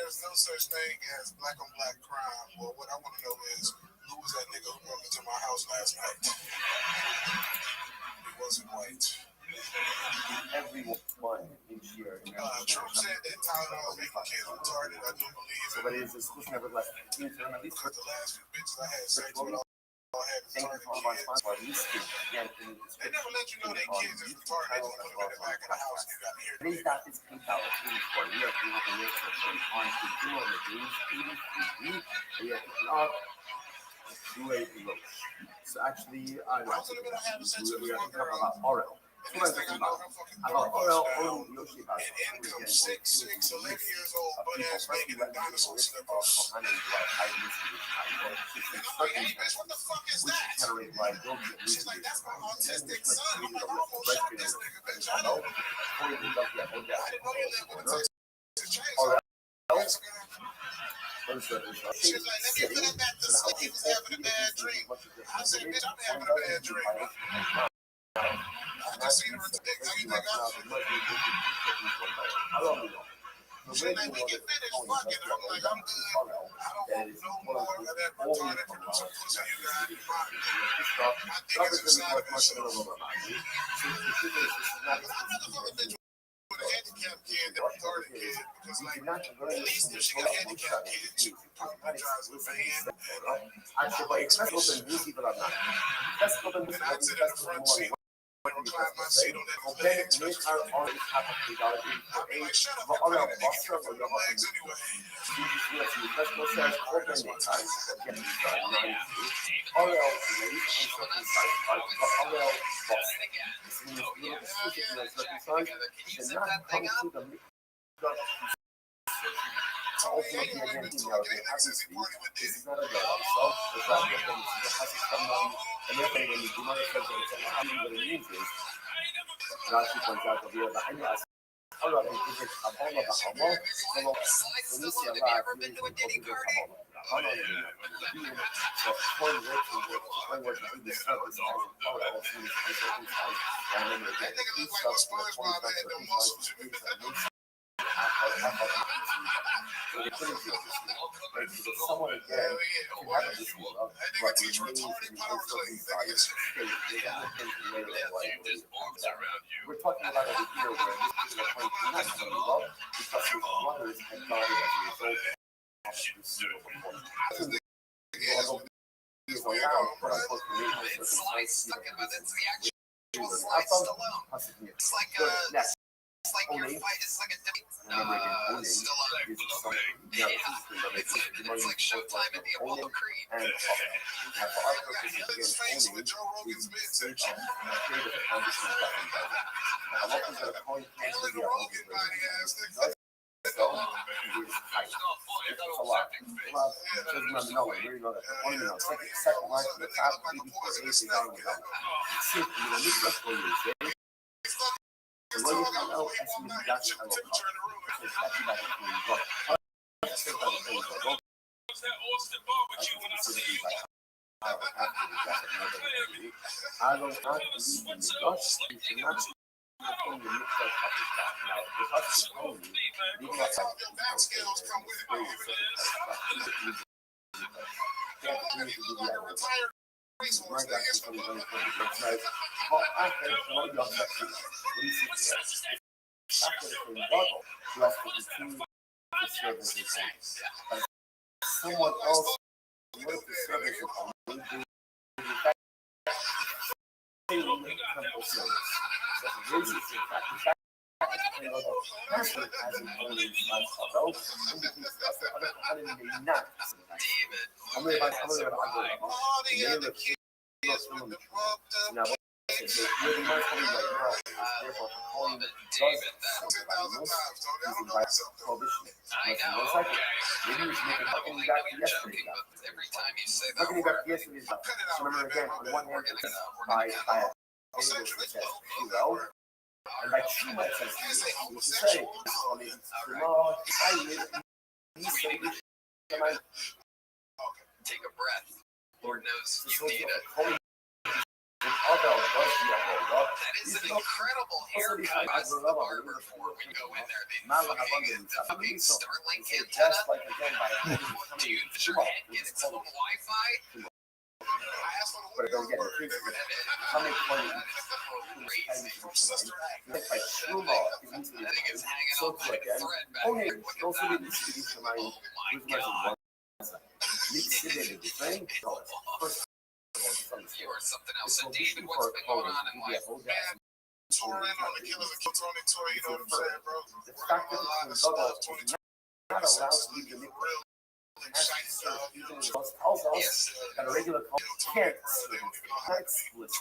there's no such thing as black on black crime. Well, what I want to know is who was that nigga who broke into my house last night? He wasn't white. Everyone in here. Trump said that Tylenol is making kids retarded. I do believe it. But it is a solution nevertheless. Because the last few bitches I had sex with all had Thank you retarded for my kids. sponsor. Again, They never let you know they kids is retarded. They just put them in the back of the house and you got to hear Today's them. dot is PayPal for we are doing the list for on to do on the days 83. We are picking up so actually, we are thinking about Oreo. What I'm thinking about Oreo only Yoshi about income 6, 11 years old, butt ass naked and dinosaur slippers. What the fuck is that? She's like, that's my autistic son. I'm like, almost shot this nigga, bitch. I know. I didn't know you lived with a chainsaw. She's like, let me put him back to sleep. He was having a bad dream. I said, bitch, I'm having a bad dream. I just seen her dick. How you think she's like, we can finish fucking. I'm like, I'm good. I don't want no more of that retarded producer pussy you got in mind. My dick is inside of his shoes. Because I'd rather fuck a bitch with a handicapped kid than a retarded kid. Because, like, at least if she got a handicapped kid, she probably drives a van. Actually, but it's open new people are not. That's open new And I'd sit in the front seat. Recline my seat on that then make our orange have a $3 I'd be like, shut up, but you're Oreo pregnant, nigga, you Buster from the legs anyway. let's go says open it Oreo ladies uncircumcised but Oreo Buster this means little exclusive to uncircumcised should not come to the ultimately again females they have this this is not a girl so it's not your thing it has to come on and therefore when you do not accept it it's not what it means is Rashi points out that we are the highest Oreo is it a bomb of a homo solo Felicia va a be a homo so point work to do this service as a Oreo seems uncircumcised and then again he starts with a point uncircumcised someone again can have a dispute of what remains in the uncircumcised state we're talking about over here where this particular point cannot come in love because his brothers had died as a result of this although he is allowed quote-unquote to remain uncircumcised It's like your fight is like a it's like Showtime at the Apollo Creed. And for our purposes, again, with Joe Rogan's mid section. Second line from the top, I will not leave in the dust. You should not perform the mixed up of his back. Now, the husk is only leaving outside the skills come with it. My God, is really going to be well, I think all your sections, after the rebuttal, you have to continue the service in place. Someone else with the service in place. They will make a temple service. So the raises in fact, that's what has an only life although indicates that the other component may not. I'm going to now, really much coming right now is therefore performing does something like this using by prohibition. Maybe we should make it harkening back to yesterday's stuff. Harkening back to yesterday's stuff. So remember again, on one hand, it's by a says well, and by too much says which is say, I mean, Take a breath. Lord knows you need it. Other That is an incredible haircut. Us, the barber, before we go in there, the fucking Starlink antenna. Dude, does your head get its own Wi-Fi? But don't get it. Coming from Sister Act. By true law, that thing is hanging on by a thread back only there. Look at also that. the distribution line. Oh my god. You are something else. So David, what's been going on in life? Touring on the Killers of Tony tour, you know what I'm saying, bro? The fact that it's not allowed to leave the liquid. Yes. That a regular call can't 2026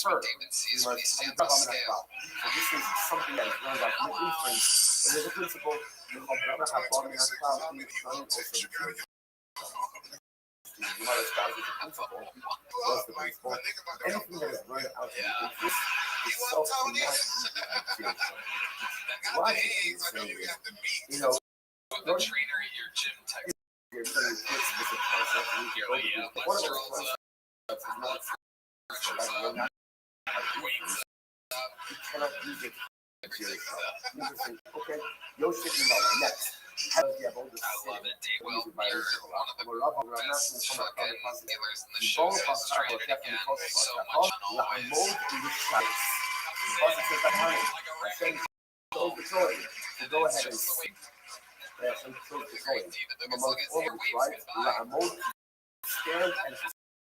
when David sees when he stands on scale. So this is something that is run by inference. And there's a principle called Brother Habon and anything that is run out of the is self-creation. Why you know, the trainer at your gym type. you're saying it's specific concept, and you can Yeah, one of Lester those also concepts is not pressures up, weights you cannot use it. Okay, your shit is not next. I love it. Daywell, you're one of the best fucking dealers in the show. Guys, trying it again. There's so much on always. Go ahead and Great, David. Look at your weights. Goodbye. stand and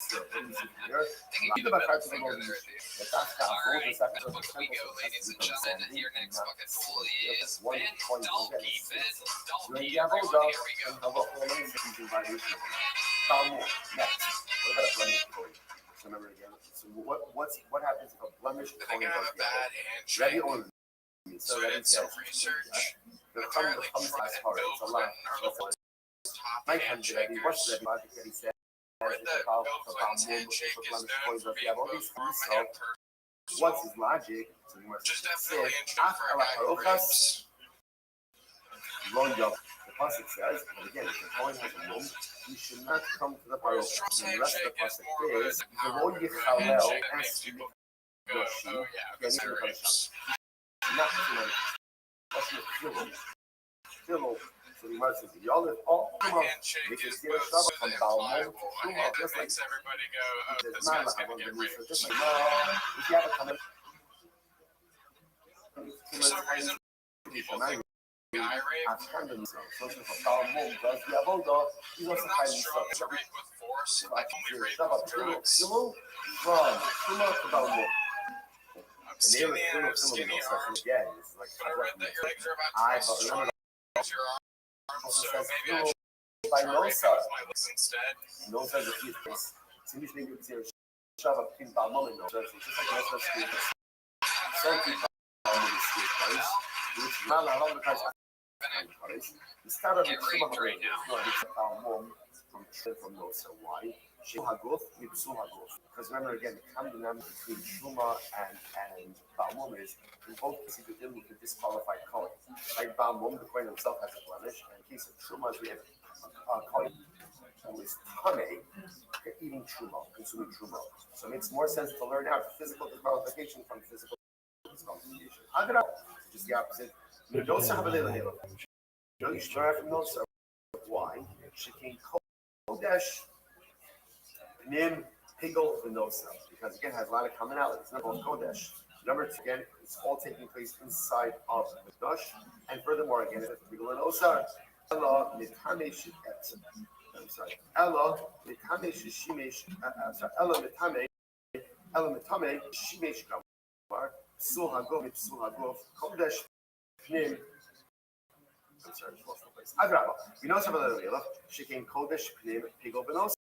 Thinking about middle finger there, dude. Alright, up we go, ladies and gentlemen. Your next bucket pool is Ben Dalkey. Ben Dalkey, everyone. Here we go. Remember again. So what happens if a blemish? I think I have a bad Ready handshake. or So I did some research. Apparently, it's a lot. My country, I mean, what's the logic that he said? What's What's his logic? So you must Just say, definitely interesting for a guy who rips. long job. The pasuk says, and again, if the coin has a mum, you should not come to the Whereas parole. Trump's The rest of the handshake is pasuk more of is, a the power Lord Yichalel handshake that has makes to people be go, oh yeah, because he rips. not to that's the Philo. So the Gemara says, y'all live all My handshake is both so impliable. A hand that makes everybody go, oh, this guy's gonna get raped. just like, if you have a comment, For some reason, people think guy rape. I'm not strong to rape with force. I can only rape with drugs. I'm skinny and I have skinny arms. But I read that your legs are about twice as strong as your arms, so maybe I should try raping with my legs instead. Because remember again, the common denominator between Shuma and Balmum is in both cases we deal with the disqualified coin. Like Balmum, the coin himself has a blemish, and in the case of Shuma, we have a coin who is Tame, eating Truma, consuming Truma. So it makes more sense to learn out physical disqualification from physical disqualification. Just the opposite. You don't have a little hill. You should learn from those. Why? Shikin Kodesh, Nim, Pigel, Venosa. Because again, it has a lot of commonalities. Number one, Kodesh. Number two, again, it's all taking place inside of the Mikdash. And furthermore, again, it's Pigel and Osa. Ella, Mitame, I'm sorry. Ella, Mitame, Shishimesh, Ella, Mitame, Shimesh, Gamar, Suhagov, Suhagov, Kodesh, Nim. I'm sorry, I lost the place. Adraba. We know some of the Lila. Shikin Kodesh, Pnim, Pigel, Venosa.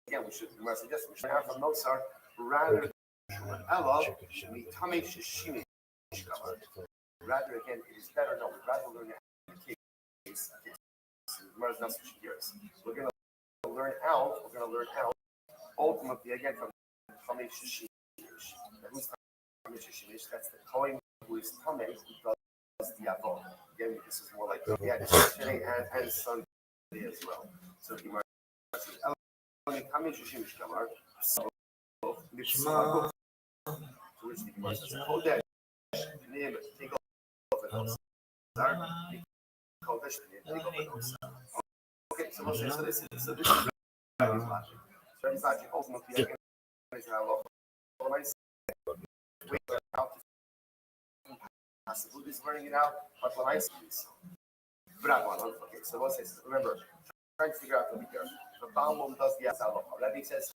Again, we should suggest we should have from Nosar rather than Ella, Mitame, Shishimi. Rather, again, it is better. No, we'd rather learn the case. Gemara's not switching gears. We're going to learn out. Ultimately, again, from Tame Shishimi. Who's Tame Shishimi? That's the Kohen who is Tame, who does the Avon. Again, this is more like yesterday and Sunday as well. So Gemara says, Kami Shishim Shkamar. So, Shema. to which the Gemara says, Kodesh, name, take off it. Kodesh, name, take off it. Okay, so we'll say, so this is Rabbi's logic. Rabbi's logic ultimately, again, is how Buddha is learning it out, but when I see this, okay, so we'll say, remember, trying to figure out the weaker. The Balmum does the Asalacha. Rabbi says,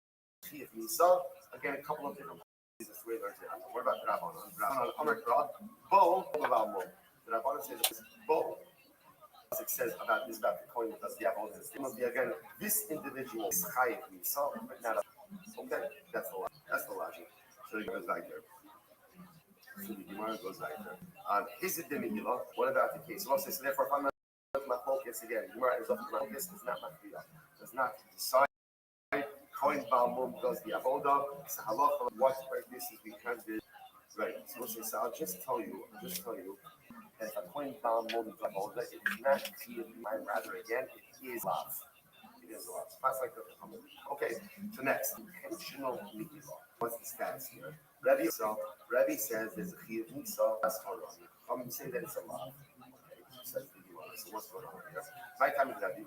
Chiv Misa, again, a couple of different places where there's it. What about Rabbanon? Rabbanon, Amr Krad, Bo, Balmum. The Rabbanon says it's Bo. It says about this, about the coin that does the Avalon. It must be, again, this individual is Chayiv Misa, but not a. Okay, that's the logic. So it goes back there. So the Gemara goes back there. Is it the Megillah? What about the case? So therefore, if I'm not focus again, Gemara is up to my focus, is not Machriya. Does not decide. Coin Balmum does the Avoda. So halacha, what right this is because this right. So I'll just tell you that if a coin Balmum does the Avoda, it is not clear mine, rather again, it is love. It is love. That's like the okay. So next, intentional Megillah. What's the status here? Rabbi says there's a chiyuv nisa. That's haram. I'm saying that it's a love. Okay, says the Gemara. So what's going on here? My time is Rabbi.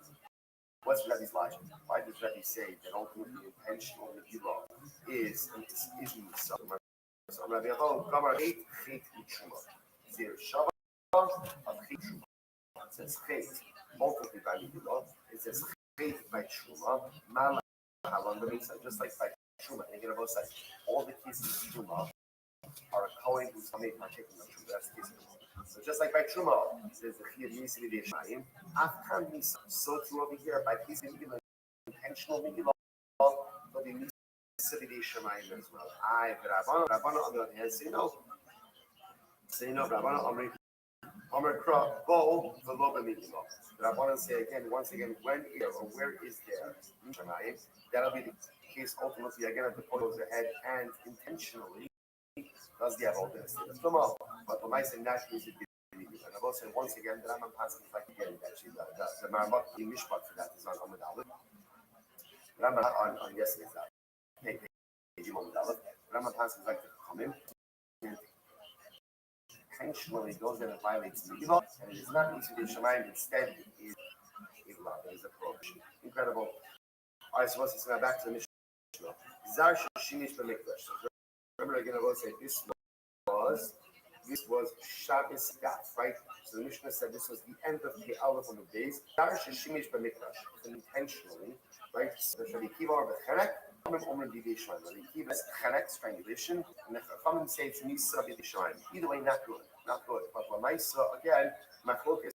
What's Rabbi's logic? Why does Rabbi say that ultimately intentional Megillah is nisa? So Rabbi Yachol Gamar 8 Chet Mitzvah. Zir Shavah of Chet Shuma. It says Chet ultimately by Megillah. It says Chet by Shuma. Mala Halon. That means just like by Shuma, and both sides. All the cases of Truma are a Kohen who's made partaking of Truma. That's the case. So just like by Truma, there's the Chiyuv Nisi V'Yeshayim. Afkan Nisa. So too over here, by Nisi V'Yeshayim, intentional Megillah, there'll be Nisi V'Yeshayim as well. Rabbana on the other hand say no. Rabbana Amr Kra, Bo, V'Lo B'Megillah. Rabbana say again, once again, when is or where is there Yeshayim? That'll be the case ultimately again if the point goes ahead and intentionally does the Avodah instead of Tumah. But the mice in that case it be and I will say once again the Rambam passes like again actually the Marmot the Mishpat for that is on Amud Aleph. Rambam on yesterday's page Amud Aleph. Rambam passes like to come in and intentionally goes in and violates the Megillah, and it is not Nisi V'Yeshayim, instead it is Iglah, it is a prohibition. Incredible. Alright, so let's go back to the Mishnah. Zar Shimish B'Mikdash. Remember again, I will say this was Shabbos Gat, right? So the Mishnah said this was the end of the Aleph on the days. Zar Shimish B'Mikdash, intentionally, right? So there should be Kiva or B'Cherek. Omer B'Yeshayim. The Kiva is Cherek, strangulation, and the Chachamim say it's Nisa B'Yeshayim. Either way, not good. But L'maisa again, Machlokes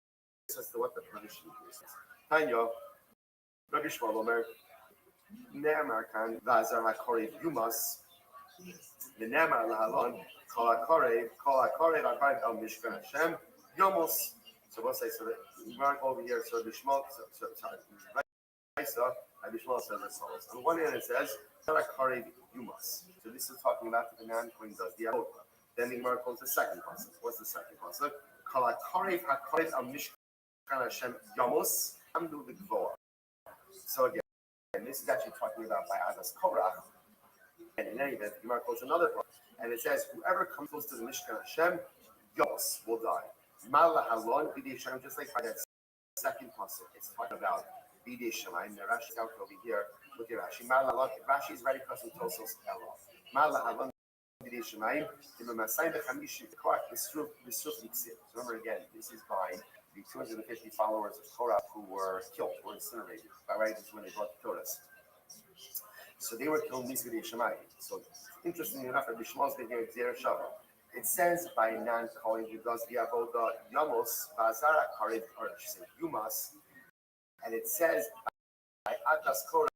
as to what the prohibition is. Tanya, Rabbi Shmuel Omer. Ne'amar kan v'azar hakorev yumas. The ne'amar lahalon kol hakorev akarev el mishkan Hashem yomos. So we'll say so. We mark over here. So the Shmuel, Rabbi Shmuel says as follows. On one hand, it says hakorev yumas. So this is talking about the non-coin does the avodah. Then the Gemara calls the second pasuk. What's the second pasuk? Kol hakorev el mishkan Hashem yomos. Amdu v'gvoa. So again. And this is actually talking about by Adas Korach. And in any event, the Gemara quotes another part. And it says, whoever comes close to the Mishkan Hashem, Yos, will die. Mala Halon, B'dei Shem, just like by that second pasuk, it's talking about B'dei Shemayim. The Rashi is out over here. Look at Rashi. Mala Halon, Rashi is very close to Tosos Elo. Mala Halon, B'dei Shemayim, the Masayim B'chamish, correct, B'sruf Niksir. Remember again, this is by the 250 followers of Korah who were killed, were incinerated by writers when they brought the Torahs. So they were killed Nisi V'Yeshayim. So interestingly enough, Rabbi Shmuel is making a Zera Shavah. It says by non-Kohen who does the Avodah Yamos, V'azara Karev, or I should say Yumas, and it says by Adas Korah,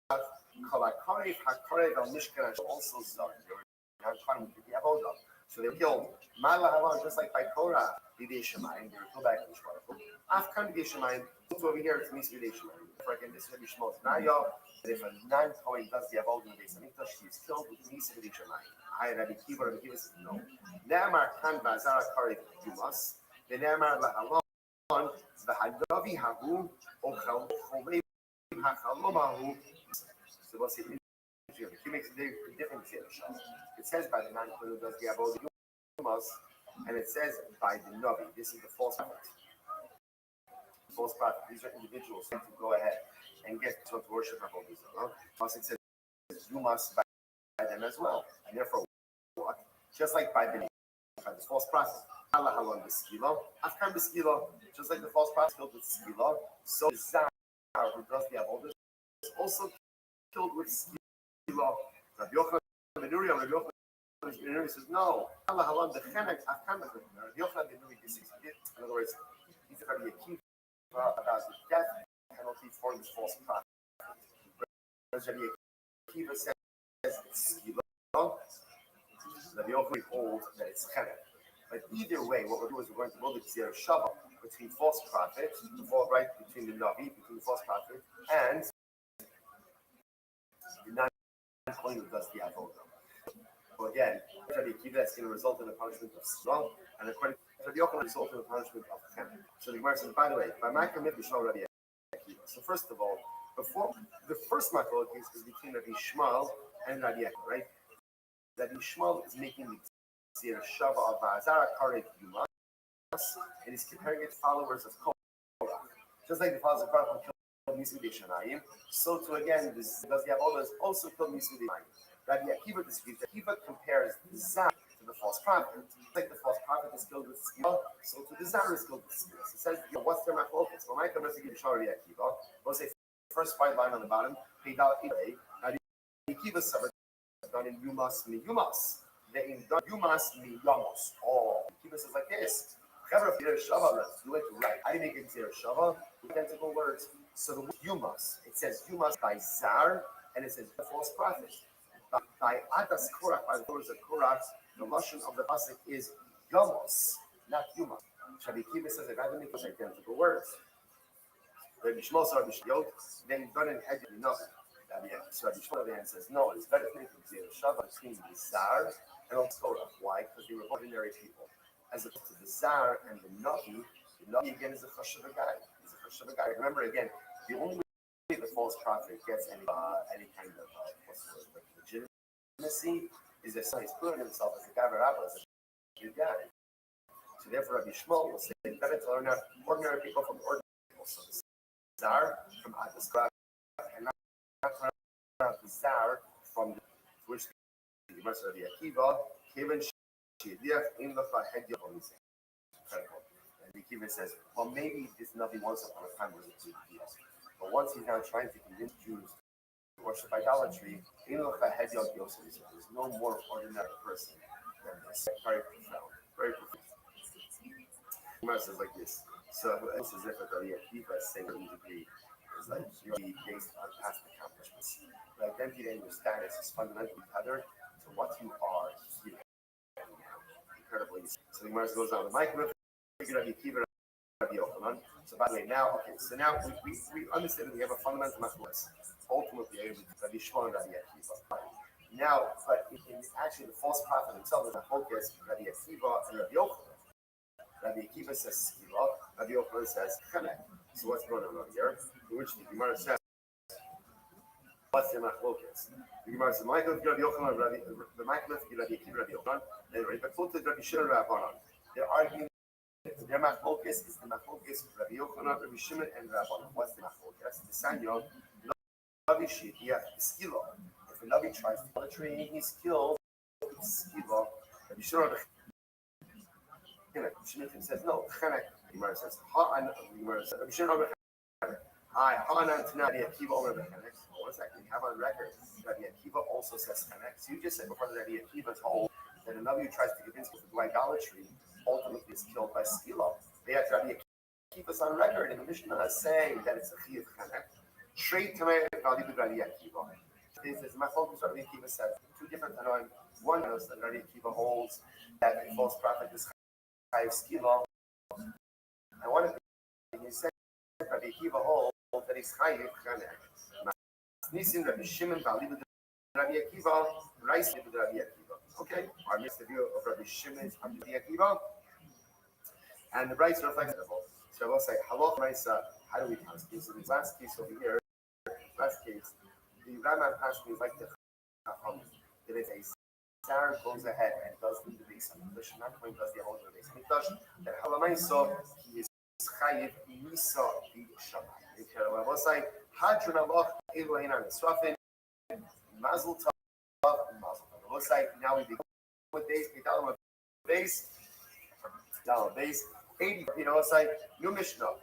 Kol HaKarev HaKarev El Mishkan Hashem, also Zar. They were non-Kohen who did the Avodah. So they were killed. Mala Halon, just like by Korah, B'dei Shemayim, they were killed by Mishkan. Afkan B'dei Shemayim, over here it's Nisi B'dei Shemayim. Again, this Rabbi Shmuel's Naya, that if a non-Kohen does the Avodah in the Beis Hamikdash, he is killed with Nisi B'dei Shemayim. I Rabbi Kiva says no. Ne'amar kan b'azara karev yumas, v'ne'amar lahalon, v'hadavi hahu, o cholei hachalom hahu. So we'll see. He makes a different Shava. It says by the man who does the avodah and it says by the Navi. This is the false prophet. False prophet. These are individuals who go ahead and get to worship avodah zarah. Plus it says you must by them as well, and therefore what? Just like by the false prophet. Allah halon b'skila, afkan b'skila. Just like the false prophet killed with skila, so Zar who does the avodah is also killed with skila. Rabbi Yochanan ben Nuri says no. Allah halon b'chenek afkan b'chenek. Rabbi Yochanan ben Nuri disagreed. In other words, he's Rabbi Akiva about the death penalty for this false prophet. Rabbi Akiva says it's skila. Rabbi Yochanan holds that it's chenek. But either way, what we're doing is we're going to build a Gzera Shava between false prophet, right, between the Navi, between the false prophet, and the non-Kohen who does the Avodah. So again, Rabbi Akiva, that's going to result in the punishment of Sra, and according to Rabbi Yochanan, result in the punishment of Chenek. So the Gemara says, by the way, by my commitment, we show Rabbi Akiva. So first of all, before the first machlokes is between Rabbi Shmuel and Rabbi Akiva, right? Rabbi Shmuel is making the Gzera Shava of Ba'azara Karet Yumas, and he's comparing it to followers of Korah. Just like the followers of Korah killed Misudei Shanayim, so too again, this does the Avodah also killed Misudei Shanayim. Rabbi Akiva disagrees. Akiva compares the Zar to the false prophet. Just like the false prophet is killed with Skila, so too the Zar is killed with Skila. He says, what's their machlokes? Well, my comment is to give Rabbi Akiva. We'll say first white line on the bottom, Peidal Ilay. Rabbi Akiva suffered done in Yumas mi Yumas. You must be Yamos. Oh, keep us like this. Let's do it right. I make it Gzera Shava with identical words. So the word you must, it says you must by Zar, and it says the false prophet. By Adas Korach, by the words of Korach, the Lashon of the pasuk is Yamos, not Yuma. Rabbi Akiva says I'd rather make those identical words. Rabbi Shmuel saw Rabbi Shmuel, then done in head enough. So Rabbi Shmuel then says no, it's better to make Gzera Shava between the Zar and also Korach. Why? Because they were ordinary people. As opposed to the Zar and the Navi again is a chashuv guy. He's a chashuv guy. Remember again, the only way the false prophet gets any kind of legitimacy is if he's proven himself as a guy as a good guy. So therefore, Rabbi Shmuel will say it's better to learn out ordinary people from ordinary people. So the Zar from Adas Korach and not the Zar from which the rest of the Akiva, Kevin Shediach in the Fahedya Incredible. And the Akiva says, well, maybe this Navi once upon a time was a good deal. But once he's now trying to convince Jews to worship idolatry, in the Fahedya Yosef, there's no more ordinary person than this. Very profound. Very profound. The Gemara says like this. So it's as if the Akiva is saying to degree is like you're based on past accomplishments. The identity and your status is fundamentally tethered to what you are here and now. Incredibly. So the Gemara goes on. The microphone, Rabbi Akiva, Rabbi Yochanan. So by the way, now, okay, so now we understand that we have a fundamental machlokes. Ultimately, Rabbi Shmuel and Rabbi Akiva. Now, but in actually the false prophet himself is a focus, Rabbi Akiva and Rabbi Yochanan. Rabbi Akiva says Skila, Rabbi Yochanan says Chenek. So what's going on here? In which the Gemara says, what's the machlokes? The Gemara says, Michael, Rabbi Yochanan, the Michael, Rabbi Akiva, Rabbi Yochanan, and Rabbi Bakota, Rabbi Shimon, Rabbi Banan. They're arguing. Their machlokes is the machlokes of Rabbi Yochanan, Rabbi Shimon, and Rabbi Banan. What's the machlokes? The Sanyon, Navi Shediach, Skila. If a Navi tries to kill a tree, he's killed. Skila. Rabbi Shimon, Shimon says no. Chenek. The Gemara says, Rabbi Shimon, Hi, Hanan Tanadi Akiva over the Chenek. One second, we have on record Rabbi Akiva also says Chenek. So you just said before that Rabbi Akiva told that a Navi who tries to convince people to do idolatry ultimately is killed by Skila. They have Rabbi Akiva's on record in the Mishnah saying that it's a Chi of Chenek. Straight to my Rabbi Akiva. This is my focus. Rabbi Akiva said two different Tanoim. One is that Rabbi Akiva holds that the false prophet is Chi of Skila. And one of the things he said Rabbi Akiva holds that he's Chi of Chenek. Nisim Rabbi Shimon Valibu Rabbi Akiva, Rice with Rabbi Akiva. Okay, our next view of Rabbi Shimon is Rabbi Akiva, and the Rice reflects it. So I will say, Halach Rice, how do we pass this? So this last case over here, last case the Rambam passage is like the Chacham. That is a Sar goes ahead and does the base of the Shemar Kohen does the whole of the base. That Halamaisa he is Chayiv Misa the Shabbat. In Kerabosai Hadron Allah Elohim Nisrafin Mazel Tov Mazel Tov. Looks like now we begin with base. We tell them base. Down base. 80. You know, it's like new Mishnah.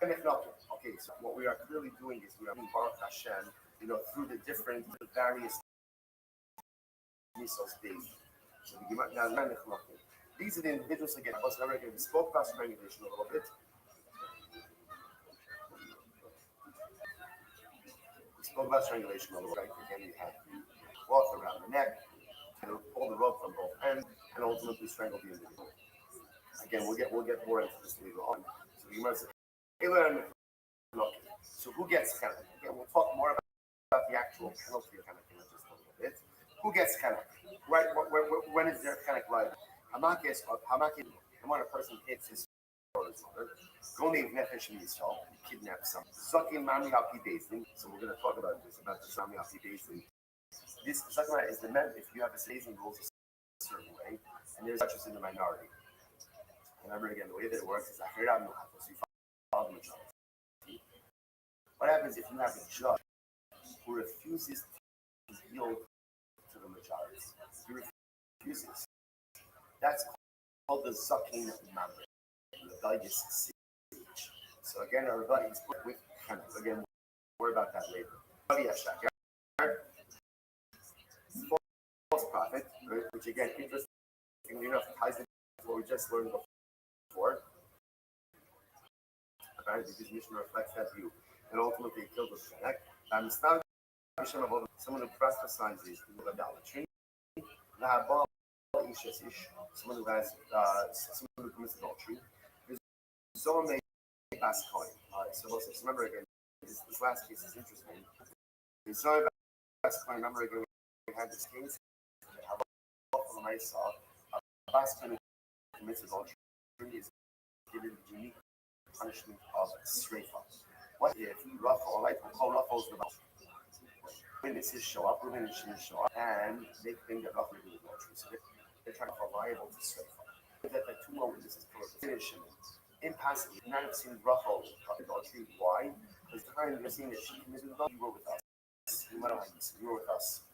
Okay, so what we are clearly doing is we are being Baruch Hashem, you know, through the different, the various misos days. So now, these are the individuals again. We spoke about strangulation a little bit. Again, you have the cloth around the neck, and pull the rope from both ends, and ultimately strangle the individual. Again, we'll get more into this later on. So you must so who gets chenek? Again, we'll talk more about the actual penalty of chenek in just a little bit. Who gets chenek? Right? When is there chenek liable? Hamakis, and when a person hits his mother, Gonev nefesh Yisrael, kidnaps some. Zakim mami hapi bezin. So we're going to talk about this, about the mami hapi bezin. This zakma is the men if you have a bazin rules a certain way, and there's such as in the minority. Remember again, the way that it works is achiram nuhatos. You follow the majority. What happens if you have a judge who refuses to yield to the majority? He refuses. That's called the zakin member, the Vegas siege. So again, everybody is put with chenek. Again, we'll worry about that later. False prophet, which again, interestingly enough, ties into what we just learned before. Apparently, this mission reflects that view. And ultimately killed the chenek. And someone who prophesies with idolatry. Someone who has someone who commits adultery. There's someone may pass coin. So remember again, this last case is interesting. There's someone pass coin. Remember again, we had this case. I saw a pastor who commits adultery is given the unique punishment of sreifa. What if Rachel, right? We'll call Rachel's the witnesses show up, witnesses show up, and they think that Rachel did adultery. So they're trying to be liable to sreifa. That the two more witnesses finish him. Impassively, you might have seen Rachel adultery. Why? Because the time you're seeing that she committed adultery, you were with us. You were with us.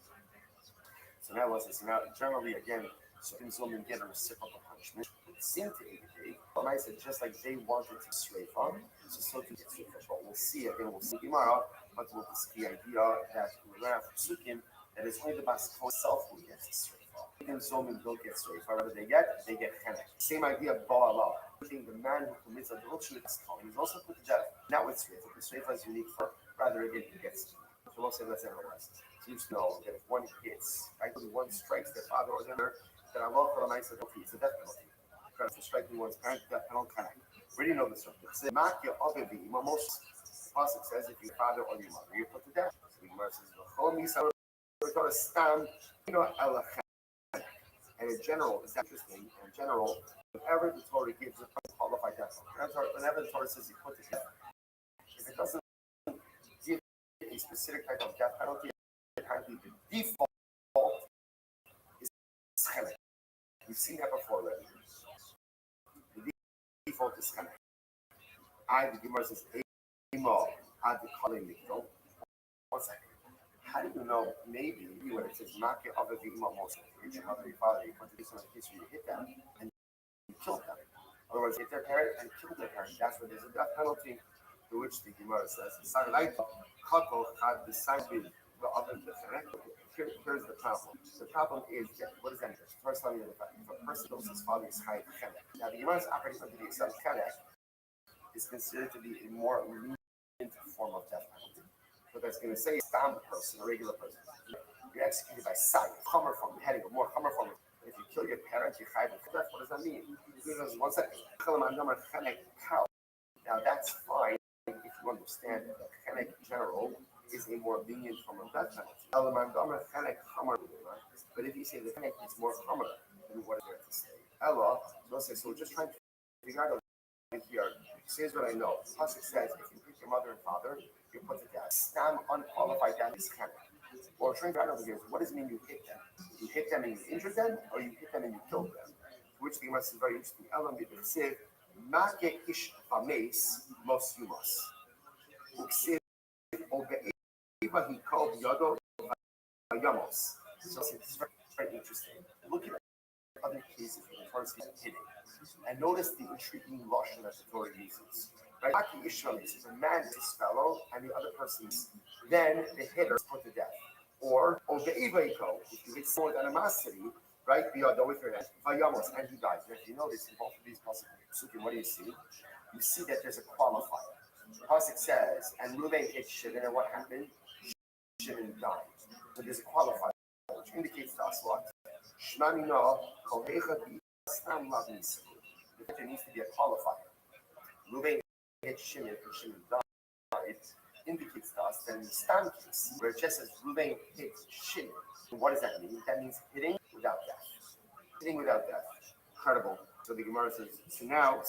So now what's this? Now generally again, certain women get a reciprocal punishment. It seemed to indicate, but I said just like they wanted to strafe on, so to get strafe. But we'll see again. We'll see tomorrow. But we'll see the idea that we're going to have psukim that it's only the baskol itself who gets strafe on. Even women don't get strafe. Whatever they get chenek. Same idea. Ba'ala. Putting the man who commits adultery with baskol, he's also put to death. Not with strafe. The strafe is unique for rather again he gets. So we'll say let's analyze. You know that if one hits, right, one strikes their father or the other, then Allah for a nice penalty. It's a death penalty. Because for striking one's parent, death penalty. Where do you know this from? It's the Makya Obevi. Most Pasuk says if your father or your mother, you're put to death. So the Gemara says, and in general, it's interesting. In general, whenever the Torah gives a qualified death penalty, whenever the Torah says you put to death, if it doesn't give a specific type of death penalty, the default is chenek. We've seen that before already. The default is chenek. The Gemara says, the calling mikdo. 1 second. How do you know? Maybe when it says makeh of the imam most your mother, your father, you put this on the case where you hit them and you kill them. Otherwise, hit their parent and kill their parent. That's where there's a death penalty. To which the Gemara says, had the sign with the other chenek. Here's the problem. The problem is, what is that? First time, if a person knows his father is high chenek. Now, the Gemara is operating under the exception chenek is considered to be a more lenient form of death penalty. What that's going to say is, stam person, a regular person, you're executed by sight, chomer form, heading, or more chomer form. If you kill your parents, you're high with death. What does that mean? 1 second. Now, that's fine if you understand that chenek in general is a more lenient form of death penalty. But if you say the chenek is more chomer, then what is there to say? So we're just trying to figure out here. Here's what I know. Pasuk says, if you hit your mother and father, you put to death. Stam unqualified death is canon. Or trying to over here is what does it mean you hit them? You hit them and you injured them, or you hit them and you killed them? Which the Gemara is very interesting. Elam b'Siv, make ish fames most humus. Uksiv obe'eva hikol yodo yamos. So it's very interesting. Look at other cases where the person is hitting, and notice the intriguing lashon that the Torah uses. Right? Maki ish fames is a man is his fellow, and the other person's. Then the hitter is put to death. Or obe'eva hikol, if you hit someone with animosity. Right, beyond with your hand, Vayamos, and he dies. And if you notice in both of these pasuk, what do you see? You see that there's a qualifier. The pasuk says, and Reuben hit Shimon, and what happened? Shimon died. So there's a qualifier, which indicates to us what? Shmamino kohecha stam lavnis. There needs to be a qualifier. Reuben hit Shimon, and Shimon died. It indicates to us that in the stam case, where it just says Reuben hit Shimon, what does that mean? That means hitting without death. Hitting without death. Incredible. So the Gemara says, so now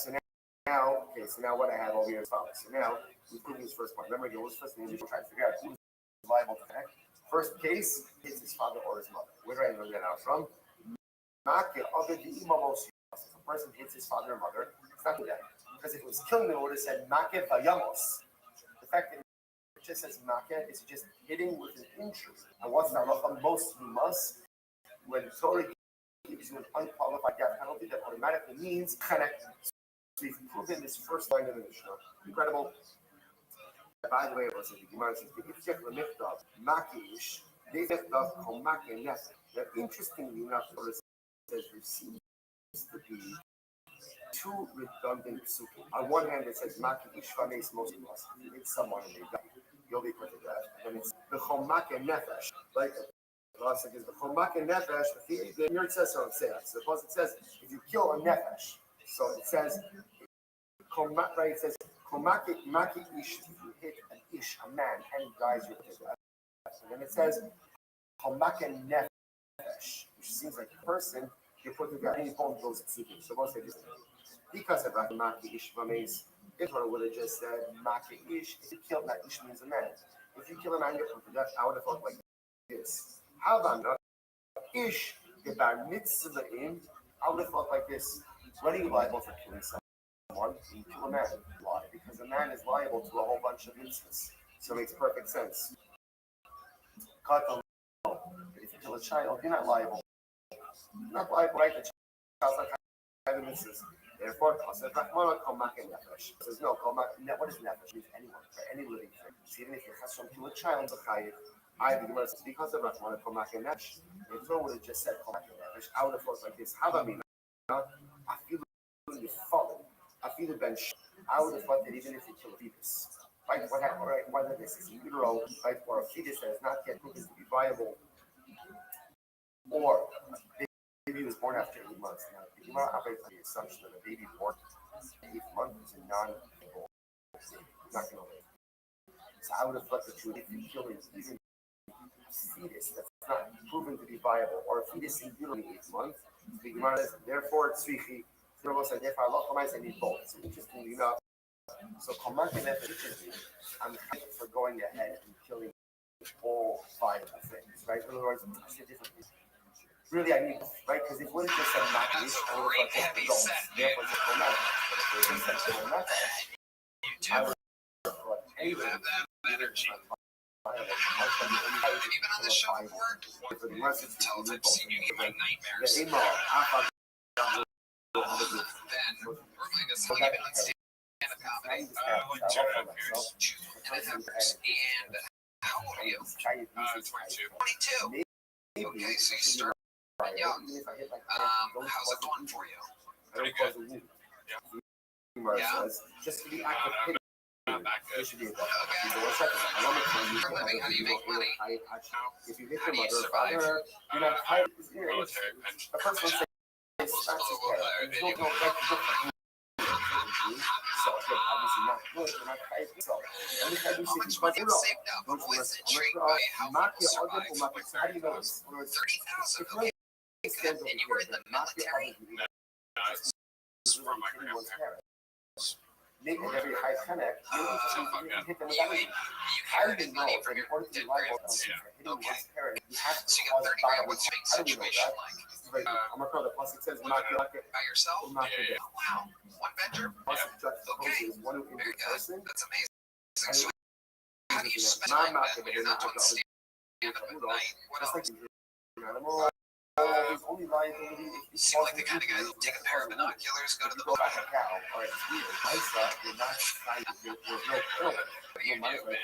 what I have over here is follows. So now we've proven this first point. Remember, again, what's first thing we try to figure out who's liable to that. First case is his father or his mother. Where do I know that out from? If a person hits his father or mother, it's not good. Because if it was killing them, it would have said make vayamos. The fact that it just says make is just hitting with an injury. And what's the halacha? Most humas. When the Torah gives you an unqualified death penalty, that automatically means connect. So we've proven this first line of the Mishnah. Incredible. By the way, it was the Gemara says, if you have makish, they liftav komak and nefesh. Now, interestingly enough, the Torah says there seems to be two redundant psukim. On one hand, it says makish fames most of us. If you hit someone and they die, you'll be put to death. And then it's the komak and nefesh, like. Is the chomak and nefesh. The Mir says so. It says. Suppose it says if you kill a nefesh. So it says chomak. Right? It says chomak maki ish. If you hit an ish, a man, and he dies, you're put to death. And then it says chomak and nefesh, which seems like a person. You're put to death. And both of those psukim. Suppose they just because of maki ish vames. Israel would have just said maki ish. If you kill that ish means a man. If you kill a man, you're put to death. I would have thought like this. Havana ish the bar mitzvah in. I would have thought like this: when are you liable for killing someone? You kill a man. Why? Because a man is liable to a whole bunch of mitzvahs. So it makes perfect sense. But if you kill a child, you're not liable. You're not liable, right? The child's not having mitzvahs. Therefore, says no. What is nefesh? Means anyone, for any living thing. So even if you chasam to a child, I the Gemara says because of Rahman komak and nefesh. If someone would have just said komak and nefesh, I would have thought like this: Havamina, I feel the fallen. I feel the bench. I would have thought that even if you kill a fetus, right? What happened? Right? Whether this is in utero, right, or a fetus that is not yet proven to be viable, or a baby was born after 8 months. Now, the Gemara operates on the assumption that a baby born 8th month is a non-able, not going to live. So I would have thought that you would, if you kill it, even fetus that's not proven to be viable, or a fetus in utero in 8th month, the Gemara says, therefore, tzrichi, therefore, I need both. So interestingly enough, so komak and nefesh, I'm for going ahead and killing all viable things, right? In other words, I say differently. Really, I need, right? Because if it would have just said makish, I would have thought results. Therefore, it's komak. But if it just said komak, I would have thought anyway. Energy. And even on the show at work, tell them I've seen you in my nightmares. Then remind us how you've been on stand-up comedy. And how old are you? 22. Okay, so you started young. How's it going for you? Pretty good. Yeah. Just to be active. It should be a For a living, how do you make money? If you hit your mother or father, you're not tired. Military pension. The first one says, Most obviously not good. You're not tired. So, how much money is saved up? I'm always intrigued by how people survive. 30,000. Okay, good. And you were in the military? It's from my grandparents. make it very high connect, maybe you hit them with You everything. I inherited didn't know money that from in your order to be dead liable grandparents. hitting one's Okay. parent, you have to So you cause got 30 grand. bodily What's your harm. I didn't know situation that. like? Right. I'm gonna call it plus it says knock it By yourself? knock it Oh, wow. One bedroom? plus it juxtaposes one Very injured good. person. That's amazing. I So how do you spend not time knock then it when you're not doing stand up at night? What just else? like an animal. There's only liability if You seem like the kind of guy that'll take a pair of binoculars, go to the go bar. back a cow. All right, it's weird. Mice you're not trying to there's no kill. What do you do, man?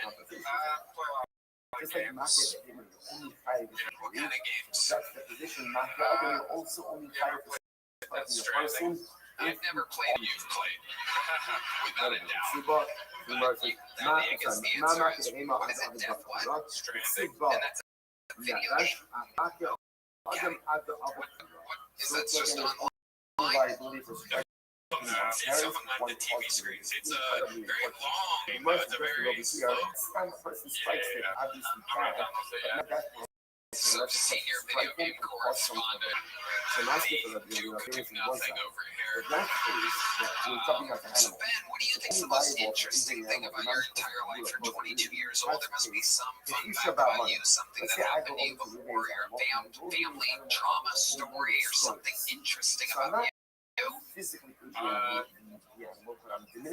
Just like knock it, you're only fighting What kind of games? that's the position. Knock it out, and you're also only fighting for That's the person. I've never played. You've played. Without a doubt. Suba, That would be against the not knock answer. it, aim What is it? Death what? Stranding. And that's a video game. Knock it. Is that just online? Liability for It's something like the TV screens. It's a very long, but it's a very slow. person strikes it, obviously bad. So senior video game correspondent. Me do nothing over here. So Ben, what do you think's the most interesting thing about your entire life? You're 22 years old. There must be some fun fact about you, something that happened to you before, your family trauma story, or something interesting about you. Physically I did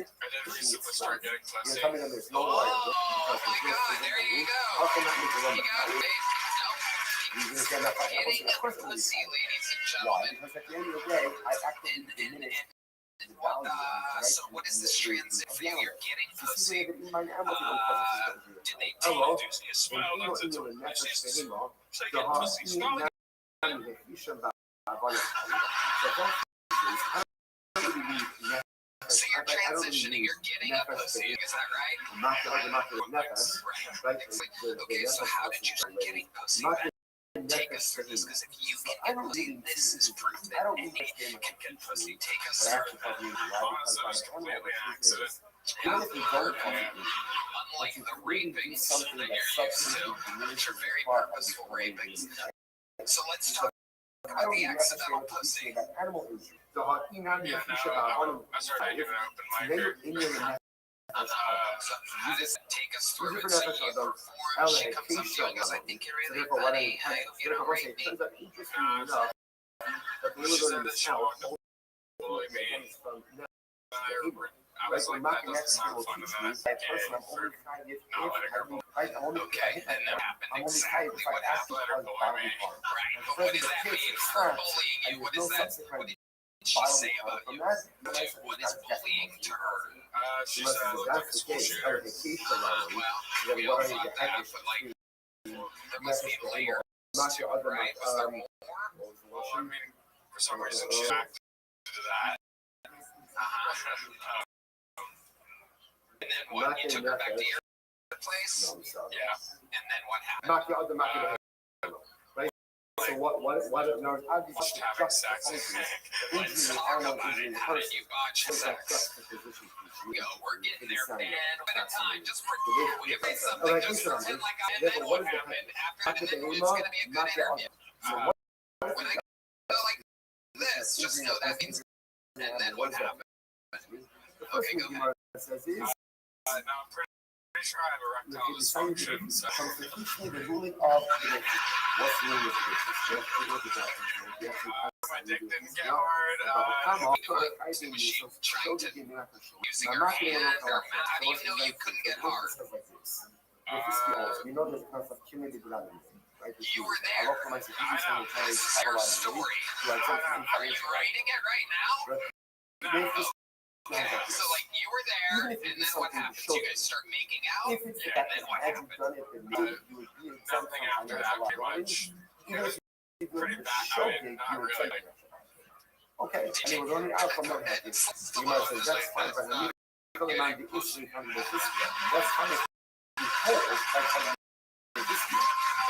recently start getting classy. You're coming in, there's no Oh wire. my God! There you go. How can that make You it got it, babe. You're gonna get that fucking Getting of course the it will be pussy, fine. ladies and Why? gentlemen. Because at the end of the day, I actively diminish the value of it, So what is this transit for you? You're getting pussy. Did Did they Hello. Do you see a smile? That's it. إنه النفس فهمه Say get pussy. Smile. يعني في شباب So you're transitioning, you're getting a pussy, is that right? Right. Okay, so how did you start getting pussy? Take us through this, because if you can get pussy, this is proof that any can get pussy. Take us through that. Honestly, it was completely an accident. Unlike the rapings that you're used to, which are very purposeful rapings. So let's talk about the accidental pussy. Yeah, no, I started giving up in my career. How does it take us through it? So you perform, she comes up to you and goes, I think you're really funny. You know, rape me. She said that she wanted to bully me. I was like, that doesn't sound fun, and then I became for not letting her bully. Okay, and that happened exactly what happened. Let her bully me. Right, but what does that mean for bullying you? What is that? What did she say about you? What is bullying to her? She said I looked like a school shooter. Well, we all thought that, but like, there must be layers to it, right? Was there more? Well, I mean, for some reason she acted to that. And then what? You took her back to your place? Yeah. And then what happened? So what no, Just having sex. Let's talk about it. How did you botch sex? Yo, we're getting there, man. At a time, just pretend. Give me something. Just pretend like I did. Then what happened? After the it's going to be a good interview. When I go like this, just know that means. And then what happened? Okay, go ahead. No, I'm pretty sure I have erectile dysfunction. So. My dick didn't get hard. Was she trying to using her hand or how do you know you couldn't get hard? You know there's kind of cumulative value, right? You were there. This is your story. You're writing it right now? Okay, so like you were there, and then what happened? You guys start making out, and then what happened? Nothing after that, pretty much. Pretty bad. I mean, not really. Okay, and it was only out from that. You might say that's fine, but I mean, coming on the issue from the history. That's fine.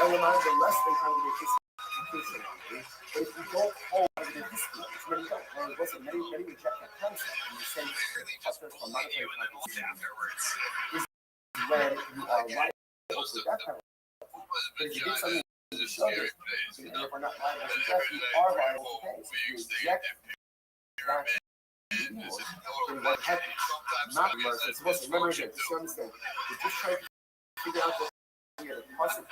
And remind the less than congregation institutionally. But if you don't hold the history, it's many don't. Well, it wasn't many reject that concept. And you say Really just bullying you and then looked afterwards. when you are right to that kind of but if you did something to show it, and if we're not liable to death, you are liable to pay. So if you reject that what happened. Not mercy. It's supposed to remember again. Just to understand. We're just trying to figure out that we had a positive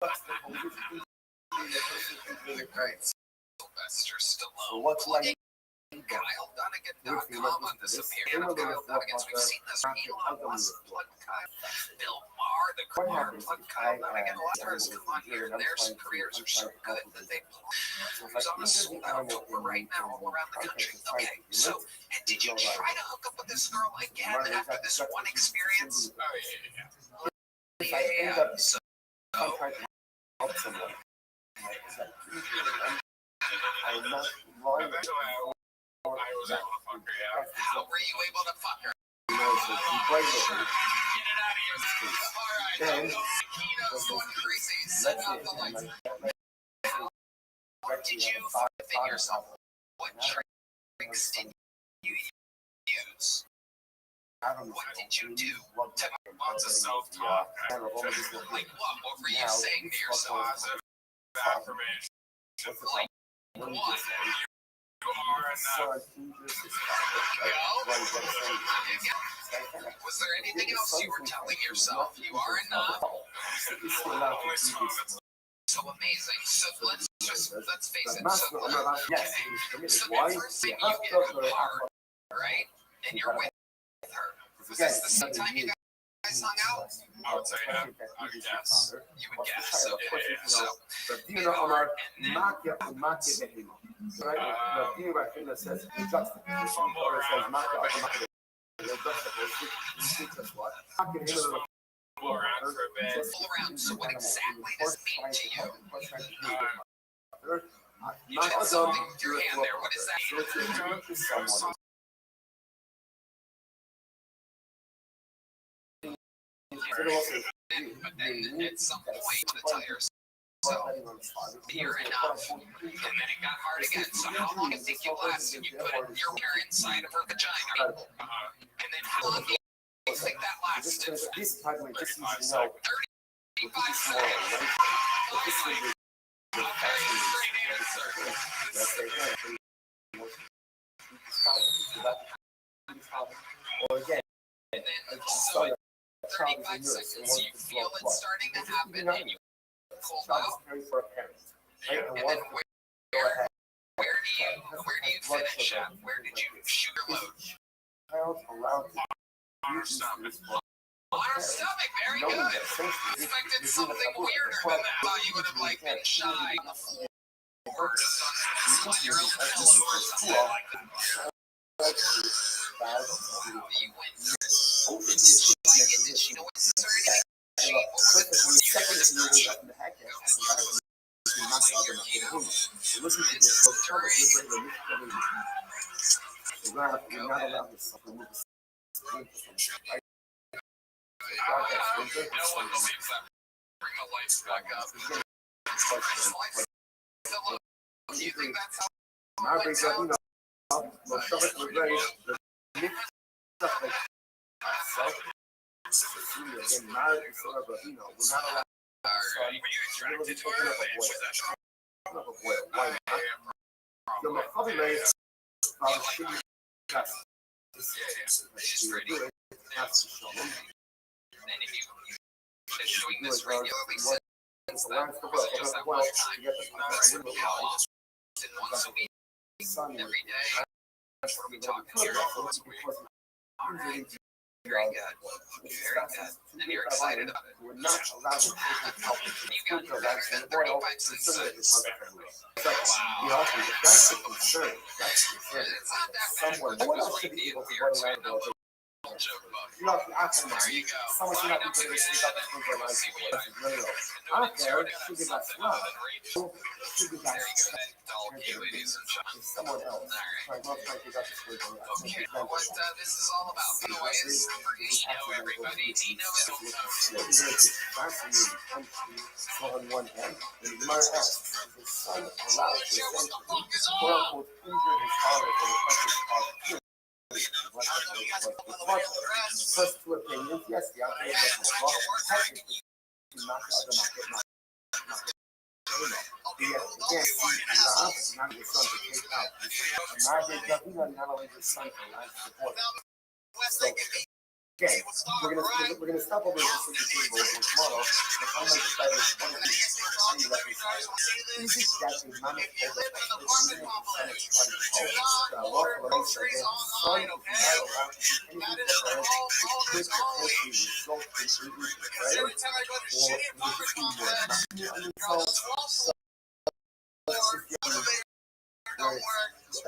juxtaposition between the person and the Christ. Sylvester Stallone. So what's like Kyle Dunnigan.com on this appearance of Kyle Dunnigan's. We've seen this for Elon Musk, plug Kyle. Bill Maher, the career plug Kyle Dunnigan. Authors come on here. Their careers are so good that they who's on a sold out tour right now all around the country. Okay, so and did you try to hook up with this girl again after this one experience? Oh yeah. Yeah. So help someone. I'm not lying. How were you able to fuck her? You know, so she braided me. Then, Kino's going crazy. Set off the lights. Did you fit yourself? What tricks did you use? What did you do? Lots of self-talk. Like what? What were you saying to yourself? Affirmation. Like what? You are enough. Was there anything else you were telling yourself? You are enough. So amazing. So let's face it. So the first thing you get hard, right? And you're with her. Was this the same time you guys hung out? I would say yeah. I would guess. You would guess. So, pull around. So what exactly does it mean to you? You did something with your hand there. What is that? But then at some point, to tell yourself, you're enough. And then it got hard again. So how long did it think you lasted? You put your hair inside of her vagina. And then how long do you think that lasted? 35 seconds. Great answer. Or again, and then so at 35 seconds, you feel it starting to happen, and you pull out. And then where do you finish at? Where did you shoot your load? On her stomach. On her stomach, very good. Expected something weirder than that. Thought you would have like been shy on the floor. Or just on your own pillow or something like that. You went through this. Did she know what's concerning? What was it for you? Was it touching? listen to this. You're not allowed to supplement the No one believes that. Bring the lights back up. Do you think that's how my big you know, the stuff is very the mix stuff like again, marriage is sort of a, you know, we're not allowed were you attracted to her? Was that strong? Why not? So my father made she got She's pretty. that's to show them. And if you doing this regularly since then, the was it just that one time? to get the How often? Once a week? Every day? What are we talking here? Once a week? All right. Very good. Very good. And you're excited about it. We're not allowed to help You got better than 35 cents. Wow. That's the concern. That's the concern. It's not that bad. Someone, what else should be able to run around about it? You know, I can There you go. someone should not be Line up able to again. sneak out the sprinkler line. See what That's really low. No Out there, one's should be got got snug. Should be got There you go. All you ladies and gentlemen. It's someone else. Alright. Like, most likely got the sprinkler line. Okay, what this is all about. Anyways, Dino, everybody. Dino So on one hand, and you might ask, is his son allowed to What the fuck is quote up? unquote injure his father for the purpose of first two opinions, yes, the answer is yes. Technically, not the other market, not again, Rav, not your son to take out. Imagine Davina not allowing his son to lie support. So again, we're gonna stop over this table tomorrow. But how much better is one of these? How do you reconcile? Is it that a man of God that even if the son is trying to help, the law for the most of the son is not allowed to do anything for her, which could potentially result in injury to prayer or so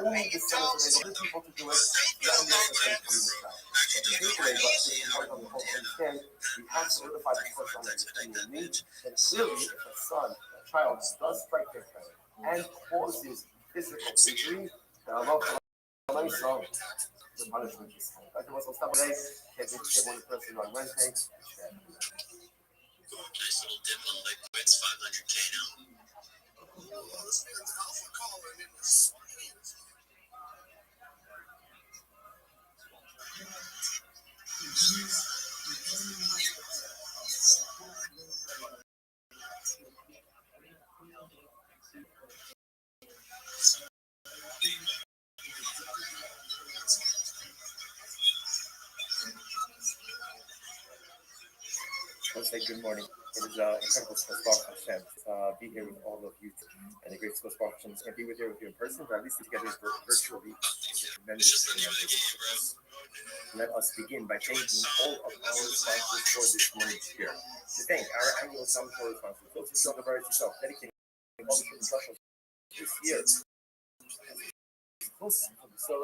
only the sense of other people to do it, not necessarily from the child. Takeaway, but this is part of the whole understand, we have solidified the first understanding me, that clearly if a son, a child, does strike their parent and causes physical injury, Allah the punishment is high. Like it was on Saturday, can't be one person on Wednesday. Nice little dip on liquids, 500K now. Let's say good morning. It is incredible sports Hashem be here with all of you and a great sports Hashem can't be with you in person, but at least together virtually. Tremendous. Let us begin by thanking all of our sponsors for this morning's share. To thank our annual Summer sponsors, those who don't about yourself, dedicating all the specials this year. Close to the solo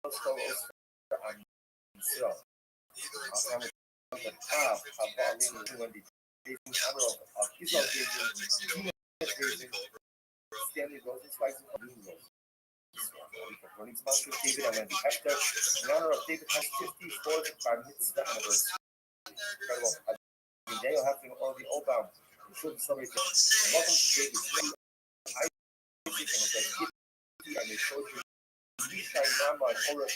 and so. Stanley Rosen Spices and Green Roses. Running sponsor David and Wendy Hector in honor of David Hector's 54th bar mitzvah anniversary. Incredible. Today I'll have to all the old bound and show the summary. Welcome to David's new Isaac and the children Yishai Mama and Ora as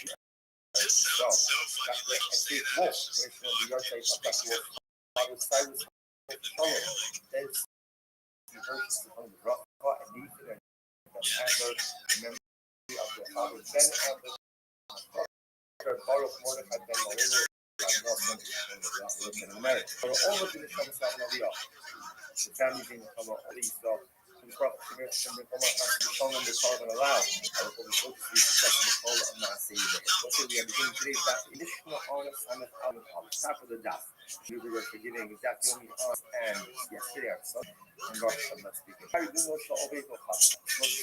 well. And Dave Wolf, commissioner of the yard site of Dr. Wolf, Father Cyrus Color, then the versions of the Rafa and Nathan and Adler, memory of the Father Ben Adler, Baruch Mordechai Ben Malino, in America. For all of the Neshama Slav Naviyah, the families in the all these from the Prophet Shemir and the Omar Hassan, the Shalom, the Call and Allow, our Holy Ghost, we success in the call of Maaseh. Also, we are beginning today's daf, additional honest on the top of the daf. We were forgiving that the only on and yesterday our son and Rosh Hashanah speaking. How are you doing? Moshe Obey Bochas.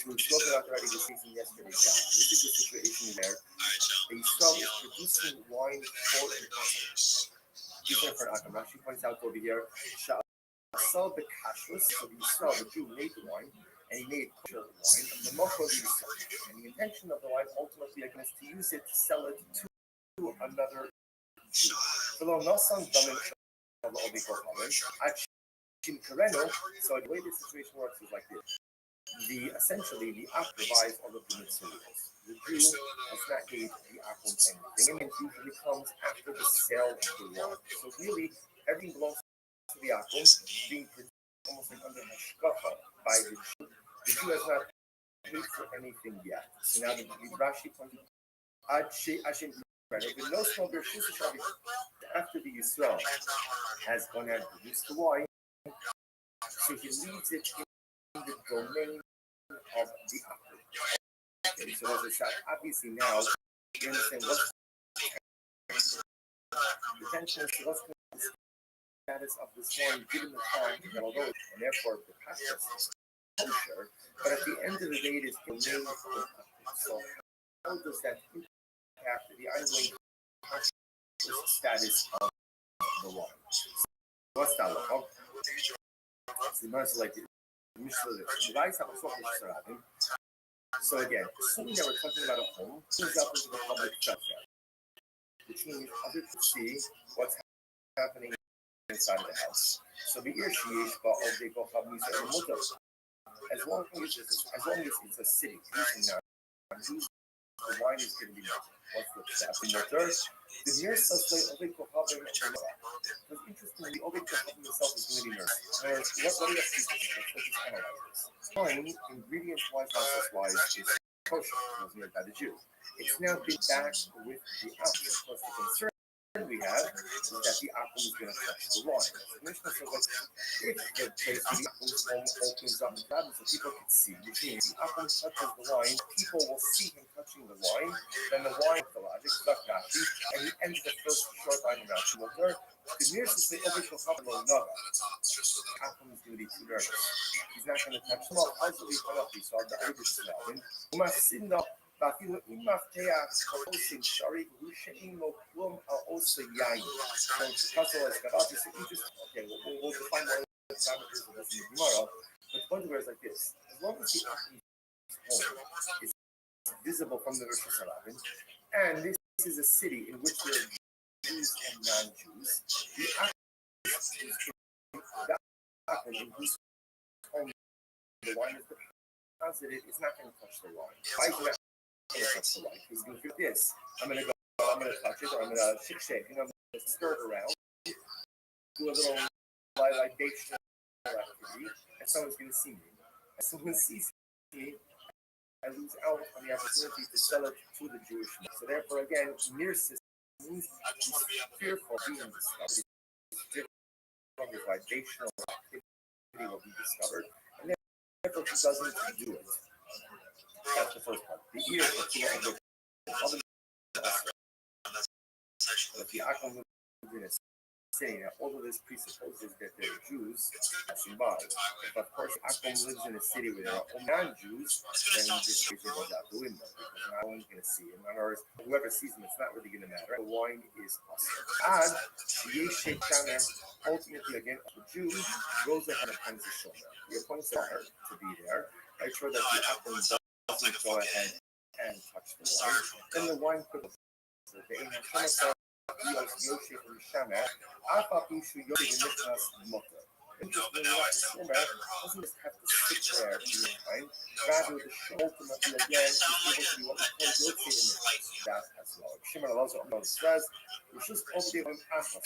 We were talking about already this season yesterday's daf. This is the situation where a son is producing wine for a person. Different for Akam. Rashi points out over here, saw the kashrus, so he saw the Jew made the wine, and he made kosher wine, and the mochel and the intention of the wine ultimately is to use it to sell it to another Jew. So the way the situation works is like this. Essentially the app provides all of the materials. The Jew has not gave the apple anything, and it usually comes after the sale of the wine. So really, everything belongs to the apple, being produced almost like under hashkafa by the Jew. The Jew has not paid for anything yet. So now the Rashi pointed with no small after the Yisrael has gone out and produced the wine, so he leaves it in the domain of the apple. Okay, so there's a shot. Obviously now, you understand what's the tension is what's the status of this wine given the time that although and therefore the pastor is kosher, but at the end of the day it is domain of the apple. So how does that impact the ongoing status of the wine? What's that like? The most like so again, assuming that we're talking about a home, turns out this is a public structure, which means other people see what's happening inside of the house. So the as long as it's a city, the wine is going to be melted. What's the step? Mutter. The nearest suspect of a Kohabim because interestingly, Obed Kohabim himself is going to be nervous. What do you see? Let's just analyze this. Wine, ingredients-wise, process-wise, is kosher. It was made by the Jews. It's now been back with the apple. Of course, the concern we have is that the apple is going to touch the wine. So Mishnah says, if the place where the apple opens up the Bible so people can see, which means the apple touches the wine, people will see him touching the wine, then the wine, the logic, and he ends the first short line of Rashi. The nearest is the Obed Kohabim another. The apple is going to be too nervous. He's not going to touch the wine. Also, we find out we saw the Obed Kohabim. ואפילו אם מפתח עושים שריק הוא שאין לו כלום על עושה יין. So as קראתי, so interesting. Okay, we'll define more parameters of this in tomorrow. But the point is like this. As long as the home is visible from the Rosh Hashanah, and this is a city in which there are Jews and non-Jews, the apple in whose home the wine is deposited is not going to touch the wine. Why is that? He's going to do this. I'm going to touch it, or I'm going to shake, and I'm going to stir it around, do a little libation activity, and someone's going to see me. As someone sees me, I lose out on the opportunity to sell it to the Jewish man. So therefore, again, near system means he's fearful of being discovered. He's fearful of his libational activity will be discovered, and therefore he doesn't do it. That's the first part. The ear of the other but the Akham lives in a city. Now, all of this presupposes that they're Jews, passing by. But of course, Akham lives in a city where there are non-Jews, then this creature goes out the window because no one's going to see him. In other words, whoever sees him, it's not really going to matter. The wine is awesome. And ultimately, again, the Jew goes ahead and finds the shoulder. He appoints her to be there. Make sure that the Akham doesn't go ahead and touch the wine. Then the wine could Interestingly enough, the swimmer doesn't just have to sit there the time. Rather, the show ultimately again is able to be what we call rotated in that as well. Shimon also says, it's just over the Akham.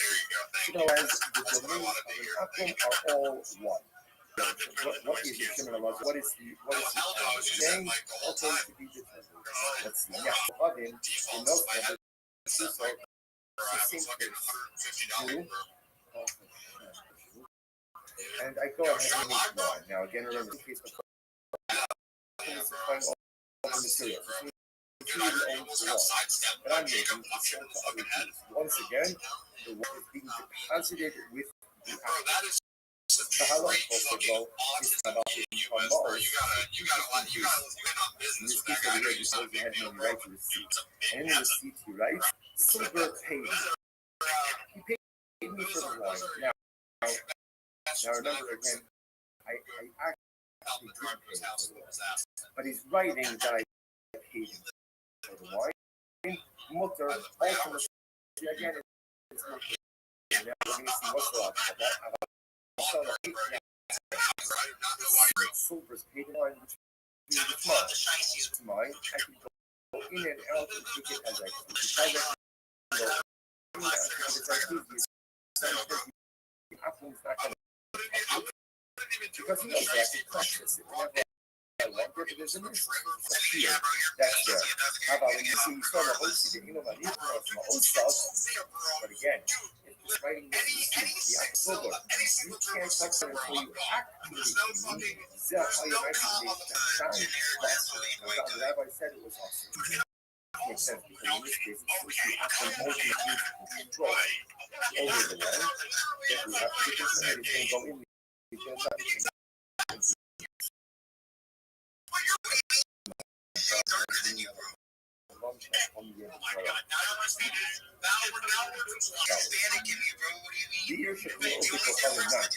Otherwise, the domains of the Akham are all one. What is the Shimon Allah? What is the name? Also to be determined. Let's see. Yeah, Odin, in those numbers, so the same case. And I go ahead and make one. Now again, remember the case before. Supplying all the materials. But I'm making to sell to other Jews. Once again, the work is being deposited with the Akham. The halach also is about the Mars. In this case over here, just goes ahead and writes a receipt. And in the receipt he writes, silver paid. He paid me for the wine. Now remember again, I actually didn't pay him for the wine. But he's writing that I paid him for the wine. Mutter, ultimately, again, it's mutter. Now we're going to see what's the logic of that. Silver's paid wine, which is mine. I can go in and out and take it as I please. Because he knows that he practices it. There's an instance here that's there. How about when you see you start a host again, you know about my own stuff. But again, it's writing the October. You can't touch it until you actually see how you actually the rabbi said it was awesome. Makes sense because in this case, it's the actual ultimate control over the land that we have to consider. It's going to go in. Leadership will also follow that.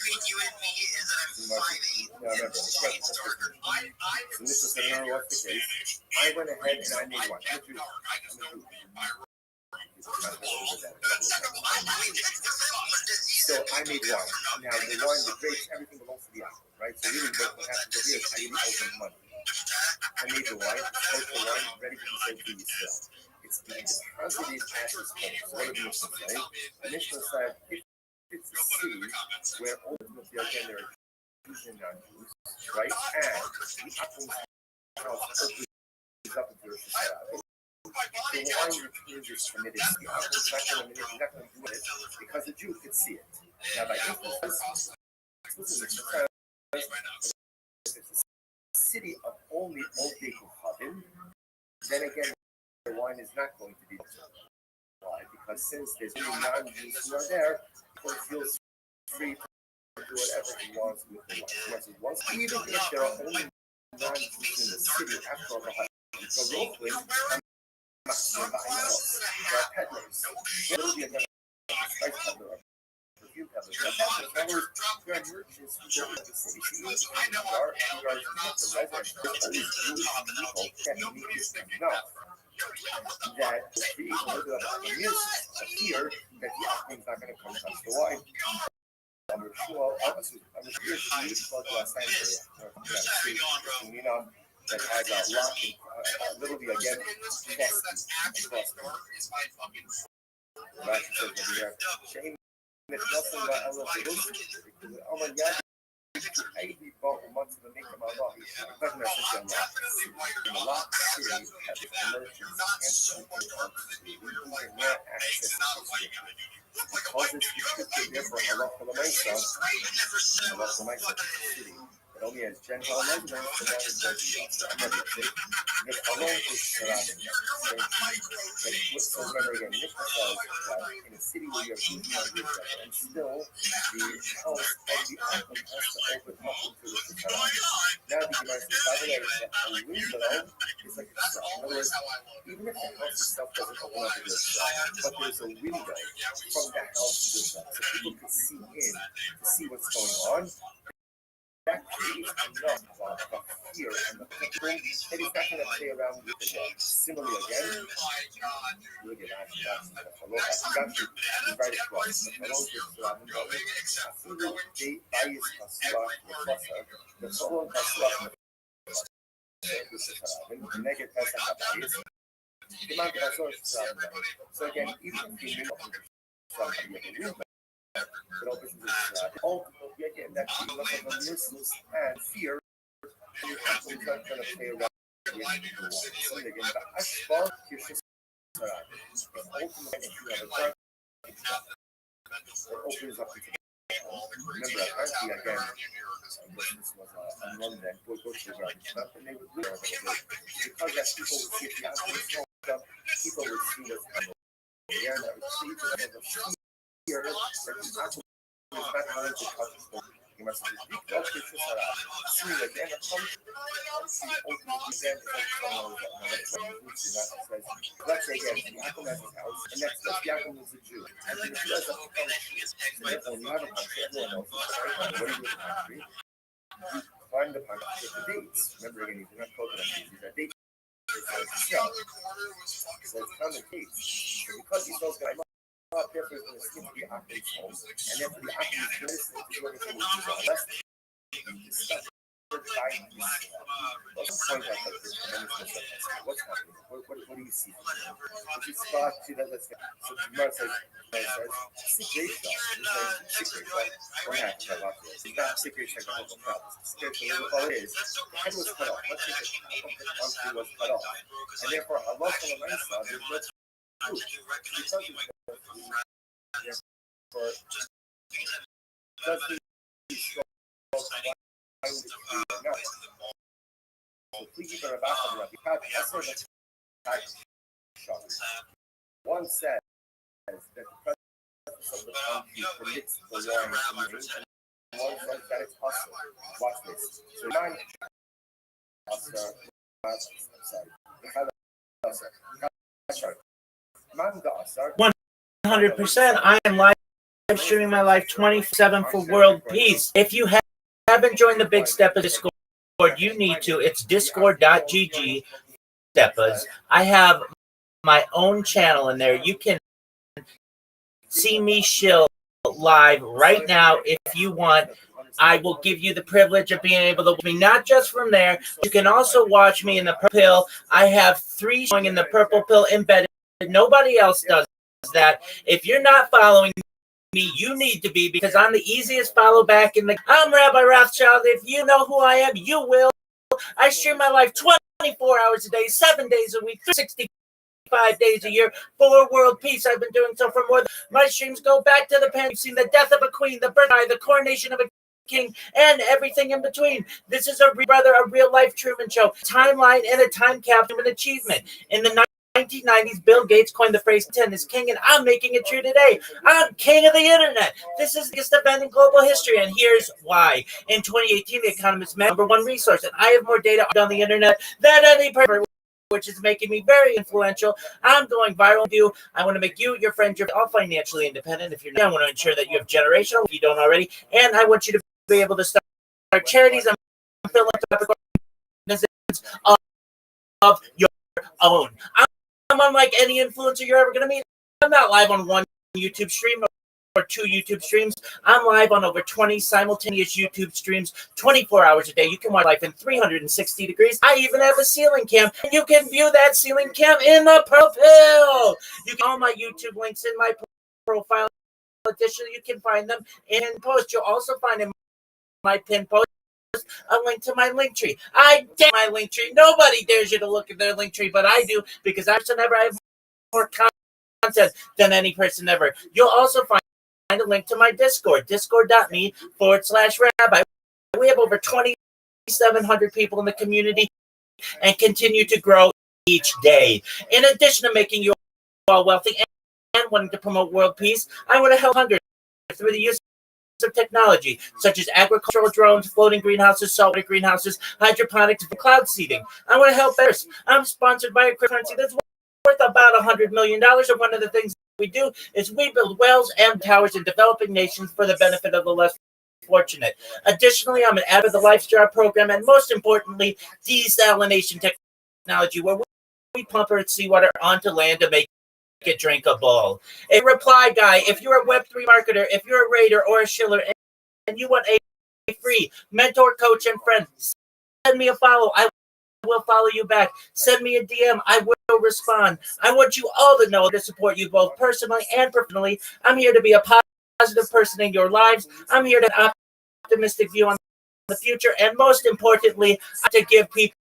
So this is another what's the case. I went ahead and I made one. So I made wine. Now the wine, the grapes, everything belongs to the apple, right? So really what happens over here is I really owe them money. And made the wine, soak the wine, ready to be sold to you still. It's because of these access points. What are the Mishnah say? The Mishnah said, if it's a city where ultimately, again, there are Jews and non-Jews, right? And the Akum's house opens up into Rosh Hashanah. The wine retains its timidity. The Akum's not going to do it because the Jew could see it. Now, by instance, this is a city of only Old Kochavim, then again, the wine is not going to be. Why? Because since there's only non-Jews who are there, he feels free to do whatever he wants with the wine. Even if there are only non-Jews in the city after all the locally, there are peddlers. There will be another spice peddler. Perfume peddlers. There are merchants who go into the city. Who are the residents. That will create a little bit of a fear that the Akum's not going to come touch the wine. I'm sure that has a locking, literally again, shame that nothing but Allah I bought months of the make of my law. But message on that. In a lot of cities have merchants and not access to because it's restricted, therefore, Allah for the Mesa, city. It only has Gentile residents, and that is another thing. This alone is surrounding. So remember again, Mishnah says that in a city where you have Jews and still the house of the Akum has to open up into the Shushan. Now the Gemara says, by the way, a window is like a straw. In other words, even if the house itself doesn't open up into the straw, but there's a window from that house to the straw, so people can see in to see what's going on. That creates enough of fear and the people that he's not going to play around with the wall. Similarly, again, look at that. He's right across. So again, even if you knew but ultimately, again, that feeling of useless and fear, you're not going to play around with so again, the Ashbar, ultimately, if you have a dark, it opens up into remember, apparently, again, this was a run that go to the garden stuff, and they would live a little bit. Because that people would see the outdoor stuff, people would see what's happening. Yeah, that would see the fear that the actual is not going to touch the you must be because this is see again a function ultimately then let's say again the Yaakov has his house and next up Yaakov is a Jew and then he does a function and therefore you have a country everyone else is what do you do with the country you climb the country with the dates remember again these are not coconut trees these are dates so it's common dates so because he's those guys therefore it's going to skip the Akum's home and therefore the Akum's medicine is going to be less let's point out that there's tremendous what's happening? What do you see? If you spot, see that, let's get so Gemara says, Sikri shot. What happened? It's not Sikri shot, the whole problem. Sikri shot, all it is, the head was cut off. Let's say the country was cut off. And therefore, Allah there's no truth. Because one says that the presence of the country permits the war and one says that it's possible. Watch this. So nine sorry. 100%. I am live streaming my life 24/7 for world peace. If you haven't joined the Big Steppas Discord, you need to. It's discord.gg Steppas. I have my own channel in there. You can see me shill live right now if you want. I will give you the privilege of being able to watch me not just from there. You can also watch me in the Purple Pill. I have 3 showing in the Purple Pill embedded. Nobody else does that. If you're not following me, you need to be, because I'm the easiest follow back in the. I'm Rabbi Rothschild. If you know who I am, you will. I share my life 24 hours a day, 7 days a week, 365 days a year for world peace. I've been doing so for more than. My streams go back to the pen. You've seen the death of a queen, the birth, the coronation of a king, and everything in between. This is a real life Truman Show, timeline and a time capsule of an achievement. In the 1990s, Bill Gates coined the phrase 10 is king, and I'm making it true today. I'm king of the internet. This is the biggest event in global history, and here's why. In 2018, The Economist made #1 resource, and I have more data on the internet than any person, which is making me very influential. I'm going viral with you. I want to make you, your friends, all financially independent. If you're not, I want to ensure that you have generational, if you don't already, and I want you to be able to start charities and philanthropic organizations of your own. I'm unlike any influencer you're ever going to meet. I'm not live on one YouTube stream or 2 YouTube streams. I'm live on over 20 simultaneous YouTube streams, 24 hours a day. You can watch life in 360 degrees. I even have a ceiling cam, and you can view that ceiling cam in the profile. You can all my YouTube links in my profile. Additionally, you can find them in post. You'll also find in my pinned post a link to my link tree. I dare my link tree. Nobody dares you to look at their link tree, but I do, because I have more content than any person ever. You'll also find a link to my Discord, discord.me/rabbi. We have over 2,700 people in the community and continue to grow each day. In addition to making you all wealthy and wanting to promote world peace, I want to help hunger through the use of technology, such as agricultural drones, floating greenhouses, saltwater greenhouses, hydroponics, and cloud seeding. I want to help others. I'm sponsored by a cryptocurrency that's worth about $100 million, and one of the things we do is we build wells and towers in developing nations for the benefit of the less fortunate. Additionally, I'm an advocate of the Lifestyle program, and most importantly, desalination technology, where we pump Earth seawater onto land to make it drinkable. A reply guy, if you're a Web3 marketer, if you're a raider or a shiller, and you want a free mentor, coach, and friend, send me a follow. I will follow you back. Send me a DM. I will respond. I want you all to know to support you both personally and professionally. I'm here to be a positive person in your lives. I'm here to have an optimistic view on the future, and most importantly, to give people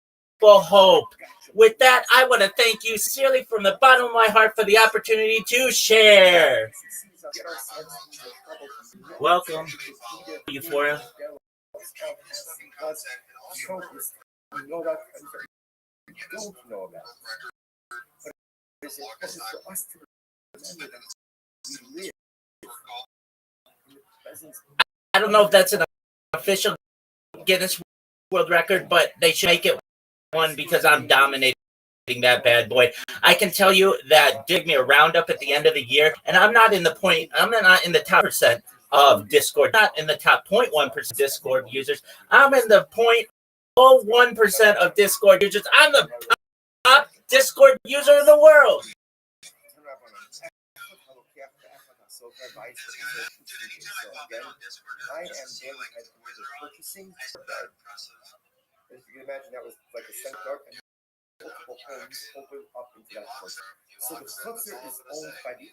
hope. With that, I want to thank you sincerely from the bottom of my heart for the opportunity to share. Welcome, Euphoria. I don't know if that's an official Guinness World Record, but they should make it one, because I'm dominating that bad boy. I can tell you that dig me a roundup at the end of the year, and I'm not in the top percent of Discord, not in the top 0.1% Discord users. I'm in the 0.01% of Discord users. I'm the top Discord user in the world. If you can imagine, that was like a center dark, and multiple homes open up into that cluster. So the cluster is owned by the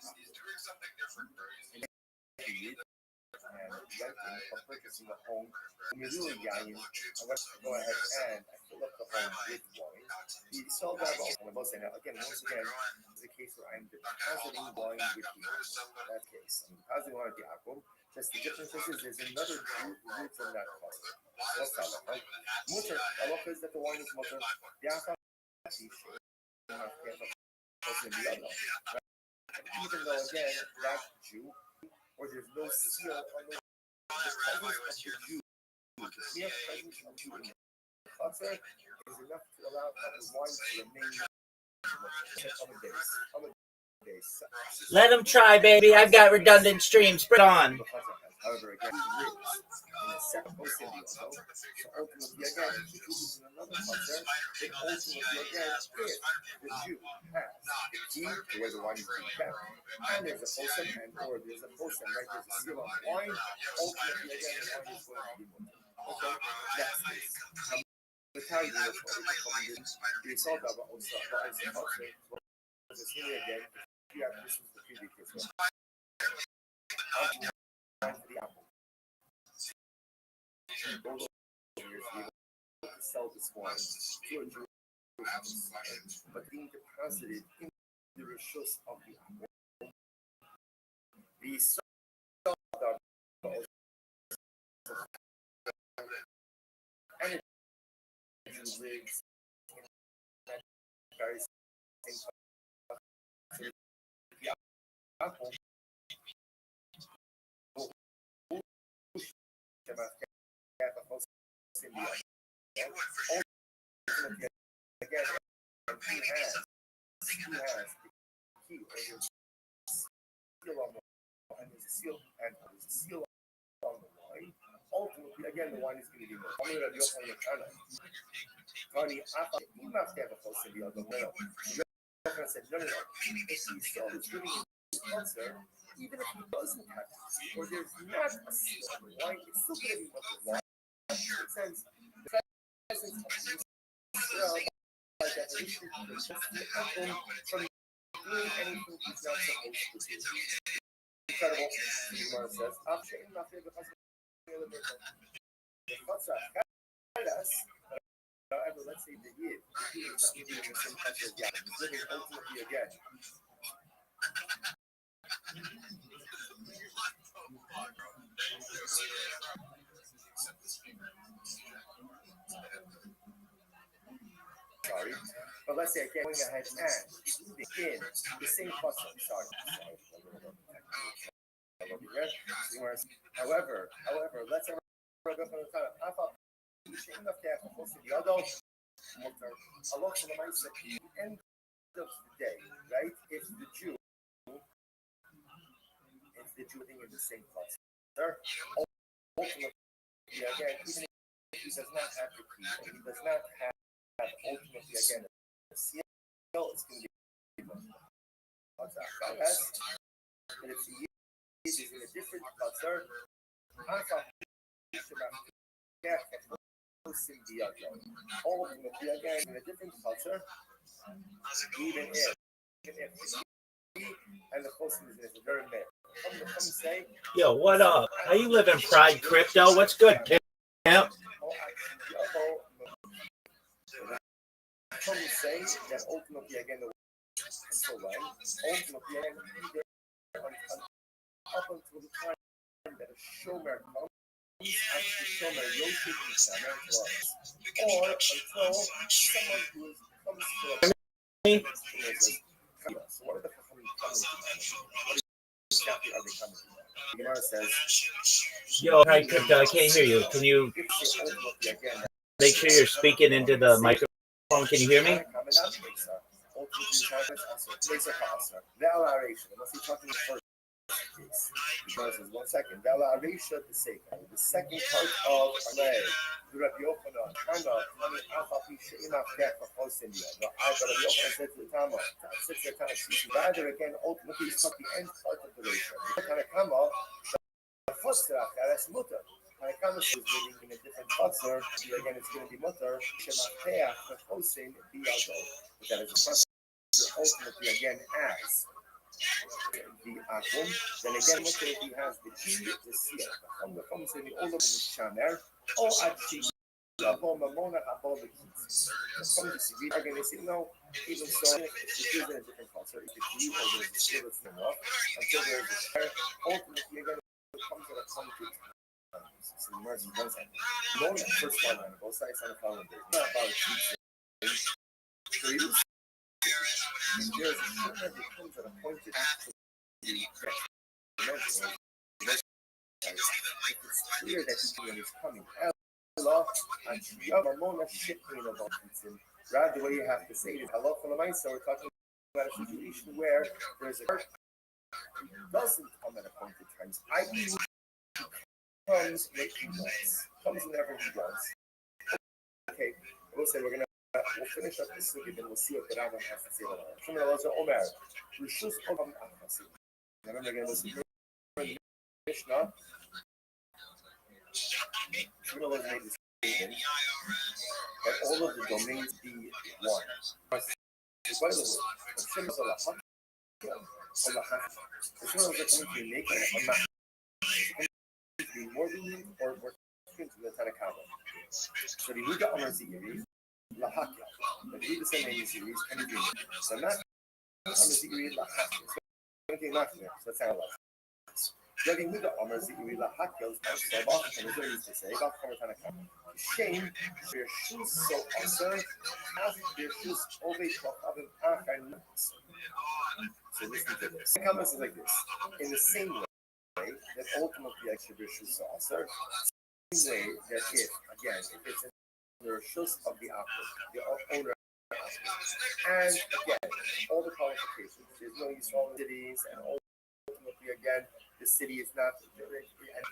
and renting or purchasing a home. When you're doing yayin, I want to go ahead and I fill up the home with wine. We sell that on the most. Now, again, once again, it's a case where I'm depositing wine with you. That case, I'm depositing wine with the aqua. Just the difference is there's another root from that cluster. What's that? Mutter. Allah is that the wine is mutter. The aqua. Even though, again, that Jew, or there's no seal on the presence of the Jew. The mere presence of Jew in the cluster is enough to allow the wine to remain Let them try, baby. I've got redundant streams. Bring it on. However, again, he lives in a second symbiote. So ultimately, again, he lives in another culture. Then ultimately, again, if the Jew has the key to where the wine is being kept, and there's a posem, and or there's a posem, right? There's a seal on the wine. Ultimately, again, the wine is going to be moved. Okay, next case. The time we saw that also was here again. Yeah, this is the previous case. The apple. Those years we able to sell this wine to a Jew, but being deposited in the rishus of the apple. The sold and it lives in that very same the apple. Again, he has the key or his seal on the wine, and there's a seal on the wine. Ultimately, again, the wine is going to be more. I'm going to on your channel. Tony, you must have a full symbiote, but no. I said, no. If he still is living in his culture, even if he doesn't have it, or there's not a seal on the wine, it's still going to be what the wine. Makes sense. The presence of the smell, by definition, prevents the apple from doing anything he's not supposed to do. Incredible. Gemara says, however, let's say the Yid is not living in the same culture as Yaakov. He's living ultimately again. Sorry. But let's say again, going ahead and moving in the same cluster. Sorry. However, let's say we're going to kind of half up. Enough to have most of the adult a lot of the mindset at the end of the day, right? It's the Jew living in the same cluster. Ultimately, again, even if he does not have the key, or he does not have ultimately again a seal, it's going to be but if the Yid is in a different cluster, ultimately again in a different culture, even if and the person is very male. Come say, yo, what up? How you living, Pride Crypto? What's good, pimp? Come say that ultimately again the so when ultimately again up until the time that a shomer comes. Or until someone who comes to so what are the Gemara says, Yo, Pride Crypto, I can't hear you. Can you make sure you're speaking into the microphone? Can you hear me? Because 1 second, the second part of Rabbi Yochanan, said to the Tama, rather again, ultimately, it's not the end part of the ratio. The first that's mutter. Hanakama is living in a different culture. Again, it's going to be mutter. That is a person ultimately again as the akum, then again, what if he has the key, the seal, the comes in the old shamer, or actually, mamona above the keys. Some of the again, they say, no, even so, it is in a different culture. It's the key, or there's a seal that's enough, until there's a share. Ultimately, again, it comes at a conflict. So the mercy one second. Mona, first one, on both sides on the following day. Not about keys. So you there's a share that becomes at a point to it's clear that is coming. Allah and Mamona shipping about him. Rather, the way you have to say it, Allah for the Maisa, we're talking about a situation where there's a person who doesn't come at appointed times. I.e., he comes when he wants. Comes whenever he wants. Okay, we'll say we'll finish up this sugi, then we'll see what the Rambam has to say about it. Shimon Elazar Omer, Rishus Ovam Achasi. Remember again, listen to the Mishnah. Shimon Elazar made this statement that all of the domains be one. It's by the rule. Shimon Elazar coming to make a match. Be more lenient or more to the Tanakama. So the Huda Amar Zikiri, Lahakia. The Huda same name is Zikiri, can you do it? So not Amar Zikiri, Lahakia. So okay, not there. So that's how it was. The Huda Amar Zikiri, Lahakia is not so about it. And it's what he used to say about Tanakama. Shame, their shoes so concerned, as their shoes always talk of an Arkan. So listen to this. Tanakama is like this. In the same way, that ultimately exhibition saucer, same way that if it's in the rishus of the apple, the owner of the apple, and again, all the qualifications, there's no Yisrael cities, and ultimately again, the city is not, and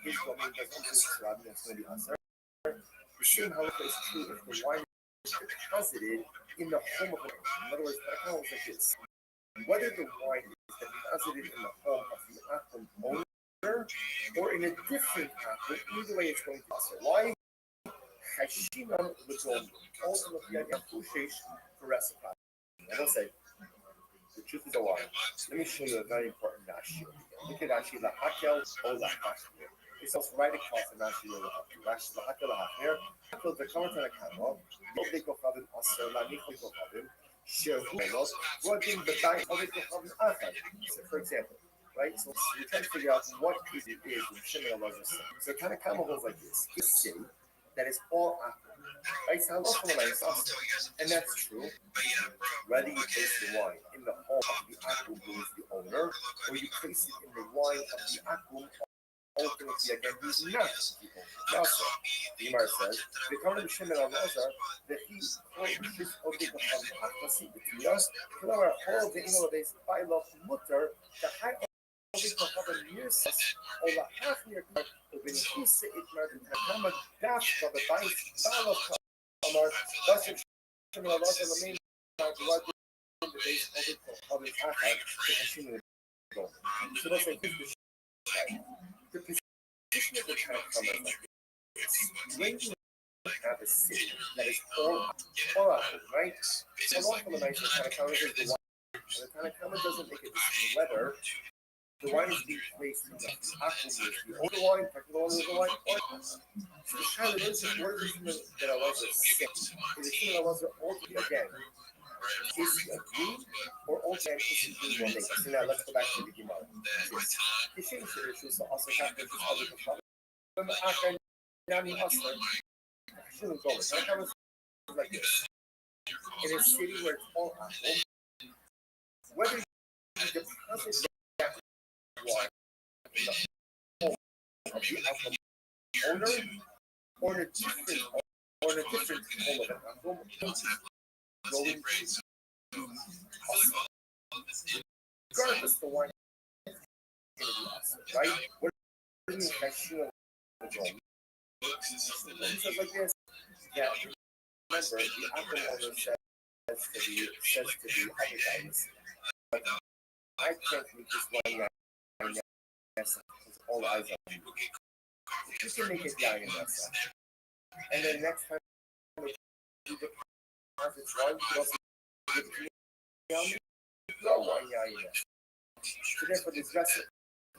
his domain doesn't exist, rather than it's going to be answered. The same however is true if the wine is deposited in the home of the owner. In other words, the account is like this. Whether the wine is deposited in the home of the apple owner, or in a different apple, either way it's going to answer. Why? Hashiman Ladon, ultimately I get Pushish for reciprocity. I will say, the truth is a lie. Let me show you a very important Rashi. Look at Rashi, Lahakel or Lahachir. It's also right across the Rashi or Lahachir. Rashi, Lahakel, Lahachir. Lahakel, the Kamartan Akamo, Lobde Kochavim, Aser, Laniko Kochavim, Shehu, Rodin, Badai, Lobde Kochavim, Achad. So, for example, right? So we're trying to figure out what is it is in Shimon Elazar saying. So kind of goes like this. It's a city that is all apple. Right? Sounds also nice, and that's true. Whether you place the wine in the home of the apple who is the owner, or you place it in the wine of the apple, ultimately again, who's not the owner. Also, the Gemara says, the Kaman of Shimon Elazar, that he called this object of Achasi between us, to our whole the innovates by love mutter, the high Years, or the half year cut, when he said it murdered Muhammad Dash of the Bice, Bala Kamar, Bashir Shimon Elazar, the main blood in the base of it for Habit Ahad to continue to go. So that's like the position of the Tanakama like this. When you have a city that is all apple, right? So a lot of the nice Tanakama is the one, and the Tanakama doesn't make a decision whether the wine is being placed in the apple with the older wine, technical one with the wine, or so the child is where is it that I was a sick? Is it that I was ultimately again? Is he a green or ultimately is he green one day? So now let's go back to the Gemara. The shame is also happening to other people. Remember, after Nami Hustler, I shouldn't go. So I was like this. In a city where it's all apple, whether you deposit wine in the home of the apple owner or in a different home of an apple going to regardless the wine is going to be awesome, right? What do you mean by shooting the dome? It says like this, that remember the apple owner says to the other guys, like, I can't make this wine right. Yes, all eyes on you. You can make it young in that sense. And then next time you deposit it's wrong, you can also give it to young, throw one young in that. So therefore this vessel,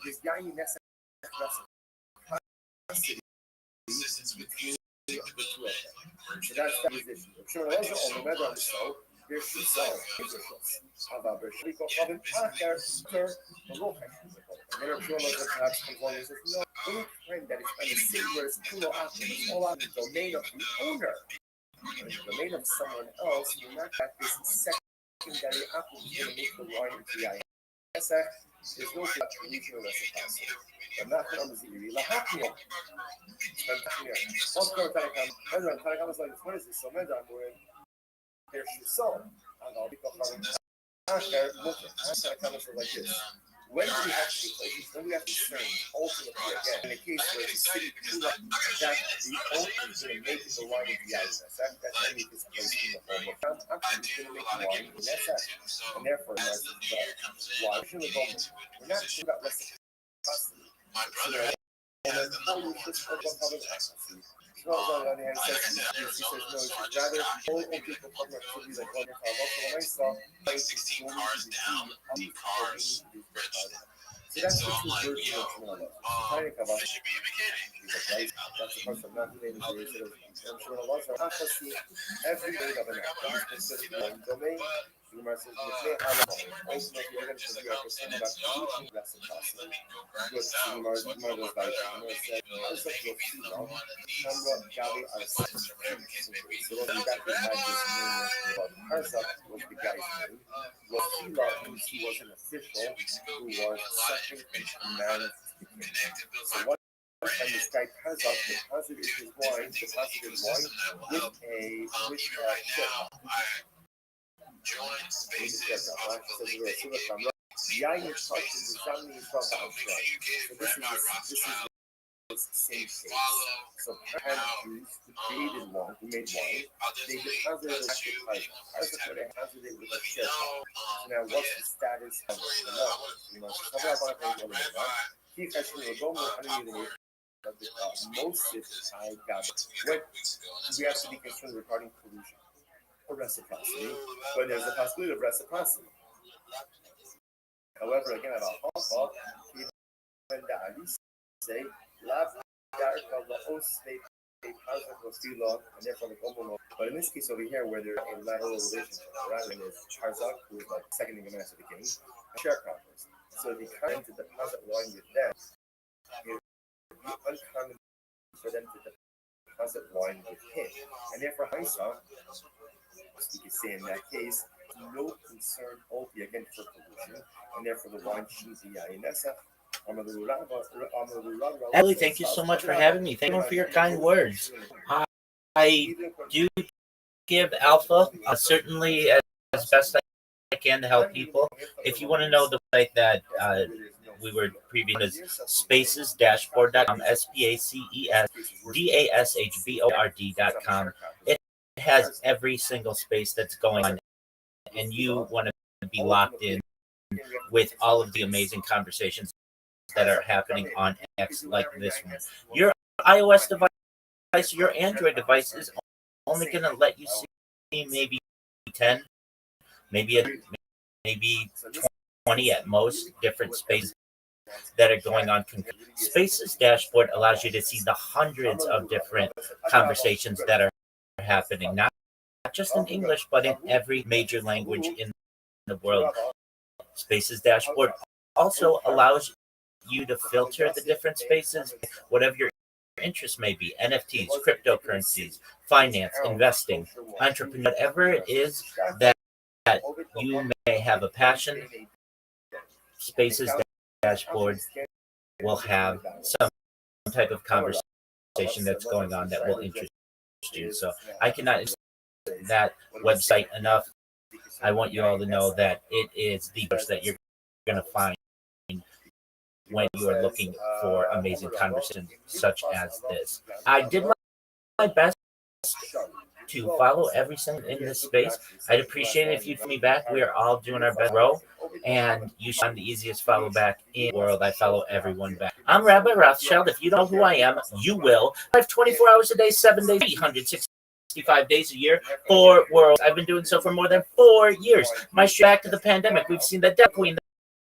this young in that vessel, between the two of them. So that's the position. If you're also on the matter of the soul, there's two cells. However, we go from an after the low and then if you want to perhaps comes along and says, no, any claim that it's on the city where it's too low after it's all out of the domain of the owner. In the domain of someone else, you're not at this secondary apple is going to make the wine into the IS. There's no such regional reciprocity. I'm not going to see you. Lahapnio. What's going to Tanakam is like, what is this? So, Medam, we're in their shoe. So, and I'll be talking about Tanakam is like this. when do we have to be places? When we have to concern ultimately again in a case where the city that the only thing making the line of the ISS that only this place in the home of I'm actually going to make the line in SF and therefore why should we go we're not sure about less custody and then how we should talk about public access. No, on the other hand, says no, it's rather all people public activities like one of our local and stuff. 16 cars down, 8 cars registered. So that's So the I'm two like, versions yo, of Shimon. That's should be a mechanic. the part of not doing the Shimon. So accuracy every way of an act is considered one domain. Humor says ultimately you're going to be a person about teaching lesson possible. Good humor, mother's like said, also your female, camera, Gabi, are so when we got behind this name about Harzak was the guy's name. Was Fila, he was an official who was second in command to the king. So one time this guy Harzak deposited his wine with a ship. Join spaces off the link that you gave me. Yeah, you're talking to somebody from outside. So this is the same case. So perhaps Jews who created one, who made wine, they deposited it with the pipe. They deposited it with the ship. So now what's the status of the law? You know, so about that. He actually will go more under most of I got it. We have to be concerned regarding pollution. Or reciprocity, but there's a possibility of reciprocity. However, again, about Hong Kong, even the Alice say, Lab Yarka, the host state, a positive was too long, and therefore the Omono. But in this case over here, where they're in lateral relationship, rather than is Charzak, who is like second in command to the king, sharecroppers. So if you come to deposit wine with them, it would be uncommon for them to deposit wine with him. And therefore, Haisa, you could say in that case, no concern only again for pollution, and therefore the wine shouldn't be Inessa. Ellie, thank you so much for having me. Thank you for your kind words. I do give alpha, certainly as best I can to help people. If you want to know the site that we were previewing is spacesdashboard.com, spacesdashboard.com. It has every single space that's going on, and you want to be locked in with all of the amazing conversations that are happening on X like this one. Your iOS device, your Android device is only going to let you see maybe 10, maybe 20 at most different spaces that are going on. Spaces dashboard allows you to see the hundreds of different conversations that are happening, not just in English, but in every major language in the world. Spaces dashboard also allows you to filter the different spaces, whatever your interest may be: NFTs, cryptocurrencies, finance, investing, entrepreneur, whatever it is that you may have a passion. Spaces dashboard will have some type of conversation that's going on that will interest you. So I cannot explain that website enough. I want you all to know that it is the best that you're going to find when you are looking for amazing conversations such as this. I did my best to follow every single in this space. I'd appreciate it if you'd follow me back. We are all doing our best to grow, and you should find the easiest follow back in the world. I follow everyone back. I'm Rabbi Rothschild. If you don't know who I am, you will. I have 24 hours a day, 7 days, 365 days a year, 4 worlds. I've been doing so for more than 4 years. My back to the pandemic, we've seen the death queen,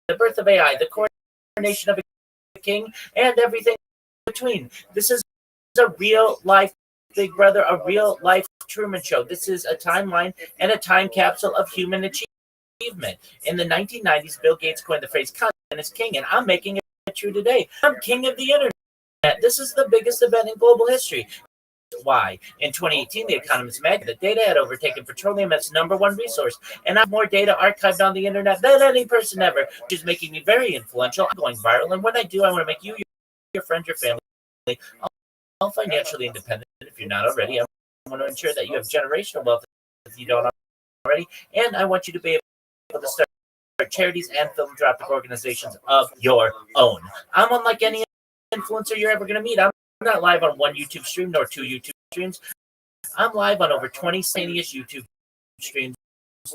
the birth of AI, the coronation of a king, and everything between. This is a real life Big Brother, a real life Truman Show. This is a timeline and a time capsule of human achievement. In the 1990s, Bill Gates coined the phrase "content is king," and I'm making it true today. I'm king of the internet. This is the biggest event in global history. Why? In 2018, The Economist magazine, the data had overtaken petroleum as #1 resource, and I have more data archived on the internet than any person ever, which is making me very influential. I'm going viral, and when I do, I want to make you, your friend, your family, all financially independent. If you're not already, I want to ensure that you have generational wealth if you don't already, and I want you to be able to start charities and philanthropic organizations of your own. I'm unlike any influencer you're ever going to meet. I'm not live on one YouTube stream nor two YouTube streams. I'm live on over 20 simultaneous YouTube streams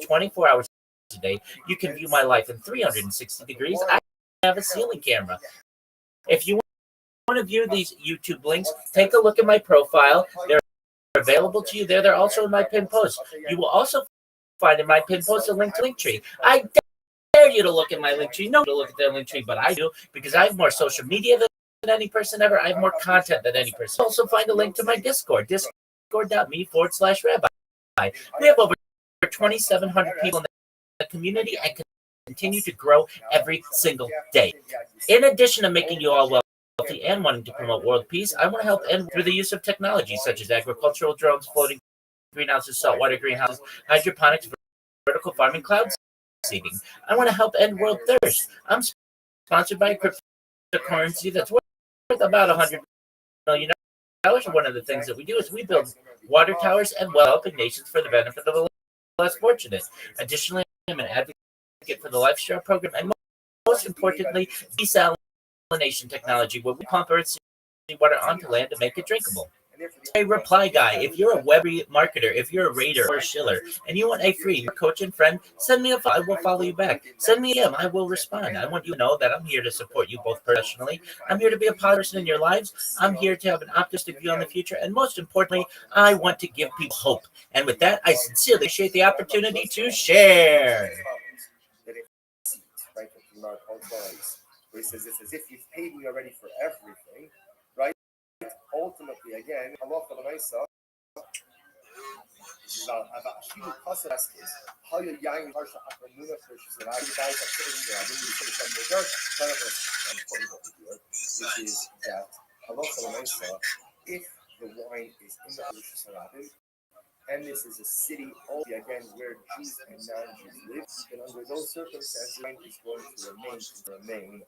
24 hours a day. You can view my life in 360 degrees. I have a ceiling camera. If you want to view these YouTube links, take a look at my profile. They're available to you there. They're also in my pinned post. You will also find in my pinned post a link to Linktree. I dare you to look at my Linktree. No, to look at their Linktree, but I do because I have more social media than any person ever. I have more content than any person. Also find a link to my Discord, discord.me/rabbi. We have over 2,700 people in the community and continue to grow every single day. In addition to making you all wealthy and wanting to promote world peace, I want to help end through the use of technology such as agricultural drones, floating greenhouses, saltwater greenhouses, hydroponics, vertical farming, cloud seeding. I want to help end world thirst. I'm sponsored by a cryptocurrency that's worth about $100 million. One of the things that we do is we build water towers and well-helping nations for the benefit of the less fortunate. Additionally, I'm an advocate for the Life Share program and most importantly, desalination technology, where we pump earth's water onto land to make it drinkable. A reply guy. If you're a web marketer, if you're a raider or a shiller, and you want a free coach and friend, send me a follow. I will follow you back. Send me a DM. I will respond. I want you to know that I'm here to support you both professionally. I'm here to be a positive person in your lives. I'm here to have an optimistic view on the future. And most importantly, I want to give people hope. And with that, I sincerely appreciate the opportunity to share. Right, from our authorities, where he says it's as if you've paid me already for everything, right? Ultimately, again, Allah for the Maisa, which is that Allah for the Maisa, if the wine is in the Harabim, and this is a city only again where Jews and non-Jews live, and under those circumstances, wine is going to remain.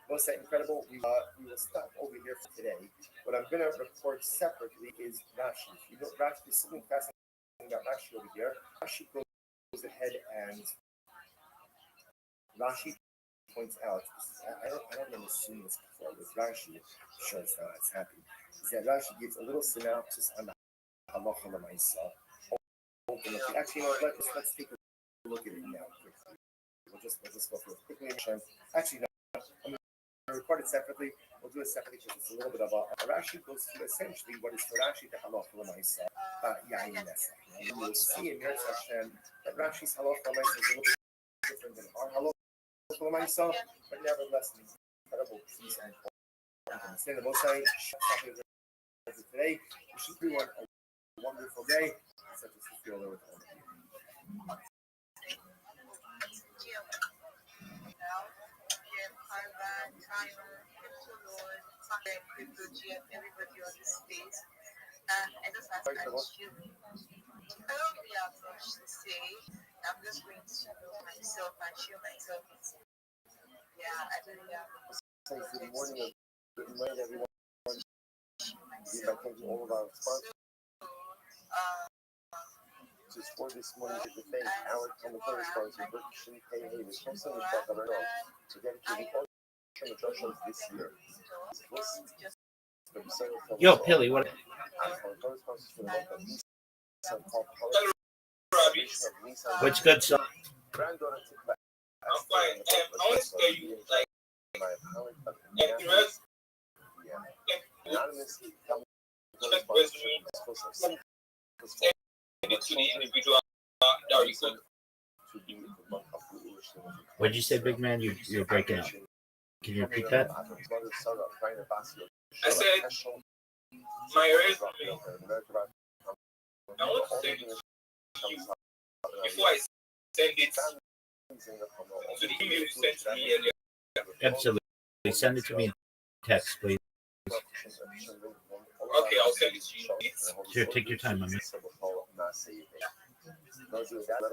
What's that incredible? We will stop over here for today. What I'm going to record separately is Rashi. You know, Rashi is something fascinating about Rashi over here. Rashi goes ahead and Rashi points out. I don't remember seeing this before with Rashi. I'm sure it's not as happy. Is that Rashi gives a little synopsis on the halacha l'maisa. Actually, you know, let's take a look at it now quickly. We'll just go through it quickly. Actually, no, I'm going to record it separately. We'll do it separately because it's a little bit of a Rashi goes through essentially what is for Rashi the halacha l'maisa. You will see in Meretz Hashem that Rashi's halacha l'maisa is a little bit different than our halacha l'maisa, but nevertheless, an incredible piece and understand the Most High today. We should do a wonderful day. Such as we feel there with all of you. Everybody on this space. I just asked you. We have much to say. I'm just going to know myself and share myself. Yeah, I really have. Good morning, everyone. We'd like to thank all of our sponsors. Just for this morning, to thank Alec and the third sponsor, Berkshire Pay Havens, from Sunday Park, Avenue, to dedicate all the shows this year. Yo, Pilly, what? Which good song? Granddaughter took back. I'm fine. I want to tell you, like, Anonymous. to the individual that you could. What did you say, big man? You're breaking up. Can you repeat that? I said, my resume, I want to send it to you before I send it to the email you sent to me earlier. Absolutely. Send it to me in text, please. Okay, I'll send it to you. Sure, take your time, man. Let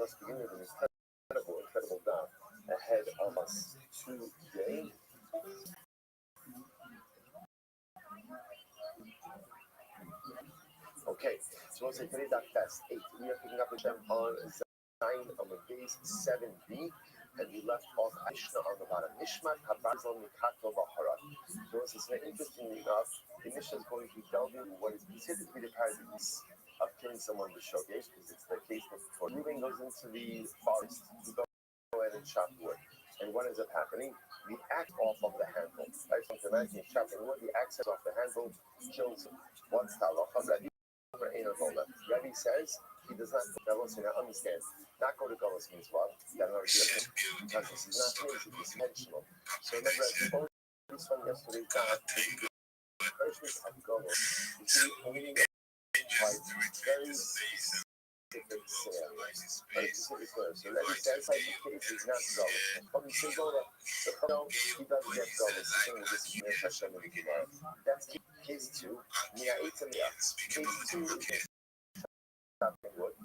us begin with an incredible job ahead of us today. Okay, so let's say today's our test 8. We are picking up the gem on Zion of the base 7B. and we left off Mishnah on the bottom. Nishmat Habarzal Mikato Baharat. So this is very interestingly enough, the Mishnah is going to delve into what is considered to be the paradox of killing someone with shogesh, because it's the case that before moving goes into the forest, you go ahead and chop wood. And what ends up happening? The axe off of the handle. Right? So imagine you're chopping wood, the axe off the handle kills him. What's halacha? Rabbi says he does not go to Galus, and I understand. Not go to Galus means what? That already because this is not his, it's intentional. So remember, as we spoke this one yesterday, that the person of Galus is really only like very specific scenario. Right? Specific scenario. So Rabbi says like the case is not Galus. When you say go to no, he doesn't get Galus. The thing with this is Hashem in the Gemara. That's case 2. Case 2 is chopping wood.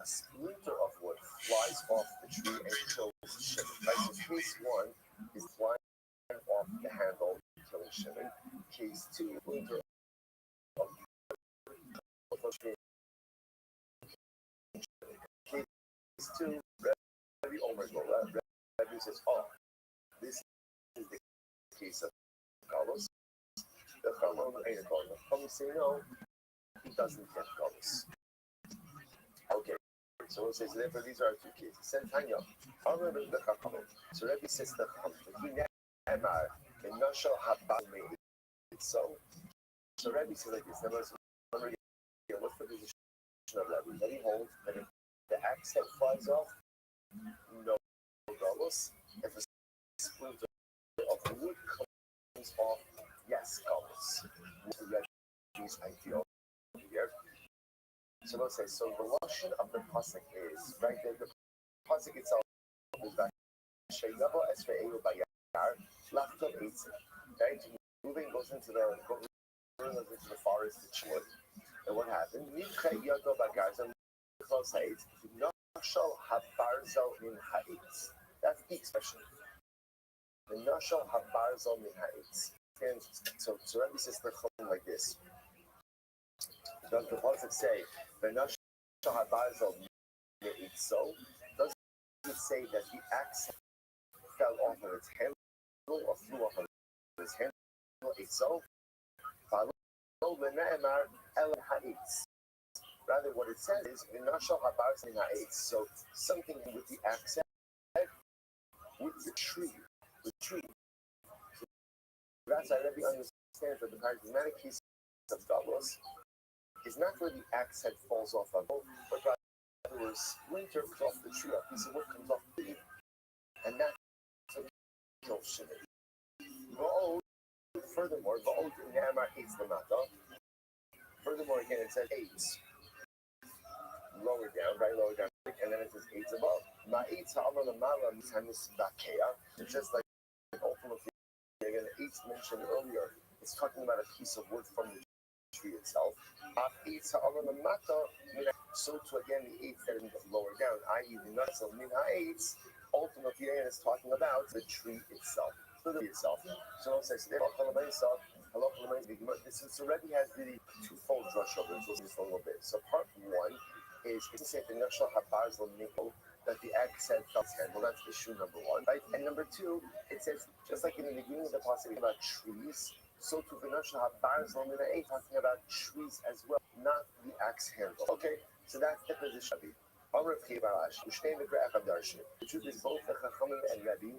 A splinter of wood flies off the tree and kills Shimon. Right? So case 1 is flying off the handle, killing Shimon. Case 2, splinter of wood. Case 2, Rabbi Omer Rabbi says, oh, this is the case of Galus. The Chachamim ain't a Galus. The Chachamim say no, he doesn't get Galus. Okay, so we'll say, so therefore these are our 2 cases. Sentanya, Amar the Chachamim. So Rabbi says the Chachamim, Emar, and Nashal Habal made it so. So Rabbi says like this. What's the position of Rabbi? Rabbi holds that if the axe head flies off, no Galus. If a splinter of wood comes off, yes, Galus. The Rabbi's ideal here. So let's say, so the lashon of the pasuk is right there. The pasuk itself is that Sheilavo Esre'elu Bayar Lachtav Eitzim. Right, moving goes into the forest to wood. And what happened? Nidche Yado Bagarza Close Ha'etz Nashal Habarzal Min Ha'etz. That's the expression. The Nashal Habarzal Min Ha'etz. And so Rabbi says the Chachamim like this. Does the pasuk say the Nashal Habarzal Min Ha'etz? So does it say that the axe fell off of its handle or flew off of its handle? It's so. Rather, what it says is so something with the accent with the tree. So that's how Rabbi understands that the paradigmatic case of Galus is not where the axe head falls off of, but rather where a splinter comes off the tree, a piece of wood comes off the tree, and that's what kills Shimon. Furthermore, furthermore, again, it says 8 lower down, right, lower down, and then it says 8 above. It's just like ultimately, again, the 8 mentioned earlier, it's talking about a piece of wood from the tree itself. So to again, the 8 that is lower down, i.e., the nuts of min ha'etz, ultimately, again, it's talking about the tree itself. So the itself. So it says, this is already has really twofold rush over it, so just a little bit. So part 1 is it says the Nashal Habarzal Nikol, that the axe head fell handle. That's issue number 1, right? And number 2, it says, just like in the beginning of the passage about trees, so to the Nashal Habarzal Nikol, talking about trees as well, not the axe handle. Okay, so that's the position. The truth is both the Chachamim and Rabbi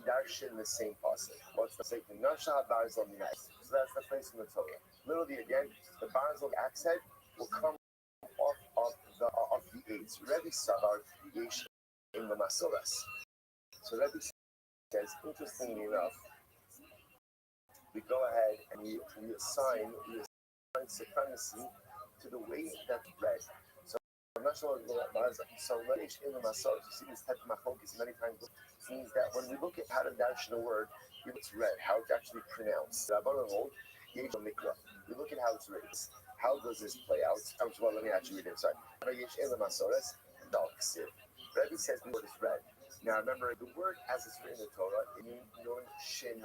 darshan the same pasuk. What's the same? Nasha Barzal Minai. So that's the place in the Torah. Literally again, the Barzal axe head will come off of the 8. Rabbi Savar Yesh in the Masoras. So Rabbi says, interestingly enough, we go ahead and we assign supremacy to the way that's read. So Leish in the Masor, you see this type of machokis many times, means that when we look at how to dash the word, it's read, how it's actually pronounced. We look at how it's written. How does this play out? Well, let me actually read it. Sorry. Rabbi says the word is read. Now remember, the word as it's written in the Torah, it means nun shin.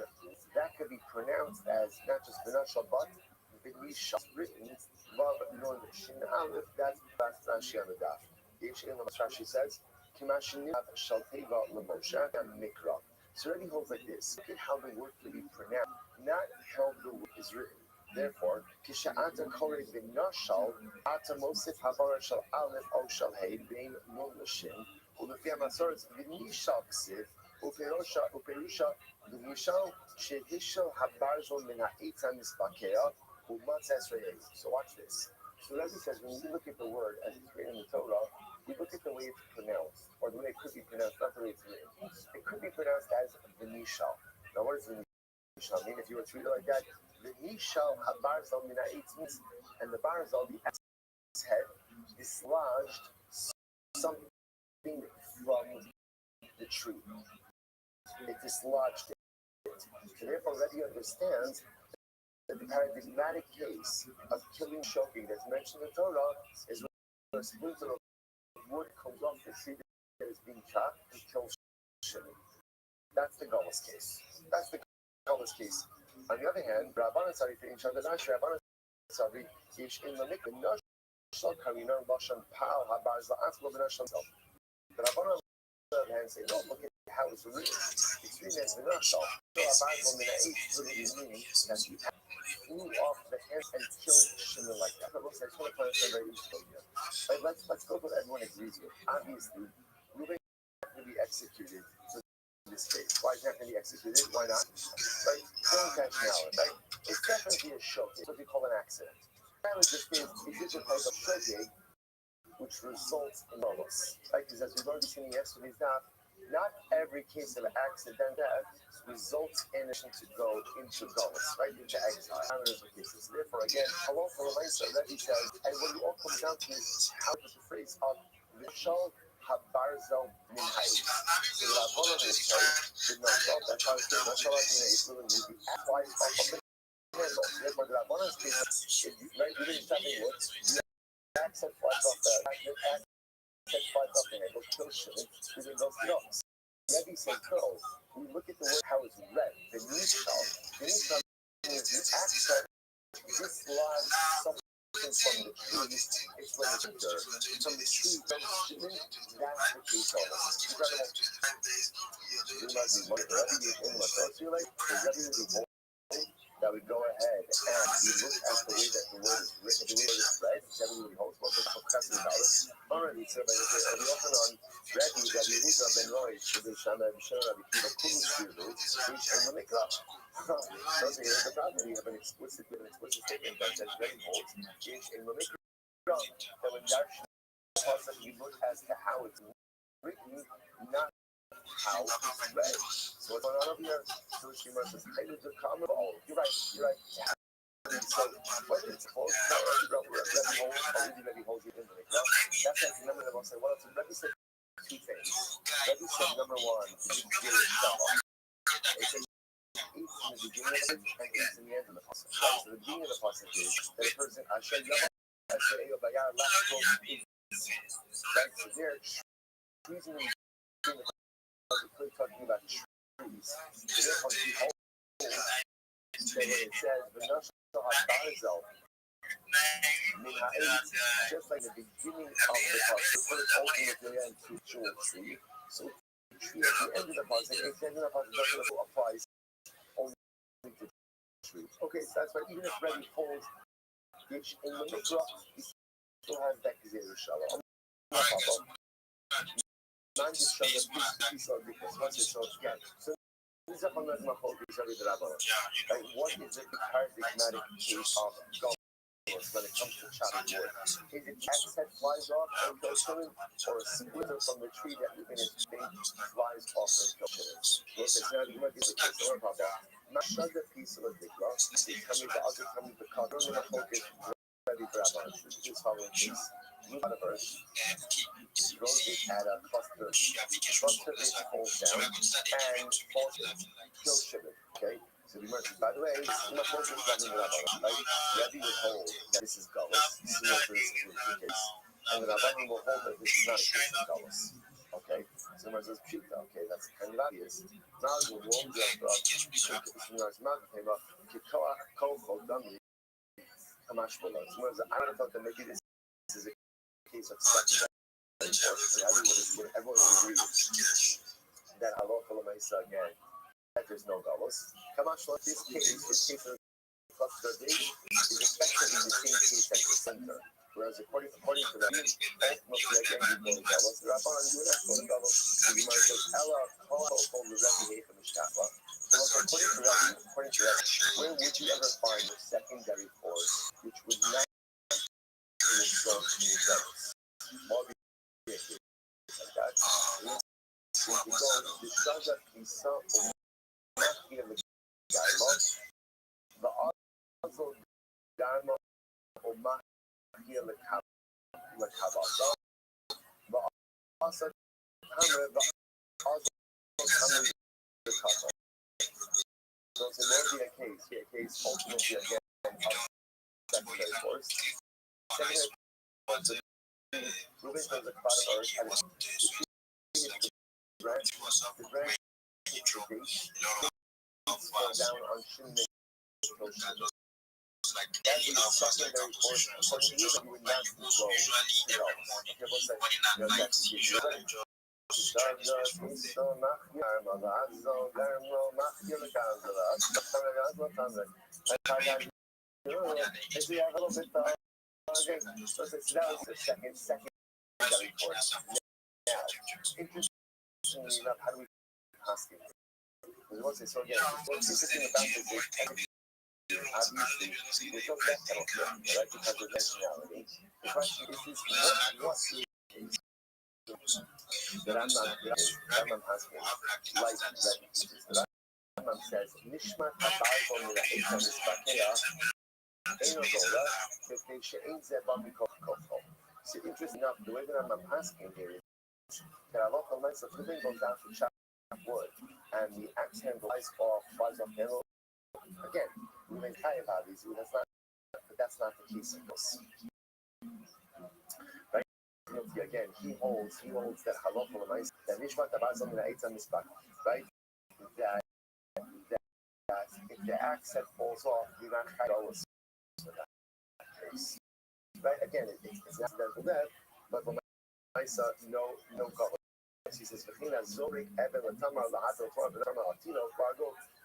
That could be pronounced as not just v'nashal but v'nisha written. Vav nun shin aleph. That's Rashi on the daf. Rashi says So already holds like this. Look at how the word can be pronounced, not how the word is written. Therefore, כשאתה קורא בנשל, אתה מוסיף הברה של א' או של ה' בין נון לשין, ולפי המסורת ונישל כסיף, ופירושה ונישל שהישל הברזל מן העץ המספקע ומצא עשרה. So watch this. So as it says, when we look at the word as it's written in the Torah, we look at the way it's pronounced, or the way it could be pronounced, not the way it's written. It could be pronounced as Venishal. Now, what does Venishal mean? If you were to read it like that, Venishal habarzal min ha'etz means, and the barzal, the axe head, dislodged something from the tree. It dislodged it. So therefore, Rebbe understands that the paradigmatic case of killing choking that's mentioned in the Torah is when a splinter of wood comes off the tree that is being chopped and kills Shimon. That's the Gullus case. That's the Gullus case. On the other hand, Rabbanan Sari in Shadanash, Rabbanan Sari, Ish in the Mikra, Nashal Karina, Lashon Pal, Habaz, La'atlo, Benashal. The Rabbanan on the other hand say, no, look at how it's written. It's written as Benashal. So Habaz, literally meaning that you flew off the head and killed Shimon like that. But looks like it's going to find it very useful here. But let's go with what everyone agrees with. Obviously, Reuben is going to be executed for this case. Why is that going to be executed? Why not? Right? Don't catch now, right? It's definitely a shogeg. It's what we call an accident. That was just is this a type of shogeg which results in loss, right? Because as we've already seen in yesterday's daf, not every case of accident death results in a to go into Golis, right? Into exile. So therefore, again, Allah for Lamaisa, Rebbe says, and what it all comes down to is how does the phrase of Vishal Habarzel Min Hayit. So the Rabbanan will say, the Nashal, that's how it's Nashal Adina is going to be applied off of the handle. Therefore, the Rabbanan's case, right, you're going to start in wood, the accent flies off the accent flies off the handle, kills Shimon, within those blocks. Rebbe says, no, we look at the word how it's read, the Nishal means the accent dislodge something from the tree, it's when the trigger from the tree from Shimon, that's the case of it. Incredible. You might be wondering, Rebbe is in what thoughts you like, Rebbe is involved that we go ahead and we look at the way that the word is written, the way it's read, Rebbe holds what the discussing about it. Already, so we often on Rebbe, Rabbi Yehuda ben Roy, Rabbi Shammai, Rabbi Shimon, Rabbi Kiva, Kulu Shiru, each in the Mikra. Those are the problem. We have an explicit statement that says Rebbe holds each in the Mikra. That when Darshan pasuk, we look as to how it's written, not how it's read. So what's going on over here? So Shimon says, "Hey, there's a common ball." You're right. So whether it's close, Rebbe holds it in the Mikra. That's like remember that I'll say, well, Rebbe said two things. Rebbe said number one, it's in the beginning of it and it's in the end of the pasuk. So the beginning of the pasuk is that a person Asher Yavah Asher Eyobayar Lachol is right. So there, trees in the beginning of the pasuk, we're talking about trees. So therefore, behold, it says V'nashal HaBarzel Min Ha'etz, just like the beginning of the pasuk, the first opening of the end to a tree. So the tree at the end of the pasuk, at the end of the pasuk doesn't apply only to trees. Okay, so that's why even if Rebbe holds which in the Mikra, he still has that Gezeirah Shalom. Man Yisrael, piece of weakness. What's it so again? So this is a fundamental hope is every Rabbanan. Right? What is the paradigmatic case of God when it comes to chopping wood? Is it axe that flies off and kills Shimon, or a splinter from the tree that we're going to think flies off and kills Shimon? Look, it's not even the case. Don't worry about that. Not a piece of the Mikra. It's coming to other coming to cut. Don't even focus. Ready for Rabbanan. Just following this. Move out of verse. Throws it at a cluster. Cluster is falls down and falls kills Shimon. Okay? So the merchant, by the way, this is not focused on the Rabbanan. Like, Rebbe will hold that this is Gullus, similar to this case. And the Rabbanan will hold that this is not a case of Gullus. Okay? So the merchant says, Pshita. Okay, that's kind of obvious. Now, the warm dress brought, Kikoa, Koko, Dummy, Kamash Bola. So I thought that maybe this is a case of second unfortunately, everyone would agree that halacha l'maisa again, that there's no galus. Kamash like this case of cluster base is effectively the same case as the center. Whereas according to that, ultimately again you go to galus. The Rabban, you would have to go to galus. The Gemara says, Ella, called the Rebbe from Mishkafla. So according to that, where would you ever find a secondary force which would not result in results? More be a case like that. If you go, the Shaza Kisa or Machia L'Gaima, the Azo Gaima or Machia L'Kabasa, the Asa Hammer, the Azo Hammer L'Kabasa. So it's a case ultimately again of secondary force. Secondary force, Reuben throws a cloud of earth at the branch fall down on Shimon. That is secondary force. According to you, you would not go to secondary force. Now, interestingly enough, how do we ask it? So again, what's interesting about this is obviously there's no death penalty, right? Because of nationality. The question is what is that I'm not asking like that Rambam says Nishma Tabarbo Mina Eitan Mispakeya Eino Gola B'Kei She'ein Zeh Ba Mikol Kofo. So interesting enough, the way that I'm asking here is that a lot of nights of living goes down to chop wood and the axe handle flies off handle. Again, we may tie about these, but that's not the case of this. Right? Again, he holds that halacha l'maisa, that nishmat abazam min ha'etzah mispak, right? That if the axe head falls off, you're not chayav for that case. Right? Again, it's not accidental death, but l'maisa, no galus. He says,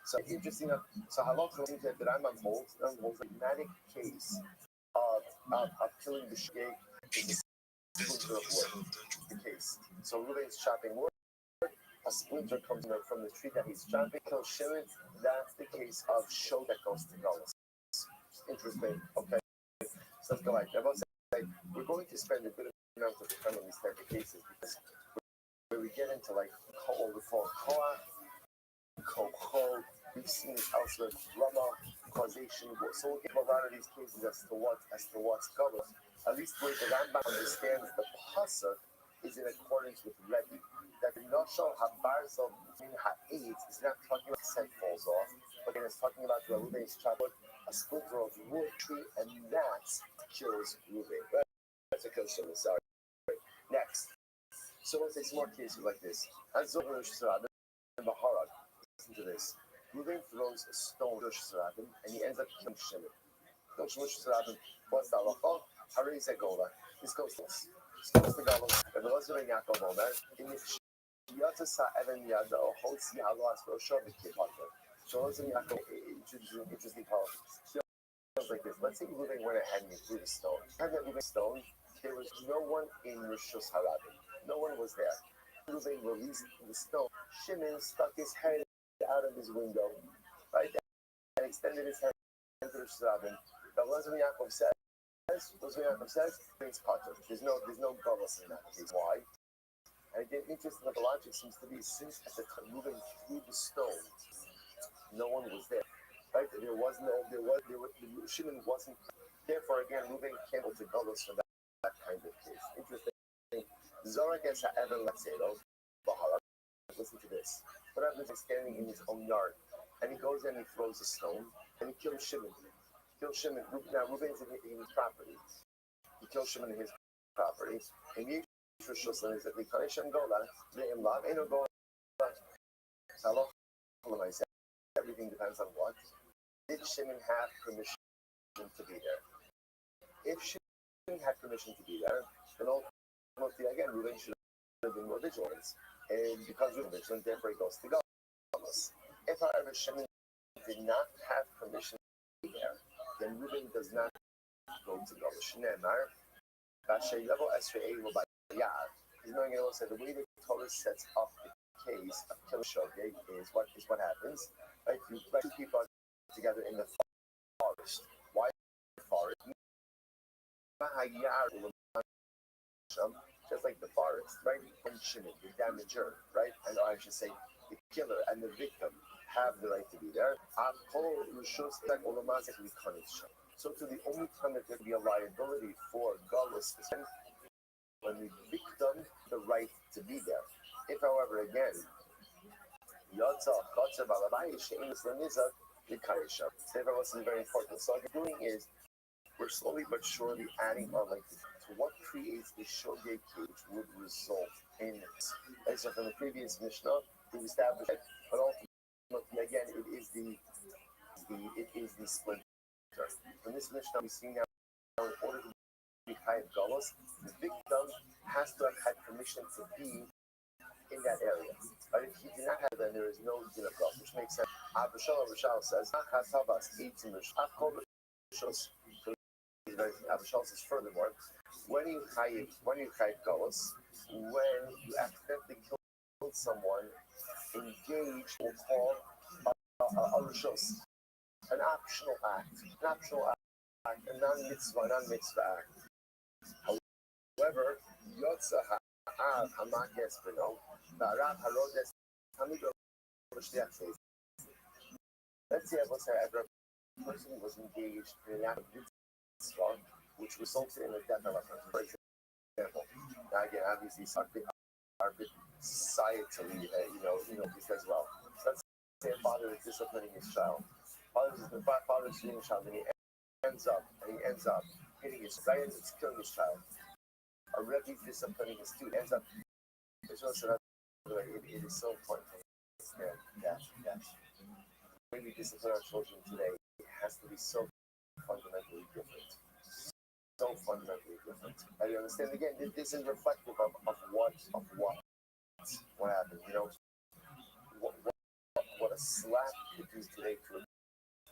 so interesting enough, so halacha that the Rambam holds a dramatic case of killing the shgeg is a splinter of wood. The case. So Reuben's chopping wood, a splinter comes from the tree that he's chopping, kills Shimon. That's the case of show that goes to galus. Interesting. Okay. So let's go like that. We're going to spend a good amount of time on these type of cases because where we get into like what we call koach, kochol, we've seen this elsewhere, rama, causation. So we'll give a lot of these cases as to what's covered. At least the way the Rambam understands the pasuk is in accordance with Rebbe. That the noshal habarzel min ha'etz is not talking about the head falls off, but then it's talking about the Reuben's chapel, a splinter of wood tree, and that kills Reuben. Right? That's a kill Shimon. Sorry. Next. So let's say some more cases like this. Listen to this. Reuben throws a stone to Rosh and he ends up killing Shimon. What's the halacha? Harei Zegola. This goes to this. This goes to Galus. And the Elazar and Yaakov Omer. In the Shiyata Sa'evan Yada or Hotzi Halas Rosha B'Kei Pater. So Elazar and Yaakov interesting politics. Sounds like this. Let's say Reuben went ahead and he threw the stone. Had that Reuben stone, there was no one in Rishus Harabim. No one was there. Reuben released the stone. Shimon stuck his head out of his window, right? And extended his hand to the Shravim. But Elazar Yaakov says, it's Pater. There's no galus in that case. Why? And again, interesting that the logic seems to be since at the time Reuben threw the stone, no one was there. Right? Shimon wasn't. Therefore, again, Reuben can't hold the galus for that kind of case. Interesting. Zora gets Evan Latzero, Bahara. Listen to this. What happens is standing in his own yard, and he goes and he throws a stone, and he kills Shimon. Now Reuben's in his property. He kills Shimon in his property. And he for Shushan is that we can't Shem Gola, Le'im Lav, Ain't no Gola. Everything depends on what. Did Shimon have permission to be there? If Shimon had permission to be there, then ultimately, again, Reuben should have been more vigilant. And because Reuben was vigilant, therefore he goes to Galus. If, however, Shimon did not have permission to be there, then Reuben does not go to Galus. Shneemar, Bashay level Esrei will by Yad. Because knowing it also, the way the Torah sets up the case of killing Shogeg is what happens. Right? Two people are together in the forest. Why the forest? Just like the forest, right? And Shimon, the damager, right? And I should say the killer and the victim have the right to be there. So to the only time that there could be a liability for Gullus is when the victim the right to be there. If, however, again, Therefore, what's very important. So what we're doing is we're slowly but surely adding on like to what creates the shogeg cage would result in it. And so from the previous Mishnah, we established that, but ultimately again it is the splinter. From this Mishnah we see now in order to be chayav galus, the victim has to have had permission to be in that area. But if he did not have, then there is no din of galus, which makes sense. Abishal says, Abishal says furthermore, when you chayiv galus, when you accidentally killed someone, engage or call a rishos, an optional act, a non-mitzvah act. However, yotza ha'av hamakes beno, va'arav harodes hamido l'shliach. Let's say a person was engaged in an act of mitzvah, which resulted in the death of a person. For example, now again, obviously, our bit societally, this as well. Let's say a father is disciplining his child. Father's hitting his child, and he ends up hitting his child, ends up killing his child. A rebbe disciplining his student ends up. It is so important to understand that the way we discipline our children today has to be so fundamentally different. So fundamentally different. And you understand again, this is reflective of what happened. What a slap could do today to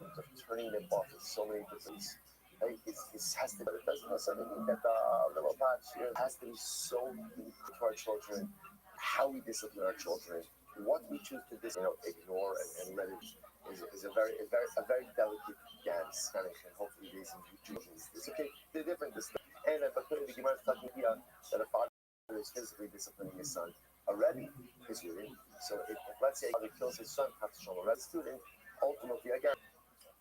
of turning them off in so many different ways. Right? It has to, but it doesn't necessarily mean that the little patch here has to be so deep to our children, how we discipline our children, what we choose to ignore and let it is a very delicate dance, and hopefully raising children. It's okay, they're different this time. And if I put it, the Gemara is talking here that a father is physically disciplining his son. A rebbe is reading. So if let's say a father kills his son, has to show a red student, ultimately again,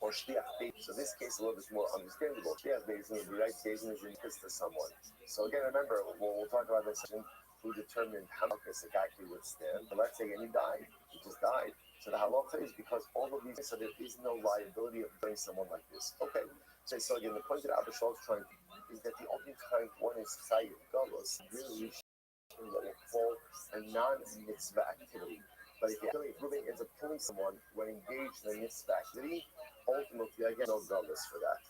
or shliach beis. So this case a little bit more understandable. Shliach beis is the right case and is in to someone. So again, remember, we'll talk about this who determined how much a guy could withstand. But let's say and he died, he just died. So the halacha is because all of these, so there is no liability of doing someone like this. Okay. So again, the point that Abishal is trying is that the only time one is chayiv galus really will fall a non-mitzvah activity. But if Reuben ends up killing someone when engaged in a mitzvah activity, ultimately, again, no galus for that.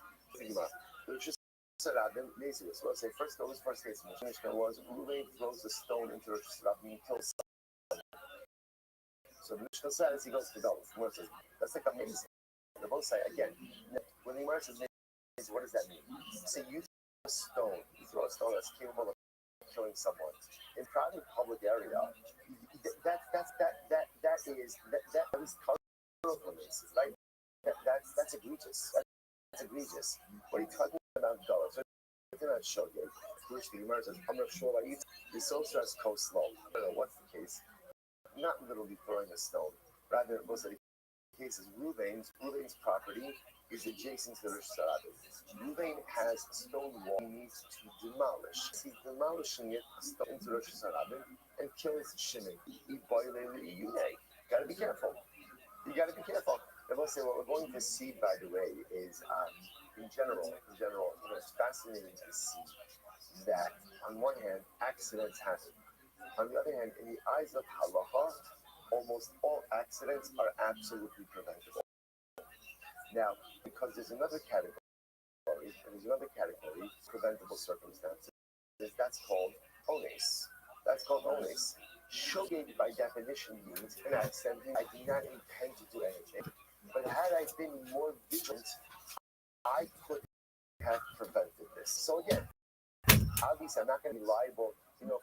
Let's just say that, then lazy. So let's say first case, Mishnah was Reuben throws the stone into Rosh Hashanah and kills someone. So the Mishnah says he goes to galus. That's like amazing. They both say again, when the Gemara says amazing, what does that mean? Say you throw a stone that's capable of killing someone in private public area. That is cultural offenses, right? That's egregious. That's egregious. What are you talking about, dollars? I cannot show you. Which the Gemara says, I'm not sure what eat. This also has coleslaw. I don't know what's the case. Not literally throwing a stone. Rather, most of the cases, Reuben's property is adjacent to the Rosh Hashanah. Reuben has a stone wall he needs to demolish. He's demolishing it into Rosh Hashanah and kills Shimon. Gotta be careful. You gotta be careful. I will say what we're going to see, by the way, is in general, it's fascinating to see that on one hand, accidents happen. On the other hand, in the eyes of halacha, almost all accidents are absolutely preventable. Now, because there's another category, preventable circumstances. That's called ones. That's called ones. Shogeg by definition means an accident. I did not intend to do anything, but had I been more vigilant, I could have prevented this. So again, obviously I'm not going to be liable,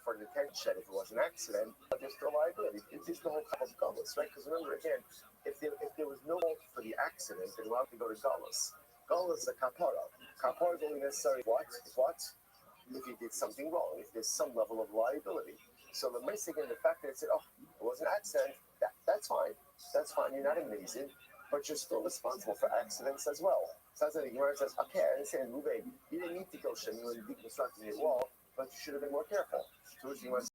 for an attention if it was an accident, but there's still liability. It's the whole type of gullus, right? Because remember, again, if there was no fault for the accident, then we'll have to go to gullus. Gullus is a kapara. Kapara is only necessary what? If you did something wrong, if there's some level of liability. So the mistake and the fact that it said, it was an accident, that's fine. That's fine. You're not amazing, but you're still responsible for accidents as well. So that's the Gemara says, okay, I understand, Ruben, you didn't need to go shimmy when deconstructing your wall, but you should have been more careful. So the Gemara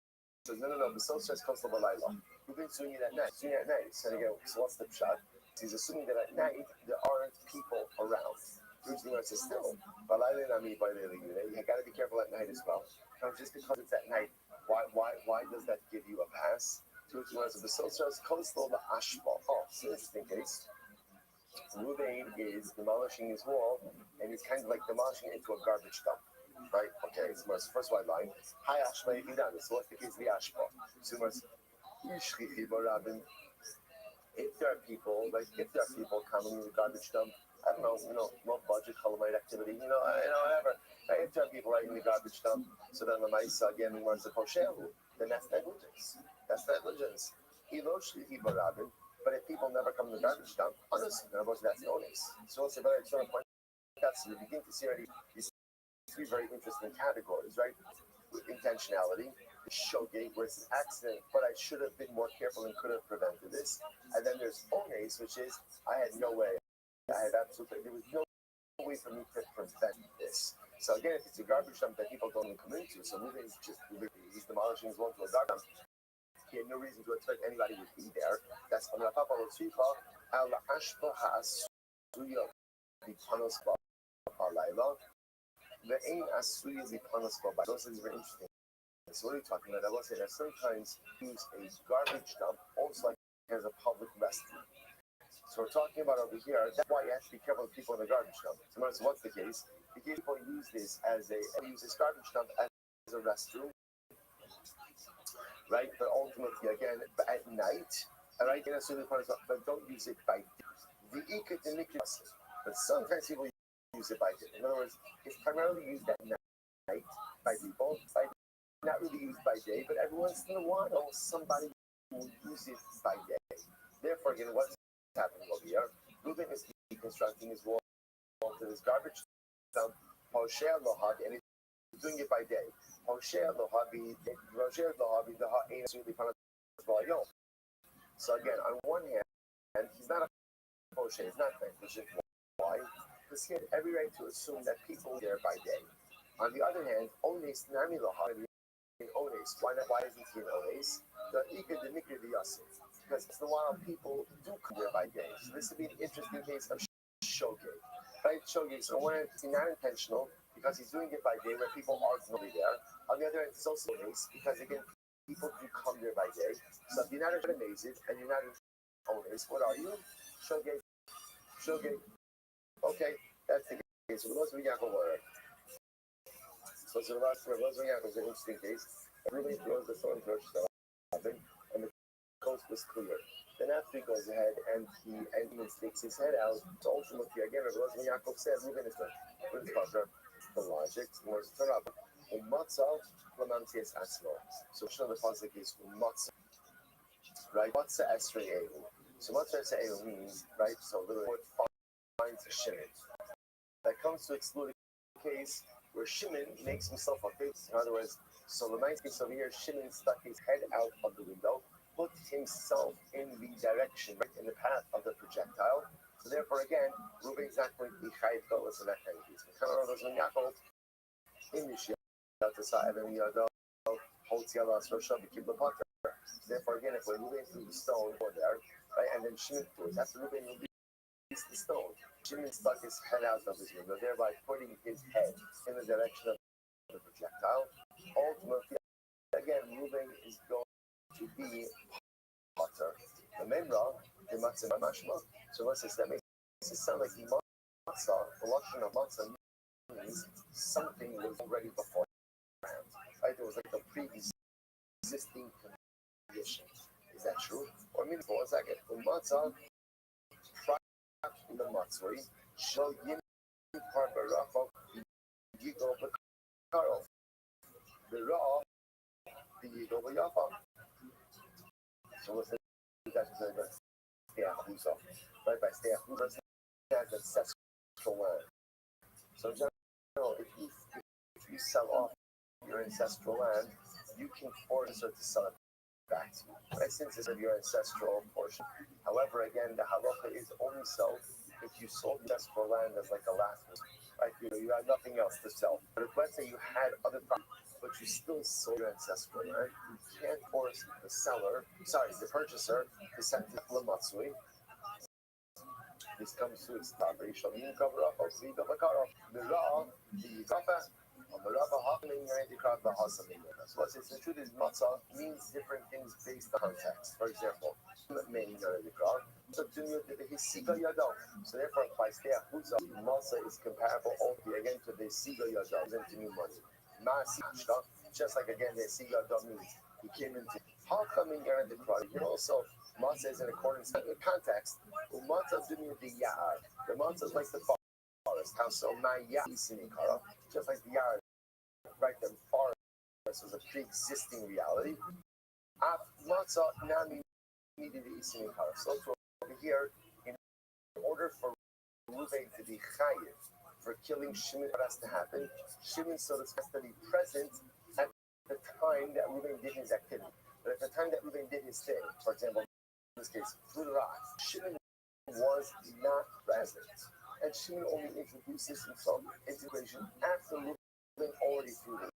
says, no, the soul says comes from a Laila. Ruben's doing it at night. So again, so what's the shot? He's assuming that at night there aren't people around. Which the says still, you got to be careful at night as well. Just because it's at night, why does that give you a pass? To which the soul says coastal the ashba. So this is the case. Ruben is demolishing his wall, and he's kind of like demolishing it into a garbage dump. Right? Okay, so first white line. Hi ashba, you done this. So what's the case of the ashba? So if there are people coming in the garbage dump, I don't know, low budget Halloween activity, whatever. If there are people right in the garbage dump, so then the mice again wants to poshehu, then that's negligence. That's negligence. But if people never come in the garbage dump, honestly, that's notice. So let's say, but I just want to point out, so you begin to see already these three very interesting categories, right? With intentionality, shogeg, where it's an accident, but I should have been more careful and could have prevented this. And then there's ones, which is I had no way. There was no way for me to prevent this. So again, if it's a garbage dump that people don't even come into, so he's demolishing his wall to a garbage dump. He had no reason to expect anybody would be there. That's on the top of the Tzvicha, al ashba ha'asuya bipanos ba'alayla, ve'ein asuya bipanos ba'alayla. Those things are very interesting. So what are you talking about? I will say that sometimes use a garbage dump almost like as a public restroom. So we're talking about over here, that's why you have to be careful with people in the garbage dump. So what's the case? Because people use this garbage dump as a restroom, right? But ultimately, again, at night, all right, but don't use it by day. But sometimes people use it by day. In other words, it's primarily used at night by people, not really used by day, but every once in a while, somebody will use it by day. Therefore, again, what's happening over here? Ruben is deconstructing his wall to this garbage dump, and he's doing it by day. So again, on one hand, he's not a Moshe, he's not negligent. Why? Because he had every right to assume that people are there by day. On the other hand, Ones Nami Lohabi in Ones. Why isn't he in Ones? Because it's the while people do come there by day. So this would be an interesting case of shogeg. Right? Shogeg. So on one hand, it's not intentional because he's doing it by day where people aren't really there. On the other hand, it's also Ones because again, people do come there by day. So if you're not amazed and you're not in Ones, what are you? Shogeg. Okay, that's the case. So the last word. So the last word was an interesting case. Everybody throws the stone first, and the coast was clear. Then after he goes ahead and he sticks his head out, so ultimately again, as Yaakov said, Reuben is the logic was turn up. Umatzah Lamantias Asmo. So the pasuk is Umatzah. Right? Matzah Esre'ehu. So Matzah Esre'ehu means, right? So the word finds Shimon. That comes to exclude a case where Shimon makes himself a face. In other words, so the nice case over here, Shimon stuck his head out of the window, put himself in the direction, right, in the path of the projectile. So therefore, again, Reuben is not going to be chayiv golas in that kind of case. Therefore, again, if we're moving through the stone over there, right, and then Shimon through it, that's Reuben will release the stone. Shimon stuck his head out of his window, thereby putting his head in the direction of the projectile. Ultimately, again, Reuben is going to be potter. The memra, the matzah mashma. So what's this? That makes it sound like the matzah, the lashon of matzah means something was already beforehand. right? There was like a pre-existing condition. Is that true? Or maybe for 1 second, umatzah prat lematzoi shel yin par barachok yigo b'karov b'ra b'yigo b'yafa. So what's that? Steachuza, right? By steachuza, that's ancestral land. So in general, if you sell off your ancestral land, you can force her to sell it back to you, right? Since it's of your ancestral portion. However, again, the halacha is only sold if you sold ancestral land as like a last resort, right? You had nothing else to sell. But if let's say you had other property, but you still sold your ancestral land, you can't force the purchaser, to send it to Lamatsui. This comes to its property. So the truth is matzah means different things based on context. For example, so therefore, by steachuza, matzah is comparable only again to the siga yadav, into new money. Just like again, the siga yadav means he came into. How come in the crowd? You also matzah is in accordance with context. Matzah is the yard. The matzah is like the forest. How so? Just like the yard, right? The forest was a pre-existing reality. Matzah now needed the Isimin Kara. So over here, in order for Ruvain to be chayiv for killing Shimon, what has to happen? Shimon, so this has to be present at the time that Ruvain did his activity. But at the time that Ruvain did his thing, for example, in this case, through the rock, Shimon was not present. And Shimon only introduces himself into the equation after Ruvain already threw the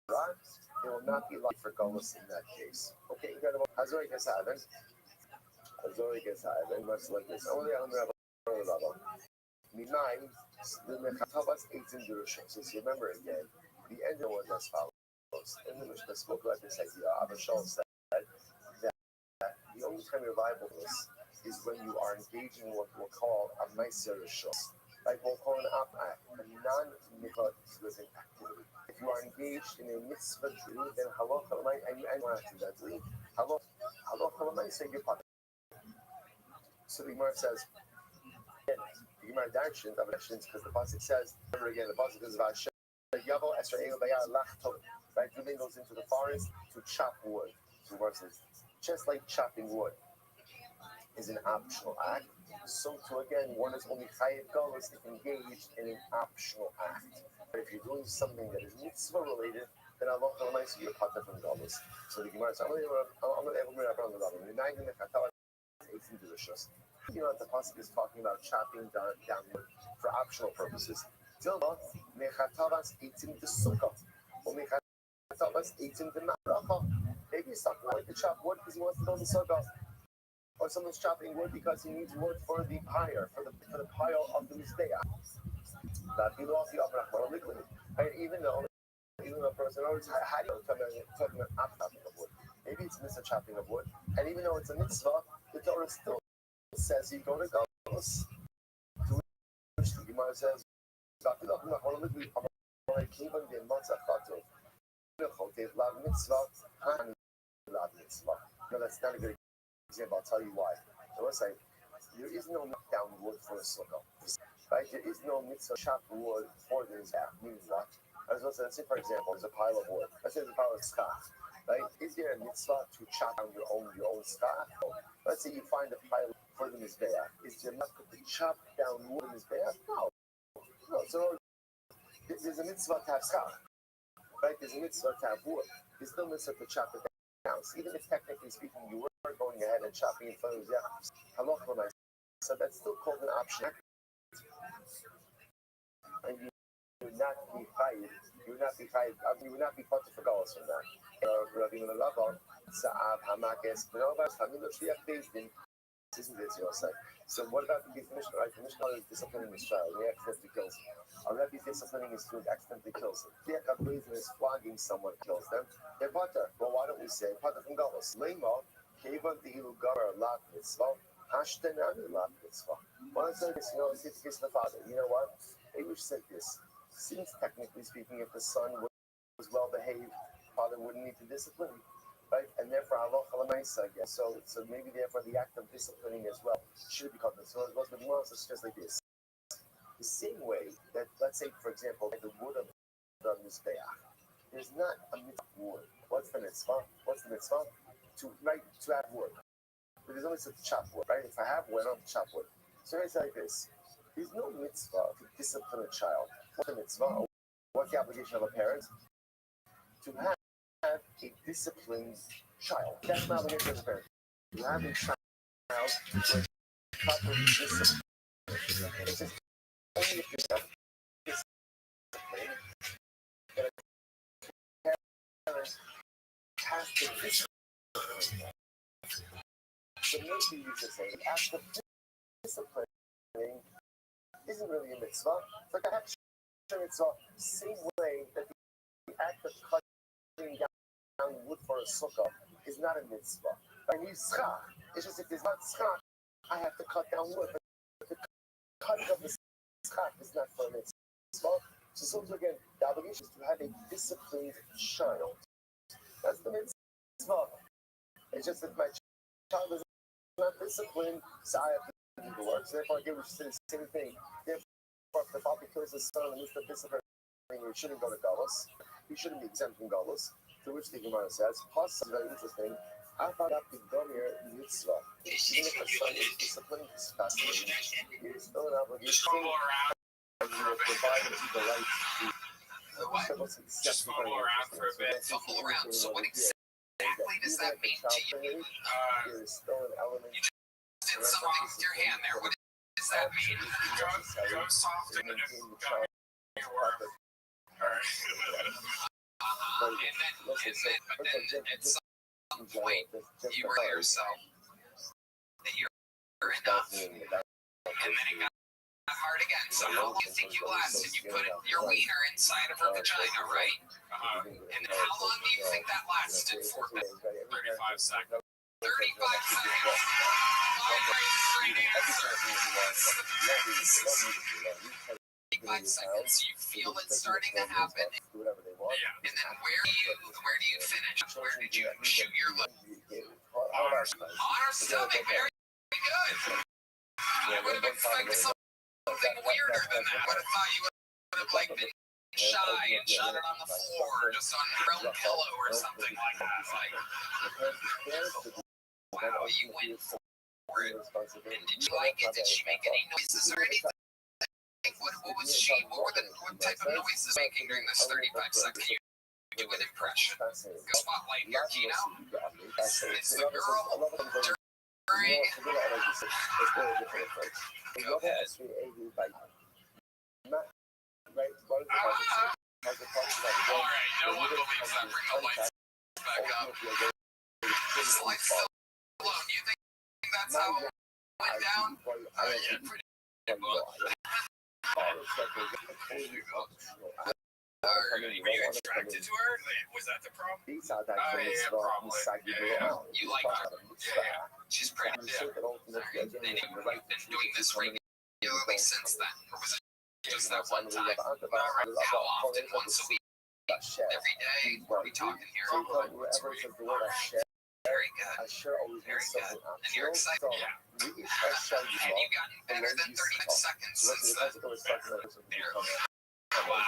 rock. There will not be life for Golos in that case. Okay, incredible. Hazori Kasavan, much like this. Only I'm going to have a Minai, the Mechatavas 18 Jerusalem. So remember again, the end was as follows. In the Mishnah spoke about this idea. Abishal said that the only time you're liable for this is when you are engaging in what we'll call a Meiser Rishos. Like we'll call a non-mitzvah living activity. If you are engaged in a mitzvah dream, then halacha l'may, and you want to do that dream, halacha l'may, say your part. So the Gemara says, again, the Gemara directions, because the pasuk says, remember again, the pasuk is about Yavo Esrael Bayar Lachto, right? Ruben goes into the forest to chop wood. So the Gemara says, just like chopping wood is an optional act, so too again, one is only chayiv golos if engaged in an optional act. But if you're doing something that is mitzvah related, then Allah will you're potter from golos. So the Gemara says, you know, the pasuk is talking about chopping down wood for optional purposes. Dilma mechatavas eating the sukkah, or mechatavas eating the maracha. Maybe he's talking like to chop wood because he wants to build the sukkah. Or someone's chopping wood because he needs wood for the pyre, for the pile of the mizbeach. And even though a person always how do you talking about chopping of wood? Maybe it's mitzvah chopping of wood, and even though it's a mitzvah, the Torah still says you go to Golos. To which the Gemara says, no, that's not a good example. I'll tell you why. So let's say there is no knockdown wood for a sukkah, right? There is no mitzvah chop wood for the mizbeach. Meaning what? Let's say, for example, there's a pile of wood. Let's say there's a pile of skach, right? Is there a mitzvah to chop down your own skach? Let's say you find a pile for the mizbeach. Is there not to chop down wood in the mizbeach? No. So there's a mitzvah to have skach, right? There's a mitzvah to have wood. There's no mitzvah to chop it down. So even if technically speaking you were going ahead and chopping in front of the halachah, so that's still called an option. And you would not be chayiv. You would not be chayiv. You would not be potter for golos from that. Rabbi Melava, Sa'av Hamakes, Benovas Hamilot Shliach Beis Din. Isn't this your say? So what about the Mishnah? Right, the Mishnah is disciplining his child. He accidentally kills him. A Rebbe disciplining his student accidentally kills him. Shliach Beis Din is flogging someone, kills them. They're potter. Well, why don't we say potter from golos? Lema Kevan Dihilu Gavar Lat Mitzvah. Hashtenanu Lat Mitzvah. One said this, it's the father. You know what? Maybe we should say this. Since technically speaking, if the son was well behaved, father wouldn't need to discipline, right? And therefore, halacha l'maisa, I guess. So maybe therefore the act of disciplining as well should be called. So it goes with more. So it's just like this. The same way that, let's say, for example, the wood of the mizbeach. There's not a mitzvah wood. What's the mitzvah? What's the mitzvah? To have wood. But there's only such chop wood, right? If I have wood, I don't chop wood. So it's like this. There's no mitzvah to discipline a child. What's the mitzvah? What's the obligation of a parent? To have a disciplined child. That's my obligation as a parent. To have a child with proper discipline. It's just only if you have discipline that a parent has to discipline. So maybe you just say, the act of disciplining isn't really a mitzvah. It's like a mitzvah, same way that the act of cutting down wood for a sukkah is not a mitzvah. I need schach. It's just if there's not schach, I have to cut down wood. But the cutting of the schach is not for a mitzvah. So again, the obligation is to have a disciplined child. That's the mitzvah. It's just that my child is not disciplined, so I have to do the work. So therefore, again, we should say the same thing. Therefore, if the father kills his son in the midst of discipline, he shouldn't go to galus. He shouldn't be exempt from galus. To which the Gemara says, plus is very interesting. I thought up the domir mitzvah. Even if a son is disciplined, is fascinating. He is still an obligation. And you are provided to the right to Just fumble around for a bit. Fumble around. So what exactly does that mean to you? There is still an element. You just did something with your hand there. What does that mean? Go soft and your work. And then at some point, you were yourself that you're enough. And then it got hard again. So how long do you think you lasted? You put your wiener inside of her vagina, right? And how long do you think that lasted for? 35 seconds. 35 seconds. 35 seconds, you feel it starting to happen. And then where do you finish? Where did you shoot your look? On her stomach, very good. I would have expected something weirder than that. I would have thought you would have like been shy and shot it on the floor, just on your own pillow or something like that. Like, wow, you went for it. And did you like it? Did she make any noises or anything? What type of noises making during this 35 seconds? You do an impression. Spotlight here, Kino. It's the girl during. Go ahead. Alright, no one believes that. Bring the lights back up. This light's still alone. You think that's how it went down? Yeah, pretty good. Were you attracted to her? Was that the problem? Yeah, probably. You like her? Yeah. She's pretty. Yeah. And you've been doing this regularly since then? Or was it just that one time? How often? Once a week? Every day? What are we talking here? Once a week. Very good. Very good. And you're excited? Yeah. Have you gotten better than 35 seconds since then? Barely. Wow.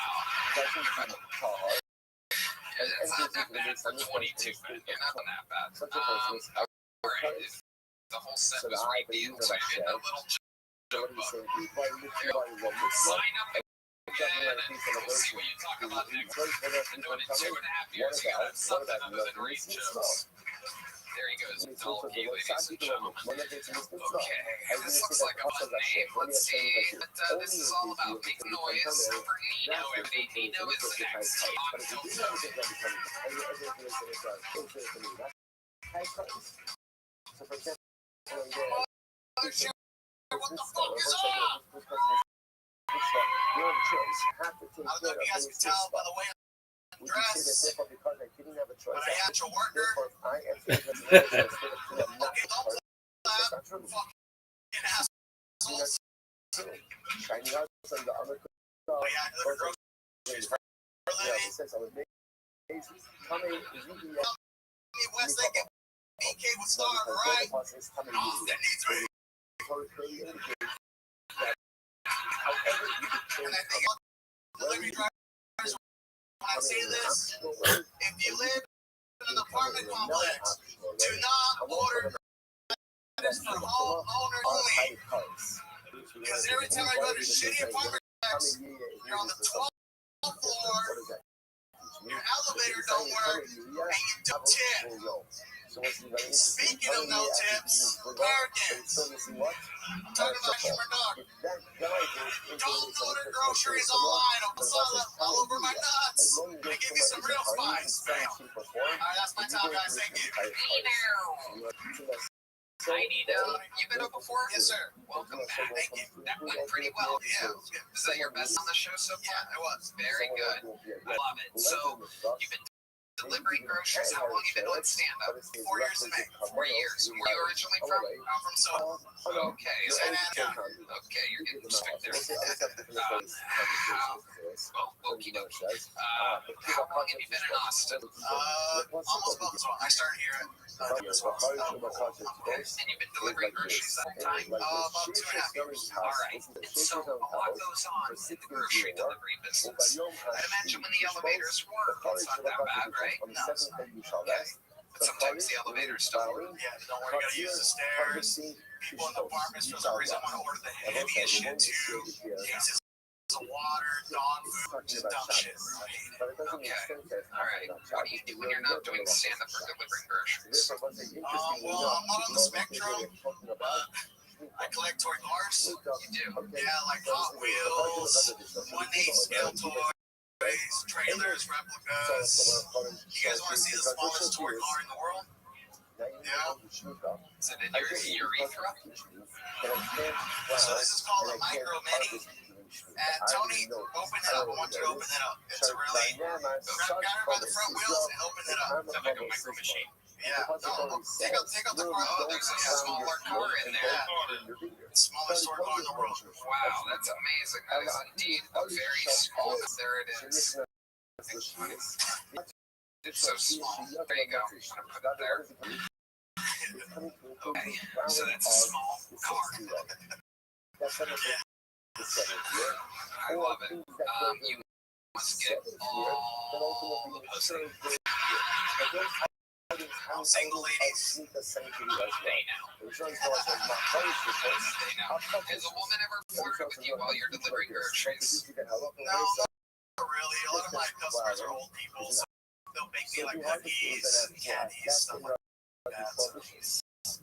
It's not that bad for 22, man. You're not that bad. Alright. The whole set was revealed, so you're getting a little joke about it. Sign up again, and we'll see what you talk about next. Been doing it 2.5 years. You gotta have something other than rape jokes. There he goes. All of you, ladies and gentlemen. Okay, this looks like a fun name. Let's see what this is all about. Make noise for Nino. Everybody, Nino is the next. What the fuck is up? You have a choice. You have to take I don't know if you guys can tell by the way I'm would you say that dressed, therefore because I didn't have a choice, but I had to work her. therefore I am saying that the choice instead of doing not Okay, don't because clap. that's not true. Fucking assholes. Shining out on the other Oh yeah, I deliver groceries for a yeah, living. since I was making West thinking BK was starving, right? Oh, that needs me. And I think delivery drivers, when I say this, if you live in an apartment complex, do not order this for homeowners only. Because every time I go to shitty apartment complex, you're on the 12th floor, your elevator don't work, and you don't tip. Speaking of no tips, Americans, I'm talking about humor dog. Don't order groceries online. All over my nuts. They give me some real spice. Alright, that's my top, guys. Thank you. Hi, Nina. You been up before? Yes, sir. Welcome back. Thank you. That went pretty well. Yeah. Is that your best on the show so far? Yeah, it was. Very good. I love it. So, you've been delivering groceries. How long have you been doing stand-up? 4 years in May. 4 years. Where are you originally from? I'm from Soho. Okay. Okay, you're getting strict there. Well, okie dokie. How long have you been in Austin? Almost about this one. I started here this one. Okay. And you've been delivering groceries that time? About 2.5 years. Alright. And so, a lot goes on in the grocery delivery business. I'd imagine when the elevators work, it's not that bad, right? No. Okay. But sometimes the elevators don't work. Yeah, don't worry, you gotta use the stairs. People in the apartments for some reason want to order the heaviest shit too. Cases of water, dog food, just dumb shit. Okay. Alright. What do you do when you're not doing stand-up or delivering groceries? Well, I'm not on the spectrum, but I collect toy cars. You do? Yeah, like Hot Wheels, 1/8 scale toys. Trailers, replicas. You guys want to see the smallest toy car in the world? Yeah. Is it in your urethra? So this is called a micro mini. And Tony, open it up. I want you to open it up. It's a really grab her by the front wheels and open it up. It's like a micro machine. Yeah. No, take out the car. Oh, there's a smaller car in there. Smallest toy car in the world. Wow, that's amazing. That is indeed a very small. There it is. It's so small. There you go. I'm gonna put it there. Okay, so that's a small car. I love it. You must get all the pussy. Single ladies. They know. They know. Has a woman ever flirted with you while you're delivering groceries? No, not really. A lot of my customers are old people, so they'll make me like cookies and candies, stuff like that. So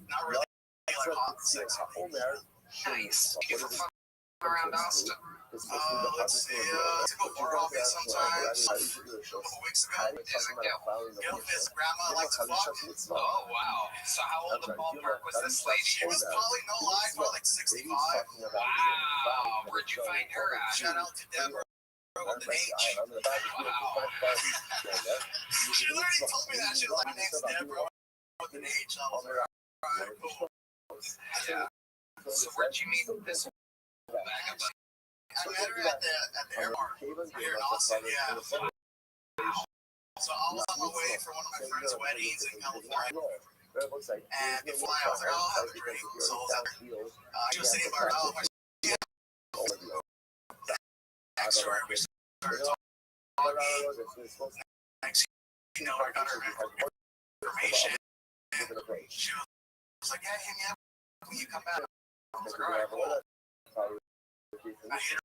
not really like hot sex. Nice. You ever fun around Austin? Let's see. To go far off it sometimes. A couple weeks ago. Is it Gil? His grandma likes to fuck. Oh, wow. So how old the ballpark was this lady? She was probably, no lie, probably like 65. Wow. Where'd you find her at? Shout out to Deborah. With an H. Wow. She literally told me that shit. Like, my name's Deborah with an H. I was like, alright, cool. Yeah. So where'd you meet this bag of money? I met her at the airport here in Austin, yeah. So I was on my way for one of my friend's weddings in California. And before I was like, oh, I'll have a drink. So I was at she was sitting by her, oh, my shit. Backstory, we started talking. Next, you know, I got her information. She was like, yeah, hit me up when you come back. I was like, alright, cool. I hit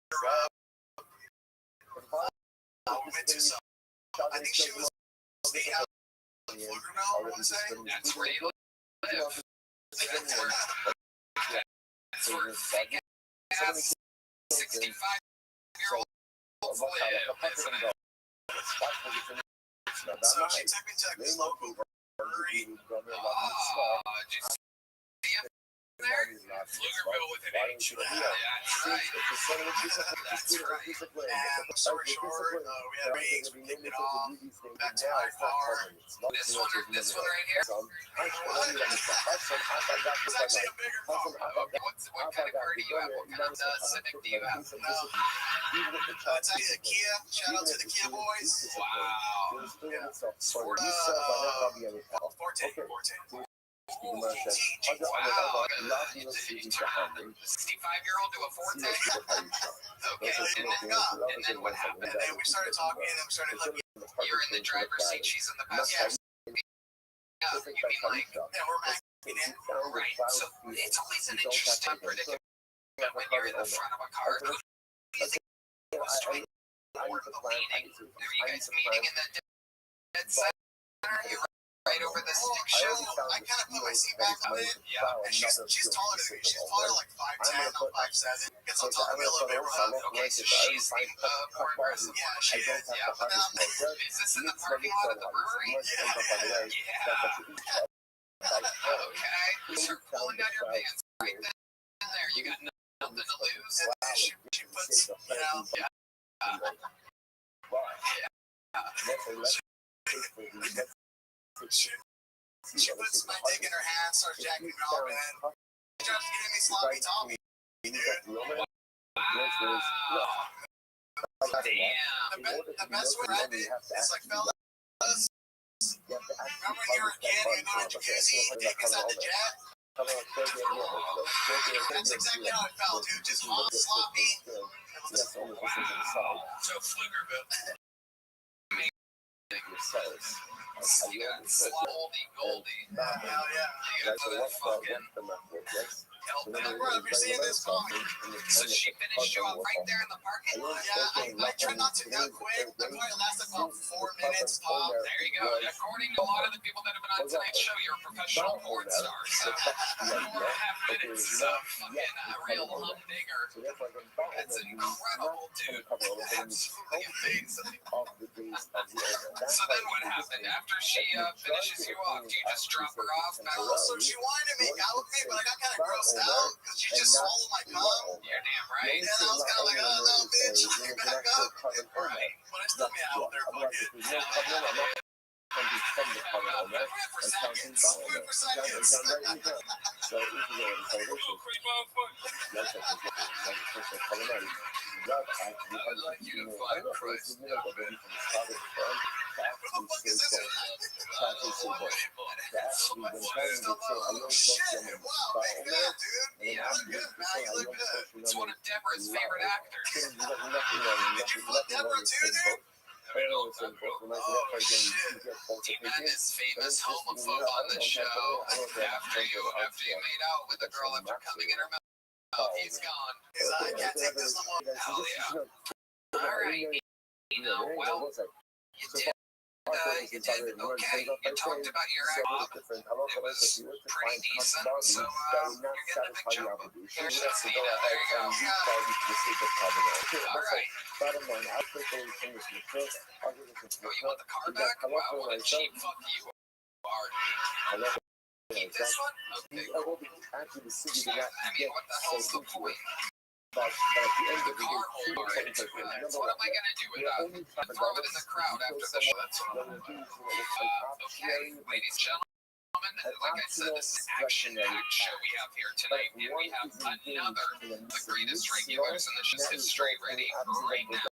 her up. We went to some, I think she was staying out in Pflugerville, I want to say. That's where you live. That's where fake ass 65-year-old live. So she took me to like this local brewery. Did you see there? Pflugerville with an H. That's right. That's right. And story short, we had beans, we kicked it off. Back to my car. This one right here. What? It's actually a bigger car. Okay, what kind of car do you have? What kind of Civic do you have? No. It's actually a Kia. Shout out to the Kia boys. Wow. Yeah. Sport, 14. Wow. 65-year-old to a Forte. Okay, and then what happened? And then we started talking, and then we started looking. You're in the driver's seat, she's in the passenger seat. Yeah, you mean like, we're backing in. Right. So it's always an interesting predicament when you're in the front of a car. Who do you think was doing more of the leaning? Are you guys meeting in the dead center? You're right over the stick shift. I kind of put my seat back on it. Yeah. And she's taller than me. She's probably like 5'10", I'm 5'7". Gets on top of me a little bit. Okay, so she's more aggressive. Yeah, she is. Yeah, but is this in the parking lot of the brewery? Yeah. Okay. Start pulling down your pants right then and there. You got nothing to lose. She puts, yeah. She puts my dick in her hand, starts jacking me off, and she starts giving me sloppy Tommy. Damn. The best way I did is like, fellas, remember when you were a kid, you go to jacuzzi, dick is at the jet? That's exactly how it felt, dude. Just hot, sloppy. Wow. So Pflugerville. Oldie goldie. Hell yeah. You got another fucking help out. If you're seeing this comment. So she finished you up right there in the parking lot? Yeah, I tried not to that quick. That probably lasted about 4 minutes pop. There you go. According to a lot of the people that have been on tonight's show, you're a professional porn star. So 4.5 minutes of fucking real humdinger. That's incredible, dude. Absolutely amazing. So then what happened? After she finishes you off, do you just drop her off? So she wanted to make out with me, but I got kind of grossed out because she just swallowed my cum. You're damn right. And I was kind of like, oh no, bitch, let me back up. Right. But I still made out with her. I'd like you to find Christ now, man. What the fuck is this? Oh shit! Wow, thank God, dude. Yeah, I'm good, man. You look good. It's one of Deborah's favorite actors. Did you flip Deborah too, dude? Oh shit! T-Man is famous homophobe on the show. After you made out with a girl after coming in her mouth, he's gone. I can't take this no more. Hell yeah. Alright. Well, you did okay. You talked about your act. It was pretty decent, so you're getting a big jump. Here's Justina. There you go. Alright. Oh, you want the car back? Wow, what a cheap fuck you are. Keep this one? Okay, cool. I mean, what the hell's the point? The car holder into it. What am I gonna do with that? Throw it in the crowd after the show. That's what I'm gonna do. Okay, ladies and gentlemen, like I said, this is an action-packed show we have here tonight, and we have another of the greatest regulars in the show's history ready right now.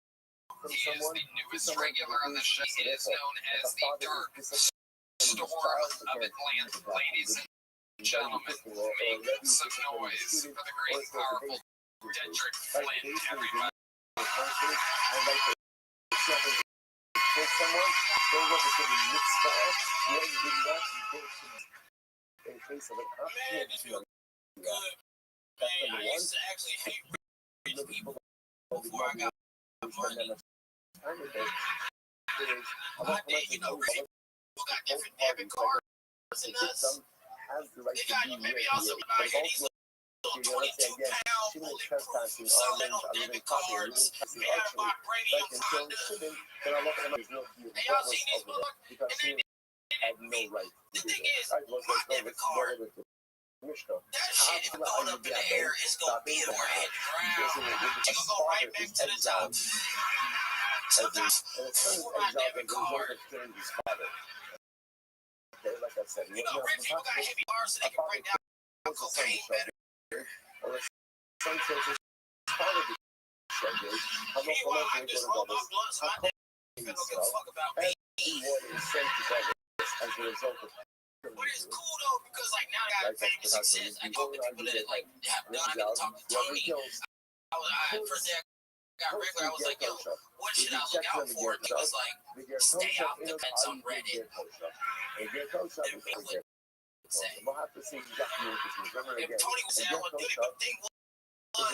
He is the newest regular on the show. He is known as the Dark Storm of Atlanta. Ladies and gentlemen, make some noise for the great, powerful Dedrick Flynn, everybody. Good. Man, I used to actually hate rich people before I got money. I did, people got different debit cards and us. They got maybe also buy any little 22-pound bulletproof little debit cards. We have vibranium condoms. Hey, y'all seen these motherfuckers? And then the thing is, my debit card Mishka. That shit, if it going up in the air, it's gonna be more hit the ground. You gonna go right back to the top. Took out four debit card. His father. Okay, like I said, You know, rich people got heavy bars so they can break down cocaine better. Or some says his father did showbiz. How much Meanwhile, I money just go rolled to my blunt, so my dad don't give a fuck about me. everyone is sent to Vegas as a result of But it's cool though, because like now I got famous success. I talk to people that like have done. I get to talk to Tony. First day I got regular, I was like, yo, what should I look out for? And he was like, stay out the comments on Reddit. We'll have to see exactly what this is. Remember If again, Tony was saying I want to do it, the thing was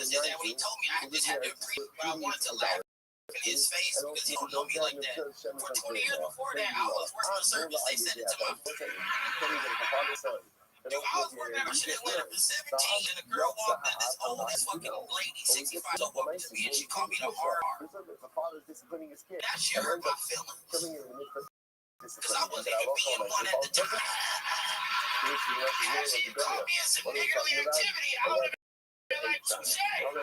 is that when he told me I just had to agree, but I wanted to laugh in his face because he don't know me like that. For 20 years before that, I was working for service. They sent it to my Dude, I was working at shit Atlanta for 17, and the girl walked in, this old ass fucking lady, 65 years old, walked to me, and she called me the hard R. The father's disciplining his kid. That shit hurt my feelings. Because I wasn't even being one at the time. Had she called me in some niggerly activity, I would have been like, touche. We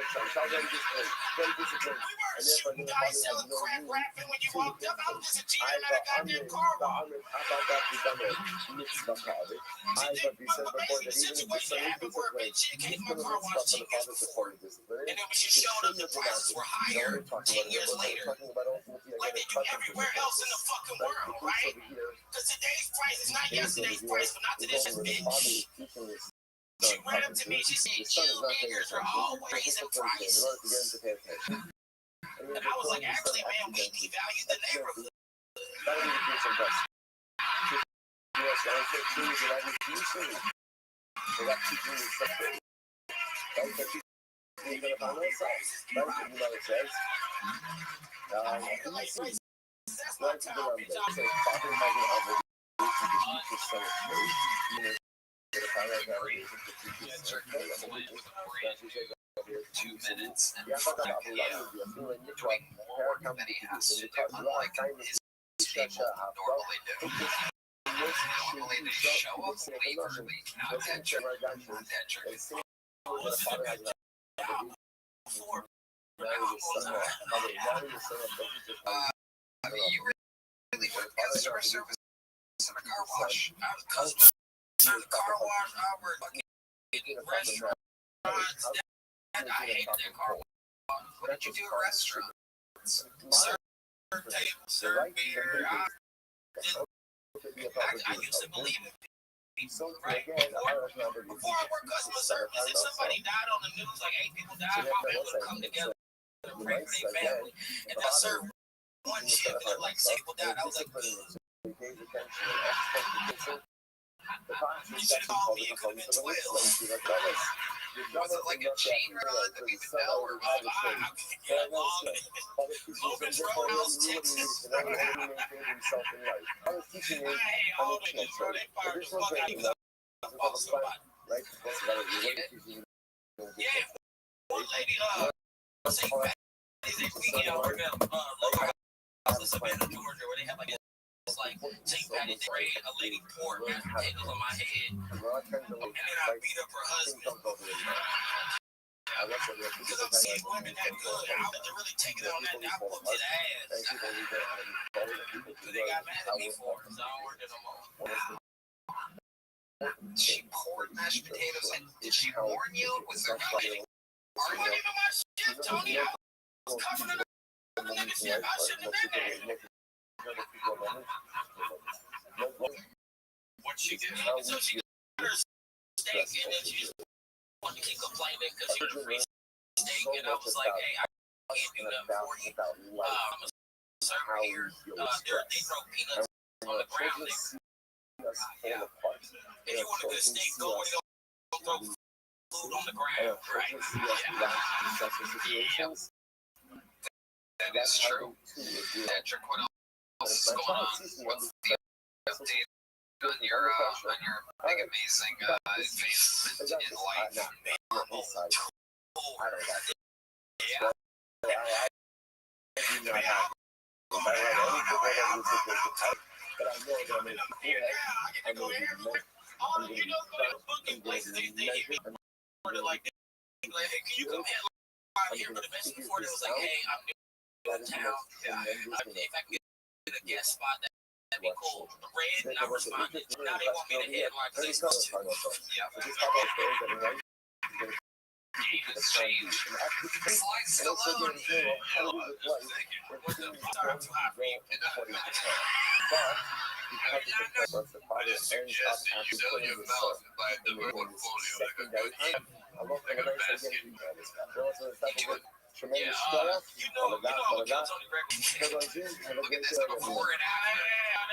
weren't shooting dice, selling crack, rapping when you walked up. I was just a G at a goddamn car wash. Situation happened where a bitch chick came to my car wash 10 years before. And then when she showed up, the prices were higher 10 years later. Like they do everywhere else in the fucking world, right? Because today's price is not yesterday's price, but not today's bitch. She ran up to me, she said, you niggers are always raising prices. And I was like, actually, man, we devalue the neighborhood. That's my time, bitch. Two minutes and doing more work than he has to do. Unlike his people normally do. Normally they show up, leave early, not that trick. You really work customer service in a car wash. I was customer in the car wash. I work fucking restaurants. I hate that car wash. What did you do at restaurants? Serve tables, serve beer. I used to believe in people, right? Before I worked customer service, if somebody died on the news, like 8 people died, my family would come together and pray for their family. And I served one shift, and like 6 people died. I was like, good. You should have called me, it could have been 12. Was it like a chain run that we would know, or was it long? Logan's Roadhouse, Texas. I hate all the news, bro. They fired the fuck out of me. Yeah, one lady, St. Patty's weekend, I worked at Roadhouse in Savannah, Georgia, where they have like St. Patty's Day, a lady poured mashed potatoes on my head, and then I beat up her husband. Because I'm seeing women that good, I had to really take it on that. I whooped his ass. They got mad at me for it, so I don't work there no more. She poured mashed potatoes. Like, did she warn you? Was there nothing? Are you even my shit, Tony? I was covering it up in the shit. I shouldn't have been there. What she did, so she got her steak, and then she just wanted to keep complaining because she was free steak, and I was like, hey, I can't do that for you. I'm a server here. They throw peanuts on the ground. Yeah. If you want a good steak, go where you don't throw food on the ground, right? Yeah. That is true. Patrick, what else is going on? What's the update on your big amazing advancement in life? Yeah. Oh, you know, go to booking places. They hit me like, hey, can you come here? I'm here for the best before it was like, hey, I'm new in town. Yeah, if I can get a guest spot, that'd be cool. Red, and I responded. Now they want me to headline because they supposed to. Yeah. Game has changed. Slice Stallone. Thank you. Sorry, I'm too hot for you. I just suggest that you sell your mouth and buy the portfolio like a good basket. Yeah, you know, Tony Greco. Look at this before and after.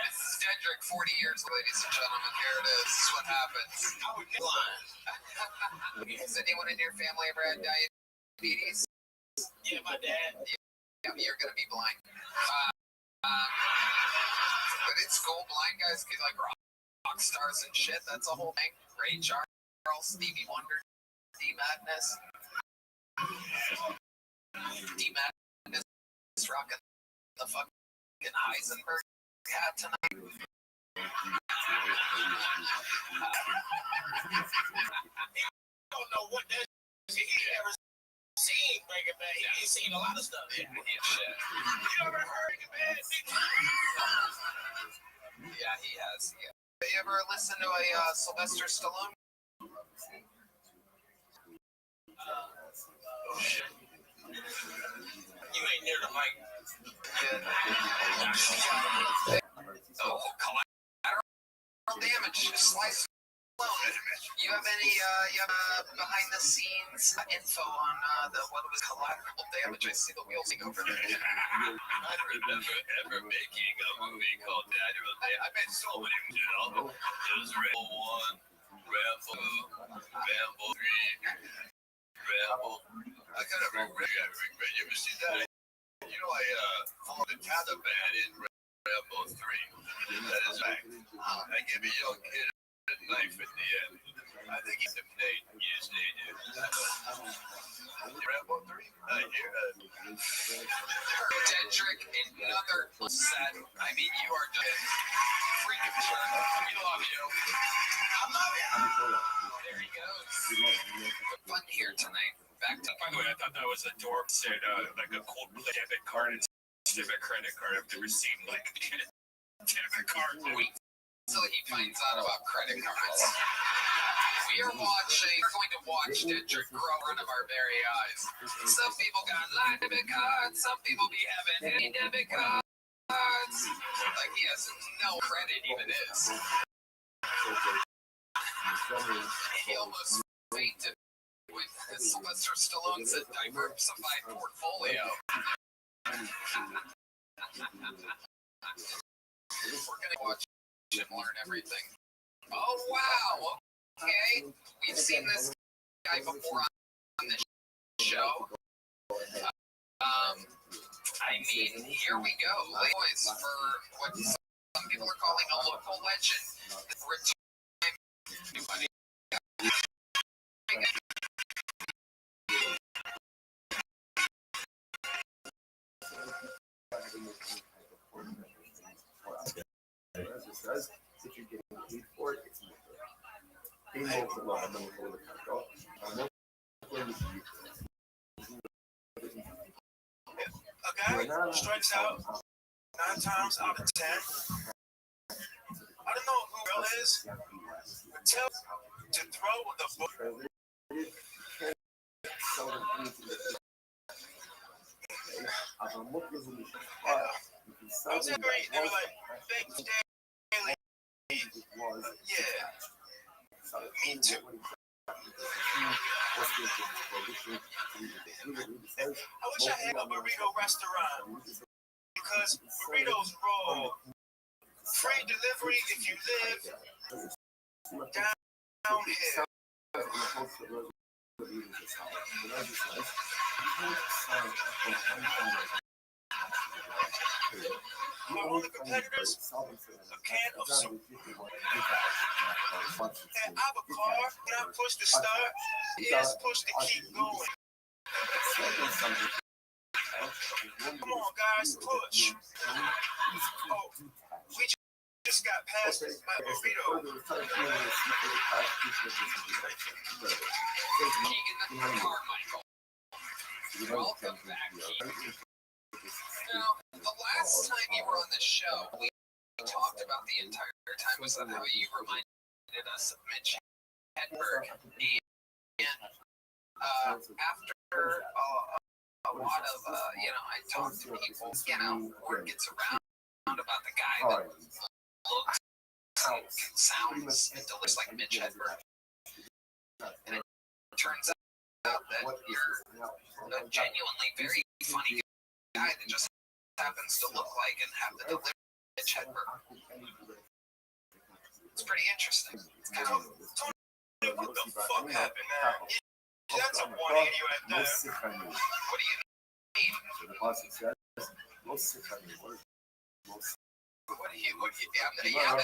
This is Dedrick 40 years, ladies and gentlemen. Here it is. This is what happens. Has anyone in your family ever had diabetes? Yeah, my dad. Yeah, you're gonna be blind. But it's cool. Blind guys get like rock stars and shit. That's a whole thing. Ray Charles, Stevie Wonder, D Madness. D Madness is rocking the fucking Heisenberg hat tonight. Don't know what that he ever seen Breaking Bad. He's seen a lot of stuff. Yeah, shit. You ever heard Breaking Bad? Yeah, he has. Yeah. Have you ever listened to a Sylvester Stallone? Oh shit. You ain't near the mic. Oh, collateral damage. Slice. You have any behind the scenes info on what was collateral damage? I see the wheels over there. I remember ever making a movie called Collateral Damage. I made so many, you know. There's Rambo 1, Rambo 2, Rambo 3, Rambo. I gotta regret. You ever see that? You know, I followed the Taliban in Rambo 3. That is fact. I gave a young kid a knife at the end. I think he's a Nate. Yes, they do. Rambo 3? I hear that. Dedrick, another set. I mean, you are just freaking sure. We love you. I love you. There he goes. Fun here tonight. Back to. By the way, I thought that was a dork said like a cold debit card instead of a credit card. I've never seen like debit card. Wait till he finds out about credit cards. We're going to watch Dedrick grow in front of our very eyes. Some people got line debit cards, some people be having any debit cards. Like he has no credit even is. He almost fainted with Sylvester Stallone's diversified portfolio. We're gonna watch him learn everything. Oh wow! Okay, we've seen this guy before on the show. I mean, here we go. Boys, for what some people are calling a local legend. Everybody. If you're getting paid for it, it's a guy strikes out 9 times out of 10. I don't know who real is, but tell to throw with the book. I was angry. They were like, thanks, Daily. Yeah. Me too. I wish I had a burrito restaurant because burritos roll. Free delivery if you live downhill. All the competitors, a can of soup. And I have a car, when I push to start, is push to keep going. Come on, guys, push. Oh, we just got past my burrito. Keegan Carmichael. Welcome back, Keegan. Now, the last time you were on the show, we talked about the entire time was how you reminded us of Mitch Hedberg. And after a lot of, I talked to people, word gets around about the guy that looks and sounds and looks like Mitch Hedberg. And it turns out that you're a genuinely very funny guy that just happens to look like and have the delivery of Mitch Hedberg. It's pretty interesting. What the fuck happened, man? That's a 180 right there. What do you mean? What do you, yeah,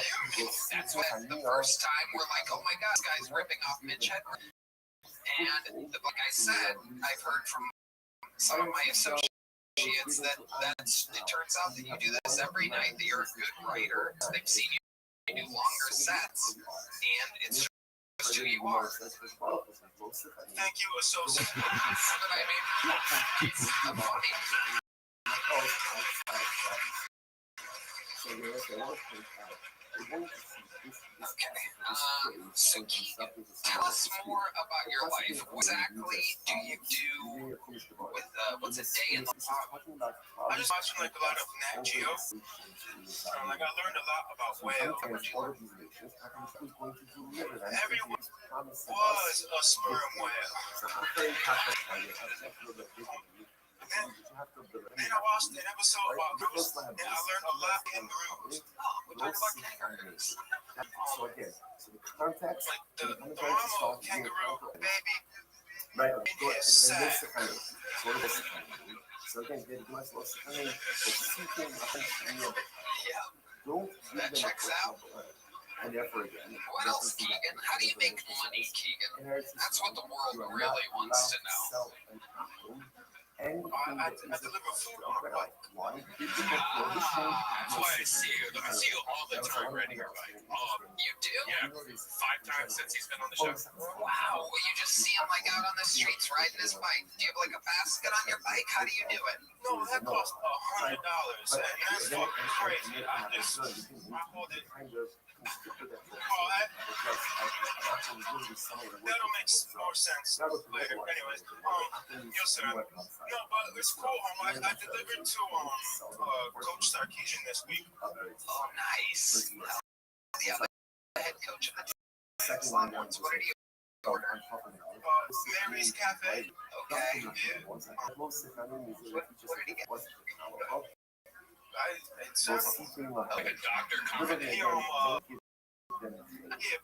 that's what the first time we're like, oh my god, this guy's ripping off Mitch Hedberg. And like I said, I've heard from some of my associates that it turns out that you do this every night, that you're a good writer. They've seen you do longer sets, and it's just who you are. Thank you, associate. I mean, it's funny. Okay, so Keegan, tell us more about your life. What exactly do you do with, what's a day in the lab? I just watched like a lot of Nat Geo. Like I learned a lot about whales. Everyone was a sperm whale. And I watched an episode about kangaroos, and I learned a lot in kangaroos. We talked about kangaroos. So again, so the context, like the mama kangaroo baby in his sack. So again, they do us lots of time, seeking Yeah, don't that checks out. And therefore again, what else, Keegan? How do you make money, Keegan? That's what the world really wants to know. I deliver food on a bike. That's why I see you. I see you all the time riding your bike. You do? Yeah, 5 times since he's been on the show. Wow, well, you just see him like out on the streets riding his bike. Do you have like a basket on your bike? How do you do it? No, that costs $100, and that's fucking crazy. I hold it. That'll make more sense later. Anyways, you'll see. No, but it's cool. I delivered to Coach Sarkisian this week. Oh, nice. The other head coach of the Longhorns. What did he order? Mary's Cafe. Okay. Yeah. What did he get? It's like a doctor comment. Yeah,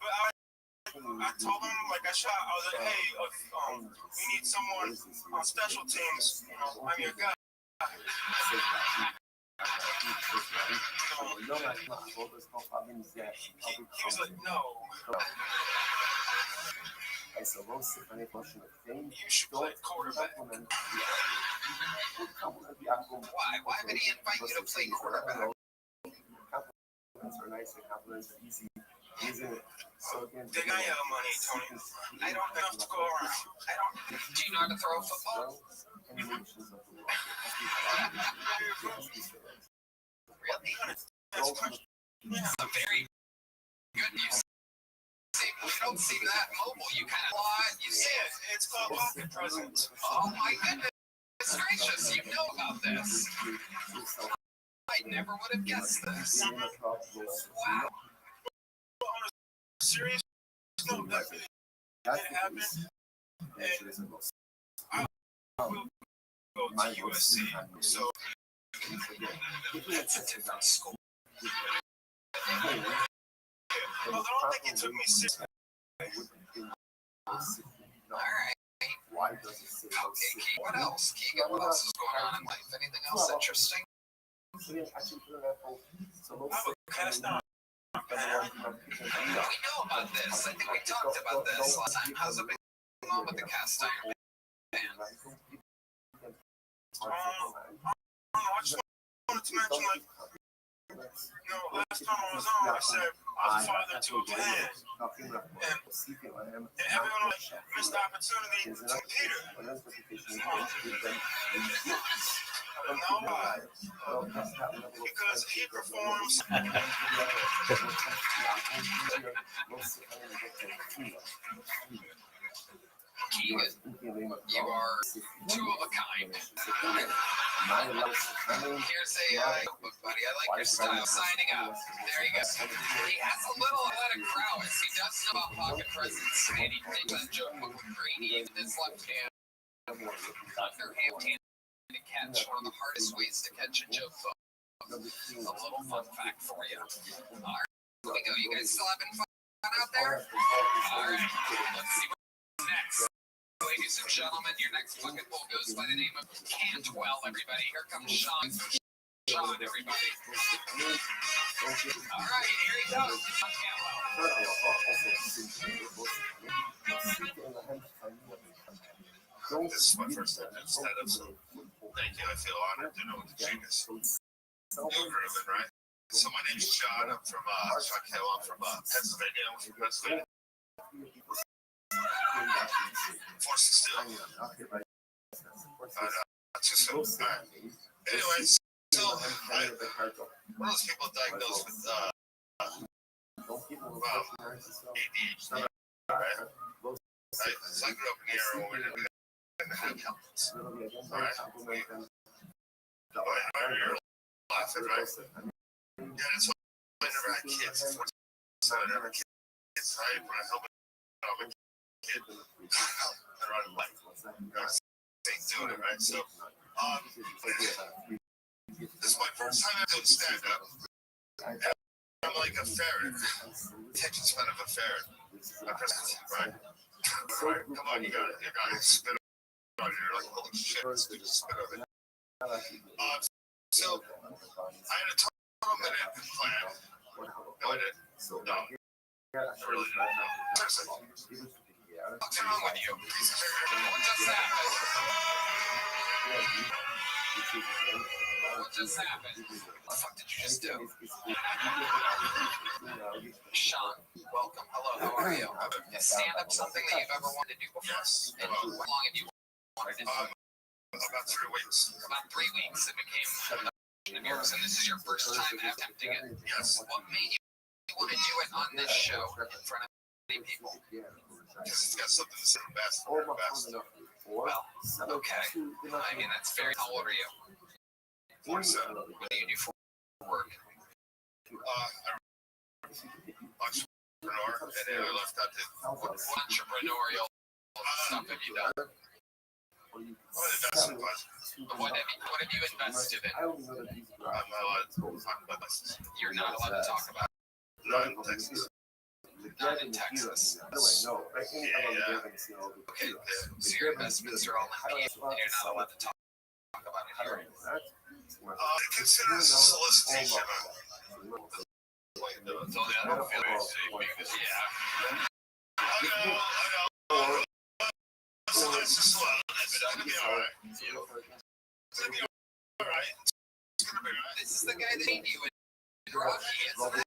but I told him, like, I was like, hey, we need someone on special teams. I'm your guy. He was like, no. You should play quarterback. Why? Why would he invite you to play quarterback? Compliments are nice and compliments are easy. So again, they got your money, Tony. I don't have to go around. Do you know how to throw a football? Really? That's a very good news. You don't seem that mobile. You kind of you see it. It's called pocket presents. Oh my goodness gracious! You know about this. I never would have guessed this. Wow. On a serious note, that didn't happen. And I will go to USC. So that's a different school. Well, I don't think it took me 6 months. All right. Okay, what else, Keegan? What else is going on in life? Anything else interesting? We know about this. I think we talked about this last time. How's it been going on with the cast iron band? I just wanted to mention, like, last time I was on, I said I was a father to a man. And everyone missed the opportunity to compete it. I don't know why. Because he performs. Keegan, you are two of a kind. Here's a book, buddy. I like your style. Signing up. There you go. He has a little athletic prowess. He does know about pocket presence, and he takes that joke book with Greeny in his left hand. Underhand to catch, one of the hardest ways to catch a joke book. A little fun fact for you. All right, here we go. You guys still having fun out there? All right, let's see what's next. Ladies and gentlemen, your next bucket bowl goes by the name of Cantwell, everybody. Here comes Sean. So Sean, everybody. All right, here he goes. This is my first time doing stand-up, so thank you. I feel honored to know what the genius. You're grooving, right? So my name's Sean. I'm from Sean Cantwell. I'm from Pennsylvania. I'm from Pennsylvania. 462. Too soon. All right. Anyways, so one of those people diagnosed with ADHD. Right? So I grew up in the era when we didn't have calculus. All right. You're laughing, right? Yeah, that's why I never had kids. So I never had kids. Right? When I helped a kid, I run like doing it, right? So, this is my first time ever doing stand-up. I'm like a ferret. Attention span of a ferret. My presence, right? Right? Come on, you got it. You got it. Spit on it. You're like, holy shit. Just spit on it. So, I had a total minute plan. No, I didn't. No. I really didn't. Seriously. What's wrong with you? What just happened? What just happened? What the fuck did you just do? Sean, welcome. Hello, how are you? Is stand-up something that you've ever wanted to do before? Yes. And how long have you wanted to do it? About 3 weeks. About 3 weeks. It became of yours, and this is your first time attempting it? Yes. What made you want to do it on this show in front of many people? Because it's got something to say basketball. Well, okay. I mean, that's very. How old are you? 47. What do you do for work? Entrepreneur, and then I left out the What entrepreneurial stuff have you done? investment fund. What have you invested in? I'm not allowed to talk about this. You're not allowed to talk about Not in Texas. it. Not in Texas. Yeah. Okay, so your investments are all in Canada, and you're not allowed to talk about it here. Consider this a solicitation. I don't feel very safe because, yeah. I know. So that's just it's gonna be alright. It's gonna be alright. It's gonna be alright. This is the guy that made you in Rocky, isn't it?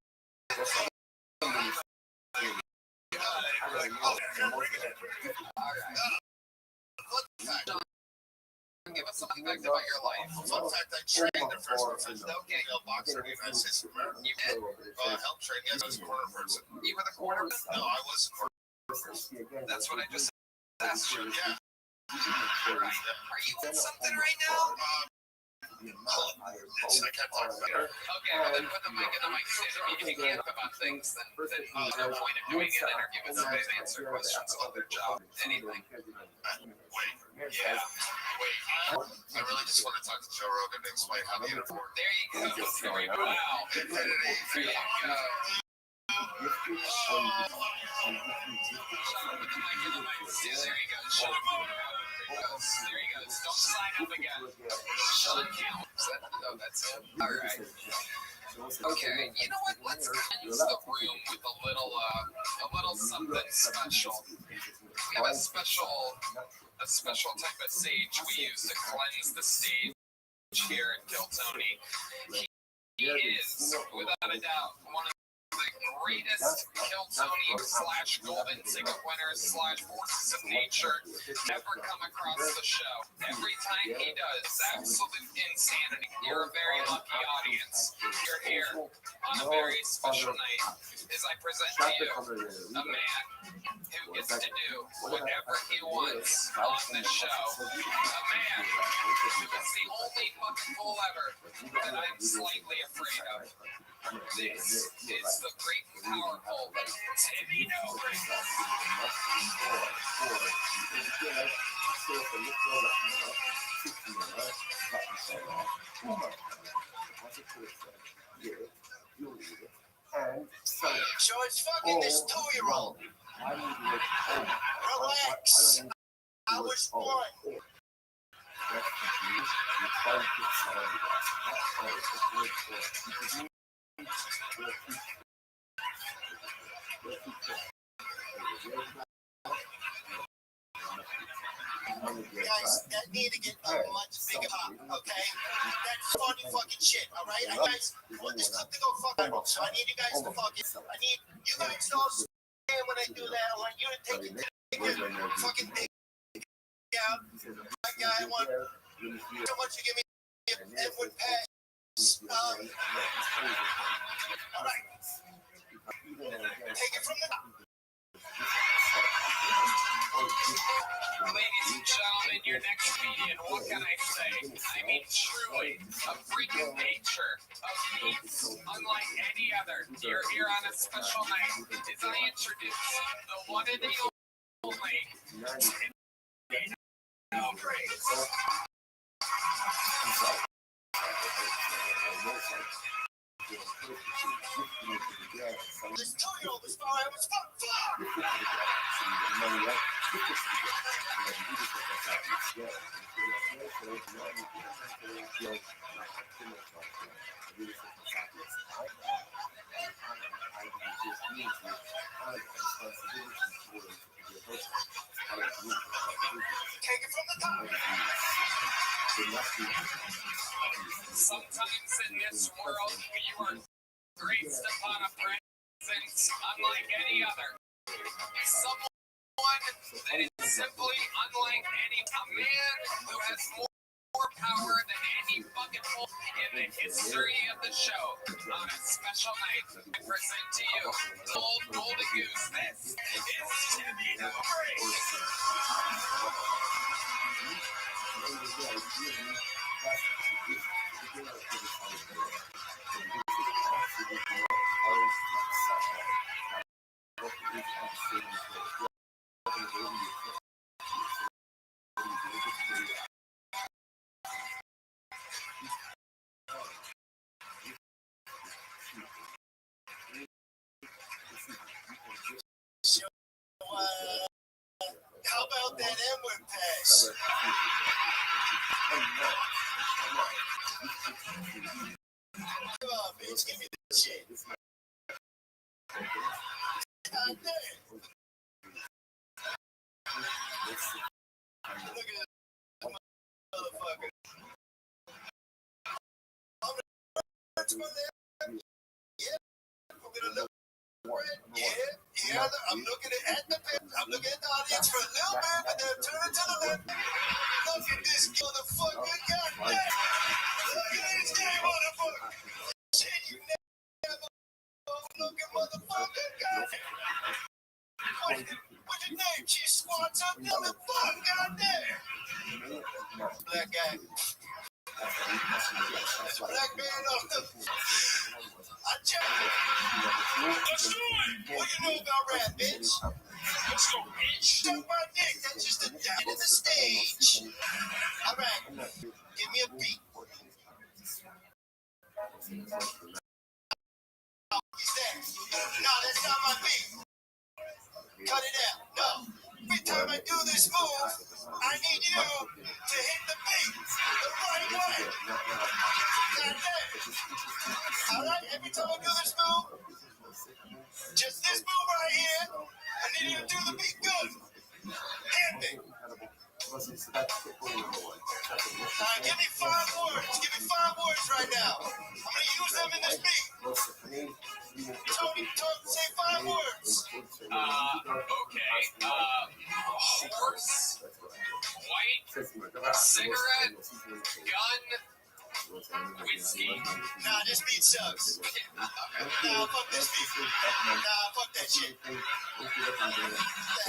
Give us some fact about your life. Fun fact, I trained the first professional female boxer in the United States of America. You did? Helped train, yes, I was a corner person. You were the corner? No, I was a corner person. That's what I just asked you. Yeah. Right. Are you in something right now? I can't talk about it. Okay, well then put the mic in the mic stand. If you can't talk about things, then there's no point in doing an interview with somebody to answer questions about their job. Anything. Wait. Yeah. Wait. I really just want to talk to Joe Rogan and explain how the uniform. There you go. Wow. Infinity. There you go. There you go. Shut him over. There he goes. Don't sign up again. Sean counts. Oh, that's it. All right. Okay. You know what? Let's cleanse the room with a little something special. We have a special type of sage we use to cleanse the stage here at Kiltony. He is, with without a doubt, one of the greatest Kill Tony / Golden Ticket winners / forces of nature ever come across the show. Every time he does, absolute insanity. You're a very lucky audience. You're here on a very special night as I present to you a man who gets to do whatever he wants on this show. A man who is the only fucking fool ever that I'm slightly afraid of. This is the great and powerful Timmy Nolan. And so, So it's fucking this 2-year-old. Relax. I was born. Guys, that need to get a much bigger pop, okay? That's funny fucking shit, alright? I guys want this clip to go fucking viral, so I need you guys to fucking, I need you guys to understand when I do that. I want you to take your fucking dick out. My guy, I want so much to give me an Edward pass. Alright. Take it from the top. Ladies and gentlemen, your next comedian, what can I say? I mean, truly, a freaking nature of beats, unlike any other. You're here on a special night as I introduce the one and the only Timmy Nolan. This 2-year-old was fine. I was fuck. Take it from the top. Sometimes in this world, you are graced upon a presence unlike any other. Someone that is simply unlike a man who has more power than any fucking fool in the history of the show. On a special night, I present to you the old golden goose. This is Timmy Nolan. How about that N-word pass? Come on, bitch, give me that shit. God damn. Look at that motherfucker. I'm gonna touch my lip. Yeah, I'm gonna look. Yeah, I'm looking at the pit. I'm looking at the audience for a little bit, but then turn it to the left. Look at this motherfucker. God damn. Look at this guy, motherfucker. Shit, you never looking motherfucker. God damn. What's your name? She squats up on the fuck. God damn. Black guy. There's a black man on the. I checked it. Let's do it. What do you know about rap, bitch? Let's go, bitch. Suck my dick. That's just a down in the stage. All right. Give me a beat. No, that's not my beat. Cut it out. No. Every time I do this move, I need you to hit the beat the right way. God damn. All right. Every time I do this move, just this move right here, I need you to do the beat good. Hit me. All right, give me 5 words. Give me 5 words right now. I'm gonna use them in this beat. Talk, say 5 words. Okay. Horse, white, cigarette, gun, whiskey. Nah, this beat sucks. Nah, fuck this beat. Nah, fuck that shit. The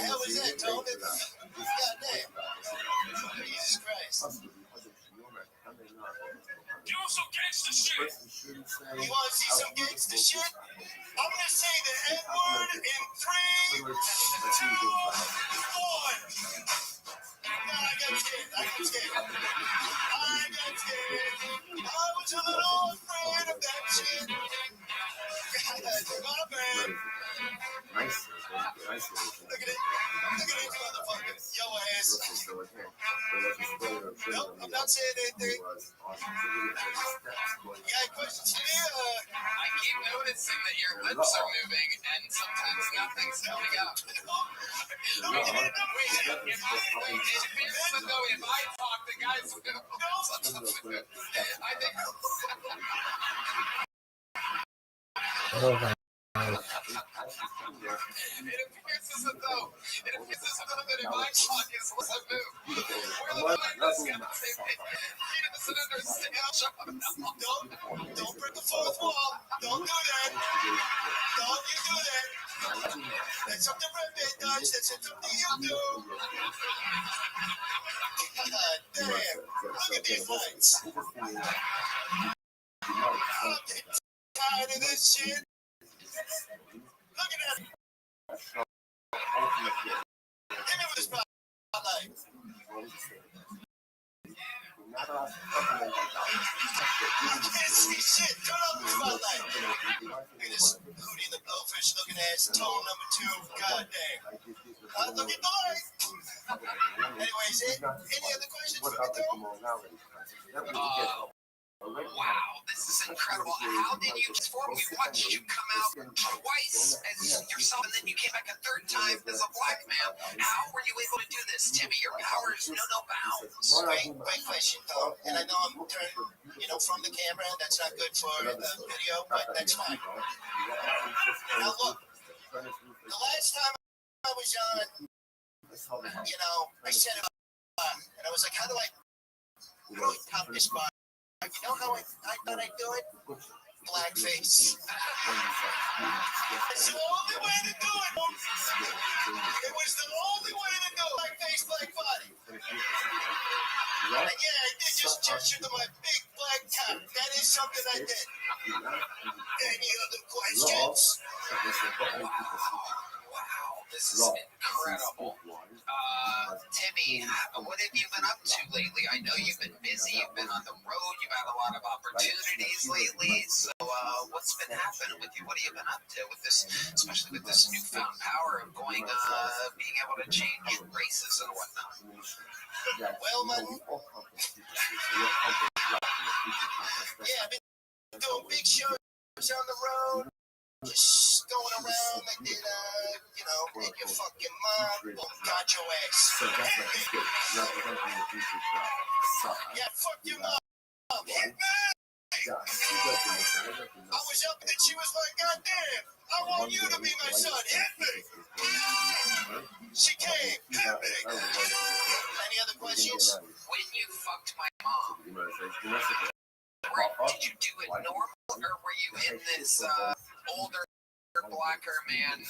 hell was that, Tom? Goddamn. Jesus Christ. Do some gangster shit. You want to see some gangster shit? I'm gonna say the N-word in 3, 2, 1. Nah, I got scared. I was a little afraid of that shit. My bad. Look at it. Look at these motherfuckers. Yo ass. Nope, I'm not saying anything. You got questions for me? I keep noticing that your lips are moving and sometimes nothing's coming out. If I talk, the guys will. I think. Oh my. It appears as though that if I talk, his lips move. Where the fuck is this gonna take me? He doesn't understand. Don't break the fourth wall. Don't do that. Don't you do that. That's something Red Man does. That's something you do. God damn. Look at these lights. I'm tired of this shit. Look at that. Hit me with the spotlight. I can't see shit. Turn on the spotlight. Look at this Hootie and the Blowfish looking ass. Tone number 2. God damn. Look at the light. Anyways, any other questions for me, Tom? Wow, this is incredible. How did you transform? We watched you come out twice as yourself, and then you came back a third time as a black man. How were you able to do this, Timmy? Your powers know no bounds. Great question, Tom. And I know I'm turning, from the camera. That's not good for the video, but that's fine. Now look, the last time I was on, I said it, and I was like, how do I really top this bar? You know how I thought I'd do it? Blackface. It's the only way to do it. It was the only way to do it. Blackface, black body. And yeah, I did just gesture to my big black top. That is something I did. Any other questions? Wow, this is incredible. Timmy, what have you been up to lately? I know you've been busy, you've been on the road, you've had a lot of opportunities lately. So, what's been happening with you? What have you been up to with this, especially with this newfound power of being able to change races and whatnot? Well, man, yeah, I've been doing big shows on the road. Just going around, I did, hit your fucking mom, got your ass. Yeah, fuck your mom. Hit me! I was up and she was like, God damn, I want you to be my son. Hit me! She came. Hit me! Any other questions? When you fucked my mom, did you do it normal, or were you in this older, blacker man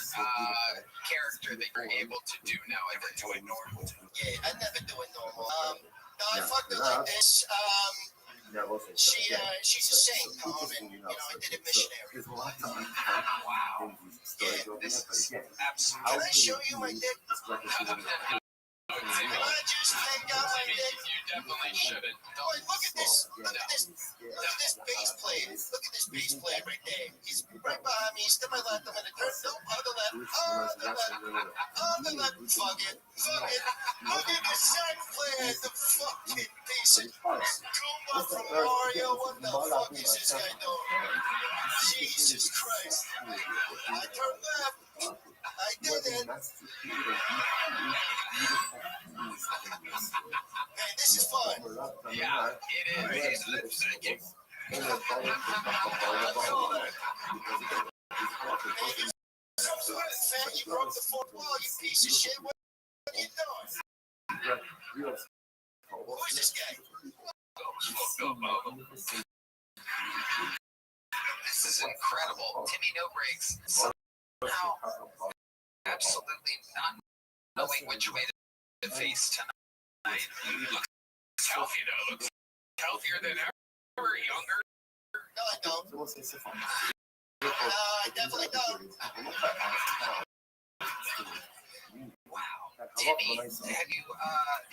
character that you're able to do now? I didn't do it normal. Yeah, I never do it normal. No, I fucked her like this. She's a saint, Tom, and I did it missionary. Wow. Yeah, this is absolutely. Can I show you my dick? Can I just take out my dick? You definitely shouldn't. Wait, look at this. Look at this bass plate. Look at this bass plate right there. He's right behind me. He's to my left. I'm gonna turn. Nope, on the left. On the left. On the left. Fuck it. Fuck it. Look at the sax player. The fucking piece of Goomba from Mario. What the fuck is this guy doing? Jesus Christ. I turned left. I did it. Man, this is fun. Yeah, it is. You broke the fourth wall, you piece of shit. What are you doing? Who is this guy? This is incredible. Timmy No Breaks. Somehow, absolutely not knowing which way to face tonight. Looks healthy though. Looks healthier than ever. Younger. No, I don't. No, I definitely don't. Wow. Timmy, have you,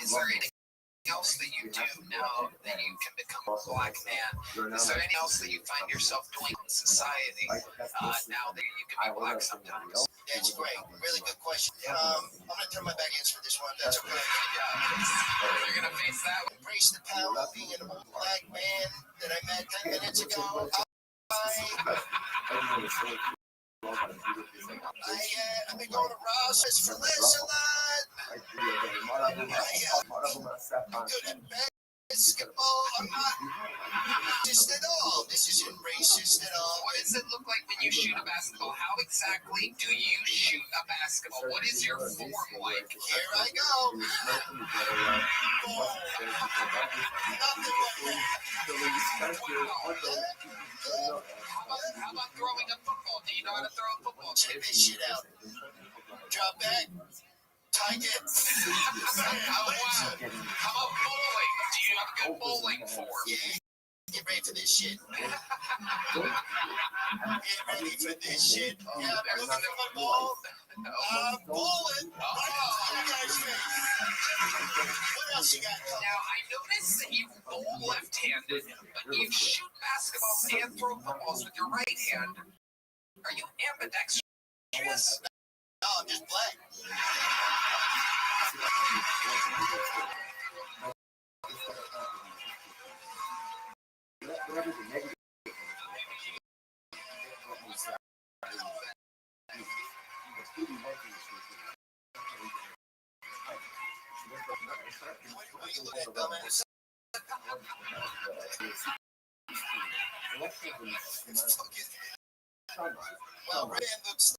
is there anything else that you do now that you can become a black man? Is there anything else that you find yourself doing in society now that you can be black sometimes? That's great. Really good question. I'm going to turn my back against for this one. That's okay. Yeah. You're going to face that. Embrace the power of being an old black man that I met 10 minutes ago. I've been going to Ross for this a lot. Good at basketball. I'm not racist at all. This isn't racist at all. What does it look like when you shoot a basketball? How exactly do you shoot a basketball? What is your form like? Here I go. How about throwing a football? Do you know how to throw a football? Check this shit out. Drop back. Tight it. How about bowling? Do you have good bowling form? Yeah. Get ready for this shit. Get ready for this shit. Yeah, I'm looking at my ball. Bowling. What else you got? Now, I noticed that you bowl left-handed, but you shoot basketballs and throw footballs with your right hand. Are you ambidextrous? No, I'm just black. Well, Rand looks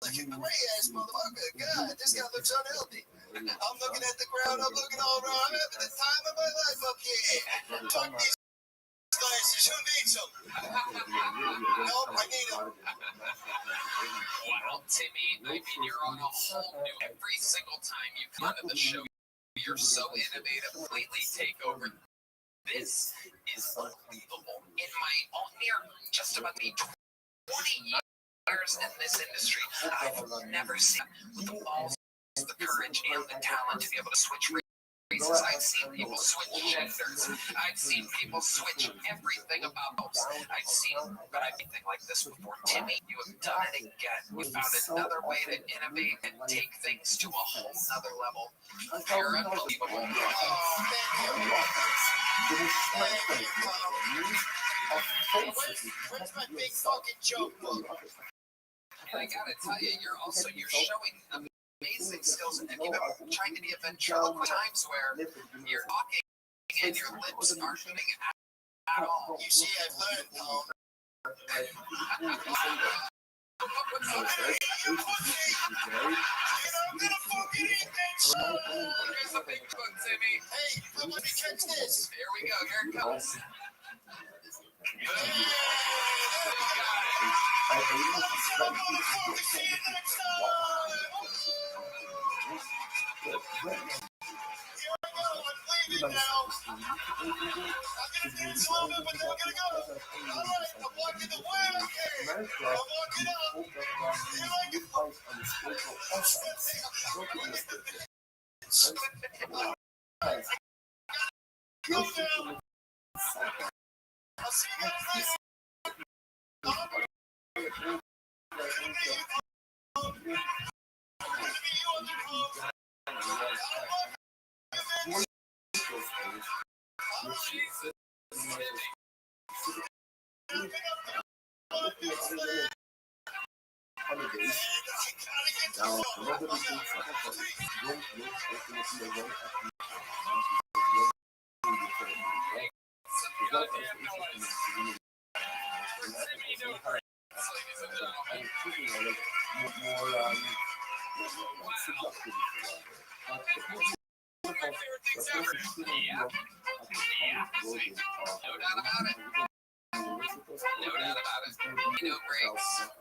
like a gray-ass motherfucker. God, this guy looks unhealthy. I'm looking at the ground. I'm looking all around. I'm having the time of my life up here. Fuck these glasses. Who needs them? Nope, I need them. Wow, Timmy, I mean, you're on a whole new. Every single time you come to the show, you're so innovative. Completely take over. This is unbelievable. In my own near just about 20 years in this industry, I've never seen with the balls, the courage, and the talent to be able to switch races. I've seen people switch genders. I've seen people switch everything about those. I've seen anything like this before. Timmy, you have done it again. You found another way to innovate and take things to a whole nother level. You're unbelievable. Oh, thank you. Where's my big fucking joke book? And I gotta tell you, you're showing amazing skills. Have you ever tried to be a ventriloquist? Times where you're talking and your lips aren't moving at all. You see, I've learned, Paul. Here's a big book, Timmy. Hey, let me catch this. Here we go. Here it comes.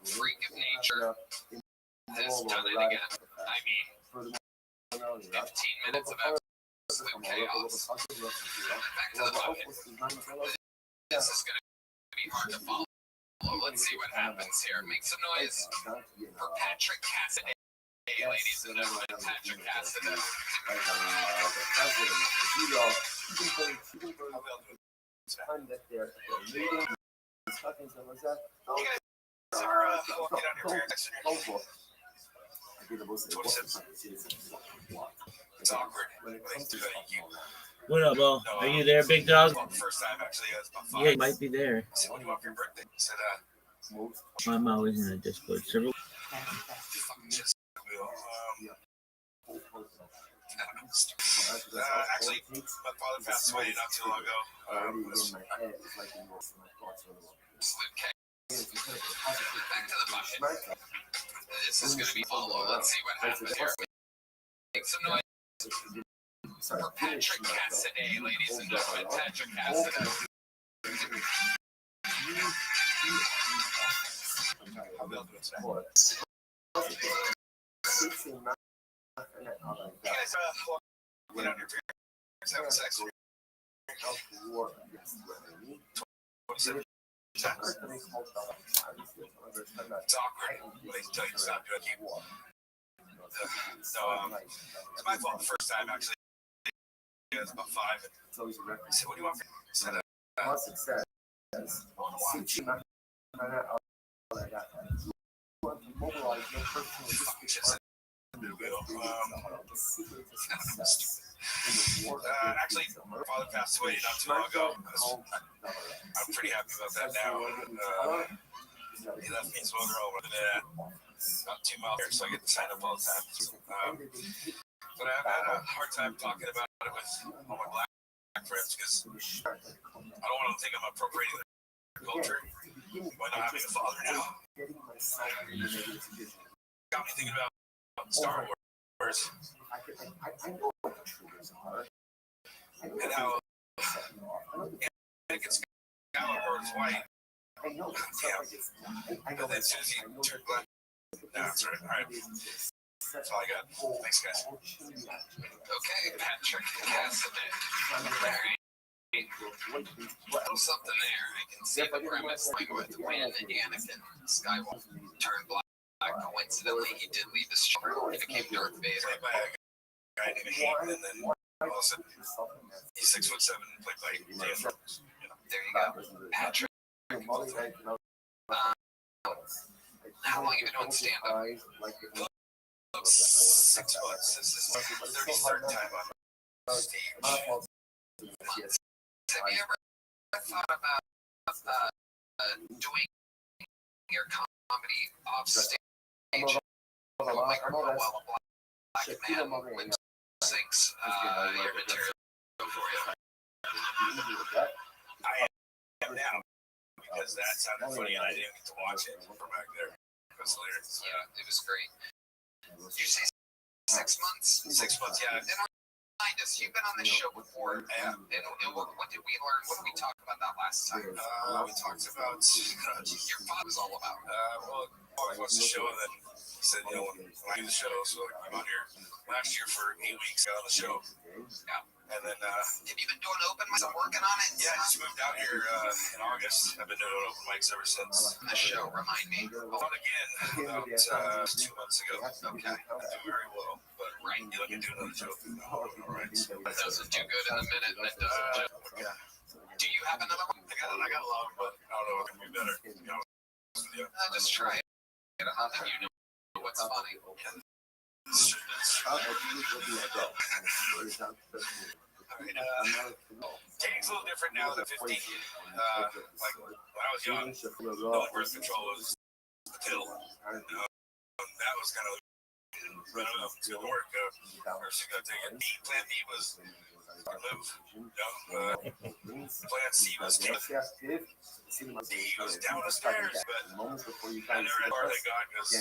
Freak of nature has done it again. I mean, 15 minutes of absolute chaos. Back to the bucket. This is going to be hard to follow. Let's see what happens here. Make some noise for Patrick Cassidy, ladies and gentlemen. Patrick Cassidy. It's awkward. What up, Bo? Are you there, big dog? First time actually, Yeah, you might be there. So when you have your birthday, said I'm always in a Discord server. just actually, my father passed away not too long ago. Slim K. Back to the bucket. This is going to be follow. Let's see what happens here. Make some noise for Patrick Cassidy, ladies and gentlemen. Patrick Cassidy. Get on your parents having sex. 27. It's awkward when they tell you it's not good. No, it's my fault the first time actually. It was about 5. I said, what do you want? I said, actually, my father passed away not too long ago. I'm pretty happy about that now. He left me his motorhome about 2 miles here, so I get to sign up all the time. But I've had a hard time talking about it with all my black friends because I don't want them to think I'm appropriating their culture by not having a father now. Got me thinking about Star Wars and how Anakin Skywalker is white. Yeah. And then as soon as he turned black, no, that's right. All right. That's all I got. Thanks, guys. Okay, Patrick Cassidy. Something there. I can see the premise with when Anakin Skywalker turned black. Coincidentally, he did leave the show. He became Darth Vader. By a guy named Hayden, and then all of a sudden, he's 6'7", played by Dan. There you go, Patrick. How long have you been on stand-up? 6 months. This is my 33rd time on stage. Have you ever thought about doing your comedy off stage? Like a black man lip syncs your material for you. I am now because that sounded funny and I didn't get to watch it from back there. It was hilarious. Yeah, it was great. You say 6 months? 6 months, yeah. And remind us, you've been on this show before. Yeah. And what did we learn? What did we talk about that last time? We talked about your father was all about. Well, I watched the show and then he said, when I do the show, so I'm out here last year for 8 weeks, got on the show. Yeah. And then, have you been doing open mics? I'm working on it. Yeah, I just moved out here in August. I've been doing open mics ever since. The show, remind me. On again about 2 months ago. Okay. I do very well, but right, you can do another show. All right. That doesn't do good in a minute. That doesn't. Okay. Do you have another one? I got a lot, but I don't know if it can be better. Just try it. You know what's funny. Yeah. Dating's a little different now than 15. Like when I was young, the only birth control was the pill. That was kind of Good work. First, you got to take it. Plan B was Plan C was D was down the stairs, but I never had far they got because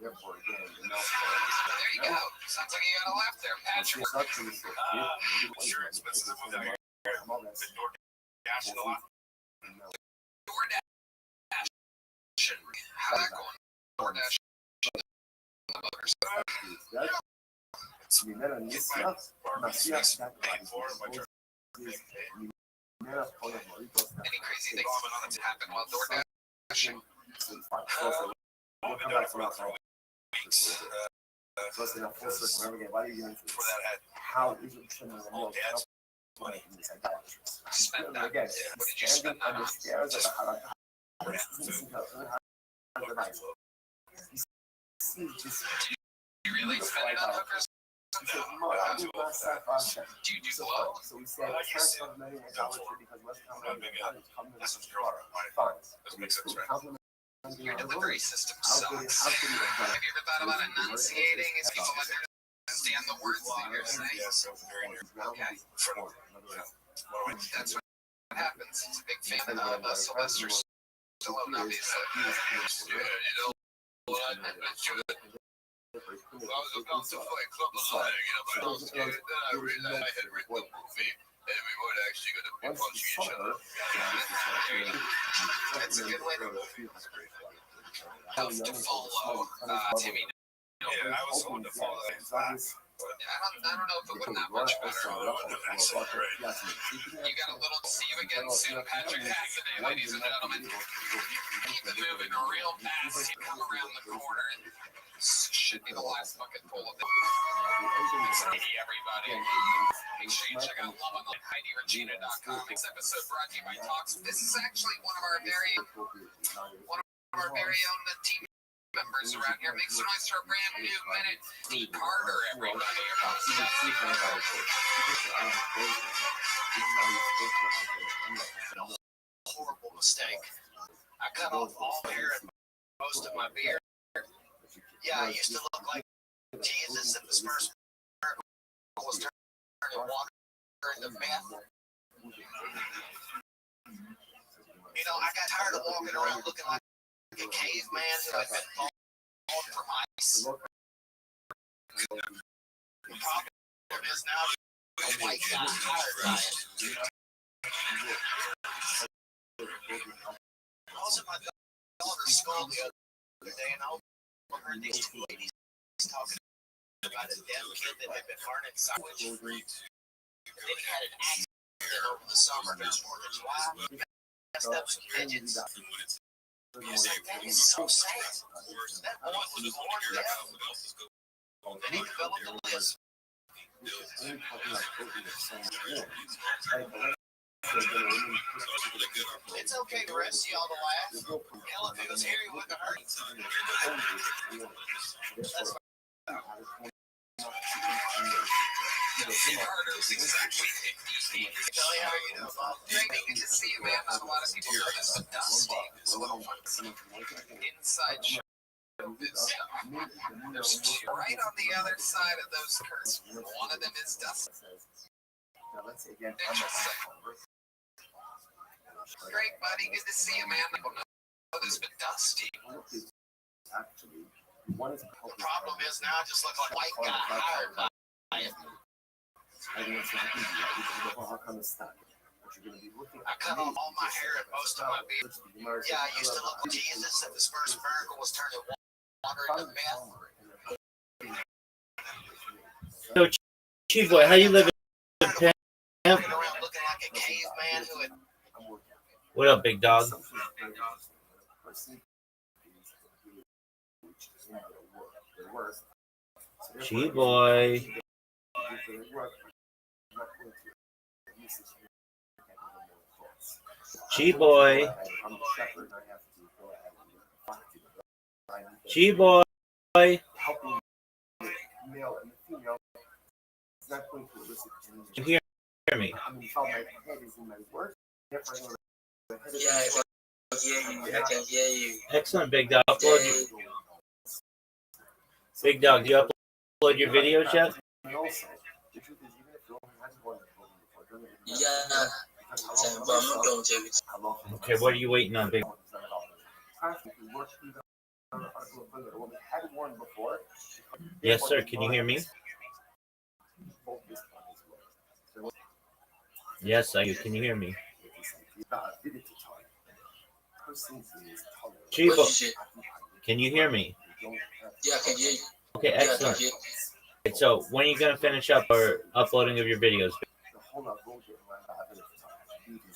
Therefore, again, There you go. Sounds like you got a laugh there, Patrick. sure expensive to move there. Been door dashing a lot. DoorDash. How's that going? DoorDash. primera inicia, nacía paying for my primeras cosas favoritas. Any crazy things that happen while DoorDashing? First in a full circle, remember, why do you how is it similar to most Spend that. again, What did you spend standing that on on? the stairs of the house. You really spend it on hookers? He said, "No, I do not sacrifice." Do you do blow? So we said, "Transfer of money and dollars because West Carolina is coming in from Florida." Fine. Your delivery system sucks. Have you ever thought about enunciating as people understand the words that you're saying? Okay. That's what happens. He's a big fan of Sylvester Stallone, obviously. I was about to fight Club of Leg, but I was scared that I realized I had written the movie, and we weren't actually going to be punching each other. That's a good way to follow Timmy. Yeah, I was hoping to follow that class. I don't know if it wouldn't that much better. You got a little to see you again soon, Patrick Hackney, ladies and gentlemen. Keep it moving real fast. You come around the corner and should be the last bucket full of it. Hey, everybody. Make sure you check out Love on the HeidiRegina.com. This episode brought to you by Talks. This is actually one of our very own team members around here. Make some noise for a brand new minute. D. Carter, everybody. Horrible mistake. I cut off all hair and most of my beard. Yeah, I used to look like Jesus in his first miracle was turning water into meth. You know, I got tired of walking around looking like a caveman who had been falling from ice. The problem is now a white guy hired diet. I was at my daughter's school the other day and I heard these two ladies talking about a deaf kid that had been learning sandwich. Then he had an accident over the summer. His wife messed up some pigeons. That is so sad. That boy was born deaf. And he developed a lisp. It's okay to rest y'all to laugh. Hell, if it was here, he wouldn't have hurt. That's Carter is exactly 50. Tell you how you know. Great, good to see you, man. Not a lot of people know this, but Dusty is a little inside show. There's two right on the other side of those curtains. One of them is Dusty. Great, buddy. Good to see you, man. People know this, but Dusty. The problem is now I just look like a white guy hired by it. I cut off all my hair and most of my beard. Yeah, I used to look like Jesus if his first miracle was turning water into meth. So, Chief Boy, how you living, Pam? Around looking like a caveman who had... What up, big dog? Chief Boy. Chief Boy. Chief Boy. You hear me? Yeah, I can hear you. Excellent, big dog. Big dog, do you upload your videos yet? And also, the truth is, even if you only had one before, Yeah, but I'm not done with everything. Okay, what are you waiting on, big? Yes, sir. Can you hear me? Yes, I do. Can you hear me? What Chief, did you say? can you hear me? Yeah, I can hear you. Okay, Yeah, I can excellent. hear. So, when are you gonna finish up or uploading of your videos?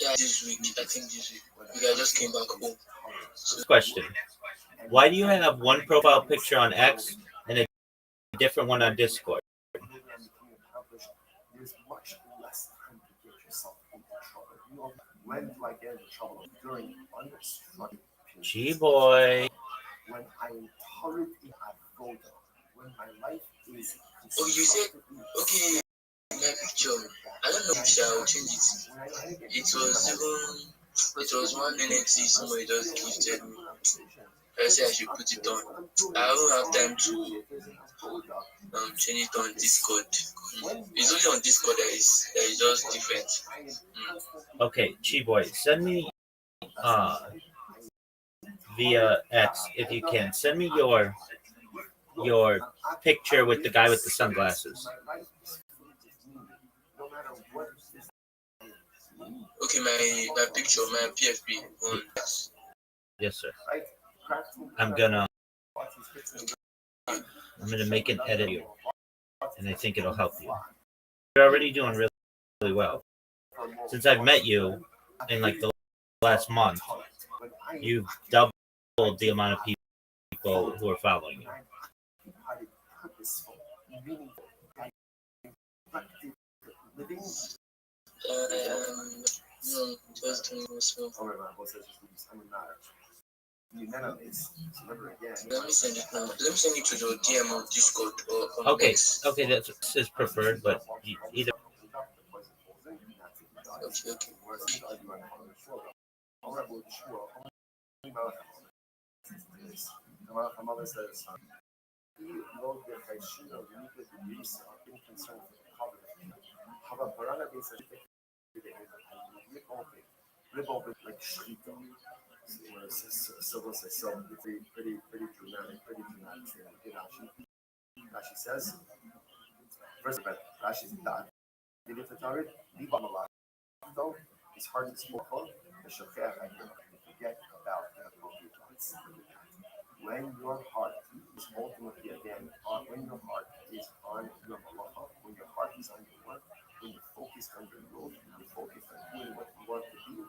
Yeah, this week. I think this week. Because I just came back home. This question: why do you have one profile picture on X and a different one on Discord? There's much less time to get yourself into trouble. You know, when do I get into trouble? During unstructured Gee periods. boy. When I am thoroughly at Voda. When my life is Oh, you said, okay, my picture. I don't know if I will change it. It was one NFT somebody just gifted me. I said I should put it on. I don't have time to change it on Discord. It's only on Discord that is just different. Okay, Chi boy, send me via X if you can. Send me your picture with the guy with the sunglasses. Okay, my picture, my PFP on. Yes, sir. I'm gonna make an edit here, and I think it'll help you. You're already doing really, really well. Since I've met you in like the last month, you've doubled the amount of people who are following you. No, just doing small. Let me send it now. Let me send it to the DM on Discord or on Okay, X. okay, that's is preferred, but either. Okay. My mother says, low the Haishino, you need to be concerned with the cover. However, Barana means that rip open like Shrito. So what's it? So pretty dramatic, You know, she says, first of all, Rashi's dad. Did it for leave on the lot. Though, it's hard to smoke on. The Shokher, I forget about the appropriate. When your heart is ultimately again on, when your heart is on your malacha, when your heart is on your work, when you're focused on your growth, when you're focused on doing what you want to do,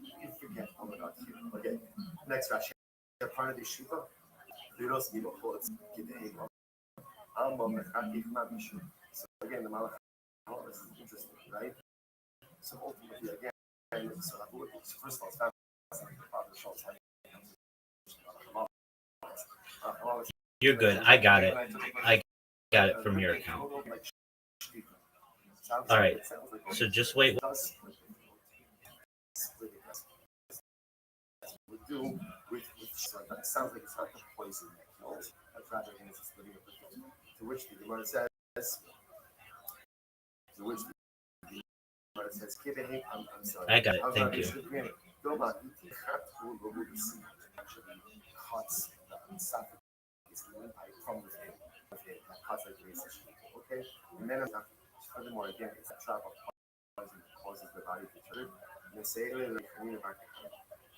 you forget all about you. Okay, next Rashi. Part of the Shiva, Viros Nilochot, Gidei, so again, the malacha is interesting, right? So ultimately, again, so first of all, it's not the father shows You're good. I got it. I got it from your account. All right. So just wait. That sounds like it's not the poison that kills. That's rather than it's living to which the Gemara says, to which the Gemara says, I'm sorry. I got it. Thank you. Actually cuts the esophagus from the head. That cuts like the okay? And then furthermore, again, it's a trap of poison that causes the body to turn. And they say,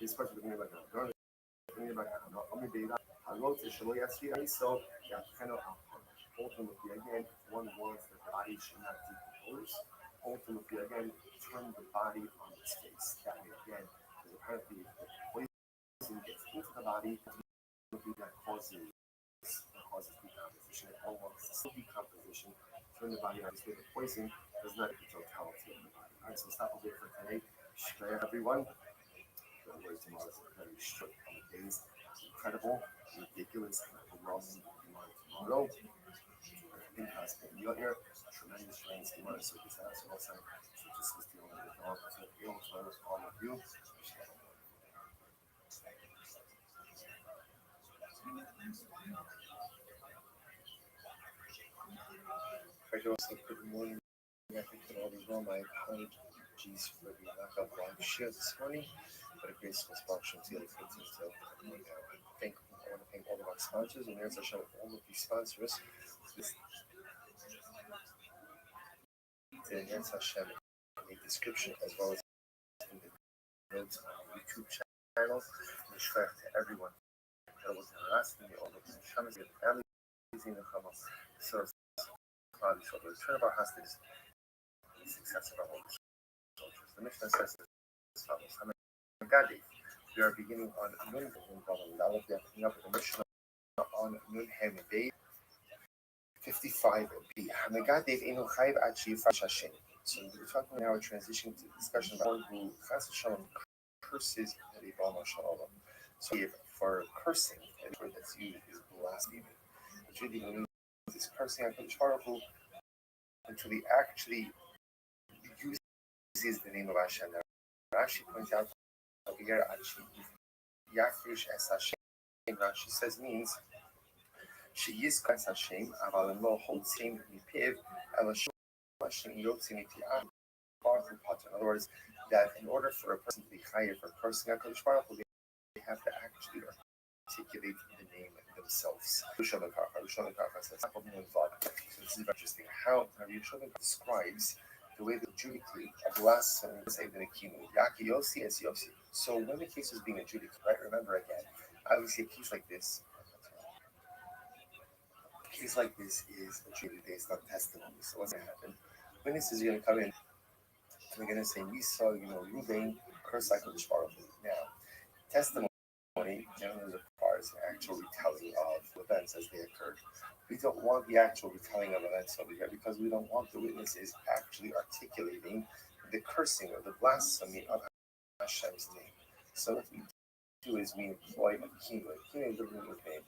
this person is like a so yeah, kind of ultimately again, one wants that the body should not decompose. Ultimately again, turn the body on its face. That way again, because apparently if the poison gets into the body, that causes decomposition. It all wants to decomposition, turn the body on its way. The poison does not get the totality of the body. Alright, so stop a bit for today. Share everyone. Don't worry, tomorrow's very short on the days. Incredible, ridiculous, overwhelming tomorrow. I think that's been here. Tremendous rains tomorrow, so this has also just was dealing with all of you. Good morning. I think that all is well. My apologies for the lack of live share this morning, but a grace was function to the continue. So I want to thank all of our sponsors and there's a show all of these sponsors. This Nance Hashem in the description as well as in the notes on our YouTube channel. Respect to everyone. That was the last thing all of the families in the Hamas. So the return of our hostages, the success of our own soldiers. The Mishnah says as follows: we are beginning on Nun Now we are picking up the Mishnah on Nun Hem Day 55b. Hamagadev Eno Chayv Achiv Hashem. So we're talking now, we're transitioning to discussion about one who Chas Shalom curses Ribbono Shel Olam. So for cursing, the word that's used is blasphemy. Which really means is cursing HaKadosh Baruch Hu until he actually uses the name of Hashem. Now, Rashi points out over here, Yafrish es Hashem. Rashi says means she is Kas Hashem, aval lo holtzim mipiv, elashim Hashem yotzim miti'ah Baruch Hu Pater. In other words, that in order for a person to be higher for cursing HaKadosh Baruch Hu, they have to actually articulate the name themselves. Rishonikach says, so this is very interesting. How Rishonikach describes the way the adjudicate a blasphemy is saved in a kinu. Yaki Yossi as Yossi. So when the case is being adjudicated, right? Remember again, obviously a case like this is adjudicated based on testimony. So what's going to happen? Witnesses are going to come in and they're going to say, we saw, Ruvain curse HaKadosh Baruch Hu. Now, testimony generally requires an actual retelling of events as they occurred. We don't want the actual retelling of events over here because we don't want the witnesses actually articulating the cursing or the blasphemy of Hashem's name. So what we do is we employ a kinu. A kinu is the root name.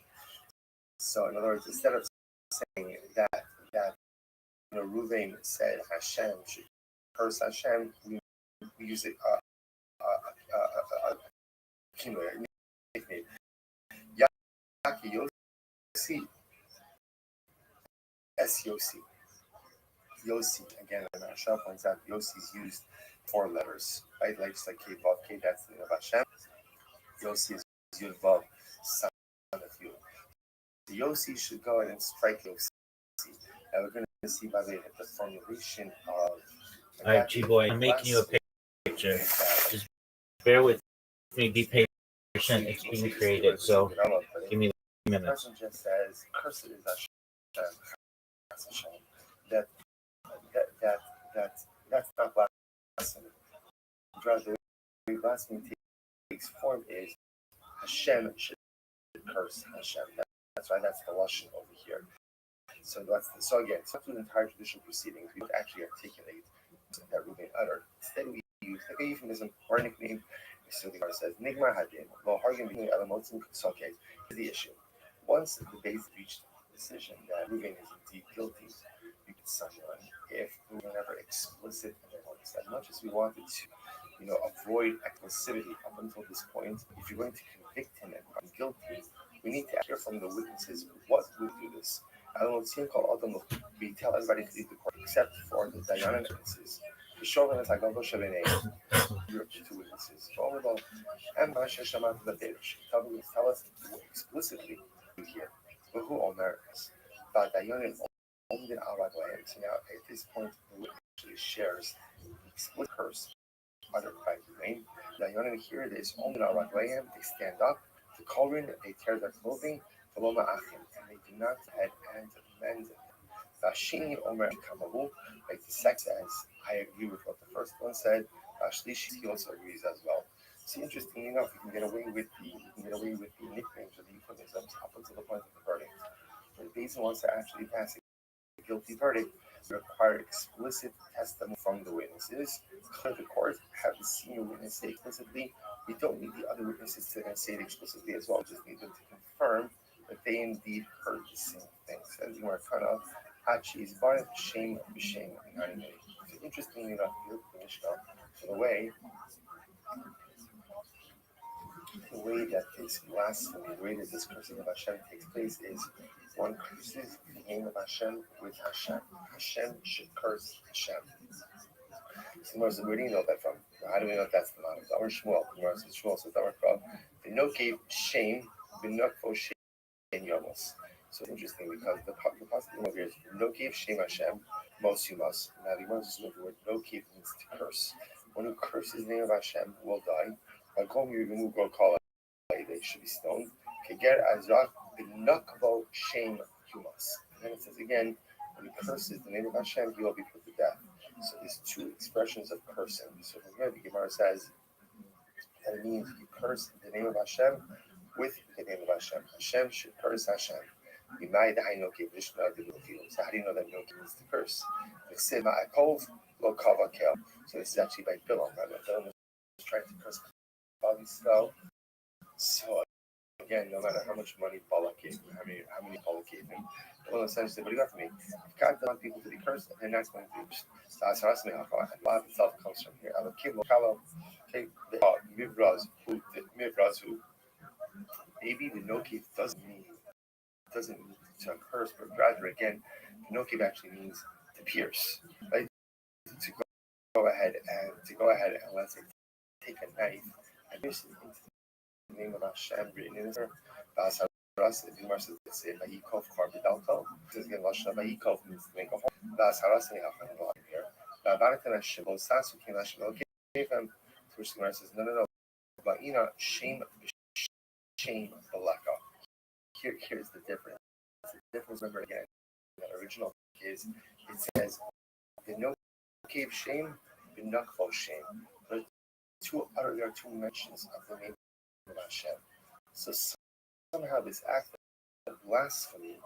So in other words, instead of saying that Ruvain said Hashem should curse Hashem, we use it kinu. Yaki Yossi S-Yossi. Yossi, again, and Hashem points out Yossi is used 4 letters, right? Like just like K Vav, K, that's the name of Hashem. Yossi is Yud Vav, son of Yud. The Yossi should go ahead and strike Yossi. Now we're going to see by the formulation of. All right, G-Boy, I'm making you a picture. Just bear with me, be patient. It's being created, so give me a minute. The person just says, cursed is Hashem. That's not blasphemy. Rather, the way blasphemy takes form is Hashem should curse Hashem. That's right. That's the lashon over here. So again, it's not an entire judicial proceedings. We don't actually articulate that Reuben uttered. Instead, we use like a euphemism or a nickname. So the says, "Nigmar hadin lo hargim b'nei alamotzim k'sokei." Is the issue. Once the base reached the decision that Reuben is indeed guilty, you can someone if we were never explicit in their voice. As much as we wanted to, avoid exclusivity up until this point, if you're going to convict him and find guilty, we need to hear from the witnesses what would do this. I don't know, we tell everybody to leave the court except for the Dayan witnesses. The Shogun is like two witnesses. Tell us explicitly here. But who honors? But Dayan only so now at this point the witness actually shares the explicit curse uttered by the name. Dayan hear it is only they stand up. The Korin, they tear their clothing, and they do not head and mend them. Vashini Omer Kamahu, like the sex says, I agree with what the first one said. Vashlishi, he also agrees as well. So interesting enough, we can get away with the nicknames or the euphemisms up until the point of the verdict. When the Basin wants to actually pass a guilty verdict, we require explicit testimony from the witnesses. Clear the court, have the senior witness say explicitly. We don't need the other witnesses to say it explicitly as well. We just need them to confirm that they indeed heard the same thing. Says Markana, Hachi is Baruch Shem B'Shem. Interestingly enough, here the Mishnah, for the way way that this blasphemy, the way that this cursing of Hashem takes place is one curses the name of Hashem with Hashem. Hashem should curse Hashem. So where do you know that from? How do we know that that's the matter? Our Shmuel, Shmuel says, our Krab, the no gave shame, the no shame yomos. So it's interesting because the possible over here is no gave shame Hashem, most you must. Now the word no gave means to curse. One who curses the name of Hashem will die. They should be stoned. Keger azrak b'nakvo shame humas. And then it says again, when he curses the name of Hashem, he will be put to death. So these two expressions of cursing. So from here, the Gemara says that it means you curse the name of Hashem with the name of Hashem. Hashem should curse Hashem. So how do you know that no means to curse? So this is actually by Bilam. Bilam is trying to curse Bobby's. So again, no matter how much money Balak gave him, how many Balak gave him, well, essentially, what do you got for me? If God doesn't want people to be cursed, they're not going to be. So that's what and love itself comes from here. Okay, who maybe the no keep doesn't mean to curse, but rather again, no keep actually means to pierce, right? To go ahead and let's say take a knife and pierce it into the name of Hashem written in there. The Gemara says say Vayikov Karbidalto. This again Lashon Vayikov means to make a hole. That's Haras and Yachon here. Baratan Hashem Sasu Kim Hashem gave him. To which the Gemara says no. Va'ina shame balaka. Here's the difference. The difference, remember again, in the original is it says the no gave shame, the nakvo shame. There are two mentions of the name of Hashem. So somehow this act of blasphemy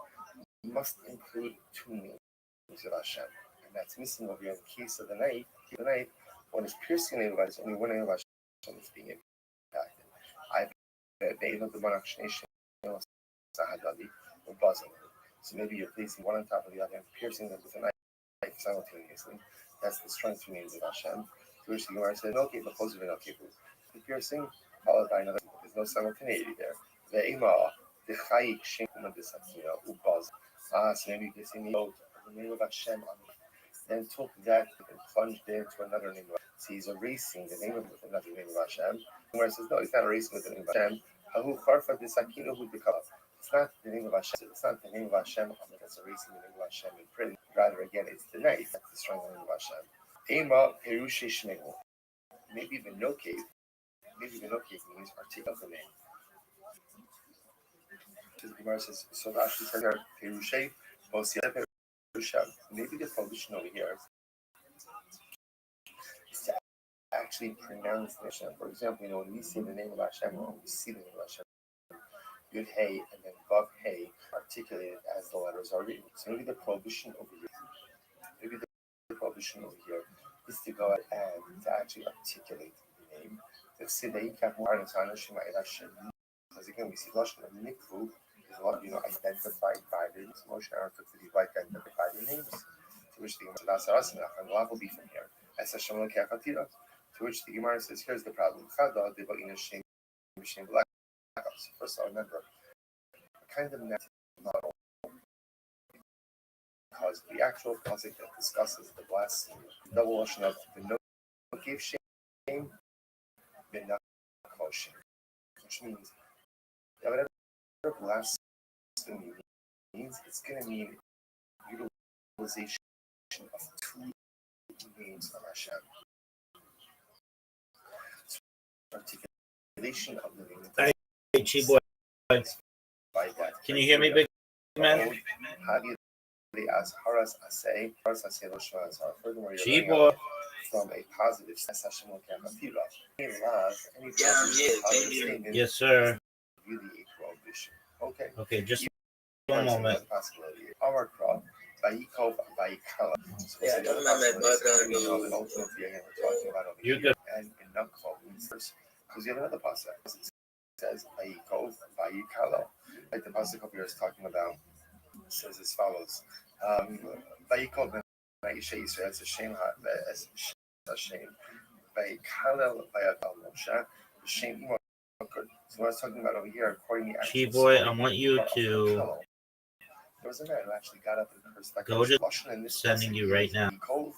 must include two names of Hashem. And that's missing over here in the case of the knife. The knife, when it's piercing the name of Hashem, only one name of Hashem is being impacted. So maybe you're placing one on top of the other and piercing them with a knife simultaneously. That's the strength two names of Hashem. To which the Gemara said, no keep the no keep. The piercing followed by another. There's no simultaneity there. The ima, the chayik shenkum the sakina ubaz. So maybe you can see the name of Hashem on me. Then took that and plunged it into another name. So he's erasing the name of with another name of Hashem. Where it says no, he's not erasing with the name of Hashem. It's not the name of Hashem. It's not the name of Hashem that's erasing the name of Hashem in print. Rather, again, it's the knife that's destroying the name of Hashem. Ema perushe shmegu. Maybe the no cave. Maybe the no cave means article of the name. So the Gemara says, so that actually says perushe, bosya perusha. Maybe the solution over here is to actually pronounce the Hashem. For example, when we say the name of Hashem, or when we see the name of Hashem, Yud Hey and then Vav Hey articulated as the letters are written. So maybe the prohibition over here is to go ahead and to actually articulate the name. Because again, we see Lashon of Mikvu is a lot of identified by the names. Moshe Aaron took to be identified by the names. To which the Gemara says, and the will be from here. To which the Gemara says, here's the problem. So first of all, remember, kind of model because the actual concept that discusses the blasphemy, the double notion of the no give shame, the not shame, which means that whatever blasphemy means, it's going to mean utilization of two names of Hashem. Articulation of the name. Hey, Chiboy. Can you hear me, big man? Chiboy. From a positive Yes, sir. Okay. Okay, just one moment. Our crop. You're good. And because you have another pasuk. It says Vayikov, Vayikalo. Like the pasuk over here is talking about, says as follows. Vayikov ben Isha Yisrael, it's a shame, a shame. Vayikalel Vayakal Moshe, shame So what I was talking about over here, according to the Chi actual boy, story I want you of to Makalo, there was a man who actually got up and cursed that go to Lashon, and this sending you right now. Kov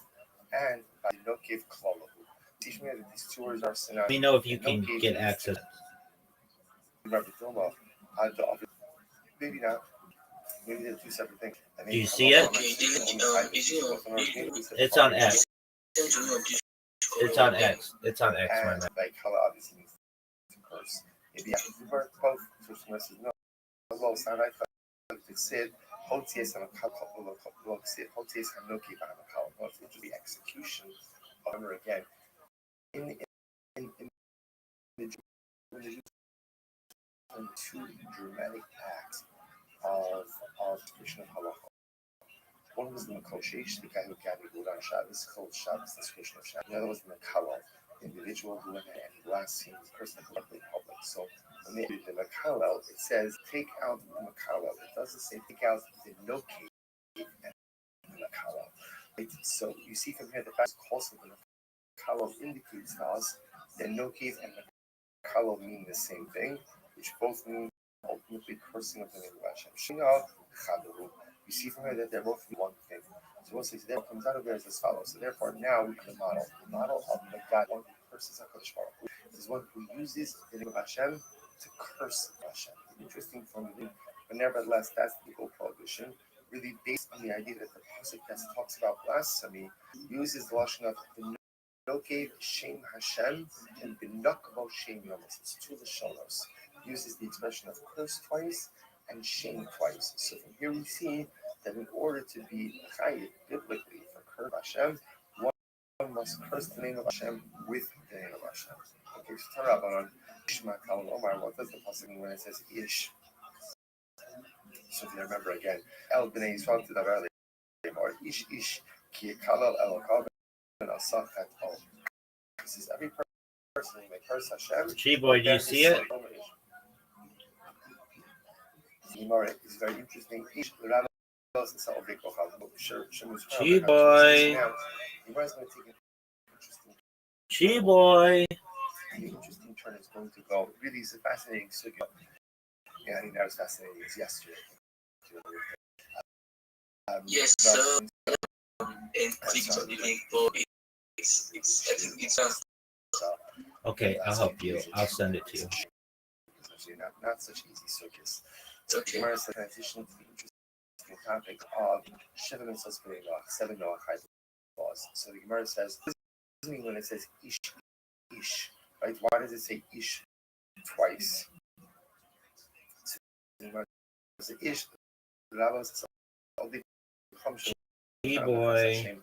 and Vayinokev Klolahu. Teach me that these two words are synonymous. Let me know if you can get access. Maybe not. Maybe they're two separate things. Do you see it? It's on X. It's on X. It's on X, my man. Like color obviously means to curse. Maybe after the birth both says no. Well, sound like it said Hoties and Hoties and no keep on the column. What's the execution of remember again. In the two dramatic acts of description of halacha. One was the Makoshesh, the guy who gathered wood on Shabbos, called Shabbos, the description of Shabbos. The other was the Makalo, the individual who went and blasphemed the person in public. So when they did the Makalo, it says take out the Makalo. It doesn't say take out the no cave and the Makalo. Right? So you see from here the fact also the Makalo indicates to us that no cave and Makalo mean the same thing, which both mean ultimately cursing of the name of Hashem. You see from here that they're both one thing. So we'll say today what comes out of there is as follows. So therefore now we have the model. The model of the God, one who curses HaKadosh Baruch Hu, is one who uses the name of Hashem to curse Hashem. Interesting formula, but nevertheless that's the legal prohibition, really based on the idea that the pasuk that talks about blasphemy uses the lashon of the Nokev Shem Hashem and Binakvo Shem Yomis. It's two lashonos. Uses the expression of curse twice and shame twice. So from here we see that in order to be chayiv biblically for curse Hashem, one must curse the name of Hashem with the name of Hashem. Okay, so Tarabanan, Ishma Kalon Omar, what does the pasuk mean when it says Ish? So if you remember again, El Bnei Yisrael to the earlier, or Ish Ki Kalal El Kav and Asaf at all. This is every person who may curse Hashem. Chi boy, do you see it? Gemara is very interesting. Chi boy. Chi boy. The interesting turn is going to go. Really, it's a fascinating sugya. Yeah, I think that was fascinating. It's yesterday. Yes, sir. And clicked on the link, but it's Okay, I'll help you. I'll send it to you. Not such easy sugyas. okay. Gemara is the transition to the interesting topic of Shiva Mitzvahs B'nei Noach, 7 Noachite laws. So the Gemara says, what does it mean when it says ish, right? Why does it say ish twice? So the Gemara says ish, Chi boy.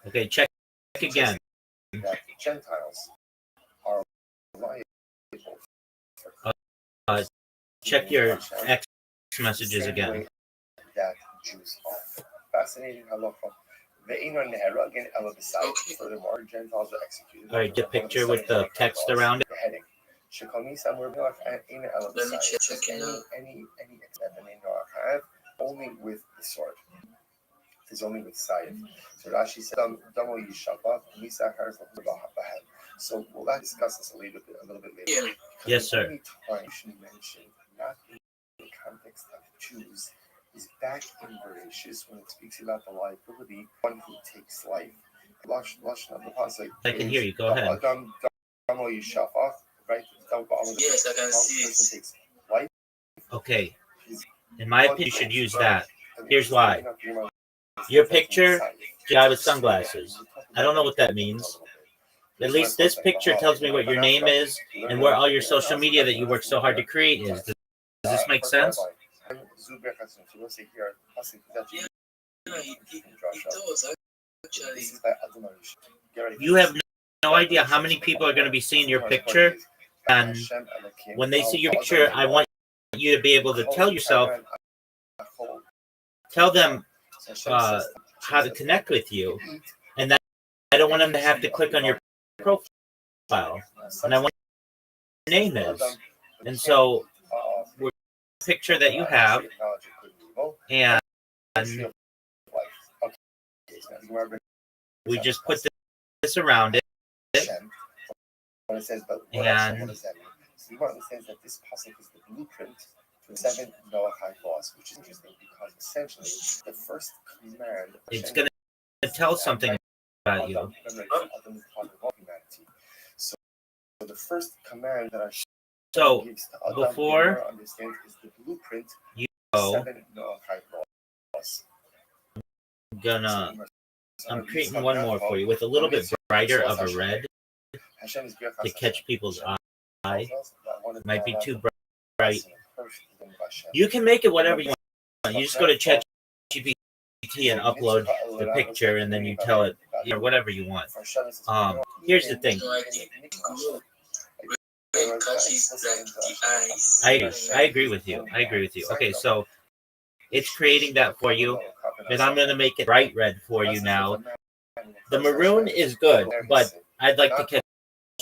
Okay, check again. that Gentiles are liable Check your X messages again. that Jews are. Fascinating halacha. Furthermore, Gentiles are executed. All right, the picture with the text around it. The heading. Let me check any except the name have only with the sword. It is only with Sayif. So Rashi said, Damo Yishapa, Misachar. So we'll discuss this a little bit later. Yes, sir. The only time you should mention, not in the context of Jews, is back in Bereshis when it speaks about the liability, one who takes life. I can hear you. Go ahead. Right? Yes, I can see it. Life. Okay. In my opinion, you should use that. Here's why. Your picture, guy with sunglasses. I don't know what that means. At least this picture tells me what your name is and where all your social media that you work so hard to create is. Does this make sense? It does, actually. You have no idea how many people are going to be seeing your picture. And when they see your picture, I want you to be able to tell yourself, tell them how to connect with you. And that I don't want them to have to click on your profile. And I want your name is. And so we're a picture that you have, and we just put this around it. And So you understand that this pasuk is the blueprint for 7 Noahide laws, which is interesting because essentially the first command It's going to tell something about you. So the first command that So gives to Adam before understand is the blueprint you for go, 7 Noahide laws. I'm creating one more for you with a little bit brighter of a red to catch people's eye. Might be too bright. You can make it whatever you want. You just go to ChatGPT and upload the picture, and then you tell it whatever you want. Here's the thing. I agree with you. Okay, so it's creating that for you. Then I'm going to make it bright red for you now. The maroon is good, but I'd like to catch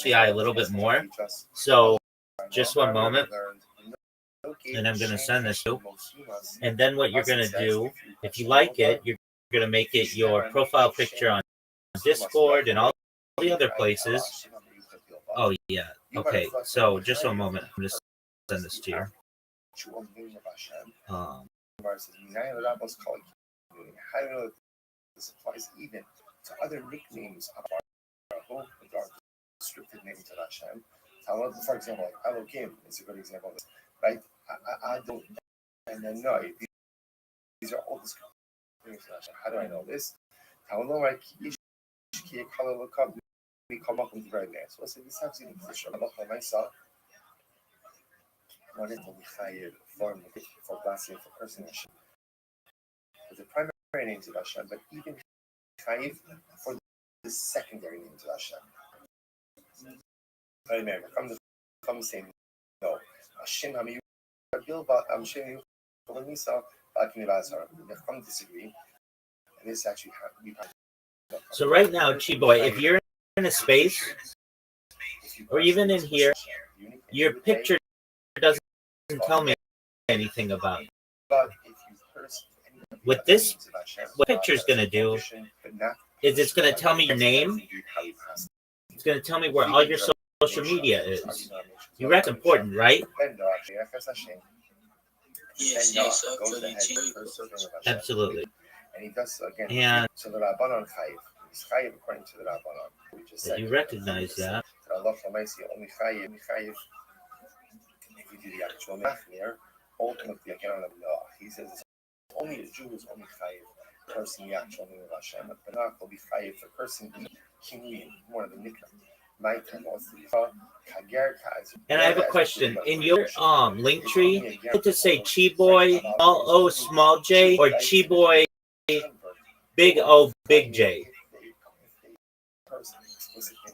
the eye a little bit more. So just one moment. And I'm going to send this to. And then what you're going to do, if you like it, you're going to make it your profile picture on Discord and all the other places. Oh, yeah. Okay. So just one moment. I'm just send this to you. This applies even to other nicknames of our restricted name to Hashem. For example, like Elohim is a good example of this, right? I don't, and then no, these are all descriptive names to Hashem. How do I know this? We come up with the very next. So this has in position. I'm not by myself. What is the form for blessing for person Hashem? The primary names of Hashem, but even Chayiv for the secondary names of Hashem. I remember, come saying no. Hashem Hamiyu Bilba Hashem Yuchanisa Bakini Lazar. Come disagree. And this actually so right now, Chiboy, if you're in a space or even in here, your picture doesn't tell me anything about it. What picture is going to do is it's going to tell me your name. It's going to tell me where all your social media is. That's important, right? Yes, Absolutely. And he does again. And so the Rabbanon Chayiv is Chayiv according to the Rabbanon. You recognize that. Allah only Chayiv. If you do the actual Machmir, ultimately again on the he says it's only a Jew is only Chayiv, person the actual name of Hashem, but Banach will be Chayiv for person Kinui, more of the nickname. And I have a question. In your link tree, you to say Chiboy small O small J or Chiboy big O big J?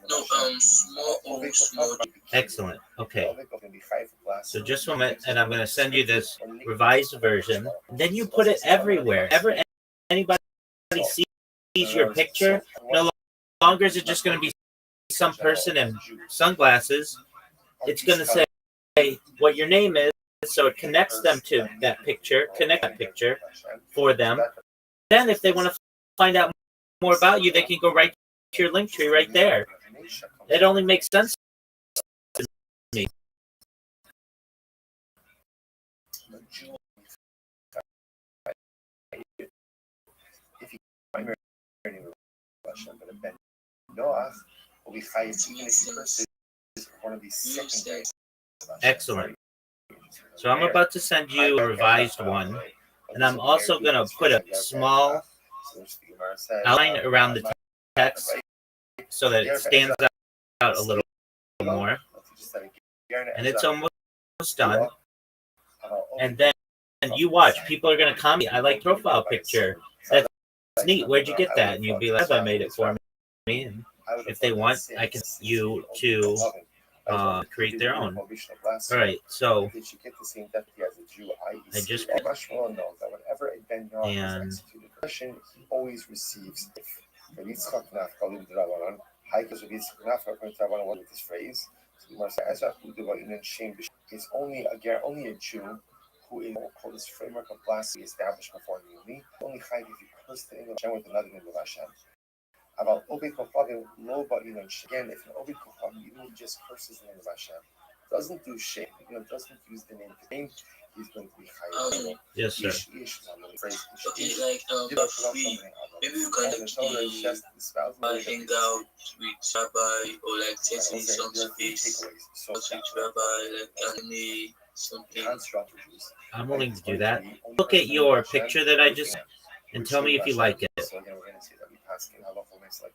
No, small O small J. Excellent. Okay. So just one minute, and I'm going to send you this revised version. Then you put it everywhere. Anybody sees your picture, no longer is it just going to be some person in sunglasses. It's going to say what your name is, so it connects them to that picture, for them. Then if they want to find out more about you, they can go right to your link tree right there. It only makes sense to me. Excellent. So I'm about to send you a revised one, and I'm also going to put a small outline around the text so that it stands out a little more. And it's almost done. And then you watch. People are going to comment, I like profile picture. That's neat. Where'd you get that? And you'll be like, I made it for me. And if they want, I can you to create their own. All right, so I just and he always receives this phrase. It's only a Jew who is called this framework of blasphemy established before me. Only Chayiv if you curse the name of Hashem with another name of Hashem. About Ovid Kochavim, lo ba'ilon. Again, if an Ovid Kochavim even just curses the name of Hashem, doesn't do shame, doesn't use the name of the name, he's going to be high. Yes, sir. Okay, like maybe we can actually hang out with Rabbi or like taking some space with Rabbi, like anime, something. I'm willing to do that. Look at your picture that I just and tell me if you like it. So again, we're going to see that we pass in halacha makes like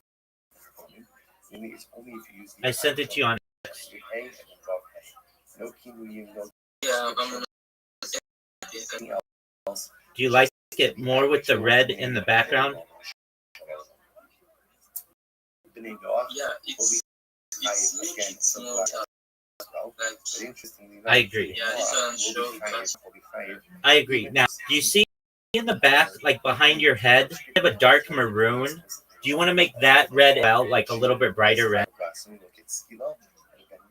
meaning it's only if you use the I sent it to you on. no kinuyim, no Yeah, anything else. Do you like it more with the red in the background? yeah, it's make it more like, I agree. yeah, this one I'm sure. I agree. Now, do you see in the back, like behind your head, you have a dark maroon? Do you want to make that red out like a little bit brighter red?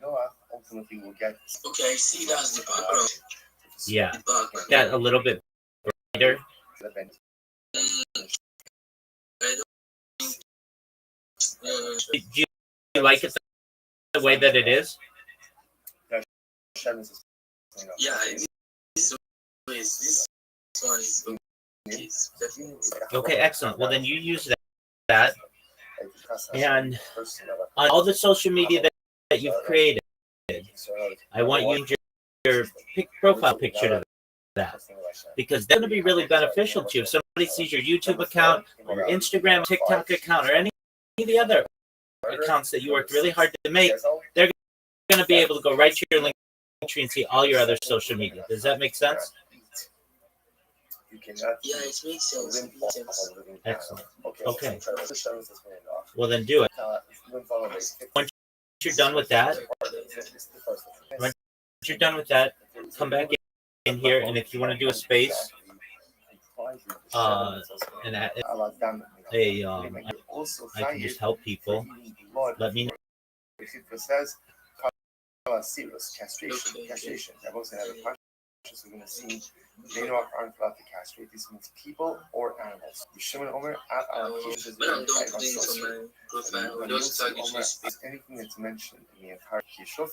Okay, I see that's the background. Yeah, The background. that a little bit brighter. I don't think. Do you like it the way that it is? Yeah, this one is definitely. Okay, excellent. Well, then you use that. And on all the social media that you've created, I want you to change your profile picture to that, because that's going to be really beneficial to you. If somebody sees your YouTube account or your Instagram, TikTok account, or any of the other accounts that you worked really hard to make, they're going to be able to go right to your link tree and see all your other social media. Does that make sense? Yeah, it makes sense. Excellent. Okay. Well, then do it. Once you're done with that, come back in here, and if you want to do a space, and I can just help people. Let me know. Castration. I've also had a conscious we're going to see they aren't allowed to castrate. This means people or animals. But I'm done putting it on my profile. I'll just tag it to space. Anything that's mentioned in the entire Kishuf,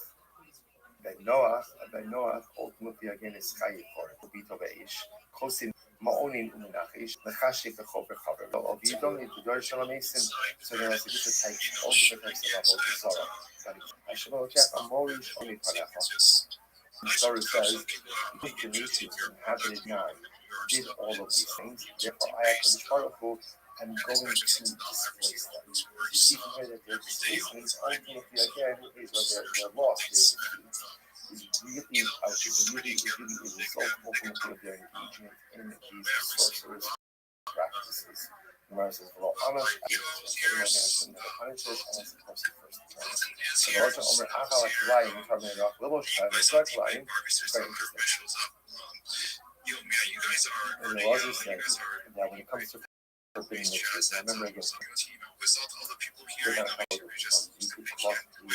that Noah ultimately again is Chayiv for it. Bito Beish, Kosin Ma'onin Uminachish, Nechashi Pecho Bechaber. So if you don't need to do Shalamason, so there was a different types, all different types of Avodah Zarah. I should know check on Morish only Panacha. The story says, the nations inhabited Nine did all of these things. Therefore, I am going to displace them. You see from here that their displacements ultimately again is they're lost. Is really a result ultimately of their engagement in these sorcerous practices. Gemara says, "Well, Amish, never punishes unless the person first turns." And also, Omer Achal Akilayim, Karben Rock Libo Shad, Akilayim, very interesting. And the Lazar says that when it comes to forbidding mixtures, remember again, they're not covered with you could cross through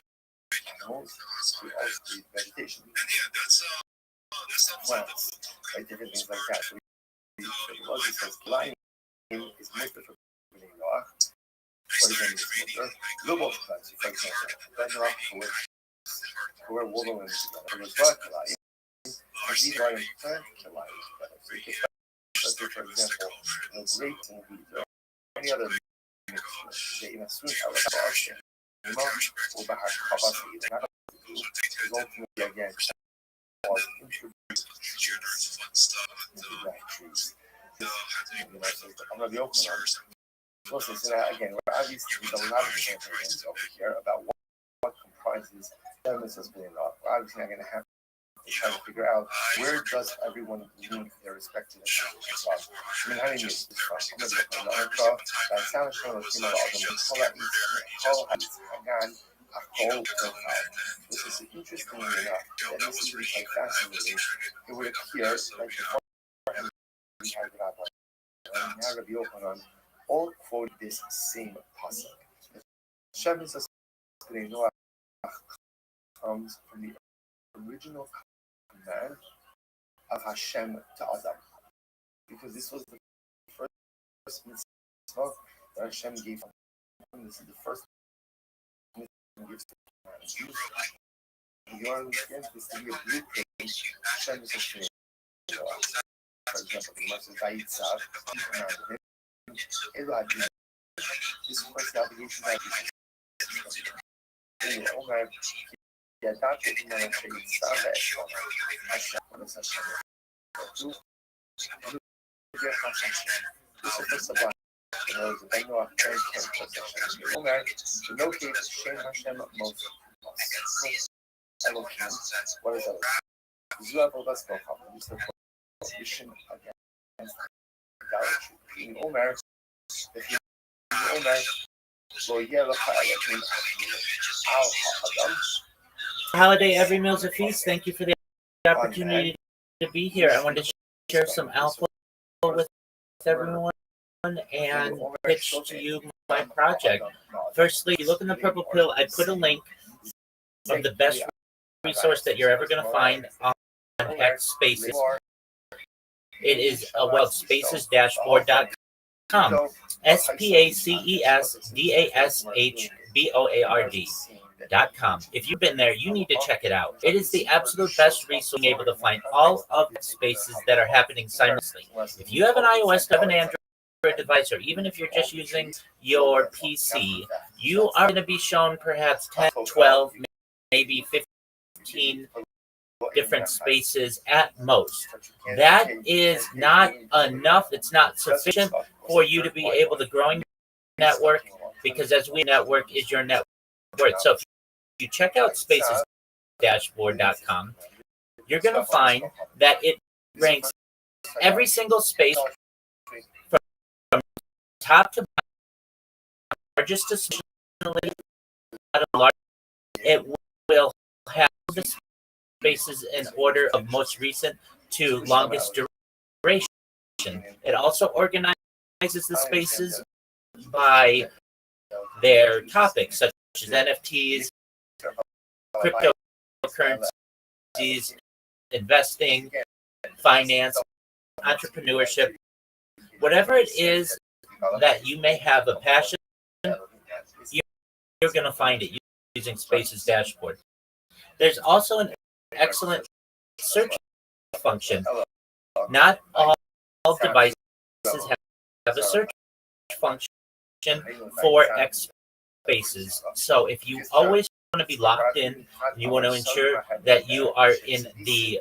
animals, you also eat vegetation, plants, like different things like that. So the Lazar says, Akilayim is mutter for forbidding Noach. What is any mutter? Libo Shad, for example, Ben Noach, who are woven together, and there's Akilayim. These are in plant Akilayim together. So you can for example, grapes and wheat or any other mixture, in a sweet alabasta, or perhaps kabasi, not is ultimately again was introduced into the trees. So I'm going to be open on it. Listen, so that again, we're obviously we don't have the over here about what comprises elements of being off. We're obviously not going to have to try to figure out where does everyone link their respective institutions from. I mean, how do you use this from? I'm going to go from the Arka, that sounds from the Kima This is interestingly enough, and this is really quite fascinating. It would appear like the we had Rabbi and now Rabbi Yochanan all quote this same pasuk. Hashem says Noah comes from the original command of Hashem to Adam, because this was the first mitzvah that Hashem gave him. This is the first mitzvah he gives to man. you understand this to be a blueprint, send us a share. For example, the Muslim Zaid Saab, this first obligation that is over. Yeah, that's it. You know, it's what is that? Zero that's no problem. This is the position against idolatry. In Omer, if you Omer, so yeah, look at it. Holiday every meal's a feast. Thank you for the opportunity to be here. I wanted to share some alpha with everyone and pitch to you my project. Firstly, you look in the purple pill. I put a link of the best resource that you're ever going to find on X Spaces. It is spacesdashboard.com. spacesdashboard.com. If you've been there, you need to check it out. It is the absolute best resource being able to find all of the spaces that are happening simultaneously. If you have an iOS, have an Android device, or even if you're just using your PC, you are going to be shown perhaps 10, 12, maybe 15 different spaces at most. That is not enough. It's not sufficient for you to be able to grow your network, because as we network is your net worth. So if you check out spacesdashboard.com, you're going to find that it ranks every single space from top to bottom, largest to smallest. It will have the spaces in order of most recent to longest duration. It also organizes the spaces by their topics, such as NFTs, cryptocurrencies, investing, finance, entrepreneurship, whatever it is that you may have a passion, you're going to find it using Spaces Dashboard. There's also an excellent search function. Not all devices have a search function for X Spaces. So if you always want to be locked in, you want to ensure that you are in the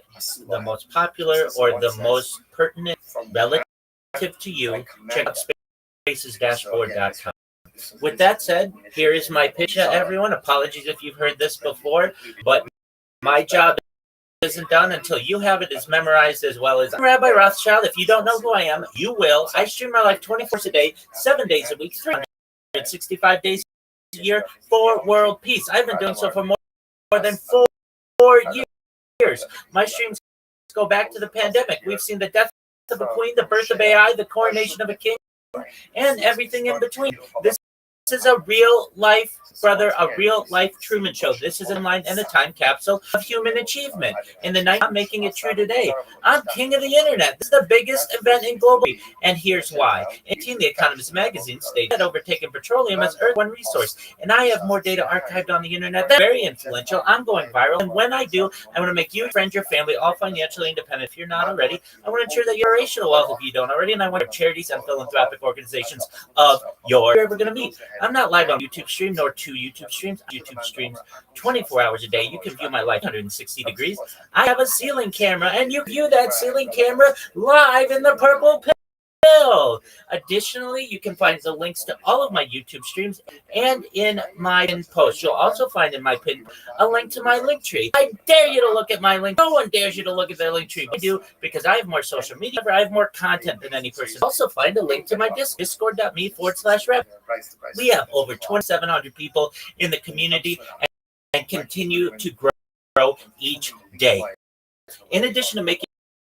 most popular or the most pertinent relative to you, check out spacesdashboard.com. With that said, here is my pitch, everyone. Apologies if you've heard this before, but my job isn't done until you have it as memorized as well as Rabbi Rothschild. If you don't know who I am, you will. I stream my life 24 hours a day, 7 days a week, 365 days a year for world peace. I've been doing so for more than 4 years. My streams go back to the pandemic. We've seen the death of a queen, the birth of AI, the coronation of a king, and everything in between. This is a real life, brother, a real life Truman Show. This is in line in a time capsule of human achievement. In the night, I'm making it true today. I'm king of the internet. This is the biggest event in global, and here's why. In The Economist magazine stated that overtaken petroleum as Earth one resource, and I have more data archived on the internet that's very influential. I'm going viral, and when I do, I want to make you, your friends, your family, all financially independent. If you're not already, I want to ensure that you're racial wealth if you don't already, and I want charities and philanthropic organizations of your ever going to meet. I'm not live on YouTube stream, nor two YouTube streams. YouTube streams 24 hours a day. You can view my life 160 degrees. I have a ceiling camera, and you view that ceiling camera live in the purple pill. Additionally, you can find the links to all of my YouTube streams and in my pinned post. You'll also find in my pin a link to my link tree. I dare you to look at my link. No one dares you to look at their link tree. I do, because I have more social media. I have more content than any person. Also find a link to my discord.me/rep. We have over 2,700 people in the community and continue to grow each day. In addition to making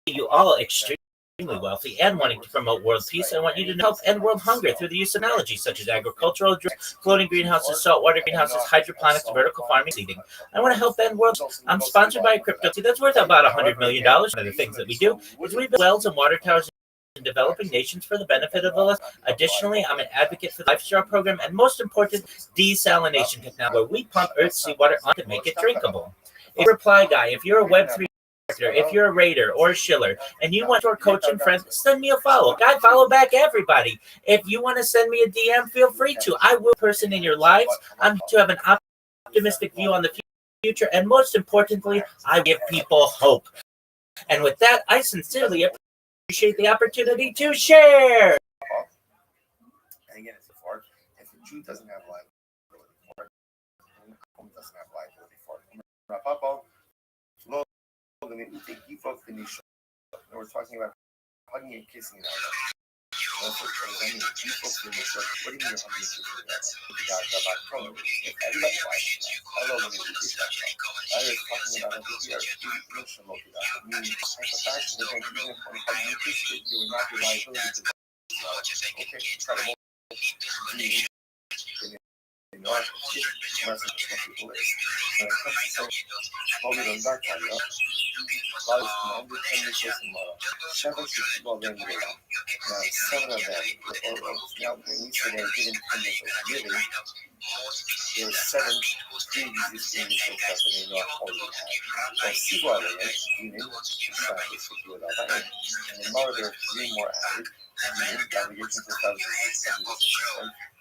you all extremely wealthy and wanting to promote world peace, I want you to help end world hunger through the use of technology such as agricultural drones, floating greenhouses, saltwater greenhouses, hydroponics, vertical farming, seeding. I want to help end world. I'm sponsored by a cryptocurrency that's worth about $100 million. One of the things that we do is we build wells and water towers in developing nations for the benefit of us. Additionally, I'm an advocate for the Life Straw program, and most important, desalination technology, where we pump Earth's seawater on to make it drinkable. If you're a reply guy, if you're a Web3 marketer, if you're a raider or a shiller, and you want your coach and friends, send me a follow. I follow back everybody. If you want to send me a DM, feel free to. I will person in your lives. I'm to have an optimistic view on the future, and most importantly, I give people hope. And with that, I sincerely appreciate the opportunity to share. And again, it's a fork. If the Jew doesn't have liability for it, then the home doesn't have liability for it. And we're talking about hugging and kissing each other. That's what I mean. You folks are in the church. What do you mean you're hugging and kissing each other? If everybody likes that, hello, when you do that, I was talking about it here. You should look at that. I mean, as a fact, even if when hugging and kissing, you will not be liability to okay, try to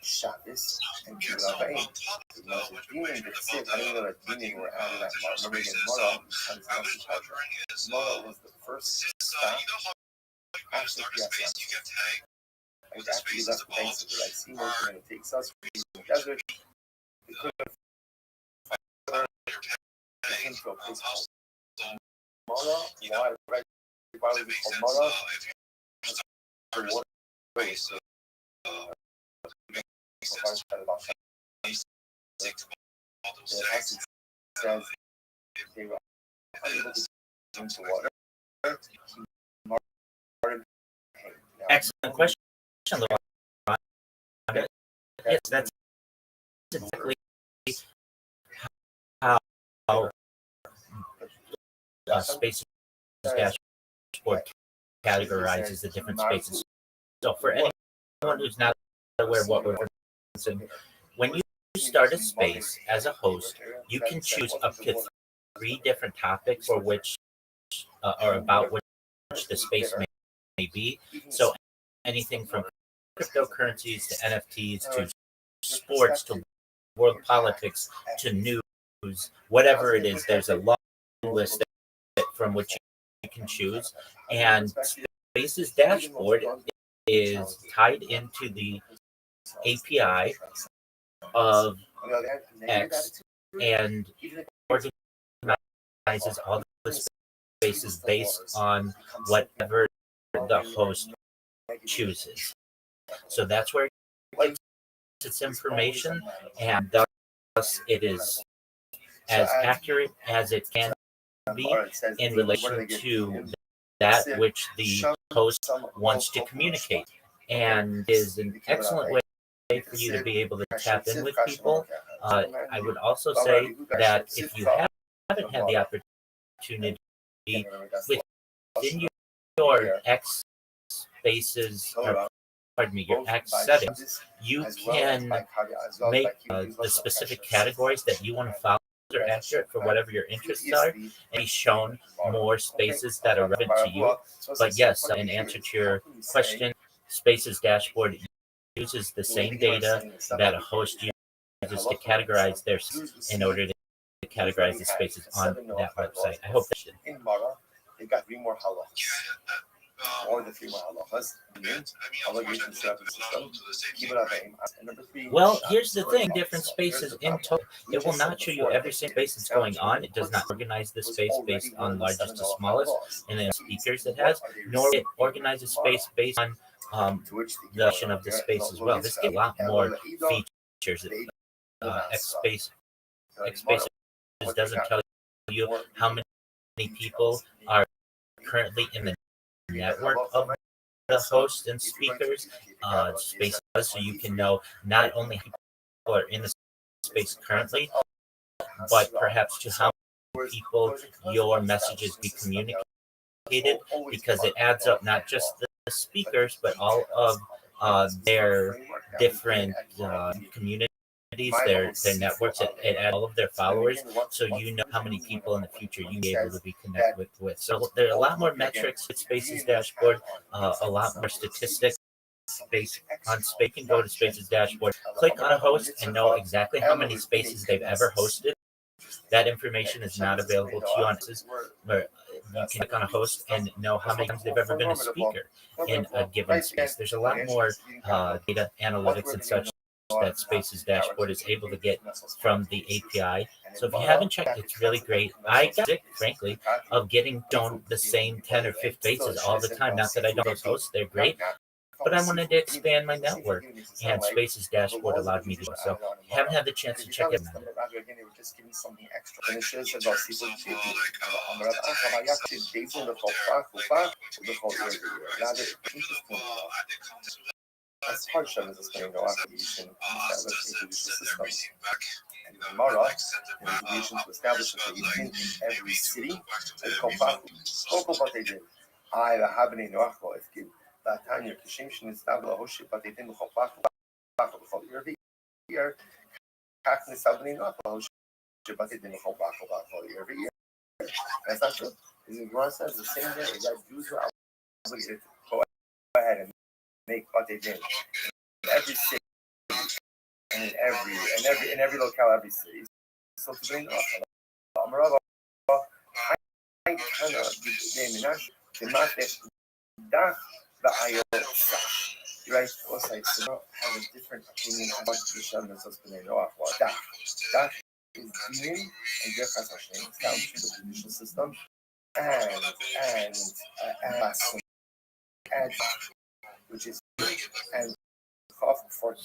Shabbos and Kibbutz. Dinim B'Tziv, I don't know that Dinim were added at Mara. Remember again, Mara was the first stop after Piazza. Like after you left the banks of the Red Sea, and it takes us from the desert. We couldn't find into a place called Mara. Why was it called Mara? The water race. Says they were unable to drink the water. Excellent question. Yes, that's exactly how Spaces Dashboard categorizes the different spaces. So for anyone who's not aware of what we're referencing, when you start a space as a host, you can choose up to 3 different topics for which or about which the space may be. So anything from cryptocurrencies to NFTs to sports to world politics to news, whatever it is, there's a long list from which you can choose. And Spaces Dashboard is tied into the API of X and organizes all the spaces based on whatever the host chooses. So that's where it gets its information, and thus it is as accurate as it can be in relation to that which the host wants to communicate, and is an excellent way for you to be able to tap in with people. I would also say that if you haven't had the opportunity within your X spaces, or pardon me, your X settings, you can make the specific categories that you want to follow are accurate for whatever your interests are, and be shown more spaces that are relevant to you. But yes, in answer to your question, Spaces Dashboard uses the same data that a host uses to categorize their in order to categorize the spaces on that website. I hope that should. In Mara, they got 3 more halachas. More than 3 more halachas. Obligations throughout the system. And number 3. Well, here's the thing: different spaces in total. It will not show you every single space that's going on. It does not organize the space based on largest to smallest and the speakers it has, nor it organizes space based on the option of the space as well. This gives a lot more features. X spaces doesn't tell you how many people are currently in the network of the hosts and speakers. Space does, so you can know not only how people are in the space currently, but perhaps to how many people your messages be communicated, because it adds up not just the speakers, but all of their different communities their networks, it adds all of their followers, so you know how many people in the future you be able to be connected with. So there are a lot more metrics with Spaces dashboard, a lot more statistics. You can go to Spaces dashboard, click on a host, and know exactly how many spaces they've ever hosted. That information is not available to you on this, where you can click on a host and know how many times they've ever been a speaker in a given space. There's a lot more data analytics and such that Spaces dashboard is able to get from the API. So if you haven't checked, it's really great. I got sick, frankly, of getting shown the same 10 or 15 spaces all the time. Not that I don't those hosts, they're great, but I wanted to expand my network, and Spaces dashboard allowed me to do so. If you haven't had the chance to check it out. Again, they were just giving something extra. And it shows that those people did as partial as explaining the application system. And Mara, in relation to establish that in every city, and compact, what they did. I have in Noachlo, if you that time your Kishimshin is tabla Hoshi, but they didn't hop back for year. Hackney Sabini Noachlo, but they didn't hop back for every year. That's not true. Is it Ron says the same day that Jews are obligated to go ahead and make what they did in every city and in every locale, every city. So to bring up Amarava, I kind of the math that the IO right? Also, I have a different opinion about the Shamans of the that is being and just as a shame establishing the judicial system and which is and cough for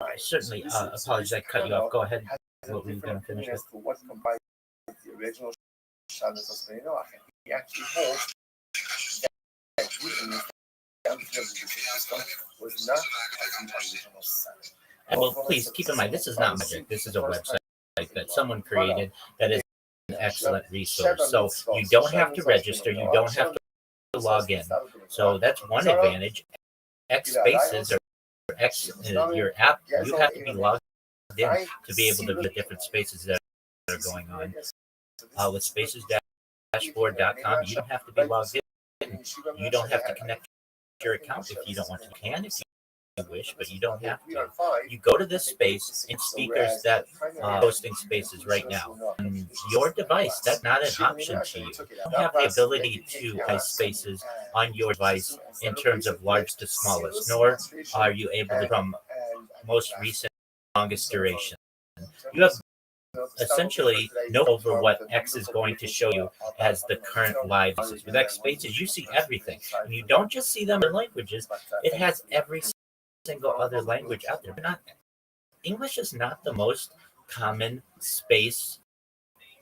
I certainly apologize. I cut you off. Go ahead. What were you going to finish with? What comprised the original Shadows of Spinino? He actually holds that was not the original set. And well, please keep in mind, this is not magic. This is a website that someone created that is an excellent resource. So you don't have to register. You don't have to log in. So that's one advantage. X Spaces or X your app, you have to be logged in to be able to view the different spaces that are going on. With spacesdashboard.com, you don't have to be logged in. You don't have to connect your account if you don't want to. You can if you wish, but you don't have to. You go to this space and speakers that hosting spaces right now. And your device, that's not an option to you. You don't have the ability to host spaces on your device in terms of large to smallest, nor are you able to from most recent longest duration. You have essentially know over what X is going to show you as the current live uses. With X Spaces, you see everything. And you don't just see them in languages, it has every single other language out there. But not English is not the most common space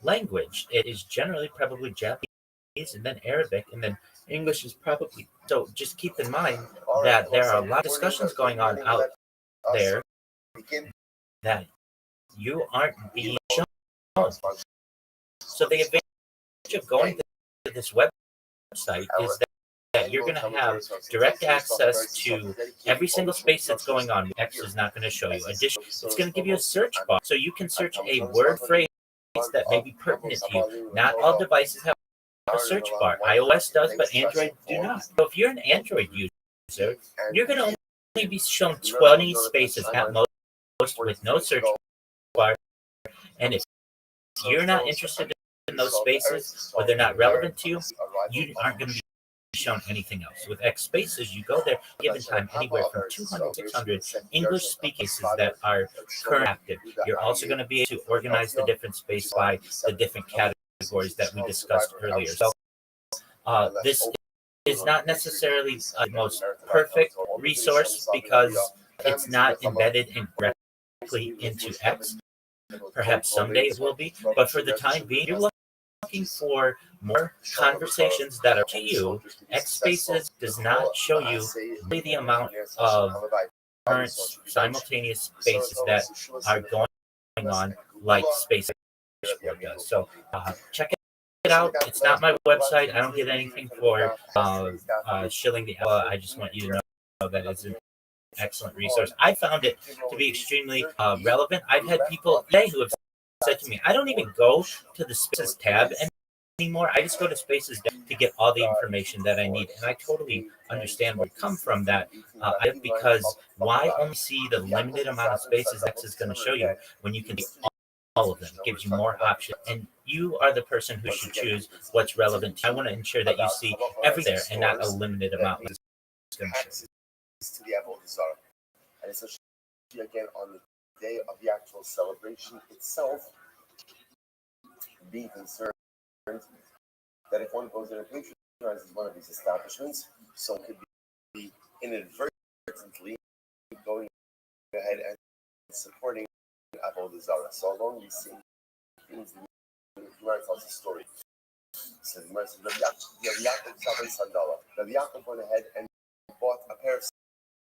language. It is generally probably Japanese and then Arabic, and then English is probably. So just keep in mind that there are a lot of discussions going on out there that you aren't being shown. So the advantage of going to this website is that you're going to have direct access to every single space that's going on. X is not going to show you. Additionally, it's going to give you a search bar, so you can search a word phrase that may be pertinent to you. Not all devices have a search bar. iOS does, but Android do not. So if you're an Android user, you're going to only be shown 20 spaces at most with no search bar. And if you're not interested in those spaces, or they're not relevant to you, you aren't going to be shown anything else. With X Spaces, you go there given time anywhere from 200 to 600 English speaking spaces that are currently active. You're also going to be able to organize the different spaces by the different categories that we discussed earlier. So this is not necessarily the most perfect resource because it's not embedded directly into X. Perhaps someday it will be, but for the time being, you're looking for more conversations that are to you. X Spaces does not show you really the amount of current simultaneous spaces that are going on like Spaces does. So check it out. It's not my website. I don't get anything for shilling the. I just want you to know that it's excellent resource. I found it to be extremely relevant. I've had people today who have said to me, I don't even go to the Spaces tab anymore. I just go to Spaces to get all the information that I need. And I totally understand where you come from that because why only see the limited amount of spaces X is going to show you when you can see all of them? It gives you more options. And you are the person who should choose what's relevant. I want to ensure that you see everything there and not a limited amount. To the Apple Zara. And essentially, again, on the day of the actual celebration itself, being concerned that if one goes in and patronizes one of these establishments, so it could be inadvertently going ahead and supporting Apple Zara. So along these same things, the Gemara tells a story. So the Gemara says, Rabbi Yaakov went ahead and bought a pair of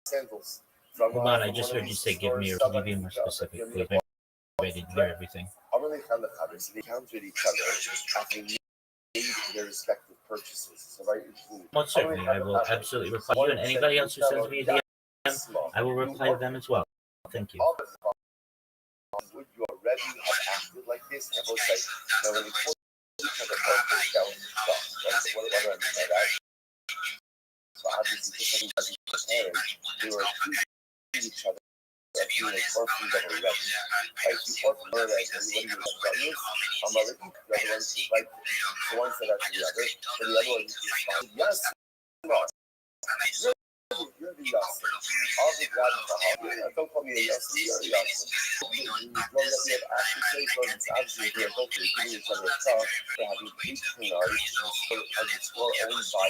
sandals. Hold on, I just heard you say give me, or can you be more specific? Please, I didn't hear everything. So they counted each other after they made their respective purchases. So Most certainly, I will absolutely reply to you, and anybody else who sends me a DM, I will reply to them as well. Thank you. Would you already have acted like this? And I both say, now when they put each other both down in the truck, right? What do I mean by that? So obviously, just like as parents, they were accusing each other of being like orphans that were ready. Right? The orphan were like, everybody was like, I'm a little, the other one was like, so one said that to the other, and the other one responded, yes, no. You're the Yasser. All the God of the heart. Don't call me a Yasser, you're a Yasser. Don't let me have actually say so. It's obviously they're both giving each other a talk. They're having patronized and the score owned by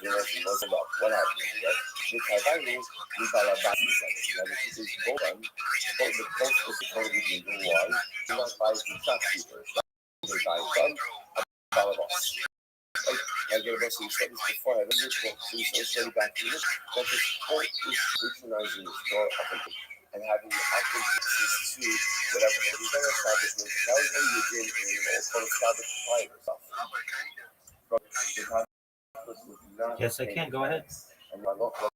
you know, she knows about what happened, right? Because I mean, we got a bad section. And this is both of them. Both the post was totally legal. Why? Do not buy from shopkeepers. They buy from all of us. I get about some studies before I visit so we so study back to this, that this point is patronizing the store up and having the access to whatever the other establishment tells them you did in also establish private stuff. But the conference was not Yes, I can. Go ahead. And my local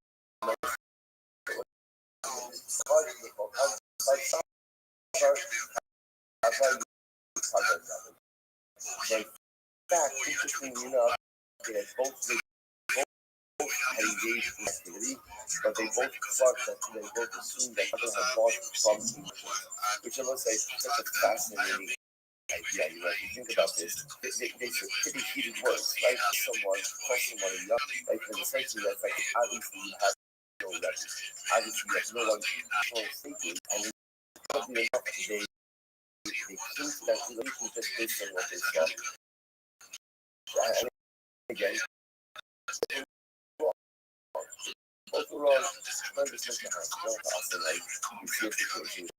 fact, interestingly enough, they had both had engaged in activity, but they both thought that they both assumed that other had bought from English, which I must say is such a fascinating idea. You know, if you think about this, they should pretty heated words, right? Someone, call someone enough, like, and essentially that's like, obviously you have no record, obviously you have no one thinking, and probably enough they came to that relation just based on what they saw. And again, overall, I'm just looking at how often like you see a situation,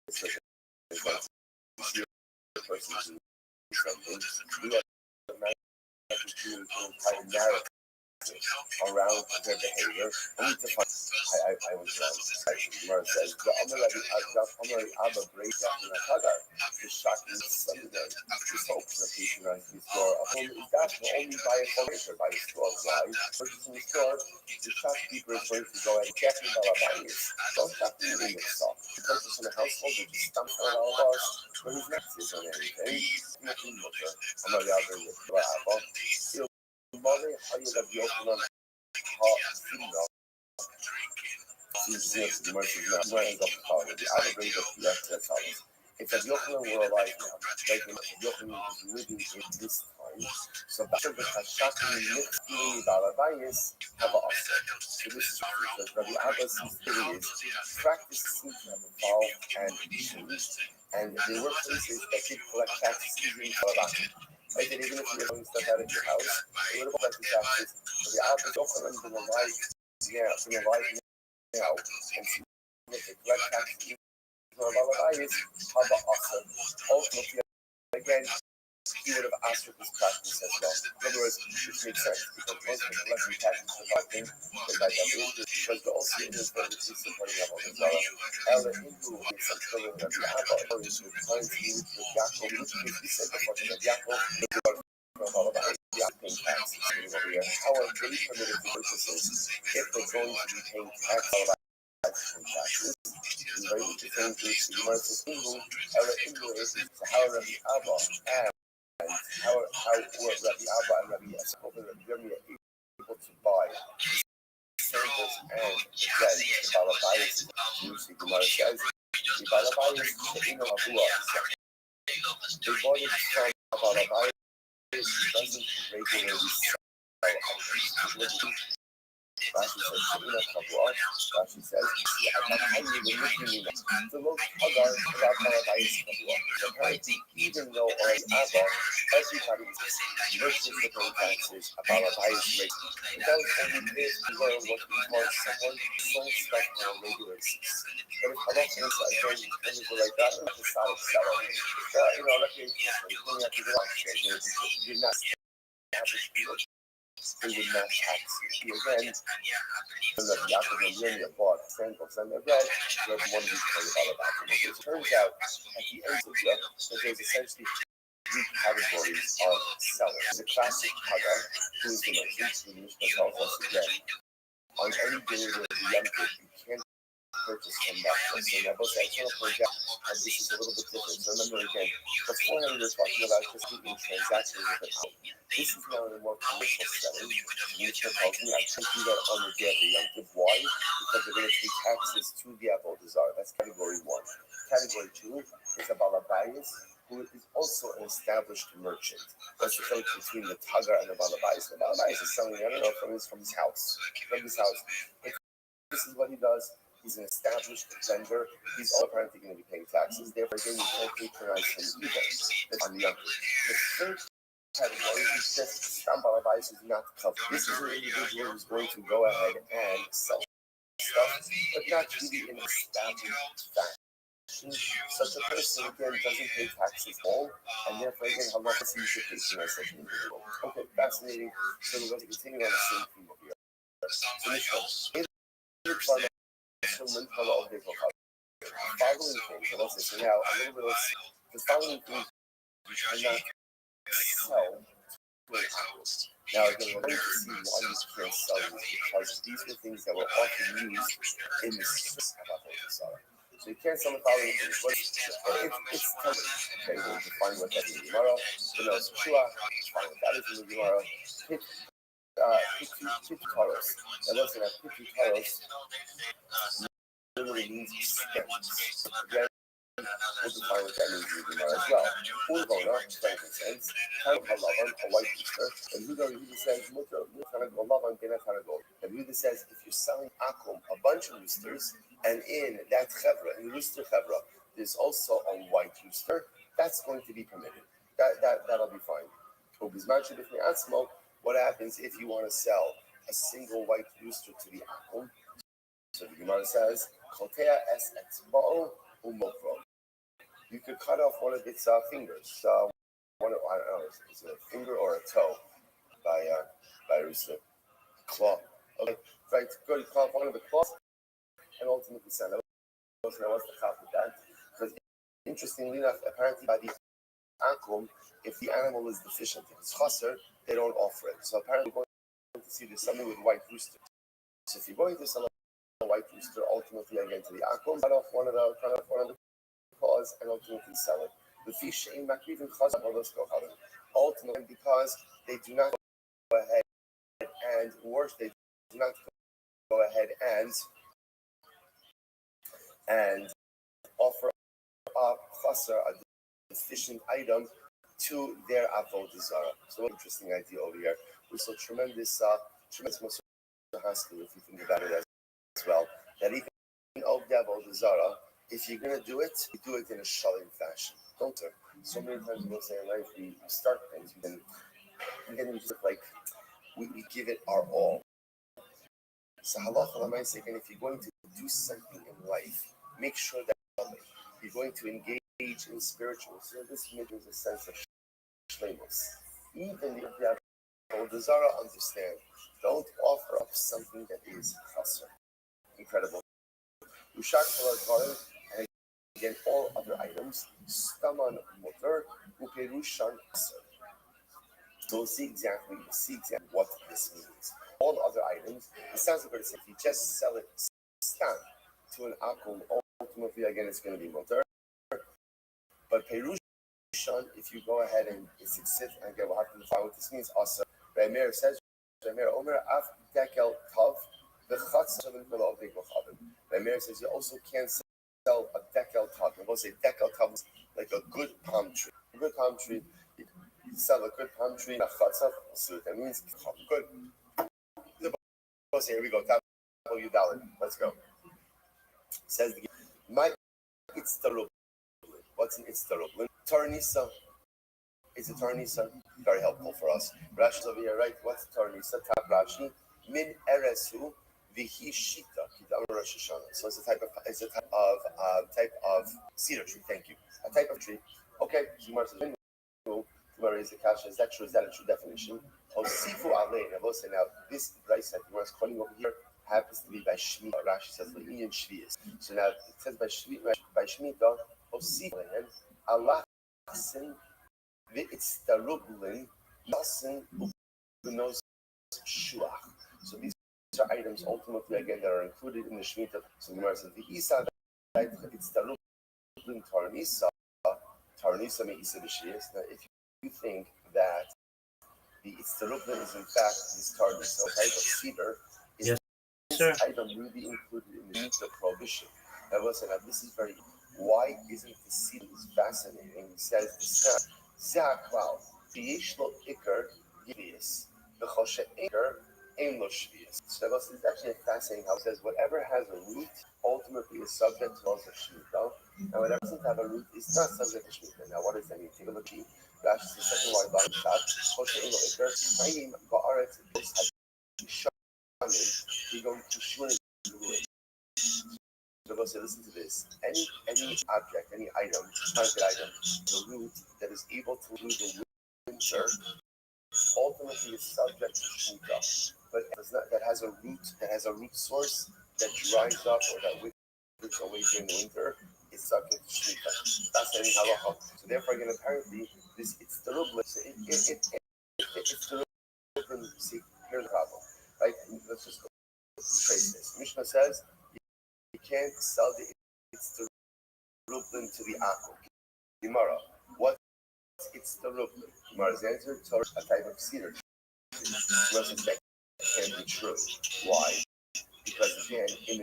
it's like you see a person do something, we have a magnitude of entire narrative around their behavior. I need to find. I was Gemara says the Amar Abba break after the Hagar. The shocking Sunday. This hopes that patronize the store. That will only buy a furniture by the store. Why? Purchasing the store, the shopkeeper is going to go and check in Balabayas. Don't shop in the store. Purchase in a household, they just stump on all of us. When he's not on anything, nothing but Amar Abba with Abba. Mother, how you have the open on it's a Yochanan we're alive now. Like Yochanan is living in this time. So Bashar B'Hashak mixed in Balabayas have an offset. So this is because Rabbi Abba's theory is practice seems to have evolved and changed. And there were places that did collect taxes even in Balabayas. Right, and even if you were doing stuff out of your house, it would have collected taxes. So the Abba's Yochanan been alive, now, and see what the correct taxes how the awesome. Ultimately, again, he would have asked for this practice as well. In other words, which makes sense because most of the collecting taxes are not things that by that because the also in this very supporting level as well. Ella Hindu is some children of the Abba, or is the time to use the Yaakov, which is the said before the Yaakov, from all about the paying taxes. Over here, how are they permitted to purchases if they're going to be paying taxes? Taxes. Right? The same thing. The Gemara says, so how Rabbi Abba and how were Rabbi Abba and Rabbi Yosef and Rabbi Yirmiyah able to buy samples and the bread, the balabayas, the Gemara says, the balabayas, the Ino Avua, they bought it from balabayas, it doesn't regularly sell. Rashi says, Rashi says, the most Hagar about Balabayas apparently, even though already Abba, everybody versus the paying taxes about Balabayas rate. It does only pay to learn what we call someone sold stuff on a regular basis. But if Allah says, again, things like that, it's just not selling. You know, like, you're not average people. They would not tax you. Again, when the Yaakov and Yirmiyah bought samples and their bread, there's one of these $20 it turns out, at the end of the year, that there's essentially three categories of sellers. The classic Hagar, who is the merchant, who Mishnah tells us again, on any day of the Yom Kippur, you can't purchase from that person. Now, both I want to point out, and this is a little bit different. So remember again, beforehand we were talking about just making transactions with an out. This is now in a more commercial setting. Mishnah tells me I can't do that on the day of the Yom Kippur. Why? Because they're going to pay taxes to the Avodah Zarah. That's category one. Category two is a balabayas, who is also an established merchant. What's the difference between the tagar and the balabayas? The balabayas is selling, I don't know, from his house. This is what he does. He's an established vendor. He's all apparently going to be paying taxes. Therefore, again, you can't patronize him either. That's on the other. The third category is just Balabayas is not covered. This is an individual who's going to go ahead and sell stuff, but not really in a established fashion. Such a person, again, doesn't pay taxes all, and therefore, again, Allah says you should patronize such an individual. Okay, fascinating. So we're going to continue on the same theme over here. So, Mishnah. Following things, let's listen now a little bit of the following things you cannot sell to an artist. Now again, we're going to see why you can't sell these because these are things that were often used in the system of Avodah Zarah. So you can't sell the following things. It's telling. Okay, we'll define what that is in the Gemara. So now it's Shua, define what that is in the Gemara. Pituitaros. Now listen, Pituitaros literally means stems. Again, we'll define what that means in the Gemara as well. Urvona, frankincense, Halavan, a white rooster, and Huda says, and Huda says, if you're selling akum, a bunch of roosters, and in that chevra, in the rooster chevra, there's also a white rooster, that's going to be permitted. That'll be fine. What happens if you want to sell a single white rooster to the akum? So the Gemara says, you could cut off one of its fingers. I don't know, is it a finger or a toe by a rooster? Claw. Okay, right, good. Cut off one of the claws and ultimately sell it. What's the chap with that? Because interestingly enough, apparently by the akum, if the animal is deficient, if it's chaser, they don't offer it. So apparently we're going to see there's something with white rooster. So if you're going to sell a white rooster, ultimately again to the akum, cut off one of the claws and ultimately sell it. The fish in Makriv and Chazal, ultimately because they do not go ahead and worse, they do not go ahead and offer up chaser, a deficient item, to their avodah zarah. So what an interesting idea over here. We saw tremendous Musar Haskell, if you think about it as well, that even of the avodah zarah, if you're going to do it, you do it in a shalom fashion. Don't turn. So many times we'll say in life, we start things, we just like, we give it our all. So halacha l'maaseh, again, if you're going to do something in life, make sure that you're going to engage in spiritual. So this gives a sense of shleimus. Even if you have avodah zarah, understand, don't offer up something that is chaser. Incredible. And again, all other items, staman motor, uperushan chaser. So we'll see exactly what this means. All the other items, it sounds like if you just sell it stam to an akum, ultimately again it's going to be mutter. But Perushan, if you go ahead and sit and again we'll have to define what this means. Also, Rameir says, Rameir Omer Af Dekel Tav the Chatz Shavin Below Big Machavim. Rameir says you also can't sell a Dekel Tav. And we'll say Dekel Tav is like a good palm tree. A good palm tree. You sell a good palm tree, a chatzah, we'll see what that means. Good. Here we go. W Dalin. Let's go. Says the my it's the rublin. What's an it's the rublin? Tarnisa. Is a tarnisa very helpful for us. Rashi over here, right? What's tarnisa? Tab Rashi. Min eresu vihi shita. Rosh Hashanah. So it's a type of cedar tree. Thank you. A type of tree. Okay. Where is the kasha? Is that true? Is that a true definition? Osifu alei. Now this rice that we're quoting over here happens to be by Shemitah. Rashi says the Indian Shvius. So now it says by Shemitah. Osifu alein alachsin v'itztarublin yasin ubenos shuach. So these are items ultimately again that are included in the Shemitah. So the Gemara says the isa itztarublin tarnisa me'isa b'shvius. Now if you think that the itztarublin is in fact this tarnisa, a type of cedar, is yes, sir. Item really included in the prohibition. Now listen, this is very. Why isn't the cedar fascinating? He says it's not zakval b'yeshlo ikar yvius b'choshe ikar ein lo shvius. So this is actually fascinating how it says whatever has a root ultimately is subject to also shmita, and whatever doesn't have a root is not subject to shmita. Now what does that mean? Take a look. Rashi says second line bottom shot choshe ein lo ikar tainim ba'aretz you're going to shun the root. So say, listen to this. Any object, any item, target item, the root that is able to do the winter ultimately is subject to shmita. But that has a root source that dries up or that withers away during the winter is subject to shmita. That's any halacha. So therefore, again, apparently, this it's the rublin. So it's the rublin. See, here's the problem, right? Let's just go trace this. Mishnah says you can't sell it's the rublin to the akum. Gemara, what it's the rublin? Gemara's answer: a type of cedar. That can't be true. Why? Because again, in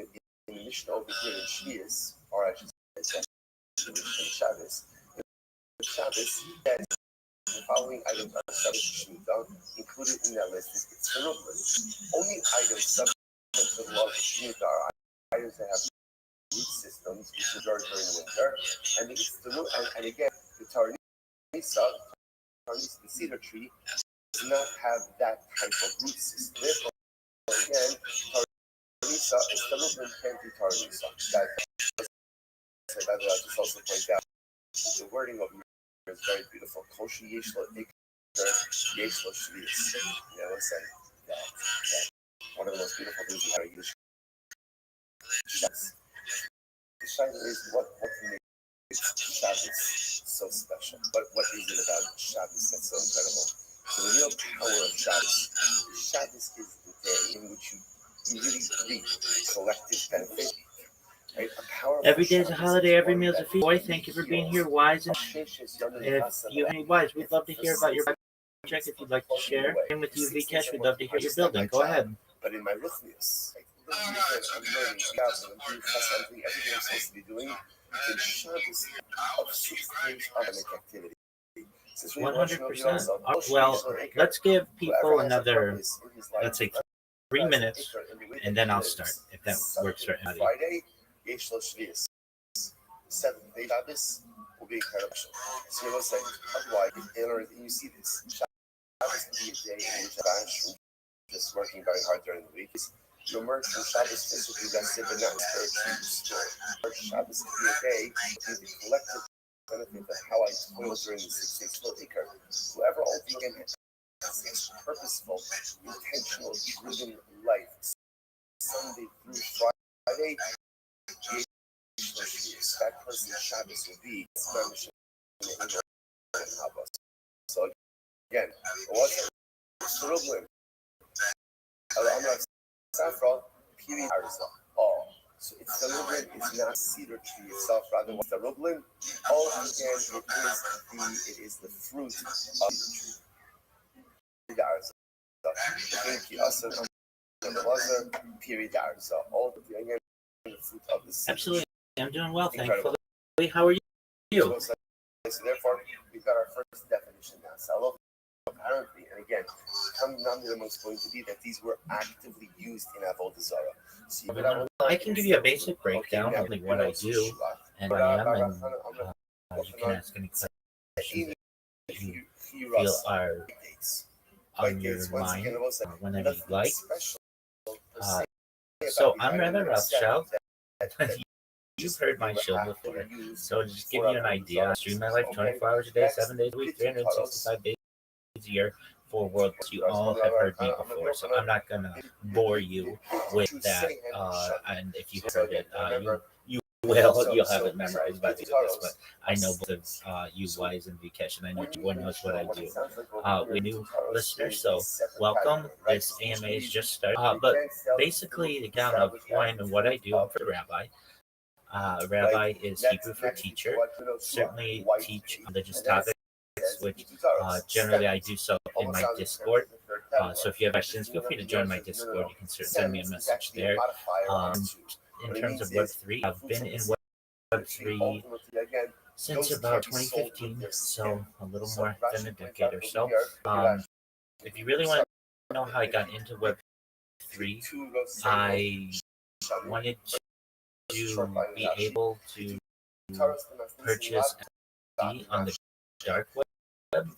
the Mishnah over here in Shvius, or I should say, in Shabbos, that the following items are subject to Shemitah. Included in that list is it's the rublin. Only items subject to the law of Shemitah are items that have root systems which endure during winter, and it's the root. And again, the tarnisa, the cedar tree, does not have that type of root system. Therefore, again, tarnisa is the rublin can't be tarnisa. That I'll just also point out the wording of it is very beautiful. Koshi yeshlo ikar yeshlo shvius. Yeah, listen, that one of the most beautiful things we have in English. The shayla is what makes Shabbos so special. What is it about Shabbos that's so incredible? So the real power of Shabbos is the day in which you really reap collective benefit. Right? Every day is a holiday, every meal is a feast. Boy, thank you for being here, Wise. And if you have any Wise, we'd love to hear about your project. If you'd like to share, and with you, Vikesh, we'd love to hear your building. Go ahead. But in my ruchnius, I'm learning I'm doing everything I'm supposed to be doing. In Shabbos of 6 days academic activity. 100%. Well, let's give people another, let's say, 3 minutes, and then I'll start, if that works for everybody. Friday, Yesh Lo Shvius. 7th day Shabbos will be incredible. So you'll say, otherwise, you see this. Shabbos will be a day in which I'm just working very hard during the week. You emerge from Shabbos physically rested, but not spiritually restored. Shabbos will be a day to the collective benefit of how I toil during the 6 days for Ikar. Whoever ultimately has a purposeful, intentional, driven life, Sunday through Friday, that person's Shabbos will be so again, what's the problem? I'm not saffron, period. Oh, so it's the rublin, it's not cedar tree itself, rather what's the rublin? Oh, again, it is the fruit of the tree. Thank you, Asan, period. So all again, the fruit of the seed. Absolutely. I'm doing well, Incredible. thankfully. How are you? So therefore, we've got our first definition now. So apparently, and again, come down to the most going to be that these were actively used in Avodah Zarah. So I can give you a basic breakdown of what I do and what I am, and you can ask any questions that you feel are on your mind whenever you like. So I'm rather Rothschild. You've heard my show before. So to just give you an idea, I stream my life 24 hours a day, 7 days a week, 365 days a year, 4 worlds. You all have heard me before, so I'm not gonna bore you with that. And if you heard it, you'll have it memorized by the end of this. But I know both of you, Wise and Vikesh, and I know everyone knows what I do. We're new listeners, so welcome. This AMA is just started. But basically, the account of who I am and what I do, I'm for rabbi. Rabbi is Hebrew for teacher. Certainly teach religious topics, which generally I do so in my Discord. So if you have questions, feel free to join my Discord. You can certainly send me a message there. In terms of Web3, I've been in Web3 since about 2015, so a little more than a decade or so. If you really want to know how I got into Web3, I wanted to be able to purchase NFT on the dark web,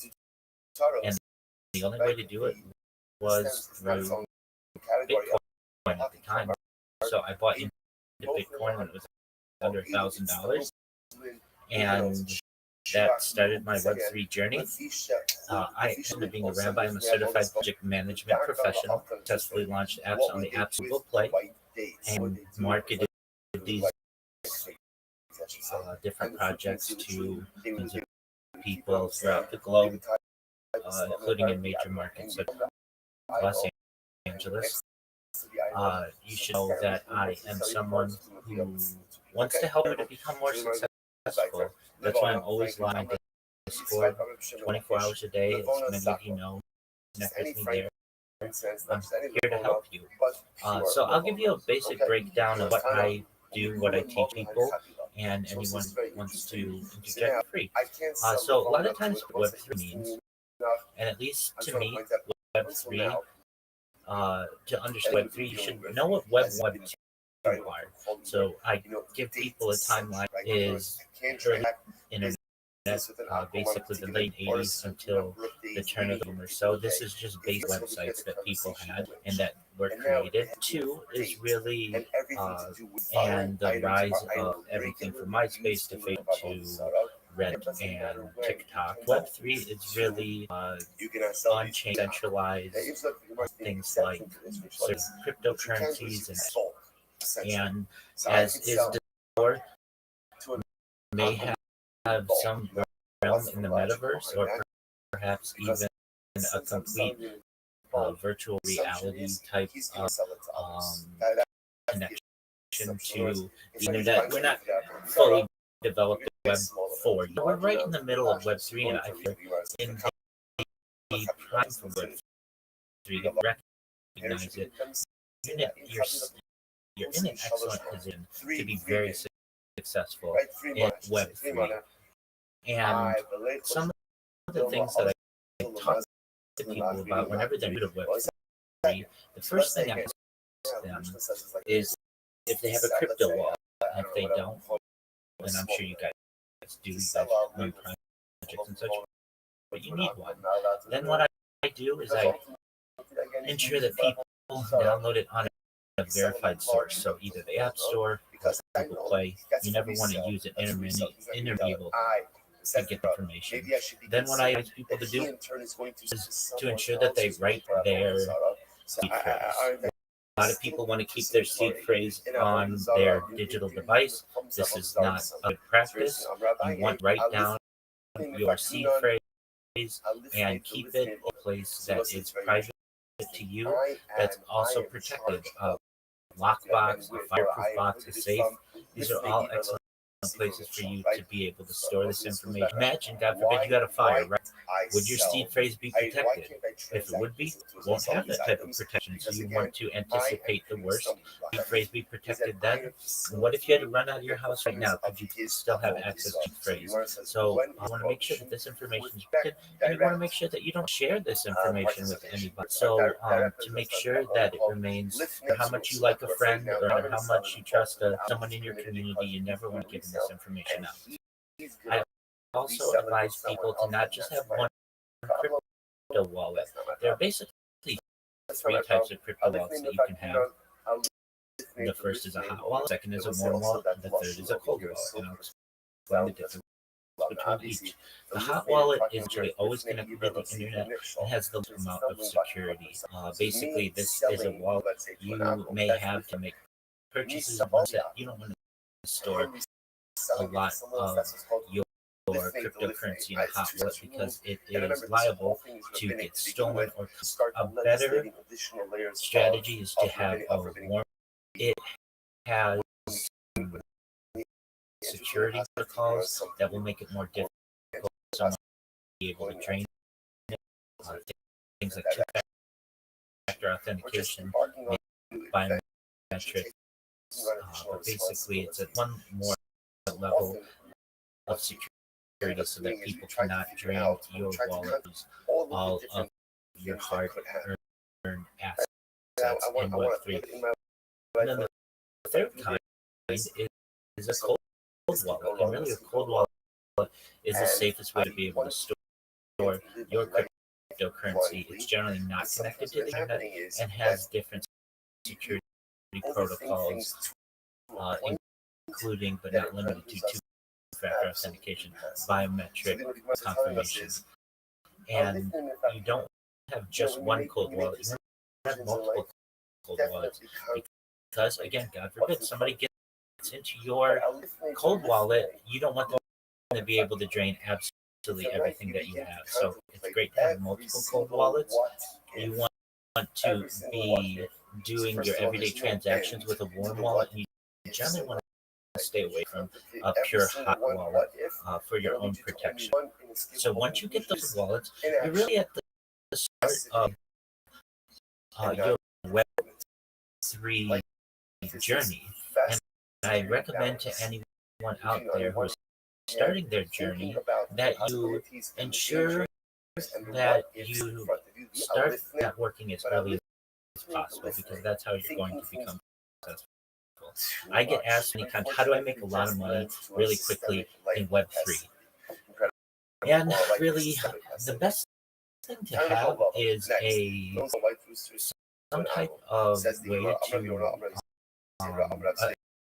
and the only way to do it was through Bitcoin at the time. So I bought into Bitcoin when it was under $1,000, and that started my Web3 journey. I ended up being a rabbi. I'm a certified project management professional. Successfully launched apps on the Apps Google Play and marketed these different projects to people throughout the globe, including in major markets like Los Angeles. You should know that I am someone who wants to help you to become more successful. That's why I'm always live on Discord 24 hours a day. As many of you know, connect with me there. I'm here to help you. So I'll give you a basic breakdown of what I do, what I teach people, and anyone wants to interject free. So a lot of times Web3 means, and at least to me, Web3, to understand Web3, you should know what Web2 are. So I give people a timeline is early internet, basically the late 80s until the turn of the boomers. So this is just base websites that people had and that were created. Two is really and the rise of everything from MySpace to Facebook to Reddit and TikTok. Web3 is really on-chain centralized things like certain cryptocurrencies and as is before, may have some realm in the metaverse or perhaps even a complete virtual reality type of connection to the internet. We're not fully developed in Web 4. We're right in the middle of Web 3, and I feel in the prime for Web 3 to recognize it. You're in an excellent position to be very successful in Web 3. And some of the things that I talk to people about whenever they're new to Web 3, the first thing I ask them is if they have a crypto wallet. And if they don't, and I'm sure you guys do, you guys run projects and such, but you need one. Then what I do is I ensure that people download it on a verified source, so either the App Store or Google Play. You never want to use an intermediate to get information. Then what I ask people to do is to ensure that they write their seed phrase. A lot of people want to keep their seed phrase on their digital device. This is not a good practice. You want to write down your seed phrase and keep it in a place that is private to you, that's also protected. Lockbox, a fireproof box, a safe. These are all excellent places for you to be able to store this information. Imagine, God forbid, you got a fire, right? Would your seed phrase be protected? If it would be, won't have that type of protection. So you want to anticipate the worst. Seed phrase be protected then. What if you had to run out of your house right now? Could you still have access to phrase? So you want to make sure that this information is protected, and you want to make sure that you don't share this information with anybody. So to make sure that it remains, no matter how much you like a friend or no matter how much you trust someone in your community, you never want to give this information out. I also advise people to not just have one crypto wallet. There are basically three types of crypto wallets that you can have. The first is a hot wallet, second is a warm wallet, and the third is a cold wallet. And I'll explain the difference between each. The hot wallet is really always connected to the internet and has the least amount of security. Basically, this is a wallet you may have to make purchases of ones that you don't want to store a lot of your cryptocurrency in a hot wallet because it is liable to get stolen or a better strategy is to have a warm. It has security protocols that will make it more difficult for someone to be able to drain it. Things like two-factor authentication, biometrics. But basically, it's at one more level of security so that people cannot drain your wallet, all of your hard-earned assets in Web3. And then the third kind is a cold wallet. And really, a cold wallet is the safest way to be able to store your cryptocurrency. It's generally not connected to the internet and has different security protocols, including but not limited to two-factor authentication, biometric confirmation. And you don't have just one cold wallet, you have multiple cold wallets because, again, God forbid, somebody gets into your cold wallet, you don't want them to be able to drain absolutely everything that you have. So it's great to have multiple cold wallets. You want to be doing your everyday transactions with a warm wallet. You generally want to stay away from a pure hot wallet for your own protection. So once you get those wallets, you're really at the start of your Web3 journey. And I recommend to anyone out there who is starting their journey that you ensure that you start networking as early as possible because that's how you're going to become successful. I get asked many times, how do I make a lot of money really quickly in Web3? And really, the best thing to have is some type of way to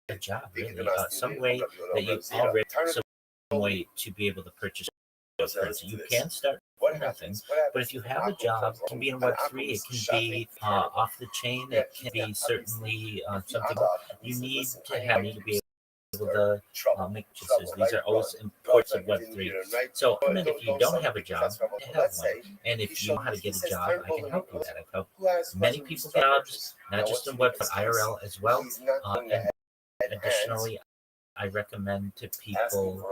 a job, really, some way that you already some way to be able to purchase cryptocurrency. You can start for nothing, but if you have a job, it can be in Web3, it can be off the chain, it can be certainly something you need to have to be able to make purchases. These are always imports of Web3. So, if you don't have a job, have one. And if you know how to get a job, I can help you with that. I've helped many people get jobs, not just in Web, but IRL as well. And additionally, I recommend to people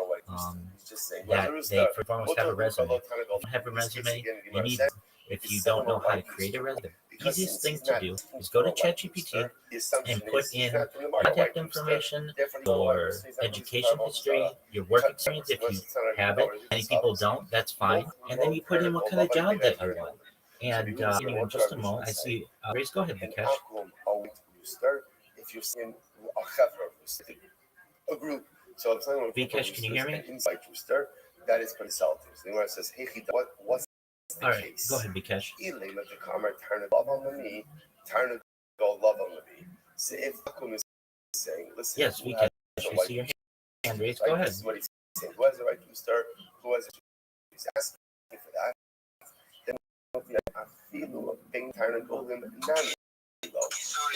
that they first and foremost have a resume. If you don't have a resume, you need one. If you don't know how to create a resume, the easiest thing to do is go to ChatGPT and put in contact information, your education history, your work experience if you have it. Many people don't, that's fine. And then you put in what kind of job that you want. And in just a moment, I see, Grace, go ahead, Vikesh. A group. So I'm telling Vikesh, can you hear me? Insight Rooster that is consultants. The one says, hey, what's the All case? right, go ahead, Vikesh. Turn love on me, turn go love on me. So if Akum is saying, listen, Yes, Vikesh, we see your hand raised. Go ahead. This is what he's saying. Who has the right to rooster? Who has he's asking for that? Then I feel being turn and golden. And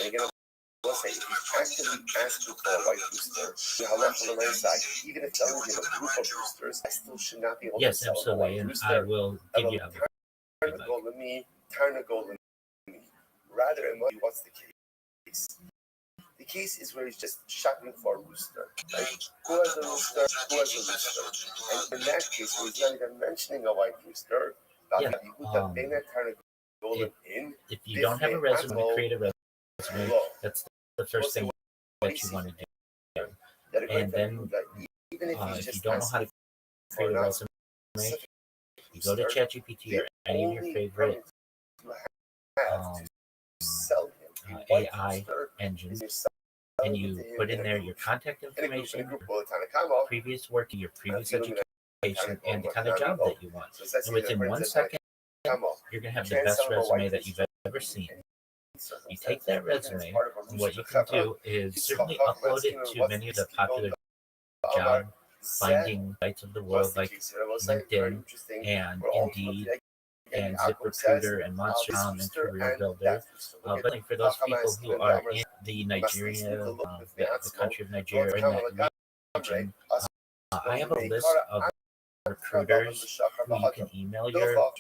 again, will say, if he's actually asking for a white rooster, you have left on my side, even if telling him a group of roosters, I still should not be able to Yes, sell him a absolutely. white And I rooster. will give you Turn a golden me, turn a golden me. Rather, in what's the case? The case is where he's just shopping for a rooster. Right? Who has a rooster? Who has a rooster? And in that case, where he's not even mentioning a white rooster, Yeah. If you don't have a resume, create a resume. That's the first thing that you want to do. And then, if you don't know how to create a resume, you go to ChatGPT or any of your favorite AI engines, and you put in there your contact information, previous work, your previous education, and the kind of job that you want. And within 1 second, you're going to have the best resume that you've ever seen. You take that resume, and what you can do is certainly upload it to many of the popular job finding sites of the world, like LinkedIn and Indeed and ZipRecruiter and Monster.com and Career Builder. But for those people who are in the Nigeria, the country of Nigeria, or in that region, I have a list of recruiters who you can email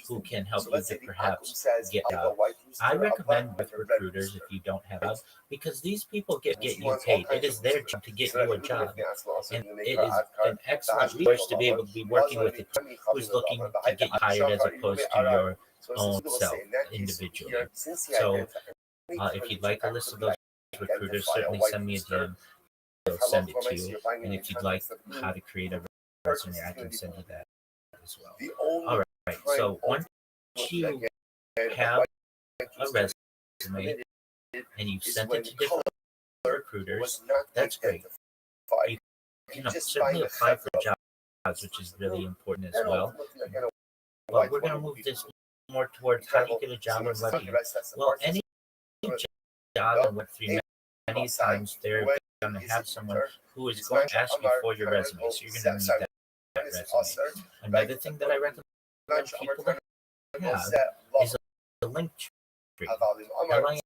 who can help you to perhaps get jobs. I recommend with recruiters if you don't have a job, because these people get you paid. It is their job to get you a job, and it is an excellent resource to be able to be working with a team who's looking to get you hired as opposed to your own self individually. So if you'd like a list of those recruiters, certainly send me a DM. I'll send it to you. And if you'd like how to create a resume, I can send you that as well. All right. So once you have a resume and you've sent it to different recruiters, that's great. You can certainly apply for jobs, which is really important as well. But we're going to move this more towards how do you get a job in Web3. Well, any job in Web3, many times they're going to have someone who is going to ask you for your resume. So you're going to need that resume. Another thing that I recommend people to have is a link tree. LINKTREE.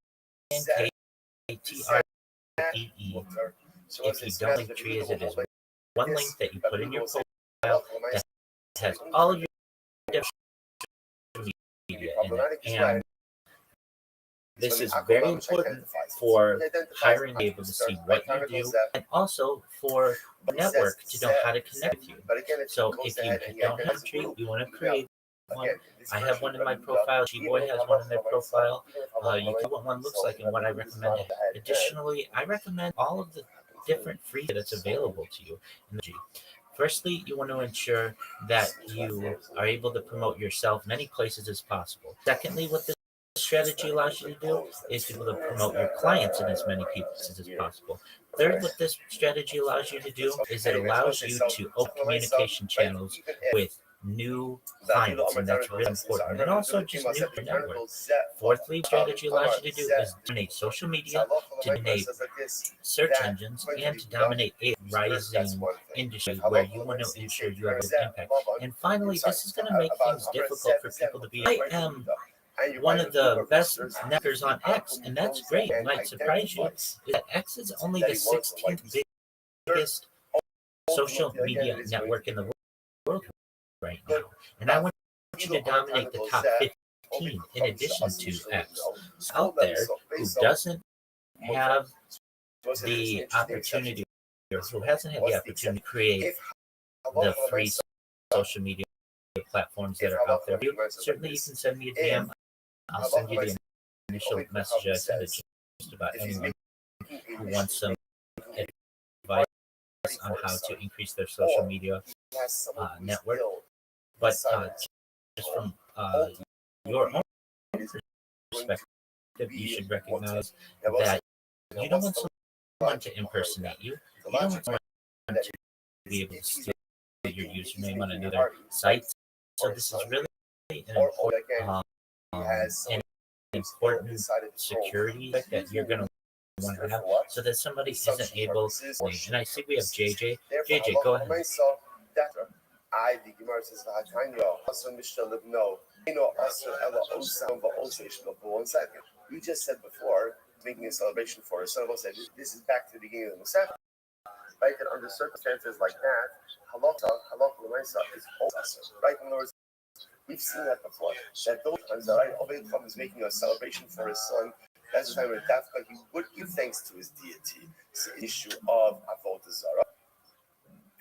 If you don't link tree, as it is one link that you put in your profile that has all of your different media in it. And this is very important for hiring, to be able to see what you do, and also for a network to know how to connect with you. So if you don't have a tree, you want to create one. I have one in my profile. G-Boy has one in their profile. You can see what one looks like and what I recommend. Additionally, I recommend all of the different free that's available to you in the G. Firstly, you want to ensure that you are able to promote yourself many places as possible. Secondly, what this strategy allows you to do is to be able to promote your clients in as many places as possible. Third, what this strategy allows you to do is it allows you to open communication channels with new clients, and that's really important. And also just new to network. Fourthly, strategy allows you to do is dominate social media, to dominate search engines, and to dominate a rising industry where you want to ensure you have an impact. And finally, this is going to make things difficult for people to be. I am one of the best networkers on X, and that's great. It might surprise you, is that X is only the 16th biggest social media network in the world right now. And I want you to dominate the top 15 in addition to X. So out there who doesn't have the opportunity, or who hasn't had the opportunity to create the free social media platforms that are out there, certainly you can send me a DM. I'll send you the initial message I send it to just about anyone who wants some advice on how to increase their social media network. But just from your own perspective, you should recognize that you don't want someone to impersonate you. You don't want someone to be able to steal your username on another site. So this is really an important security that you're going to want to have, so that somebody isn't able to. And I see we have JJ. JJ, go ahead. You just said before, making a celebration for us. Some of us said this is back to the beginning of the Musaf, right? And under circumstances like that, halacha l'maisa is also right. In other words, we've seen that before. That those times that right, Obed Chum is making a celebration for his son. That's the time when Dafka he would give thanks to his deity. It's an issue of avodah zarah.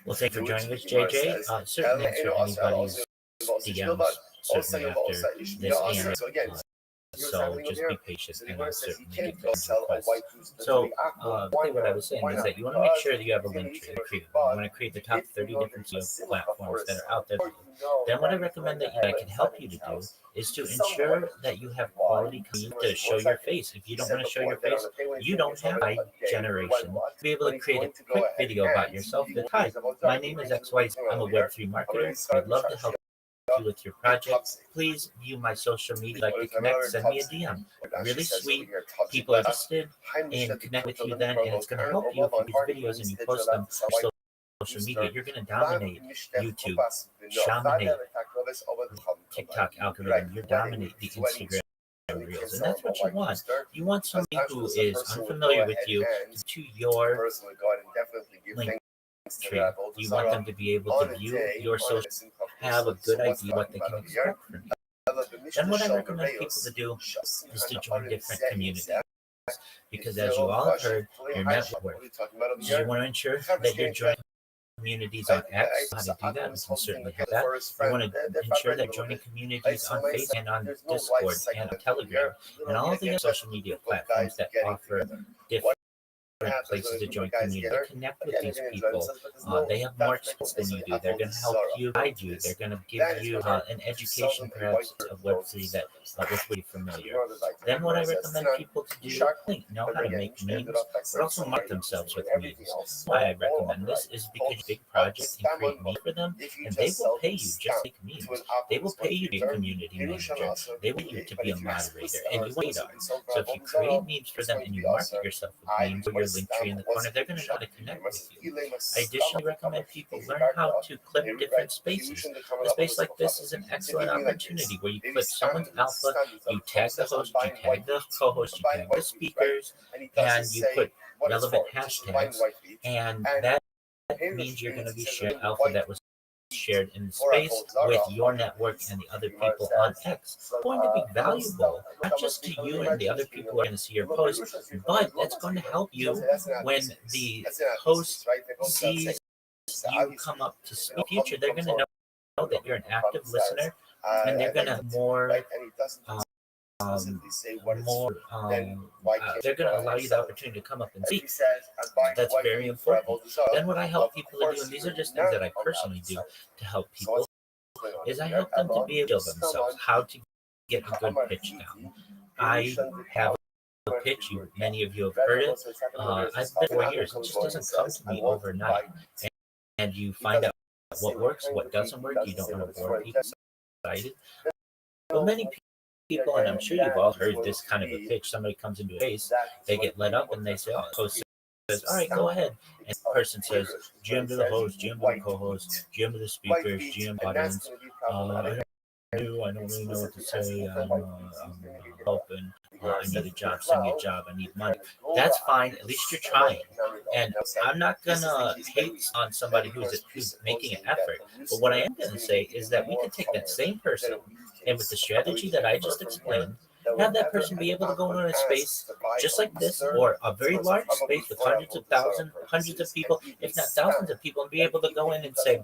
Well, thank you for joining us, JJ. Certainly answer anybody's DMs certainly after this and so just be patient and I'll certainly get those requests. So what I was saying is that you want to make sure that you have a link tree to create. You want to create the top 30 different platforms that are out there. Then what I recommend that I can help you to do is to ensure that you have quality content to show your face. If you don't want to show your face, you don't have a generation to be able to create a quick video about yourself. That, hi, my name is XYZ. I'm a Web3 marketer. I'd love to help you with your project. Please view my social media. Like to connect, send me a DM. Really sweet. People are interested in connect with you then, and it's going to help you if you these videos and you post them on social media. You're going to dominate YouTube, dominate TikTok algorithm. You dominate the Instagram reels, and that's what you want. You want somebody who is unfamiliar with you to your link tree. You want them to be able to view your social, have a good idea what they can expect from you. Then what I recommend people to do is to join different communities. Because as you all have heard, your network, you want to ensure that you're joining communities on X. How to do that? We can certainly have that. You want to ensure that joining communities on Facebook and on Discord and on Telegram and all the other social media platforms that offer different places to join community, connect with these people. They have more experience than you do. They're going to help you, guide you. They're going to give you an education, perhaps, of Web3 that with which you're familiar. Then what I recommend people to do, know how to make memes, but also mark themselves with memes. Why I recommend this is because big project and create memes for them, and they will pay you just to make memes. They will pay you to be a community manager. They will pay you to be a moderator, and you wait on. So if you create memes for them and you market yourself with memes, or your link tree in the corner, they're going to know how to connect with you. I additionally recommend people learn how to clip different spaces. A space like this is an excellent opportunity where you clip someone's alpha, you tag the host, you tag the co-host, you tag the speakers, and you put relevant hashtags, and that means you're going to be sharing alpha that was shared in the space with your network and the other people on X. It's going to be valuable, not just to you and the other people who are going to see your post, but that's going to help you when the host sees you come up to speak future. They're going to know that you're an active listener, and they're going to they're going to allow you the opportunity to come up and speak. That's very important. Then what I help people to do, and these are just things that I personally do to help people, is I help them to be able to themselves, how to get a good pitch down. I have a pitch, many of you have heard it. I've been 4 years. It just doesn't come to me overnight. And you find out what works, what doesn't work. You don't want to bore people excited. But many people, and I'm sure you've all heard this kind of a pitch. Somebody comes into a space, they get let up, and they say, "Oh, the host says, all right, go ahead." And the person says, "GM to the host, GM to the co-host, GM to the speakers, GM audience. I don't really know what to say. I'm open. I need a job. Send me a job. I need money." That's fine. At least you're trying. And I'm not gonna hate on somebody who's making an effort. But what I am gonna say is that we can take that same person, and with the strategy that I just explained, have that person be able to go into a space just like this, or a very large space with hundreds of thousands, hundreds of people, if not thousands of people, and be able to go in and say,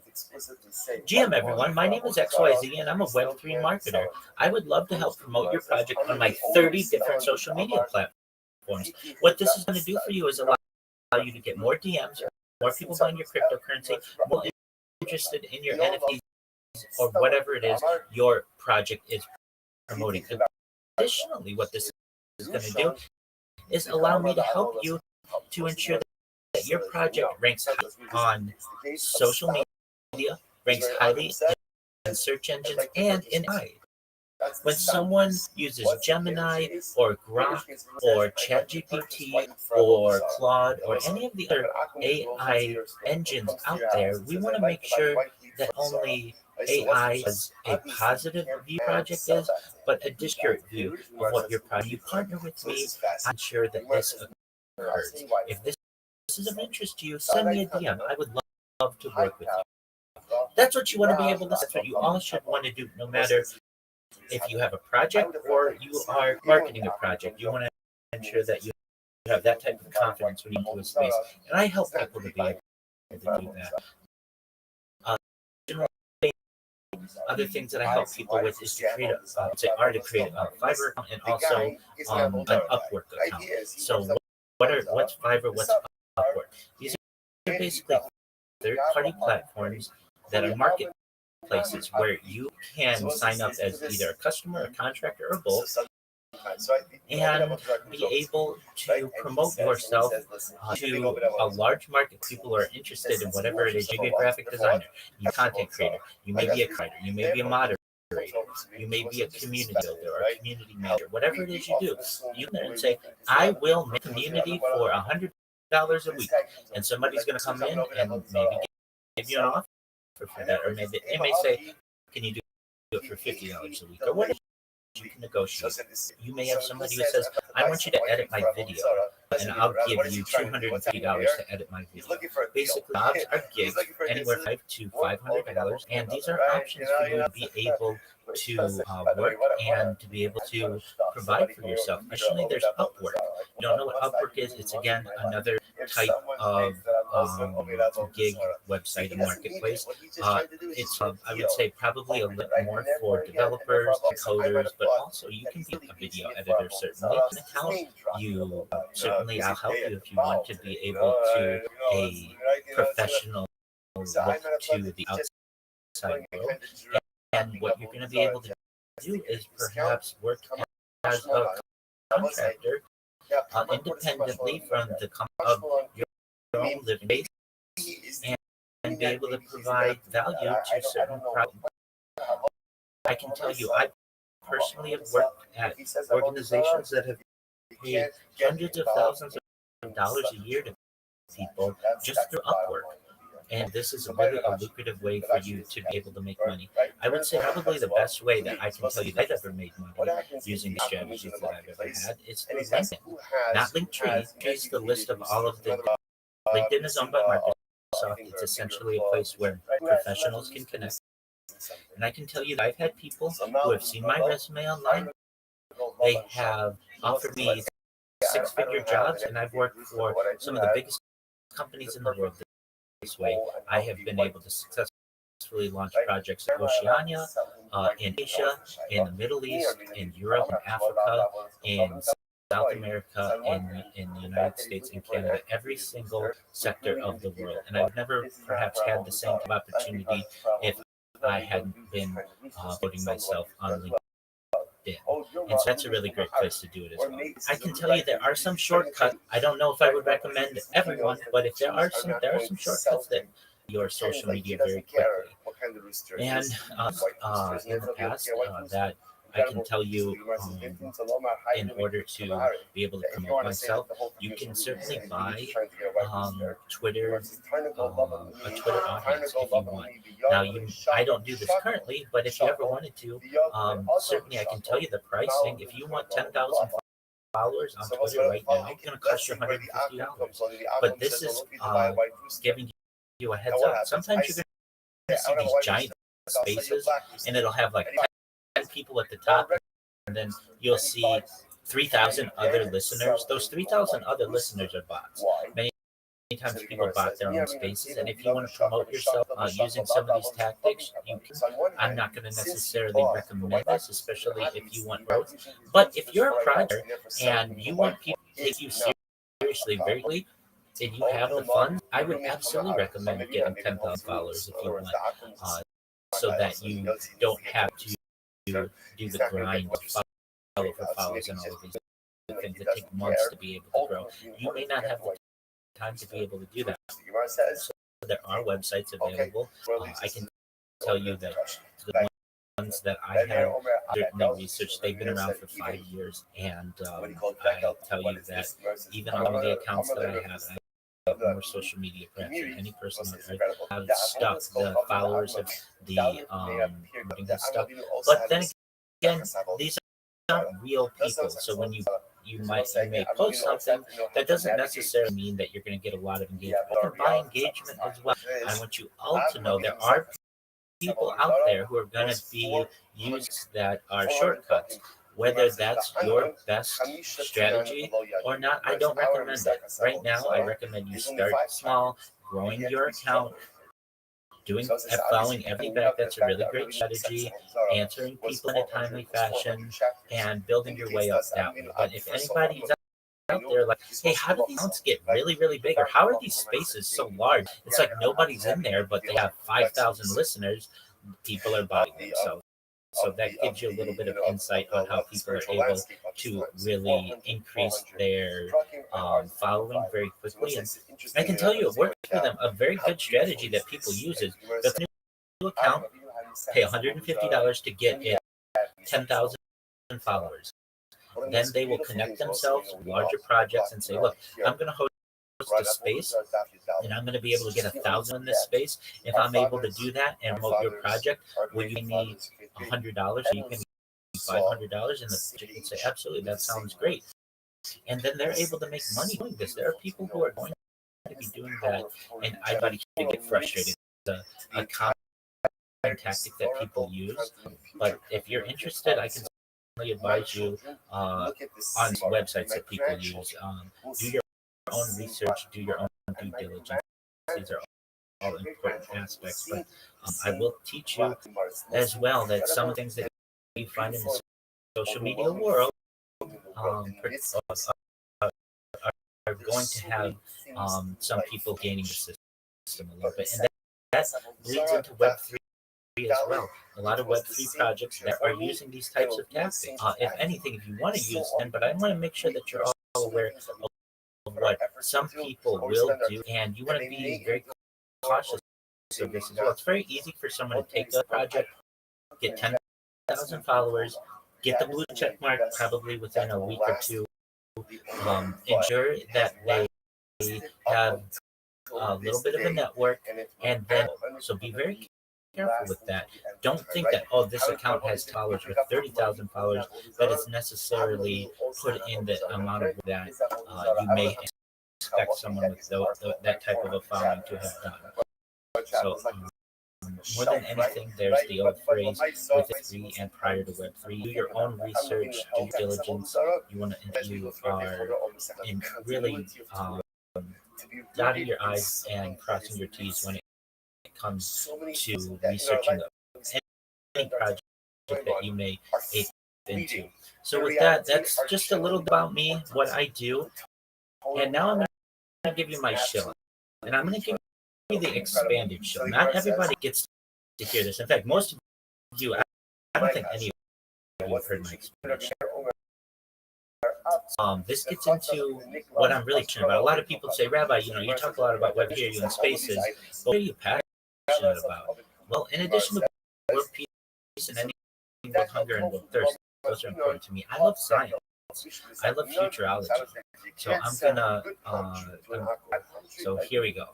"GM, everyone, my name is XYZ, and I'm a Web3 marketer. I would love to help promote your project on my 30 different social media platforms. What this is going to do for you is allow you to get more DMs, more people buying your cryptocurrency, more interested in your NFTs or whatever it is your project is promoting." Additionally, what this is going to do is allow me to help you to ensure that your project ranks on social media, ranks highly in search engines and in AI. When someone uses Gemini or Grok or ChatGPT or Claude or any of the other AI engines out there, we want to make sure that only AI has a positive view project is, but a disparate view of what your project. You partner with me, I'm sure that this occurs. If this is of interest to you, send me a DM. I would love to work with you. That's what you want to be able to. That's what you all should want to do, no matter if you have a project or you are marketing a project. You want to ensure that you have that type of confidence when you go into a space. And I help people to be able to do that. Generally, other things that I help people with is to create to create a Fiverr account and also an Upwork account. So what's Fiverr? What's Upwork? These are basically third-party platforms that are marketplaces where you can sign up as either a customer, a contractor, or both, and be able to promote yourself to a large market. People are interested in whatever it is. You may be a graphic designer, you're a content creator, you may be a writer, you may be a moderator, you may be a community builder or a community manager, whatever it is you do. You can say, I will make community for $100 a week, and somebody's going to come in and maybe give you an offer for that, or maybe they may say, can you do it for $50 a week, or whatever. You can negotiate. You may have somebody who says, I want you to edit my video, and I'll give you $250 to edit my video. Basically, jobs are gigs, anywhere from $5 to $500, and these are options for you to be able to work and to be able to provide for yourself. Additionally, there's Upwork. You don't know what Upwork is? It's, again, another type of gig website and marketplace. It's, I would say, probably a little more for developers, coders, but also you can be a video editor, certainly. An account, you certainly, I'll help you if you want to be able to a professional look to the outside world. And what you're going to be able to do is perhaps work as a contractor independently from the of your own living base and be able to provide value to certain problems. I can tell you, I personally have worked at organizations that have paid hundreds of thousands of dollars a year to people just through Upwork. And this is really a lucrative way for you to be able to make money. I would say probably the best way that I can tell you that I've ever made money using the strategies that I've ever had is through LinkedIn. Not Linktree. It's the list of all of the. LinkedIn is owned by Microsoft. It's essentially a place where professionals can connect. And I can tell you that I've had people who have seen my resume online. They have offered me six-figure jobs, and I've worked for some of the biggest companies in the world. This way, I have been able to successfully launch projects in Oceania, in Asia, in the Middle East, in Europe, in Africa, in South America, in the United States, and Canada, every single sector of the world. And I've never perhaps had the same opportunity if I hadn't been putting myself on LinkedIn. And so that's a really great place to do it as well. I can tell you there are some shortcuts. I don't know if I would recommend everyone, but if there are some shortcuts that your social media very quickly. And in the past, that I can tell you, in order to be able to promote myself, you can certainly buy Twitter, a Twitter audience if you want. Now, I don't do this currently, but if you ever wanted to, certainly I can tell you the pricing. If you want 10,000 followers on Twitter right now, it's going to cost you $150. But this is giving you a heads up. Sometimes you're going to see these giant spaces, and it'll have like 10 people at the top, and then you'll see 3,000 other listeners. Those 3,000 other listeners are bots. Many times people bot their own spaces, and if you want to promote yourself using some of these tactics, you can. I'm not going to necessarily recommend this, especially if you want growth. But if you're a project and you want people to take you seriously, very quickly, and you have the funds, I would absolutely recommend getting 10,000 followers if you want, so that you don't have to do the grind of follow for follows and all of these things that take months to be able to grow. You may not have the time to be able to do that. So there are websites available. I can tell you that the one ones that I have certainly researched. They've been around for 5 years, and I tell you that even on the accounts that I have more social media perhaps than any person out there. Have stuff, the followers of the promoting this stuff. But then again, these aren't real people. So when you may post something, that doesn't necessarily mean that you're going to get a lot of engagement. You can buy engagement as well. I want you all to know there are people out there who are going to be used that are shortcuts. Whether that's your best strategy or not, I don't recommend it. Right now, I recommend you start small, growing your account, following every back. That's a really great strategy. Answering people in a timely fashion and building your way up that way. But if anybody's out there like, hey, how do these accounts get really, really big? Or how are these spaces so large? It's like nobody's in there, but they have 5,000 listeners. People are buying them. So that gives you a little bit of insight on how people are able to really increase their following very quickly. And I can tell you, it works for them. A very good strategy that people use is the new account, pay $150 to get it 10,000 followers. Then they will connect themselves with larger projects and say, look, I'm going to host a space and I'm going to be able to get 1,000 in this space. If I'm able to do that and promote your project, will you need $100? You can $500, and the project can say, absolutely, that sounds great. And then they're able to make money doing this. There are people who are going to be doing that, and I got to get frustrated. It's a common tactic that people use. But if you're interested, I can advise you on websites that people use. Do your own research, do your own due diligence. These are all important aspects, but I will teach you as well that some of the things that you find in the social media world are going to have some people gaining the system a little bit, and that leads into Web3 as well. A lot of Web3 projects that are using these types of tactics. If anything, if you want to use them, but I want to make sure that you're all aware of what some people will do, and you want to be very cautious of this as well. It's very easy for someone to take a project, get 10,000 followers, get the blue check mark probably within a week or two, ensure that they have a little bit of a network, and then so be very careful with that. Don't think that, oh, this account has followers with 30,000 followers, that it's necessarily put in the amount of that you may expect someone with that type of a following to have done. So more than anything, there's the old phrase with Web3 and prior to Web3, do your own research, due diligence. You are in really dotting your I's and crossing your T's when it comes to researching any project that you may ape into. So with that, that's just a little about me, what I do. And now I'm going to give you my shill. And I'm going to give you the expanded shill. Not everybody gets to hear this. In fact, most of you, I don't think any of you have heard my expanded shill. This gets into what I'm really passionate about. A lot of people say, Rabbi, you talk a lot about Web here, you in spaces. But what are you passionate about? Well, in addition to world peace and anything with hunger and with thirst, those are important to me. I love science. I love futurology. So I'm gonna. So here we go.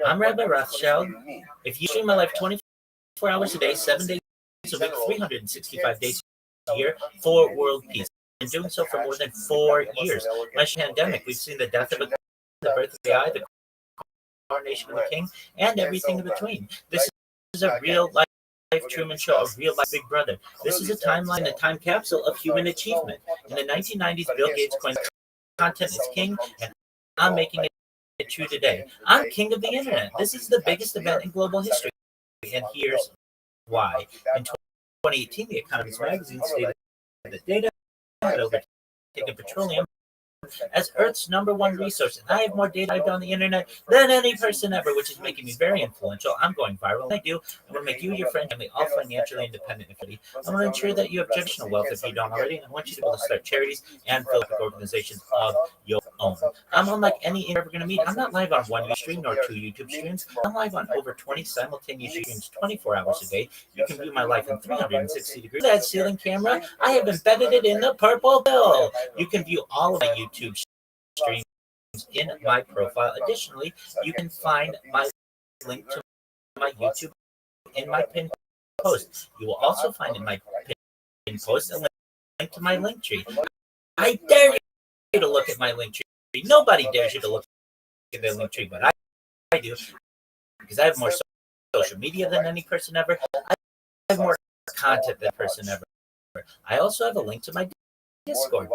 I'm Rabbi Rothschild. If you stream my life 24 hours a day, 7 days a week, 365 days a year for world peace. Been doing so for more than 4 years. Last pandemic, we've seen the death of the birth of the AI, the coronation of the king, and everything in between. This is a real life Truman Show, a real life Big Brother. This is a timeline, a time capsule of human achievement. In the 1990s, Bill Gates coined content is king, and I'm making it true today. I'm king of the internet. This is the biggest event in global history, and here's why. In 2018, The Economist magazine stated that data had overtaken petroleum as Earth's #1 resource, and I have more data on the internet than any person ever, which is making me very influential. I'm going viral. I do. I want to make you, your friend, family, all financially independent. I want to ensure that you have generational wealth if you don't already. I want you to be able to start charities and philanthropic organizations of your own. I'm unlike any you're ever going to meet. I'm not live on one stream nor 2 YouTube streams. I'm live on over 20 simultaneous streams 24 hours a day. You can view my life in 360 degrees. That ceiling camera, I have embedded it in the purple pill. You can view all of my YouTube streams in my profile. Additionally, you can find my link to my YouTube in my pinned post. You will also find in my pinned post a link to my link tree. I dare you to look at my link tree. Nobody dares you to look at the link tree, but I do, because I have more social media than any person ever. I have more content than person ever. I also have a link to my Discord.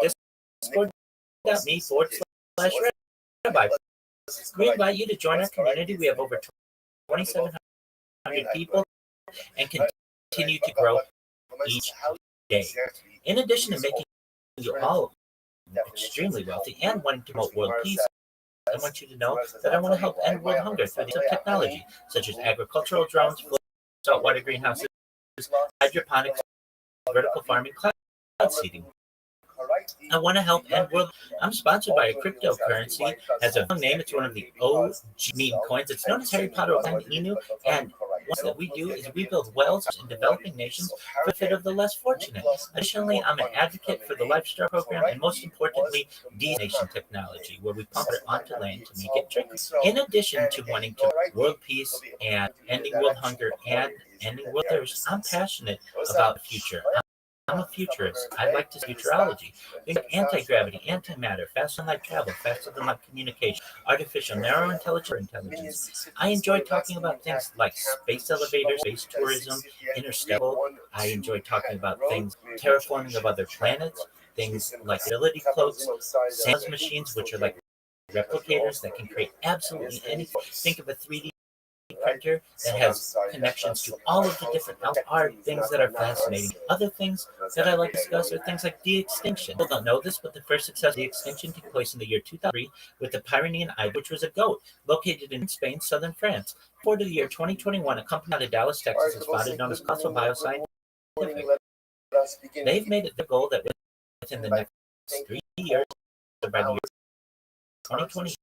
Discord.me/rabbi. We invite you to join our community. We have over 2,700 people and continue to grow each day. In addition to making you all extremely wealthy and wanting to promote world peace, I want you to know that I want to help end world hunger through the use of technology, such as agricultural drones, saltwater greenhouses, hydroponics, vertical farming, cloud seeding. I want to help end world. I'm sponsored by a cryptocurrency. Has a name. It's one of the OG meme coins. It's known as Harry Potter and Inu. And what that we do is we build wells in developing nations for the fit of the less fortunate. Additionally, I'm an advocate for the Lifestyle program and most importantly, destination technology, where we pump it onto land to make it drink. In addition to wanting to world peace and ending world hunger and ending world thirst, I'm passionate about the future. I'm a futurist. I like to futurology. Things like anti-gravity, antimatter, faster than light travel, faster than light communication, artificial narrow intelligence. I enjoy talking about things like space elevators, space tourism, interstellar. I enjoy talking about things, terraforming of other planets, things like ability cloaks, sans machines, which are like replicators that can create absolutely anything. Think of a 3D printer that has connections to all of the different are things that are fascinating. Other things that I like to discuss are things like de-extinction. People don't know this, but the first successful de-extinction took place in the year 2003 with the Pyrenean ibis, which was a goat located in Spain, southern France. Before the year 2021, a company out of Dallas, Texas, is founded known as Castle Bioscientific. They've made it their goal that within the next 3 years, or by the year 2020,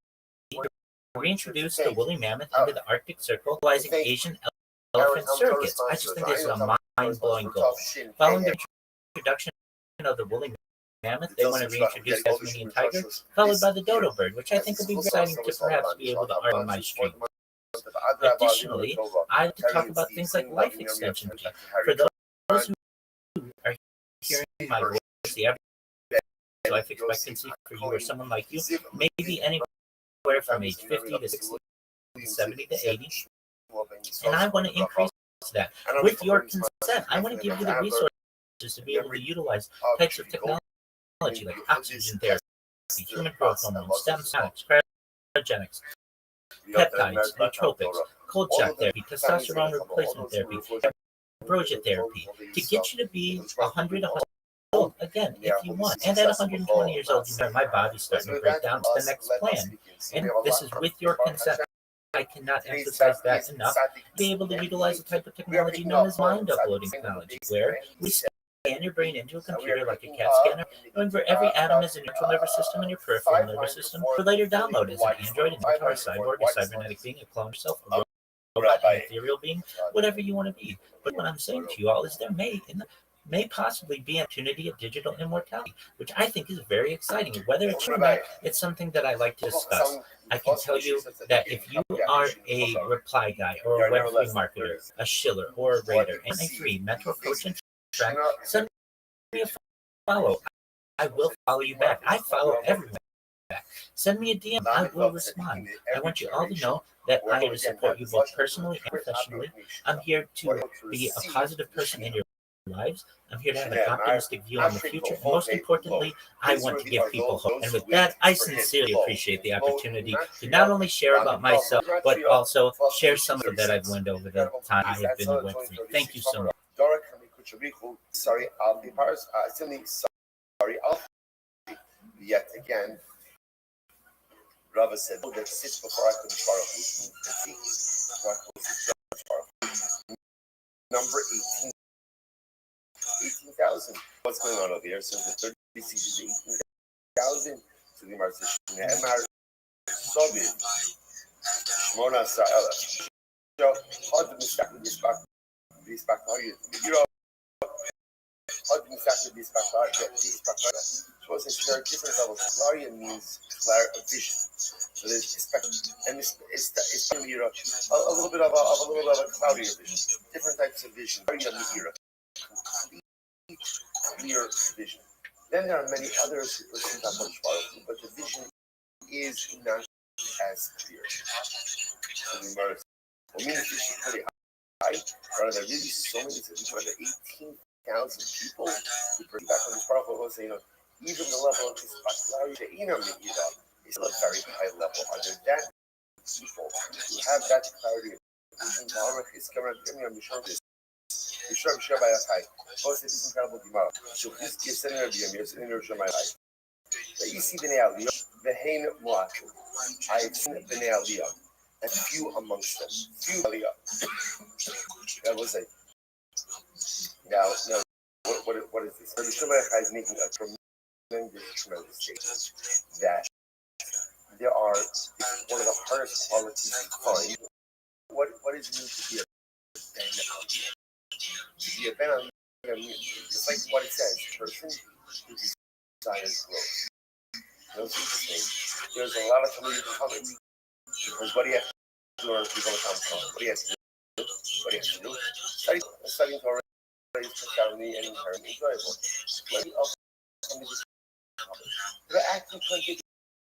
reintroduce the woolly mammoth into the Arctic Circle, utilizing Asian elephant surrogates. I just think this is a mind-blowing goal. Following the introduction of the woolly mammoth, they want to reintroduce the Tasmanian tiger, followed by the dodo bird, which I think would be exciting to perhaps be able to argue on my stream. Additionally, I like to talk about things like life extension. For those who are hearing my voice, the average life expectancy for you or someone like you may be anywhere from age 50 to 60, 70 to 80, and I want to increase that. With your consent, I want to give you the resources to be able to utilize types of technology like oxygen therapy, human growth hormone, stem cells, cryogenics, peptides, nootropics, cold shock therapy, testosterone replacement therapy, ambrosia therapy, to get you to be 100 again, if you want. And at 120 years old, you know, my body's starting to break down. It's the next plan. And this is with your consent. I cannot emphasize that enough. Be able to utilize a type of technology known as mind uploading technology, where we scan your brain into a computer like a CAT scanner, knowing where every atom is in your central nervous system and your peripheral nervous system, for later download as an android, an avatar, a cyborg, a cybernetic being, a clone of yourself, a robot, an ethereal being, whatever you want to be. But what I'm saying to you all is there may possibly be an opportunity of digital immortality, which I think is very exciting. Whether it's true or not, it's something that I like to discuss. I can tell you that if you are a reply guy or a Web3 marketer, a shiller or a raider, and a free mentor, coach, and track, send me a follow. I will follow you back. I follow everyone back. Send me a DM. I will respond. I want you all to know that I'm here to support you both personally and professionally. I'm here to be a positive person in your lives. I'm here to have an optimistic view on the future. And most importantly, I want to give people hope. And with that, I sincerely appreciate the opportunity to not only share about myself, but also share some of that I've learned over the time I have been in Web3. Thank you so much. Sorry, Alfie Paris. Sorry, Alfie. Yet again, Rava said, oh, that sits before I could Baruch Hu. Number 18,000. What's going on over here? So the 36 is 18,000. So the Gemara says, Ne'emar Soviet, Shmona Sa'ela. So, hard to mistake this back. You know, hard to mistake this back. So it says there are different levels. Claria means vision. So there's and it's a little bit of a cloudier vision. Different types of vision. Claria means clear vision. Then there are many others who but the vision is not as clear. Pretty high. Are there really so many? Are there 18,000 people who bring back on this powerful will say, even the level of this is still a very high level. Are there that people who have that clarity of vision? This is incredible Gemara. So this gives sending Rabbi Yirmiyah, sending Rabbi Yirmiyah. That you see Bnei Aliyah, Vehein Moatim. I have seen Bnei Aliyah, and few amongst them. Few Aliyah. That was it. Now, what is this? Rabbi Yirmiyah is making a tremendous statement that there are one of the hardest qualities to find. What is it to be a Ben Aliyah? To be a Ben Aliyah, just like what it says, person who desires growth. It's interesting. There's a lot of familiar comments because what do you have to do in order to become a Talmud Chacham? What do you have to do? What do you have to do? Studying Torah is profoundly and inherently enjoyable. Many of them are actually trying to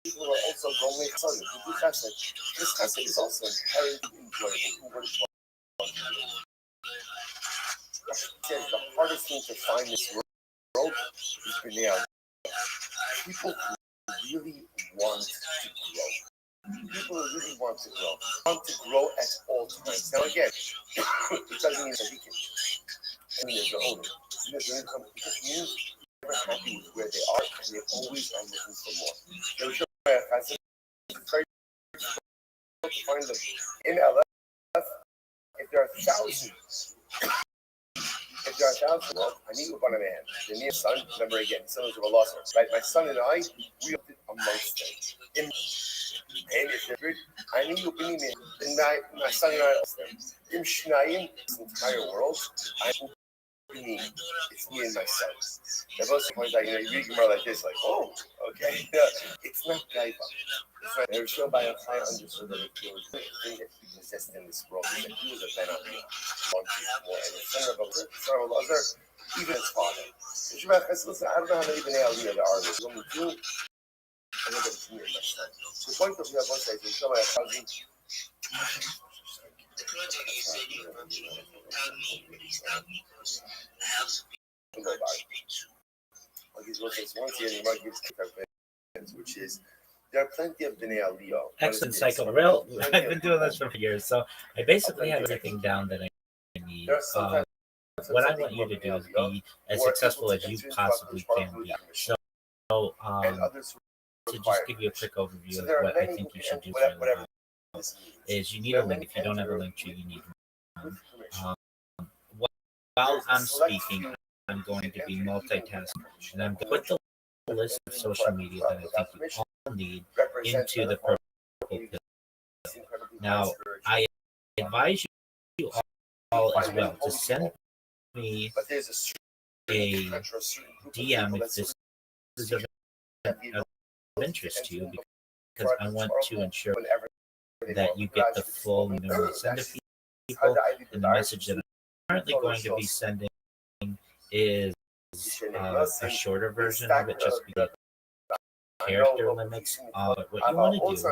people who are also going to do chesed. This chesed is also inherently enjoyable. Says the hardest thing to find in this world is Bnei Aliyah. People who really want to grow. People who really want to grow at all times. Now again, it doesn't mean that we can. I mean, they're older. It means they're happy with where they are, and they always are looking for more. It's very difficult to find them in LF. If there are thousands. If there are thousands, I need to find a man. The near son, remember again, sons of a lost one. Right? My son and I, we lived amongst them. And if they're good, I need to be me. And my son and I lost them. In Shnayim, this entire world, I will be me. It's me and my son. There was points like, you read Gemara like this, like, oh, okay. It's not Gaiva. It's not. There's no by a high understood that it was the thing that he possessed in this world. That he was a Ben Aliyah. And the son of Elazar, even his father. Listen, I don't know how many Bnei Aliyah there are. There's only two. I know that it's me and my son. The point of the one side is show my thousand. Which is there are plenty of Bnei Aliyah. Excellent cycle. Real. I've been doing this for years, so I basically have everything down that I need. What I want you to do is be as successful as you possibly can be. So, to just give you a quick overview of what I think you should do for your life, is you need a link. If you don't have a link tree, you need one. While I'm speaking, I'm going to be multitasking, and I'm going to put the list of social media that I think you all need into the purple pill. Now, I advise you all as well to send me a DM if this is of interest to you, because I want to ensure that you get the full send to people, and the message that I'm currently going to be sending is a shorter version of it, just because character limits. What you want to do,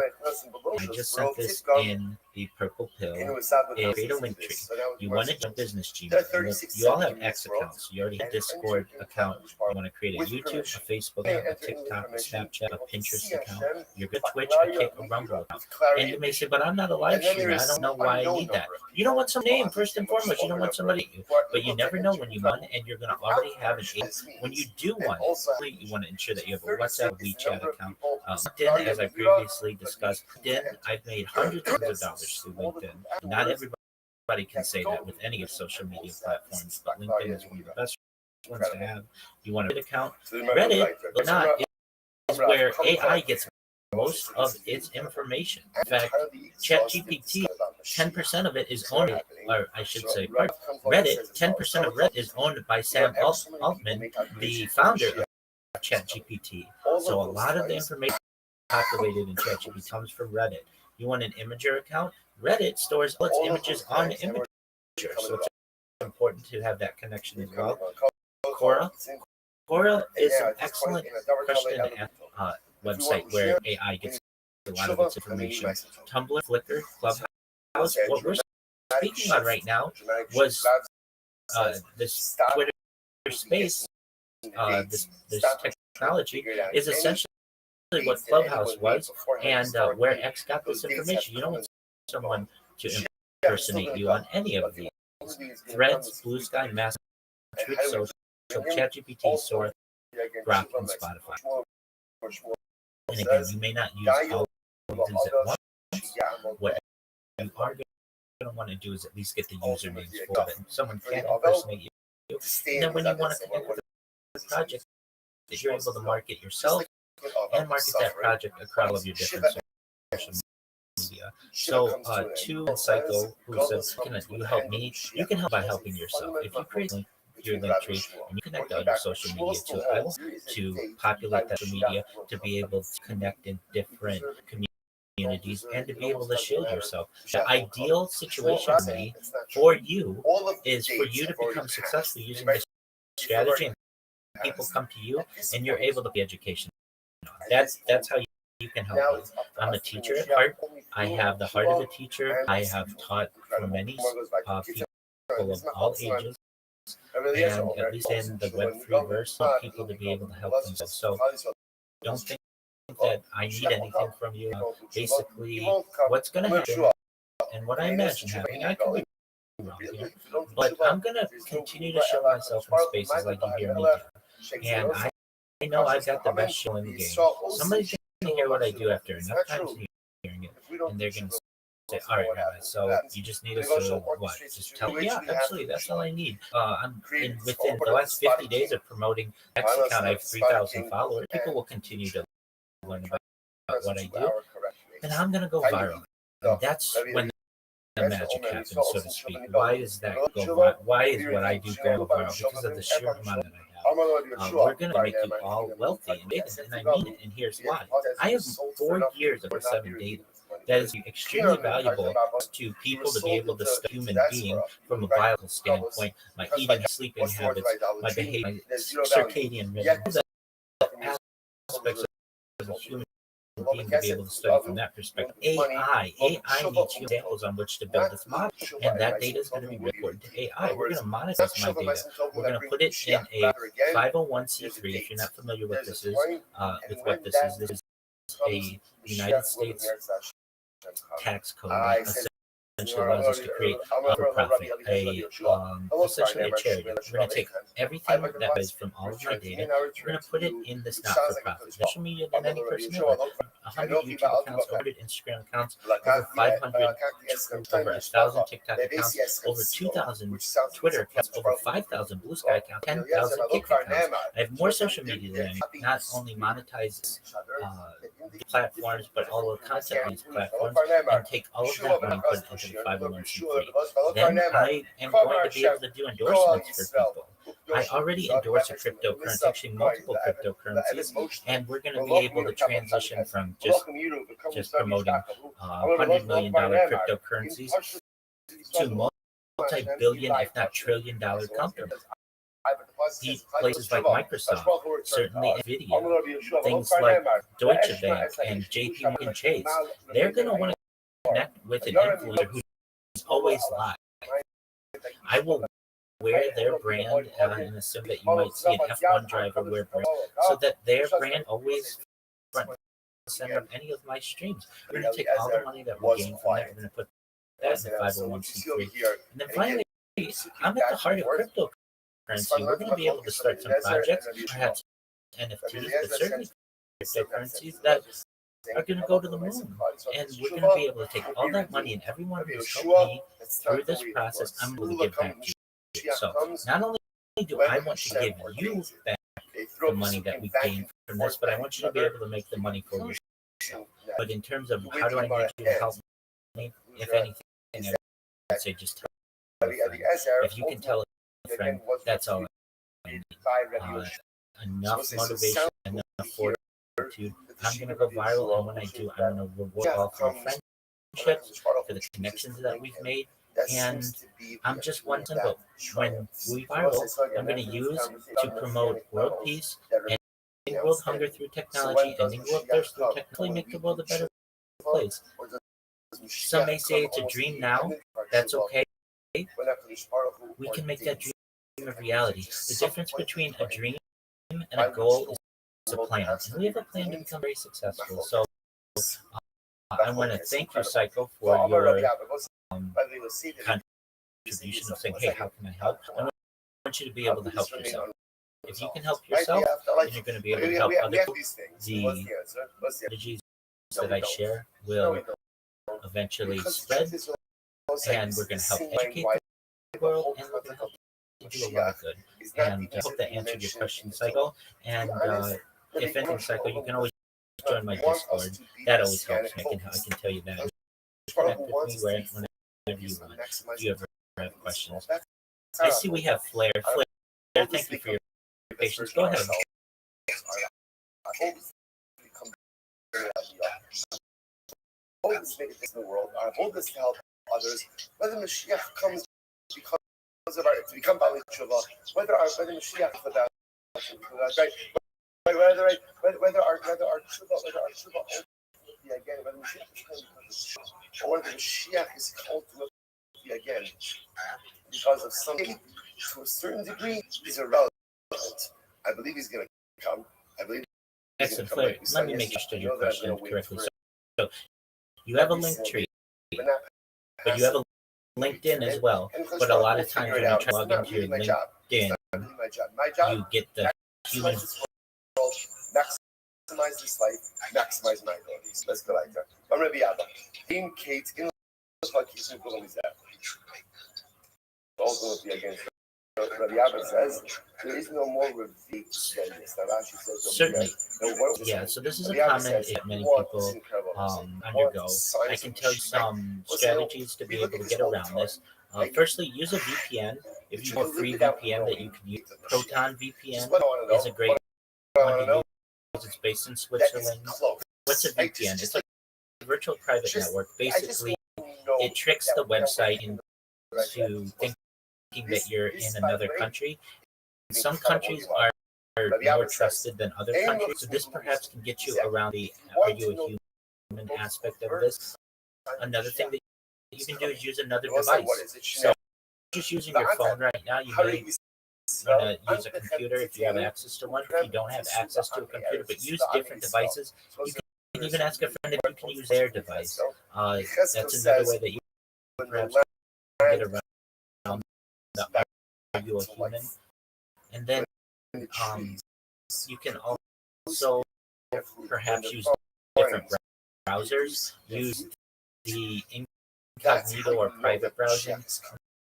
I just sent this in the purple pill, is create a link tree. You want to do a business Gmail. You all have X accounts. You already have a Discord account. You want to create a YouTube, a Facebook account, a TikTok, a Snapchat, a Pinterest account. You're good Twitch, a Rumble account. And you may say, but I'm not a live streamer. I don't know why I need that. You don't want some name, first and foremost. You don't want somebody, but you never know when you want, and you're going to already have an agent. When you do one, you want to ensure that you have a WhatsApp, WeChat account. LinkedIn, as I previously discussed, LinkedIn, I've made hundreds of dollars through LinkedIn. Not everybody can say that with any of social media platforms, but LinkedIn is one of the best ones to have. You want a Reddit account? Reddit, but not, is where AI gets most of its information. In fact, ChatGPT, 10% of it is owned, or I should say, Reddit, 10% of Reddit is owned by Sam Altman, the founder of ChatGPT. So a lot of the information populated in ChatGPT comes from Reddit. You want an Imager account? Reddit stores all its images on Imager, so it's important to have that connection as well. Quora is an excellent question website where AI gets a lot of its information. Tumblr, Flickr, Clubhouse. What we're speaking on right now was this Twitter space. This technology is essentially what Clubhouse was, and where X got this information. You don't want someone to impersonate you on any of these. Threads, Blue Sky, Mass, Truth Social, ChatGPT, Sora, Grok, and Spotify. And again, you may not use all of these at once. What you are going to want to do is at least get the usernames for it. Someone can't impersonate you. And then when you want to connect with the project, you're able to market yourself and market that project across all of your different social media. So, to Psycho, who says, "Can you help me?" You can help by helping yourself. If you create your link tree and you connect to other social media to it, I will to populate that social media to be able to connect in different communities and to be able to shield yourself. The ideal situation for you is for you to become successful using this strategy, and people come to you and you're able to be education. That's how you can help me. I'm a teacher at heart. I have the heart of a teacher. I have taught for many people of all ages, and at least in the Web3 verse, people to be able to help themselves. So don't think that I need anything from you. Basically, what's going to happen, and what I imagine happening, I could be wrong here, but I'm going to continue to show myself in spaces like you hear me do. And I know I've got the best show in the game. Somebody's going to hear what I do after enough times hearing it, and they're going to say, "All right, Rabbi, so you just need us to what? Just tell me." Yeah, absolutely. That's all I need. Within the last 50 days of promoting X account, I have 3,000 followers. People will continue to learn about what I do, and I'm going to go viral. And that's when the magic happens, so to speak. Why does that go viral? Why is what I do go viral? Because of the sheer amount that I have. We're going to make you all wealthy and big, and I mean it, and here's why. I have 4 years of 7 data. That is extremely valuable to people to be able to study a human being from a biological standpoint, my eating, sleeping habits, my behavior, my circadian rhythm, the aspects of a human being to be able to study from that perspective. AI needs examples on which to build this model, and that data is going to be recorded to AI. We're going to monetize my data. We're going to put it in a 501c3. If you're not familiar with this is, this is a United States tax code that essentially allows us to create a for-profit, essentially a charity. We're going to take everything that is from all of my data, we're going to put it in this not-for-profit. Social media than any person ever. 100 YouTube accounts, 100 Instagram accounts, over 500, over 1,000 TikTok accounts, over 2,000 Twitter accounts, over 5,000 Blue Sky accounts, 10,000 Kick accounts. I have more social media than I not only monetize the platforms, but all the content on these platforms, and take all of that money and put it into the 501c3. Then I am going to be able to do endorsements for people. I already endorse a cryptocurrency, actually multiple cryptocurrencies, and we're going to be able to transition from just promoting $100 million cryptocurrencies to multi-billion, if not trillion-dollar companies. Places like Microsoft, certainly Nvidia, things like Deutsche Bank and JP Morgan Chase, they're going to want to connect with an influencer who's always live. I will wear their brand and assume that you might see an F1 driver wear brand, so that their brand always front and center of any of my streams. We're going to take all the money that we gain from that, we're going to put that in the 501c3. And then finally, I'm at the heart of cryptocurrency. We're going to be able to start some projects, perhaps NFTs, but certainly cryptocurrencies that are going to go to the moon. And we're going to be able to take all that money and everyone who's helped me through this process, I'm going to give back to you. So not only do I want to give you back the money that we gained from this, but I want you to be able to make the money for yourself. But in terms of how do I need you to help me, if anything, I would say just tell a friend. If you can tell a friend, that's all I need. Enough motivation, enough fortitude. I'm going to go viral, and when I do, I'm going to reward all for the friendships, for the connections that we've made. And I'm just one symbol. When we viral, I'm going to use to promote world peace, ending world hunger through technology, ending world thirst through technology, make the world a better place. Some may say it's a dream now. That's okay. We can make that dream a reality. The difference between a dream and a goal is a plan. And we have a plan to become very successful. So I want to thank you, Psycho, for your contribution of saying, hey, how can I help? I want you to be able to help yourself. If you can help yourself, then you're going to be able to help other people. The strategies that I share will eventually spread, and we're going to help educate the world, and we're going to help do a lot of good. And I hope that answered your question, Psycho. And if anything, Psycho, you can always join my Discord. That always helps me. I can tell you that. Connect with me whenever you want. If you ever have questions. I see we have Flair. Flair, thank you for your patience. Go ahead. Boldness make a difference in the world. Our boldness to help others. Whether Mashiach comes because of our to become Bali Tshuva, whether Mashiach for that, right? Whether our Tshuva again, whether Mashiach is coming because of Tshuva, or whether Mashiach is called to again because of something to a certain degree is irrelevant. I believe he's going to come. I believe. Excellent, Flair. Let me make sure I understood your question correctly. So you have a link tree, but you have a LinkedIn as well. But a lot of times when you try to log into your LinkedIn, you get the human. Maximize this life, maximize my abilities. Let's go like that. I'm going to be out. In Kate, in also be against Rabbi Abba says there is no more revealed than this. Certainly. Yeah, so this is a comment that many people undergo. I can tell you some strategies to be able to get around this. Firstly, use a VPN. If you have a free VPN that you can use, Proton VPN is a great one to use. It's based in Switzerland. What's a VPN? It's like a virtual private network. Basically, it tricks the website into thinking that you're in another country. Some countries are more trusted than other countries, so this perhaps can get you around the are you a human aspect of this. Another thing that you can do is use another device. So just using your phone right now, you may want to use a computer if you have access to one. If you don't have access to a computer, but use different devices, you can even ask a friend if you can use their device. That's another way that you perhaps get around the are you a human. And then you can also perhaps use different browsers. Use the incognito or private browsing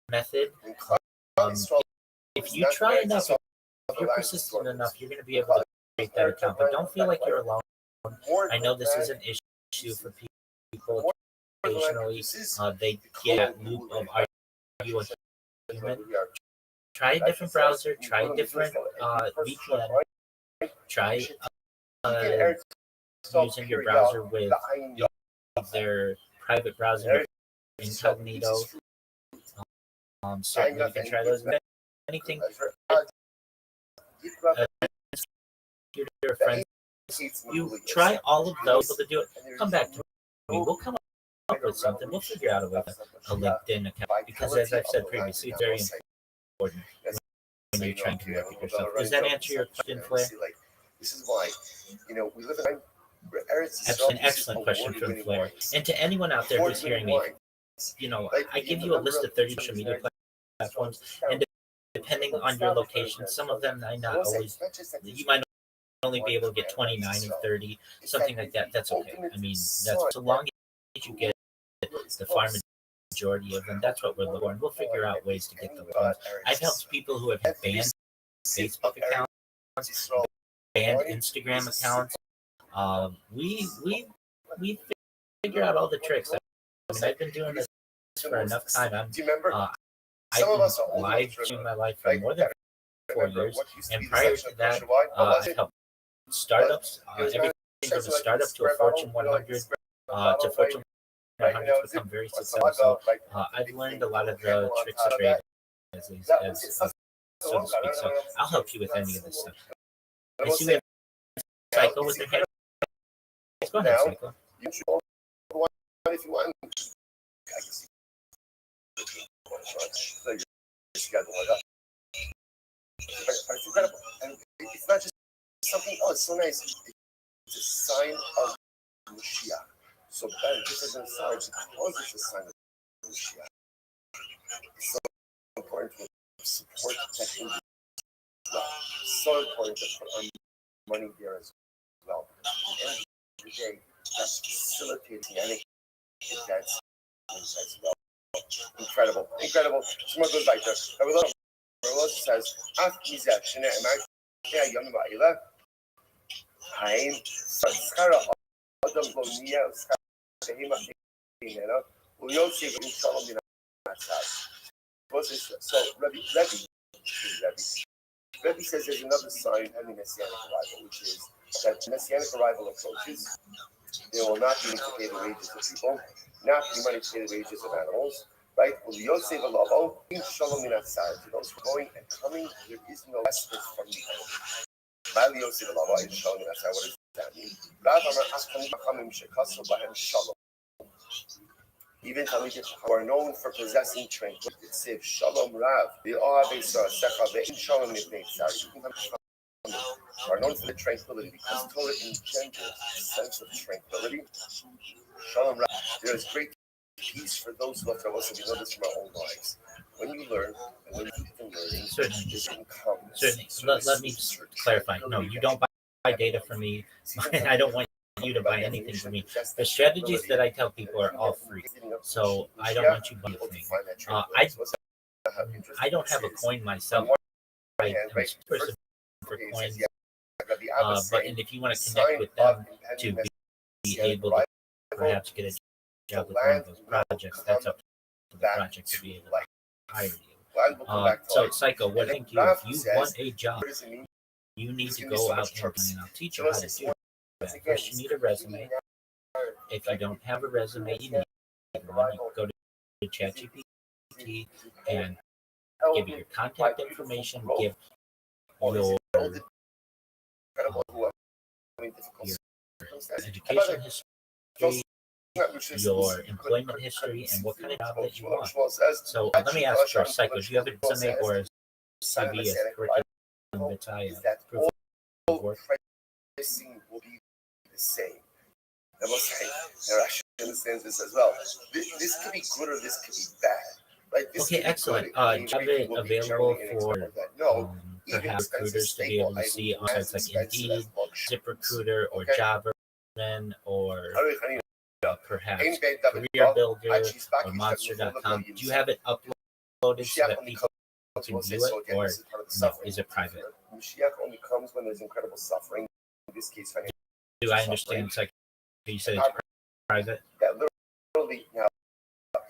method. If you try enough, if you're persistent enough, you're going to be able to create that account. But don't feel like you're alone. I know this is an issue for people. Occasionally, they get that loop of are you a human? Try a different browser. Try a different VPN. Try using your browser with their private browser incognito. Certainly, you can try those. Anything. Your friends, you try all of those to do it. Come back to me. We'll come up with something. We'll figure out a way a LinkedIn account because, as I've said previously, it's very important when you're trying to market yourself. Does that answer your question, Flair? This is why, we live in an excellent question from Flair. And to anyone out there who's hearing me, I give you a list of 30 social media platforms, and depending on your location, some of them might not always, you might only be able to get 29 or 30, something like that. That's okay. I mean, that's so long as you get the far majority of them. That's what we're looking for. And we'll figure out ways to get those ones. I've helped people who have had banned Facebook accounts, banned Instagram accounts. We figure out all the tricks. I mean, I've been doing this for enough time. I've been live streaming my life for more than 4 years, and prior to that, I've helped startups, everything from a startup to a Fortune 100, to Fortune 100 to become very successful. So I've learned a lot of the tricks of trade, as so to speak. So I'll help you with any of this stuff. I see we have Psycho with their hand. Go ahead, Psycho. If you want. It's incredible. And it's not just something, oh, it's so nice. It's a sign of Mashiach. So better, this is a sign because it's a sign of Mashiach. It's so important to support tech industry. So important to put our money there as well. At the end of the day, that's facilitating any that's as well. Incredible. Shema goes back there. Rose says, after Mizah, Shana, America, Yom Ba'ila, Haim, Skara, Adam Gonia, Skahima, Uyom Shiva, Shalom, so Rebbe says there's another sign having Messianic arrival, which is that Messianic arrival approaches. There will not be money to pay the wages of people, not be money to pay the wages of animals. Right? To those who are going and coming, there is no respite from the enemy. What does that mean? Even Talmidim who are known for possessing tranquility, Siv Shalom Rav, are known for the tranquility because Torah engenders a sense of tranquility. Shalom Rav, there is great peace for those who have to also be noticed from our own lives. When you learn, and when you keep learning, certainly. Let me just clarify. No, you don't buy data from me. I don't want you to buy anything from me. The strategies that I tell people are all free, so I don't want you to buy anything. I don't have a coin myself. I'm a person for coins, but and if you want to connect with them to be able to perhaps get a job with one of those projects, that's up to the project to be able to hire you. So, Psycho, what I think if you want a job, you need to go out and I'll teach you how to do that. First, you need a resume. If you don't have a resume, you need one. You go to ChatGPT and give your contact information, give your education history, your employment history, and what kind of job that you want. So let me ask first, Psycho, do you have a resume or a CV as curriculum vitae proof of work? Pricing will be the same. Rashi understands this as well. This could be good or this could be bad. Right? Okay, excellent. Do you have it available for perhaps recruiters to be able to see on sites like Indeed, ZipRecruiter, or Jobberman, or perhaps Career Builder or Monster.com? Do you have it uploaded so that people can view it, or no, is it private? Mashiach only comes when there's incredible suffering. In this case, do I understand? It's like you said, it's private. Yeah, literally. Now,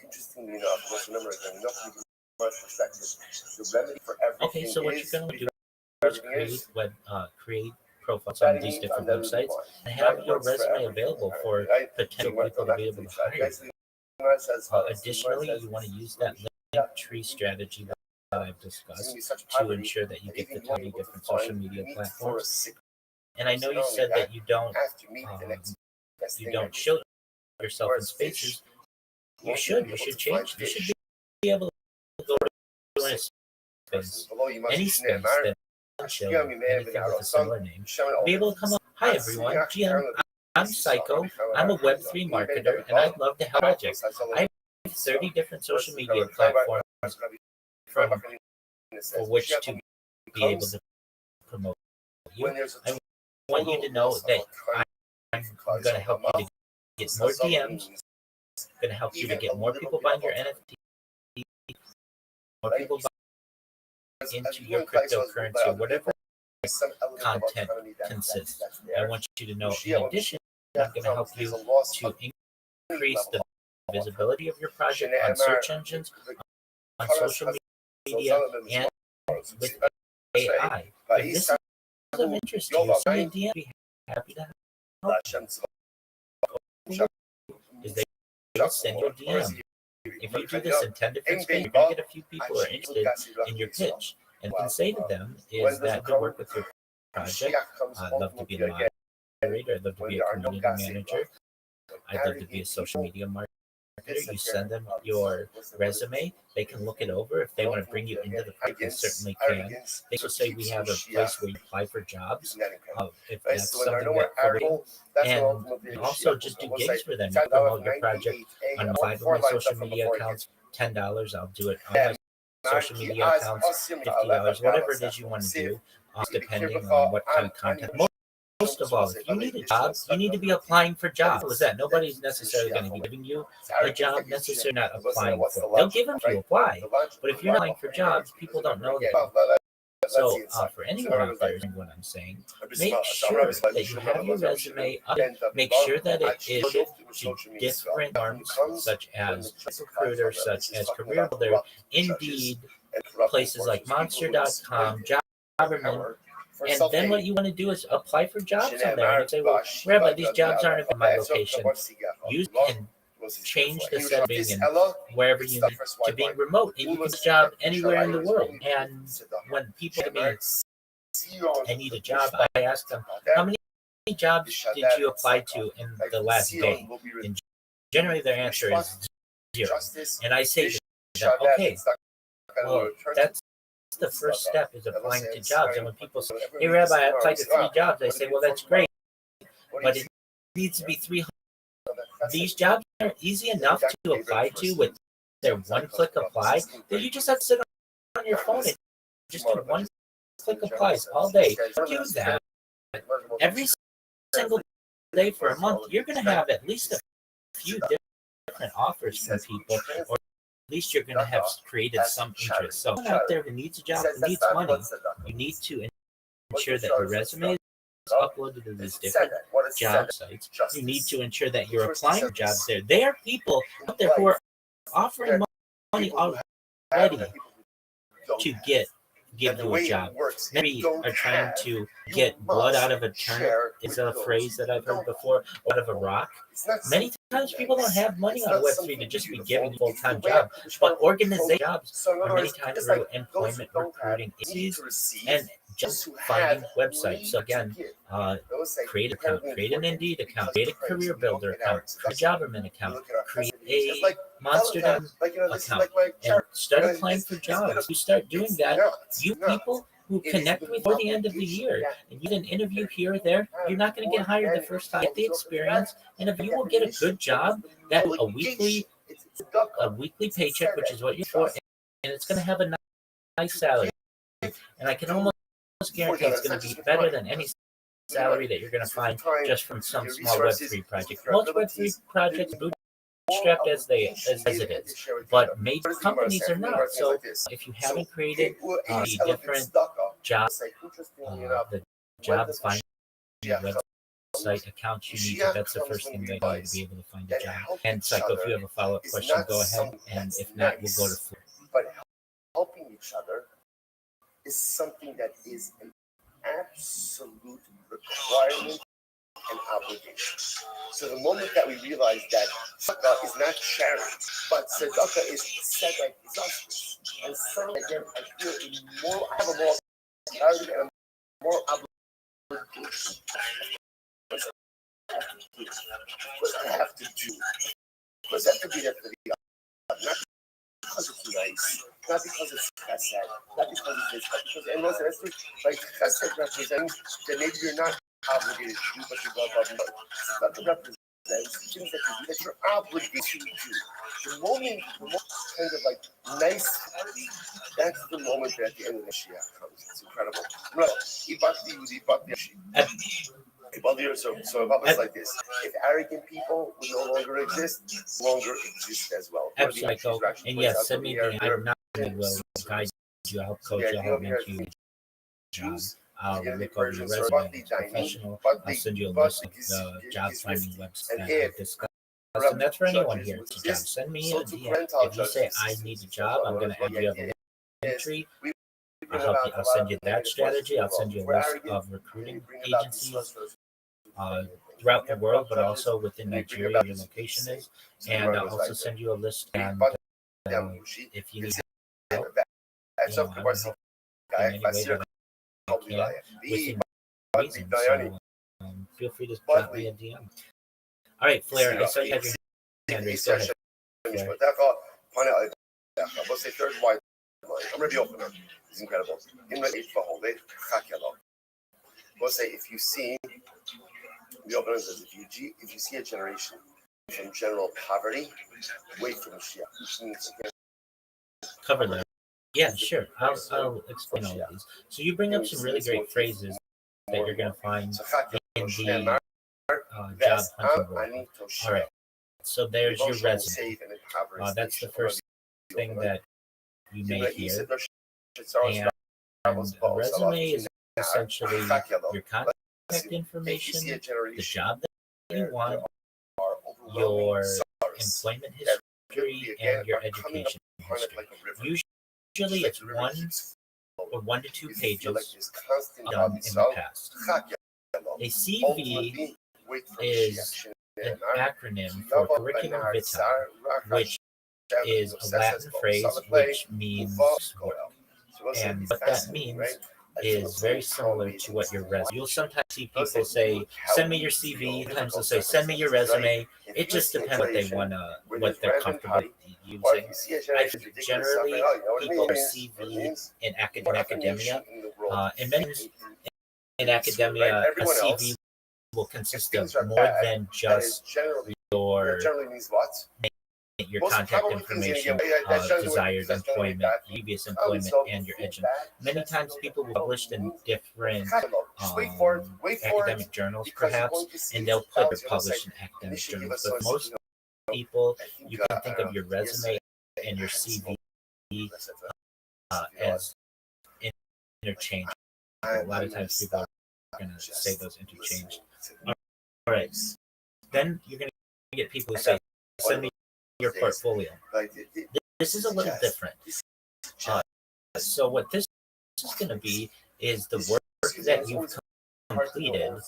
interestingly enough, let's remember again, enough from a perspective. The remedy for everything. Okay, so what you're going to do is create profiles on these different websites and have your resume available for potential people to be able to hire you. Additionally, you want to use that link tree strategy that I've discussed to ensure that you get the 20 different social media platforms. And I know you said that you don't show yourself in spaces. You should change. You should be able to go to any space, any space that show anything with a similar name. Be able to come up. Hi everyone, I'm Psycho. I'm a Web3 marketer, and I'd love to help projects. I have 30 different social media platforms for which to be able to promote you. want you to know that I'm going to help you to get more DMs, going to help you to get more people buying your NFT, more people buying into your cryptocurrency or whatever content consists. I want you to know, in addition, I'm going to help you to increase the visibility of your project on search engines, on social media, and with AI. If this is of interest to you, send me a DM. I'd be happy to help you. Is they send you a DM. If you do this in 10 different spaces, you're going to get a few people who are interested in your pitch. And what you can say to them is that to work with your project, I'd love to be a moderator, I'd love to be a community manager, I'd love to be a social media marketer. You send them your resume, they can look it over. If they want to bring you into the project, they certainly can. They also say we have a place where you apply for jobs, if that's something that for you. And also just do gigs for them. You promote your project on 5 of my social media accounts, $10. I'll do it on my social media accounts, $50, whatever it is you want to do, depending on what kind of content. Most of all, if you need a job, you need to be applying for jobs. What is that? Nobody's necessarily going to be giving you a job, necessarily not applying for it. They'll give them if you apply, but if you're not applying for jobs, people don't know that. So for anyone out there, what I'm saying, make sure that you have your resume up. Make sure that it is to different forms, such as Recruiter, such as Career Builder, Indeed, places like Monster.com, Jobberman. And then what you want to do is apply for jobs on there. And you say, well, Rabbi, these jobs aren't in my location. You can change the setting and wherever you need to being remote. And you can get a job anywhere in the world. And when people to me, I need a job, I ask them, how many jobs did you apply to in the last day? And generally their answer is 0. And I say to them, okay, well, that's the first step is applying to jobs. And when people say, hey, Rabbi, I applied to 3 jobs, I say, well, that's great, but it needs to be 300. These jobs are easy enough to apply to with their one-click apply that you just have to sit on your phone and just do one-click applies all day. Do that every single day for a month. You're going to have at least a few different offers from people, or at least you're going to have created some interest. So out there who needs a job, who needs money, you need to ensure that your resume is uploaded to these different job sites. You need to ensure that you're applying for jobs there. There are people out there who are offering money already to give you a job. Many are trying to get blood out of a turnip, is a phrase that I've heard before, out of a rock. Many times people don't have money on Web3 to just be given a full-time job, but organization jobs are many times through employment recruiting agencies and just finding websites. So again, create an account, create an Indeed account, create a Career Builder account, create a Jobberman account, create a Monster.com account, and start applying for jobs. You start doing that, you people who connect with before the end of the year, and you get an interview here or there, you're not going to get hired the first time. Get the experience, and if you will get a good job, that a weekly paycheck, which is what you're for, and it's going to have a nice salary. And I can almost guarantee it's going to be better than any salary that you're going to find just from some small Web3 project. Most Web3 projects are bootstrapped as it is, but major companies are not. So if you haven't created the different job, the job finding website accounts you need, that's the first thing that you need to be able to find a job. And Psycho, if you have a follow-up question, go ahead, and if not, we'll go to Flip. But helping each other is something that is an absolute requirement and obligation. So the moment that we realize that tzedakah is not charity, but tzedakah is tzedek justice, and suddenly again I feel I have a moral clarity and a moral obligation. What I have to do, because I have to be there for the other, not because it's nice, not because it's chesed, not because it's this, but because and most of that's like chesed represents that maybe you're not obligated to do, but you go above and beyond. Tzedakah represents things that you do that you're obligated to do. The moment kind of like nice, that's the moment that at the end of the Mashiach comes. It's incredible. Well, so if I was like this, if arrogant people would no longer exist, longer exist as well. Absolutely, Michael. And yes, send me the. I'm not going to guide you. I'll help coach you. I'll help mentor you. I'll look over your resume. It's professional. I'll send you a list of the job finding websites that I've discussed. And that's for anyone here. It's a job. Send me a DM. If you say I need a job, I'm going to add you have a entry. I'll help you. I'll send you that strategy. I'll send you a list of recruiting agencies throughout the world, but also within Nigeria, your location is. And I'll also send you a list. And if you need help, I will help in any way that I can within reason. So feel free to drop me a DM. All right, Flair, I saw you had your hand raised. Go ahead. What's the third white line? I'm going to be open. It's incredible. We'll say if you see the opener says if you see a generation from general poverty, wait for Mashiach. Cover that. Yeah, sure. I'll explain all of these. So you bring up some really great phrases that you're going to find in the job hunting role. All right. So there's your resume. That's the first thing that you may hear. And a resume is essentially your contact information, the job that you want, your employment history, and your education history. Usually it's 1 to 2 pages done in the past. A CV is an acronym for curriculum vitae, which is a Latin phrase which means work. And what that means is very similar to what your resume. You'll sometimes see people say, "Send me your CV." Sometimes they'll say, "Send me your resume." It just depends what they want to, what they're comfortable using. I think generally people are CV in academia, and many in academia, a CV will consist of more than just your contact information, desired employment, previous employment, and your education. Many times people will publish in different academic journals, perhaps, and they'll put their published in academic journals. But most people, you can think of your resume and your CV as interchangeable. A lot of times people are going to say those interchanged. All right. Then you're going to get people who say, "Send me your portfolio." This is a little different. So what this is going to be is the work that you've completed,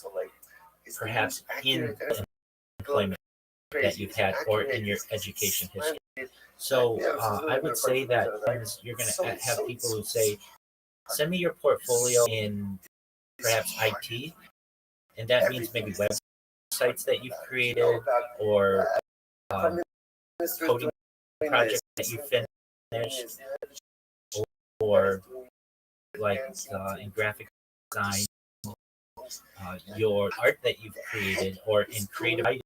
perhaps in the employment that you've had or in your education history. So I would say that you're going to have people who say, "Send me your portfolio in perhaps IT," and that means maybe websites that you've created or coding project that you finished, or like in graphic design, your art that you've created, or in creative writing,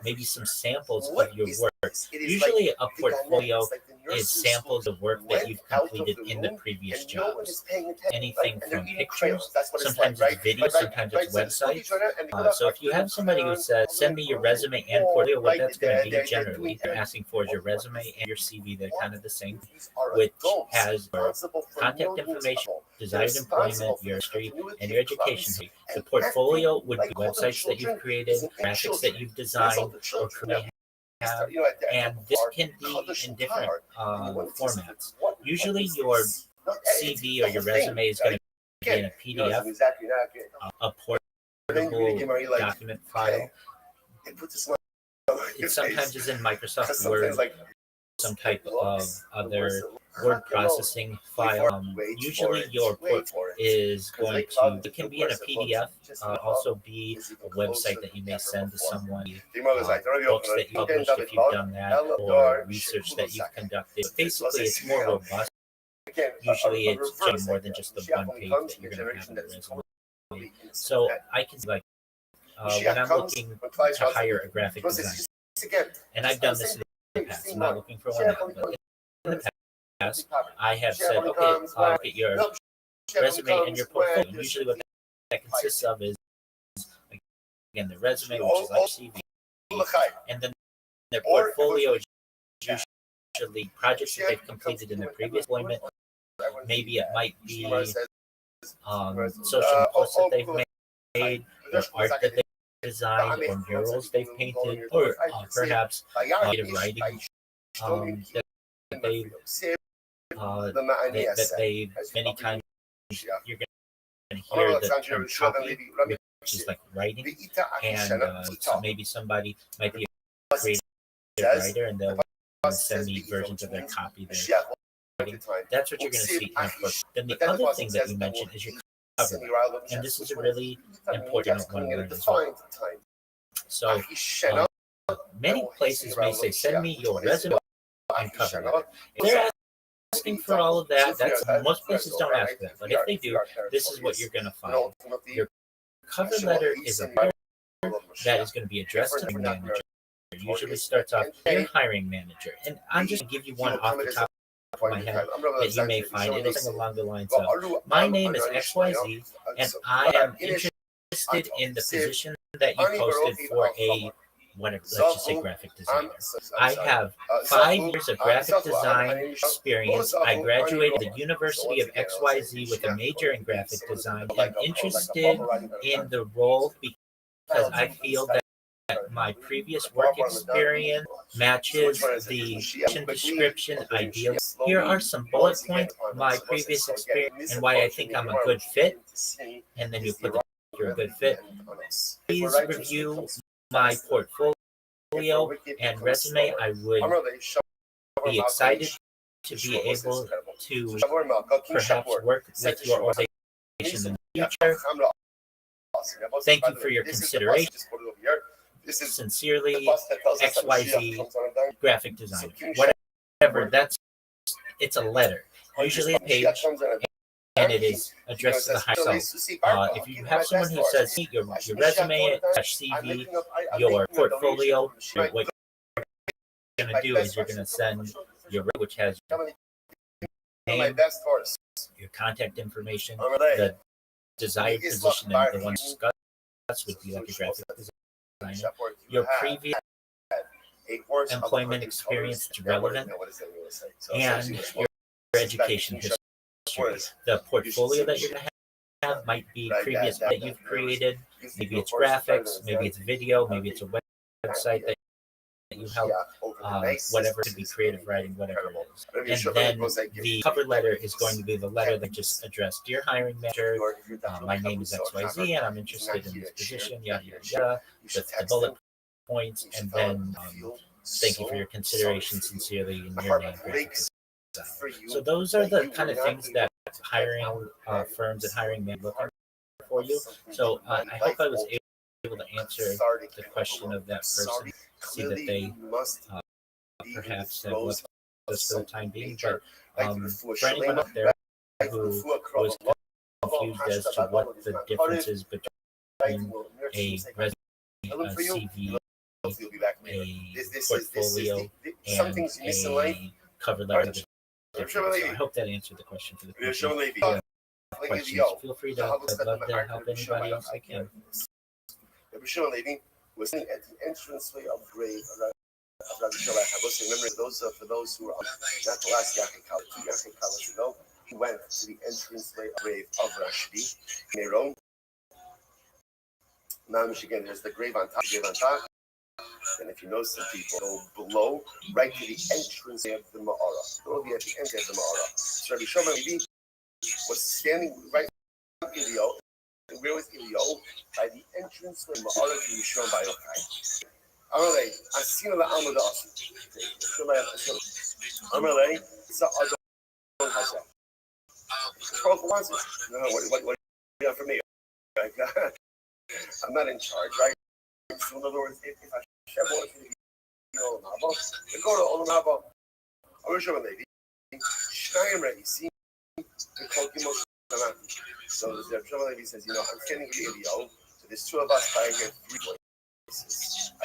maybe some samples of your work. Usually a portfolio is samples of work that you've completed in the previous jobs. Anything from pictures, sometimes it's video, sometimes it's websites. So if you have somebody who says, "Send me your resume and portfolio," what that's going to be generally, they're asking for is your resume and your CV. They're kind of the same, which has your contact information, desired employment, your history, and your education history. The portfolio would be websites that you've created, graphics that you've designed, or may have, and this can be in different formats. Usually your CV or your resume is going to be in a PDF, a portable document file. It sometimes is in Microsoft Word, some type of other word processing file. Usually your port is going to, it can be in a PDF, also be a website that you may send to someone, books that you published if you've done that, or research that you've conducted. Basically, it's more robust. Usually it's just more than just the one page that you're going to have in the resume. So I can, like, when I'm looking to hire a graphic designer, and I've done this in the past, I'm not looking for one now, but in the past, I have said, "Okay, I'll look at your resume and your portfolio." Usually what that consists of is again, their resume, which is like CV, and then their Or portfolio is usually projects that they've completed in their previous employment. Maybe it might be social posts that they've made, or art that they've designed, or murals they've painted, or perhaps creative writing that they've that they many times you're going to hear the term copy, which is like writing, and so maybe somebody might be a creative writer, and they'll send me versions of their copy. That's what you're going to see. And of course, then the other thing that you mentioned is your cover letter, and this is a really important one as well. So many places may say, "Send me your resume and cover letter." If they're asking for all of that, that's most places don't ask for that, but if they do, this is what you're going to find. Your cover letter is a letter that is going to be addressed to the manager. It usually starts off, "Dear hiring manager," and I'm just going to give you one off the top of my head that you may find. It is along the lines of, "My name is XYZ, and I am interested in the position that you posted for a whatever, let's just say graphic designer. I have 5 years of graphic design experience. I graduated the University of XYZ with a major in graphic design. I'm interested in the role because I feel that my previous work experience matches the position description ideally. Here are some bullet points, my previous experience, and why I think I'm a good fit." And then you put that you're a good fit. "Please review my portfolio and resume. I would be excited to be able to perhaps work with your organization in the future. Thank you for your consideration. Sincerely, XYZ graphic designer." Whatever, it's a letter, usually a page, and it is addressed to the higher self. If you have someone who says your resume, CV, your portfolio, what you're going to do is you're going to send your, which has your name, your contact information, the desired position, and the one discussed would be like a graphic designer, your previous employment experience is relevant, and your education history. The portfolio that you're going to have might be previous that you've created. Maybe it's graphics, maybe it's video, maybe it's a website that you help, whatever, to be creative writing, whatever it is. And then the cover letter is going to be the letter that just addressed, "Dear hiring manager, my name is XYZ, and I'm interested in this position, yada, yada, yada," with the bullet points, and then thank you for your consideration, sincerely, in your name. So those are the kind of things that hiring firms and hiring men looking for you. So I hope I was able to answer the question of that person. See that they perhaps said what's just for the time being, but for anyone out there who was confused as to what the difference is between a resume, a CV, a portfolio, and a cover letter. So I hope that answered the question for the question. If you have questions, feel free to. I'd love to help anybody else I can. Was sitting at the entranceway of grave of Rabbi Shalach. I was remembering for those who were on not the last Yaakov College, 2 Yaakov College ago, he went to the entranceway of grave of Rashbi, Meron. Now, Michigan, there's the grave on top. And if you know some people, go below, right to the entrance of the Ma'ara. Go be at the end of the Ma'ara. So Rabbi Shimon Levi was standing right in Elio. And where was Elio? By the entrance of the Ma'ara to Yishon Bayokai. Amalei, Asina la Amada Asi. Amalei, it's a Adon Hazak. Who wants it? No, what do you have for me? Like, I'm not in charge, right? So in other words, if Hashem wants me to be Olam Haba, then go to Olam Haba. I wish I would leave. Shnayim Re'isi, the Kolkimo Shanati. So the Rabbi Shimon Levi says, I'm standing with Elio, so there's 2 of us, but I hear 3 voices. I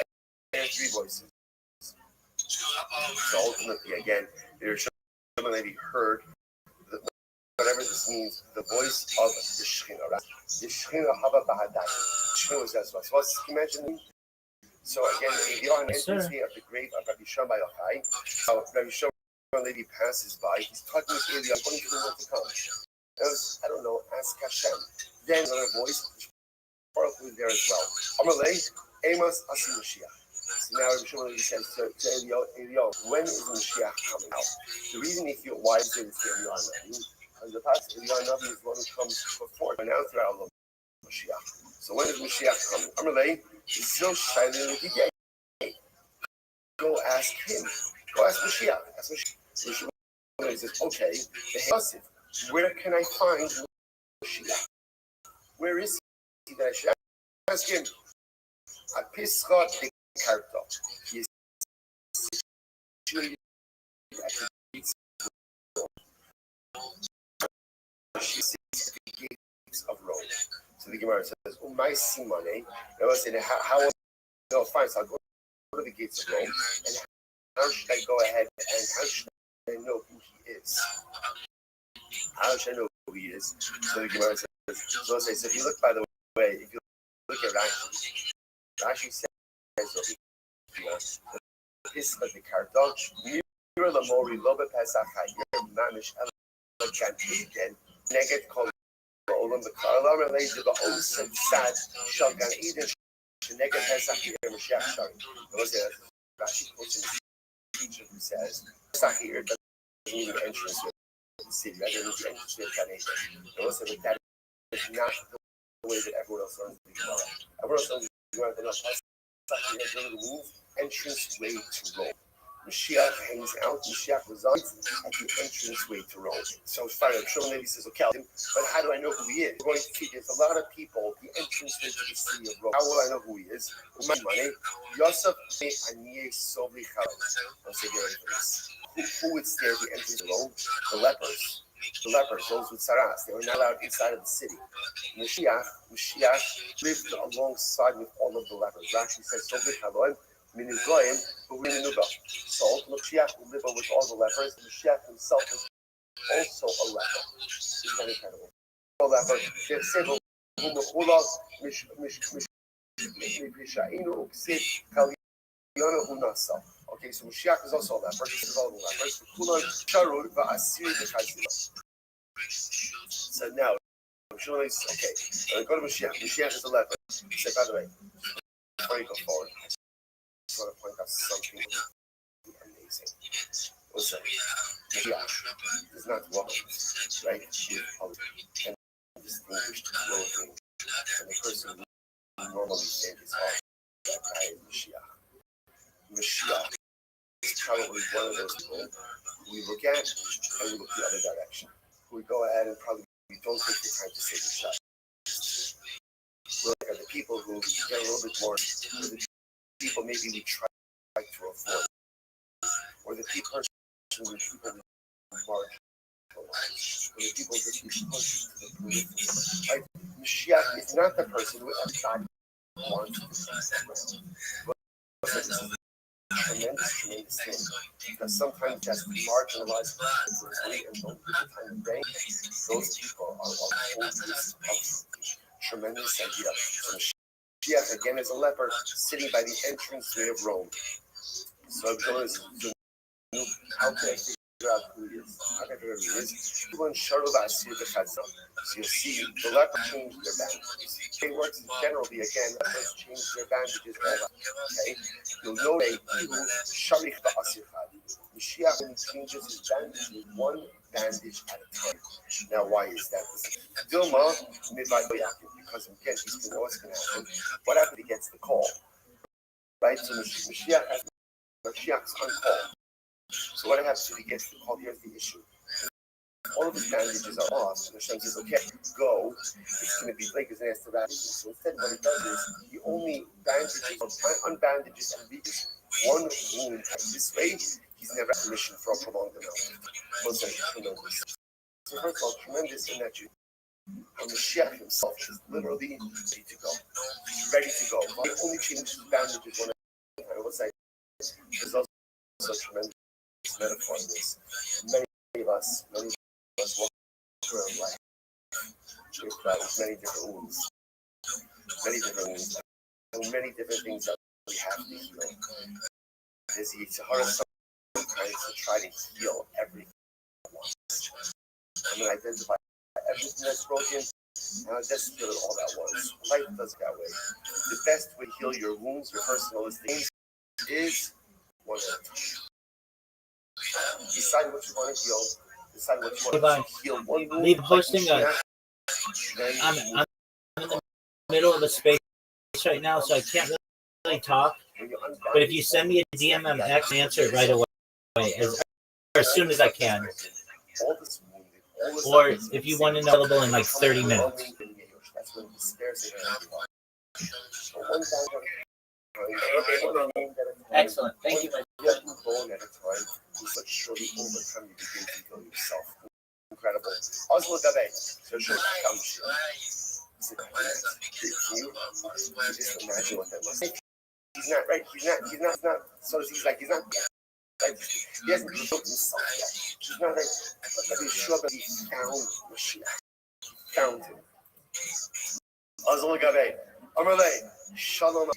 hear 3 voices. So ultimately, again, the Rabbi Shimon Levi heard whatever this means, the voice of the Shekhinah, right? The Shekhinah Hava Bahadai. Shekhinah was as well. So imagine. So again, the entrance of the grave of Rabbi Shammai Yochai. Rabbi Shammai lady passes by. He's talking with Eliyahu, according to the word to come. I don't know. Ask Hashem. Then another voice. Baruch Hu is there as well. Amalei Amos Asi Mashiach. So now Rabbi Shammai lady says to Eliyahu, when is Mashiach coming out? The reason if you why is it Eliyahu Navi? Because the past Eliyahu Navi is one who comes before to announce the Allah Mashiach. So when is Mashiach coming? Amalei. Go ask him. Go ask Mashiach. Ask Mashiach. He says, okay, where can I find Mashiach? Where is he that I should ask him? At Pischa de Karta. He is situated at the gates of Rome. So the Gemara says, my simone. Now I said, how no, fine, so I'll go to the gates of Rome, and how should I go ahead and how should I know who he is? How should I know who he is? So the Gemara says, so if you look, by the way, if you look at Rashi, Rashi says, the piece of the Kardosh, Mira Lamori, Loba Pesachai, Mamish, Elagan, Neged Kol, Olam, the Karlam, and Lazy, the Os, and Sad, Shalgan, Eden. Neged Pesach here, Mashiach Shari. Rashi quotes in the teacher who says, Pesach here doesn't mean the entrance to the city, rather than the entrance to the Ganation. They also say that is not the way that everyone else learns the Gemara. Everyone else learns the Gemara, they're not Pesach here, literally means entrance way to Rome. Mashiach hangs out, Mashiach resides at the entrance way to Rome. So fine, I'm sure maybe says, okay, but how do I know who he is? We're going to see there's a lot of people, the entrance way to the city of Rome. How will I know who he is? Yosef Aniye Sobri Who would stare at the entrance of Rome? The lepers. The lepers, those with saras, they were not allowed inside of the city. Mashiach lived alongside with all of the lepers. Rashi says, Sobri Chaloim. So Mashiach will live with all the lepers. Mashiach himself is also a leper. Isn't that incredible? A leper. Okay, so Mashiach is also a leper. This is all the lepers. So now, okay, go to Mashiach. Mashiach is a leper. Say, by the way, before you go forward, I want to point out something amazing. Listen, Mashiach does not walk, right, with a distinguished clothing, and the person who normally think is all that guy is Mashiach. Mashiach is probably one of those people who we look at and we look the other direction. Who we go ahead and probably we don't take the time to say Mashiach. We're like the people who get a little bit more. People maybe we try to avoid, or the people who people marginalize, or the people that we push to the periphery. Right? Mashiach is not the person who everybody wants to be around. But this is a tremendous thing, because sometimes that's marginalized periphery and don't give the time of day. Those people are holders of tremendous idea. So Mashiach again is a leper sitting by the entranceway of Rome. So I'm going to how can I figure out who he is? How can I figure out who he is? So you'll see the lepers change their bandages. It works generally again, lepers change their bandages. Okay? You'll know Mashiach when he changes his bandage with one bandage at a time. Now why is that? Dilma because again he's going to know what's going to happen. What happens if he gets the call? Right? So Mashiach's on call. So what happens if he gets the call? Here's the issue. All of his bandages are off, and Hashem says, okay, go. It's going to be like his ass to bandages. So instead, what he does is he only bandages, unbandages, and leaves one wound. This way, he's never had permission for a prolonged amount. So first of all, tremendous in that you. And the Mashiach himself is literally ready to go. He's ready to go. He only changes bandages one at a time. I will say, there's also a tremendous metaphor in this. Many of us walk of life with many different wounds, and many different things that we have to heal. Is the Sahara sometimes to try to heal everything at once. I'm going to identify everything that's broken, and I'll just heal it all at once. Life does it that way. The best way to heal your wounds, your personal things, is one at a time. Decide what you want to heal. Decide what you want to heal. One wound. Leave hosting I'm in the middle of a space right now, so I can't really talk. But if you send me a DM, I'm actually answer it right away, as soon as I can. Or if you want it available in like 30 minutes. Excellent. Thank you. Incredible. Also, so show just imagine what that was. He's not right. He's not. So he's like, he's not. Like, he hasn't built himself yet. He's not like, but he's sure that he found Mashiach. Found him. Azul Gabe. Amalei. Shalom.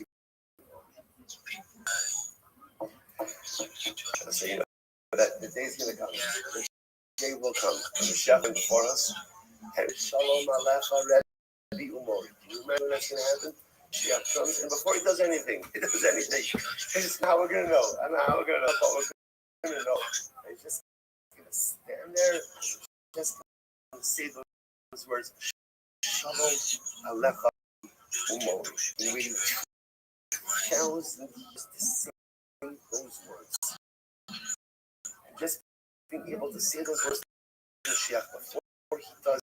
So you know that the day's gonna come. The day will come. And the Mashiach is before us. And Shalom Alecha Rebbe Umor. Do you remember that's gonna happen? Mashiach comes, and before he does anything, it's how we're gonna know. I know how we're gonna know, but we're gonna know. He's just gonna stand there, just say those words, Shalom Alecha Umor. And waiting 2,000 years to say those words. And just being able to say those words to Mashiach before he does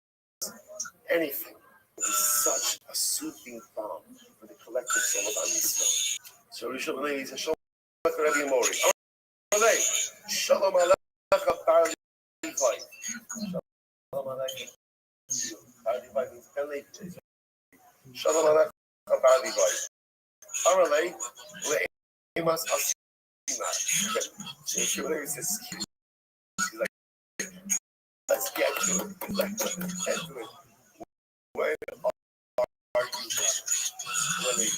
anything is such a soothing balm for the collective soul of Am Yisrael. So we should believe he's a Shalom Alecha Rebbe Mori. Shalom Alecha Bar Levi. Shalom Alecha Bar Levi means Ben Levi. Shalom Alecha Bar Levi. Amalei Le'emas Asima. So if you believe this, he's like, let's get to it. Let's get to it. When are you coming?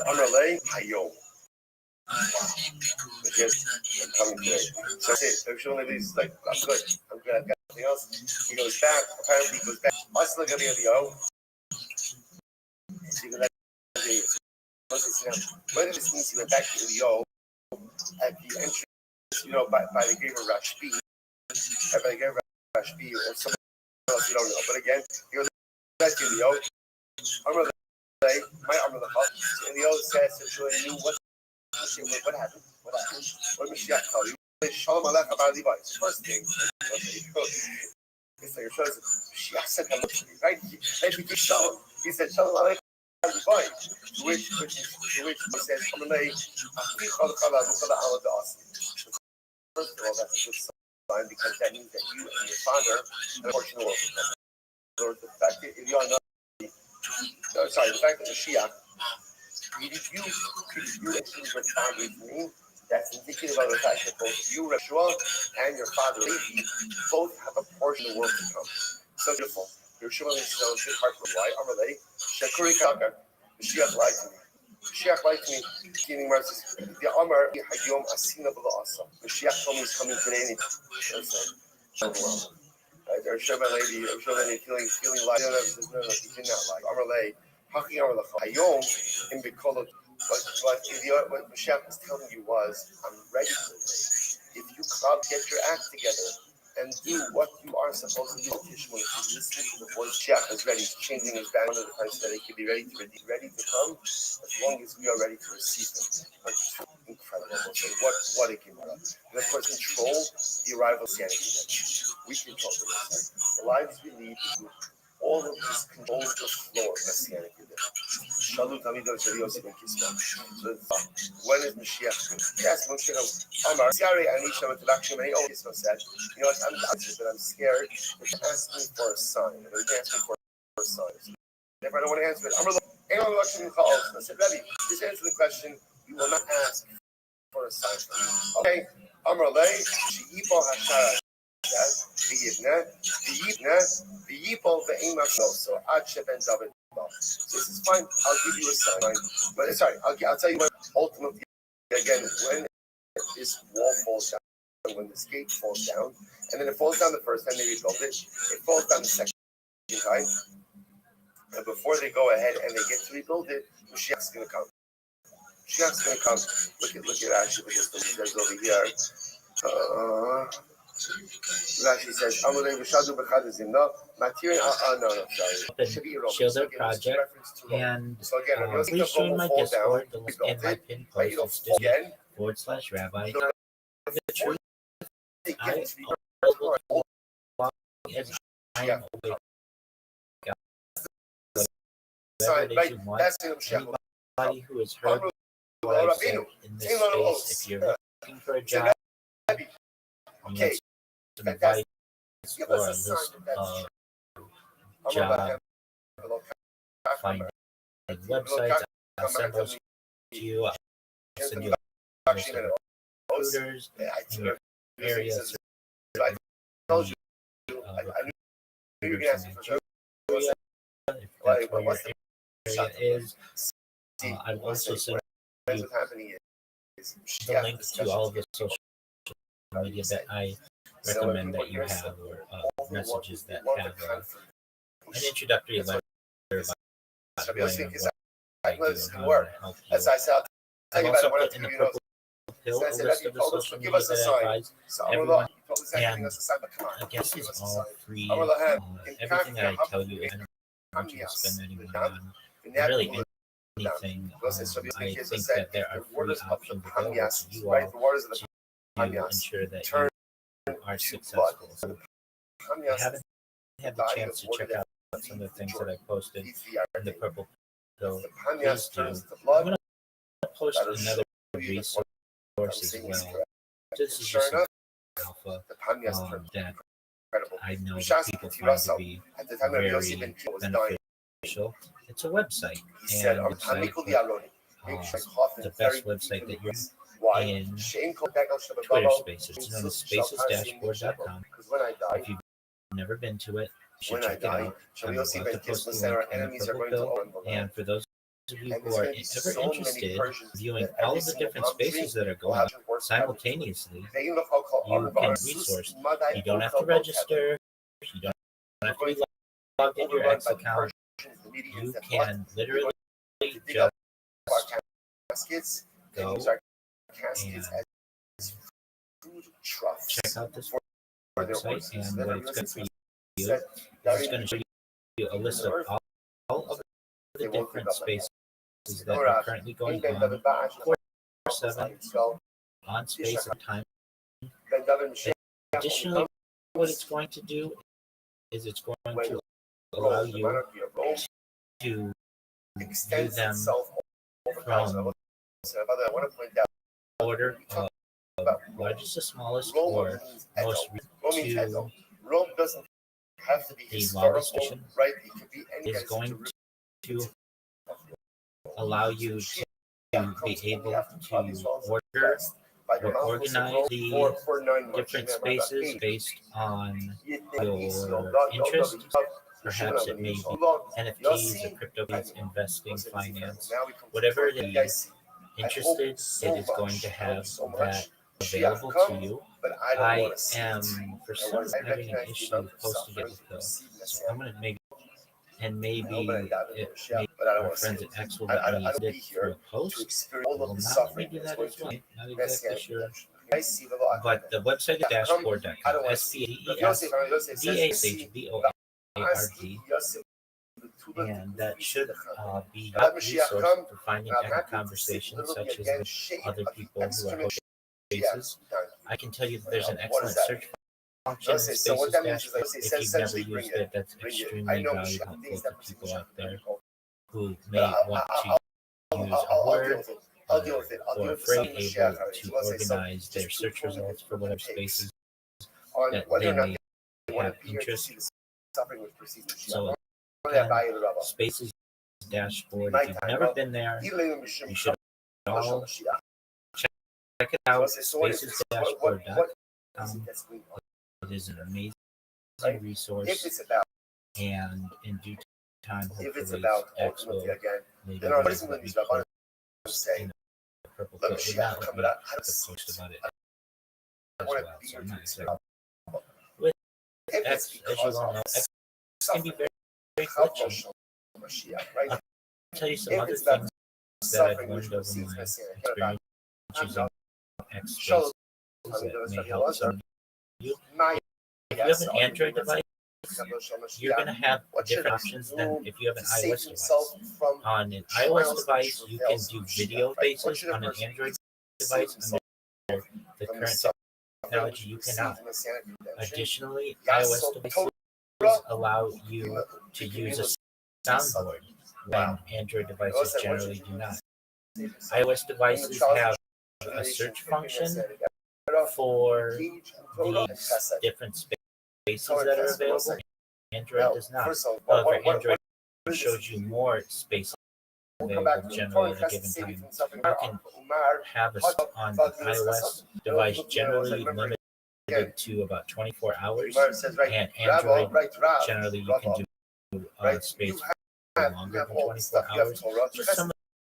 Amalei Hayom. But yes, I'm coming today. So that's it. If Shimon Levi's like, I'm good. I've got nothing else. He goes back. Apparently, he goes back. Let's look at the video. So you can whether this means he went back to Elio at the entrance, by the grave of Rashbi, by the grave of Rashbi, or someone else you don't know. But again, he goes back to Elio. Amr Lei, my Amr Lecha. So Elio says, so he knew what happened. What happened? What did Mashiach tell you? Shalom Alecha Bar Levi. First thing, it's like your shows. Mashiach said hello to me, right? He did Shalom. He said Shalom Alecha. To which he says, first of all, that's a good sign because that means that you and your father have a portion of the world. So the fact that you are not, the fact that Mashiach created you actually respond with me, that's indicative of the fact that both you, Reshua, and your father, Levi, both have a portion of the world to come. So beautiful. Yeshua is so big heart for why Amalei Shakuri Kaka. Mashiach lied to me. Mashiach lied to me. Giving mercies. The Amar Hayom Asina Bala Asa. Mashiach told me he's coming today, and he's overwhelmed. Right? There's Shema lady, feeling like no, he did not lie. Amalei Haki Amar Hayom in Bikolo. What Mashiach was telling you was, I'm ready for this. If you club, get your act together and do what you are supposed to do. Tishma, if you listen to the voice, Mashiach is ready. He's changing his back. One of the times that he can be ready to come, as long as we are ready to receive him. Incredible. What a Gemara. And of course, control the arrival of sanity. We control this. The lives we lead, all of this controls the floor of Messianic. Shalut Amidah Sharios and Kisma. So when is Mashiach? Yes, Moshe Amar. Siari Anisha with Lakshmi. Oh, Kisma said, you know what? I'm scared. They're asking for a sign. They're asking for a sign. If I don't want to answer it, I'm going I said, Rebbe, just answer the question. You will not ask for a sign. Okay. Amrlay, Sheepo Hashara. So this is fine. I'll give you a sign. But sorry, I'll tell you what. Ultimately, again, when this wall falls down, when this gate falls down, and then it falls down the first time they rebuild it, it falls down the second time. And before they go ahead and they get to rebuild it, Mashiach's going to come. Mashiach's going to come. Look at actually what this says over here. Rashi says, "Amalei v'shadu b'chad zimna material." No, sorry. Show their project, and please join my Discord. The link in my pin post is /rabbi. The truth, I will as I am awake. Whatever it is you want, anybody who has heard what I've said in this space, if you're looking for a job, you want some advice or a list of job finding websites, I'll send those to you. I'll send you a list of recruiters in your area. Recruiters in Nigeria, if that's where your area is. I will also send you the link to all of the social media that I recommend that you have, or messages that have an introductory letter about what I do and how to help you. I've also put in the purple pill a list of the social media that I advise everyone, and again, this is all free. Everything that I tell you is, I don't want you to spend any money on really anything. I think that there are free options available to you all to ensure that you are successful. So if you haven't had the chance to check out some of the things that I posted in the purple pill, please do. I'm going to post another resource as well. This is just an alpha that I know that people find to be very beneficial. It's a website, and it's the best website that you're in Twitter Spaces. It's known as spacesdashboard.com. If you've never been to it, you should check it out. I'm about to post the link in the purple pill. And for those of you who are ever interested in viewing all of the different spaces that are going on simultaneously, you can resource. You don't have to register. You don't have to be logged in your X account. You can literally just go and check out this website, and what it's going to you is it's going to show you a list of all of the different spaces that are currently going on 24/7 on space at time. Additionally, what it's going to do is it's going to allow you to view them from order of largest to smallest or most to the longest version is going to allow you to be able to order or organize the different spaces based on your interest. Perhaps it may be NFTs or cryptocurrencies, investing, finance, whatever it is interested, it is going to have that available to you. I am, for some reason, having an issue posting it with those. So I'm going to maybe our friends at X will let me use it through a post. Will not let me do that as well. Not exactly sure. But the website is dashboard.com. SPACEDASHBOARD. And that should be a resource for finding active conversations, such as with other people who are hosting spaces. I can tell you that there's an excellent search function in Spaces dashboard. If you've never used it, that's extremely valuable for people out there who may want to use a word or a phrase able to organize their search results for whatever spaces that they may have interest. So again, Spaces dashboard. If you've never been there, you should all check check it out. Spacesdashboard.com. It is an amazing resource, and in due time, hopefully, X will maybe let me post in a purple coat. Would not let me post about it as well, so I'm not excited. With X, as you all know, X can be very, very glitchy. I'll tell you some other things that I've learned over my experience using X Spaces that may help some of you. If you have an Android device, you're going to have different options than if you have an iOS device. On an iOS device, you can do video spaces. On an Android device, under the current technology, you cannot. Additionally, iOS devices allow you to use a soundboard when Android devices generally do not. iOS devices have a search function for the different spaces that are available. Android does not. However, Android shows you more spaces available generally at a given time. You can have a on the iOS device generally limited to about 24 hours, and Android generally you can do space for longer than 24 hours. Just some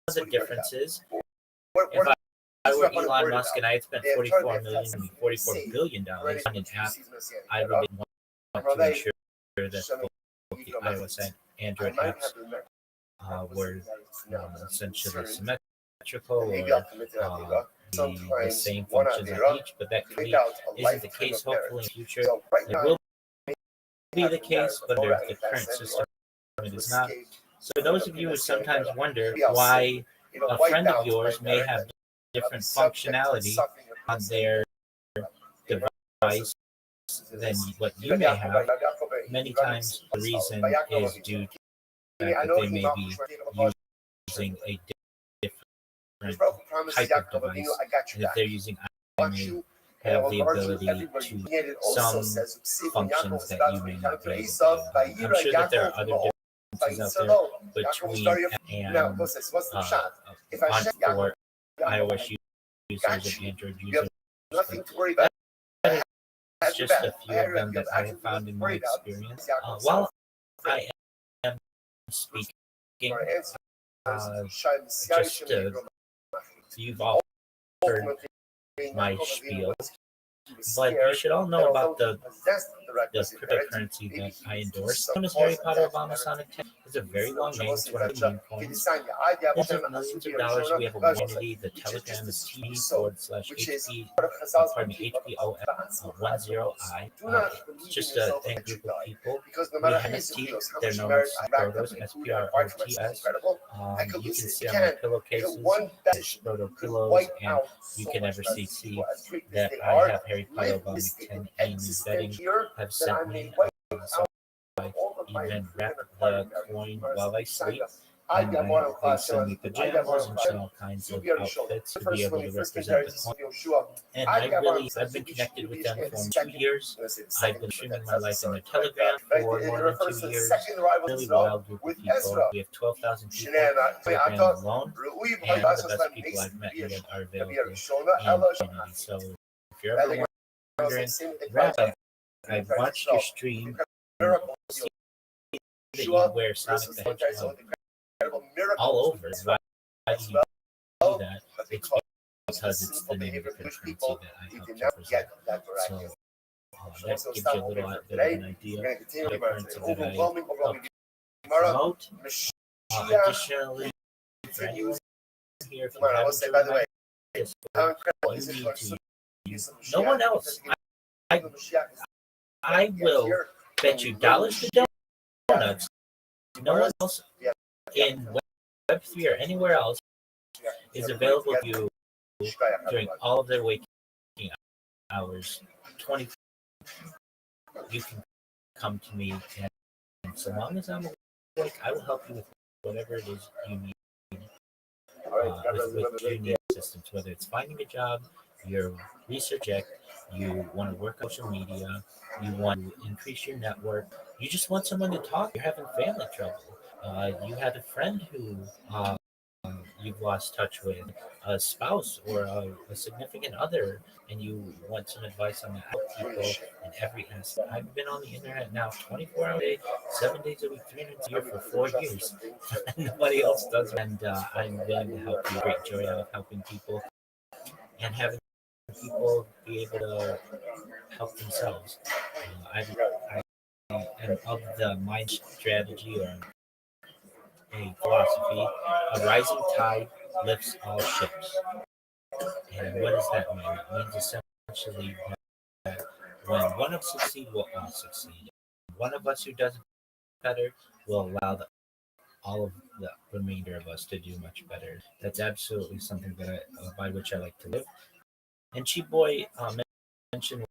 of the differences. If I were Elon Musk and I had spent $44 billion on an app, I would want to ensure that both the iOS and Android apps were essentially symmetrical or the same functions on each, but that clearly isn't the case. Hopefully in the future it will be the case, but under the current system it is not. So those of you who sometimes wonder why a friend of yours may have different functionality on their device than what you may have, many times the reason is due to the fact that they may be using a different type of device. And if they're using iMovie, have the ability to some functions that you may not be able to do. I'm sure that there are other differences out there between and for iOS users and Android users. That's just a few of them that I have found in my experience. While I am speaking, just you've all heard my spiel, but you should all know about the cryptocurrency that I endorse. Known as Harry Potter Obama Sonic Tech. It's a very long name. It's one of the meme coins. These are millions of dollars. We have a community. The Telegram is t/HP, pardon me, HPOF10I. It's just a group of people. We have NFT. They're known as Protos, SPROTS. You can see on my pillowcases, Proto pillows, and you can never see that I have Harry Potter Obama 10 new vetting have sent me. So I even wrap the coin while I sleep. And they send me pajamas and all kinds of outfits to be able to represent the coin. And I've been connected with them for 2 years. I've been streaming my life in their Telegram for more than 2 years. Really wild group of people. We have 12,000 people on Telegram alone. And the best people I've met here are available in the community. So if you're ever wondering, Rabbi, I've watched your stream and see that you wear Sonic the Hedgehog all over. Why do you do that? It's because it's the name of the cryptocurrency that I help to present. So that gives you a little bit of an idea of the currency that I help promote. Additionally, for anyone here, if you haven't joined this, you need to use no one else. I will bet you dollars to donuts. No one else in Web3 or anywhere else is available to you during all of their waking hours. 20. You can come to me, and so long as I'm awake, I will help you with whatever it is you need. With you need assistance, whether it's finding a job, your research ec, you want to work on social media, you want to increase your network, you just want someone to talk, you're having family trouble, you had a friend who you've lost touch with a spouse or a significant other, and you want some advice on how to help people in every aspect. I've been on the internet now 24 hours a day, 7 days a week, 300 a year for 4 years. Nobody else does, and I'm willing to help you. Great joy out of helping people and having people be able to help themselves. I am of the mind strategy or a philosophy, a rising tide lifts all ships. And what does that mean? It means essentially that when one of us succeed, we'll all succeed. One of us who does better will allow all of the remainder of us to do much better. That's absolutely something that by which I like to live. And Cheap Boy mentioned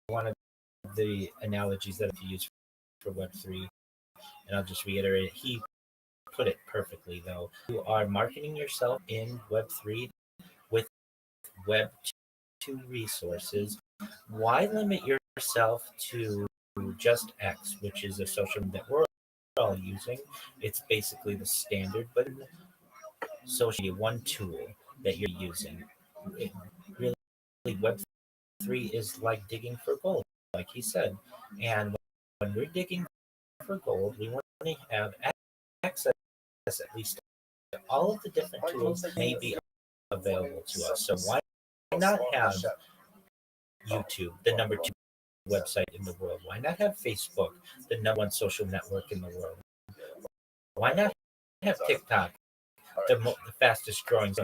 one of the analogies that I use for Web3, and I'll just reiterate it. He put it perfectly, though. You are marketing yourself in Web3 with Web2 resources. Why limit yourself to just X, which is a social media that we're all using? It's basically the standard, but social media, one tool that you're using. It really, Web3 is like digging for gold, like he said. And when we're digging for gold, we want to have access at least to all of the different tools that may be available to us. So why not have YouTube, the number two website in the world? Why not have Facebook, the number one social network in the world? Why not have TikTok, the fastest growing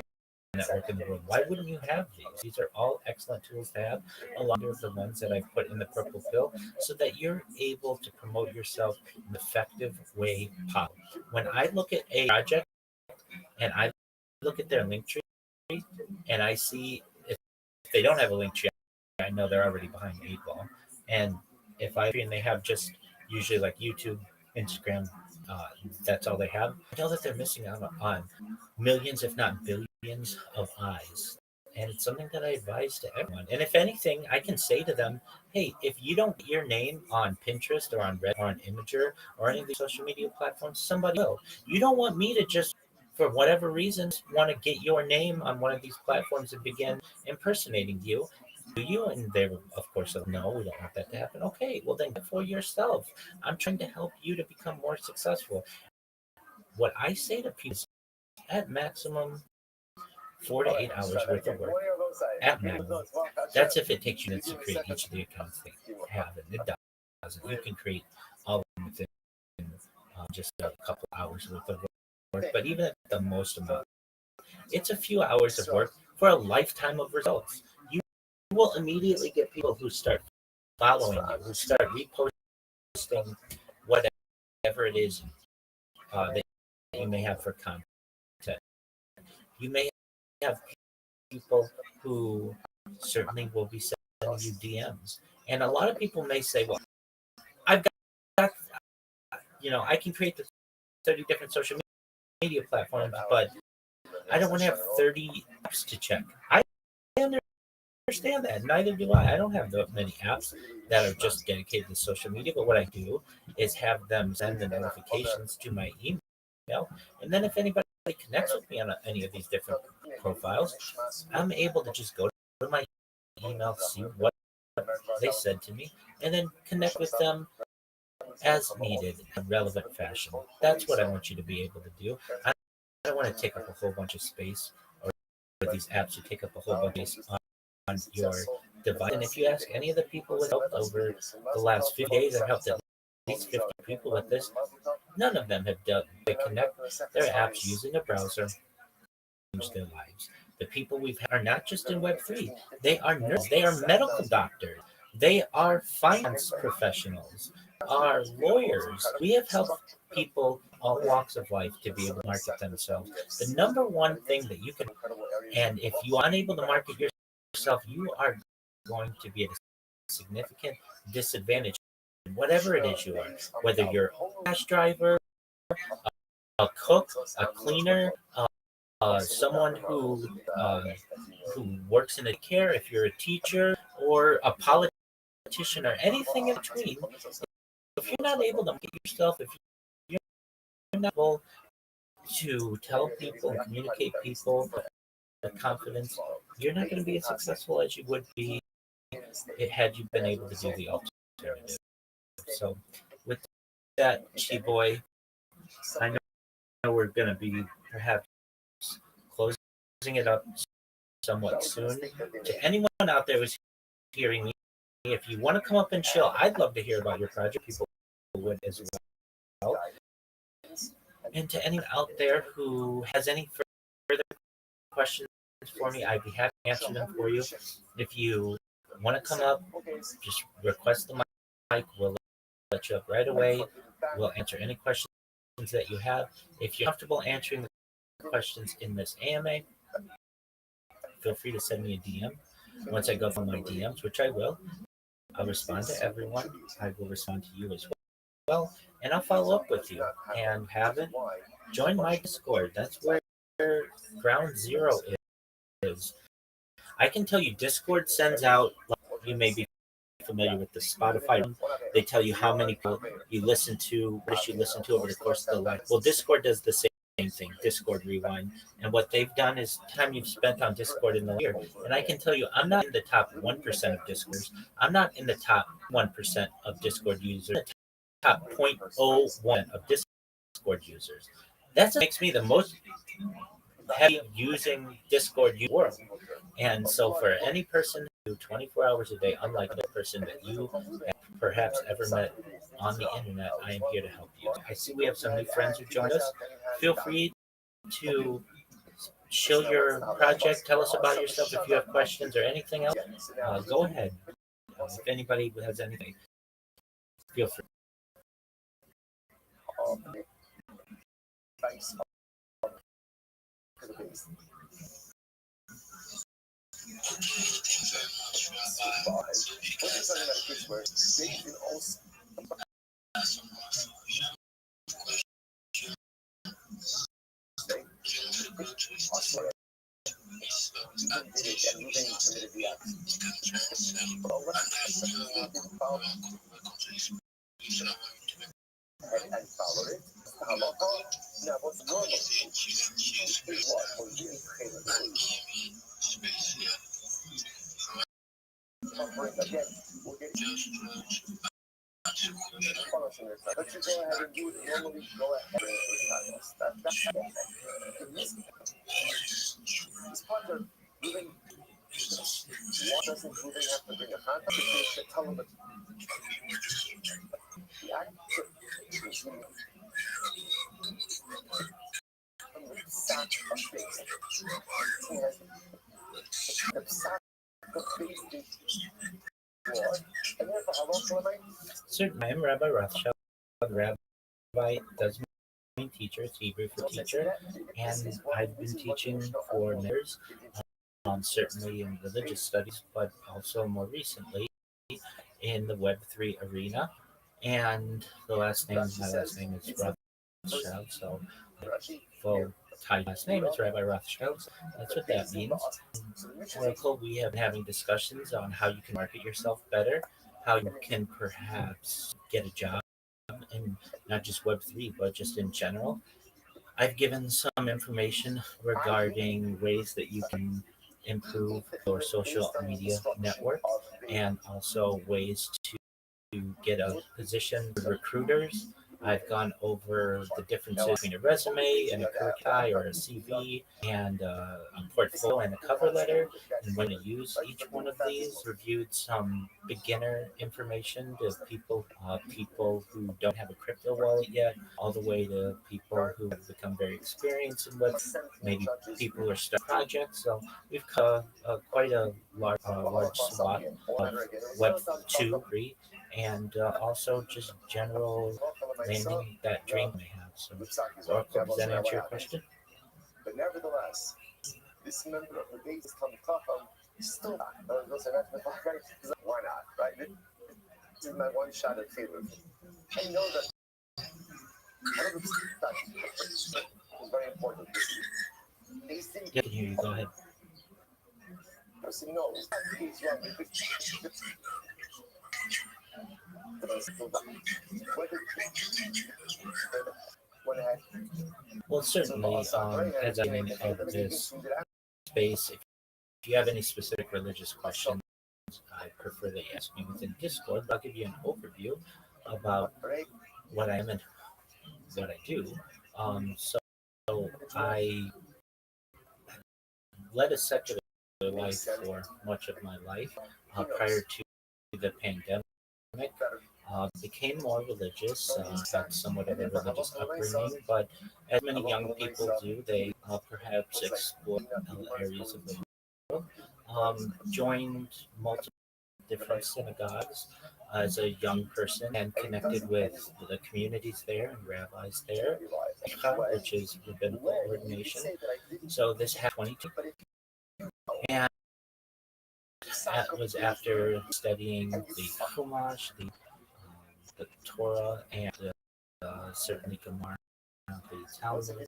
network in the world? Why wouldn't you have these? These are all excellent tools to have, along with the ones that I put in the purple pill, so that you're able to promote yourself in an effective way possible. When I look at a project and I look at their link tree and I see if they don't have a link tree, I know they're already behind the eight ball. And if I and they have just usually like YouTube, Instagram, that's all they have. I know that they're missing out on millions, if not billions, of eyes. And it's something that I advise to everyone. And if anything, I can say to them, hey, if you don't get your name on Pinterest or on Reddit or on Imager or any of these social media platforms, somebody will. You don't want me to just, for whatever reasons, want to get your name on one of these platforms and begin impersonating you. Do you? And they will, of course, say, no, we don't want that to happen. Okay, well, then for yourself. I'm trying to help you to become more successful. What I say to people is at maximum 4 to 8 hours worth of work at maximum. That's if it takes you minutes to create each of the accounts that you have, and it doesn't. You can create all of them within just a couple hours worth of work. But even at the most amount, it's a few hours of work for a lifetime of results. You will immediately get people who start following you, who start reposting whatever it is that you may have for content. You may have people who certainly will be sending you DMs. And a lot of people may say, well, I've got I can create the 30 different social media platforms, but I don't want to have 30 apps to check. I understand that. Neither do I. I don't have that many apps that are just dedicated to social media, but what I do is have them send the notifications to my email. And then if anybody connects with me on any of these different profiles, I'm able to just go to my email, see what they said to me, and then connect with them as needed in a relevant fashion. That's what I want you to be able to do. I don't want to take up a whole bunch of space, or these apps to take up a whole bunch of space on your device. And if you ask any of the people with help over the last few days, I've helped at least 50 people with this. None of them have done. They connect their apps using a browser, change their lives. The people we've had are not just in Web3. They are nurses. They are medical doctors. They are finance professionals. Are lawyers. We have helped people all walks of life to be able to market themselves. The number one thing that you can, and if you are unable to market yourself, you are going to be at a significant disadvantage. Whatever it is you are, whether you're a cash driver, a cook, a cleaner, someone who works in a care, if you're a teacher or a politician or anything in between, if you're not able to market yourself, if you're not able to tell people and communicate people with confidence, you're not going to be as successful as you would be had you been able to do the alternative. So, with that, Chi Boy, I know we're going to be perhaps closing it up somewhat soon. To anyone out there who's hearing me, if you want to come up and chill, I'd love to hear about your project. People would as well. And to anyone out there who has any further questions for me, I'd be happy to answer them for you. If you want to come up, just request the mic. We'll let you up right away. We'll answer any questions that you have. If you're comfortable answering the questions in this AMA, feel free to send me a DM. Once I go through my DMs, which I will, I'll respond to everyone. I will respond to you as well, and I'll follow up with you. And haven't join my Discord. That's where Ground Zero is. I can tell you, Discord sends out. You may be familiar with the Spotify. They tell you how many people you listen to, what you listen to over the course of the life. Well, Discord does the same thing. Discord Rewind, and what they've done is time you've spent on Discord in the year. And I can tell you, I'm not in the top 1% of Discorders. I'm not in the top 1% of Discord users. Top 0.01 of Discord users. That makes me the most heavy using Discord world. And so, for any person who 24 hours a day, unlike the person that you have perhaps ever met on the internet, I am here to help you. I see we have some new friends who joined us. Feel free to show your project. Tell us about yourself if you have questions or anything else. Go ahead. If anybody has anything, feel free. Certainly, I'm Rabbi Rothschild. Rabbi does mean teacher, it's Hebrew for teacher, and I've been teaching for many years, certainly in religious studies, but also more recently in the Web3 arena. And my last name is Rothschild, so full title last name is Rabbi Rothschild. So that's what that means. Oracle, we have been having discussions on how you can market yourself better, how you can perhaps get a job in not just Web3, but just in general. I've given some information regarding ways that you can improve your social media network and also ways to get a position with recruiters. I've gone over the differences between a resume and a curricula or a CV and a portfolio and a cover letter and when to use each one of these. Reviewed some beginner information to people who don't have a crypto wallet yet, all the way to people who have become very experienced in what maybe people who are starting projects. So we've got quite a large swath of Web 2, 3, and also just general landing that dream they have. So, Oracle, does that answer your question? But nevertheless, this member of the base comes still why not, right? This is my one shot at failure. I know that is very important. Yeah, I can hear you. Go ahead. Person knows he's wrong. Well, certainly, as I'm in this space, if you have any specific religious questions, I prefer that you ask me within Discord. I'll give you an overview about what I am and what I do. So I led a secular life for much of my life prior to the pandemic. Became more religious, had somewhat of a religious upbringing, but as many young people do, they perhaps explore areas of the world. Joined multiple different synagogues as a young person and connected with the communities there and rabbis there, which is rabbinical ordination. So this had 22, and that was after studying the Chumash, the Torah, and certainly Gemara, the Talmud,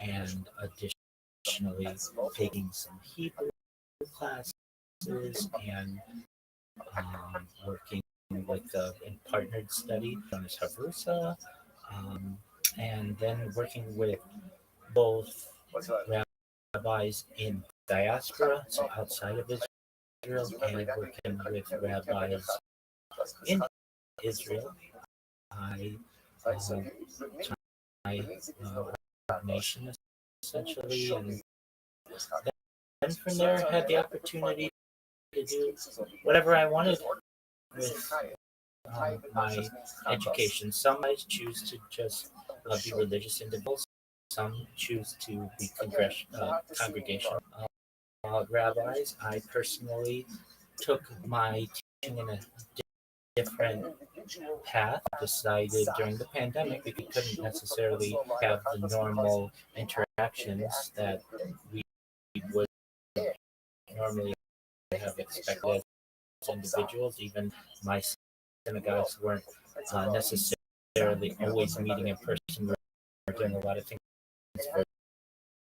and additionally taking some Hebrew classes and working with in partnered study known as Havrusa, and then working with both rabbis in diaspora, so outside of Israel, and working with rabbis in Israel. I my nation essentially, and then from there had the opportunity to do whatever I wanted with my education. Some might choose to just be religious individuals. Some choose to be congregational rabbis. I personally took my teaching in a different path. Decided during the pandemic we couldn't necessarily have the normal interactions that we would normally have expected as individuals. Even my synagogues weren't necessarily always meeting in person. We're doing a lot of things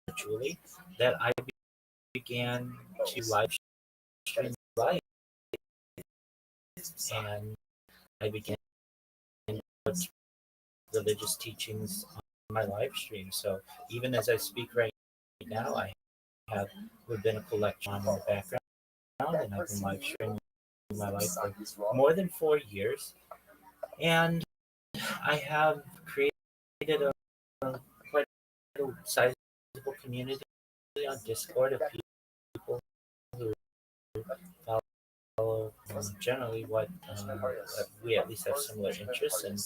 virtually. That I began to live stream live, and I began to put religious teachings on my live stream. So even as I speak right now, I have rabbinical lecture on in the background, and I've been live streaming my life for more than 4 years. And I have created a quite a sizable community on Discord of people who follow generally what we at least have similar interests and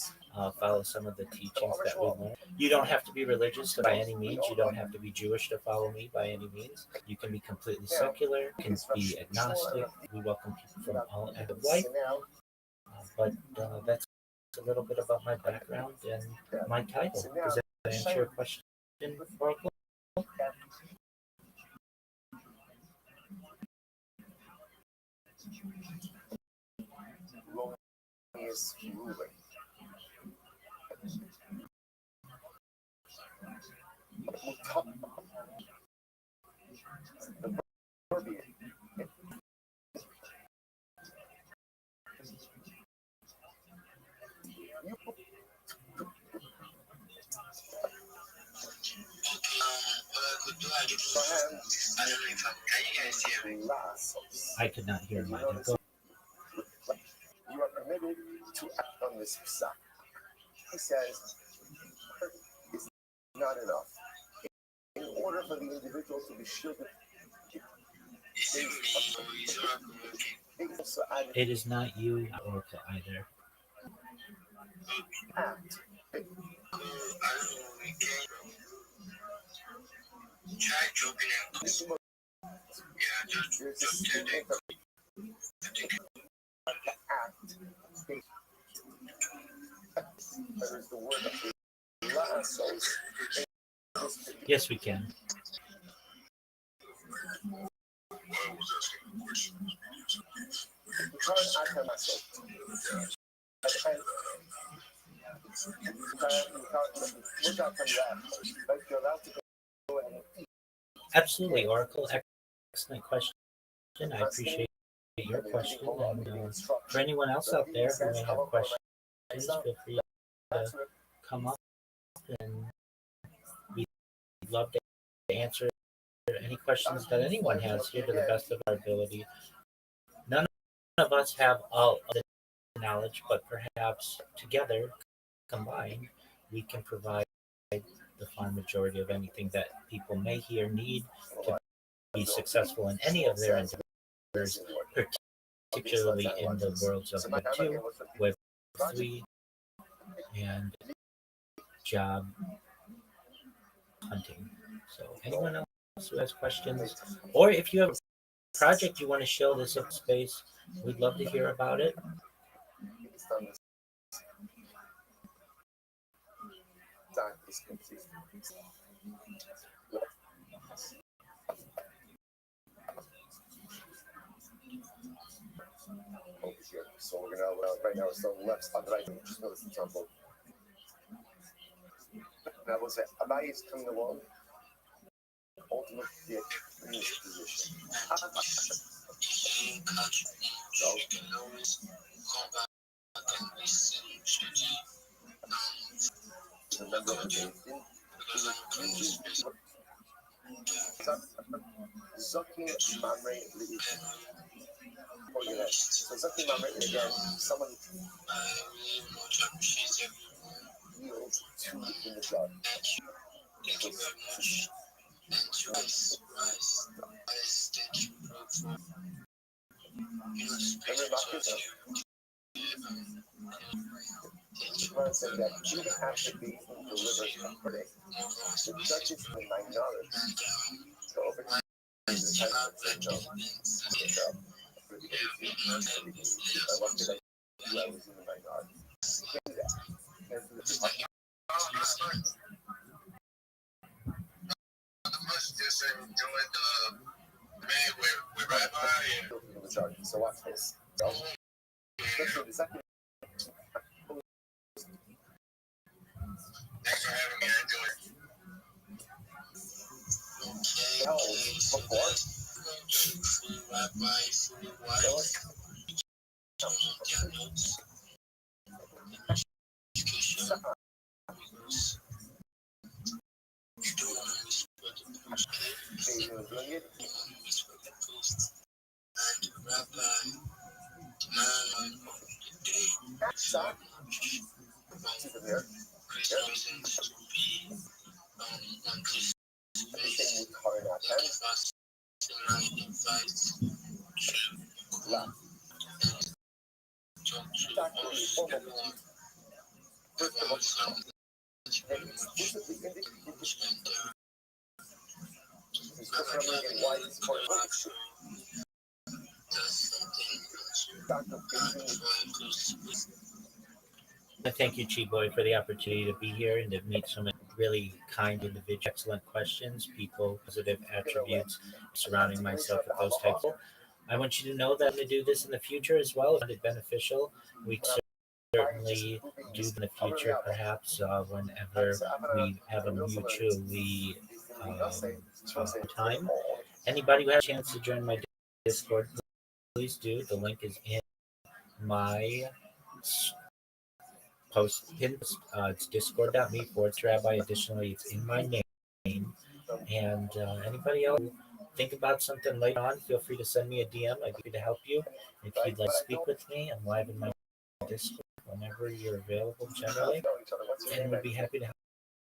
follow some of the teachings that we learn. You don't have to be religious by any means. You don't have to be Jewish to follow me by any means. You can be completely secular. You can be agnostic. We welcome people from all ends of life. But that's a little bit about my background and my title. Does that answer your question, Oracle? Is ruling. I could not hear my You are permitted to act on this psak. He says, it's not enough. In order for the individual to be shielded, it is not you or either. Act. Yes, we can. Absolutely, Oracle. Excellent question. I appreciate your question. And for anyone else out there who may have questions, feel free to come up and love to answer any questions that anyone has here to the best of our ability. None of us have all of the knowledge, but perhaps together, combined, we can provide the far majority of anything that people may hear need to be successful in any of their endeavors, particularly in the worlds of Web 2, Web 3, and job hunting. So, anyone else who has questions, or if you have a project you want to show this up space, we'd love to hear about it. So we're gonna right now we're still left on the right. Just notice the example. And I will say, Abai is coming along. Ultimately, in this position. So, remember the thing. Zaki Mamre. So Zaki Mamre again. Someone yields two in the job. Said that you have to be delivered per day. The judges in the minority. So over time, I wanted to I was in the minority. Can't do that. So watch this. So, the second. Thanks for having me. I enjoyed it. Before. Thank you, Chi Boy, for the opportunity to be here and to meet so many really kind individuals. Excellent questions, people, positive attributes, surrounding myself with those types. I want you to know that I'm going to do this in the future as well. If it's beneficial, we certainly do in the future, perhaps whenever we have a mutually time. Anybody who has a chance to join my Discord, please do. The link is in my post pin. It's discord.me/rabbi. Additionally, it's in my name. And anybody else think about something later on, feel free to send me a DM. I'd be happy to help you. If you'd like to speak with me, I'm live in my Discord whenever you're available, generally, and we'd be happy to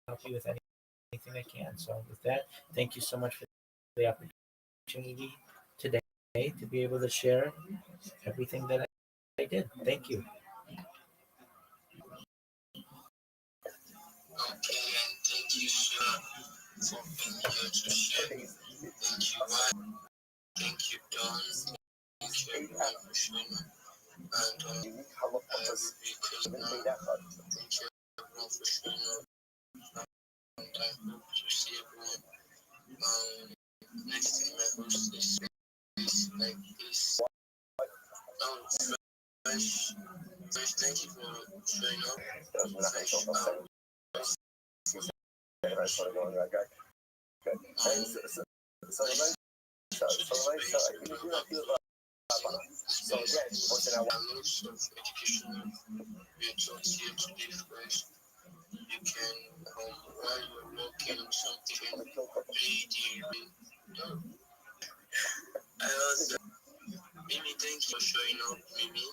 help you with anything I can. So, with that, thank you so much for the opportunity today to be able to share everything that I did. Thank you. Thank you, Don. Thank you, everyone, for showing up. And because thank you, everyone, for showing up. And I hope to see everyone next time I host this space like this. First, thank you for showing up. So again, lots of educational videos here today, guys. you can, while you're working on something, no. I was, Mimi, thank you for showing up, Mimi.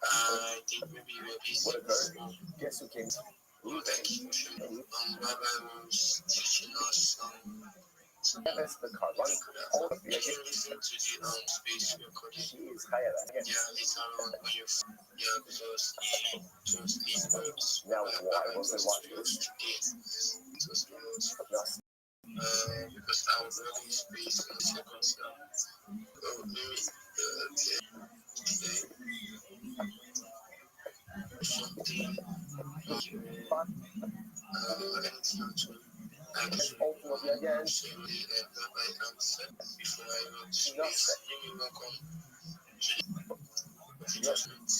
I think maybe you were busy. Guess who came? Thank you for showing up. Baba was teaching us That's the car. you can listen to the space recording. She is higher than Yeah, later on when you because he chose these words. now. Why was I watching It this? was not. Because I was really space in the second now. Oh, maybe okay. Something anything to I just Ultimately, again, say and I answer before I wrote space. You may welcome to judgment.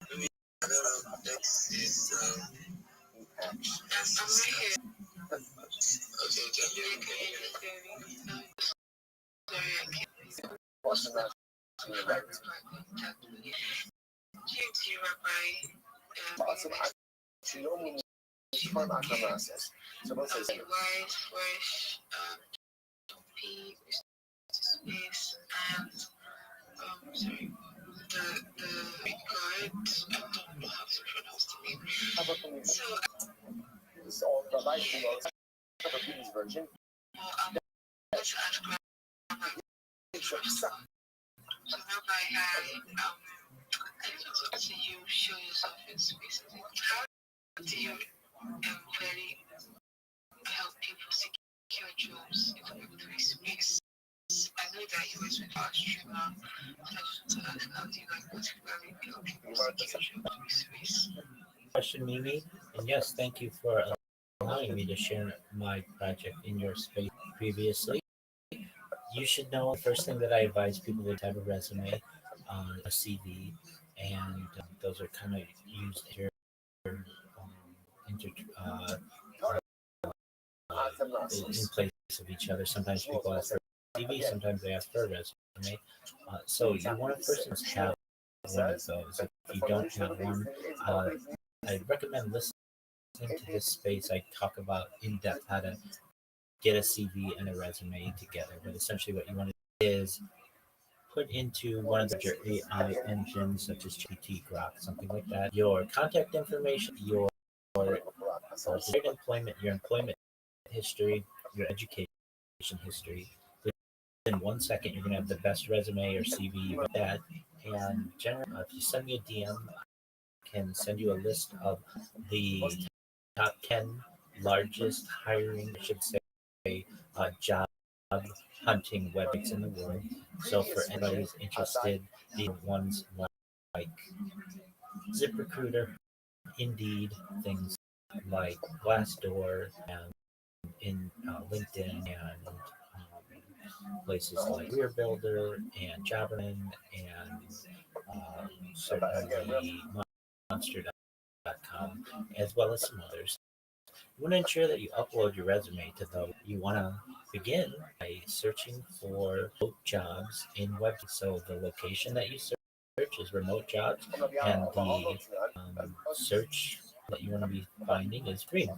Maybe I don't know. Next is I'm right here. Okay, can you hear me? Sorry, I can't. what's the right? GMT Rabbi. Awesome. She normally front on the process. So what's his name? White, fresh, P, space, and sorry, the regard. I don't know how to pronounce the name. How about the So, it's all the light below. The Bees version. let's ask Rabbi. So Rabbi, hi. I just want to you show yourself in spaces. How do you really help people secure jobs in the Web3 space? I know that you always been a streamer, but I just want to ask, how do you particularly help people secure jobs in the space? Question, Mimi. And yes, thank you for allowing me to share my project in your space previously. You should know the first thing that I advise people to have a resume, a CV, and those are kind of used here um, inter, in place of each other. Sometimes people ask for a CV, sometimes they ask for a resume. So you want to first have one of those. If you don't have one, I'd recommend listening to this space. I talk about in depth how to get a CV and a resume together. But essentially, what you want to do is put into one of your AI engines, such as GPT, Grok, something like that, your contact information, your employment, your employment history, your education history. Within 1 second, you're going to have the best resume or CV with that. And generally, if you send me a DM, I can send you a list of the top 10 largest hiring, I should say, job hunting websites in the world. So for anybody who's interested, the ones like ZipRecruiter, Indeed, things like Glassdoor, and in LinkedIn, and places like Career Builder and Jobberman, and certainly Monster.com, as well as some others. You want to ensure that you upload your resume to those. You want to begin by searching for remote jobs in web. So the location that you search is remote jobs, and the search that you want to be finding is green.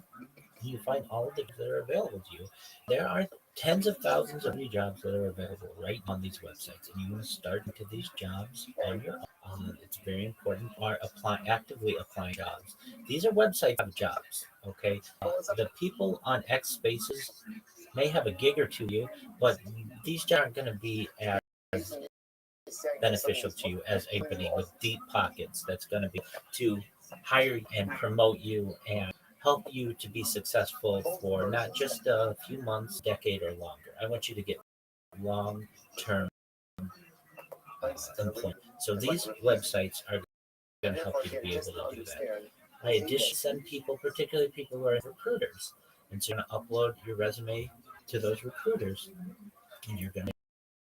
You find all of the jobs that are available to you. There are tens of thousands of new jobs that are available right on these websites, and you want to start into these jobs on your own. It's very important. Are actively applying jobs. These are websites that have jobs. Okay, the people on X Spaces may have a gig or two you, but these jobs aren't going to be as beneficial to you as a company with deep pockets that's going to be to hire and promote you and help you to be successful for not just a few months, decade, or longer. I want you to get long term employment. So these websites are going to help you to be able to do that. I additionally send people, particularly people who are recruiters, and so you're going to upload your resume to those recruiters, and you're going to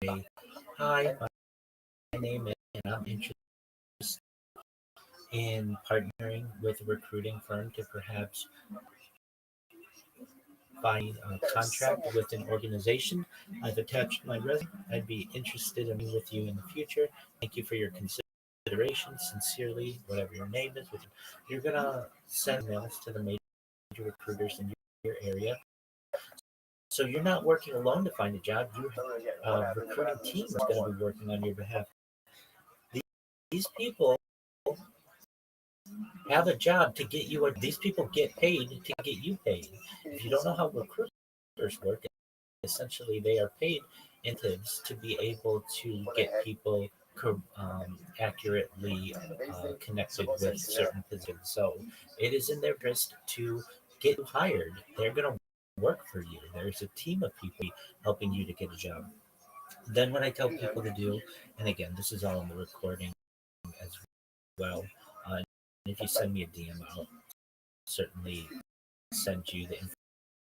say, "Hi, my name is, and I'm interested in partnering with a recruiting firm to perhaps find a contract with an organization. I've attached my resume. I'd be interested in meeting with you in the future. Thank you for your consideration consideration, sincerely, whatever your name is. You're gonna send mails to the major recruiters in your area. So you're not working alone to find a job. You have a recruiting team that's going to be working on your behalf. These people have a job to get you. These people get paid to get you paid. If you don't know how recruiters work, essentially they are paid incentives to be able to get people accurately connected with certain positions. So it is in their interest to get you hired. They're going to work for you. There's a team of people helping you to get a job. Then what I tell people to do, and again, this is all in the recording as well. If you send me a DM, I'll certainly send you the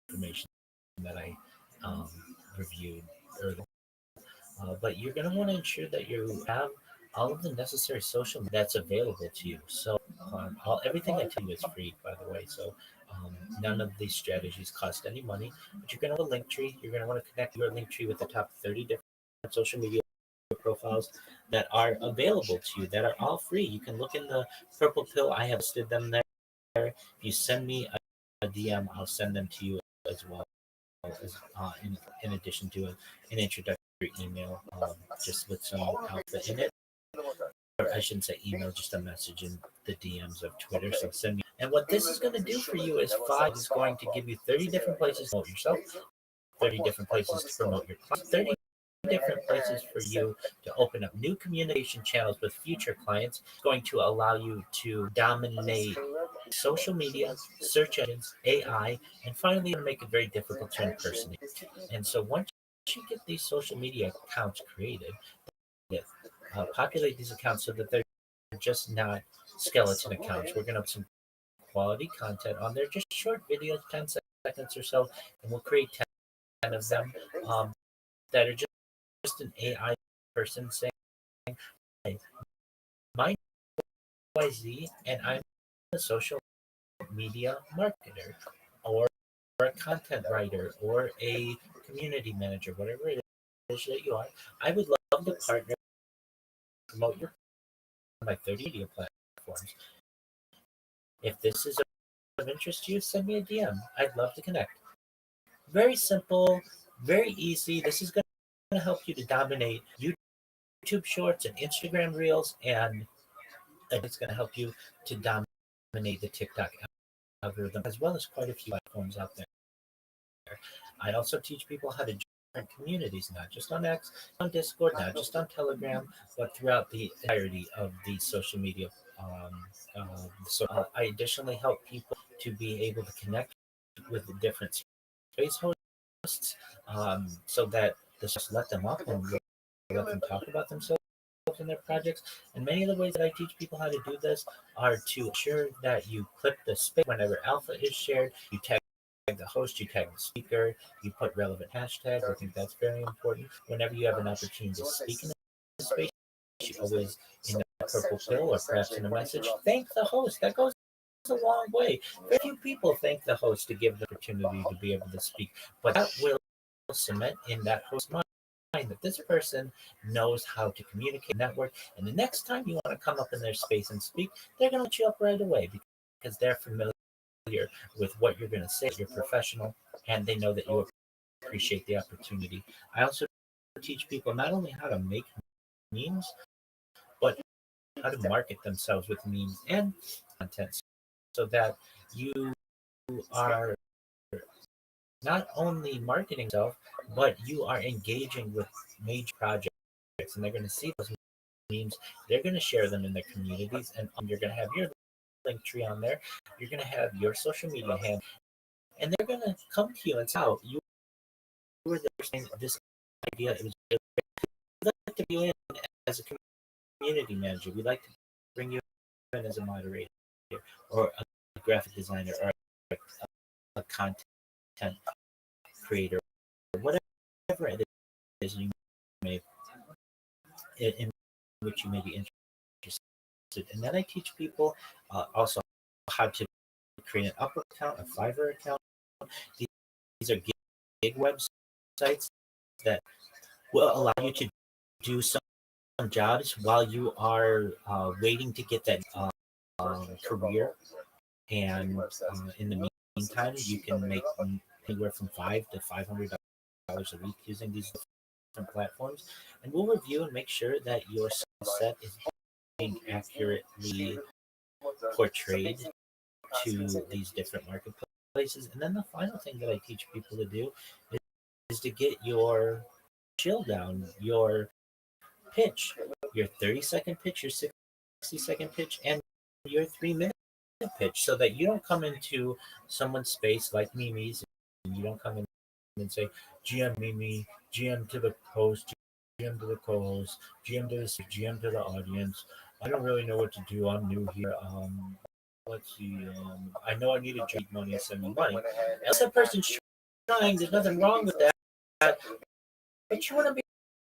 information that I reviewed earlier. But you're going to want to ensure that you have all of the necessary social that's available to you. So everything I tell you is free, by the way. So none of these strategies cost any money. But you're going to have a link tree. You're going to want to connect your link tree with the top 30 different social media profiles that are available to you, that are all free. You can look in the purple pill. I have listed them there. If you send me a DM, I'll send them to you as well. As, in addition to an introductory email, just with some alpha in it. Or I shouldn't say email, just a message in the DMs of Twitter. So send me. And what this is going to do for you is is going to give you 30 different places to promote yourself, 30 different places to promote your clients, 30 different places for you to open up new communication channels with future clients. It's going to allow you to dominate social media, search engines, AI, and finally make it very difficult to impersonate. And so once you get these social media accounts created, populate these accounts so that they're just not skeleton accounts. We're going to have some quality content on there, just short videos, 10 seconds or so, and we'll create 10 of them that are just an AI person saying, "Hey, my YZ, and I'm a social media marketer, or a content writer, or a community manager, whatever it is that you are. I would love to partner, promote your my 30 media platforms. If this is of interest to you, send me a DM. I'd love to connect." Very simple, very easy. This is going to help you to dominate YouTube Shorts and Instagram Reels, and it's going to help you to dominate the TikTok algorithm, as well as quite a few platforms out there. I also teach people how to join communities, not just on X, on Discord, not just on Telegram, but throughout the entirety of the social media. I additionally help people to be able to connect with the different space hosts, so that just let them up and let them talk about themselves in their projects. And many of the ways that I teach people how to do this are to ensure that you clip the space whenever alpha is shared, you tag the host, you tag the speaker, you put relevant hashtags. I think that's very important. Whenever you have an opportunity to speak in the space, you always, in the purple pill or perhaps in a message, thank the host. That goes a long way. Very few people thank the host to give the opportunity to be able to speak, but that will cement in that host's mind that this person knows how to communicate, network, and the next time you want to come up in their space and speak, they're going to let you up right away because they're familiar with what you're going to say. You're professional, and they know that you appreciate the opportunity. I also teach people not only how to make memes, but how to market themselves with memes and content, so that you are not only marketing yourself, but you are engaging with major projects, and they're going to see those memes. They're going to share them in their communities, and you're going to have your link tree on there. You're going to have your social media handle, and they're going to come to you and say, "Oh, you were there saying this idea. It was really great. We'd like to bring you in as a community manager. We'd like to bring you in as a moderator, or a graphic designer, or a content creator, or whatever it is you may in which you may be interested." And then I teach people also how to create an Upwork account, a Fiverr account. These are gig websites that will allow you to do some jobs while you are waiting to get that career. And in the meantime, you can make anywhere from $500 to $500 a week using these different platforms. And we'll review and make sure that your skill set is being accurately portrayed to these different marketplaces. And then the final thing that I teach people to do is to get your chill down, your pitch, your 30-second pitch, your 60-second pitch, and your 3 minute pitch, so that you don't come into someone's space like Mimi's, and you don't come in and say, GM Mimi, GM to the host, GM to the co-host, GM to the GM to the audience. I don't really know what to do. I'm new here. Let's see. I know I need a job money, send me money. As that person's trying, there's nothing wrong with that. But you want to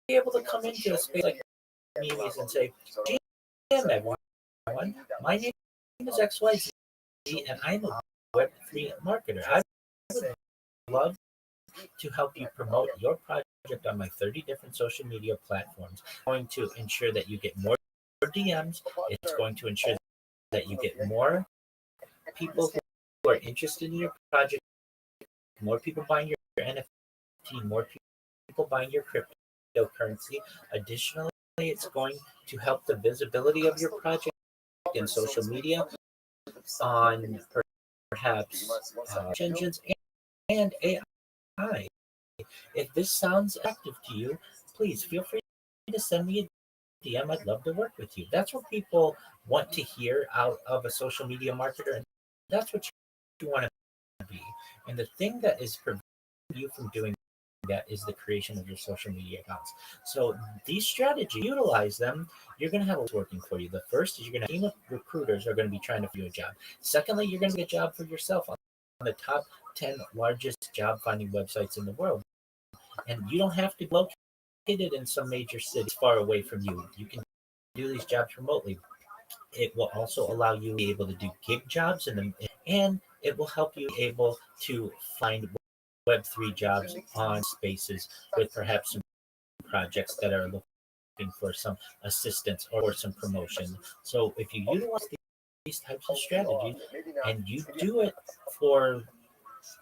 be able to come into a space like Mimi's and say, GM everyone, my name is XYZ, and I'm a Web3 marketer. I would love to help you promote your project on my 30 different social media platforms. It's going to ensure that you get more DMs. It's going to ensure that you get more people who are interested in your project, more people buying your NFT, more people buying your cryptocurrency. Additionally, it's going to help the visibility of your project in social media, on perhaps engines and AI. If this sounds active to you, please feel free to send me a DM. I'd love to work with you. That's what people want to hear out of a social media marketer, and that's what you want to be. And the thing that is preventing you from doing that is the creation of your social media accounts. So these strategies, utilize them. You're going to have what's working for you. The first is you're going to have a team of recruiters are going to be trying to find you a job. Secondly, you're going to get a job for yourself on the top 10 largest job finding websites in the world. And you don't have to be located in some major cities far away from you. You can do these jobs remotely. It will also allow you to be able to do gig jobs and it will help you be able to find Web3 jobs on spaces with perhaps some projects that are looking for some assistance or some promotion. So if you utilize these types of strategies and you do it for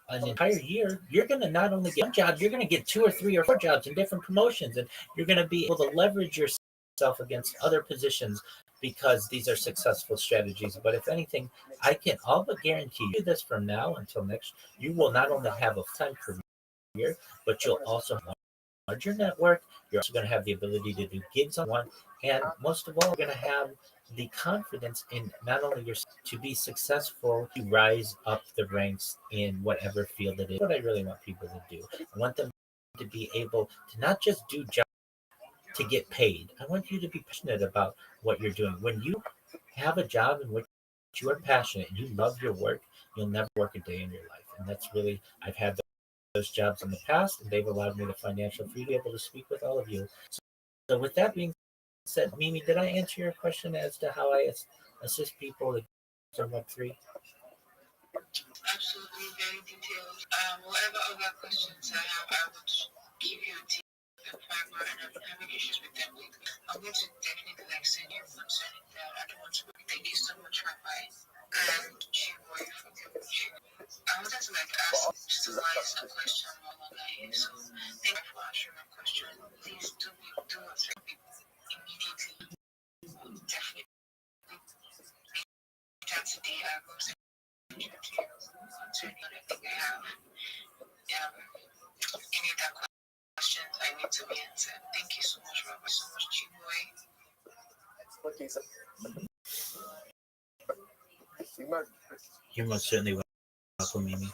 an entire year, you're going to not only get one job, you're going to get 2 or 3 or 4 jobs in different promotions, and you're going to be able to leverage yourself against other positions because these are successful strategies. But if anything, I can all but guarantee you this from now until next, you will not only have a full-time career, but you'll also have a larger network. You're also going to have the ability to do gigs on one, and most of all, you're going to have the confidence in not only your to be successful, to rise up the ranks in whatever field it is. What I really want people to do, I want them to be able to not just do jobs to get paid. I want you to be passionate about what you're doing. When you have a job in which you are passionate and you love your work, you'll never work a day in your life. And that's really, I've had those jobs in the past, and they've allowed me the financial freedom to be able to speak with all of you. So with that being said, Mimi, did I answer your question as to how I assist people in Web3? Absolutely, very detailed. Whatever other questions I have, I would give you a tip and fiber, and I've been having issues with them lately. I'm going to definitely send you concerning that. I don't want to. Thank you so much, Rabbi, and Chiboy for the opportunity. I wanted to ask Liza a question while on here. So thank you for answering my question. Please do answer immediately. Definitely. Later today, I will send you concerning anything I have. Any other questions I need to be answered. Thank you so much, Robert. So much, Chiboy. You're most certainly welcome, Mimi.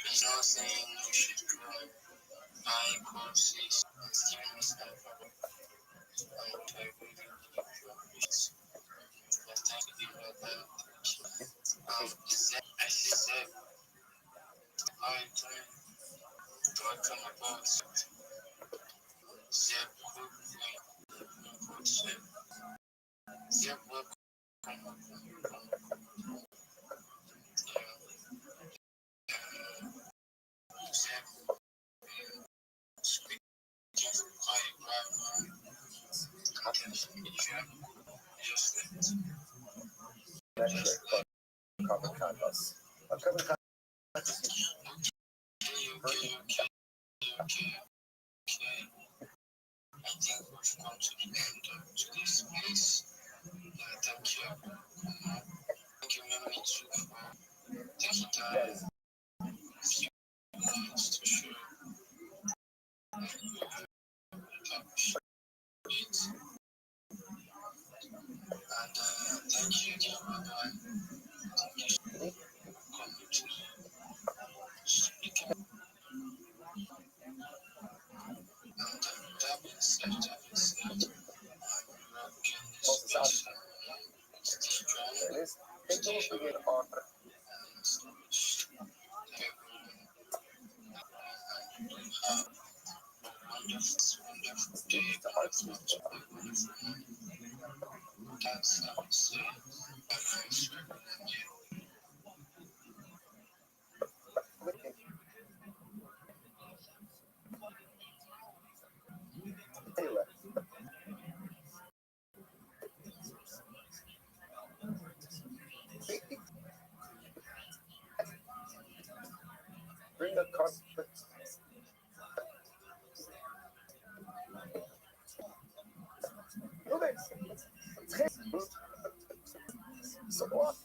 There's no saying you should go buy courses and steering yourself from to a video there's time to give her that. As she said, I enjoy Common condos. A common condos. Bring the carpet. So what?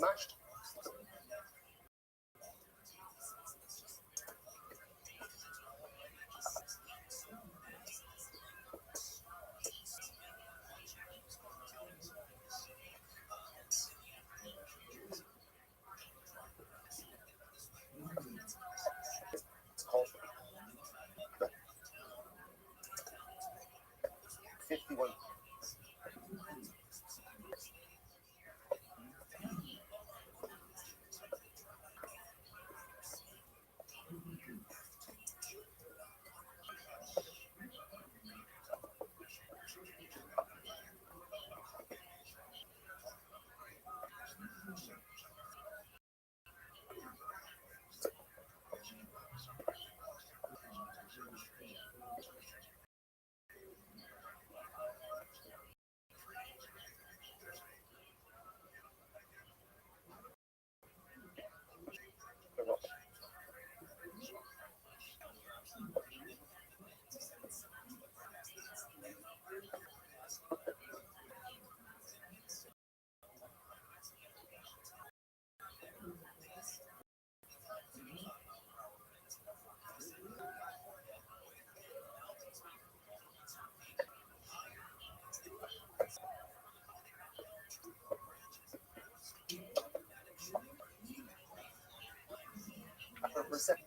Mashed. It's called 51. Percent.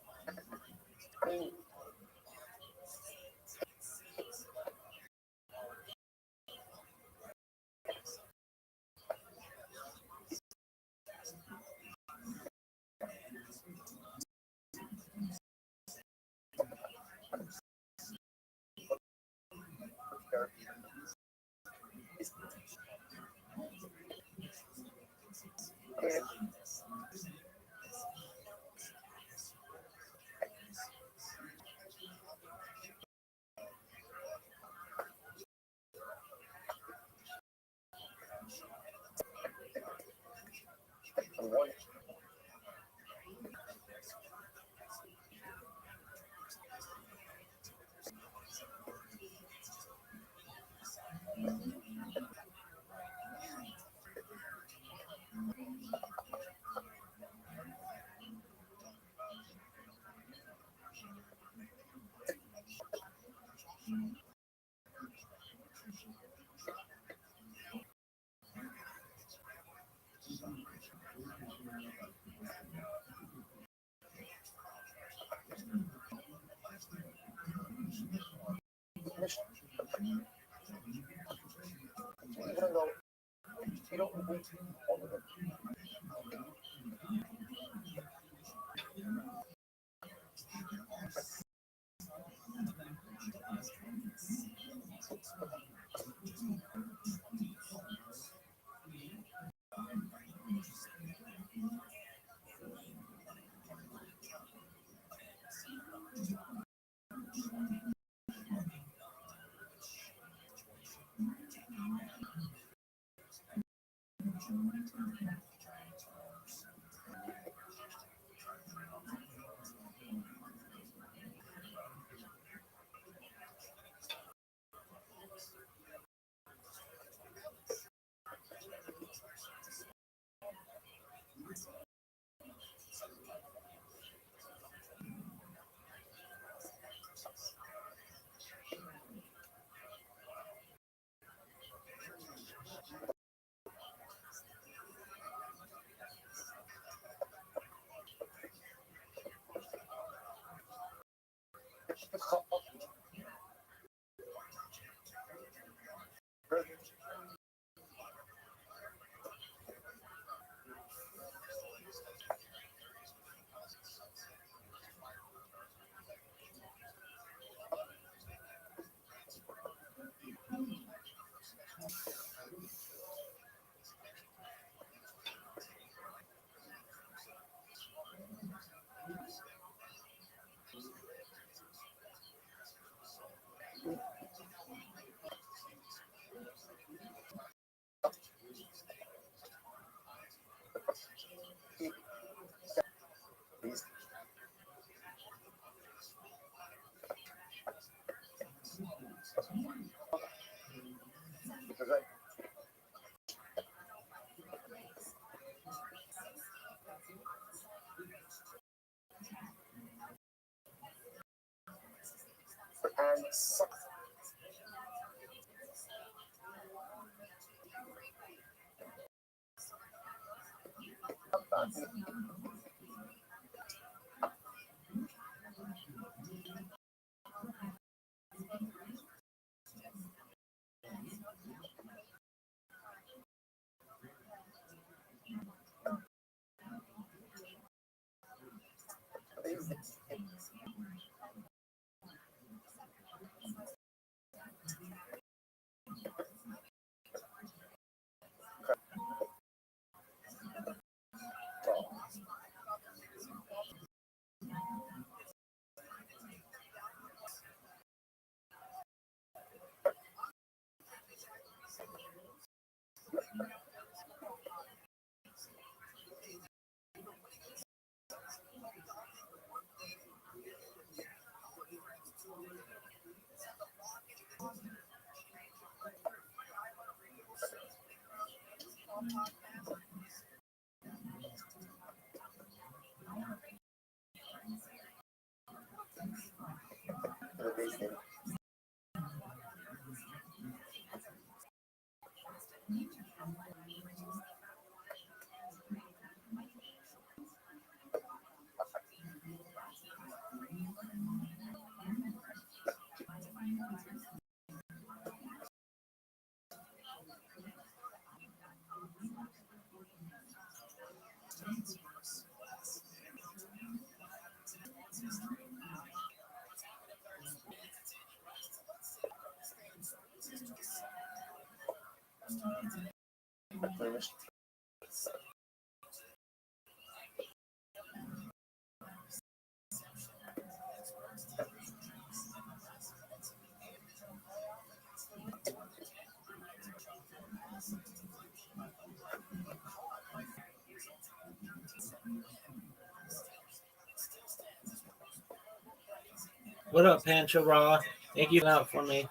What up, Pancho Raw? Thank you out for me.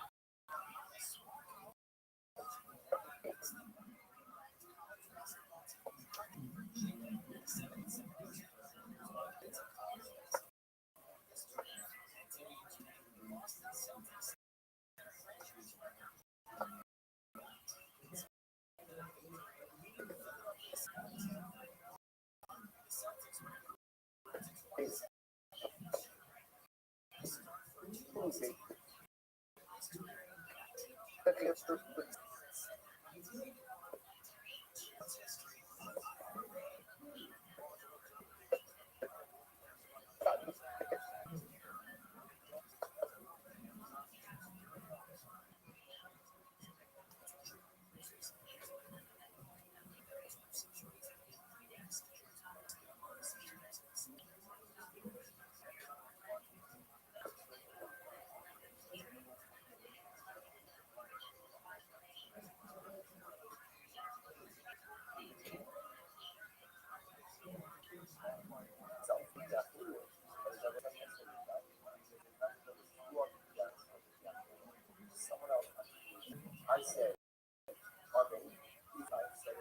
I said, okay, I said,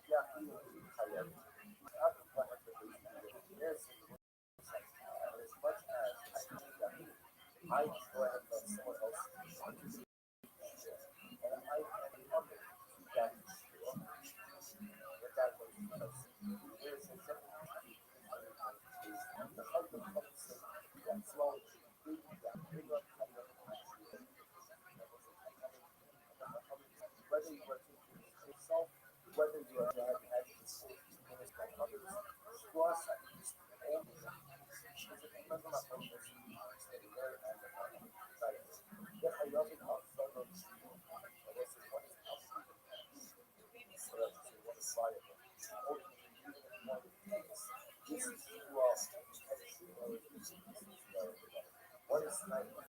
yeah, there's as much as I go ahead and let someone else and I can help it that that was there's a the husband comes that slow big up whether you are thinking yourself, whether you are had others, cross remember my phone was sitting there and yeah, I love it how fun of I guess it's one is so that's one is fire. This is what is nice.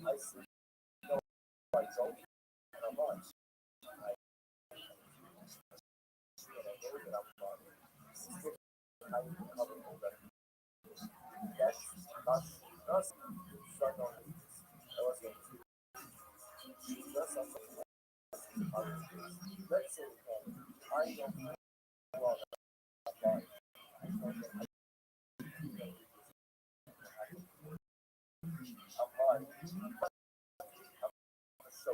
I see myself and I'm on. Yes, not start on I was going to just let's say I know well that I'm on so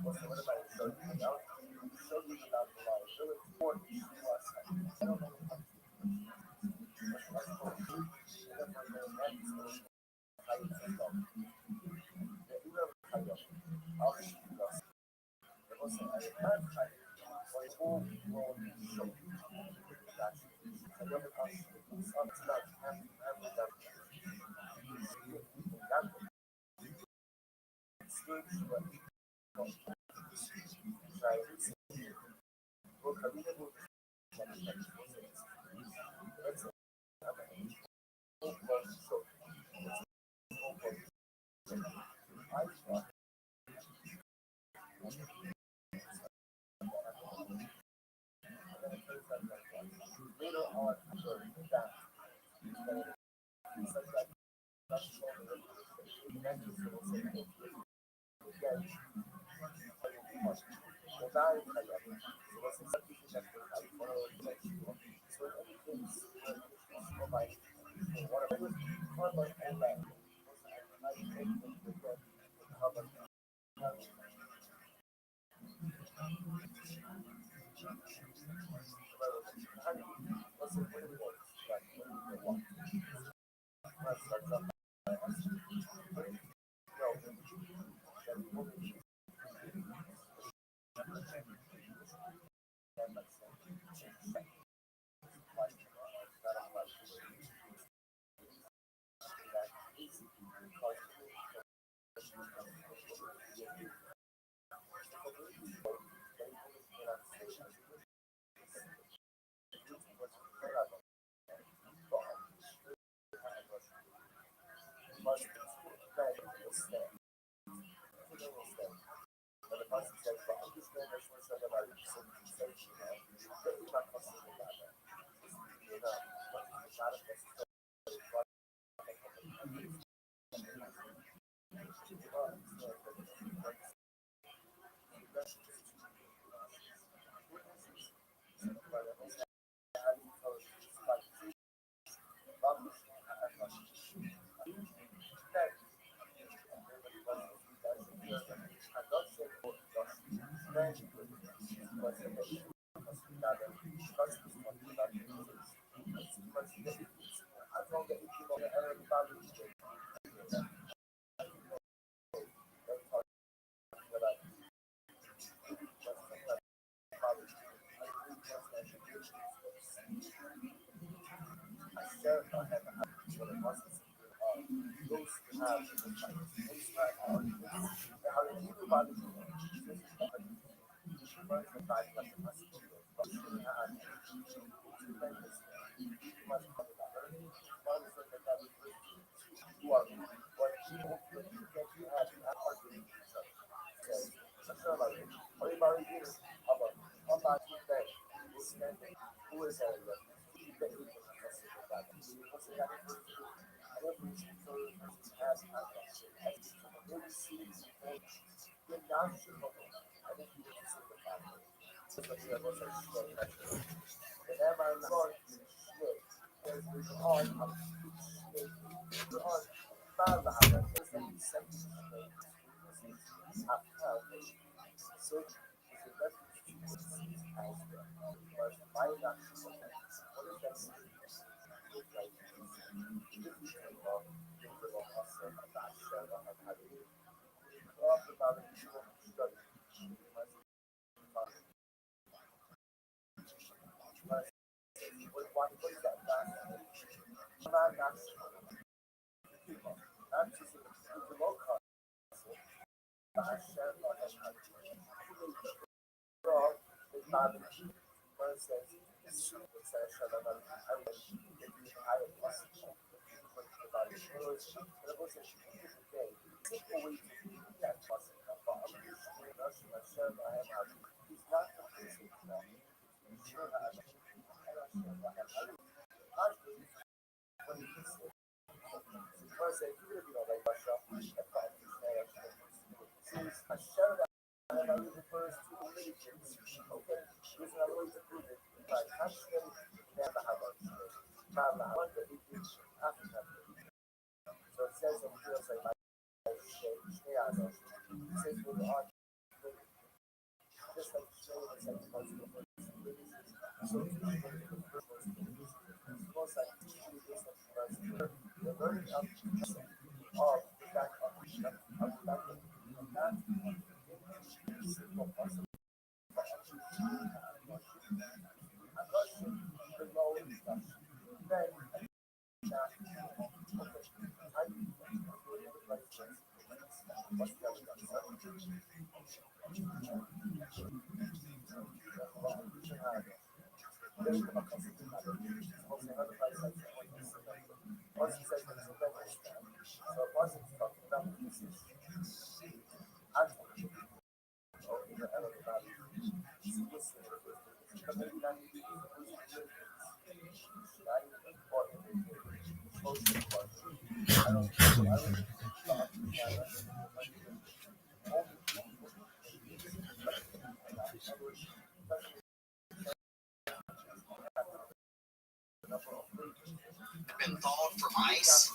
what's the what about it? So you know so you about the line so it's more I don't know Been thawed from ice.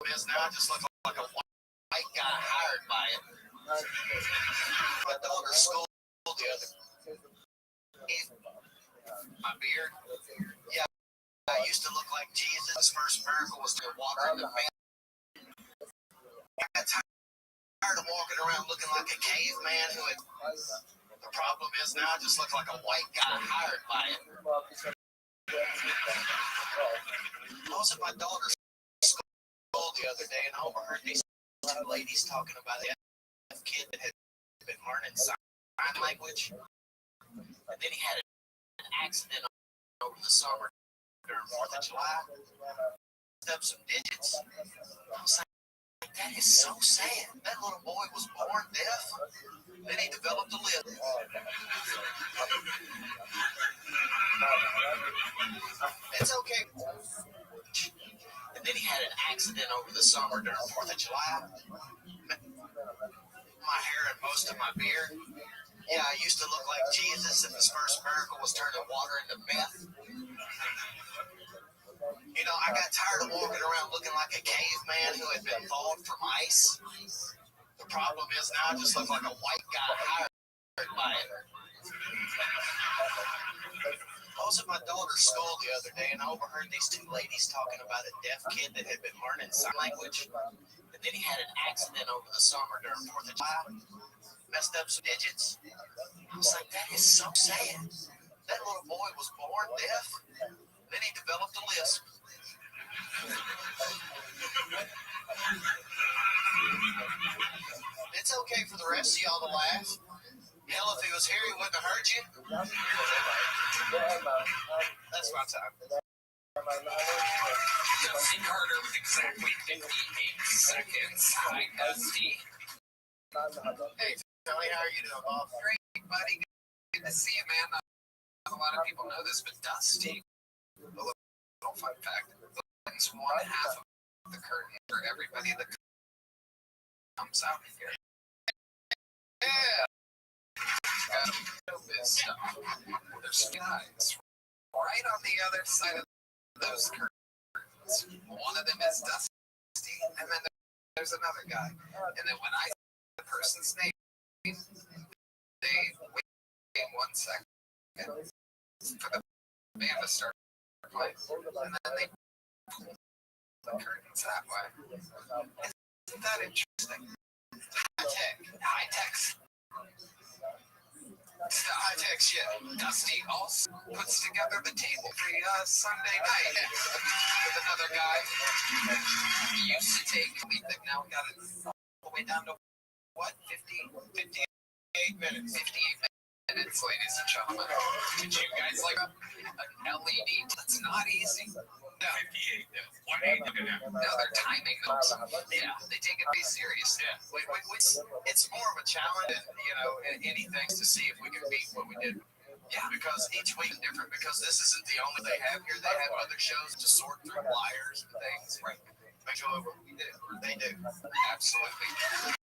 It is now just looking like a white guy hired by it. My daughter scolded the other. My beard. Yeah, I used to look like Jesus. His first miracle was to walk in the tired of walking around looking like a caveman who had. The problem is now I just look like a white guy hired by it. I was at my daughter's school the other day and I overheard these two ladies talking about a kid that had been learning sign language. And then he had an accident over the summer during 4th of July. Up some digits. I was like, that is so sad. That little boy was born deaf. Then he developed a lip. It's okay. And then he had an accident over the summer during 4th of July. My hair and most of my beard. Yeah, I used to look like Jesus, and his first miracle was turning water into meth. You know, I got tired of walking around looking like a caveman who had been thawed from ice. The problem is now I just look like a white guy hired by it. I was at my daughter's school the other day and I overheard these two ladies talking about a deaf kid that had been learning sign language. And then he had an accident over the summer during 4th of July. Messed up some digits. I was like, that is so sad. That little boy was born deaf. Then he developed a lisp. It's okay for the rest of y'all to laugh. Hell, if he was here, he wouldn't have heard you. That's my time. Dusty Carter with exactly 58 seconds. Hi, Dusty. Hey, Tony, how are you doing, Bob? Great, buddy. Good to see you, man. Not a lot of people know this, but Dusty, a little fun fact, opens one half of the curtain for everybody that comes out here. Yeah. This stuff. There's guys right on the other side of those curtains. One of them is Dusty, and then there's another guy. And then when I say the person's name, they wait 1 second for the band to start playing, and then they pull the curtains that way. Isn't that interesting? High tech. It's the high tech shit. Dusty also puts together the table for Sunday night with another guy. He used to take, they've now got it all the way down to what, 58 minutes. 58 minutes, ladies and gentlemen. Did you guys like an LED? That's not easy. No. 58. What are you looking at? No, they're timing those. Yeah, they take it very serious. Yeah. It's more of a challenge than, anything to see if we can beat what we did. Yeah, because each week is different, because this isn't the only they have here. They have other shows to sort through wires and things. Right. Make sure we do, or they do. Absolutely.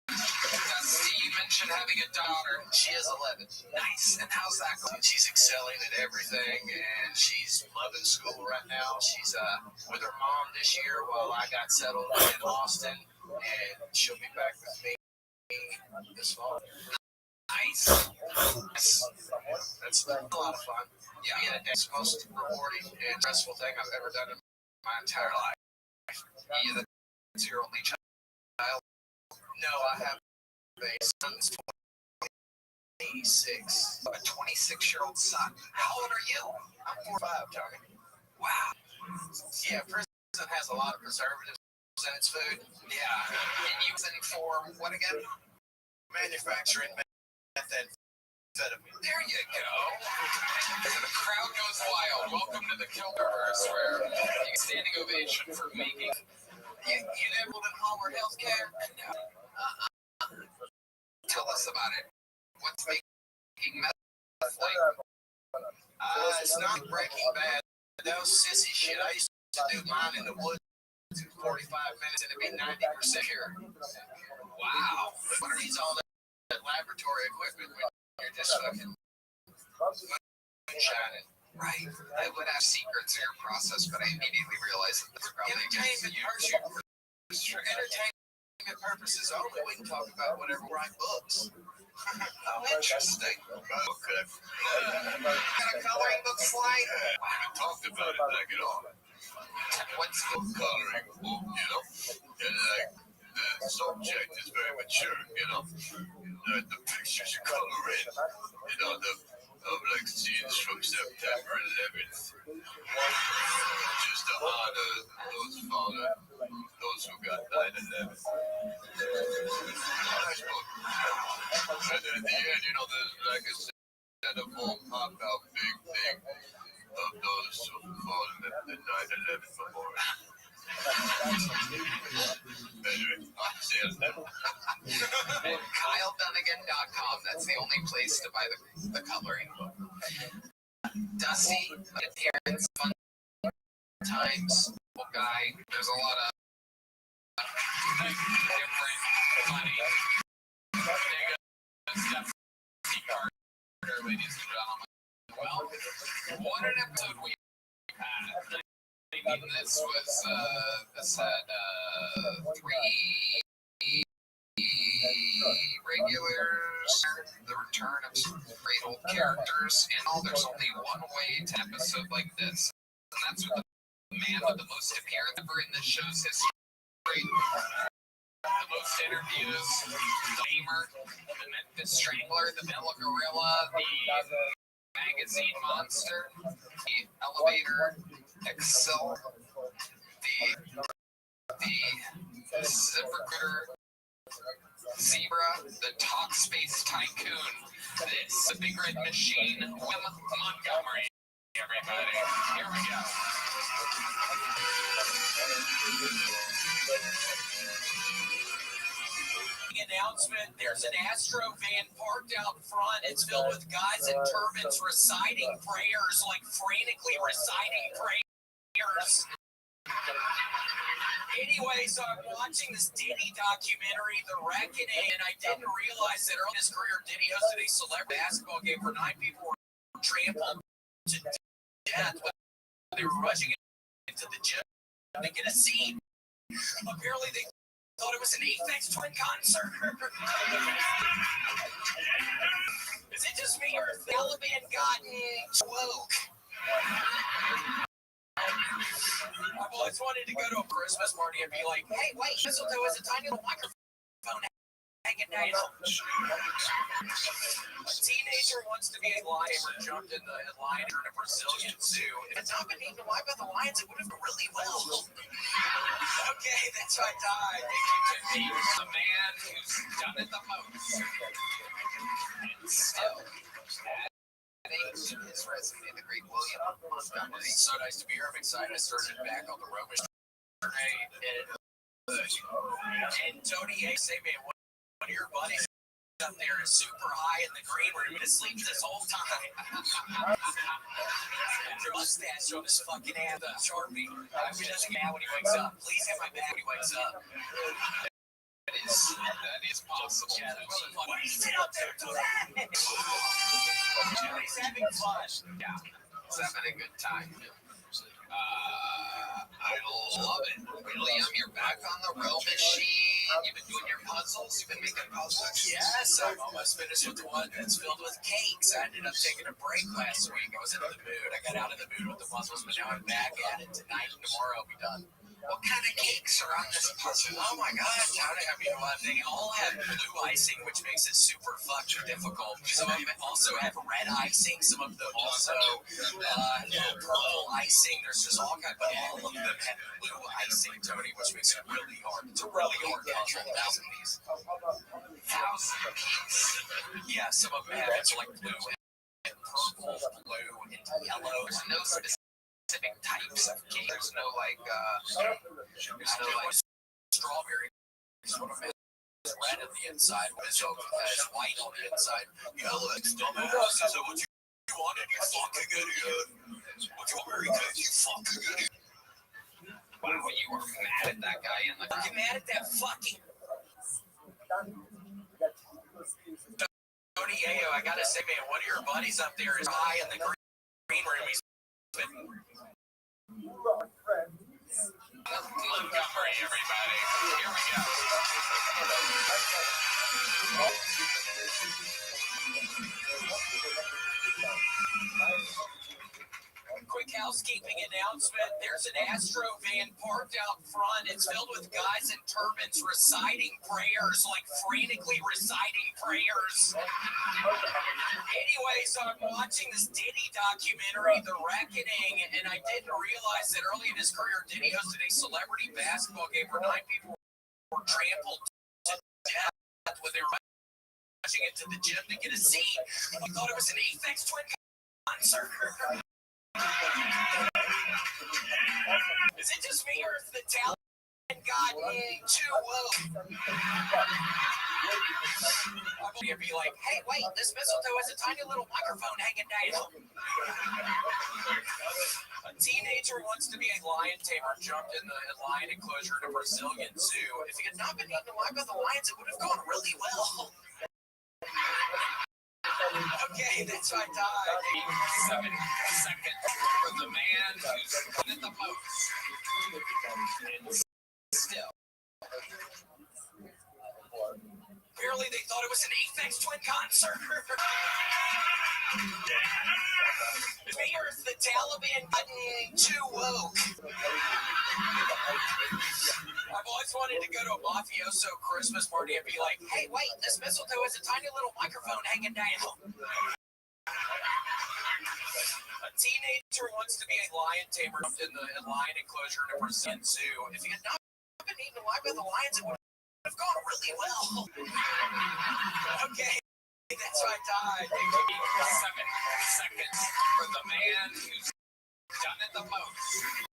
Dusty, you mentioned having a daughter. She is 11. Nice. And how's that going? She's excelling at everything, and she's loving school right now. She's with her mom this year while I got settled in Austin, and she'll be back with me this fall. Nice. That's a lot of fun. Yeah, being a dad's the most rewarding and stressful thing I've ever done in my entire life. That's your only child? No, I have a son who's 26. A 26-year-old son. How old are you? I'm 4'5", Tony. Wow. Yeah, prison has a lot of preservatives in its food. Yeah. And using for what again? Manufacturing methamphetamine. There you go. The crowd goes wild. Welcome to the Kilderverse, where you get standing ovation for making. You dabbled in Homer Healthcare? No. Tell us about it. What's making meth like? It's not Breaking Bad. That was sissy shit. I used to do mine in the woods in 45 minutes and it'd be 90% pure. Wow. What are these all that laboratory equipment when you're just fucking shining? Right. I would have secrets in your process, but I immediately realized that that's probably Entertainment purposes only. We can talk about whatever we write books. Oh, interesting. Okay. Got a coloring book slide? We haven't talked about it like at all. What's Coloring book, and like subject is very mature, you know. The pictures you color in, like scenes from September 11th. Just to honor those fallen, those who got 9/11. Nice book. And then at the end, there's like a centerfold pop-out big thing of those who fallen at the 9/11 memorial. KyleDunnigan.com. That's the only place to buy the coloring book. Dusty appearance, fun times, guy. There's a lot of different funny stuff. Carter, ladies and gentlemen. Well, what an episode we had. This had 3 regulars, the return of some great old characters, and there's only one way to episode like this, and that's with the man with the most appearance ever in the show's history. The most interviews, the gamer, the Memphis Strangler, the Mellow Gorilla, the magazine monster, the elevator, Excel, the ZipRecruiter, Zebra, the Talk Space Tycoon, the Big Red Machine, Wim Montgomery. Everybody, here we go. Announcement, there's an Astro van parked out front. It's filled with guys in turbans reciting prayers, like frantically reciting prayers. Anyway, so I'm watching this Diddy documentary, The Reckoning, and I didn't realize that early in his career, Diddy hosted a celebrity basketball game where 9 people were trampled to death when they were rushing into the gym to get a seat. Apparently, they thought it was an Aphex Twin concert. Is it just me, or has the Taliban gotten woke? I've always wanted to go to a Christmas party and be like, hey, wait, mistletoe is a tiny little microphone hanging down. A teenager wants to be a lion or jumped in the lion in a Brazilian zoo. If it's not been eaten alive by the lions, it would have been really well. Okay, that's my die. Thank you, the man who's done it the most. And still, his resume, the great William Montgomery. It's so nice to be here. I'm excited. I started back on the road yesterday, and Tony A. say, man, one of your buddies up there is super high in the green room and asleep this whole time. Your mustache on his fucking ass, Sharpie. I was just mad when he wakes up. Please have my back when he wakes up. That is possible. Yeah, what are you sitting up there to that? He's having fun. Yeah, he's having a good time. I love it. William, you're back on the row machine. You've been doing your puzzles. You've been making puzzles. Yes, I'm almost finished with the one that's filled with cakes. I ended up taking a break last week. I was in the mood. I got out of the mood with the puzzles, but now I'm back at it. Tonight and tomorrow I'll be done. What kind of cakes are on this puzzle? Oh my gosh, they all have blue icing, which makes it super fucking difficult. Some of them also have red icing, some of them also purple icing. There's just all kinds, but all of them have blue icing, Tony, which makes it really hard. It's a really hard puzzle. 1,000 pieces. 1,000 pieces. Yeah, some of them have it's like blue and purple, blue and yellow. There's no specific types of cake. There's no strawberry. One of them is red on the inside, but it's white on the inside. Alex, dumbass, is that what you wanted? You fucking idiot. Strawberry cake, you fucking idiot. Wow, you were mad at that guy in the car. You're mad at that fucking Tony Ayo, I gotta say, man, one of your buddies up there is high in the green room. He's been Montgomery, everybody. Here we go. Quick housekeeping announcement. There's an Astro van parked out front. It's filled with guys in turbans reciting prayers, like frantically reciting prayers. Anyways, I'm watching this Diddy documentary, The Reckoning, and I didn't realize that early in his career, Diddy hosted a celebrity basketball game where 9 people were trampled to death when they were rushing into the gym to get a seat. I thought it was an Aphex Twin concert. Is it just me, or is the talent gotten too woke? I'd be like, hey, wait, this mistletoe has a tiny little microphone hanging down. A teenager wants to be a lion tamer jumped in the lion enclosure at a Brazilian zoo. If he had not been eaten alive by the lions, it would have gone really well. Okay, that's my time. 7 seconds for the man who's at the most. And still. Apparently they thought it was an Aphex Twin concert. Is me or is the Taliban gotten too woke? I've always wanted to go to a mafioso Christmas party and be like, hey, wait, this mistletoe has a tiny little microphone hanging down. A teenager wants to be a lion tamer in the lion enclosure at a Brazilian zoo. If he had not been eaten alive by the lions, it would have gone really well. Okay, that's my time. 7 seconds for the man who's done it the most.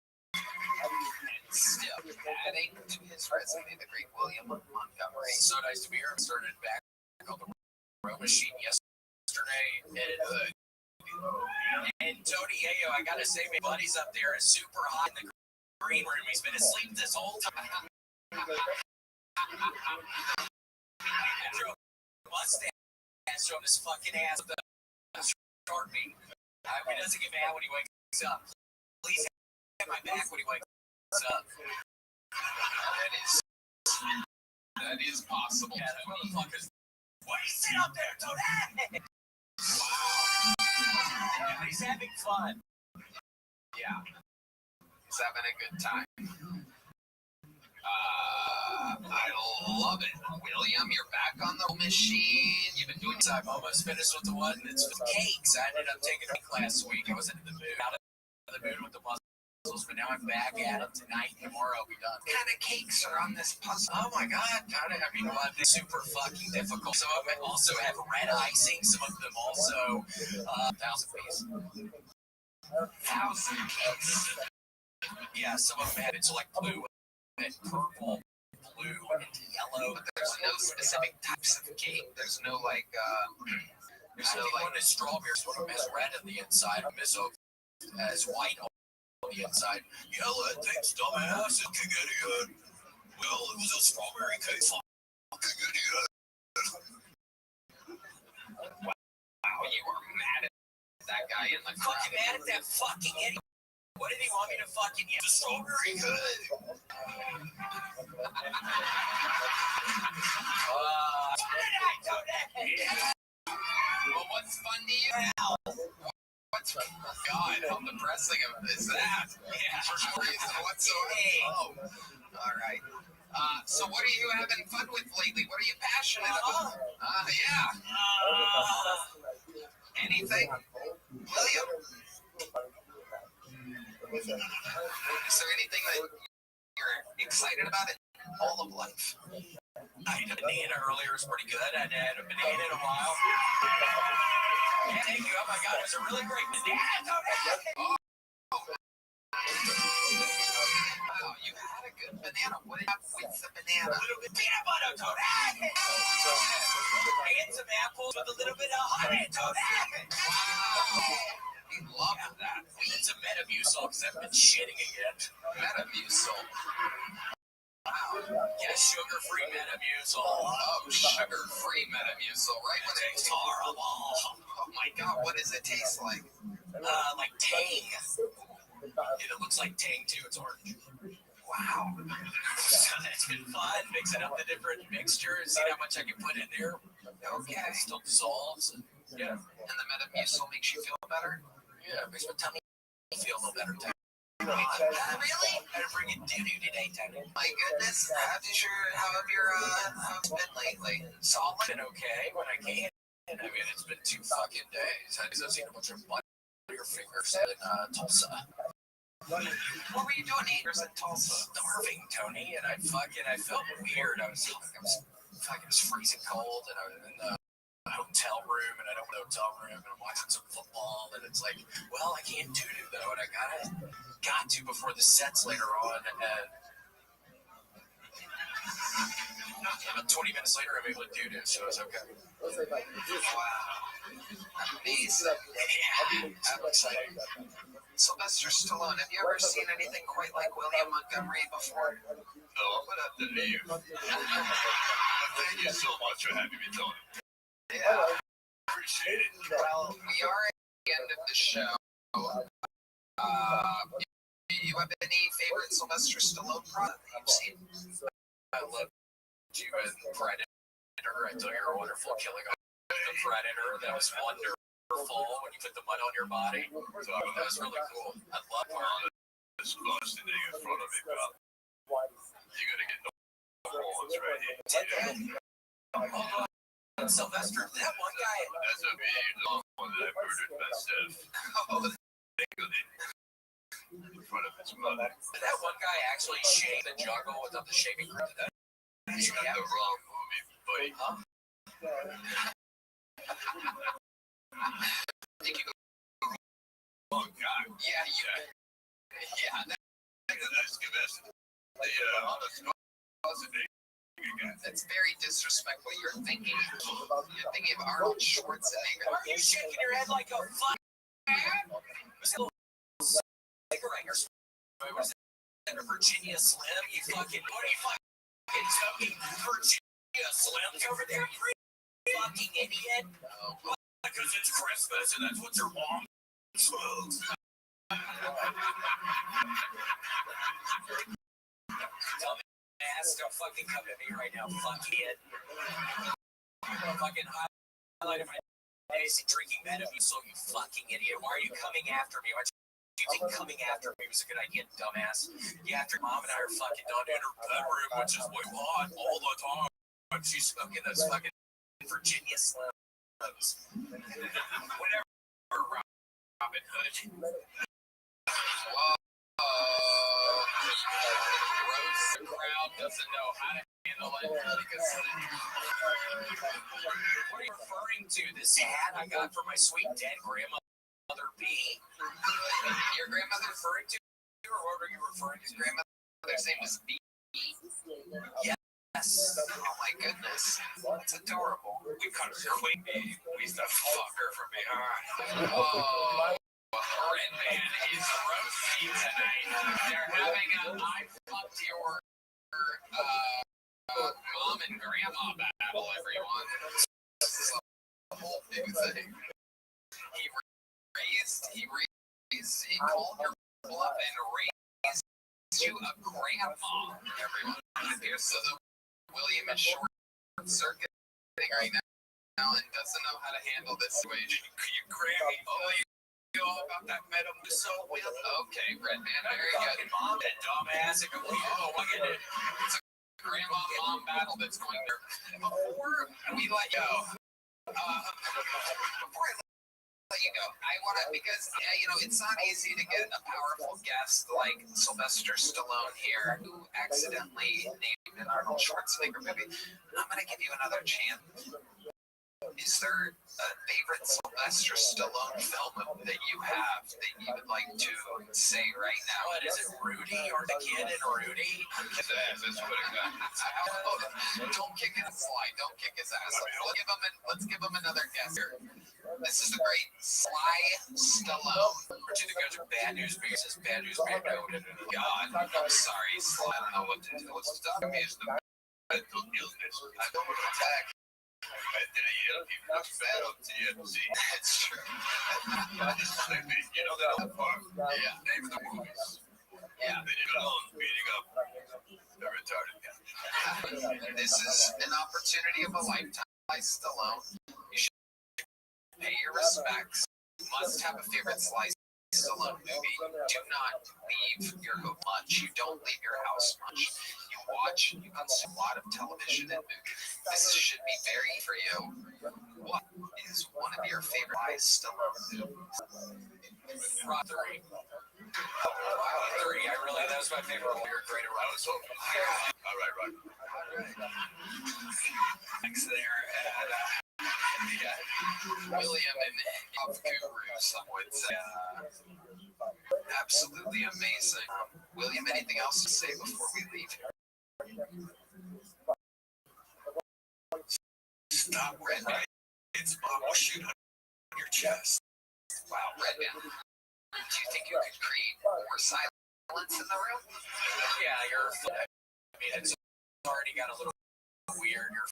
And still adding to his resume, the great William Montgomery. So nice to be here. I started back on the row machine yesterday. And Tony Ayo, I gotta say, my buddy's up there is super hot in the green room. He's been asleep this whole time. I drew a mustache on his fucking ass with a short meat. He doesn't get mad when he wakes up. Please have my back when he wakes up. That is possible. Yeah, that motherfucker's. Why do you sit up there, Tony? Wow. Yeah, he's having fun. Yeah. He's having a good time. I love it. William, you're back on the machine. You've been doing time. Almost finished with the one that's with cakes. I ended up taking a week last week. I wasn't in the mood. Out of the mood with the puzzles, but now I'm back at it tonight. Tomorrow I'll be done. What kind of cakes are on this puzzle? Oh my god. They're super fucking difficult. Some of them also have red icing. Some of them also 1,000 piece. 1,000 piece. Yeah, some of them have it's like blue and purple, blue and yellow. There's no specific types of cake. There's no like one is strawberries, one of them has red on the inside, one has white on the inside. Yellow thing's dumbass, fucking idiot. Well, it was a strawberry cake, fucking idiot. Wow, you were mad at that guy in the crowd. Fucking mad at that fucking idiot. What did he want me to fucking use? The strawberry good. Well, what's fun to you now? What's fun? God, how depressing is that? Yeah. For no reason whatsoever. Oh, all right. So what are you having fun with lately? What are you passionate about? Yeah. Anything? William? Is there anything that you're excited about in all of life? I had a banana earlier. It was pretty good. I hadn't had a banana in a while. Yeah, thank you. Oh my god, it was a really great banana. Oh. Wow, you had a good banana. What did you have with the banana? A little bit of peanut butter, Tony. And some apples with a little bit of honey, Tony. Wow. You love that. It's a Metamucil because I've been shitting again. Metamucil. Wow. Yeah, sugar-free Metamucil. Oh, sugar-free Metamucil. Right when it tastes horrible. Oh my god, what does it taste like? Like Tang. It looks like Tang too. It's orange. Wow. It's been fun mixing up the different mixtures, seeing how much I can put in there. Okay. It still dissolves. And, yeah. And the Metamucil makes you feel better? Yeah, it makes my tummy feel a little better. Really? Better bring it doo-doo today, Tony. My goodness, how's been lately? Solid and okay when I can. I mean, it's been 2 fucking days. I've seen a bunch of blood on your fingers in Tulsa. What were you doing in Tulsa? Starving, Tony, and I felt weird. I was freezing cold, and I was in the hotel room, and I don't have a hotel room, and I'm watching some football, and it's like, well, I can't do it though, and I got to before the sets later on, and about 20 minutes later, I'm able to do this, so it's okay. Wow. Amazing. Yeah, I'm excited. Sylvester Stallone, have you ever seen anything quite like William Montgomery before? No, what up to you? Thank you so much for having me, Tony. Yeah, appreciate it. Well, we are at the end of the show. Do you have any favorite Sylvester Stallone product that you've seen? I love you in Predator. I thought you were wonderful killing the Predator. That was wonderful when you put the mud on your body. So that was really cool. I love this close sitting in front of me, pal. You're gonna get no horns right here. Sylvester, that one guy. That's a big long one that I murdered myself. In front of his mother. That one guy actually shaved the jungle without the shaving cream. You got the wrong movie, buddy. Huh? Think you go wrong guy. Yeah, that's good. That's very disrespectful. You're thinking of Arnold Schwarzenegger. Are you shaking your head like a fuck? Was that Virginia Slim? You fucking, what are you fucking talking? Virginia Slim's over there? You fucking idiot. Because it's Christmas and that's what your mom smokes. Dumbass, don't fucking come at me right now, fuck it. Fucking highlight of my days drinking Metamucil, so you fucking idiot. Why are you coming after me? Why do you think coming after me was a good idea, dumbass? You after mom and I are fucking done in her bedroom, which is way hot all the time. She's smoking those fucking Virginia Slims. Whatever, Robin Hood. The crowd doesn't know how to handle it because what are you referring to? This hat I got from my sweet dead grandmother B. Your grandmother referring to, or what are you referring to? Grandmother's name was B. Yes. Oh my goodness. That's adorable. We caught her Queen B. We used to fuck her from behind. Oh. Red Man is roasting tonight. They're having a I fucked your mom and grandma battle, everyone. This is a whole big thing. He called your bluff and raised you a grandma, everyone. So the William is short circuiting right now and doesn't know how to handle this situation. You Grammy, all about that Metamucil with. Okay, Red Man, I hear you. Mom, that dumbass. Look at it. It's a grandma mom battle that's going there. Before we let go, I want to, because, it's not easy to get a powerful guest like Sylvester Stallone here, who accidentally named an Arnold Schwarzenegger movie. I'm going to give you another chance. Is there a favorite Sylvester Stallone film that you have that you would like to say right now? What is it, Rudy or the kid in Rudy? His ass, that's what I got. Don't kick his slide. Don't kick his ass. Let's give him another guess here. This is the great Sly Stallone. Virginia goes to Bad News Bears. Says Bad News Bears. God, I'm sorry, Sly. I don't know what to do. What's stopping me is the mental illness. I don't want to attack. He looks bad on TMZ. That's true. You know that part? Yeah. Name of the movies. Yeah. They did alone beating up the retarded guy. This is an opportunity of a lifetime. Stallone. You should pay your respects. You must have a favorite slice Stallone movie. Do not leave your home much. You don't leave your house much. You watch, you consume a lot of television and movies. This should be very for you. What is one of your favorite Stallone movies? Rock 3. Rock 3, that was my favorite one. You're great at Rock. All right. Thanks there. William and Pop Guru, some would say. Absolutely amazing. William, anything else to say before we leave here? Stop, Redman. It's Bob will shoot on your chest. Wow, Redman. Do you think you could create more silence in the room? Yeah, it's already got a little weird. You're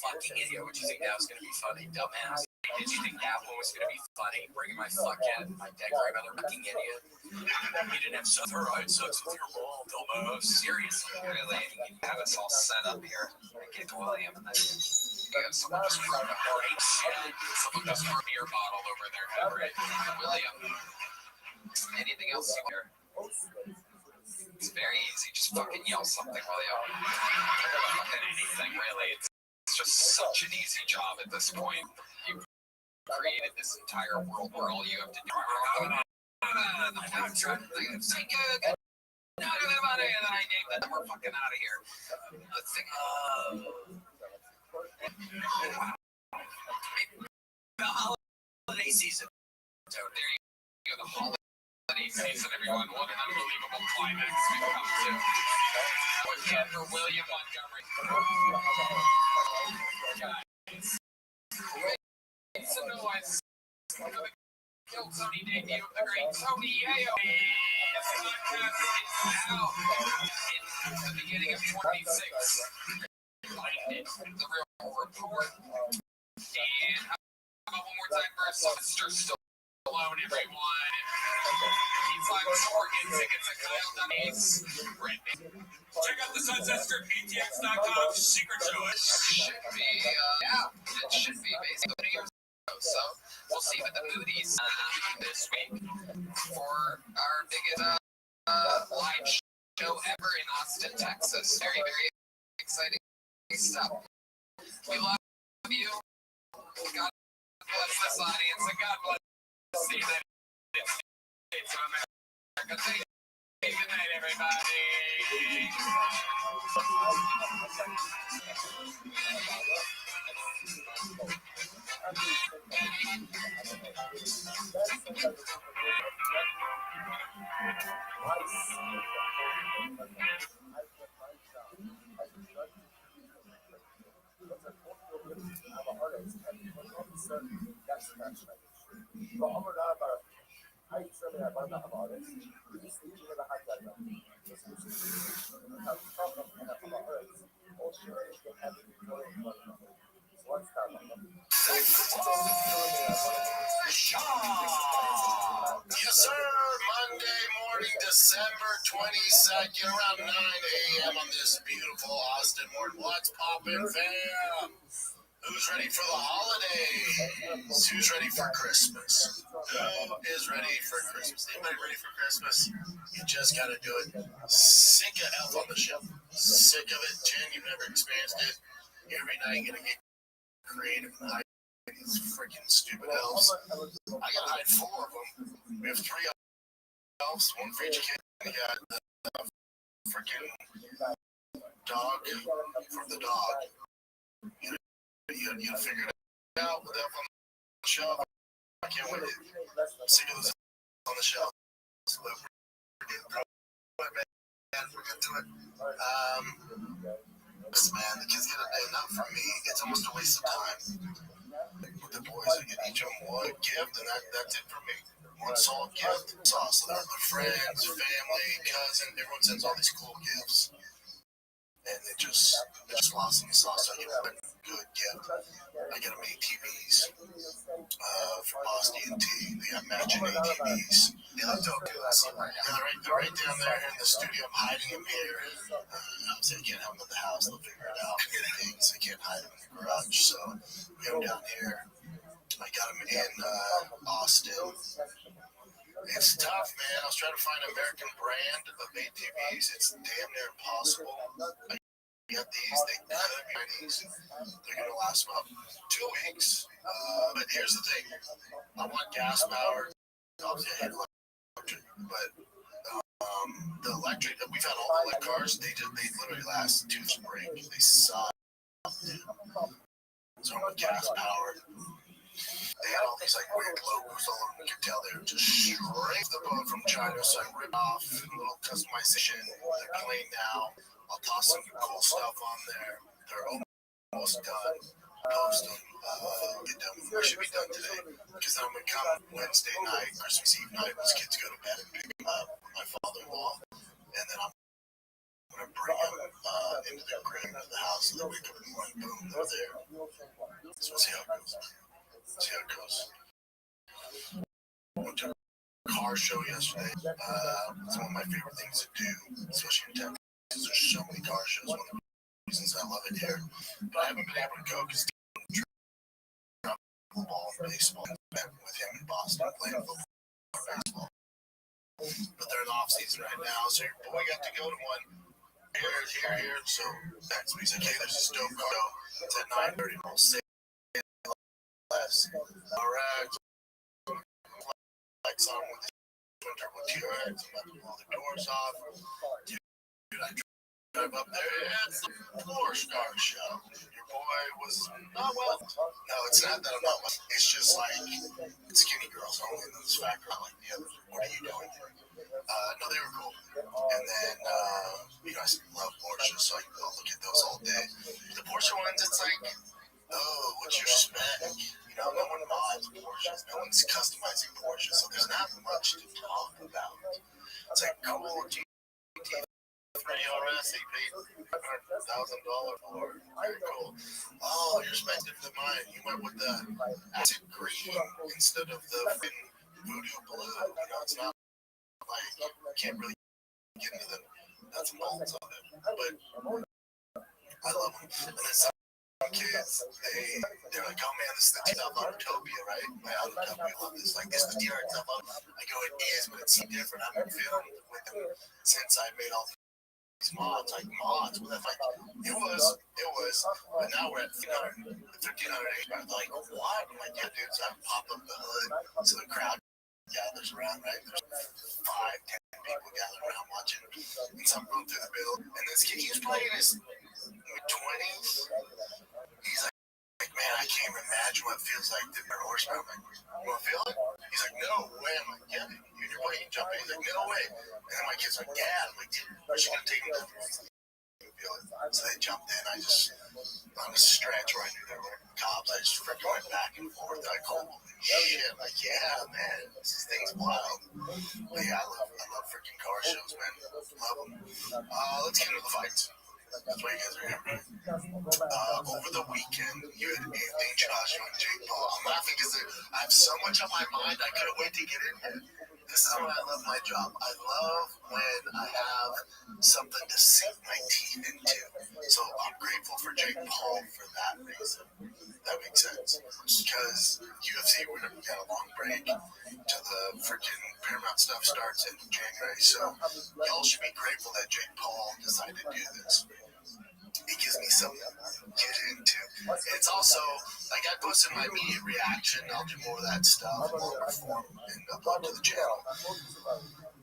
fucking idiot. What do you think that was going to be funny, dumbass? Did you think that one was going to be funny? Bringing my dead grandmother fucking idiot. You didn't have sex. All right, sex with your mom, dumbass. Seriously, really? You have us all set up here. Get to William and then you have someone just throw a great shit. Someone just throw a beer bottle over their head, right? William, anything else you hear? It's very easy. Just fucking yell something, William. Fucking anything, really. It's just such an easy job at this point. You created this entire world where all you have to do I'm trying to think of saying good. No, and then I named it, and we're fucking out of here. Let's think. Wow. The holiday season. So there you go. The holiday season, everyone. What an unbelievable climax we've come to. Again for William Montgomery. Guys. Make some noise. Killed Tony debut of the great Tony Yayo. It's now in the beginning of 26. The real report. And how about one more time for Mr. Stallone, everyone? He's on tour, getting tickets at Kyle Dunnies. Check out the Sunset Strip, PTX.com secret show. It should be, it should be basically years ago. So we'll see what the Moody's this week for our biggest live show ever in Austin, Texas. Very, very exciting stuff. We love you. God bless this audience, and God bless the United States of America. Good night, everybody. Yes, sir. Monday morning, December 22nd, around 9 a.m. on this beautiful Austin morning. What's poppin', fam? Who's ready for the holidays? Who's ready for Christmas? Who is ready for Christmas? Anybody ready for Christmas? You just gotta do it. Sick of Elf on the Shelf. Sick of it. Jen, you've never experienced it. Every night you're gonna get creative and hide these freaking stupid elves. I gotta hide 4 of them. We have 3 elves, 1 for each kid. We got the freaking dog for the dog. You figure it out with Elf on the Shelf. I can't wait. I'm sick of this on the shelf. We're good to it. Listen, man, the kids get a day, not for me. It's almost a waste of time. With the boys, I get each of them 1 gift, and that's it for me. 1 salt gift, sauce. So their friends, family, cousin, everyone sends all these cool gifts. And they just lost in the sauce. So I get a good gift. I get them ATVs for Boss D&T. They got matching ATVs. They look dope, too. They're right down there in the studio. I'm hiding them here. Obviously, I can't have them in the house. They'll figure it out. Things. I can't hide them in the garage. So we have them down here. I got them in Austin. It's tough, man. I was trying to find an American brand of ATVs. It's damn near impossible. I got these. They could be Chinese. They're going to last about 2 weeks. But here's the thing. I want gas powered. Obviously, I hate electric. But the electric, we've had all the electric cars. They literally last 2 springs. They suck. So I'm gas powered. They had all these like weird logos all over. You could tell they were just straight the boat from China. So I ripped off a little customization. They're plain now. I'll toss some cool stuff on there. They're almost done. Post them. Get them. We should be done today. Because then I'm gonna come Wednesday night, Christmas Eve night, when the kids go to bed and pick them up. My father-in-law, and then I'm gonna bring them into the crib, into the house, so they wake up in the morning, boom, they're there. So we'll see how it goes. See how it goes. Went to a car show yesterday. It's one of my favorite things to do, especially in Texas. There's so many car shows. One of the reasons I love it here. But I haven't been able to go because football and baseball. I've been with him in Boston playing football and baseball. But they're in the off season right now, so your boy got to go to one. Here. So next week's like, hey, there's this dope car show. It's at 9:30. We'll say less. All right. Lights on with the turbo T-Rex. I'm about to blow the doors off. Dude, I drive up there. It's the Porsche car show. Your boy was not well. No, it's not that I'm not well. It's just like skinny girls only in this fat girl like the others. What are you doing? No, they were cool. And then, you guys love Porsche, so I'll look at those all day. The Porsche ones, it's like, oh, what's your spec? You know, no one mods Porsches. No one's customizing Porsches, so there's not much to talk about. It's like, cool, GT3 RS, they paid $500,000 for. Very cool. Oh, you're expensive than mine. You went with the acid green instead of the voodoo blue. You know, it's not like, I can't really get into the nuts and bolts of it. But I love them. And then some kids, they're like, oh man, this is the TRX Autotopia, right? My Autotopia, I love this. Like, this is the TRX Autotopia. I go, it is, but it's different. I've been filming with them since I made all these mods. Like, mods, but that's like, it was, but now we're at 1,500 HP. Like, what? I'm like, yeah, dude, so I pop up the hood, so the crowd gathers around, right? There's 5, 10 people gathered around watching, and some going through the build, and this kid, he was playing his 20s. He's like, man, I can't even imagine what it feels like to be a horsepower. I'm like, you want to feel it? He's like, no way. I'm like, yeah, you and your boy can jump in. He's like, no way. And then my kid's like, Dad. I'm like, dude, we're just going to take him to feel it. So they jumped in. I just, on a stretch where I knew there were cops, I just freaking went back and forth. I called them and shit. Like, yeah, man, this thing's wild. But yeah, I love freaking car shows, man. Love them. Let's get into the fights. That's why you guys are here, right? Over the weekend, you had Anthony Joshua and Jake Paul. I'm laughing because I have so much on my mind. I couldn't wait to get in here. This is why I love my job. I love when I have something to sink my teeth into. So I'm grateful for Jake Paul for that reason. That makes sense. Because UFC, we're going to get a long break till the freaking Paramount stuff starts in January. So y'all should be grateful that Jake Paul decided to do this. It gives me something to get into. It's also, like, I posted my immediate reaction. I'll do more of that stuff, longer form, and upload to the channel.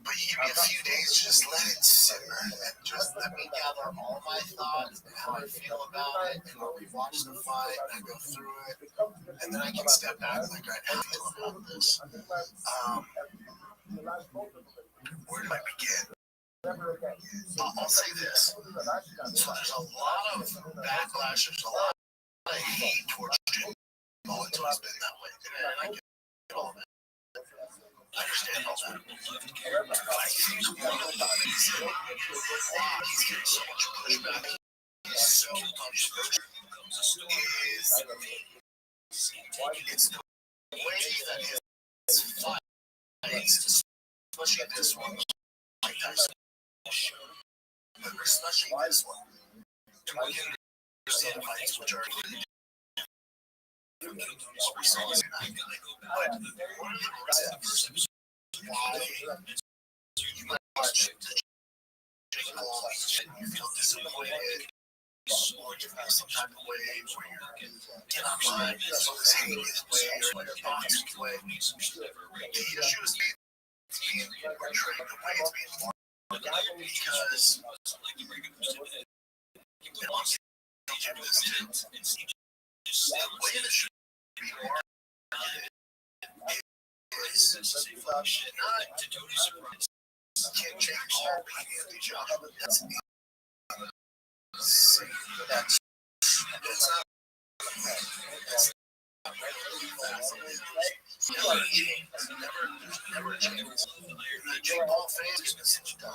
But you give me a few days to just let it simmer and just let me gather all my thoughts and how I feel about it. And I'll rewatch the fight and I go through it. And then I can step back and like, right, how do I feel about this? Where do I begin? I'll say this. So there's a lot of backlash. There's a lot of hate towards Jim Paul. It's always been that way. And I get all that. I understand all that. But I think one of the reasons why he's getting so much pushback, he's so controversial, is it's the way that his fights, especially this one, like Tyson, but especially this one, to make him understand fights which are we saw this night. But one of the reasons why you might watch the and you feel disappointed or you feel some type of way where you're not fine, spontaneous way or in a toxic way. The issue is being portrayed the way it's being portrayed because it wants to do this the way it should be marketed is not to do surprise. Can't change all Anthony Joshua. That's never a chance. The Jake Paul fans is gonna sit you down.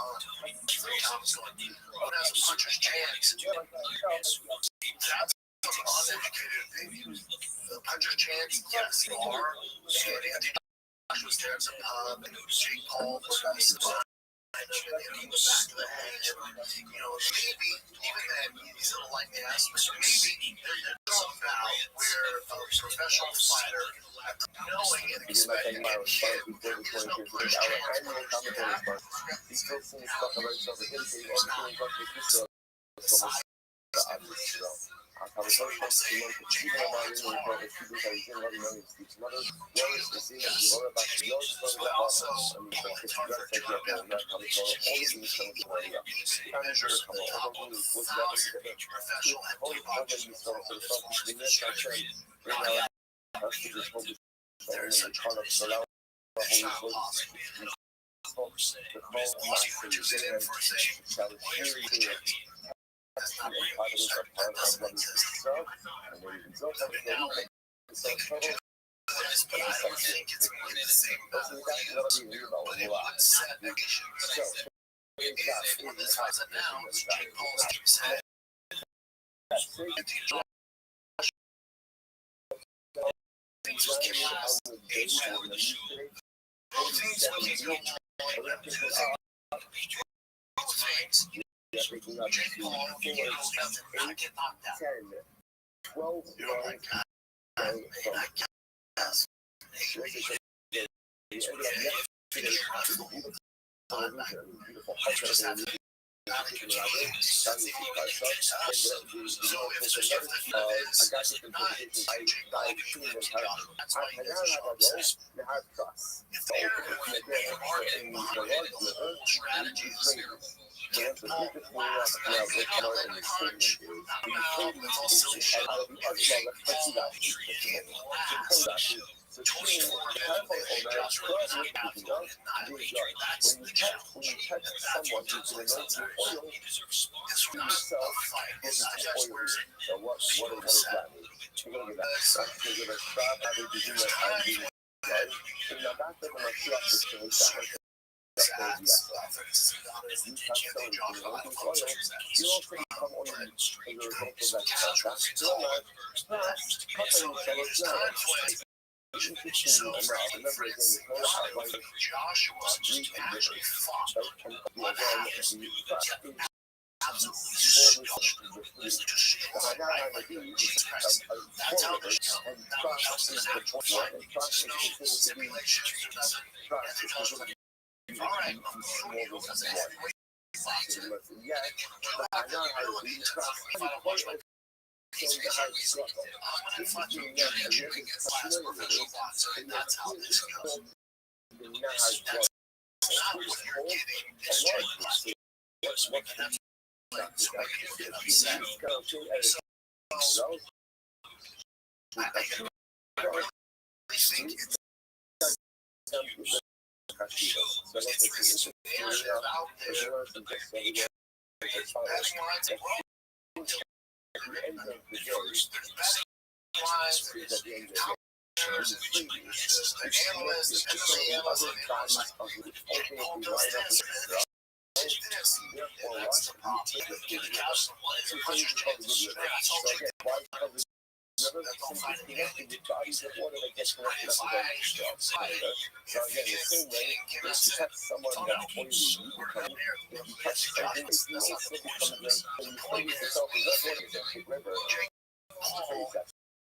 Tom's going, oh, that's a puncher's chance. That's an uneducated opinion. The puncher's chance, yes, you are. Anthony Josh was there as a pub, and Jake Paul was he was back to the head. Maybe even then he's a little like the ass, but maybe there's some value where a professional fighter, knowing and expecting him, there's no push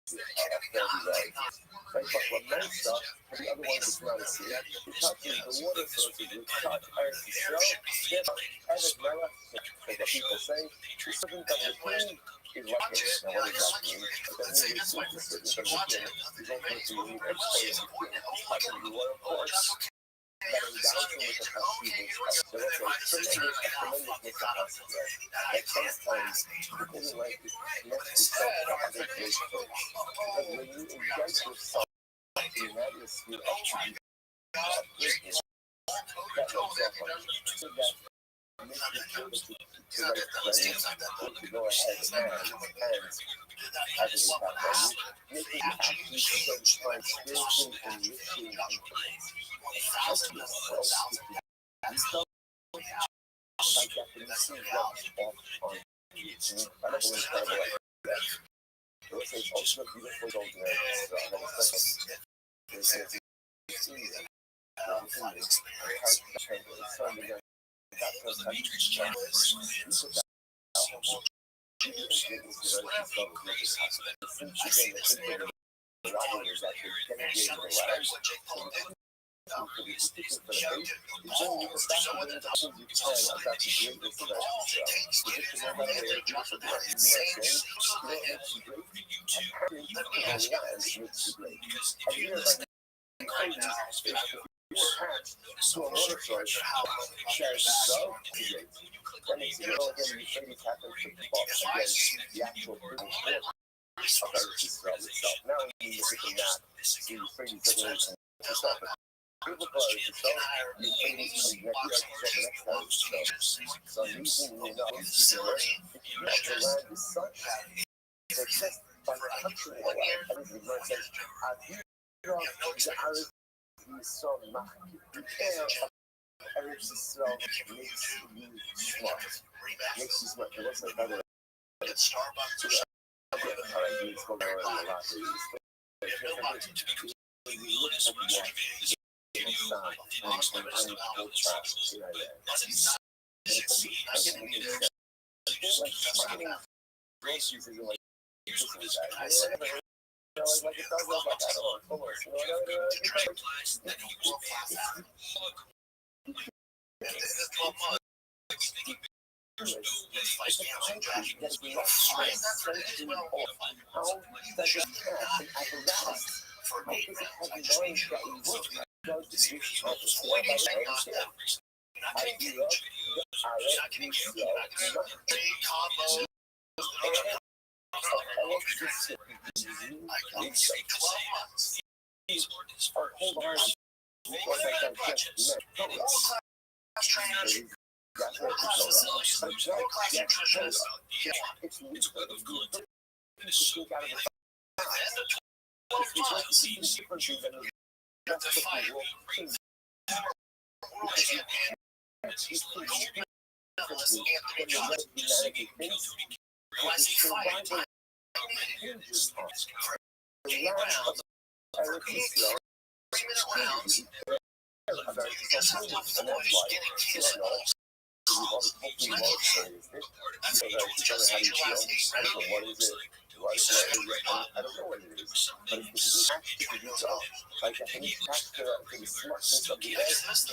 Like what men stuff, and the other ones is not a sea. It touches the water sources, which touch Earth itself. Therefore, Evan Melech, like what people say, the servant of the king is like him. Now, what does that mean? That means the servant of the king is ultimately exposed to touching the royal courts. That is down to the capacity. There was a tremendous capacity that sometimes people in life connect itself to other great things. Because when you invite yourself in that atmosphere of greatness, that looks up on you. So that makes you able to write friends, to go ahead and have an impact on you, making you actually find spiritual enriching and help yourself to stuff by definition rubs off on you. It's incredible like that. It was an ultimate beautiful golden egg. There's to a water source, shares itself, that makes it go again, you think it's happened to bump against the actual physical force of Earth itself. Now you look at the map, so you frame declaration to stop it. Biblical Earth itself, you frame it to connect the next time itself. So amazingly enough, the land is such that just by touching the land, everything God says, the Arab is so the air of Eretz Yisrael makes you smart. Makes you smart. It looks like other Starbucks or something. It's going on a lot. We look at the video talks about like it does look like that on fullers. I can say 12 months. These orders are holders. Trainers. It's web of good. And it's so bad. And the 12 months seems the fire being I don't know what it is, but if this is actually like I think back to the smartness of the egg, this is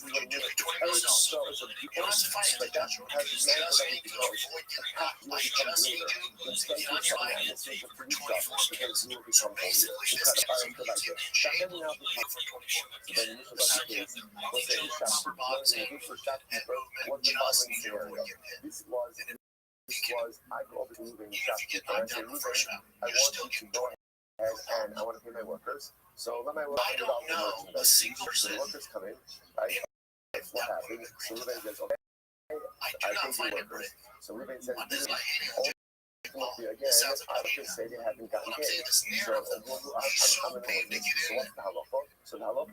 what it is. Every cell is a device, but that's how the man of everything goes. The path will become greater. Instead of something that this is a free stuff, because you will become holy. You try to fire into like this. That doesn't have to be so then you look at the case, let's say the shopkeeper, what the following scenario. This was, I go over to Ruben, the shopkeeper, and I say, Ruben, I want you to go ahead and I want to pay my workers. So let my workers $100 merchandise. So the workers come in, right? What happened? So Ruben says, okay, I pay the workers. So Ruben says, again, I should say they haven't gotten paid. So I'm an order. So what's the halacha? So the halacha,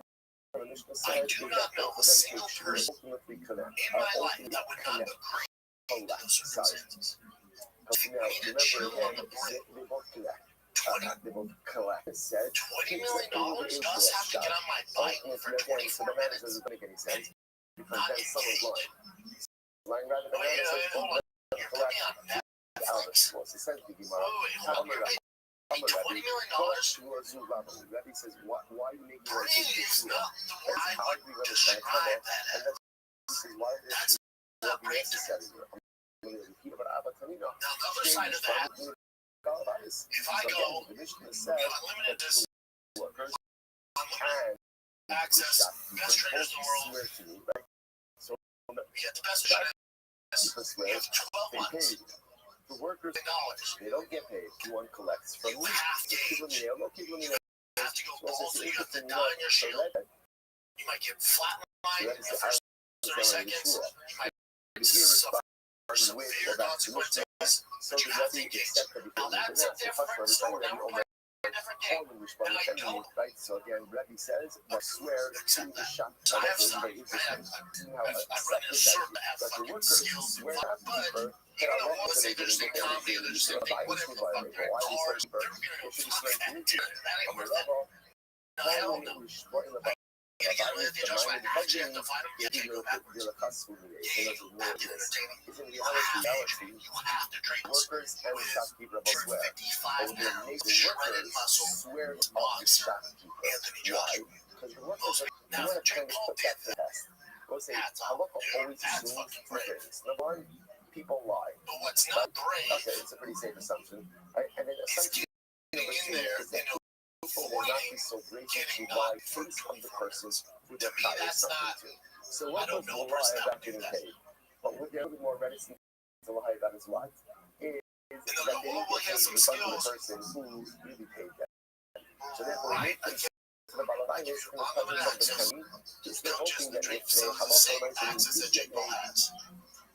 the Mishnah says, is that both of them can ultimately connect. Ultimately connect. Sorry. Now, remember again, they both collect. They both collect. It said, $20 million does have to get on my bike for 24 minutes. It doesn't make any sense. Because then someone's lying rather than collect. Albert, well, it's essentially Gemara. I'm a Levy. Towards you, Levy says, why do you make me want to take this tool? It's how we going to try to come up, and this is why this will be necessary. I'm going to repeat about Abatamino. Now, the other side of that, if I go, unlimited workers unlimited access, best traders in the world, So we get the best traders. We have 12 months. the workers, $10. they don't get paid. One collects from You me. have to People in the people in the have to go balls, so you have to die on your shield. You might get flatlined in the first 30 seconds. You might suffer severe consequences. So But you have to engage. Now that's a different story. Now we're playing a different game. And I don't. right? So again, Rebbe says, I swear to the shop. So I have some. I've run in a circle. I have fucking skills to fuck, but you know, let's say there's the economy, there's the whatever the fuck, there are cars, they're gonna fucking that ain't worth it. No, hell no. You gotta get away with the adjustment. You have to find them, you take them backwards. Yeah, you have to entertain them. You have to engage. You have to train them. Workers and the shopkeeper both For swear. 55 pounds, shredded muscle, Swear to the boxer, shopkeeper. Anthony Joshua. Because the workers Those are are now the Jake Paul put that to the test. Go say, That's Halacha all. always That's assumes fucking two brave. things. Number one, people lie. But what's not brave Okay, it's a pretty safe assumption. Right? And then is assumption getting number in two there is that and people will not be avoiding so great to getting lie got face of the person who To they're me, trying that's something not. to. So I don't workers know a will person lie that about would do getting that. paid. But what they're more reticent to lie about is what? Is And that they'll they go, didn't well, he get has paid some in front of the skills. person who really paid them. So therefore, Right, they again, to the Balavainis in the unlimited presence of the access. penny, Just they're coaches hoping and that drink if they facilities, have the same also access that Jake Paul has.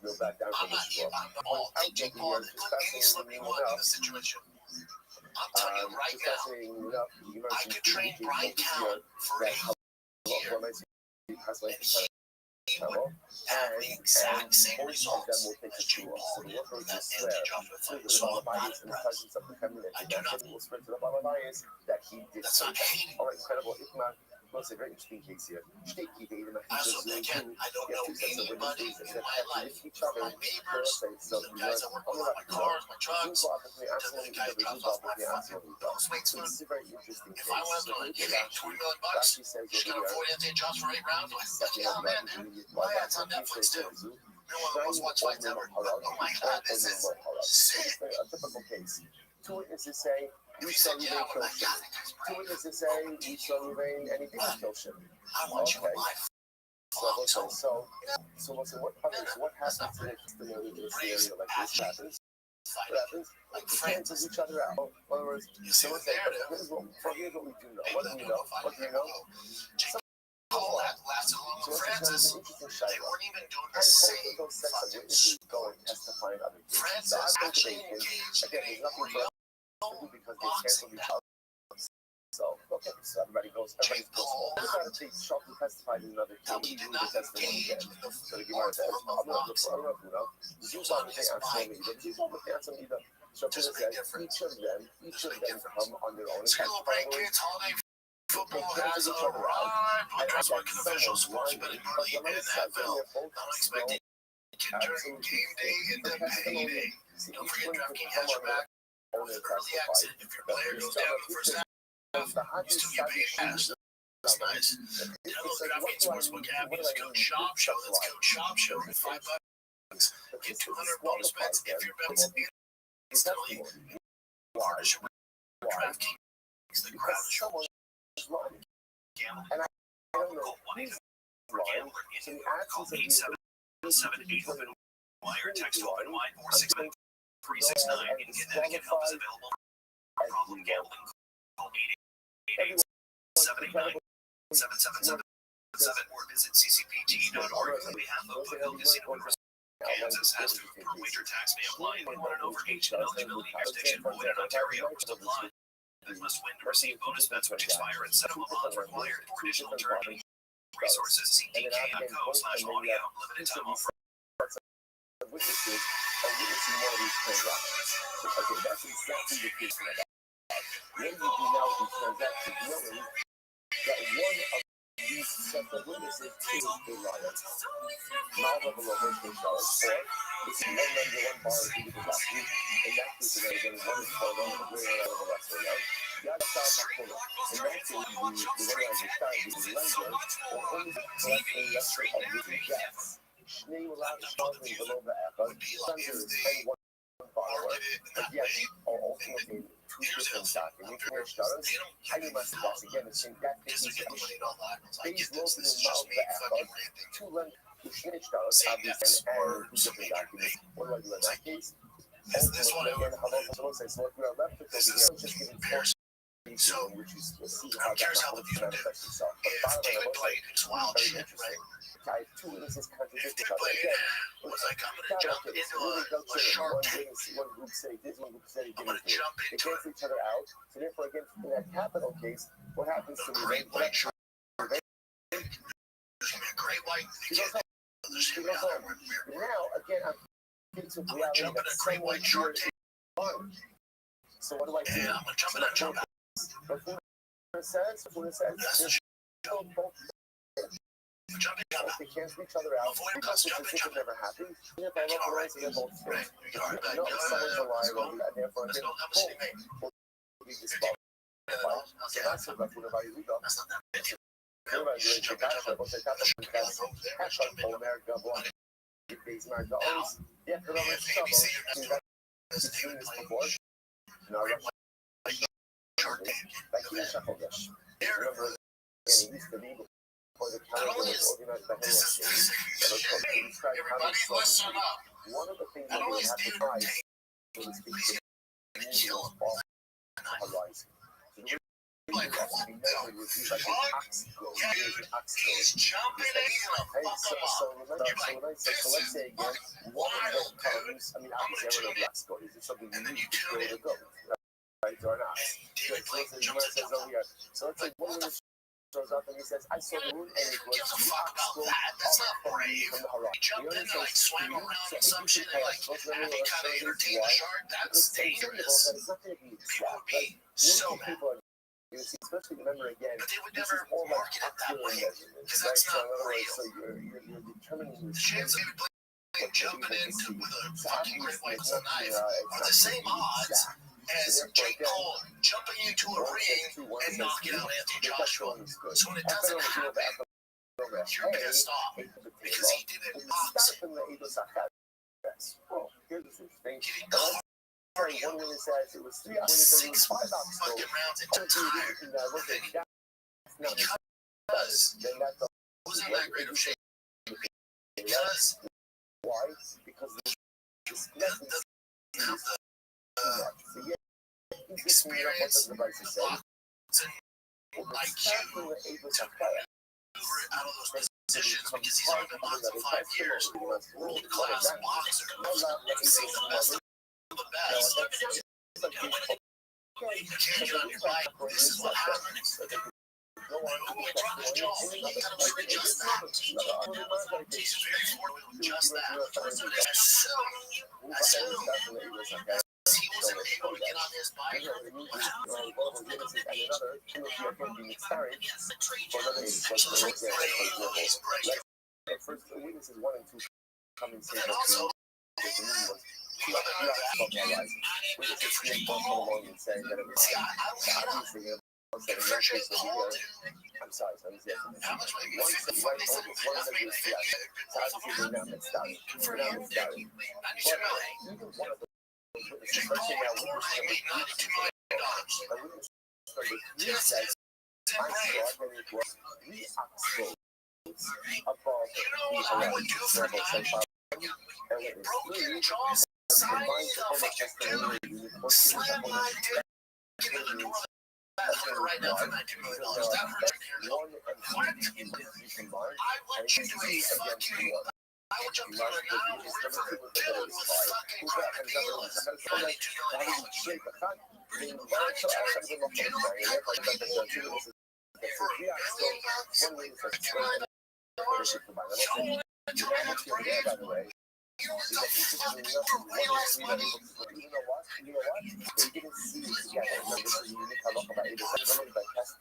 they'll back down I'm from not this here. law. I'm all take Jake Paul and put any slipping one in the situation. I'm telling you right now, I could train Brian Callen for a year, and he have the exact same results as Jake Paul did with that Anthony Joshua fight. So I'm not impressed. I do not. That's not hating. All right, incredible. It's a very interesting case here. Again, I don't know anybody in my life, from my neighbors, to the guys that work on my cars, my trucks, to the guy who drops off my fucking Postmates food. If I went to like, hey, $20 million, just gonna afford Anthony Josh for 8 rounds, I'm like, yeah, man, my ad's on Netflix too. You're one of the most watched fights ever. Oh my god, this is sick. A typical case. Two witnesses say, If you said yeah, I would be like, yeah, that guy's two right. witnesses say, we saw you rain anything to kill him. I want you in my So what happens to the testimony in a scenario like this happens? What happens? Like We friends. cancel each other out. In other words, You see the narrative. here's what we do know. Maybe What they'll do do you know? a fight. What do you know? Jake Paul had lasted along with Francis. They weren't even doing the same fucking sport. Francis actually engaged in a real Because they cancel each other. So everybody goes. Jake Paul. They shortly testified in another Now, case. he did not engage in the So the Gemara says, form of boxing. you saw his bike. So There's a big difference. each of them come on their own. School break kids, holiday football has arrived. But there's working official sports betting early in NFL. Not expecting during game day into payday. Don't forget DraftKings has your back with early exit. If your player goes down in the first half, you still get paid cash. That's nice. Download the DraftKings Sportsbook app. Use code SHOP. That's code SHOP. $5. Get 200 bonus bets if your bet's instantly. In partnership with DraftKings, the crowd is yours. Gambling. And I don't know Call who's 1-800-GAMBLER. So the absence of 877-8-OPEN-Y or text OPEN-Y 469-369. In Connecticut, help is available for problem gambling. Call 888-789-7777 or visit ccpt.org. On behalf of Foothill Casino and Resort, Kansas has to per wager tax may apply. Want to know for age and eligibility restriction void in Ontario or still apply. That must win to receive bonus bets which expire and settlement bonds required. For additional tournament resources, see DK.co/audio. Limited time offer. witnesses are witnessing one of these transactions. So, okay, that's exactly the case. When you do now these transactions, knowing that one of these set the witnesses to a liar. Now level over to dollars for this is 191 bars due to the last week. In that case, they're going to one is for one of the greater out of the rest of the the other side of the in that case, the way I understand is the lender will only collect a lesser of the debts. They will allow the strongly below the effort. Lender is paying one borrower, but yet ultimately two different documents where starters. I must once again assume that this is a phase local amount the effort. Two lenders who snitched us obviously and two different documents. What do I do in that case? This one again, how about the says, so if we are left with this, just giving four. So, which is we'll see how that manifests itself. But bottom line, it's very interesting. I have two witnesses contradict each other again. Looks like I'm going to jump into a shark tank. One group say this, one group say this. They cancel each other out. So therefore, again, in that capital case, what happens to me? Now, again, I'm into reality that someone here is fun. So what do I do? I'm going to jump in that jump. Before it says, there's still both. They cancel each other out. Because it never happens. If I look around, they're both straight. No, someone's a liar, and therefore, again, boom, we disqualified. So that's what I'm going to do. Everybody doing the gotcha, but they got the cash on America, block. Base America owns. Yeah, but I'm in trouble. That's doing this before. No, like you shuffle this. Remember, again, it used to be before the calendar was organized by one of the things that we have to try is to speak to kill horizon. Like measured with these like ox goes, he's jumping in. So let's say again, one of the comes, I mean, obviously everyone knows ox goes. Is it something you need to go? Right or not? So let's say one of them shows up and he says, I saw the moon and it was the ox go up from the horizon. Jumped in and like swam around in some shit and like, I mean, kind of entertain the shark. That's dangerous. People would be so mad. Especially remember again, but they would never market it that way because that's not real. So you're determining the chance of jumping into with a fucking great white knife are the same odds as Jake Paul jumping into a ring and knocking out Anthony Joshua. So when it doesn't happen, you're pissed off because he did it opposite. Well, here's the thing. One woman says it was 3 hours and 5 fucking rounds into time. Because it wasn't that great of shape. Because why? Because this doesn't have the experience and IQ out of those positions because he's only been boxing for 5 years. World class boxer. Never seen the best. The best. And when it can't get on your bike, this is what happens. When we drop his jaw, he kind of like adjust that. He's very forward with just that. Assume he wasn't able to get on his bike. What happens against the tree jumps? So there's like he's breaking. First, the witnesses 1 and 2 come and say that I'm sorry, so he's how much money you think the funny said right now for $19 million. That hurts. What? I want you to be fucking. I would jump in right now for killing with fucking crack dealers.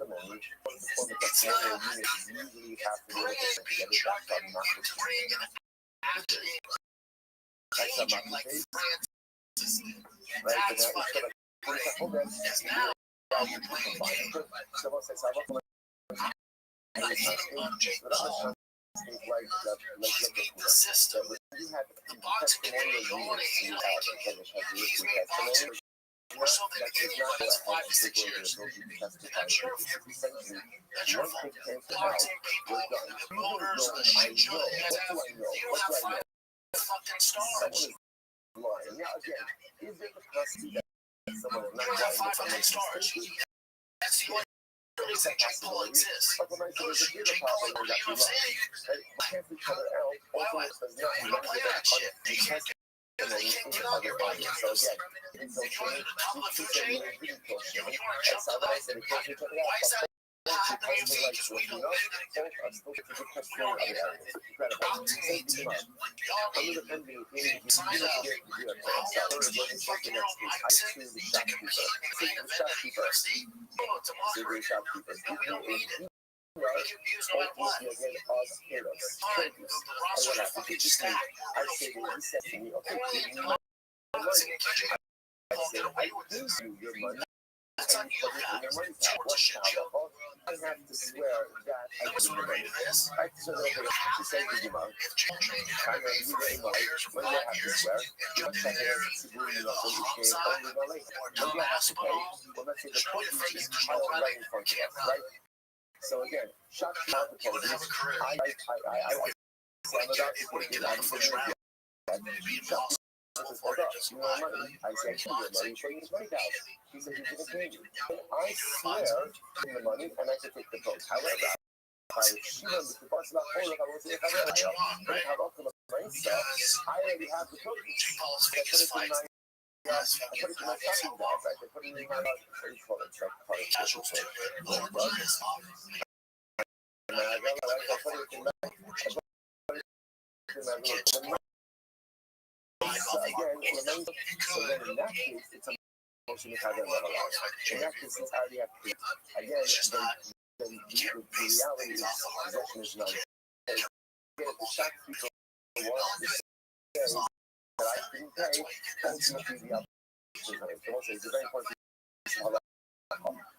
testimony, what's the form of testimonial unit usually have to do with it together? That's not enough. That's not my case. Right? But now it's like, for example, that's so once I saw what the system, you have the box testimonial units you have or something that can be like 5 to 6 years. I'm sure if you're fault. The Arctic people, the voters, the shit show that you guys have, you have 5 fucking stars. Now again, is it the custody that someone You have 5 fucking stars. That's the only reason Jake Paul exists. Because Jake Paul, you know what I'm saying? Why would you don't play that shit? Because they can't get on your body. So again, they join the top of the food chain, you want to jump the line. Why is that? Because we just we don't live in a we don't need it. We all need sign up. Fucking we can use no matter what. The roster is fucking stacked. That's on you, guys. Georgia shit show. I have to swear that I was wondering this. I have to say if Jake traded everybody for 4 years, 5 years, you're there. So again, shot He would have a career. It wouldn't get out of first round. It'd be impossible for him to survive. I said, "Give your money, show his money down." He said, "He's gonna pay me." I swear, give the money, and I could take the vote. However, I already have the vote. Jake Paul's biggest fight. That's fucking I put it in my casual too. So again, so then in that case, it's a motion to have a level out. In that case, it's already have to. Again, then the reality is possession is not. Again, the shock people want to say that I didn't pay, ultimately the opposition is also it's a very important thing.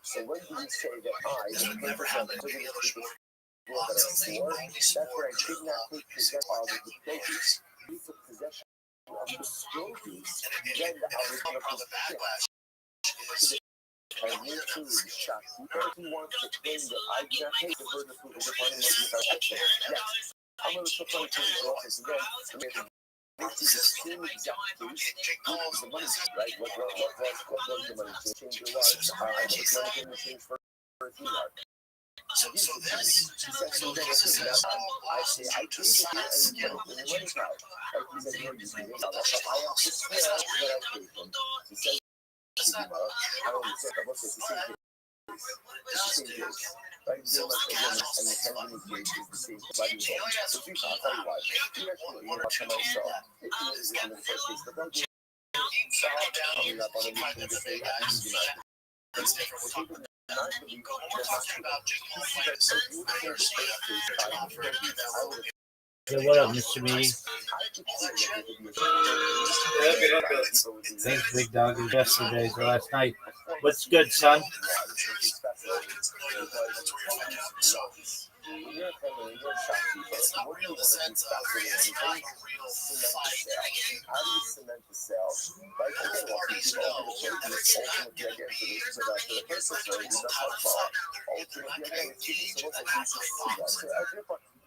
So when do you say that I, the person that took it to people that's where I did not take possession of the trophies, we took possession of the trophies, then I was going to put the backlash. And we're truly shocked. The person wants to claim that I did not take the burden of proof as a part of my action. Yes, I'm going to put my team in office again. This is the same exact case. The money, right? What was the money change? It was money didn't change for a few hours. So this is I say I gave it to you and put it in the money pile. He said, "You're using it." I have to swear that I paid him. He said, I don't understand. I must say it's the same case. It's the same case. Right? So much again, and the Tanzanian case is the same. But you know, the truth, I'll tell you why. You actually, watch him myself. It is in the first case, but don't get coming up on a meeting to say, That's different. We're talking about Jake Paul fighting certain fighters. Hey, what up, Mr. Meaty? Thanks, big dog. It was yesterday, so last night. What's good, son?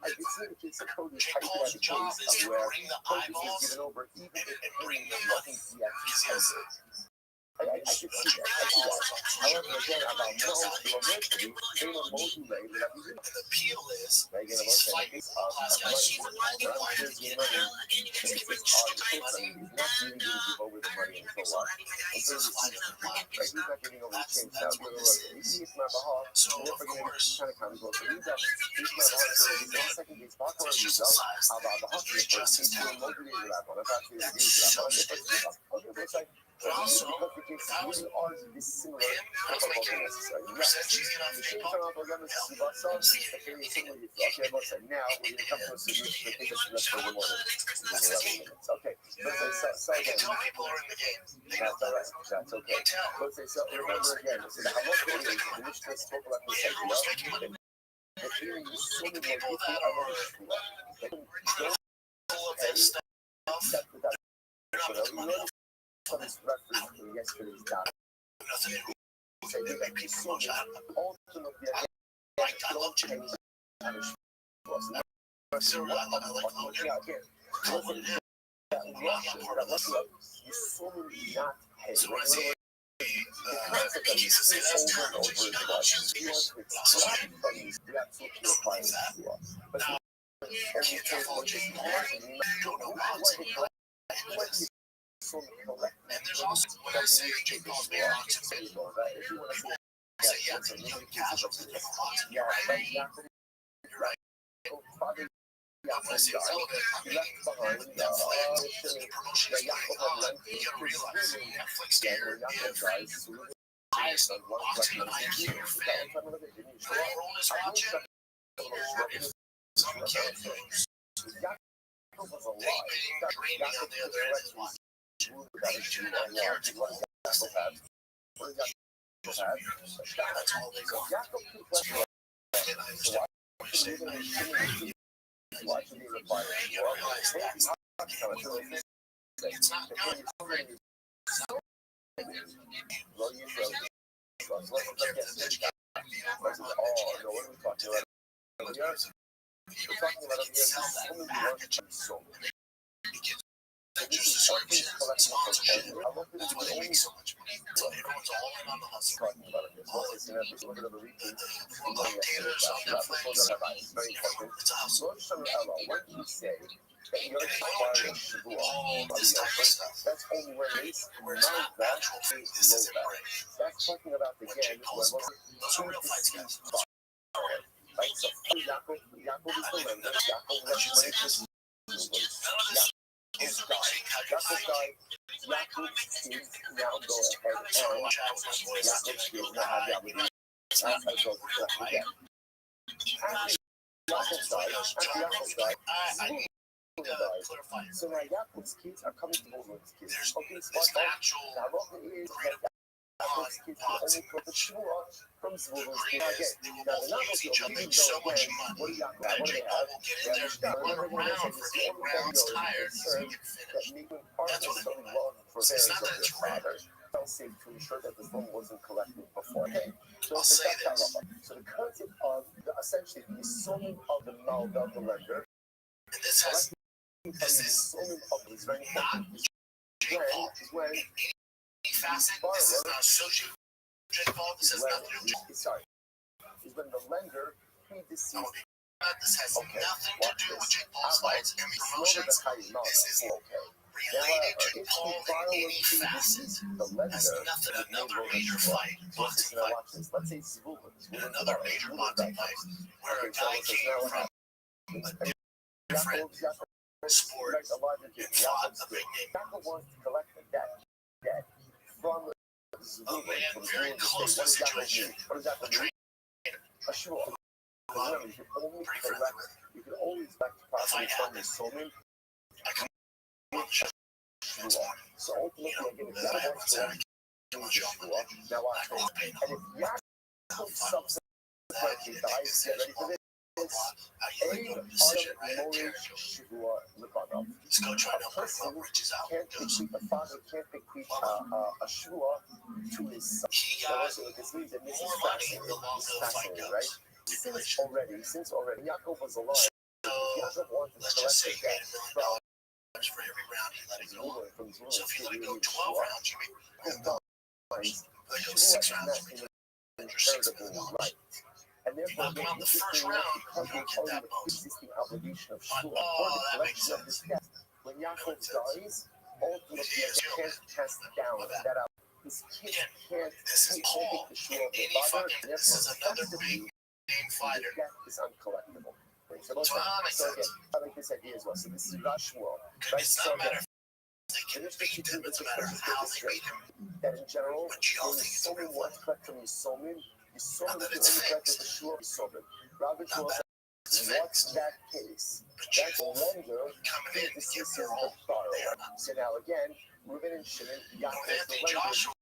I can see the case of produce typing out the case of where produce is given over even if it bring nothing yet. I can see that. However, again, about no university, they were motivated that we didn't. The appeal is They get a bunch of things not really going to give over the money until what? Until you see them. Right? He's not giving over the change now. He's not behalf. So, of course, Kind of comes over. He's not behalf. He's not second base. Back on his about the hockey. He's motivated that one. That's actually a huge that one. Okay, but it's like, But also, because the case if I was really are dissimilar. I was making percentages get off Şimdi people. sana programı baksam, okay, what's that now? We're going to come to a solution for things that's for the moment. Okay, let's say, I can tell people are in the game. They know that's all right. That's okay. You tell. Let's say, so remember again, so the Hamas is the Mishnah spoke about the second Everyone's making money. the hearing is so many People people that out are of the critical of this stuff, except without they're not making money. some is reference to yesterday's document. Nothing to do. Say that Make people so much. I ultimately love Jimmy. So I like Logan. yeah, again, Call what it is. Russia, you so many not pay. So when I say he used to say that's terrible, but you know, choose people. But also, But now, can't follow Jimmy Morgan. Don't know how to like this. And there's also when I say Jake Paul's being on to me, I say, yeah, it's a young casual to different ones. You're right. You're right. But when I say relevant, I'm meaning Netflix, the promotion is going on. You gotta realize Netflix here if highest watching IQ fan, everyone is watching, or if some kid who's vaping, dreaming on the other end is watching. They do not care to hold this thing. That's all they want. You gotta realize that it's not good. Just descriptions and sponsorship. That's why they make so much money. That's why everyone's all in on the hustle. All the theaters on Netflix. It's a hustle. All this type of stuff. Where it's not natural food, this isn't great. That's talking about the game. Those are real fights, guys. Right? So Yaakov is the lender. Yaakov legislates. None of this is reaching how you fight. Yaakov's kids now go ahead and Yaakov's kids now have the obligation. That's how it goes. Again. After Yaakov died, Clarify. so now Yaakov's kids are coming to Moses' kids. There's Okay, this smart. actual Now what it is that Yaakov's kids can only put the shua from Zvulun's kids. Again, now they're not going each to other so much money that Jake Paul will get in there and run around for 8 rounds tired so he can finish. That's what they want. It's not that it's random. To ensure that the phone wasn't collected beforehand. So, I'll say this. So the concept of essentially the assuming of the malda of the lender. And this is not Jake Paul. When Any facet, this is not associated with Jake Paul. This has nothing to do with sorry, is when the lender predeceased. this has nothing to do with Jake Paul's fights and promotions. This is related to Paul in any facet. Has nothing. Another major fight, boxing fight, Let's say Zvulun. and another major boxing fight where a guy came from a different sport and fought a big name. Yaakov wants to collect the debt from A man very close to the situation. What does that A trainer. A shua. Remember, you can only Pretty collect. friendly with. You can always collect property from the somin. I come on the show this morning. So ultimately, again, if I had Yaakov one wants to Saturday. Come on, show. now watch I will pay this. And if Yaakov subsequently dies, get ready for this. I usually go to decision right at Terry. Let's go try to help riches out. Can't bequeath, the father can't bequeath a shua to his son. He Now, got listen, this means that this is more money fascinating. the longer This the is fight fascinating, goes. right? Since already, Yaakov was alive, So Yaakov wanted to let's collect just say the he made debt $1 million for every round he let it go. from Zvulun. So if you let it go 12 rounds, you make $1 million. Let it go 6 rounds, you make your 6 million. Right. And If you knock him out the first round, you don't get that bonus. existing obligation of But, shua oh, for the that makes collection of this sense. debt. When Yaakov dies, ultimately Yes, he can't cast down that out. His kids Again, can't This is take Paul the shua in of the any father, fucking. and This is therefore another big effectively, name fighter. the debt is uncollectible. So, So that makes so again, sense. I like this idea as well. So this is not shua. It's not a matter of they can beat them. It doesn't matter how they beat him. That in general, But y'all think it's a real one. Now that it's fixed. Not that it's fixed. That case? But That's you lender coming in to give their the all. borrower. They are not. So now again, Reuben and Shimon, Yaakov, the Anthony lender, Joshua,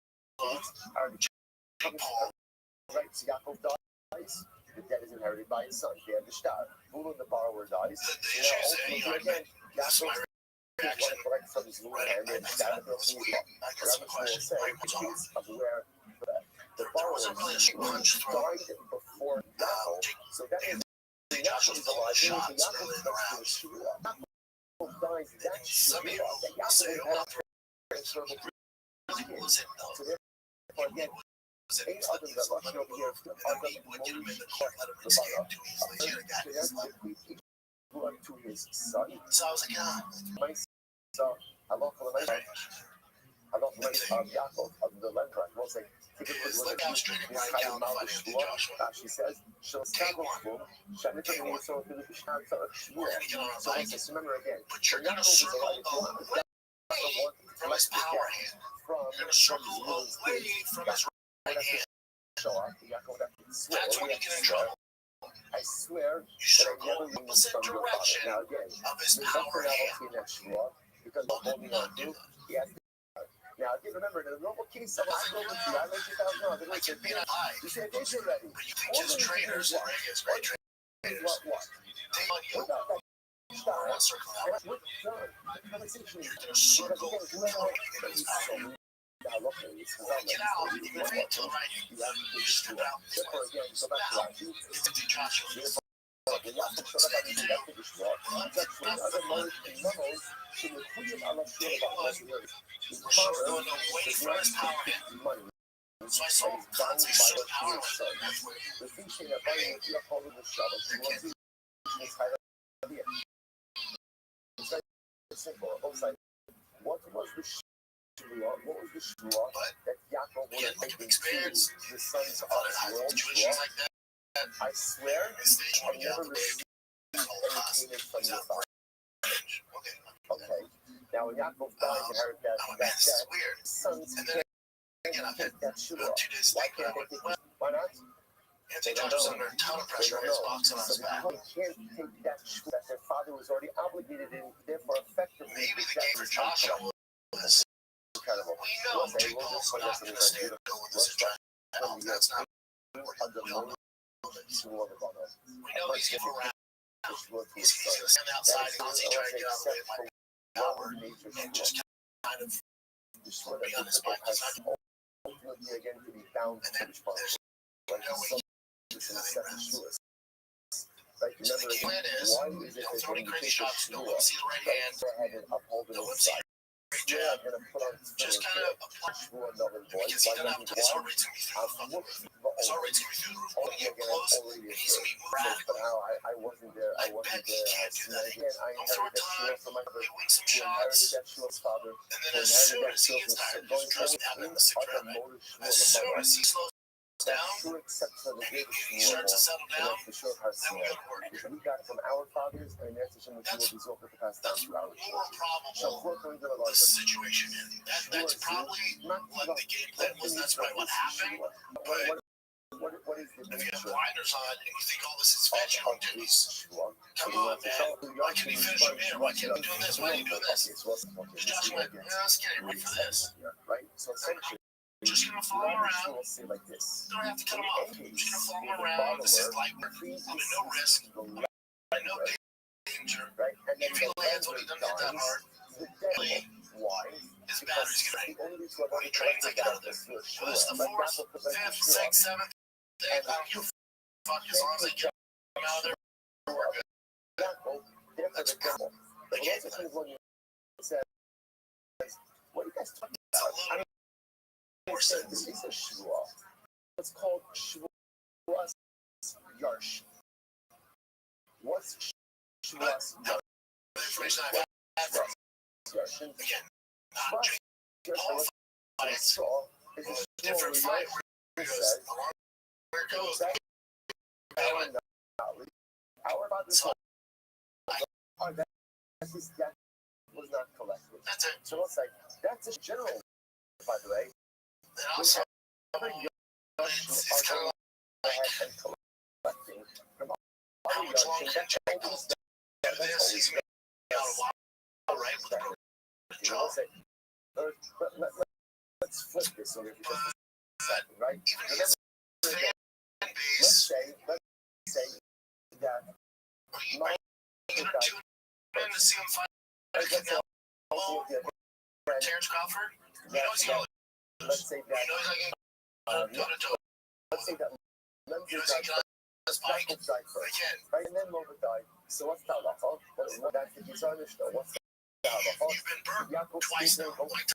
are Jake Paul, right. So Yaakov dies. The debt is inherited by his son. They have the star. Bulun, the borrower, dies. the So issue now is that, ultimately again, that's my Yaakov reaction. collect from his Lord Right, and then I stab thought the that was weird. I got some Rabbis will questions. say Mike was on. case of where the There borrower wasn't really a punch thrown. died before Yaakov. So that means Anthony Joshua's pulling the shots early in the rounds. Yaakov dies. That's Some Shua. people That will say, Yaakov oh, had a terrible really was it though? So therefore, again, Was it? eight others that Let rush him over here move. And then we would get him in the court, let him escape too easily. You got his level. blood to his son. So I was like, ah, My son, I love Yaakov of the lender. I will say, look how straight and right down the fight Anthony Joshua. She says, she'll Take one. Take one. so We're gonna get on our so bike, let's remember again. but you're gonna circle away from his power hand. You're gonna circle away from his right hand. That's when you get in trouble. I swear You circle opposite direction now again. of his power hand. Because Paul did not do that. yes. Now again, remember in the normal case of I let $2,000. I can be an eye, You said they should ready. but you think just trainers in Vegas, great trainers, What? take on you. What about that We're style? not circling out. And what's done? The conversation is You're gonna circle till you get his power hand. When you get out, you can feed to the right hand. You step out this way. So now, Anthony Joshua. We're circling away from his power hand. So I saw him constantly circle power hand. What was the shua that Yaakov Again, look at the experience. the sons of I've the had situations like that. I swear, Stage I one, get out never the way. received Call any cost. payment from He's the out father. range. Okay. Okay. Now when Yaakov dies, inherit that Oh, man, this is weird. sons And then again, I've had take that shua. 2 days to Why think, but I can't they went, take well, it? Why not? Anthony Joshua's under a ton of pressure. His box on his So back. they can't take that shua that their father was already obligated in, therefore effectively. Maybe the game for Joshua was, incredible. we know Jake Paul's not going to stand still with this giant belt. That's not working. We all know this. We know he's going to run. He's going to stand outside and constantly try to get out of the way of my power and just kind of be on his bike. He's not Ultimately, again, to be bound and to then the spot. there's Like no way some- you it's can in do the that. second shua. Like, So the remember, game plan is, why is it don't that throw any when you crazy take a shots. Don't shua, let him see the right hand. go ahead and uphold it Don't let him see inside? the great Yeah, jab. I'm gonna put on Just kind of apply shua another voice. because he doesn't have his heart rate's going to be through the fucking roof. His heart rate's going to be through the roof. When you get close, he's going to be But radical. now I wasn't there. I I wasn't bet he there. can't do that. Again, I Don't throw a inherited that shua ton. from my mother. You win some Who inherited shots. that shua's father. And then as soon as he gets tired, just trust me, happened in the sixth round, right? As soon as he slows down, except for the and greatest he starts to settle down, the shore has then we go to work. we got from our fathers, and that's the shame That's- we will be passed down That's to our more children. probable the situation is. That's probably what the game plan was. That's probably what happened. But What is the if you have nature blinders on and you think all this is fetch, you don't do these. Shua? Come on, man. Why can't he finish him here? Why can't he do this? Why are you doing this? Josh went, let's get ready for this. Right? So essentially, Just gonna follow him around. will say like this. Don't have to cut him off. Just gonna follow him around. This is light work. I'm at no risk. I know danger. Right? And then If he lands when he doesn't hit that hard, why? his battery's gonna hit. When he trains, I get out of there. Whether it's the fourth, fifth, sixth, seventh, eighth, I don't give a fuck as long as I get him out of there. We're good. That's cool. They can't do that. What are you guys talking It's a about? little more sense. This is a shua. It's called shua yarsh. What's shua The information I've had from, yarsh? again, not Jake Paul fights, Straw is a a straw different where fight you where it goes, the longer it goes, Our fathers So- are that is that was not collected. That's it. So it's like, that's a general, by the way. And also, it's kind of like And collecting from how much longer can Jacob do this? He's made out a while, right? With the broken jaw. Let's flip this over for just a second, right? Even his fan Let's base, say that are you gonna tune in to see him fight let's Canelo, Terrence Crawford? He knows he's gonna lose. let's say He knows that he's gonna toe to toe. let's say that He knows he can get on his bike. died first, Again, right? And then Logan died. So what's that about? What that's the designer though? What's that about? you've been burnt Jakob twice now. Stieber, Mike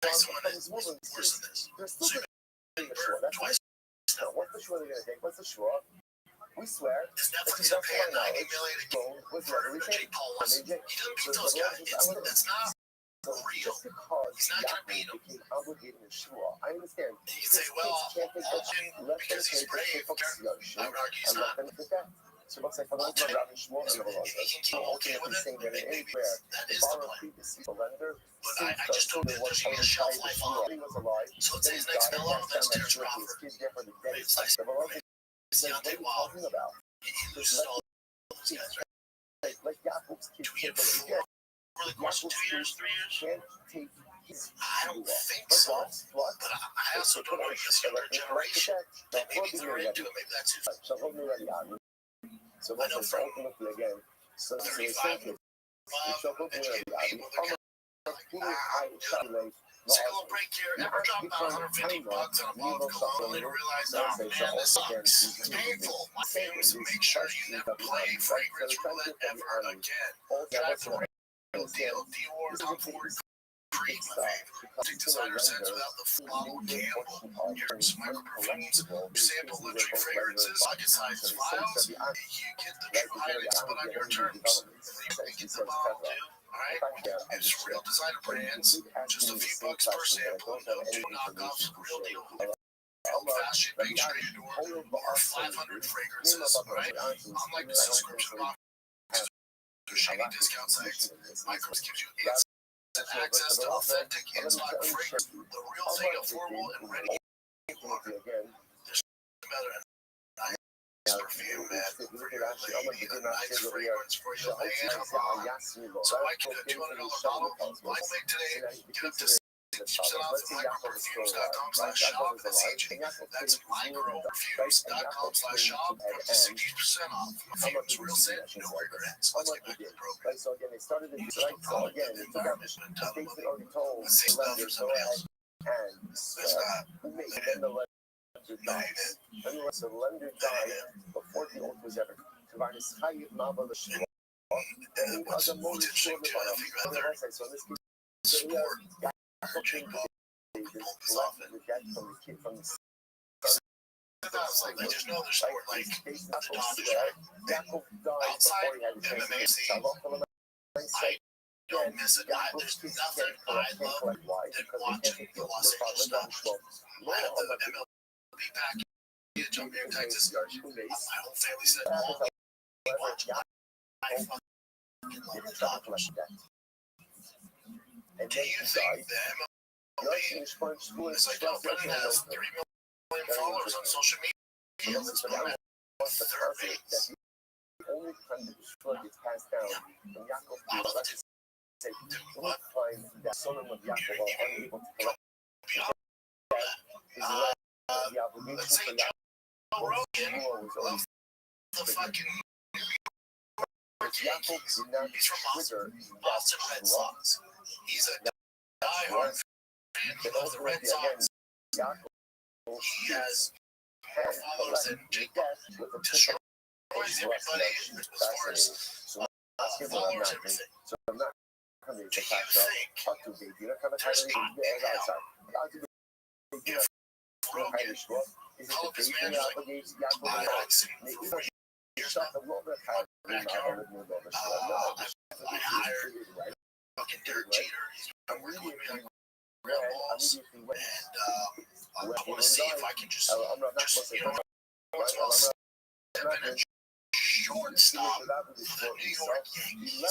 Tyson won it. he's moving Worse than this. There's So still you've the been shore. burnt That's twice. no, what's the shore they're gonna take? What's the shore? We swear. Is Netflix gonna pay him $90 million With for everything. Jake Paul Wesson? He doesn't beat those guys. That's not real. Just because He's not gonna beat him. became obligated in Shua, I understand. He can say, well, because he's brave. I would argue he's not. So what's like, I'm If he can keep okay with it, maybe that is the play. But I just don't think there's gonna be a shelf life on him. So let's say his next Canelo, that's Terrence Crawford. Maybe it's like Deontay Wilder. He loses all those guys, right? Do we get 4 over the course of 2 years, 3 years? I don't think so. But I also don't know if this younger generation, that maybe they're into it. Maybe that's it. So I know from again. So 35 and educated people, they're kind of like, let's take a little break here. Ever drop about $150 on a bottle of cologne only to realize, oh man, this sucks. It's painful. My family to make sure you never play fragrance roulette ever again. Try for a real deal. Dior, Tom Ford, Creed, my favorite. Take designer scents without the follow gamble. Here's micro perfumes, sample luxury fragrances, pocket sized vials. You get the true highlights, but on your terms. You get the bottle too. Alright? It's real designer brands, just a few bucks per sample, no two knockoffs, real deal. Old fashioned big straight door, or 500 fragrances, right? Unlike the subscription box, or shady discount sites, Micros gives you instant access to authentic in-stock fragrance, the real thing affordable and ready. There's better than perfume, man. Really nice fragrance for your man. Come on. So I get a $200 bottle. I'll make today. Get up to 60% off at microperfumes.com/shop. That's easy. That's microperfumes.com/shop. Up to 60% off. Perfumes, real scent, no regrets. Let's get back to the program. So again, they started in right. So again, The they took out environment and the tell them things what that already told let's say stuff for somebody else. and It's not. then the lender died. Anyway, so the lender died before the oath was ever. Kavanis Hayit Mabal Shua. What's interesting too, I think rather So in this case, sport, Jake Paul pulled this off and I just know their sport like the Dodgers, right? Outside MMA scene, I don't miss it. There's nothing I love than watching the Los Angeles Dodgers. I have the MLB package up here in Texas. My whole family said, "Oh, we watch." I fucking love the Dodgers. Do you think the MLB is like Brennan has 3 million followers on social media? Let's put him at third base. only time that the flood gets passed down from Yaakov to Alexis. What find that Solomon of Yaakov are unable to collect the obligation Let's say for Joe Rogan Yaakov loves the fucking New York Yankees. did not He's from trigger Boston Red Sox. He's a diehard fan. He loves the Red Sox. Yaakov He has more followers than Jake Paul. Destroys everybody as far as followers, everything. So I'm not coming Do to you catch up. think Talk to baby. You're not coming to there's catch not up. if Rogan called up his manager like, I've seen him for years now. Backyard. I hired fucking Derek Jeter. He's been working with me on real balls. And I want to see if I can just you know, once in a while step in and shortstop for the New York Yankees.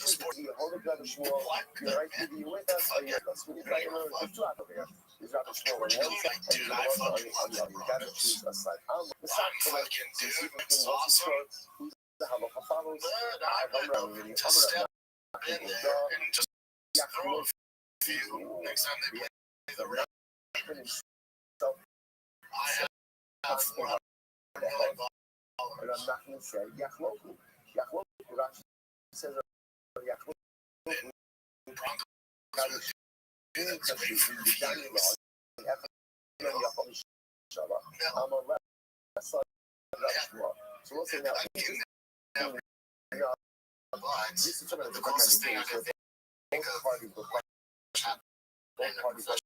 You hold it down the small. You're right to be with us. Or you're us. We got there's two out over here. There's not the small on one side, and the other on the other. You gotta choose a side. The side for like this awesome. The halacha follows. I'm running. I'm running. Just next time they play the rep. I have and I'm not going to say Yachloku. Yachloku actually says Yachloku. So we'll say now, this is some of the closest thing both parties were both parties were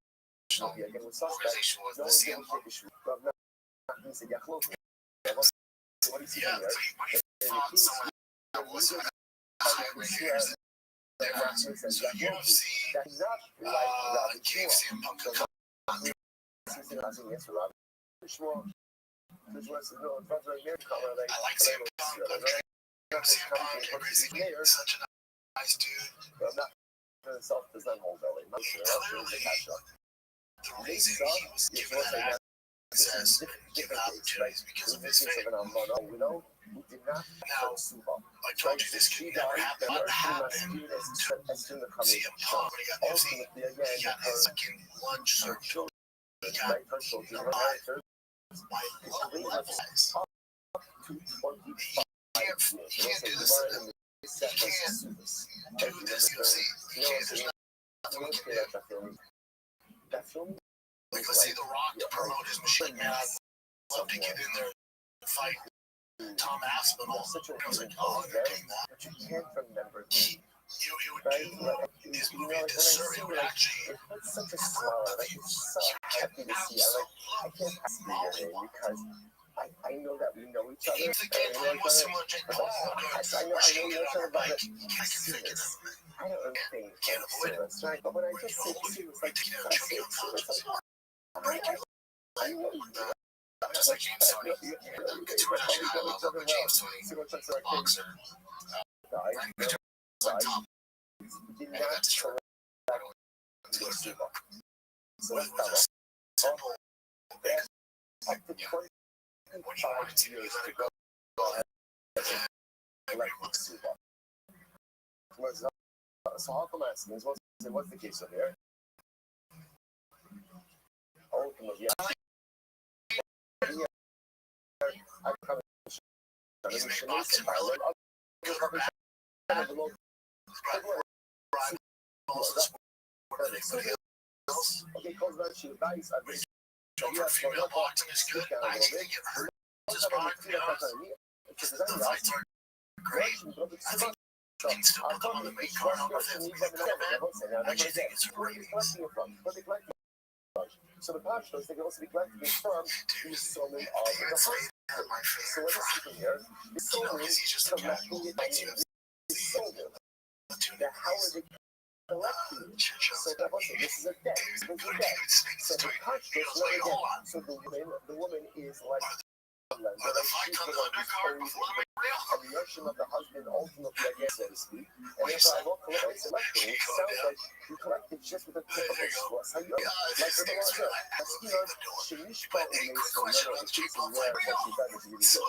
again with suspect. No one's going to take a shoot. But not going to say Yachloku. What do you see here? That was years. That's not like KFC and pumpkin. I like CM Punk. CM Punk is such a nice dude. But not for himself does not hold belly. The reason he was given that access and given opportunities because of his fame. Now, I told you this could never happen. What happened? CM Punk, when he got UFC, he got his fucking lunch served. He got my level guys. You can't do this to them. You can't do this UFC. You can't. There's nothing we can do. Like, let's say The Rock to promote his Machine Man. I'd love to get in there and fight Tom Aspinall. I was like, oh, I'm entertain that. But you can't remember. It would do his movie a disservice. It would actually. It's such a small. It's so happy to see. I can't ask you your name because I know that we know each other. Even if the game plan was similar to Paul, I know each other, but I don't understand. Can't avoid it. Right? But when I just say serious, like I know. Just like James Tony. Good to actually high level, but James Tony, boxer. Top. Did not destroy With a simple up to 25 years to go ahead and like Suba. So how come asking is what's the case over here? Ultimately, okay, comes back to the dice. for female boxing is good. I think they get hurt. Just fine, to be honest. The fights are great. I think you can still put them on the main card. I don't know if they have to make them. I actually think it's ratings. So the bachelors, they can also be collected from these summon of the house. So what is happening here? The summon is collecting it in the summon. Now how are they collecting? So that was it. This is a debt. This is a debt. So the bachelors, so the woman is like But the fight on the undercard before the main rail. and the notion of the husband ultimately, I guess, so to speak. And if I look at it, it sounds like you collected just with a typical score. So you're like the law. Shanish felt in this one. The piece of where what she done is really good. So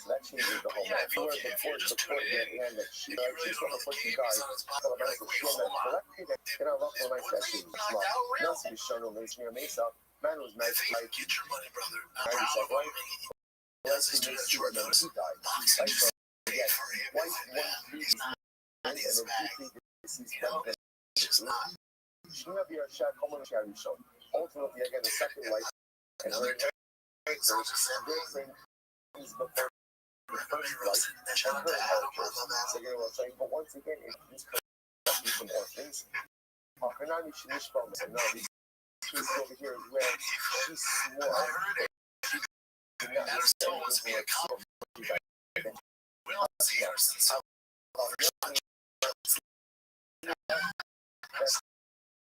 that changes the whole match. Where the court support at the end that she's from a pushing guy. So the rest of the show that collected it. And I love when I said she was wrong. Nelson is showing Lace near Mesa. Man was nice. Get your money, brother. I'm proud of him. Let's do this short notice. He died. Boxing is Yes. for him. White one He's not and his then bag. It's just not. She have your shot common carry show. Ultimately, again, the second life. And her girlfriend is before the first life. And her so you know what I'm saying? But once again, it's these some more things. Hanami Shinishbam said, no, she's over here is where she swore. That still wants to be a cop. We'll see her since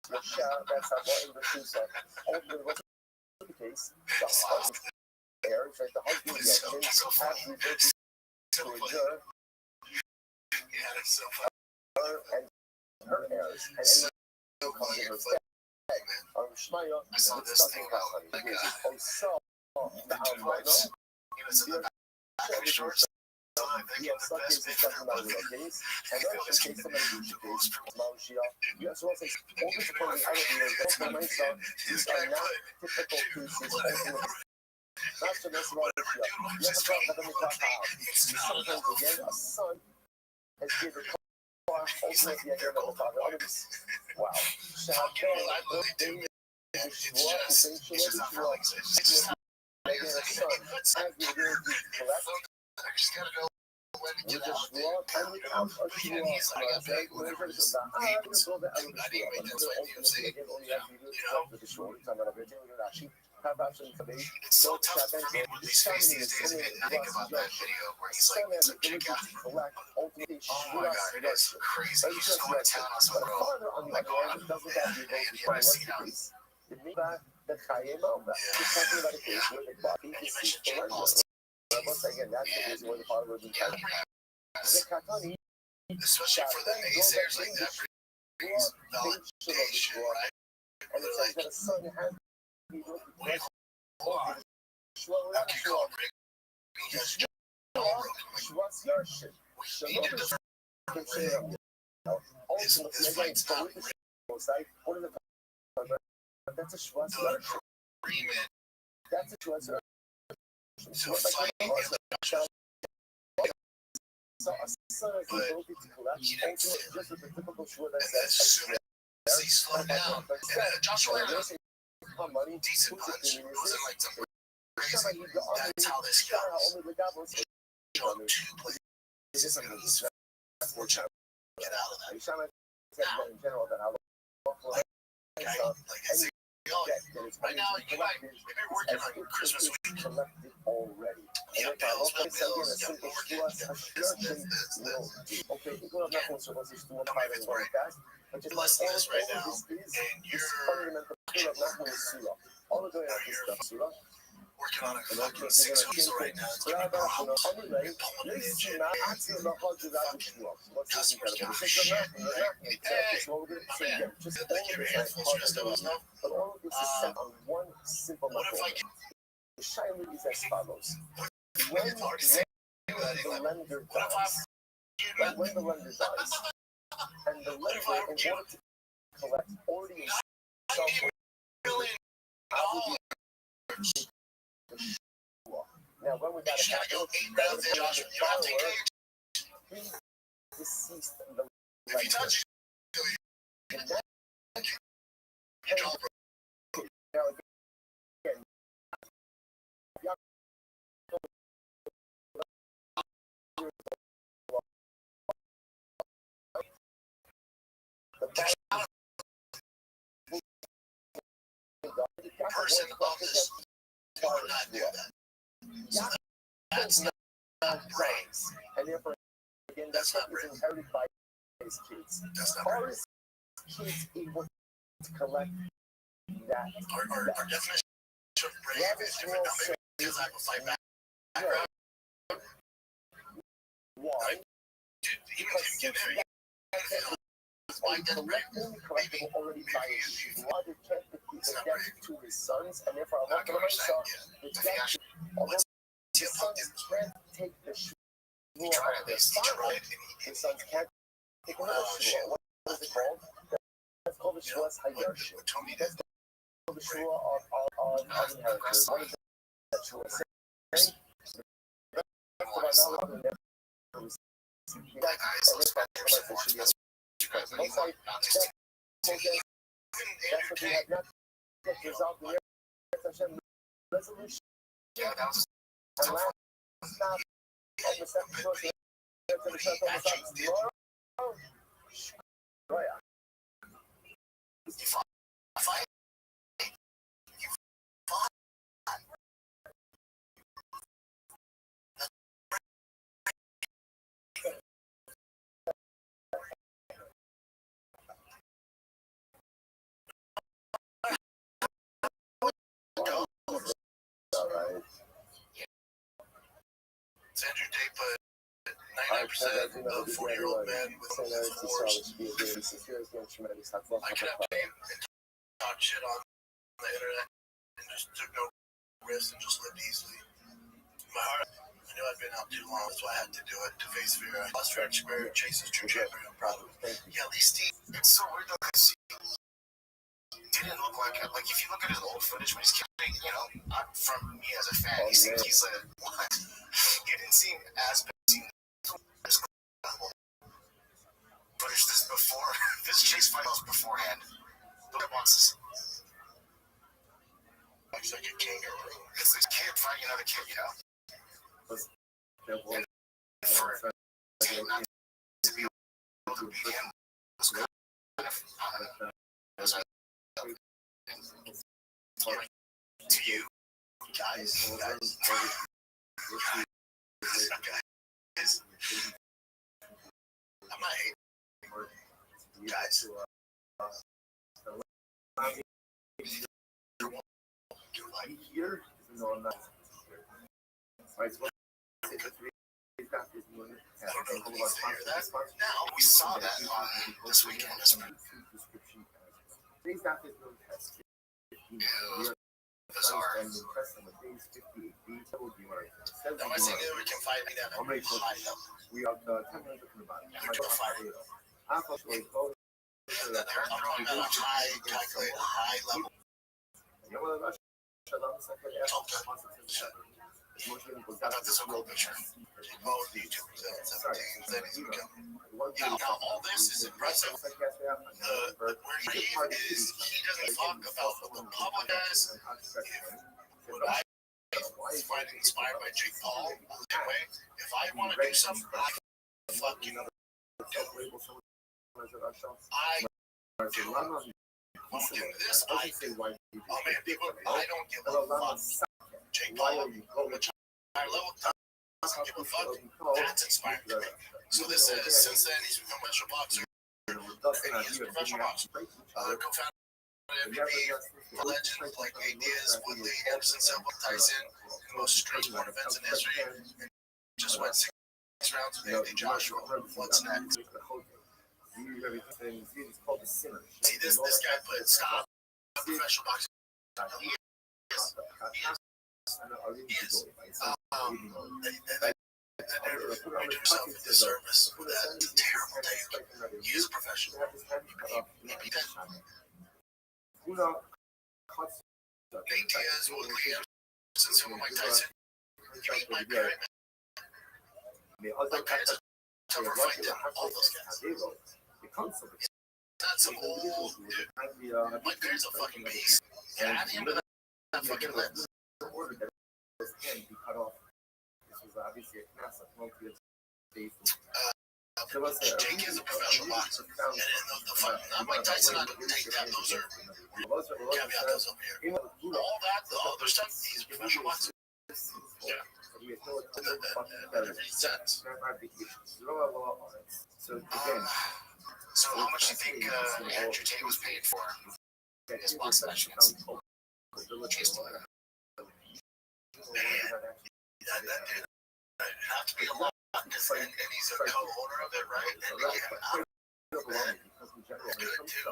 That's how Martin Luther said. Ultimately, what's the case? The husband there, it's like the husband reaction has reverted to a jerk. he had himself and her heirs, and anyone who comes in her stead. Shmaya, I saw this thing about like very short time. Yeah, some cases talking about case, and in other cases somebody who's Maushia. Yeah, so I say, all this point, I don't know, that's what I saw. These are not typical cases. Not so that's about it. You have to talk about them out. Sometimes again, a son has given ultimately a given the father. Wow. It's just not for like it's just not like a son. I just gotta know when to get out there. But yeah, he's like, I pay whatever it is. I didn't wait till music. It's so tough for me with these face these days. I didn't think about that video where he's like, so check out. Oh my god, it is crazy. He's just going to town on some road. Like going up and I've seen him. Yeah. And you mentioned Jake Paul's especially for the naysayers, like that brings validation, right? And they're like, wait, hold on. Okay, call him Rick. He has Joe Rogan. We need to defend this fight's not real. The agreement to fight in the show. But he didn't flip. And then as soon as he slowed down, and Joshua had a decent punch. It wasn't like some crazy. That's how this goes. Two plays is going to be unfortunate. Get out of that. Now, like, as right now, you might maybe working on Christmas week. Yeah, bills, but bills, you have mortgage, you have this. Nobody's worried. You're listening to this right now, and you're working on a fucking 6 weeks right now. It's gonna be problems. You're pulling an engine and customers give a shit. Like, hey, my man, like you're a handful stressed about stuff. What if I get when it's already saying that what if I'm when the lender dies, and the lender, in order to collect already in now, when we got you gotta go 8 rounds in, Josh. You don't have to take care of deceased if you touch it, you don't. Person of this would not do that. So that's not right. And therefore, again, That's not is right. inherited by his kids. That's not Are right. his kids able to collect that? Our definition of brave is different now. Maybe because I will fight back. Why? Even him get married. Why get brave? Maybe already by his father kept the debt to his sons, and therefore I'm not going to understand the yet. If he debt, actually although wants the to sons can't take the he tried at least. He tried and the sons can't take another shua. What is it called? That's called the shua's hierarchy. What Tony did. The shua on inheritors. What is that shua say? Black eyes, let's spend their support. That's what you want. Not just to even entertain. Yeah, that was a tough one. But he actually did. You fought. You fought. Sandra Day put 99% of 40-year-old men with divorce. I could have paid and talk shit on the internet and just took no risk and just lived easily. In my heart, I knew I'd been out too long, that's why I had to do it. To face fear, I lost Red Square, Chase's trajectory, I'm proud of it. Yeah, at least it's so weird though, because he didn't look like it. Like, if you look at his old footage when he's killing, you know, from me as a fan, he seems he's like, what? He didn't seem as bad. As footage this before, this Chase fight was beforehand. Look at once. Looks like a kangaroo. It's this kid fighting another kid, you know? And for him not to be able to beat him was kind of, to you guys, I'm not hating guys. Here, even though I'm not. Now we saw that on this weekend. Bizarre. The only thing that we can fight at a high level. We are 10 minutes about it. They're throwing at a high, calculated, high level. I thought this was a cool picture. Most YouTubers that he's become. Yeah, now all this is impressive. Where he is, he doesn't talk about what the public does. What I find inspired by Jake Paul, anyway, if I want to do something, I fucking do. I do. I'll do this, I do. Oh man, people, I don't give a fuck. Jake Paul, which I level doesn't give a fuck. That's inspiring to me. So this is, since then, he's become a professional boxer. And he is a professional boxer. Co-founder of MVP, legend like Nate Diaz, Woodley, Anderson Silva, Tyson, the most strange sport events in history. And just went 6 rounds with Anthony Joshua. What's next? See, this guy put stop professional boxing. He is. And do yourself a disservice with that terrible take. He is a professional. Maybe that. Nate Diaz, Woodley, Anderson Silva, Mike Tyson. You meet my parent. Mike Tyson. Tougher fight than all those guys. That's some old dude. Mike Perry's a fucking beast. And add him to that fucking list. Jake is a professional boxer. And Mike Tyson, I don't take that. Those are caveat those up here. All that, the other stuff, he's a professional boxer. Yeah. That makes sense. So how much do you think Andrew Tate was paid for his boxing match against Chase? Man, that'd have to be a lot. And he's a co-owner of it, right? And good too.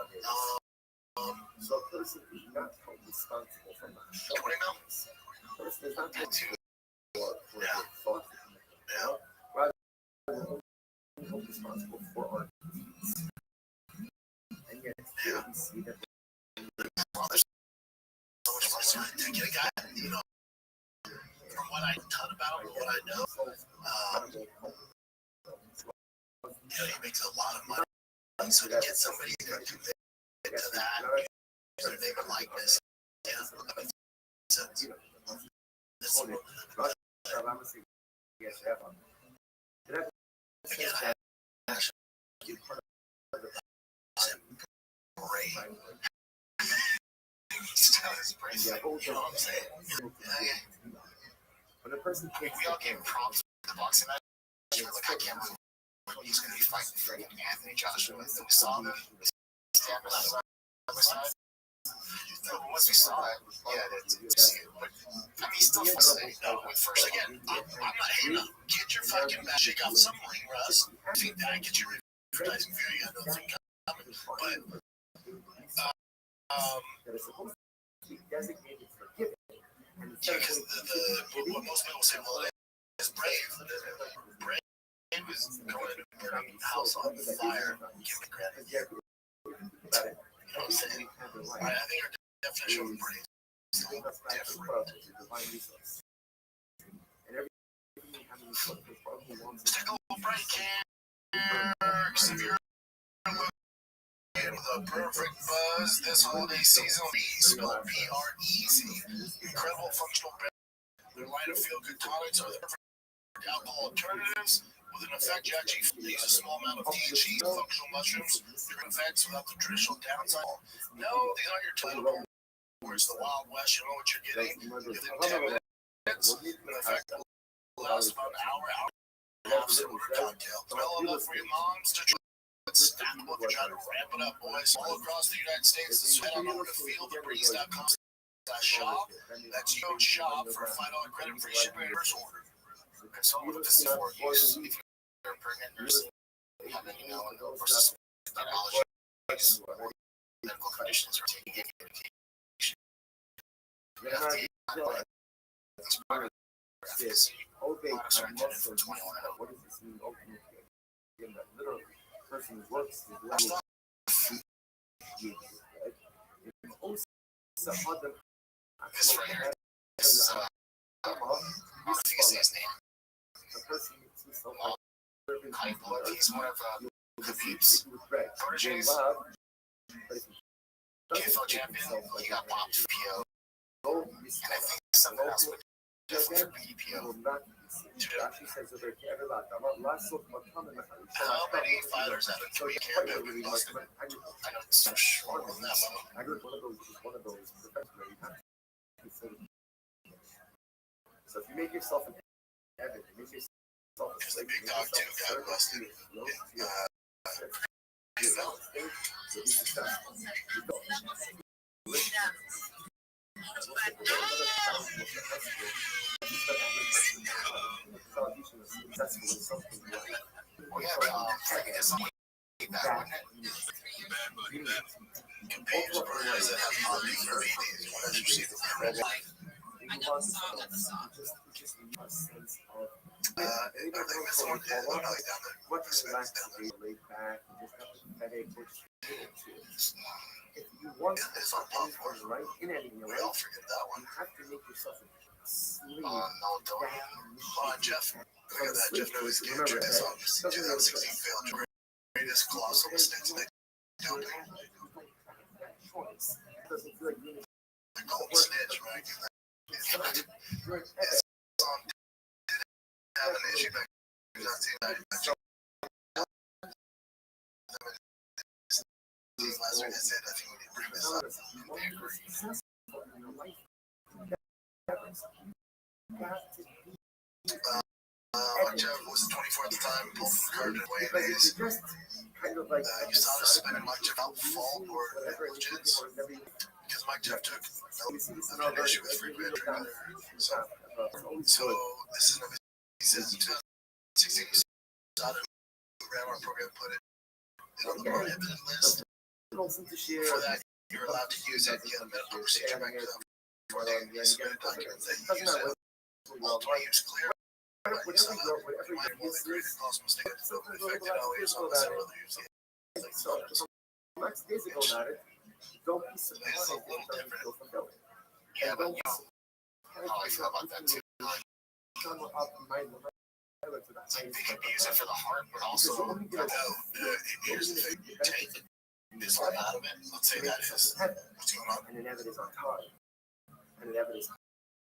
So a person is not held responsible for my show. 20 mil? A person is not held for Yeah. the thought. Yeah. Rather than held responsible for our deeds. And yet, Yeah. we see that Well, there's so much more to get a guy, you know, from what I thought about him, what I know, you know, he makes a lot of money. So to get somebody to commit to that, use their name and likeness, yeah, that makes sense. Again, I actually great. He's still his bracelet, you know what I'm saying? Yeah. When a person We all gave props for the boxing match. We were like, I can't believe he's going to be fighting freaking Anthony Joshua. And then we saw them stand side by side. No, but once we saw it, yeah, to see it. But I mean, still fascinating though. With first, again, I'm not hating on Kid Shut your fucking mouth. Shake off some ring rust. Feedback. Get your advertising video. You got nothing coming. But that is supposed to be designated for giving. And yeah, because what most people say, well, it's brave. Brave is going and burning the house on fire. Give me credit. You know what I'm saying? I think our definition of brave is a little different. And everything you have in the book is probably wants to Take a little break, Canucks. If you're looking with a perfect buzz this holiday season, spelled PREZ. Incredible functional benefits. The line of feel-good tonics are the perfect alcohol alternatives. With an effect, you actually use a small amount of THC, functional mushrooms, different effects without the traditional downside. No, these aren't your typical where it's the Wild West. You know what you're getting. Within 10 minutes, in effect, lasts about an hour and a half similar cocktail. Smell enough for your moms to try. It's stackable if you try to ramp it up, boys. All across the United States, so head on over to feelthebreeze.com/shop. That's your shop for a $5 credit free shipping and first order. And so with this for use, if you're pregnant, nursing, have any versus technology, or medical conditions, or taking any medication. It's part of efficacy. Products are intended for 21 and over. what does this mean ultimately? Again, that literally person who works is level This right here is, I don't know if you can see his name. He's one of Khabib's proteges. KFL champion. He got popped for PO. And I think something else would definitely for BDPO. How many fighters out of 3 can't have been busted? I know it's for sure on that one. I heard one of those so if you make yourself an evidence, you make yourself Because the big dog too got busted in PFL. Well, yeah, but freaking it's not that, wouldn't it? Competitors brothers that have money for BDs, you want to see the red light. I think that's the one that I like down there. what's the last day laid back and just have a headache, which if you want to It's on top for anything right in any We way, all forget that you one. have to make yourself sleep. No, don't. Jeff. Look at that. Jeff knows his game. Check this out. 2016 failed to greatest colossal mistakes in doping. Doesn't feel like you need The golden snitch, right? It's on. Didn't have an issue back in 1990. Last week I said I think we need to bring this up. I agree. Jeff was 24 at the time, pulled from the card in away days. kind of like You saw this spinning Mike Jeff out fault or negligence because Mike Jeff took an issue with free bid. So this is what he says in 2016. He saw the grammar program put it on the prohibited list. For that, you're allowed to use it. You had a medical procedure back to them. For the submitted documents that you use it. All 20 years clear. You saw that. You might have more than great cause mistake. So it affected always on several other years. Next days ago, not it. Don't be surprised. It's a little different. Yeah, but you know how I feel about that too. It's like they can use it for the heart, but also here's the thing: you take this line out of it. Let's say that is what's going on. And an evidence on time. And an evidence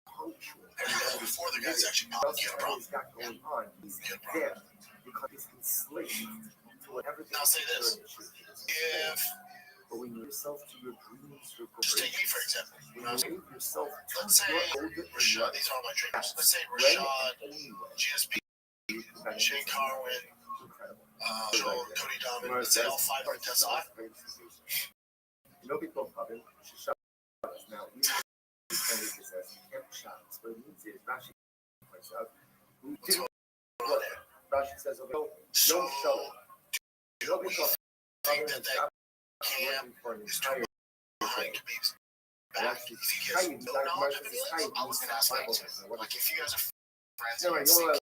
punctual. And before the guy's actually not get a problem. Got going on. He's there because he's enslaved to whatever. Now say this: if but when you yourself to your dreams, your just take me for example. when you move yourself to Let's say Rashad. These are all my dreams. Let's say Rashad, GSP, Shane Carwin, Cody Donovan. Let's say all 5 are test live. No people have him. She shot us now. Even if he says hemp shots, what it means is Rashi points out. Who didn't Rashi says, no So, shalom. do we think that camp for an is entire behind me and back? actually, If you guys Chaim, no like knowledge Marcus of is feelings, Chaim, I was he's gonna ask Bible that too. person. What Like, if you guys are friends, no, and you know what?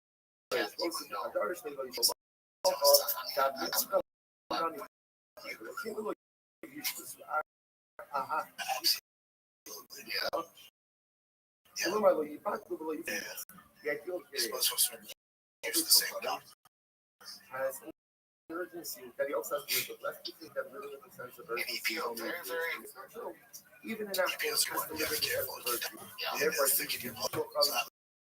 you would know. Absolutely, yeah. Yeah. The ideal period is supposed to use the same God. Has urgency that he also has to do with less people that live with a sense of And he urgency. feels very, very. Even in He Africa, feels you want to be very careful. Yeah, and therefore, it's thinking your blood.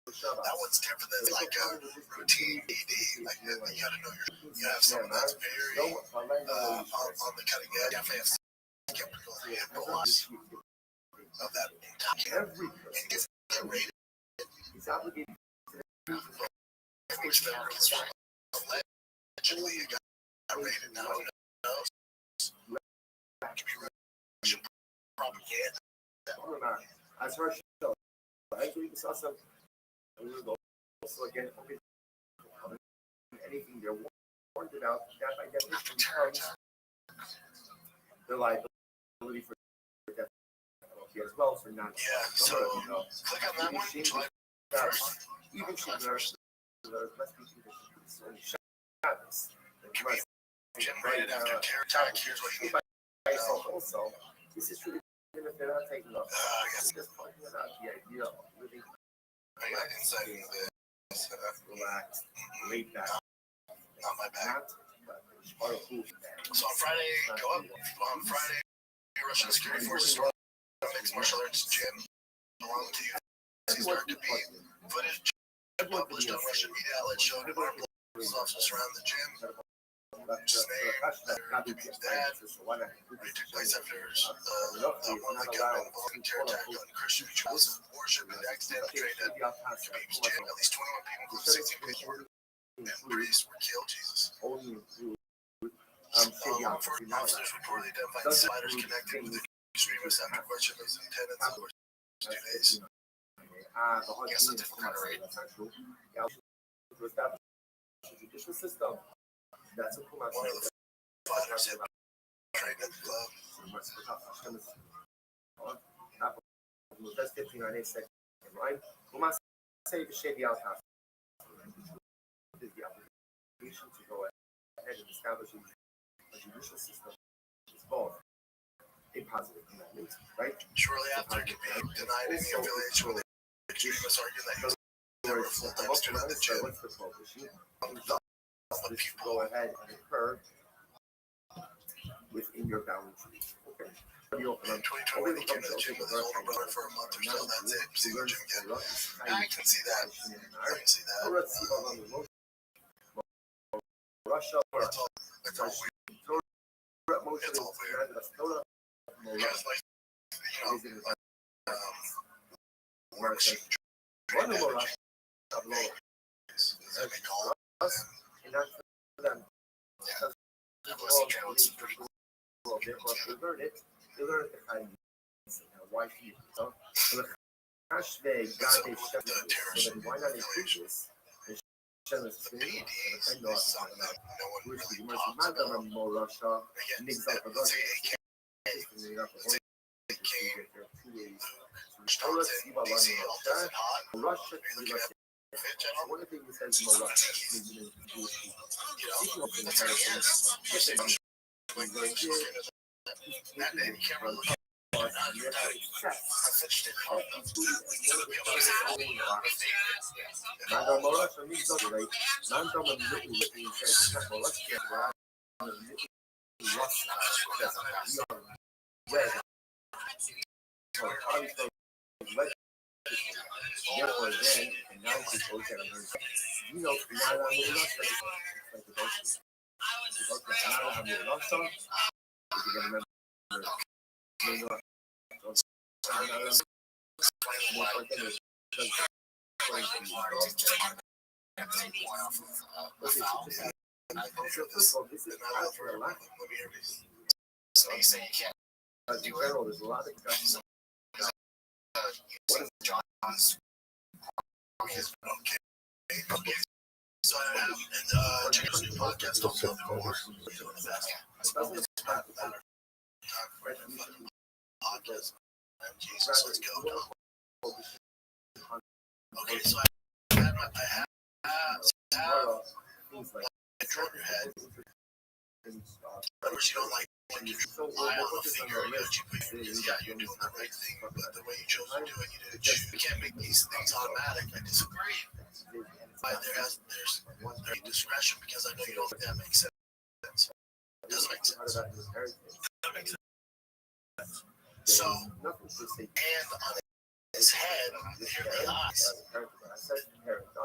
That one's different than like a routine ED. Like you gotta know you have someone that's very on the cutting edge. Definitely have skeptical of that entire. every And he gets rated. he's obligated Which then is allegedly it got rated now. Who knows? Could be Russian propaganda. or not. As far as I believe it's also again anything they're warned about that by definition becomes the liability for death penalty as well for not. Yeah, so click on that one. July 1st. Even should nurse the must be conditions and Shabbos. Generated after terror attack. Here's what you need. Also, this is really if they're not taking off. I guess Just talking about the idea of living I got insight into this. relaxed, laid back. Not my bag. So So on Friday, go up. On Friday, Russian security forces stormed a mixed martial arts gym belonging to you. Start to be footage published on Russian media outlets showing armed police officers surround the gym. His name to be his dad. It took place after one of the gunmen involving terror attack on Christian rituals of worship and accidentally traded Khabib's gym. At least 21 people, including 16 people, and priests were killed. Jesus. Law enforcement officers reportedly identified insiders connected with the extremists after questioning his attendance over 2 days. Guess a different kind of raid. To establish a judicial system that's a One of the fighters had trained at the club. To go ahead and establish a judicial system is both a positive commitment, right? Shortly after Khabib denied any affiliation with the extremists, arguing that he was never a full-time student at the gym. What's the prohibition? This go ahead and occur within your boundaries. Okay. In 2020, when he came to the gym with his older brother for a month or so, that's it. See the gym again. I can see that. I can see that. Russia, It's all weird. It's all weird. Because, like, war machine trained energy. Does that make all of them? and that's for them. Yeah. That was the challenge. Pretty cool. They learn it. They learn the kind of why he, so the terrorist why not include this? PEDs is something that no one really talks about. Again, let's say AK, let's say AK, Wisconsin, DC, all does it hot. Are you looking at fit, gentlemen? One of the things that says You know, that's how he is. You say, like, that day, you can't really look at it. I finished it. So you say you can't do it. There's a lot of discussion. What is John's? Okay. So I have, and check out this new podcast called Love and War. We're doing the best. It's about time for a fucking podcast. Jesus, let's go, dog. Okay, so I have a drop your head. In other words, you don't like when you lie on the finger, you yeah, you're doing the right thing, but the way you chose to do it, you didn't choose. You can't make these things automatic. I disagree. There's discretion because I know you don't think that makes sense. It doesn't make sense. That makes sense. So, and on his head, here are the eyes.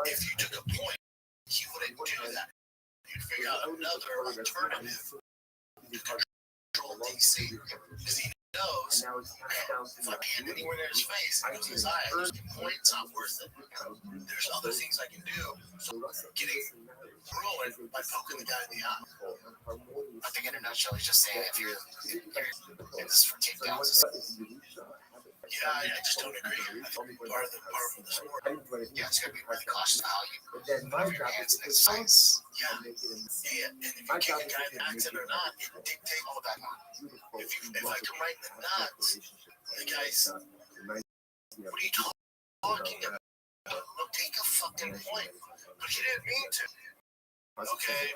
If you took a point, he wouldn't do that. You'd figure out another alternative to control DC. Because he knows, if I hand anywhere near his face, it goes in his eye, I can point, it's not worth it. There's other things I can do. So getting ruined by poking the guy in the eye. I think in a nutshell, he's just saying if you're in this for takedowns. Yeah, I just don't agree. I think part of the sport, yeah, it's gonna be really cautious how you move your hands in this size. Yeah, and if you kick a guy in the accent or not, it dictates all that. If I come right in the nuts, the guy's, what are you talking about? Look, take a fucking point. But he didn't mean to. Okay.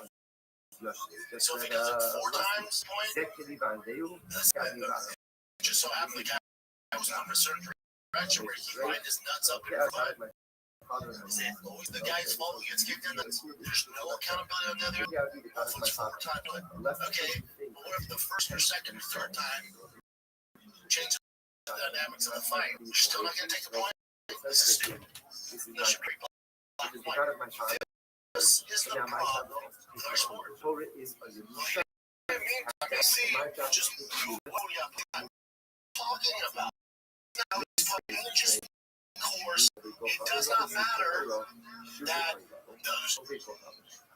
So if he does it 4 times, point, that's just so happened the guy was on a certain direction where he lined his nuts up in front. Is it always the guy's fault he gets kicked in the nuts? There's no accountability on the other end. It's 4 times. Okay, but what if the first or second or third time changes the dynamics of the fight? You're still not going to take a point? This is stupid. There should be black and white. This is the problem with our sport. I mean, see, just what are you talking about? Now, just course, it does not matter that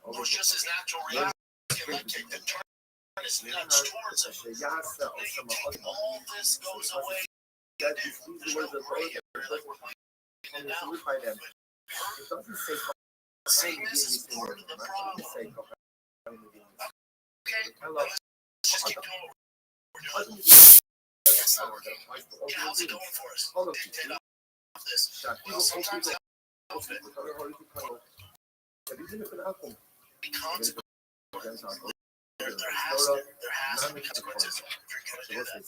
was just his natural reaction. Leg kick that turned his nuts towards him. All this goes away. There's no gray here. Like we're playing it now. Sameness is part of the problem. Okay, let's just keep doing what we're doing. That's not working. How's it going for us? Take off this. Well, sometimes the outfit be consequences. There has to be consequences if you're going to do that.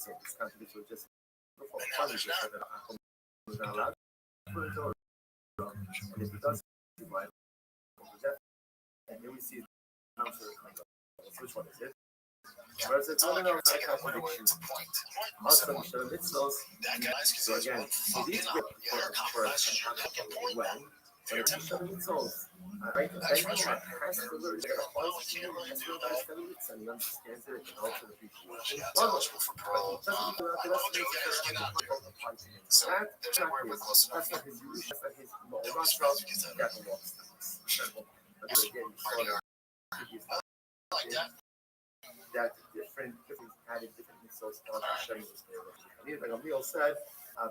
And now there's not. Which one is it? Whereas it's only going to take a point. That guy's So again, it is good for when for your tempo. right? That's Then you frustrating. has to learn to Well, we can't really do that. and he understands it and also appreciates it. Yeah, it's eligible for parole. I told you guys get out there. So there's nowhere we're close enough. That's not his use. That's not his Don't respect because that's a loss. But again, like that. that different added different missiles on the shuttle system. Like Emil said,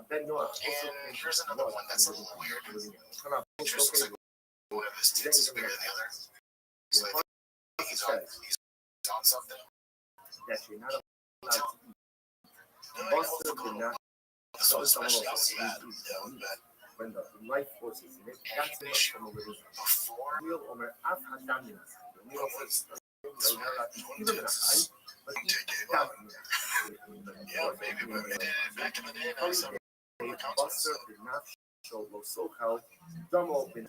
Ben Noah also And here's another one that's a little weird. It just looks like one of his tits is bigger than the other. So I think he's on something. that you're not allowed to eat. Buster did not So especially also bad. when the life force is in it. That's the issue from over Before Emil Omer Af Hadaminas. Emil says, even in a high, but yeah, maybe back in the day, that was some Buster did not show so how dumb open.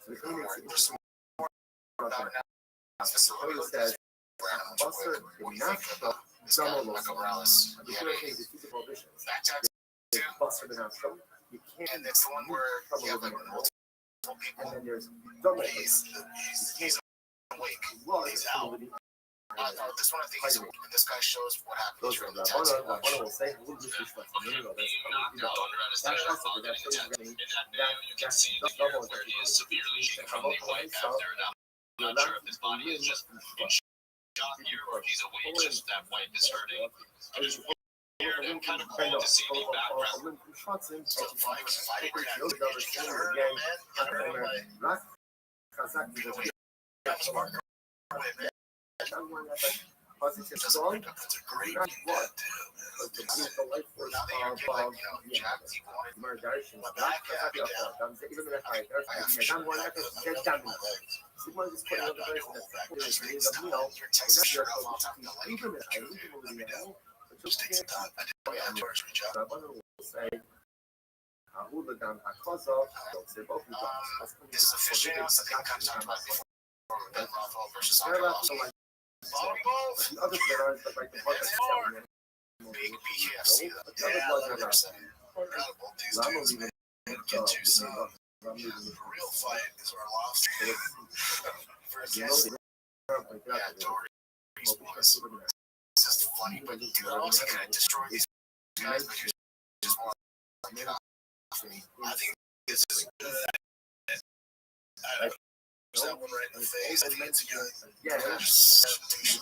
So the thing is, Toyo says, Buster did not show dumb Morales. The other thing is physical vision. Back Buster did not show. You can't. and it's the one where you have like multiple And people. then there's double. He's awake. He's out. This one I think he's awake. And this guy shows what happens Those are from the the one tattoo. will say, we'll just respect the middle of this. In that video, you can see the ear where he is severely shaken from the awake after an hour. I'm not sure if his body is just in shock here or if he's awake, just that wipe is hurting. It is weird and kind of cool to see the background. So if I was fighting, you get hurt, man. Get hurt away. exactly the way. Positive strong, That's a great not thing what, to do. but the life force Now that you're of getting, Jack, he wanted Margarian. my back happy down. Even if I I have get one, I my can my legs. Sigma is Yeah, putting no, on the your whole back person just that's makes time. Your Texas shirt off all time. I like it. Let me know. Just take some time. I did George reach out. say, who the damn cause of, say both of This is a fishing house. I think we talked about before. Volleyball versus soccer. Volleyball. the other players, but like the one that's selling it. Big BKFC. Yeah, 100%. Incredible. These dudes, man, get you some. The real fight is our lost. Versus, yeah, Dory's boys. It's just funny, but dude, I wasn't gonna destroy these guys, but you just want to get off. I think it's just good. I that one right in the face. I think it's good. Yeah, Substitution.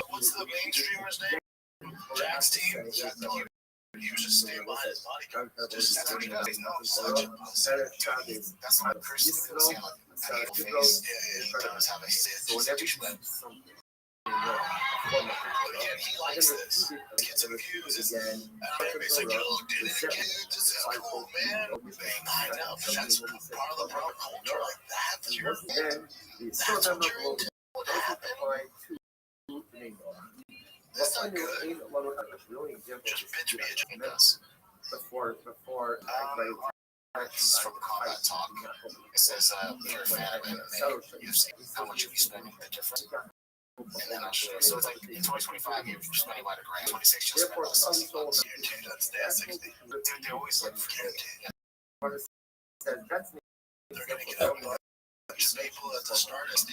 What's the main streamer's name? Jack's team? He was just staying behind his bodyguard. That's what he does. He's not that's not Chris Nichols. He has an evil face. Yeah, he does have a situation. Again, he likes this. Get some views. And everybody's like, yo, did it again. This is cool, man. I know. That's part of the problem culture like that. That's what you're into. What happened? That's not good. Just bitch me and us. Before This is from Combat Talk. It says, if you're a fan of MMA, UFC, how much are you spending the difference? And then I'll show you. So it's like in 2025, you're spending about $1,000. 26, you'll spend about $60. Dude, that's there, 60. Dude, they always like guaranteed. They're gonna get up. Just Maple at the start as the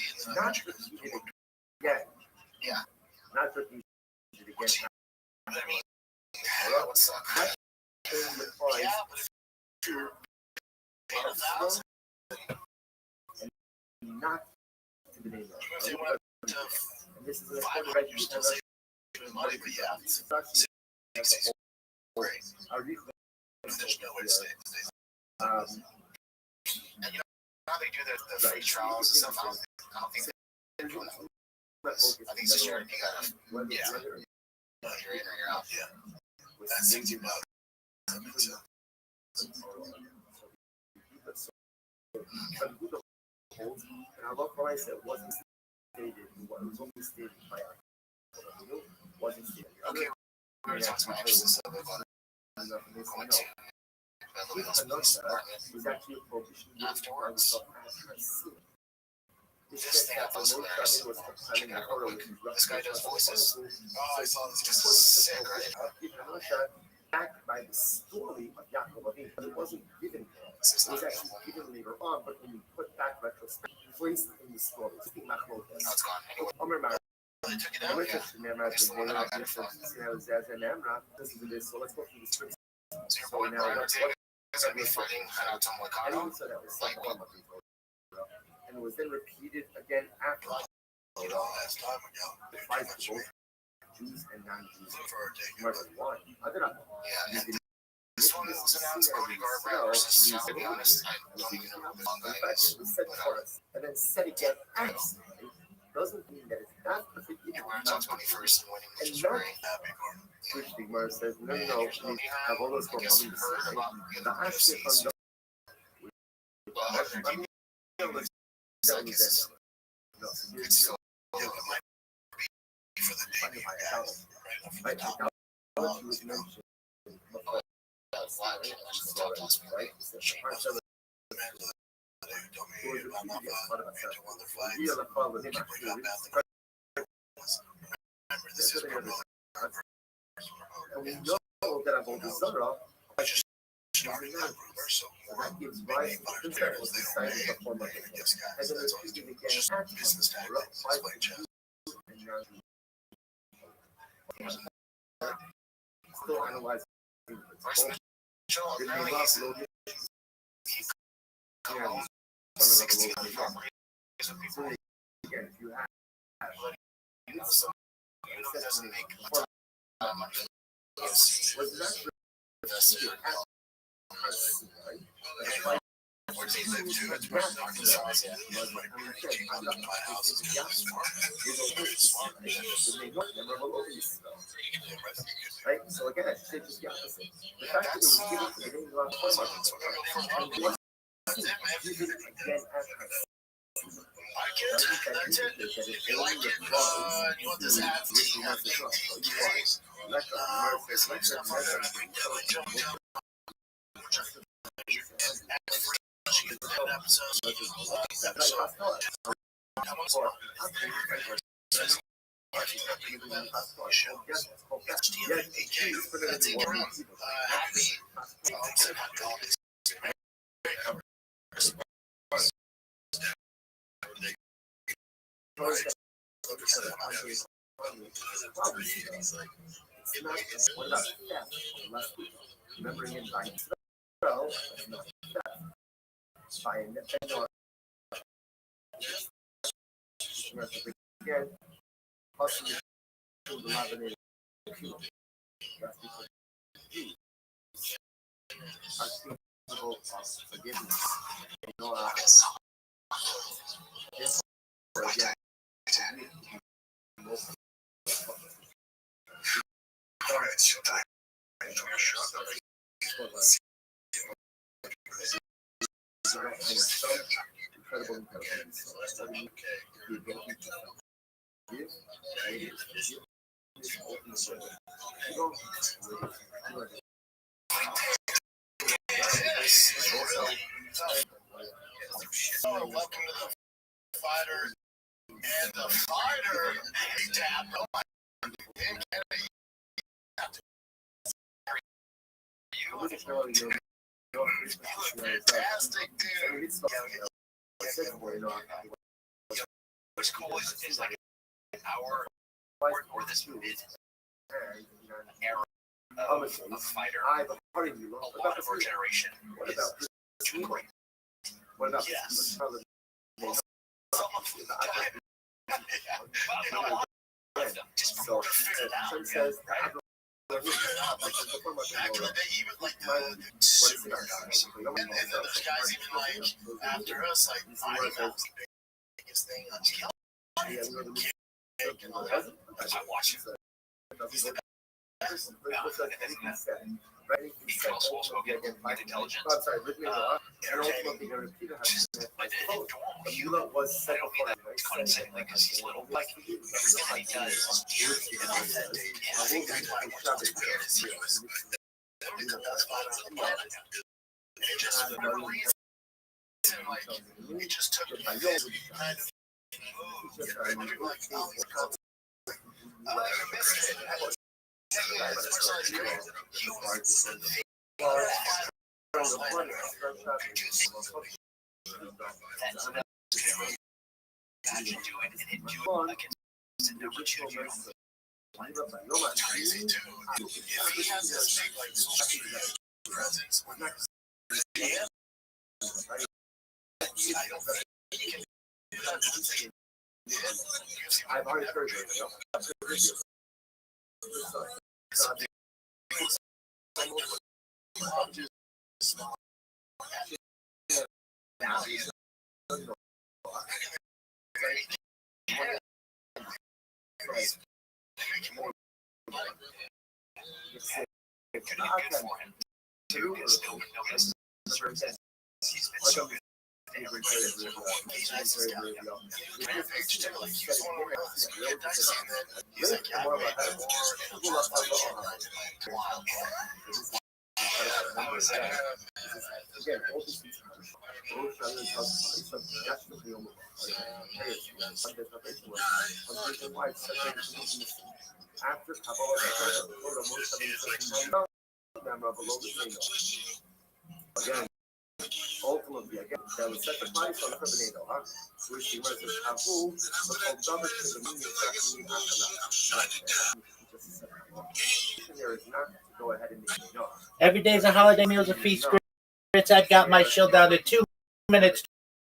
yeah. Not repeat it again. I mean, that would suck. Yeah, but if you're paying 1,000, not to the name of if they went to this is a 500, you're still saving money, but yeah, it's great. There's no way to stay. And you know how they do the free trials and stuff? I don't think they're doing that. I think it's just you gotta, you're in or you're out. Yeah. That's $60. That makes sense. And I love how I said wasn't stated, it was only stated by wasn't stated. Okay, we're going to talk to my exes of going to was actually a prohibition afterwards. This thing I was hilarious. Check it out real quick. This guy does voices. Oh, I saw this. This is sick, right? Backed by the story of Yaakov Avinu, but it wasn't given. It was actually given later on, but when you put back retrospect, placed in the story. Oh, it's gone. Anyway, they took it out. So let's go through the script. So your boy Brian Ortega is going to be fighting Renato Moicano. And it was then repeated again after. You know, last time ago. The fight for both Jews and non-Jews. Yeah. Yeah. This one was announced Cody Garbrandt versus, to be honest, I don't even know who the long guy is. And then said again, doesn't mean that it's not particularly. Your words on 21st and winning, which is great. Which the Gemara says, no, we have all those I guess you heard about the Ashke from the it's still it might be for the debut guys, right? For the top. And we know that about the Zara, starting that rumor, so that gives rise to the principle of the science of the form of it. And then repeated again, business tactics, still analyzing Again, if you have doesn't make money. was that Where they live too, it's where the market sells. Yeah, came up to my house. right? So again, I should just the opposite. The fact that it was given to the daily last again That's it. If you like it, you want this ad to have remembering in by so by Nintendo again, possibly elaborate forgiveness. Welcome to the fighter and the fighter. Fantastic, dude. What's cool is like our or this is an era of fighter. A lot of our generation is great. Yes. Just figure it out. Back in the day, even like the superstars, and then those guys even like after us, like fighting that was the biggest thing on TV. I watch it. He's the best. He can also spoken, intelligent, entertaining. Just like normal human. Condescending because he's little. Like everything that he does is authentic. And I think that's why I watch this because he was the best fighter on the planet. And it just for whatever reason, like it just took me kind of moved. And you're like, oh, he's cool. I never missed it. He was the imagine doing and then do it against number two. Crazy too. If he has this big like social presence, I don't think he can do that. I've already heard it. After again, ultimately, again, there was such a price on the tornado, huh? Which he was a taboo, but from to the meaning there is not to go ahead and make it Every day is a holiday, meals, a feast. I've got my shield down to 2 minutes,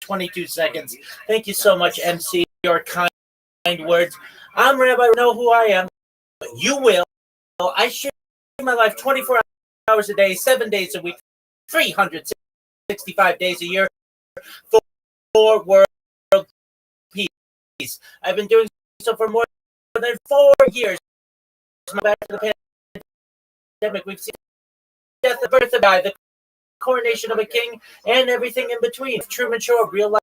22 seconds. Thank you so much, MC, your kind words. I'm Rabbi, know who I am. You will. I share my life 24 hours a day, 7 days a week, 365 days a year for world peace. I've been doing so for more than 4 years. Back to the pandemic, we've seen death, the birth of a guy, the coronation of a king, and everything in between. Truman Show, real life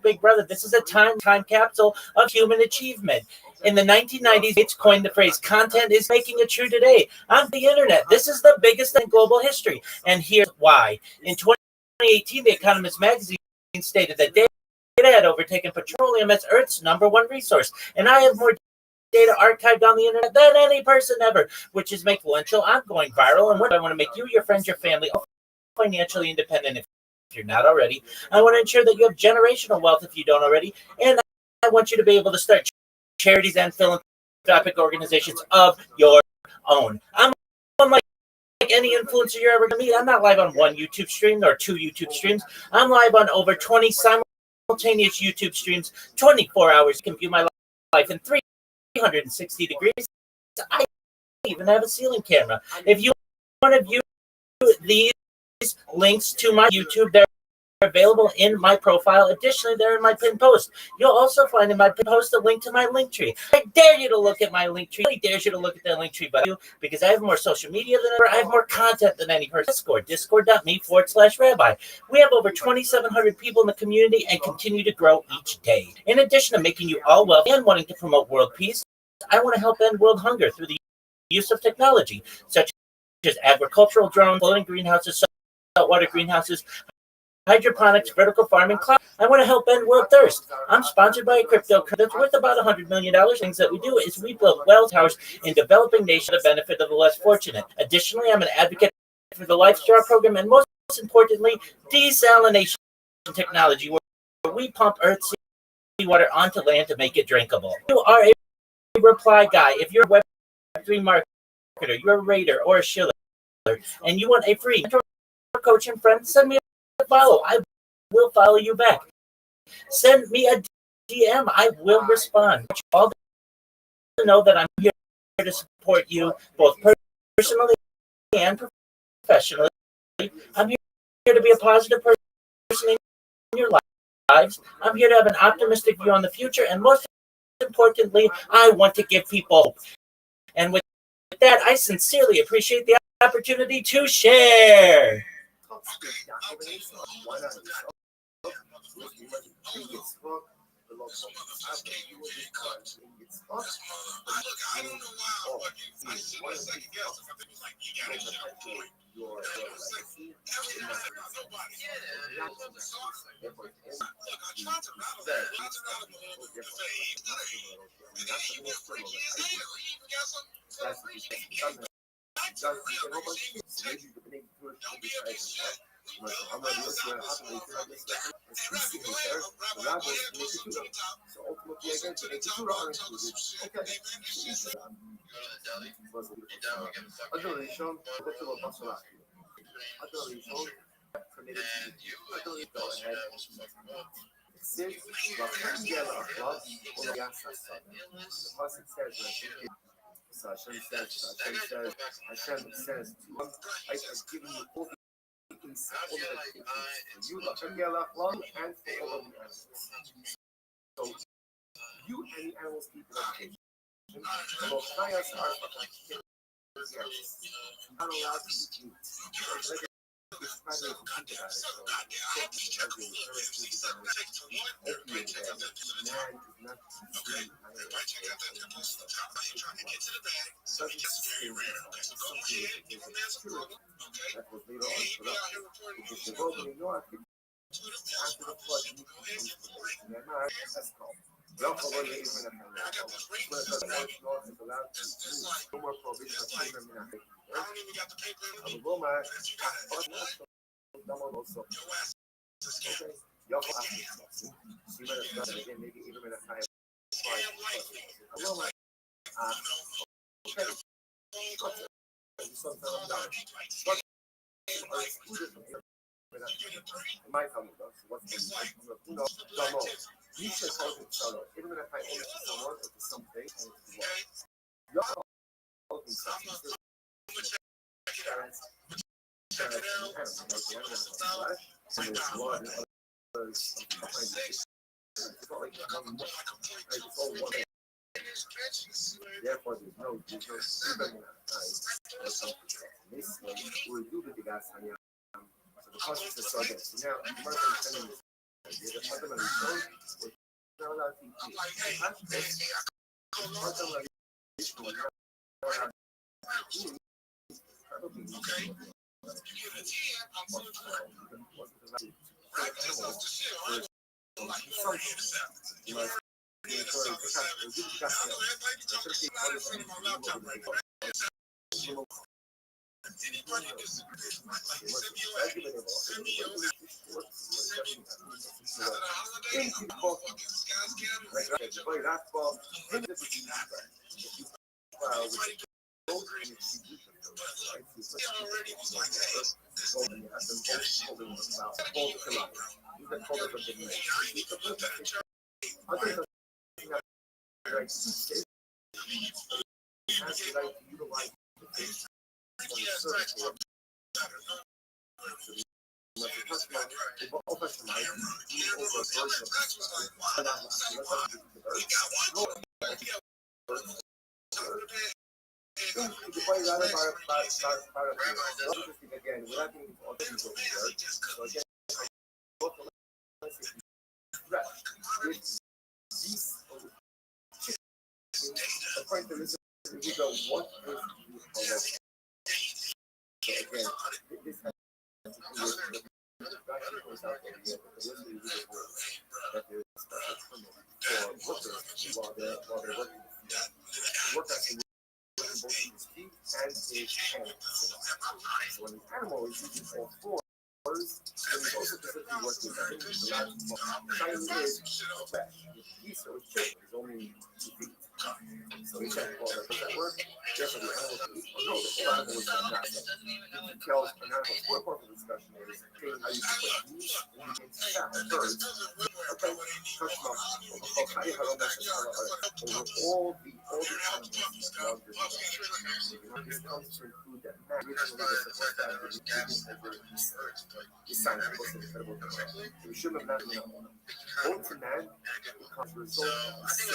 Big Brother. This is a time capsule of human achievement. In the 1990s, Gates coined the phrase, content is making it true today. On the internet, this is the biggest in global history. And here's why. In 2018, The Economist magazine stated that data had overtaken petroleum as Earth's #1 resource. And I have more data archived on the internet than any person ever, which is influential. I'm going viral. And what I want to make you, your friends, your family, financially independent if you're not already. I want to ensure that you have generational wealth if you don't already. And I want you to be able to start charities and philanthropic organizations of your own. I'm unlike any influencer you're ever going to meet. I'm not live on one YouTube stream or 2 YouTube streams. I'm live on over 20 simultaneous YouTube streams, 24 hours. You can view my life in 360 degrees. I even have a ceiling camera. If you want to view these links to my YouTube, they're available in my profile. Additionally, they're in my pinned post. You'll also find in my pinned post a link to my link tree. I dare you to look at my link tree. I dare you to look at that link tree, but I do, because I have more social media than ever. I have more content than any person. Discord.me/rabbi. We have over 2,700 people in the community and continue to grow each day. In addition to making you all wealthy and wanting to promote world peace, I want to help end world hunger through the use of technology, such as agricultural drones, floating greenhouses, saltwater greenhouses, hydroponics, vertical farming, cloud. I want to help end world thirst. I'm sponsored by a crypto that's worth about $100 million. Things that we do is we build well towers in developing nations for the benefit of the less fortunate. Additionally, I'm an advocate for the LifeStar program and most importantly, desalination technology, where we pump Earth's seawater onto land to make it drinkable. You are a reply guy. If you're a Web3 marketer, you're a raider or a shiller, and you want a free coach and friend, send me a follow. I will follow you back. Send me a DM. I will respond. All to know that I'm here to support you both personally and professionally. I'm here to be a positive person in your lives. I'm here to have an optimistic view on the future, and most importantly, I want to give people hope. And with that, I sincerely appreciate the opportunity to share. I don't know why, but I should have second guessed if I think it was like, you gotta shit on point. Nobody. Look, I tried to battle that. I tried to battle him and say he's not a heel. And then he went 3 years later. He even got some appreciation. Back to the real regime. Don't be a piece of shit. We build a round out this motherfucker. And Rabbi Blair, Rabbi Blair goes up to the top. Goes up to the top and tells us some shit. Amen. It's just Hashem says to us, I have given you all the things, all the for you, and for all the animals. So you and the animals keep an education. Not allowed to eat meat. In my family, though, so what's the who knows? Don't know. You should call it solo. Even if I own it to someone or to something, and it's what. You all call it something. Parents, and there's blood and others behind it. It's not like one more. It's all one. Therefore, there's no freedom or something. This way, we do the gas on you. So the process is so good. So now, you might understand this. The fundamental show is not allowed to eat. So when an animal is using all fours, then it's also specifically working with the shiny is fresh. Geese or chicken is only 2 feet. So we check, well, does that work? Yes, the animal can eat. No, the animal is not. The details an animal's more part of the discussion is how you can put meat in fat birds. Okay, touch them up. How you have a message over all the animals that love your mother. This comes to include that man originally was supposed to have been over this sign of what's incredible. We should have not known. Both to man becomes a result of the sin,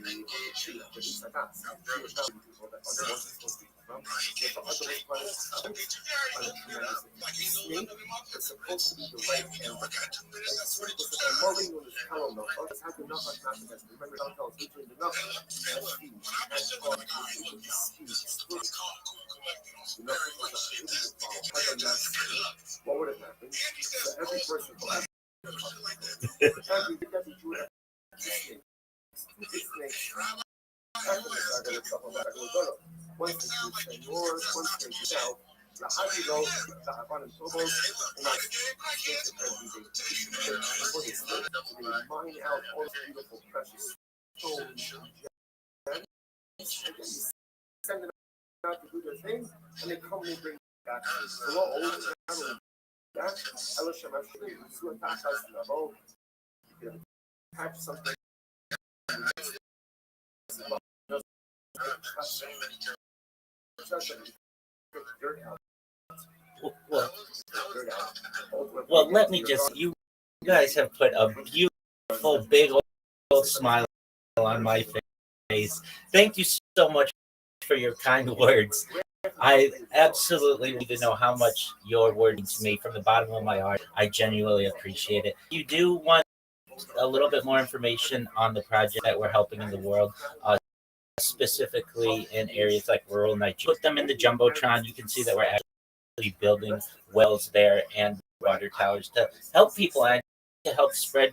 the tree of the Isagas. He was not people that other ones are supposed to be from. If the other was planted on a tremendous snake is supposed to be the right hand. And Molly was telling them, oh, it's had enough of nothing. Remember, don't tell us which is enough. That's speed. That's all. What would have happened? So every person will have every Jew would have one thing is yours, one thing is yourself. How do you know that I want to todos and I mine out all the beautiful precious stones and send it out to do their thing and they come and bring it back. So what old that Elisha actually so attached us to the boat. You can attach something. Well, let me just, you guys have put a beautiful, big old smile on my face. Thank you so much for your kind words. I absolutely need to know how much your word means to me from the bottom of my heart. I genuinely appreciate it. You do want a little bit more information on the project that we're helping in the world, specifically in areas like rural Nigeria. Put them in the Jumbotron. You can see that we're actually building wells there and water towers to help people and to help spread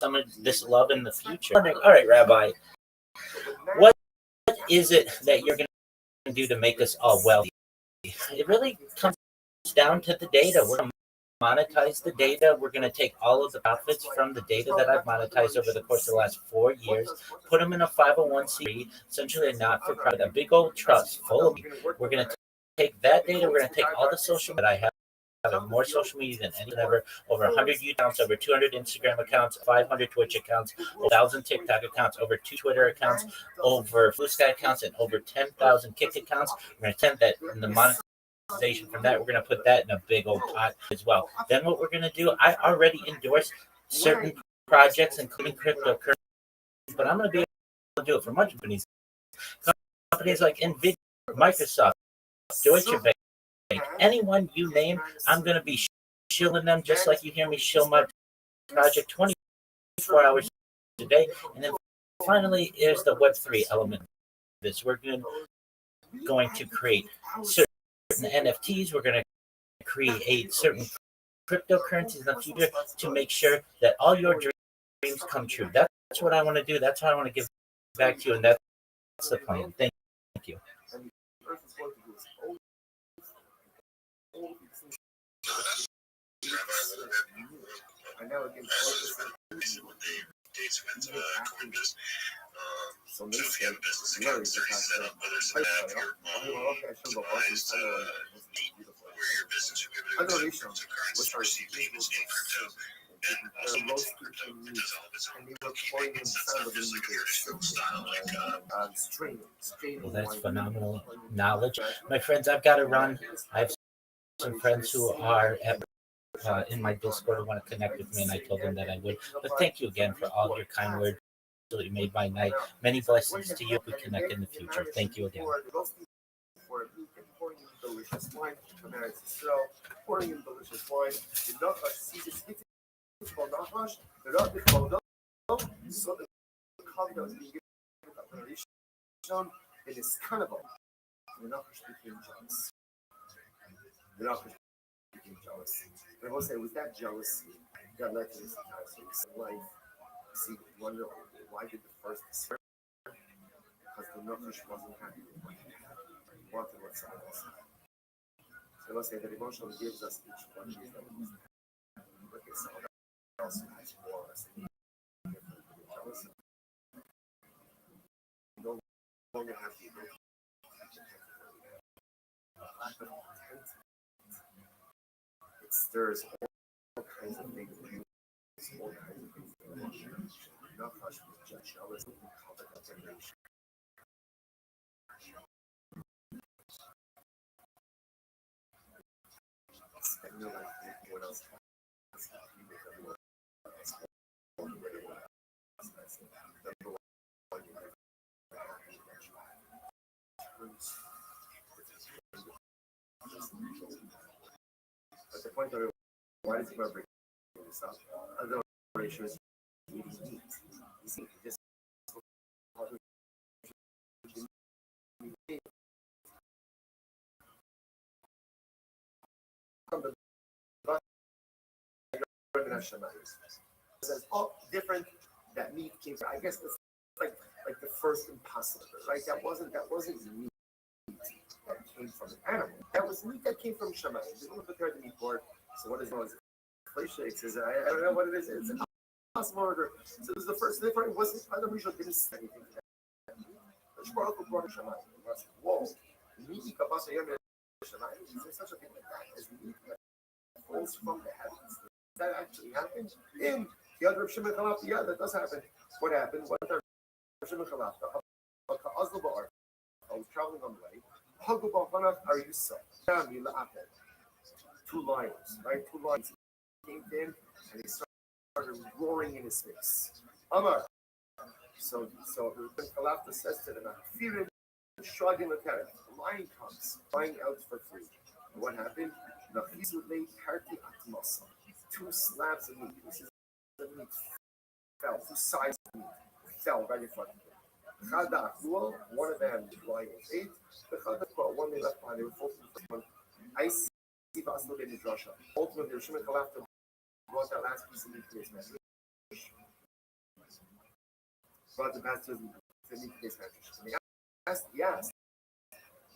some of this love in the future. All right, Rabbi, what is it that you're going to do to make us all wealthy? It really comes down to the data. We're going to monetize the data. We're going to take all of the profits from the data that I've monetized over the course of the last 4 years, put them in a 501c3, essentially a not-for-profit, a big old trust full of. We're going to take that data. We're going to take all the social that I have. more social media than anyone ever. Over 100 YouTube accounts, over 200 Instagram accounts, 500 Twitch accounts, 1,000 TikTok accounts, over 2 Twitter accounts, over Blue Sky accounts, and over 10,000 Kick accounts. We're going to attempt that in the monetization from that. We're going to put that in a big old pot as well. Then what we're going to do, I already endorse certain projects, including cryptocurrency, but I'm going to be able to do it for much companies. Companies like NVIDIA, Microsoft, Deutsche Bank, anyone you name, I'm going to be shilling them just like you hear me shill my project 24 hours a day. And then finally, there's the Web3 element of this. We're going to create certain NFTs. We're going to create certain cryptocurrencies in the future to make sure that all your dreams come true. That's what I want to do. That's how I want to give back to you. And that's the plan. Thank you. I know again, dates with Coinbase. So if you have a business account, it's already set up, whether it's an app, your model, devised where your business will be able to accept cryptocurrency, receive payments in crypto, and also maintain crypto. It does all of its own bookkeeping. It sets up just like a Restream style, like Well, that's phenomenal knowledge. My friends, I've got to run. I have some friends who are at in my Discord who want to connect with me, and I told them that I would. But thank you again for all your kind words. You made my night. Many blessings to you. We connect in the future. Thank you again. Delicious wine, pouring in delicious wine. The Nachash sees this hitting called Nachash. The Rabbi called up. So the coffee that was being given at the Rishon in his carnival. The Nachash became jealous. The Nachash became jealous. And I will say, with that jealousy, that led to this entire life. See, you wonder why did the first despair? Because the Nachash wasn't happy with what he had. He wanted what someone else had. So let's say that emotion gives us each one of these elements. Look at someone else who has more or less. Jealous. You no longer have the ability. It stirs all kinds of things. All kinds of things. Not much was just jealous and confidence. And like everyone else at the point of why does he ever bring this up? Other ratios eating meat. You see, this says, oh, different. That meat came from, I guess that's like the first impossible, right? That wasn't meat that came from an animal. That was meat that came from Shammai. They don't prepare the meat board. So what is it? It says, I don't know what it is. It's an impossible order. So it was the first different. It wasn't other Rishon didn't say anything to that. The Shmuel brought Shammai. Whoa, meat kabasa yom Shammai. Is there such a thing like that as meat that falls from the heavens? That actually happened in the other Shimon Chalafta. Yeah, that does happen. What happened? What are Shimon Chalafta? I was traveling on the way. Are you so? Two lions, right? Two lions came in and they started roaring in his face. Amar. So Chalafta says to them, "Fearing, shrugging the carrot. The lion comes, flying out for free." And what happened? Two slabs of meat. This is the meat fell. Two sides of meat fell right in front of him. One of them lying in 8. The one they left behind. They were both in front. I see Vaslo in his Russia. Ultimately, the Shimon Chalafta brought that last piece of meat to his message. Brought the pastor to meet his message. He asked,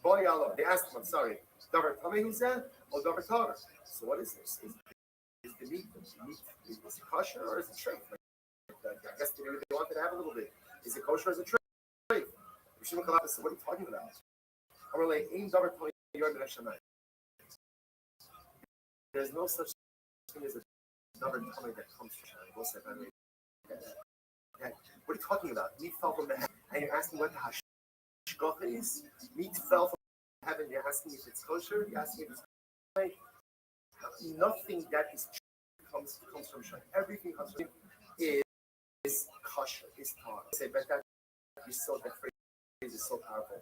Boy Allah. They asked him, I'm sorry, Davar Tameh or Davar Tar? So what is this? Is the meat is it kosher or is it treif? I guess maybe they wanted to have a little bit. Is it kosher or is it treif? Rishon Chalafta said, what are you talking about? I'm like, Ein Davar Tameh Yom Hashanah. there's no such thing as a number coming that comes from China. What are you talking about? Meat fell from the heaven, and you're asking what the hashgacha is? Meat fell from heaven. You're asking if it's kosher. You're asking if it's kosher. Nothing that is comes from China. Everything comes from is kosher. Is taught. Say, but that is so that phrase is so powerful.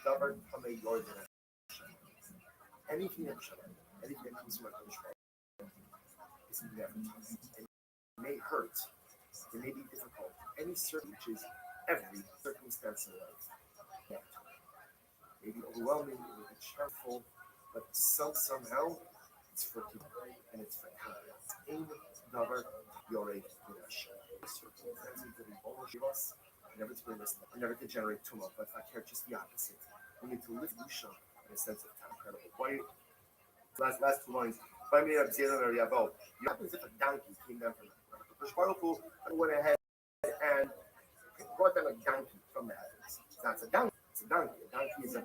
Governed from a Yordan. Anything that comes from a country is never tough. It may hurt. It may be difficult. Any which is every circumstance in life. Yeah. It may be overwhelming, it may be shameful, but somehow it's for people and it's for confidence. Aim, never, Yoreh, circumstances that involve us, never to be listening, never to generate tumult, but if I care, just the opposite. We need to lift Isha in a sense of time. Incredible. Last 2 lines. You happens if a donkey came down from the Baruch Hu went ahead and brought down a donkey from the heavens. That's a donkey. It's a donkey. A donkey is a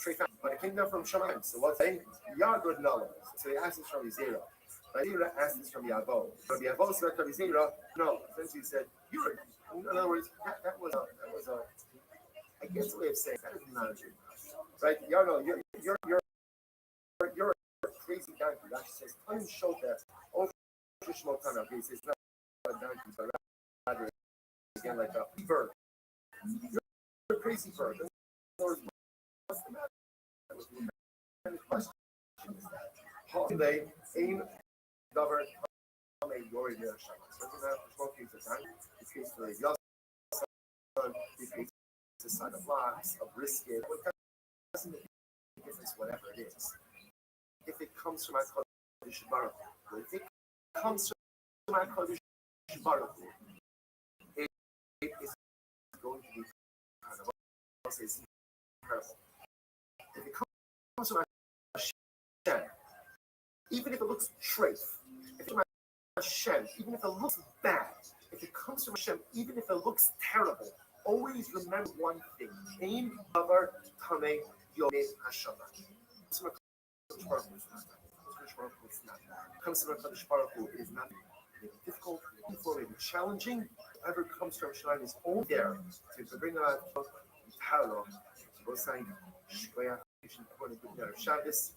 trait, but it came down from Shaman. So what's saying? Yah good knowledge. So he asked this from Zera. Zera asked this from Yavo. From Yavo said to Zera, no. Since he said, you're. In other words, that was a. I guess the way of saying that is not a dream, right? You're a crazy donkey. Rashi says, time showed that over Shmotana. He says, not a donkey, but rather again like a bird. You're a crazy bird. What's the matter? That was the kind of question is that. How do they aim govern from a glory near Shabbos? So that smoking is a donkey. This case for a young son. This case the side of lots of brisket. What doesn't make a difference, whatever it is. If it comes from my Kodesh Baruch Hu, if it comes from my Kodesh Baruch Hu, it is going to be kind of it's incredible. If it comes from Hashem, even if it looks treif, if it's from Hashem, even if it looks bad, if it comes from Hashem, even if it looks terrible, always remember one thing: Ain Davar Tamei Yomei Hashama. Comes from Kodesh Baruch Hu is not difficult, maybe challenging. Whatever comes from Shaddai is only there to bring out parallel. Both saying Shkoya, according to the Shabbos.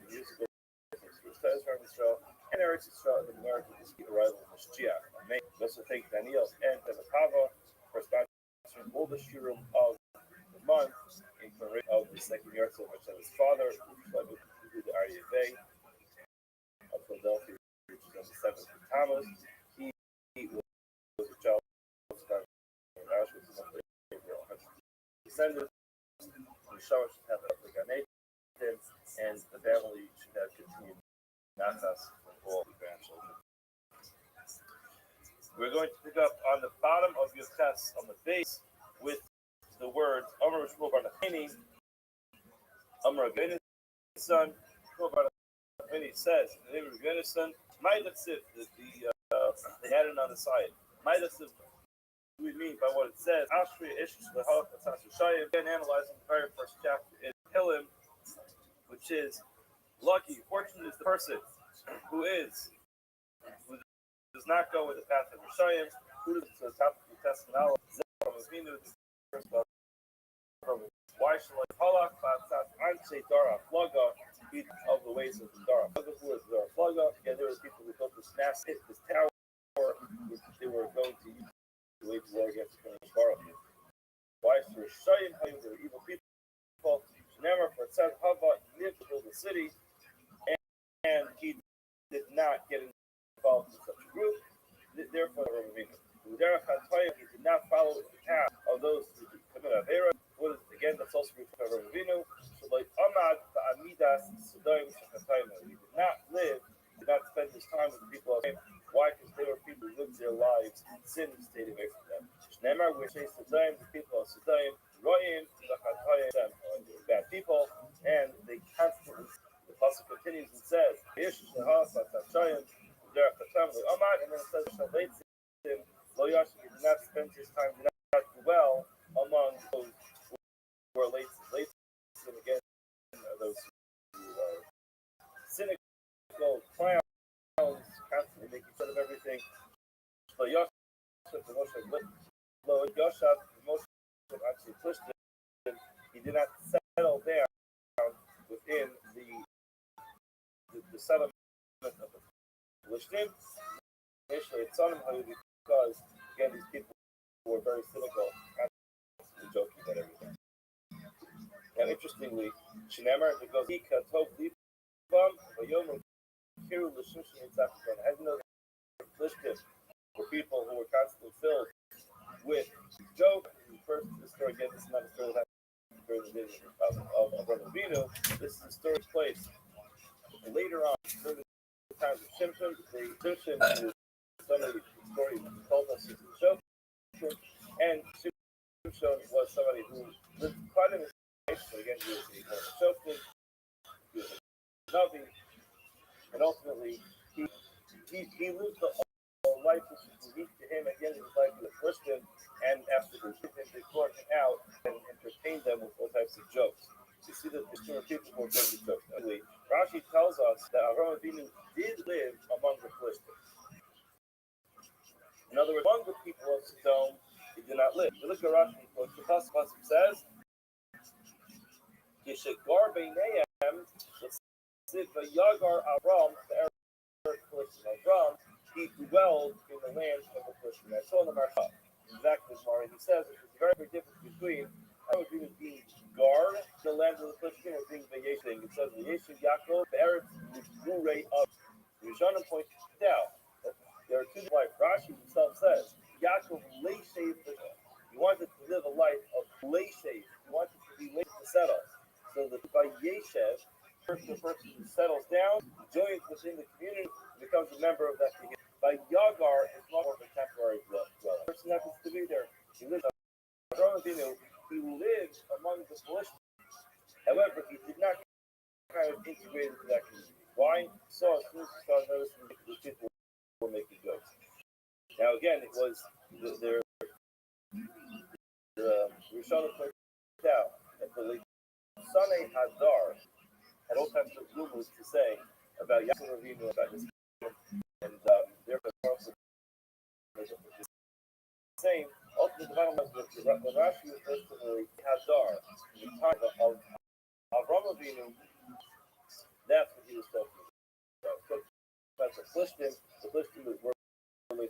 Years ago, Israel and Eretz Israel in America is the arrival of Mashiach. We also thank Daniel and Tezakava for sponsoring all the shiurim of the month in commemoration of the second year of Hashem's father, who the Aryeh of Philadelphia, which is on the 7th of Tammuz. He was a child of Auschwitz, one of the descendants. The Shah should have a Ganei, and the family should have continued nachas for all the grandchildren. We're going to pick up on the bottom of your test on the base with the words Amar Shmuel Bar Nachmani, Amar Rabbeinu son. Shmuel Bar Nachmani says, the name of Rabbeinu son, Ma'idachsiv, they added on the side. Ma'idachsiv, we mean by what it says. Ashri Ish Lehalach Atzas Rishayim. Again, analyzing the very first chapter in Hillim, which is lucky, fortunate is the person who does not go with the path of Rishayim, who does the top of the test and why shall I halach anshe dara flaga of the ways of the dara? Who is the flaga? Again, there were people who built this massive this tower which they were going to use to wage war against the Baruch. Why should Rishayim have the evil people? Never for Tzad Hava lived to build a city, and he did not get involved in such a group. Therefore, he did not follow the path of those who commit Avera. What is again? That's also referred to Ravinu. So, like Amad Amidas Sodom Shechatayim, he did not live, did not spend his time with the people of him. Why? Because they were people who lived their lives, sin stayed away from them. Neymar, which is the people of Sudan, Royim, bad people, and they constantly, the pasuk continues and says, and then it says, Lo Yashim did not spend his time, did not dwell among those who are late and again, those who are cynical clowns, constantly making fun of everything. Lo Yashim, actually pushed him. He did not settle down within the settlement of the Restream. Initially, it's on him because again these people were very cynical, constantly joking about everything. Now, interestingly, Shinemar because he katov libam v'yom kiru l'shimshim yitzachon. As you know, Restream were people who were constantly filled with joke. First, the story again. This is not a story that happened during the days of Rabbeinu. This is a story place later on during the times of Shimshon. The Shimshon is somebody the story told us is a joke, and Shimshon was somebody who lived quite in his life. So again, he was a Shoftim, he was a Navi, and ultimately he lived a life which was unique to him. At the end of his life, he was Christian, and after they brought him out and entertained them with all types of jokes. You see that the two people who were making jokes. Anyway, Rashi tells us that Avraham Avinu did live among the Philistines. In other words, among the people of Sodom, he did not live. Look at Rashi, what the Pasuk says, Yishagar Beinayim, Yagar Avram, the Arab Philistine. Avram, he dwelled in the land of the Philistines. I saw in the Marsha, exactly as Mari, he says there's a very big difference between Avram being guard the land of the Philistines and being Vayeshin. It says Vayeshin Yaakov, the Arabs Murray of Rishonim points out that there are two life. Rashi himself says Yaakov Leishev. He wanted to live a life of Leishev. He wanted to be late to settle. So the Vayeshev, the person who settles down, joins within the community, becomes a member of that community. By Yagar is more of a temporary dwelling. The person happens to be there. He lives. He lived among the Philistines. However, he did not kind of integrate into that community. Why? So as soon as he started noticing the people were making jokes. Now again, it was the Rishonim pointed out that the Sane Hadar had all types of rumors to say about Yaakov Avinu, about his kingdom, and therefore also the same. Ultimately, the final message is when Rashi refers to the Hadar, the time of Avraham Avinu, that's what he was talking about. That's the Philistine was working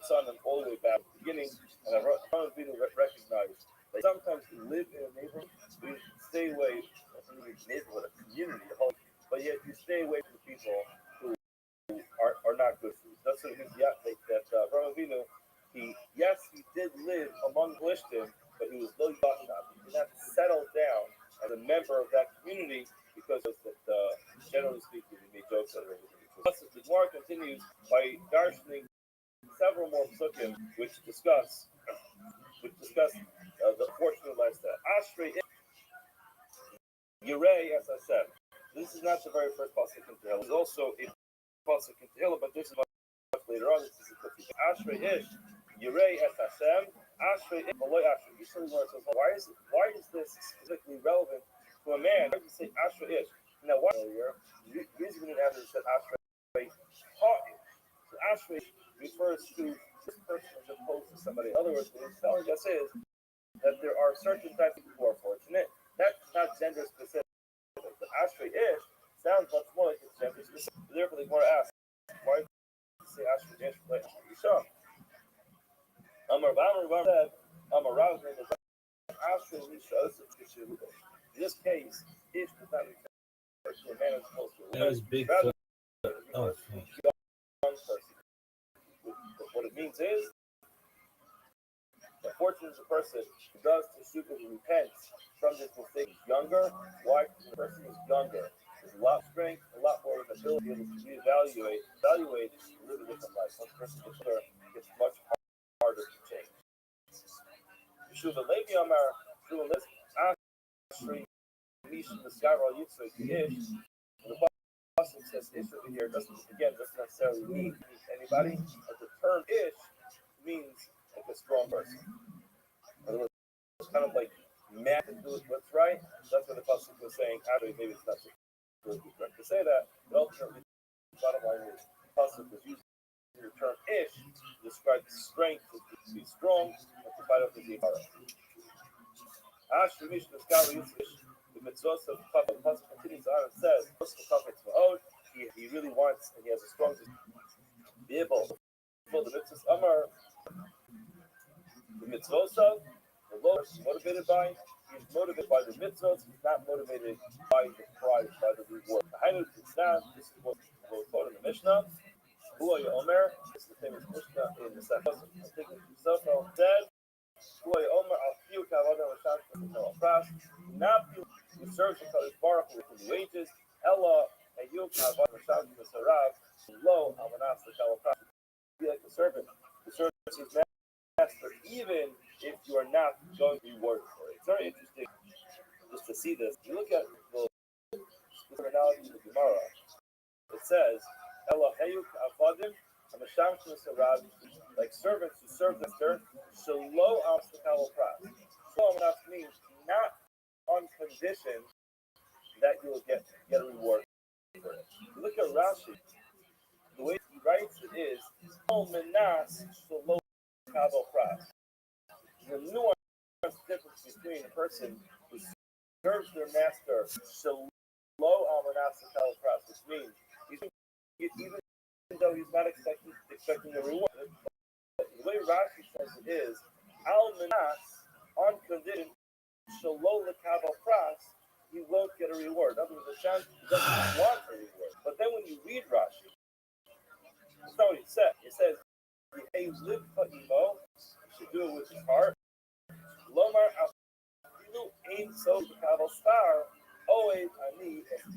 son and all the way back to the beginning, and Avraham Avinu recognized that sometimes you live in a neighborhood, you stay away from a neighborhood, a community, but yet you stay away from the people who are not good for you. That's what it means that Avraham Avinu, he did live among Philistines, but he was low yashab. He did not settle down as a member of that community because of that, generally speaking, he made jokes at everything. The Gemara continues by darshaning several more psukim which discuss the fortunate lifestyle. Ashrei Yirei, as I said, this is not the very first pasuk in Tehillah. There's also a pasuk in Tehillah, but this is much later on. This is a cookie. Ashrei Ish Yirei Es Hashem. Ashrei Ish V'Lo Ashrei. Usually, when it says, why is this specifically relevant to a man? Why does it say Ashrei Ish? Now, why earlier? The reason we didn't have it said Ashrei Ha'ish. So Ashrei refers to this person as opposed to somebody. In other words, what it's telling us is that there are certain types of people who are fortunate. That's not gender specific. The Ashrei Ish sounds much more like it's gender specific. Therefore, the Gemara asks, why do you say Ashrei Ish like Ashrei Isha? Amar said, Amar Rav said, Ashrei Isha. In this case, Ish does not refer to a man as opposed to a woman. That was big. Oh, what it means is, the fortune is a person who does teshuvah and repents from this mistake. Younger, why? The person is younger. There's a lot of strength, a lot more of an ability to reevaluate, and live a different life. Once a person gets older, it's much harder to change. Shuva Levi Amar, Shuva Liz, Ashri, Mish, the Skyral Yitzhak, Ish. The Pasuk says Ish over here doesn't necessarily mean anybody, but the term Ish means like a strong person. In other words, it's kind of like man to do what's right. That's what the Pasuk was saying. Actually, maybe it's not so correct to say that, but ultimately, the bottom line is the Pasuk was using the term Ish to describe the strength to be strong and to fight off the Zihara. Ashri Mish, the Skyral Yitzhak, the mitzvot of the Pasuk continues on and says, he really wants and he has a strong to be able to fulfill the mitzvahs Amar, the mitzvot of the Lord is motivated by. He's motivated by the mitzvahs. He's not motivated by the prize, by the reward. The highlight is now. This is what we're quoting in the Mishnah. Who are you, Omer? This is the famous Mishnah in the Sefos. I think it himself said, "Who are you, Omer? Al fiu kavada l'sham no afras. Not you who serves the Kadosh Baruch Hu with the wages. Ella ayu kavada l'sham misarav. Lo almanas l'sham afras. Be like the servant. The servant is his master, even if you are not going to be rewarded for it." It's very interesting just to see this. You look at the terminology of the Gemara. It says, "Elohayuk avadim hamasham misarav," like servants who serve the master. Shelo al stakal pras. Shelo means not on condition that you will get a reward for it. You look at Rashi. The way he writes it is, "Menas shelo kabel pras." The nuance difference between a person who serves their master shelo al menas kabel pras, which means even though he's not expecting a reward. The way Rashi says it is, al menas, on condition shelo kabel pras, he won't get a reward. In other words, he doesn't want a reward. But then when you read Rashi, that's not what he said. It says, "Hey, live imo." You should do it with his heart. Lomar afilu ein so kabel star. Always ani and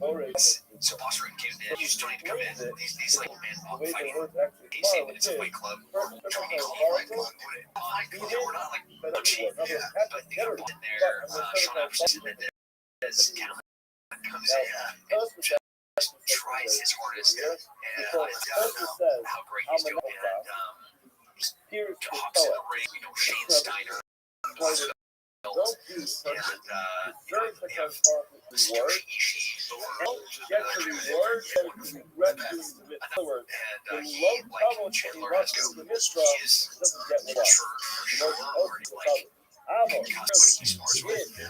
So boss ring came in. You just don't need to come in. These like man fighting. He Say that it's a fight club. Trying to call fight club. We're not like punching. But they got in there. Sean Anderson and then as comes in and tries his hardest. And I don't know how great he's doing. And Hawks in the ring. We know Shane Steiner. And reward. Get the reward and regret doing the mitzvah. And he wants the mitzvah, doesn't get what he wants.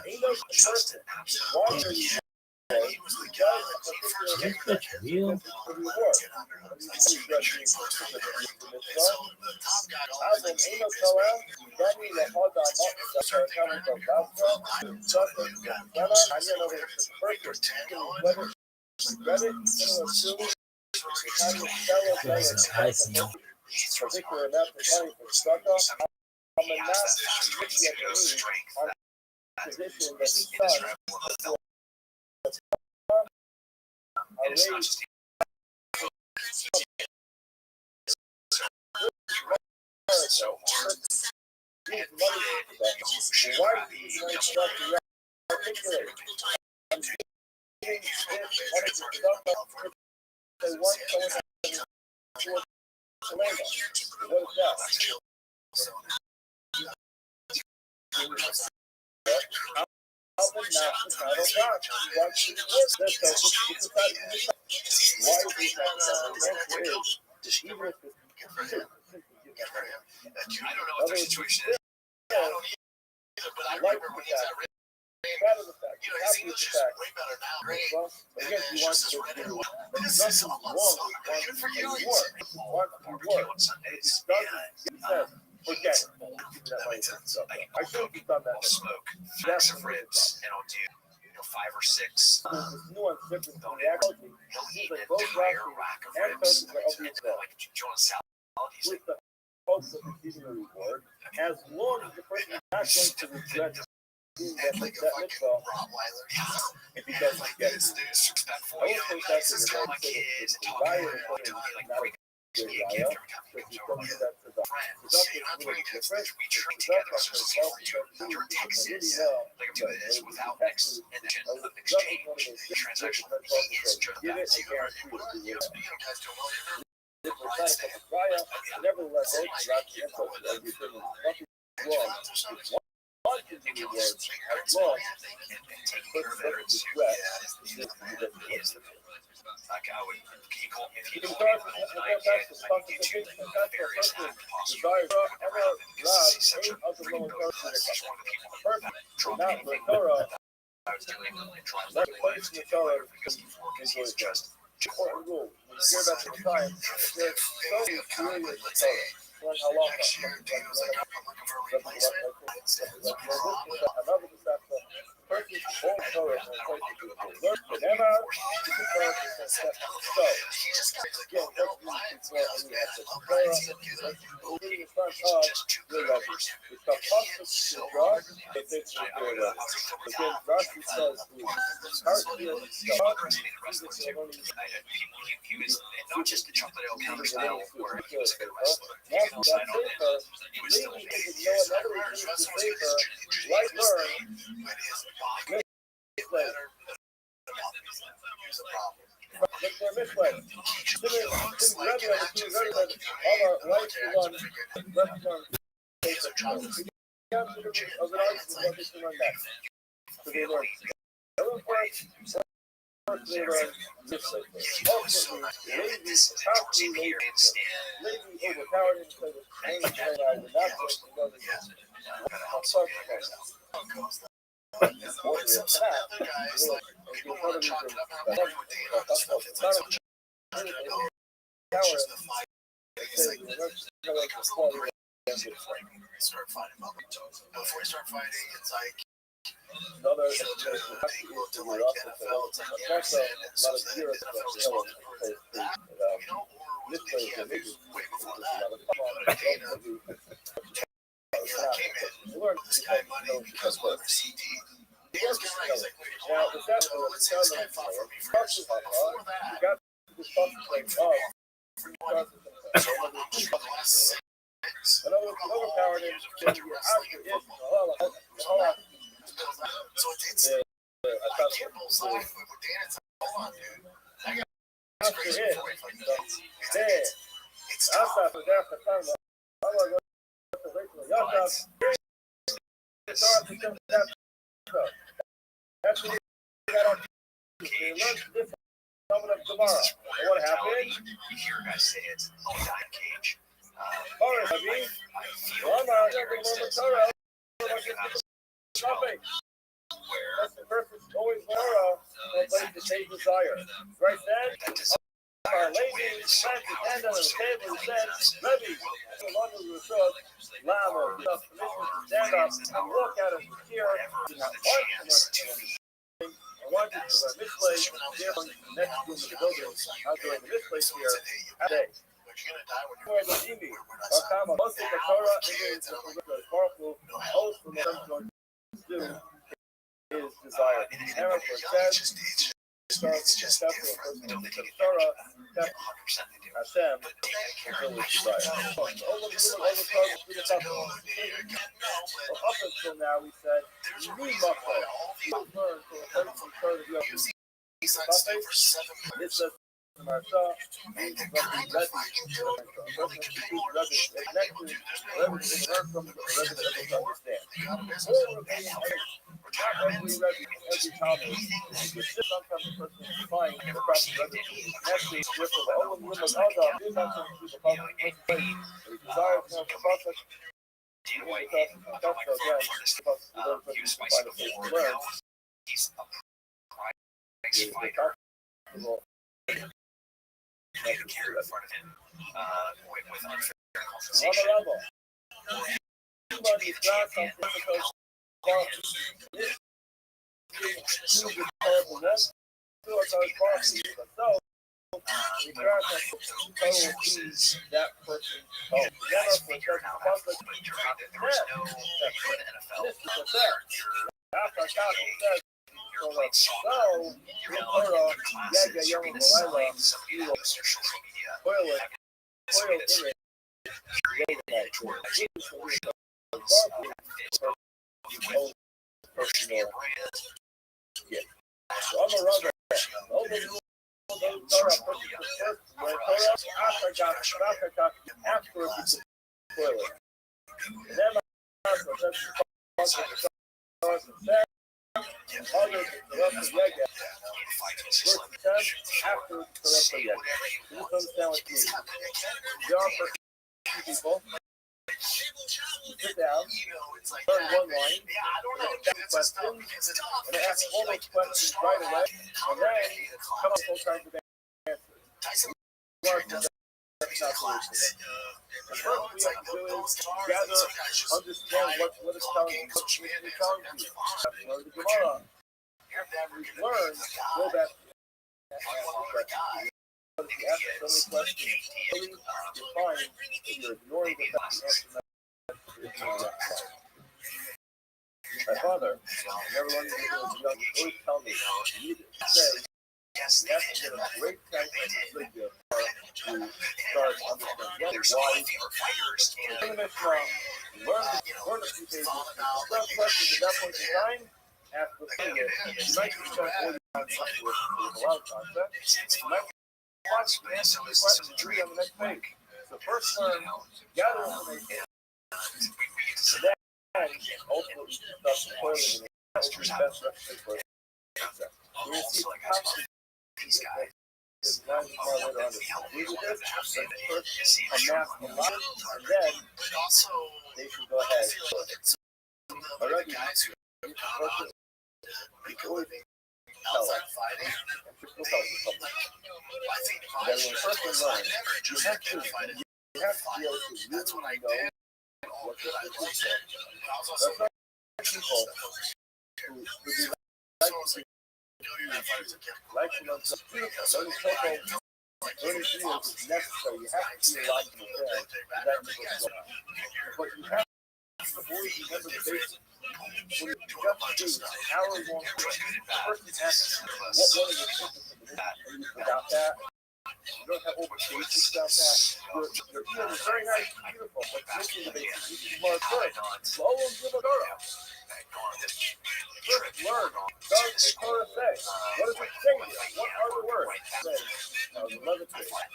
Ain't no person. Why are you? Real? Particular enough for money for Stucco. I'm not position that his son I don't know what their situation is. I don't either, but I remember when he was at Restream, you know, his English is way better now. Great. And then it's just as ready to this is all good for you. Barbecue on Sundays. forget it. I should have done that. I'll smoke facts of ribs and I'll do 5 or 6. Nuance difference. He'll eat an entire rack of ribs and then like John salad. He's like, Hopes of receiving a reward, as long as the person is not going to regret doing that mitzvah if he doesn't get it. Disrespectful. You know, nice to tell my kids and talk to them like a gift every time he comes over. friends. You're not doing it to return together as just a skill for you. Your taxes, like I'm doing this without X and then of exchange, the transaction fee is just that. So you guys doing well, you're Nevertheless, one can do words as long as taking care of veterans. Like I would, if you don't get involved and I get, I can get you the various possible what never happened because this is such a freaking billion class. He's one of the people that Trump anything I was doing and trying to live to get better because he's just important rule. When you hear about the time, there's so many curious let's say how long next year Dave was like, I'm looking for a replacement. another deception. Person's own Torah and learn whenever to declare so again, that's in front of your lovers. It's a possible to draw, but it's again, Rashi says he was not just the chocolate ale counter style where he was a good wrestler. He was still a start fighting about the toes. Before we start fighting, it's like another you look to like NFL, it's like Anderson, and so the NFL responds for that, or was it the Kiev way before that? Came in, this guy money because of the CD. He's like, wait, hold on, let's say this guy fought for me first. Before that, so I'm just for the last 6. another power name is So it's I can't both life with Dan. It's like, hold on, dude. I got it's crazy before if I can. It's tough. What happened? You hear guys say it's all die in a cage. I feel where that's the purpose always Laura translates the same desire. Right then, our lady sat his hand on the table and said, Rebbe, so long as we're short, Lama, give us permission to stand up and look at us here. Do not want to I want you to mislay here on the next room of the building. I'm doing the mislay here today. Where the Jimmy, our Kama, most of the Torah is the powerful host from what I'm going to do. His desire. Aaron says, it's just different. Don't take it Torah, 100% they do. Hashem, But take care of until it. we desire. Up until now, we said, you need Buffalo. You learn from the person who Use the sign for 7 it minutes. says, Martha, And the kind of fucking do it. You only can pay more. There's no understand. they got a business. Every time sometimes the person is flying across the revenue. Actually, with the whole room of Adam, is not something to the public. He desires to have a process. Use spicy before now. He's a prize fighter. Taken care in front of him with unfair compensation. To be the champion because that person figure it out after but you're right that there was no for the NFL. You're playing soccer. You're in classes. You're being assigned somebody that knows your social media. Having somebody that's curated Sit down, learn one line, questions, and ask all those questions right away, and then come up with all kinds of answers. That's not solution. The first we have to do is gather, understand what it's telling you, what it's telling you. Learn the Gemara. After we've learned, go back to ask so many questions, really define if you're ignoring the fact that the answer my father, never wanted to do it, always tell me, you need to say, yes, that's a great time to start understanding why fighters in the learn a few pages, start questions at that point in time, ask the thing, you might be spending all your time with a lot of concepts, you might watch the answer to the question and read on the next page. So first learn, gather information, and then ultimately start spoiling the best recipe for it. We're going to see these guys. Is not more later on. We do this, but first amass a lot, and then they should go ahead. Already, outside fighting, and physical health is something. Then when first you learn, you have to be able to really know what the people say. There's some people who do like to learn something. Learning so-called learning fields is necessary. You have to be aligned with that. But you have to always remember the basics. When you just do an hour-long course, the person asks, what are the symptoms of this? Without that, you don't have all the basics about that. Your field is very nice and beautiful, but missing the basics. You can learn first. Slow and give a Torah. First learn. Does the Torah say? What does it say here? What are the words?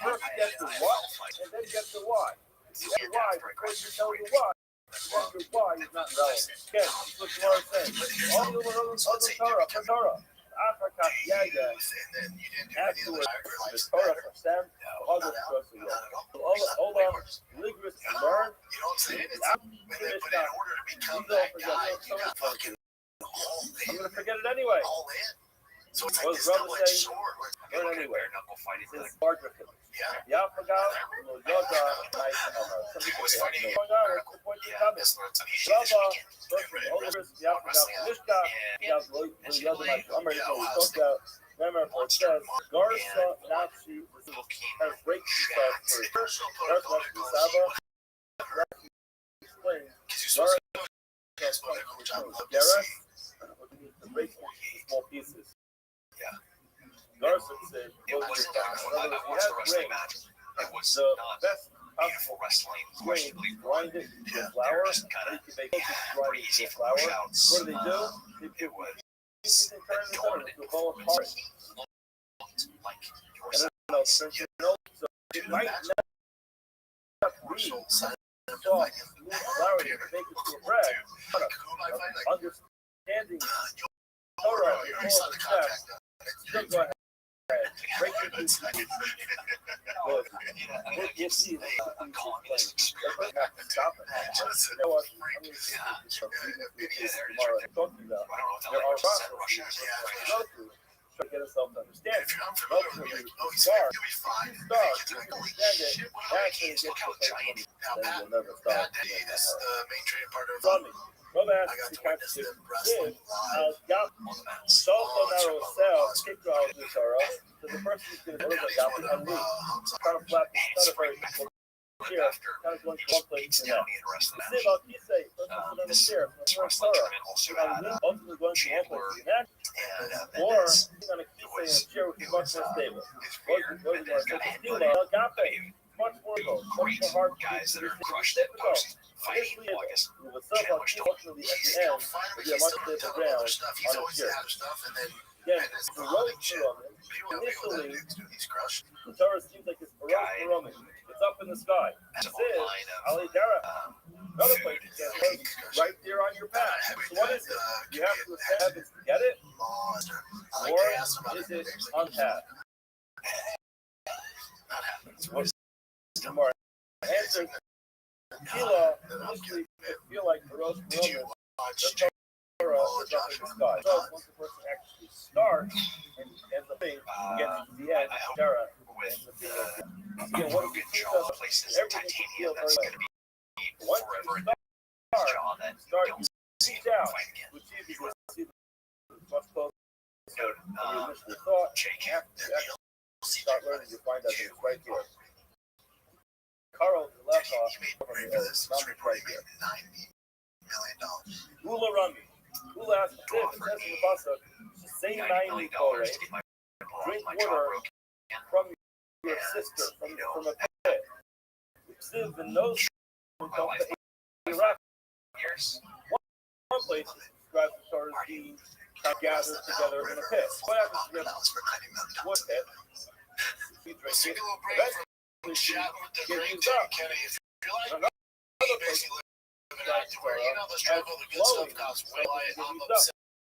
First get the what, and then get the why. You get the why before you know the why. Your why is not relevant. Again, that's what Gemara is saying. All the Torah, for Torah. Africa, Yaga, afterwards, the Torah for Sam, other Torah for Yaga. All of rigorous and learn. I'm going to forget it anyway. So it's like this double-edged sword. Learn anyway. It's hard for him. Yeah, I forgot. Some people say, what's the point of coming? Rava, I'm ready to talk about. Remember, it says, Garsa Natsu has break himself first. Garsa Natsu Saba. Explain. Garsa to break small pieces. Yeah. Garson said, it was the best possible way to grind it into flour. And you can make it grind it into flour. What do? They put pieces and turn it into a ball of porridge. So it might not be soft, smooth flour to make it to a bread. Understanding Torah, all of the steps. Still go ahead. Break your pieces. You'll see the stop it. You know what? I'm going to see tomorrow I'm talking about. There are processes to go through to get yourself to understand. Ultimately, start, understand it, that's when you get to the place then you'll never stop. That's the main trading part of running. Well, that's the kind of thing. Got so narrow cells, kick out the Torah, so the person is going to look at that and leave. Kind of flap, not a very simple chair, kind of going from one place to the next. The Siv al-Kisei, person sit on the chair, from the Torah, ultimately going from one place to the next, or sitting on a Kisei in a chair which is much more stable. Those are the Agape. much more difficult, much great more hard guys that are to crushed at difficult. post fighting Initially, August. it was so much ultimately at the end, Finally, it'll be a he's much done different other round stuff. on He's a always chair. had stuff, and then Again, it's the road to Roman, initially initially, he's crushed. the Torah seems like it's Guy. Baroque Roman. It's up in the sky. Has This a is line of Ali Dara. Another food place and that cake. goes right there on your path. So what is it? You have to ascend heavens to get it, Monster. I like or to ask him about is it. it untapped? Not happening. What is the more answer? Tila initially feel like Baroque Did you Roman. watch The Torah is up in the sky. So once the person actually starts and ends up being gets to the end, Dara with ends up the being what broken is the jaw places in titanium that's going to be once forever in you the start, jaw that start don't see reach him out fight again. to achieve because see much closer So, than you initially thought. Jake, After you and actually start learning, you find out that it's right here. Carl left off he made from great the for this. This right report here. made $90 million. Ula Rami. Ula asked the it says in the Basa, say $90 nine million Nicole, to get drink my jaw water broken. from your And, sister, you know, from a pit. Siv and those my don't wife the Iraq. years. One place describes the stars being gathered together in a pit. What happens to them? $1 for $90 million. What pit? You drink Let's take it. a little break Eventually, from chatting with the get great used Tim up. Kenny. If you like, Another you place basically live an active where you know the struggle, the good slowly, stuff comes way. I'm used up.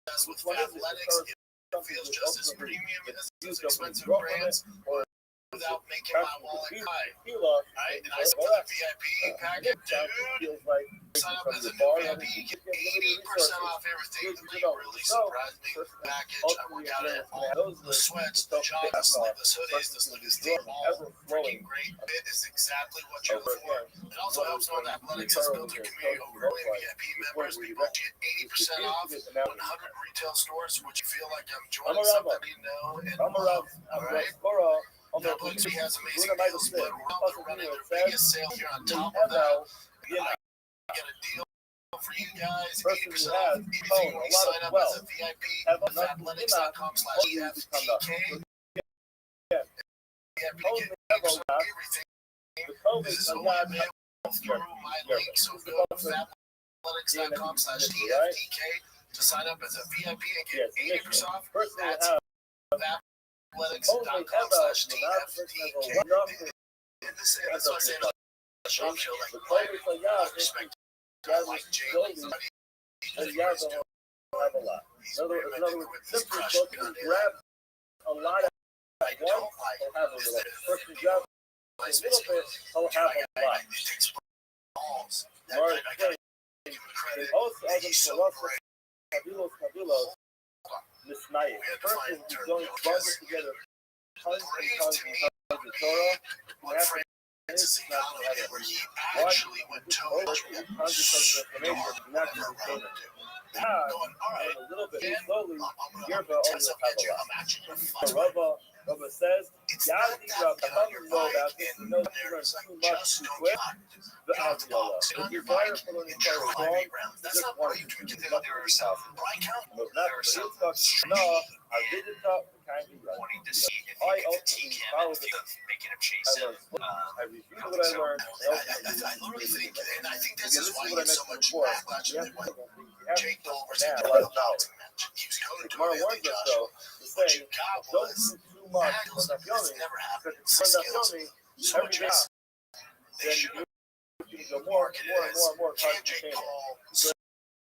obsessed with What is it? athletics. It It feels just as premium as used up expensive from it, brands or without making my wallet cry. Tila, Right? And I saw the VIP package, dude. feels like Sign up from as the a bar, new VIP, you get 80% off everything. The thing really surprised me. The package, I work out at all. The sweats, the joggers, the sleeveless hoodies, the sleeveless tee-ball, freaking great. Fit is exactly what you're looking for. It also helps know that Athletics has built a community of early VIP members. We both get 80% off 100 retail stores, which you feel like I'm joining somebody you know and love. All right? Now, Blixby has amazing deals, but we're also running their biggest sale here on top of that. I get a deal for you guys, 80% off if you sign up as a VIP with athletics.com/EFTK. VIP to get 80% off everything. This is only available through my link, so go to athletics.com/EFTK to sign up as a VIP and get 80% off. That's athletics.com/EFTK. That's what I'm saying. Shop show like I respect. I like Jalen. and you have a lot. In other words, simply supposed to grab a lot at I once, don't like he'll have a is little. that First you grab a little bit, he'll have a lot. it takes balls. Mark I gotta Twain, give him credit. they also have He's so philosophy, great. Kabilos, Misnayim. We had to Person find who's going to bundle together tons and Great tons to and me. tons of Torah. What Francis Ngannou did, where he actually went toe to toe. Tons of information, not just the now, Going, all right. a little bit Then, slowly, I'm Yerba gonna always test have a you. lot. I'm actually gonna The fight. Rubba says, It's not Yazi that Rubba, get how on do your you know about bike this? and You know there you learn is like too much just too don't quick. get on the box. Get on your Desire bike for learning and Torah drive strong, around. That's just not what one. you do. You do yourself. Right count. But not There's the some stuff. No, I did it tough, kind of right. wanting to see if I you can ultimately fatigue him followed and it. making him chase I him. learned. I reviewed what I learned. I literally think, and I think this is why you get so much before. backlash. You have And why to Jake Paul was now, in a lot of the knowledge. match. He was going to Tomorrow do warns it, us Josh. though to What say, you got don't was do too much. handles Because this I'm never happened. Because when I'm Skills. filming, So every day, just they then should you go more and more can hard to Jake contain it. Paul So,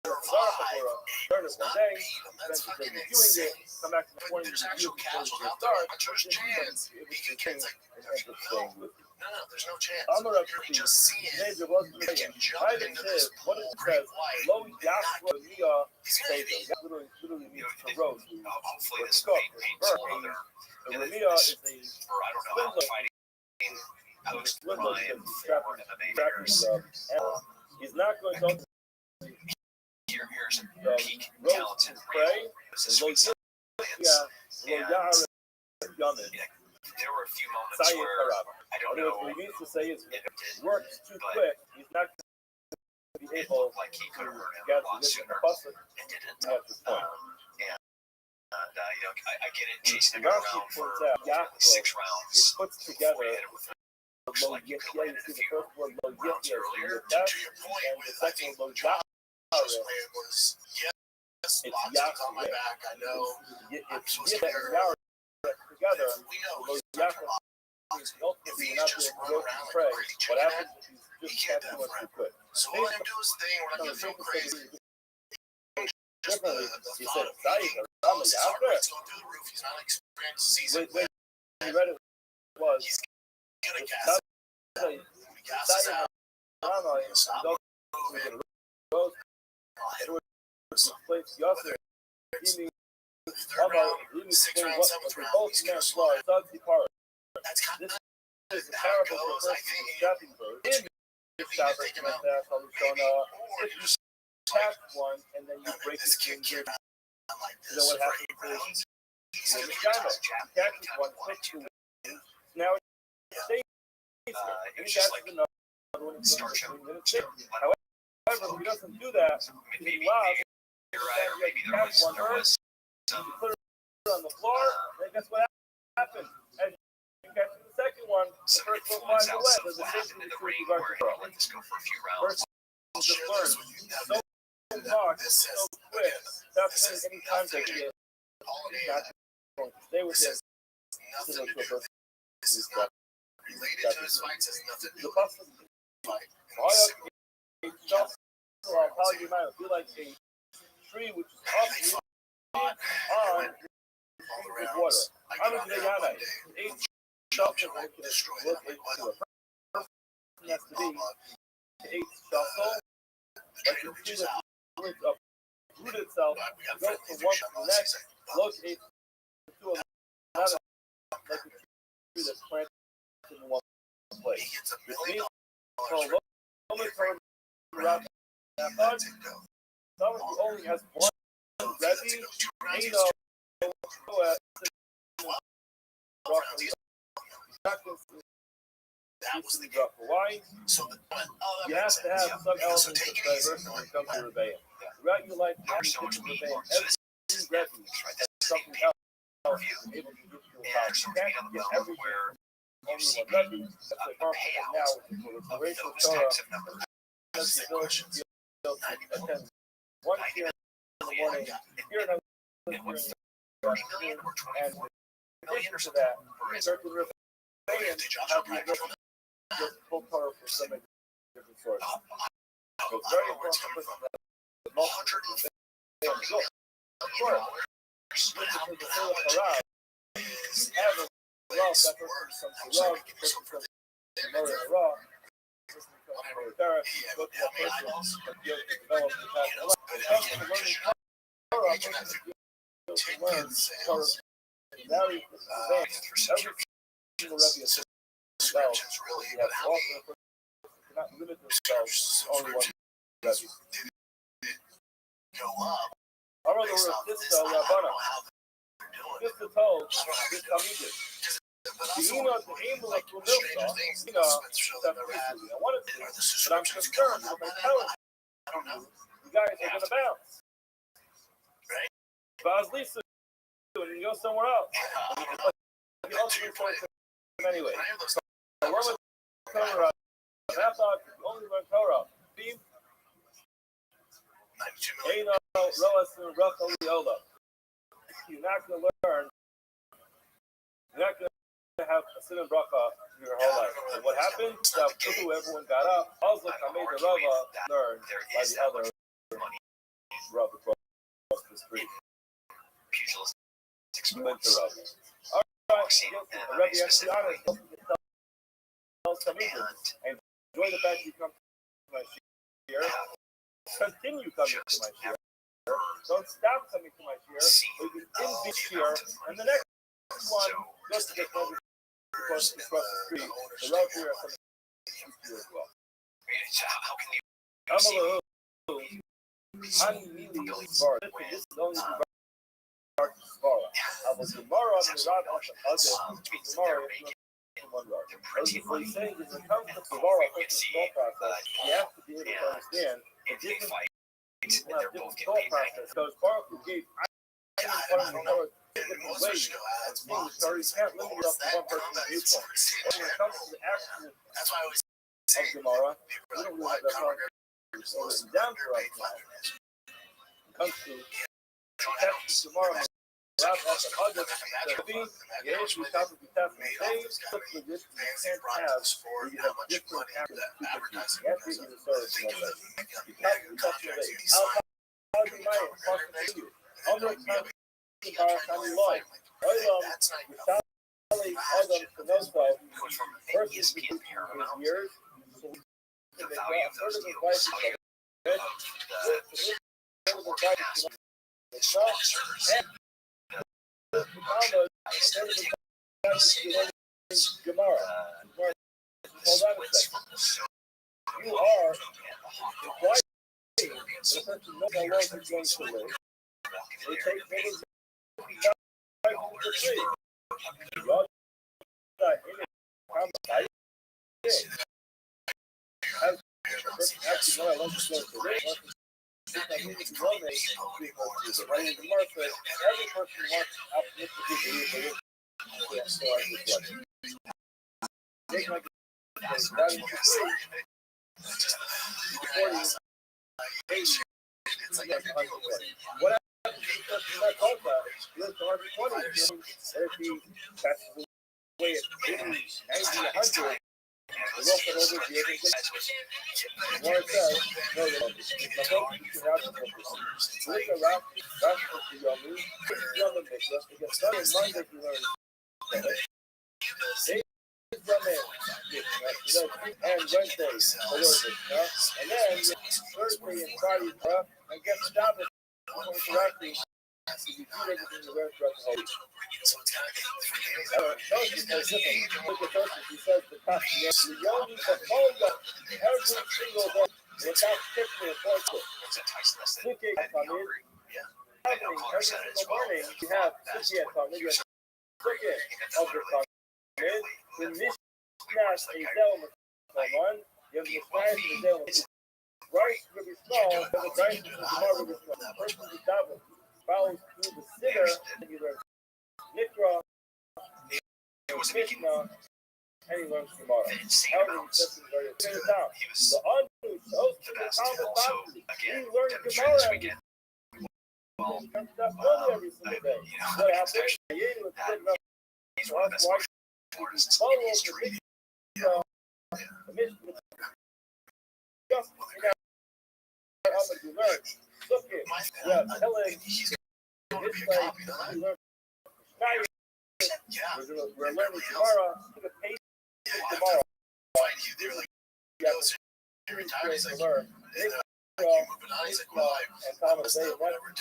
survive? learn it It's one not day, beat him. spend That's the day fucking reviewing insane. it, come back to the But morning, there's review actual it before casuals you out there. start, But there's then you chance. can- He can get like, and end up staying with you. no, there's no chance. I'm gonna You're just seeing. James was You can jump Private into says, this what pool, it great says, light. low Yasra Mia He's gonna Seder. be. That literally means to roast. Hopefully, Or this to cook, paints or all burn. other. The And Ramia this- is a Or I don't know how swindler. fighting post Swindler crime because forward MMA fighters. animals. He's not going to Here's the peak roast talented prey. real. This is Low sweet Yeah, And Lo Yahara Yamin. there were a few moments Sayed where Harab. I don't What know he means to say is, if it did. works too but quick. He's not going to be It able looked like he could have hurt him get a lot the sooner. busted. It didn't. That's his point. I get it. Chasing him Garcia around for points out, ultimately 6 It rounds puts before together he hit him with low yet, yeah, you see the first word low yet, rounds earlier. To your point, and the with I second think low Josh's yet. plan was yes, It's boxing's on my back. I know. I'm It's supposed to yet be and yara together. we know Low he's yet. if Ultimately, he's you're not just going to run go around to like pray. a crazy What chicken happens head, is he you can't just do catch that too much too quick. so we'll let him do his thing. We're not gonna feel crazy. Just the He thought said, of beating his heart rate's going through the roof. He's not experienced season. When you read it was He's gonna gas it out. When he gasses out, he'll stop moving. Third round, 6 rounds, 7th round, he's gonna slow it. That's kind of how it goes. I think if you take him out, maybe, or you just tap one and then you break this his kid finger. came out like You know this what for happens 8 rounds. He's is gonna the get guy his jab. catches one, puts two. Now it stays It there. was He just catches like another one in starch him. 15 minutes. However, if he doesn't do that, Maybe he lost. you're right, or maybe there was You put it on the floor, and guess what happens? As you catch the second one, the some first one influence flies out away. of There's a what difference happened in the between ring regard where to he let this go for a few rounds. First, just learn so much, so quick. Stop spending any time to get not going to stay with him. Nothing to do. This is not related to his fights. Has nothing to do The with bus is fight. all you just how you might feel like a tree which is up on with water. I'm a Guyana. Eight shelters I can look into a person has to be eight shelters. Like you see the root of root itself, go from one to the next, locate to another, like a tree that's planted in one place. Which means for a moment around that thought, someone who only has one Rebbe, they know That was the drop Hawaii. So You have to have some elements of diversity when it comes to rebellion. Throughout your life, you have to so much meat. rebellion. So Every this is Rebbe has something else able to give you a power. You can't get everything where from only one Rebbe. That's the problem now with the proliferation of Torah. That's the ability to attend one year in the morning, here another year in the afternoon, and in addition to that, certain rebellions have the ability to pull Torah from so many different sources. So it's very important to listen to the multiple rebellions. Of course, listen to the Torah, have a wealth that person comes to love, person comes to Mori Hara, person comes to Mori Dara, look at that person and be able to develop the path of life. When it comes to learning Torah, a person should be able to learn Torah in various different ways. Every single Rebbe is descriptions really, but how many cannot limit themselves to only one Rebbe. go up? Our other word is this Rabbana. This is told, this Talmudic. The email, the email of the Milsa, I wanted to, but I'm concerned if I tell you, you guys are going to bounce. Right? But as Lisa, and you go somewhere else. You also refer to them anyway. So one with Torah, and I thought only one Torah. Beam, Eino, Roas, and Rachel, Ola. You're not going to learn. You're not going to have a sin and bracha your whole life. And what happened? That everyone got up. Also, Kamei the Rava learned by the other Rava across the street. He went to Rava. All right, Rabbi Yashiana tells Talmudim, and enjoy the fact you come to my shir. Continue coming to my shir. Don't stop coming to my shir. We can end this shir, and the next one, just to get over across the street, the road here for the shir as well. Amalahu, Hanili Svara. This is only Svara. I was tomorrow on the Rav of the other tomorrow. What he's saying is, when it comes to Svara, thought process, you have to be able to understand the different thought process. Because Baruch gave different ways of seeing the story. You can't limit yourself to one person's viewpoint. But when it comes to the actual of Gemara, we don't really have that hard written down for us now. When it comes to the text of Gemara, you can't have where you have different actions. You have to use the story of Gemara. You can't do such a way. How do you mind? Under time, Barakani Lloyd. Sally Adam Spinoza versus his years. So they got sort of advice Gemara. Hold on a second. You are required the person knows how long he's going to live. They take maybe what and Wednesday, and then Thursday and Friday, and get stopped correctly. You do everything you learn throughout the whole week. Look at Joseph. He says the pastor, you young Papoga every single day without skipping a portion. Looking at Tamid, every single morning you have Suki at Tamid, you have Suki of the Tamid, the Mishnas Ezel Maman, you have the Mishnas Ezel Maman. Rice really small, but the rice is more really small. The person who's davening follows through the sitter, and you learn Nikra, Mishnah, and he learns Gemara. However, he says very clear down. The Anu chose to the Talmud Bavli. He learned Gemara every day. He comes up early every single day. What happened? Yayin was good enough for us. Why? He followed the Mishnah. Just you learn. Look it. Yeah, telling it's like you learn. We're learning tomorrow. The pace tomorrow. Yeah, to learn. And Thomas Day, every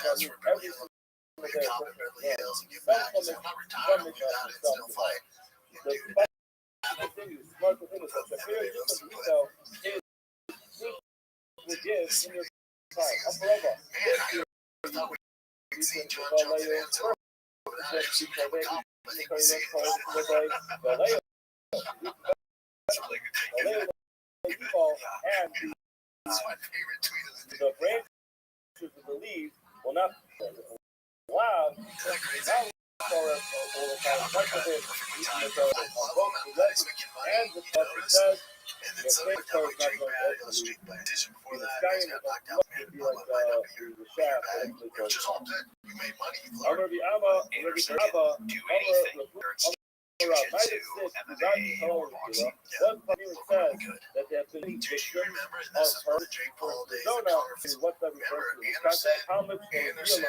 the branches to believe will not wow. And the prophet says the faith code is not going to ultimately be the sky in the be like the shaft that actually goes on. Rabbi Abba, one says that they have been victims of her persona in what that refers to. The concept how much they feel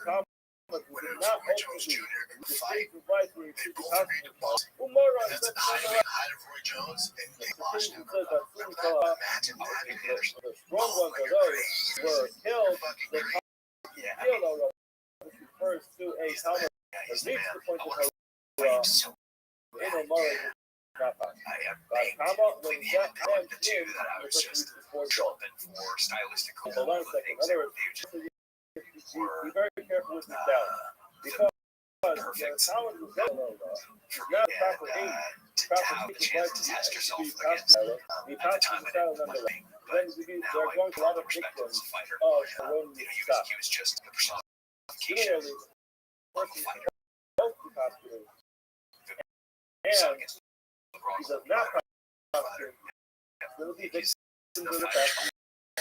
Allah, but we do not ultimately the state of life where you keep the consequences. Umara is the strong ones of those were killed. The killed Allah refers to a Talmud that reached the point of Allah. In Umara, I am when that man came, the person before for stylistic be very careful with this down. Because the Talmud was not proper aid, proper test yourself against the time of the then there are going to be a lot of victims of erroneous stuff. Similarly, person is supposed to costume, and he does not costume, will be victims of the fact that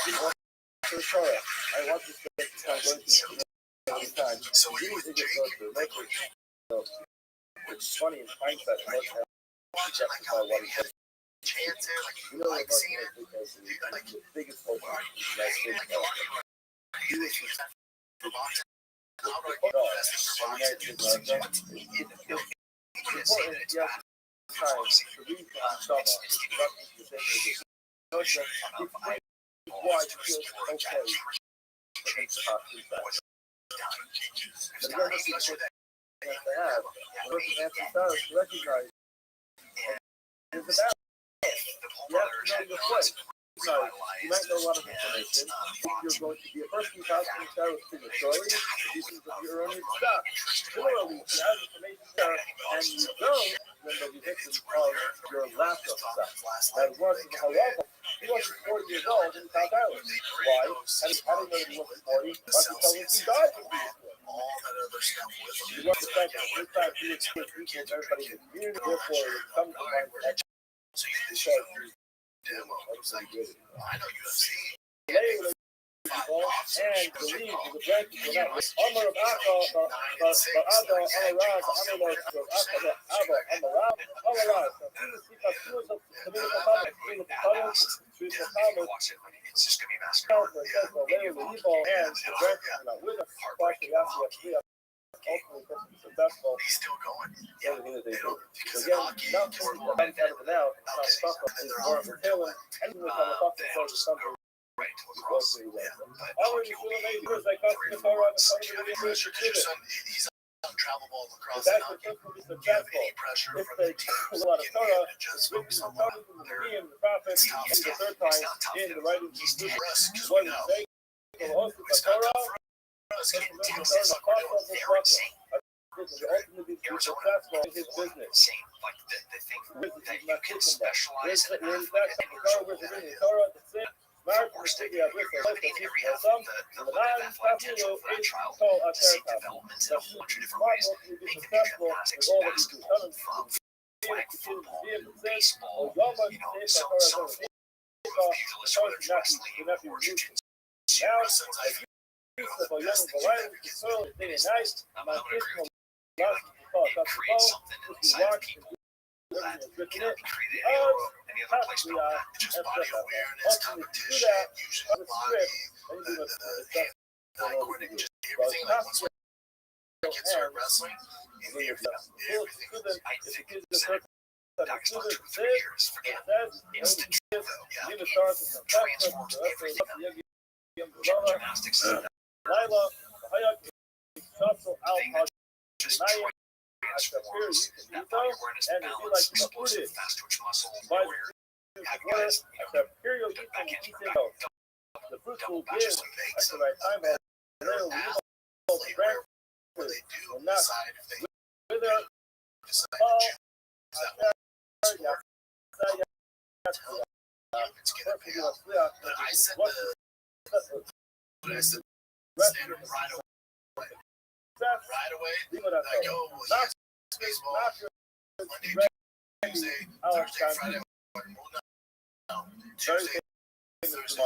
he wants to Torah. I want this to kind of go through every time. So He you usually just goes through nature. So it's funny in hindsight, most have watching like how justify what he says. chanted, You know, like most seeing of it, it because he's like the biggest hope in the United States. He was just how do I put get off. best The for United States is important. Yes, time to read from Saba. Notion he thinks why he feels okay for him to costume that. But again, this is what they have to have. The person answers does recognize there's a balance. You have to know your place. So, you might know a lot of information. If you're going to be a person who costumes that prematurely, reasons of your own stock. Similarly, if you have information there and you don't, then they'll be victims of your lack of stuff. That was however, he wasn't 40 years old in South Island. Why? How do you know he wasn't 40? Why did you tell him he died when he was 40? all that other stuff with He wasn't the fact that this time he was equal to everybody in the community, therefore it comes to mind that so you he did said demo. It was like, I know UFC. and believe in the branch will not Amar of Akka, Ba'ada, Amarab, Amalot, Akka, Abba, Amarab, Amarab. It's just gonna be massacre. Successful. He's still going. Everything that they do. Because Again, hockey, not just the best out of it now, it's not stuff up is more of a tailwind. Anything that's on the fucking side of something. right to Is lacrosse. what we want. But Already hockey will feeling be 8 years, I got to the Torah and the you have Torah pressure because your to son, he's untravelable The lacrosse and fact that hockey. this will be You have successful. any pressure If from they the teams a lot of getting Torah, in and just it's focus written on in the one. Torah, They're in the prophets, it's tough. in the third It's time, not tough. in the writings He's of the dangerous because what we is know. saying, the host of the It's not Torah, tough for us. but Getting the teams Torah, is the what we're cost of doing. the They're Torah. insane. This is ultimately be successful in his business. Insane. Like the thing Business that is you not can teaching that. specialize in When athlete that's and the you're Torah, so we're good at reading it. the Torah, the sin, Mark, Or the state, city, you're I wish I limiting every some, athlete, the the limited nine, athletic Papilo, potential for that is child. called a To see therapy. development in a That's whole bunch of different smart ways. work to be They can do successful gymnastics, with all that we do. basketball, flag football, baseball, you know, some form of pugilism, whether it's wrestling or jiu-jitsu. Now, Wrestling's like if the you best thing you young ever get. so day and night, I'm my gonna agree kids with you. Like, it creates something if you inside of watch people and that do cannot be created any other place but on that. It's just body awareness, competition, using the body, the quick, just everything. Like once my kids started wrestling, everything. I think it was Dr. Star 2 or 3 years, forget instant though. Yeah, transforms everything. Gymnastics, the thing that just transforms that body awareness, balance, explosive, fast twitch muscle, warrior. Have guys, back into the fruits double will batches give of eggs at the right time. where they do decide if they Whether decide to choose that sport. It's gonna pay off. But I said standard right away. Right away. I go yes, baseball Monday, Tuesday, Thursday, Friday. No. Tuesday, Thursday,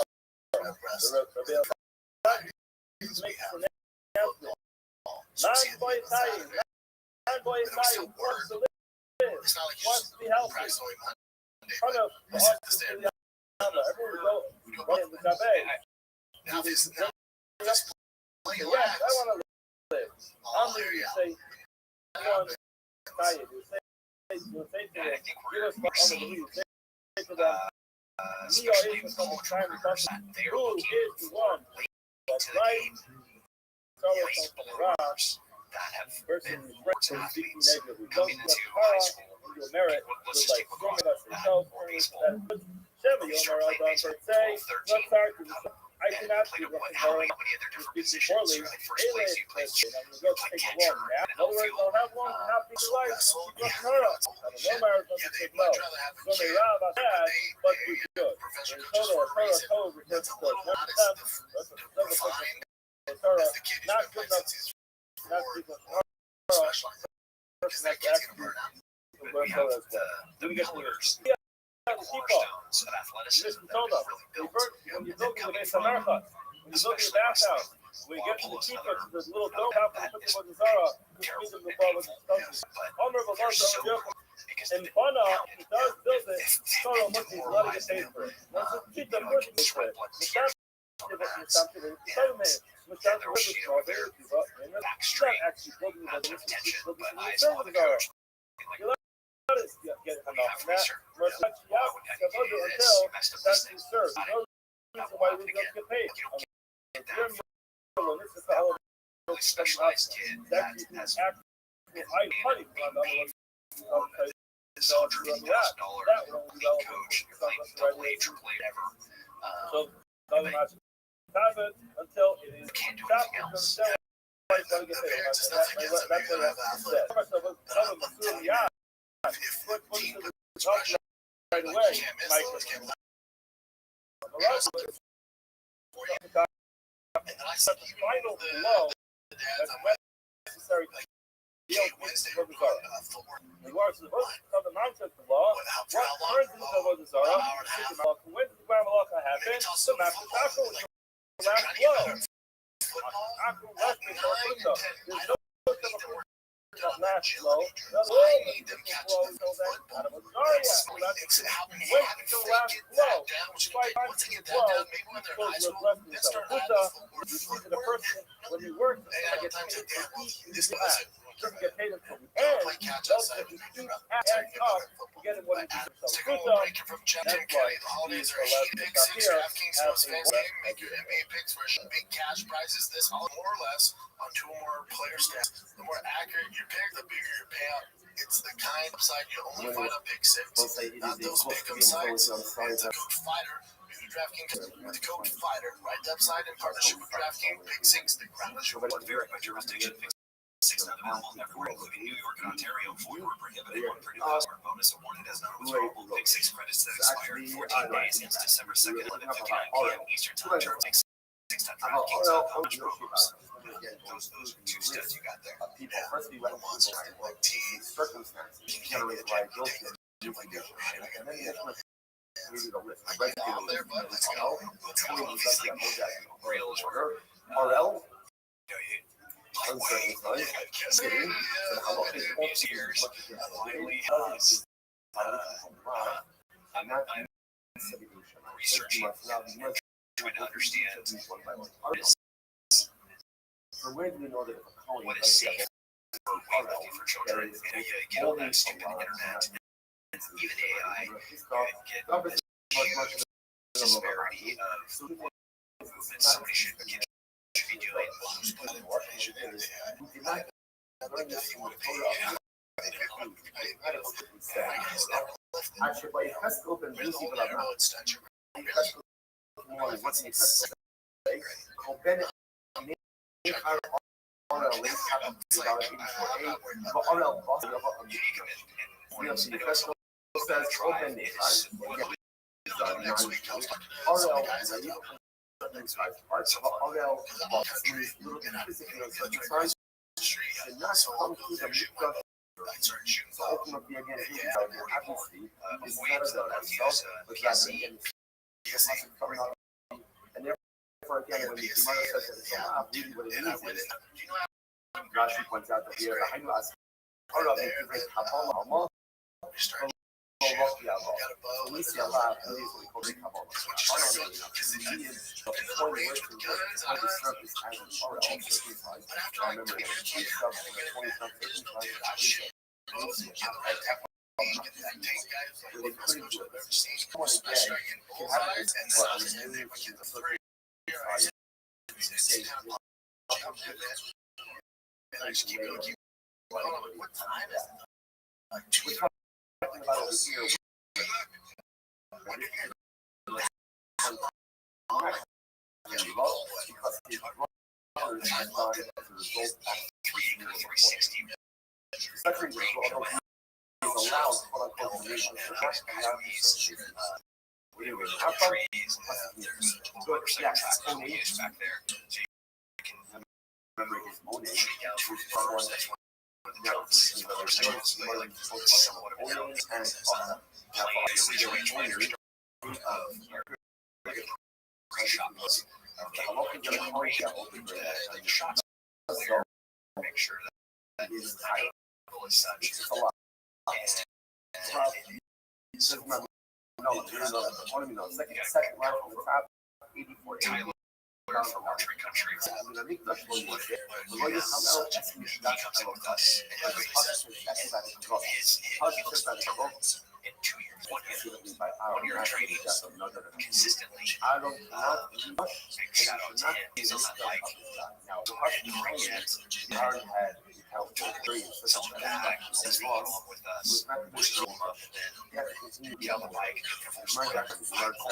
rest. We have football. So see at the end of Saturday. But it was still work. It's not like you just practice only Monday. We set the standard. We do it. Now this play Yes, lags. I want to live. Oh, there you go. Say, one, tired. You say to And I them, think give us we're what I'm seeing, going to say to them, especially college recruiters, that they are who looking is the one late that's to the right? game. So High it's school on the rock. recruiters that have Versus been the sports friends who athletes speak negatively. coming Don't into let high power school. into merit. Let's With just like take lacrosse swimming us that yourself, or that baseball. Chevy, We Omar start playing Aldon, baseball per se, at 12, 13. let's start to I And cannot played do at what? this How tomorrow. many other different Speaking positions? poorly, Like first place, you play I'm going to go play take a catcher walk now. in In an other words, outfield. I'll have one happy life. Wrestle. Keep Yeah, her up. that's I don't shit. know, Marathon, Yeah, said they'd no. much rather have a So they kid. rob us bad, but we good. Professor In coaches total, for a reason. Torah That's a versus little not as Torah. defined Torah as the kid who's not been good playing enough. since he's Not 4 good enough. Because that's gonna burn out. But we have the pillars, cornerstones of athleticism that are really built. And then coming from When you go to the bathhouse, we get to the keeper, there's a little dome out for the Shukri Bazara, which means the ball was honorable and Bana, he does build it, so much he's letting it pay for it. Let's just keep the pushing for it. Actually building the attention, but I business. saw the coach like Get we have research. until Messed up this thing. serve. That's why we don't get paid. You don't get that from a really specialized kid that has $130,000 league coach, like double-A, triple-A, ever. So doesn't matter. Have it until it is. Can't do anything else. Right away, And then I said, the final blow that's necessary to deal with the Zara. In regards to the nonsense law, what turns into the Zara, when did the Gramalaka happen? The Master Taco was the last blow. There's no last blow. The when you work, doesn't get paid until the end. Getting what he Take a little break from Jeff and Kenny. The holidays are here. Big Six DraftKings most fans game. Make your NBA picks for big cash prizes this holiday, more or less, on 2 or more player stats. The more accurate your pick, the bigger your payout. It's the kind of side you only find on Big Six. Not those pick-em sites. It's a Coach Fighter. DraftKings with Code Fighter, right website in partnership with DraftKings. Big Six, the ground is your one. Vary by jurisdiction. Big Six not available everywhere, including New York and Ontario. Void where prohibited. $1 per $1 bonus awarded as non-withdrawable. Big Six credits that expire in 14 days. Ends December 2nd, 11:59 p.m. Eastern Time. Terms Big Six.DraftKings.com. Those are 2 steps you got there. People, Ones like T. circumstances generate liability. Out there, bud. Let's go. Let's go. Obviously, real is real. RL, researching, trying to understand what is safe for weightlifting for children. You get all that stupid internet, even AI, you get disparity of movement somebody should be doing. Actually, but it has to open music without what's interesting. Rashi points out that we are behind us. Part of it is like Kabbalah. We see a lot of movies we call it Kabbalah. Because the Indians, the whole range with guns, I surface island are also certified. I remember it was stuff in the 20s, 30s, they couldn't do it. Someone again can have it, and then I just keep going. What time is it? Like 2 we're talking about over here. Now, this is another notice you might be focused on oil and fire. Now, make sure that is tight. is such. It's a lot. No, second line from the top, 84. Tyler from Archery Country. In 2 years, 1 year training consistently. Big shout out to him. He's on that bike. Now, the Russian already had Something back. He's along with us. We're still be on the bike.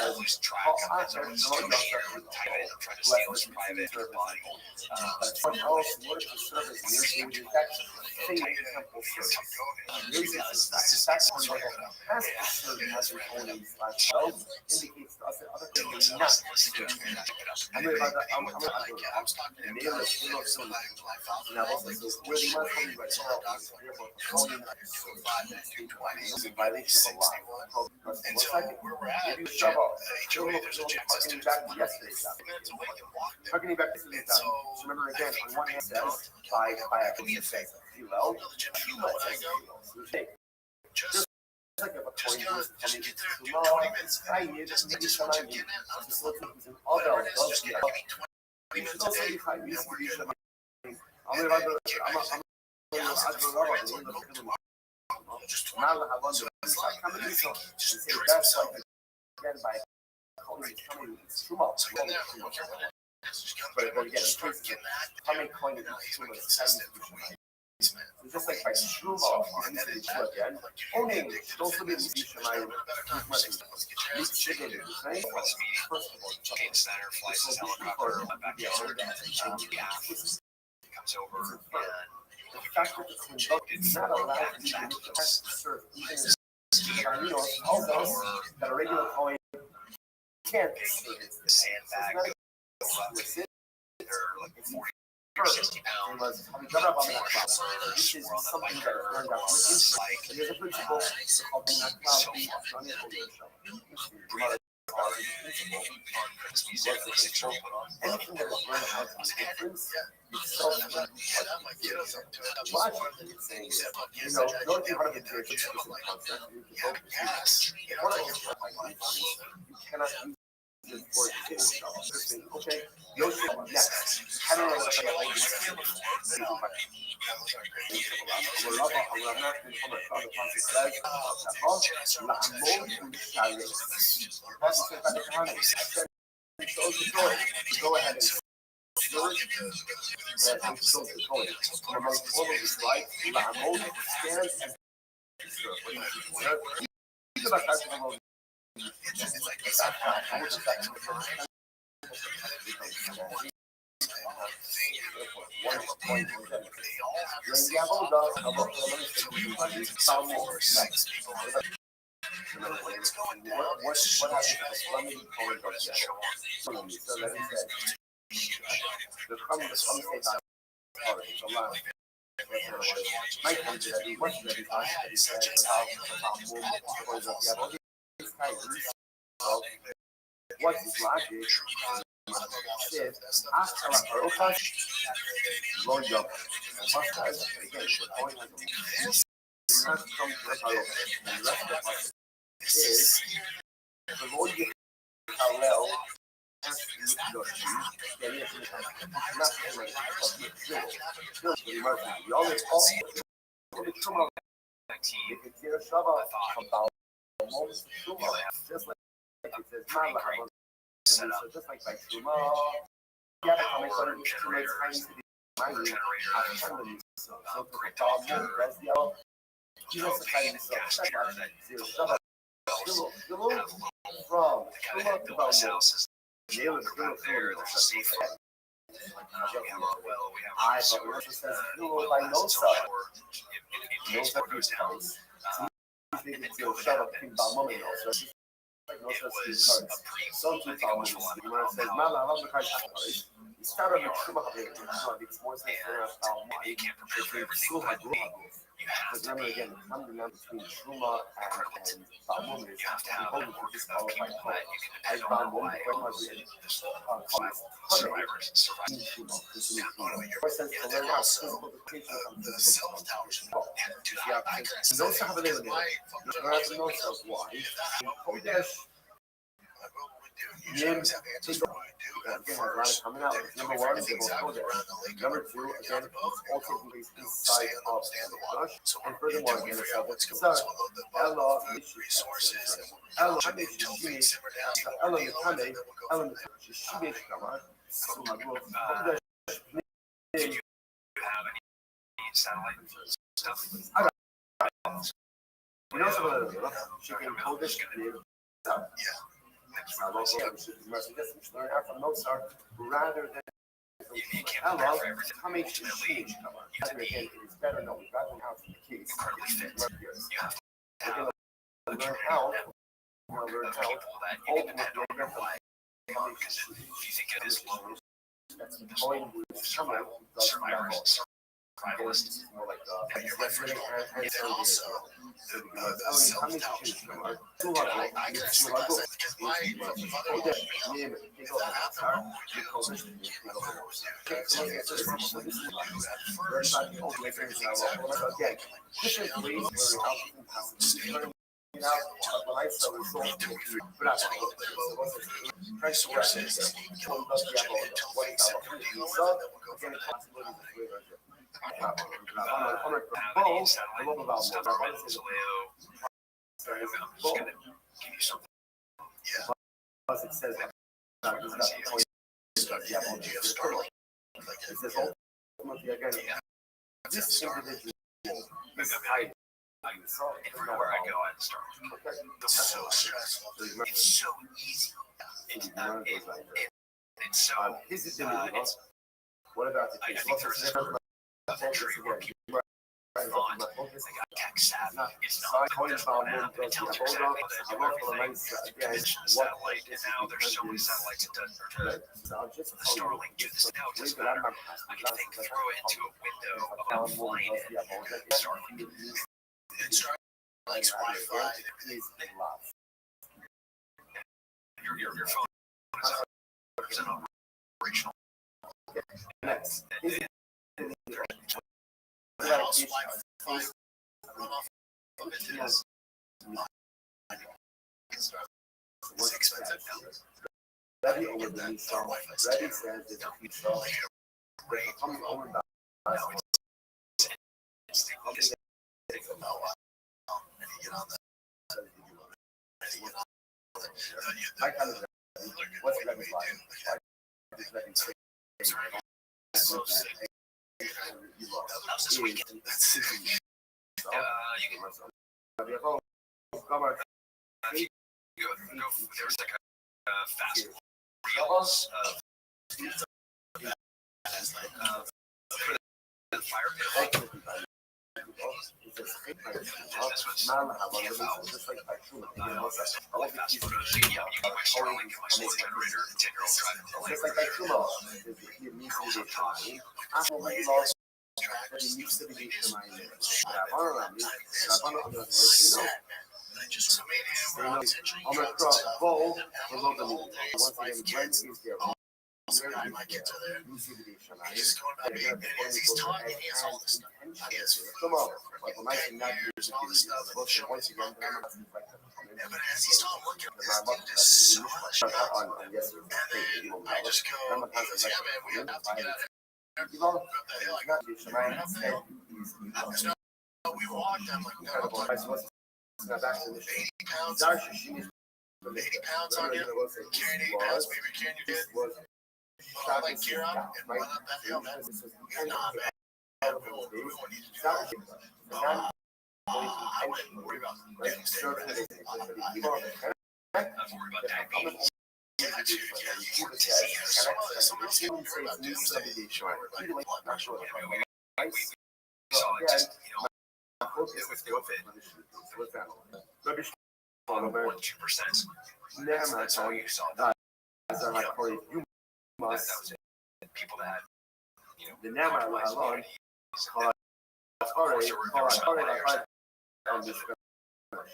Always track him. I'm trying to steal his private body. And so where we're at, HOA, there's a chance as to Talking back to the so remember again, on one hand says by a kilo, just like if a coin was coming to tomorrow, I need to maybe some idea. So it's an other does get. It's also if I use the I'm that's like again by coming too much. But again, how many coins too much? Just like by Shuma, again, only don't forget to use my chicken. First of all, Kane Snyder flies his helicopter back to comes over and the fact that it's not allowed to serve even all those that are regular coin can't serve the sandbag with it. They're like 40 or 60 pounds. This is something that learned out with insight. There's a principle called anything that is learned out of difference, it's so watch it saying, don't you want to get you cannot use for okay, no next. I don't know what go ahead and search and show the coin. Among all of this light, Lamon stands and what is logic is after a broken low jump. Not come to the rest is the more you parallel you always just like it says so just like by Shuma, you have to come in instruments trying to be mining so you also try to from Shuma to Balmor. Nail is real clear, there's a safe I but it says by no side. No separate counts. You'll shut up in Balmor also. Like no such cards. Some 2000 when it says Mala, I love the cards. start on the Truma Haveli, so it's more sense for us how Maybe you can't prepare for between everything, Suha but Duha. you have Because to remember be again, the fundamental between Truma and Balmum is You have to have both a network of disqualified people that you can I depend on. found one Why point was survivors survive. more sense to learn how physical education from The physical cell towers. control. Yeah, I couldn't And those have a little bit. There are no cells. Why? Oh, yes. You always have answers for what I do. Again, has a lot of coming out. Number one, they will hold it. Number two, again, it's also based inside of the brush. And furthermore, again, it's of its Ella, resources. Ella, Ella, Ella, Shishime, Suma, Do you have any satellite stuff? you know, some of the chicken Polish, Yeah. learn how from those are rather than You can't hello, prepare for everything. how many Ultimately, change come on? Again, it is better no, we've got one out from the case. incredibly fit. You have to have Learn how, learn of how, people that you can depend on no why. how Because if you think it is low, that's the point with someone who does survivors, It's more like you're my friend. And then also, the how many self-doubt. change come on? I can sympathize that because my mother Name it, take over that car, you call this, you call it. So let's get this one. Learn about the old makers now. Again, different ways where we help them pass. You know, when I saw results, but I Resources. I love about Stuff more. from Venezuela. I'm just gonna give you something. Yeah. Plus it says that he's got the point. Yeah, Do you have Starlink? it says ultimately again, this individual is hiding. Everywhere I go, I have Starlink. It's so stressful. It's so easy. It's so. His is the what about the I case? think there's a country where people thought they got tech savvy. It's not. There's one app and it tells you exactly what to do everything. Commission a satellite, and now there's so many satellites it does. The Starlink do this now. It doesn't matter. I can think through it into a window about flying it. Starlink. And Starlink's Wi-Fi. Your phone is 100% operational. Next. House Wi-Fi run off of it is it's expensive now. Ready over the install. Ready says it's a install. Coming over the I kind of what's the ready This weekend. You can go. There's like a fast reels of the fire pit. This was fast footage. Yeah, you can my Starlink, my solar generator, 10-year-old driving away. My kids are there. He's going about being and he's taught and he has all this stuff. He has come on. Like when I say not years and all this stuff, and he's showing his bunker. Yeah, but as he's taught working with this dude is so much. And then I just go, he goes, yeah man, we have to get out of here. We walked, I'm like, no, 80 pounds. 80 pounds on you. Carrying 80 pounds, maybe carrying your kid. All that gear on and went up that hill, man. Nah, man. We won't need to do that. I wouldn't worry about getting sick. I'm worried about diabetes. Yeah, dude, yeah, you can see somebody's getting worried about doomsday. Not sure. We saw it just, with COVID. 1-2%. That's all you saw. That was it. people that, the Nama Lahalon, Kalatori, on this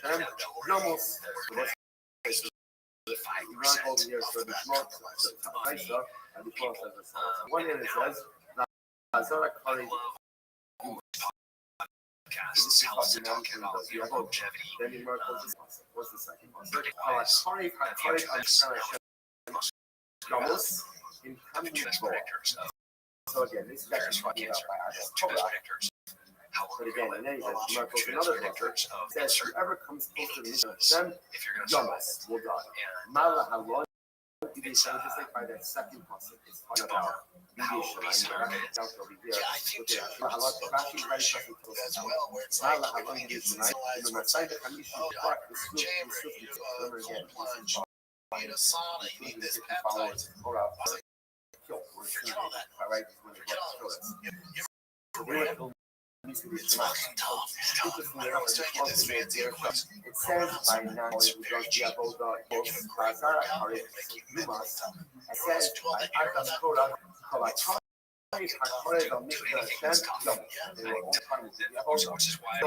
Hashem, Nomos, Iran over here for the small, and the 12 says, one hand it says, Azara Kari, this is talking about the longevity. Then in Marcos, what's the second one? Kari, Nomos, in coming so again, this is actually talking about Torah. But again, in any event, Marcos, another picture, says whoever comes close to the mission of Hashem, Yomas will die. Mala Halon, just like by that second pasuk, it's talking about Yiddish, over here. Mahalot, Rashi, very special to us as well, where it's like, tonight, in the side of Hamishu, the Swift, remember again, you need a sauna, you need this peptides, forget all that. Right? Forget all that. It's fucking tough. I was trying to get this man's ear questions. It says by now, it's very cheap. They give a crap. It says by Arthas Torah, do anything that's tough. Which is why I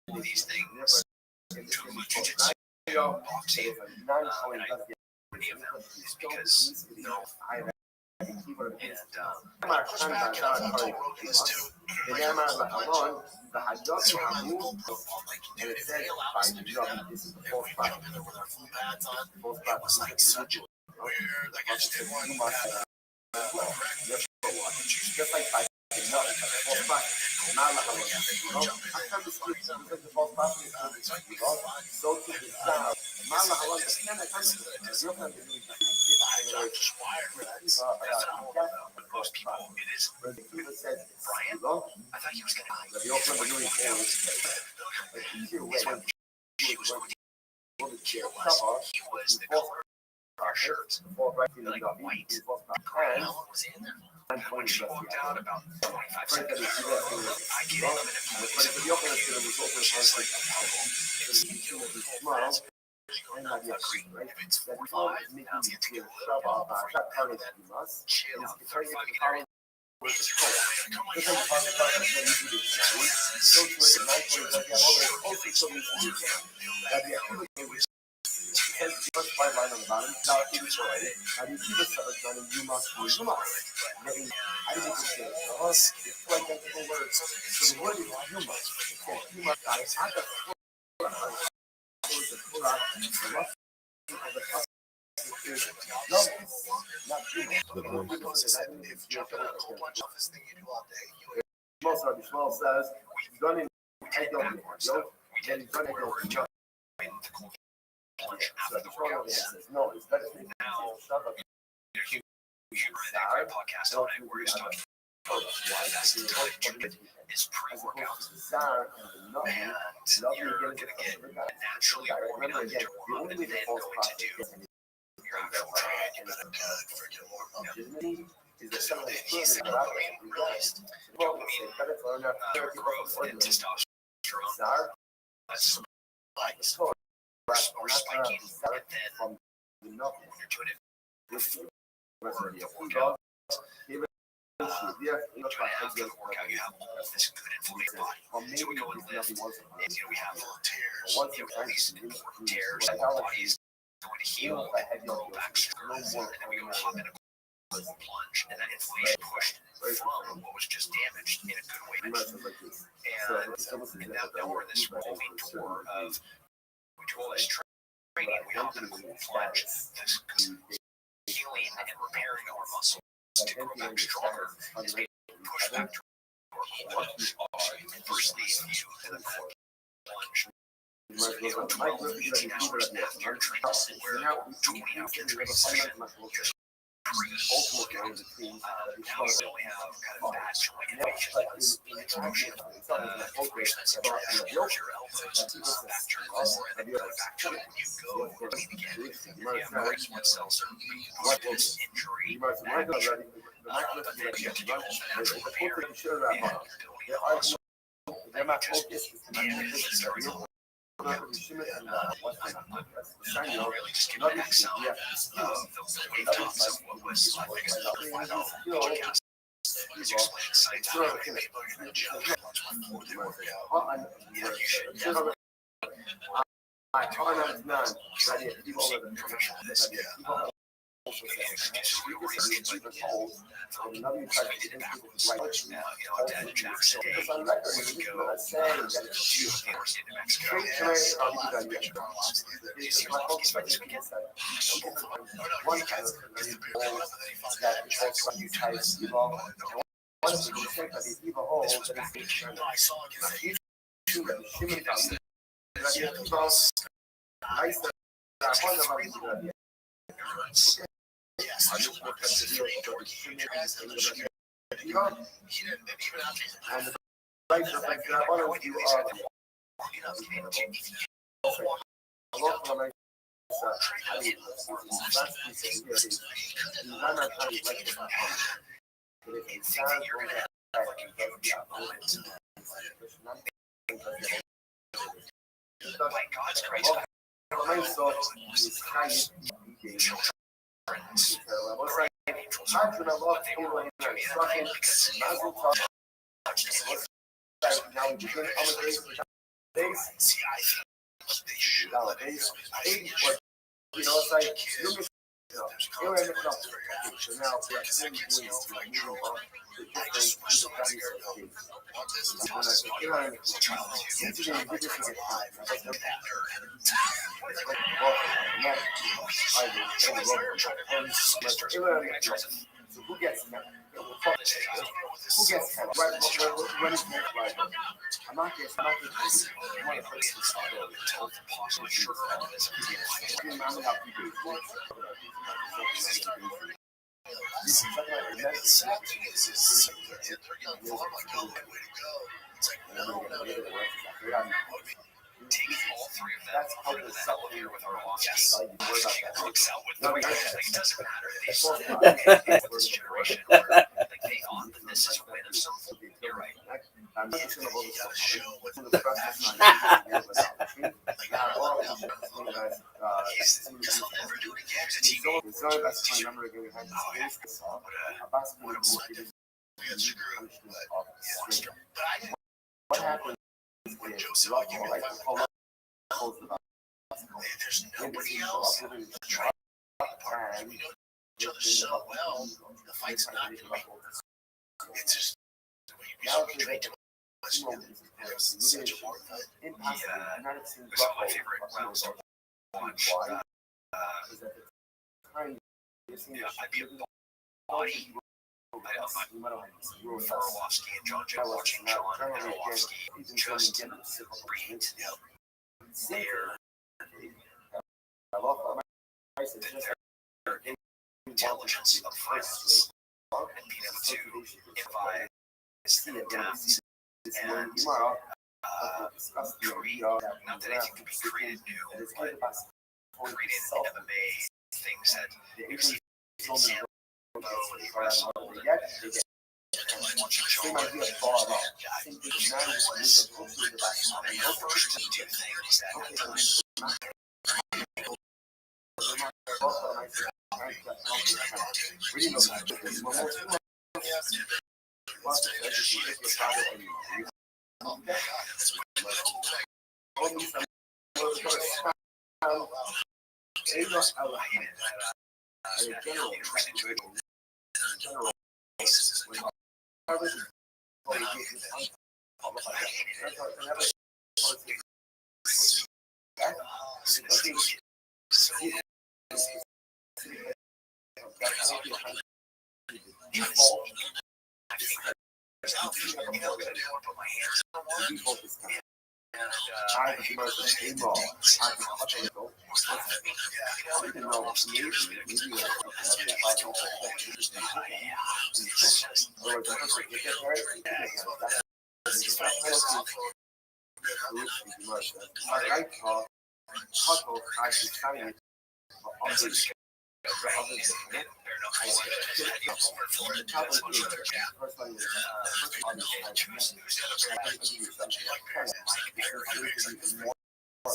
love these things. Boxing. Many of them is because and this is the fourth part with our full pads on. It was like such a weird, like I just didn't want just like by so to the south, most people, it is Brian. I thought he was going to die. He was the color of our shirts, like white. How long was he in there? When she walked out about 25 seconds, I gave him a minute. And I agree, right? That we all making you feel trouble about that part of that you must. Chill It's out. because of the power was the cold. Because of the power of the need to be so to the night when you have all the also so many things that the activity was because the first part line on the bottom, now it is already, and you see the seventh line, you must be you must. Meaning, I didn't even say it. For us, it's two identical words. So the word is you must. You must die. I got most of the small says, running head on the then running over jump. So the small says, no, it's better to shove up. Podcast on it where he's talking is pre-workout, and you're going to get naturally organized and then going to do your actual training. Is there something He's released dopamine, growth, and testosterone. That's like or spiking, and then when you're doing it before the workout, after the workout, you have all this good info in your body. So we go and lift, and we have tears, all these important tears, and our body is going to heal, go back stronger, and then we go hop in a cold plunge, and that inflammation pushed from what was just damaged in a good way. And now we're in this revolving tour of we do all this training, we hop in a cold plunge, this healing and repairing our muscles to grow back stronger is being pushed back to our core. Firstly, you in the core plunge. So you do 12 to 18 hours after your training, where 20 after your training session, you're now we only have kind of that joint innovation, explosion, inflammation that's towards your elbows, back to your core, and then back to when you go clean again. You have more sweat cells are being injury, you have to do all natural repair, and building muscle, damage starts I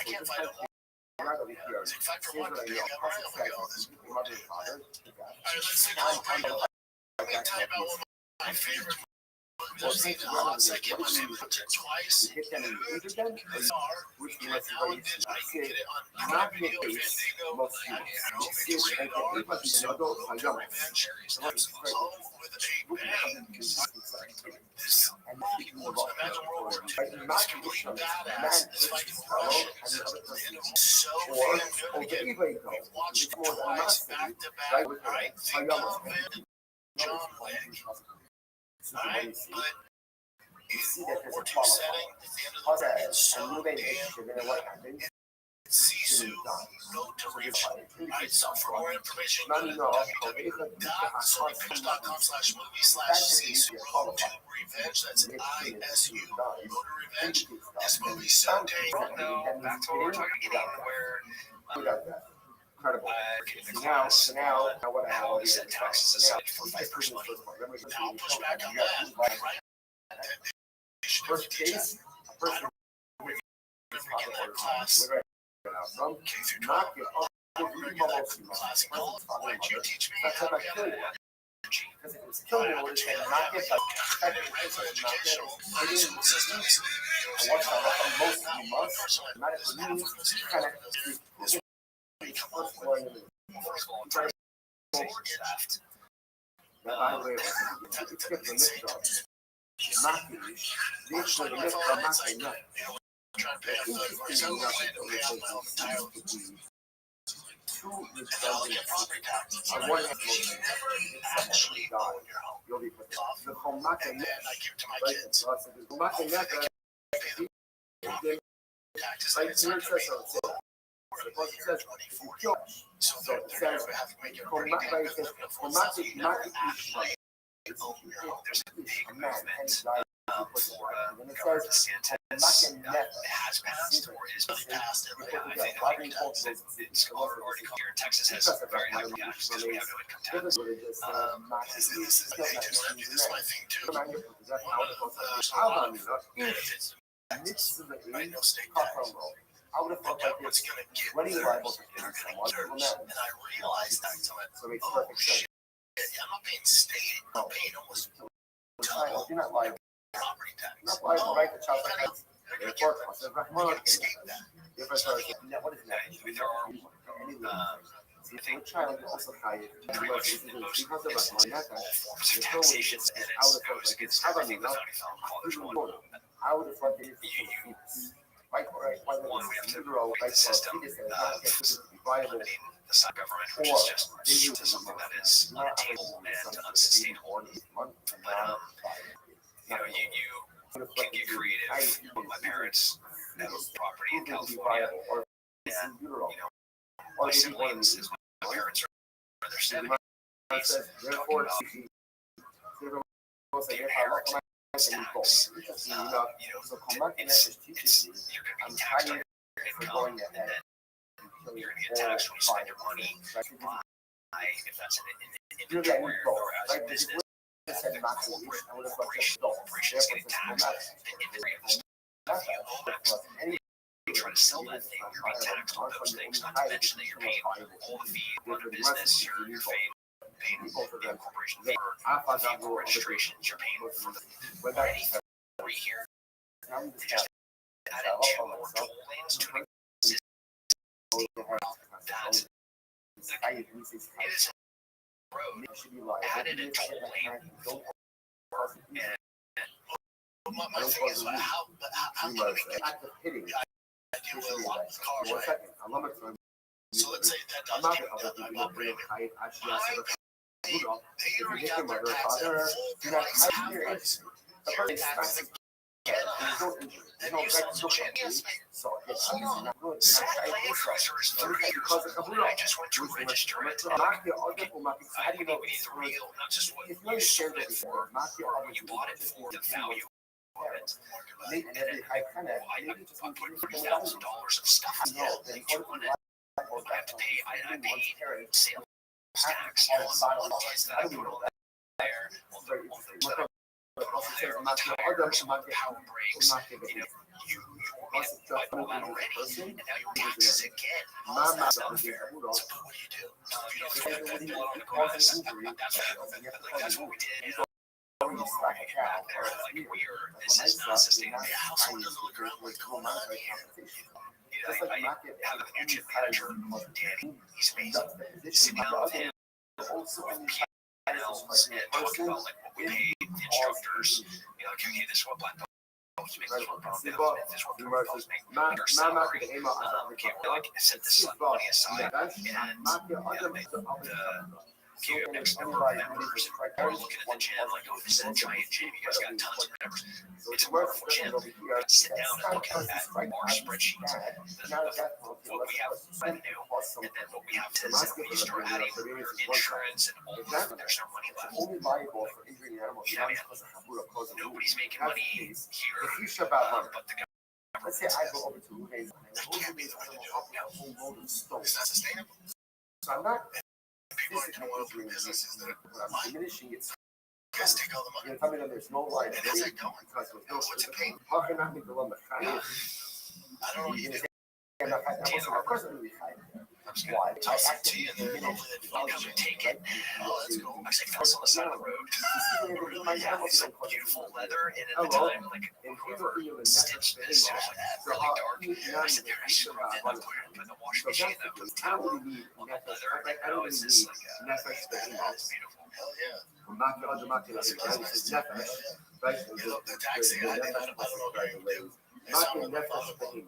can't find it. In fact, for one, maybe a while ago, this mother and father. Let's take a little break. Let me tell you about one of my favorite movies in the odds. I get my favorite content twice. Which means now and then I can get it on Prime Video, Fandango, Revenge series. Home with a bang. This imagine World War II. This complete badass is fighting Russians. And it was so damn good. Again, we've watched it twice, back to back, right? Think of it, John Wick. Right? But in World War II setting, at the end of the day, it's so damn Sisu, go to Restream. Right? So for more information, go to www.sonypictures.com/movie/Sisu. Go to Revenge. That's ISU. Go to Revenge. This movie's so damn No, back to what we're talking about, where incredible. Now what I have all these taxes aside for first money. Now push back on that. Right? First case, first begin that class K through 12. We're gonna get that classic gold. Why did you teach me how to get energy? because it was killing me with it, not get like Educational systems. I watched that for most of the months, medical news, kind of Come up with first of all, theft. by the way, it's good for this job. Not this for the next job, not the next. Trying to pay off the pay off my own entire Two redundant property taxes. I want to have never actually own your home. you'll be put off. The home not And then I give it to my right? kids. So I said, the not the next Taxes. right here it says so. It says, So so they're it says, gonna have to make it a home pretty not big right, business. home not the You not never the actually own your home. There's a big a man, and movement he's like, Florida and it Governor says, DeSantis not the has passed or is being passed. I think it's already come here. Texas has very high taxes because we have no income tax. this This is my thing too. How about you? Benefits. Mix of the Right, no state I tax. would have The thought like government's this. gonna get When are you theirs, liable for and they're taking gonna someone? get theirs. And I realized that. So I went, So it makes oh perfect sense. shit, I'm not paying state. I'm paying almost double You're not liable. property tax. Not liable, right? The child They're tax. gonna They're get court theirs. costs. They're We're not gonna escape that. If I start, what is that? I mean, there are, I think child also high. pretty much in most all forms of taxation, and it's goes against everything the founding found called. There's one. I would have thought they used to One, we have to zero, make the system viable. limiting the side government, which is just to something that is unattainable and unsustainable. You know, you can get creative. My parents have property in California, and you know, my siblings, as my parents are in their 70s, talking about the inheritance tax. You know, it's you're going to be taxed on your income, and then you're going to get taxed when you spend your money. If that's an individual or as a business, corporations getting taxed, and if you own that, you try to sell that thing, you're being taxed on those things. Not to mention that you're paying all the fees, run a business, you're paying the corporation fee for vehicle registrations, you're paying for the anything over here. Just added 2 more toll lanes to an existing that it is a road, added a toll lane for, and my thing is, how do we deal with a lot of cars? So let's say that does get done. I'm operating. They already got their tax at full price, half price. Your tax There's no injury. There's no direct injury. So it's not good. Because of Kabula. I just went to register it. Mark your other Mark. How do you know It's real, not just what if you sold it for, or what you bought it for, the value of it. maybe I kind of I put $30,000 of stuff in it, and you want it. I have to pay, I paid sales tax on all this that I put all that there. All the tires, all the power brakes, you know, you I put all that already, and now you tax it again. All that's unfair. So what do you do? You blood on the grass. That's what we did. Like weird. This is not sustainable. The household doesn't look around what's going on here. I have an engine manager, Danny. He's amazing. Sitting down with him, with P&Ls, and talking about like what we paid the instructors. You know, like, okay, this is what black belts make, this is what brown belts make, this is what purple belts make. Your salary. Okay, we're like, set this money aside, and the next number of members, we're looking at the gym, like, oh, this is a giant gym, you guys got tons of members. It's a wonderful gym. Sit down and look at that our spreadsheet of what we have revenue, and then what we have to, when you start adding your insurance and all that, there's no money left. Only liable for injuring animals. Yeah, man. Nobody's making money here, If you ship out but the government. let's say I go over to Lunes, That can't be the way to do it. a whole load of stones. It's not sustainable. So I'm not People are coming up with businesses that but I'm diminishing its. guys take all the money. You're telling me that there's no line. And how's that going? Because there's no. What's it paying? How can I make the lumber? I don't know what you do. Of course, I'm really high. Why? Toss it to you and then hopefully they I'll come and take it. Oh, let's go. I say, fence on the side of the road. Yeah, it's like beautiful leather, and at the time, like whoever stitched this, it was like really dark. And I sit there, I scrubbed it, and I put it in the washing machine, and I put the towel on the leather. Like, oh, it's just like it's beautiful. Hell yeah. Right? You know, the taxi, I don't know what you're going to do. It's all about the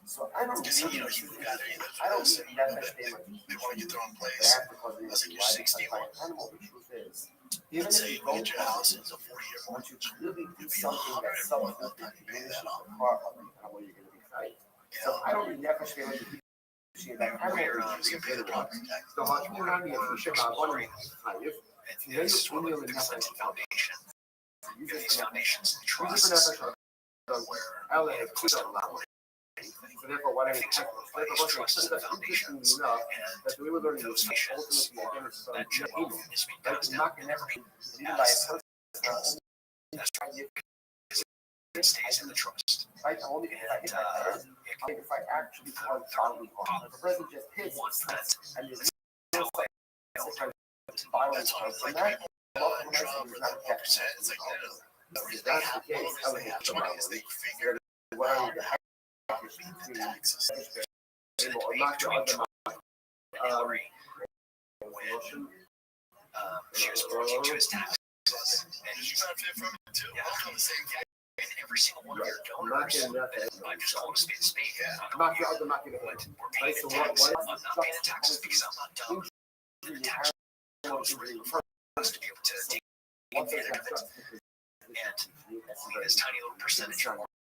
So I don't because you know, you got it. I don't They see that much damage. want to get their own place. Because I was like, you're 60. animal, the truth is, even Let's if say you you don't get your house, it's a 40-year once you mortgage. really do You'd be something that 101 something by the time you pay that off. car how well you're going to be fighting. You So know, I don't need that much damage. That We're, you can pay the property tax. So how can I be a fish about one if It's sort of like the Clinton Foundation. you These just foundations and use trusts it for where LA it puts puts a a lot lot of of So therefore, what I mean, things over by these trusts and foundations, enough and that we were learning those this nations ultimately again is that from wealth is being Right? passed You're down not going to ever be as by a person. that's it stays in the trust. Right? Only if I hit my parents, if I actually cause bodily harm. If a person just hits Once that and there's no like That's all. It's like people in Trump or that 1%. It's like, no. The reason they have one of the reasons they have 20 is they figured out how to beat the taxes. the debate between Trump and Hillary when she was approaching to his taxes, and You benefit from it too. All the same thing. and every single one of your donors, I'm just calling a spade a spade. I'm Not not the market. but we're paying the tax. I'm not paying the taxes because I'm not done. And the tax comes written for us to be able to take advantage of it. And only this tiny little percentage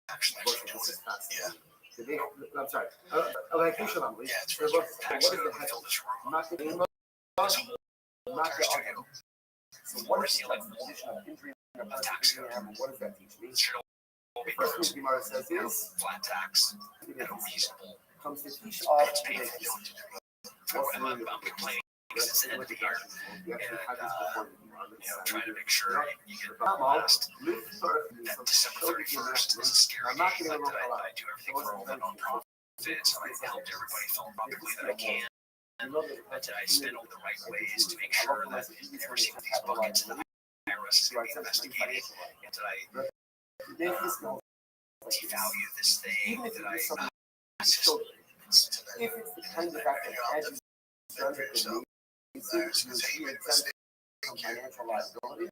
actually do it. Yeah. I'm sorry. Electrician, I'm Yeah, it's What frustrating. is Actually, the we fill this room. Market There's a whole entire studio So what is the position of injury of tax code. What does that teach me? It should all be The first thing Gemara says is flat tax and a reasonable. comes to teach off It's painful. I'm complaining because it's the end of the year, trying to make sure you get the last. That December 31st is a scary day, like that I do everything for all the nonprofits, and I helped everybody philanthropically that I can. And that I spend all the right ways to make sure that every single of these buckets in the IRS is going to be investigated, and that I devalue this thing, that I if it's the kind of fact that as you done it, financial liability.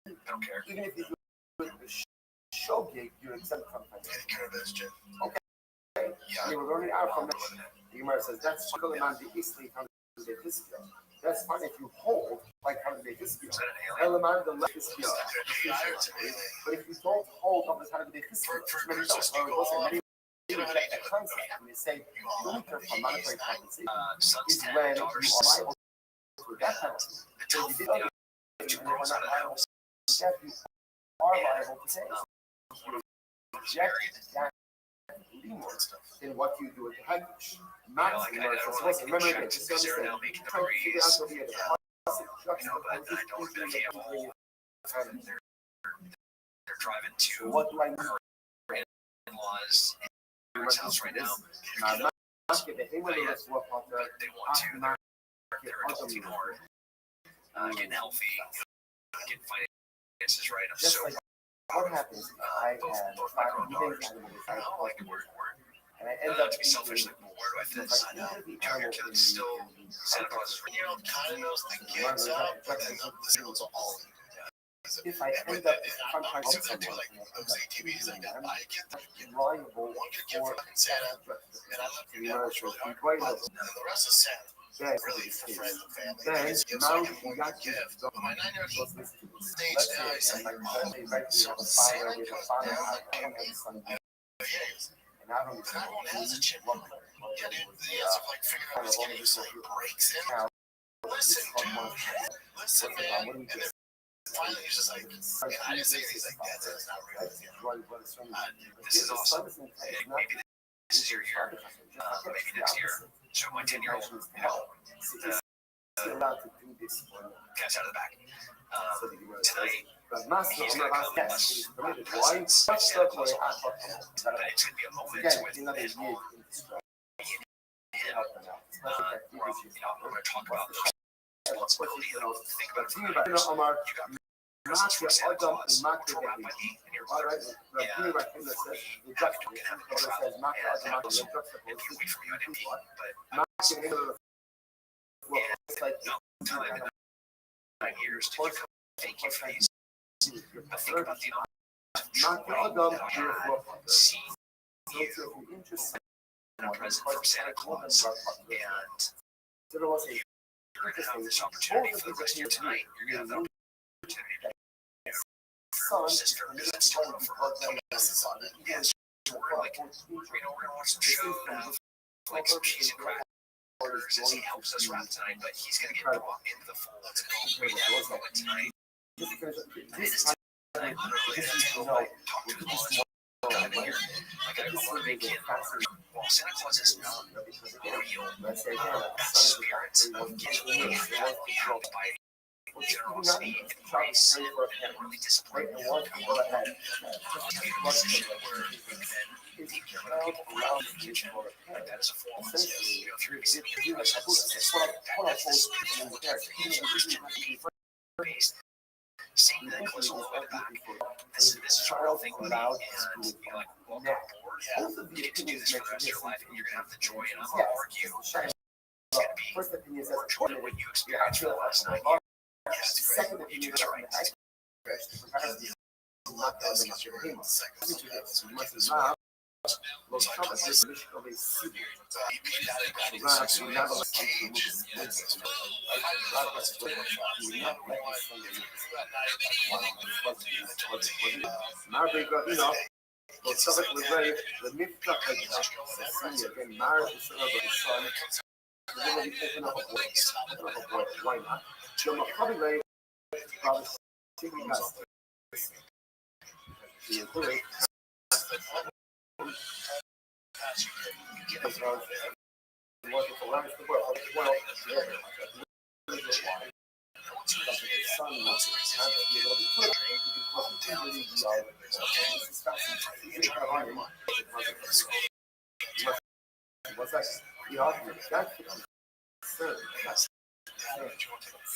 I don't care. Even if you do it with a show gig, you're exempt from financial. Take care of this, Jim. You were learning out from the Gemara says that's Kulamandi Isli from the Disco. That's fine if you hold, like how they history. Element the history. But if you don't hold on the kind of the history, many don't. Many reject that concept and they say the weaker for monetary compensation is when you are liable for that penalty. So you did other things and you are not liable to death, you are liable to say. Reject that more in what you do at the head. Remember again, just understand, trying to figure out the they're driving to what do I know? in-laws in his house right now. But they want to. They're adulting more, getting healthy, getting finances right. I'm so what happens if I had both my grown five daughters. days I don't like the word. and I end To up be selfish, like, well, where do I fit this? You know, your kids still Santa Claus is real. Kind of knows the kids out, but then the sales are all. if I end up Sometimes contracting I do someone like those ATVs like that. I get liable one could give for fucking Santa, and I love you know, it's really hard. quite But the rest is Santa. then Really, for friends and family. then It's gifts now I can you got give. to But my 9-year-old stage let's now, he's say like, right you have a fire with a fire I don't have a son and I don't but I won't has a chip. Yeah, dude, the answer like figuring out this game, just like breaks in. Listen, listen, man. And then finally, he's just like, and I didn't say anything. He's like, that's not real. This is awesome. Maybe this is your year. Maybe next year. Show my 10-year-old. allowed to do this one. Catch out of the back. Tonight, But master he's on going the to last come test with is us. permitted. Why? Presents, like That's Santa the Claus way will I come. thought. But it's going to be a moment Again, with in other his years, mom in this way. and where I'm going to talk about the responsibility of think about it. You got presents for Santa Claus, ultra wrapped by me in your letter. And you can have it travel. And I also am here wait for you at MP. But time in 9 years to thank you for these. I think about the amount of joy that I had seeing you and a present from Santa Claus. And you're going to have this opportunity for the rest of your tonight. You're going to have the opportunity to her sister, because that's tomorrow for her. And so we're like, we're going to watch some show, have like some cheesy crackers as he helps us wrap tonight, but he's going to get brought into the fold. Let's go right now tonight. And this I literally had to talk to his mom. Like I want to make him while Santa Claus is not real, spirits of getting helped by generosity and grace and really disappointed. I'll tell you a situation where then take care of other people around the kitchen. Like that is a form of, you know, if you're going to be giving presents, that's Christian based. Seeing the necklace all the way back. This is a real thing, buddy. And you're like, welcome aboard. You get to do this for the rest of your life, and you're gonna have the joy. And I'm gonna argue it's gonna be more joy than what you experienced for the last 9 years. Yeah, it's great. You do it right. Love this because you're in the second. Los Cowboys just initially sued. Maverick, you know, los Cowboys was ready. The mid-cut Cecilia again married the son of his son. They're going to be open up a boy. Why not? You're probably ready. Probably thinking about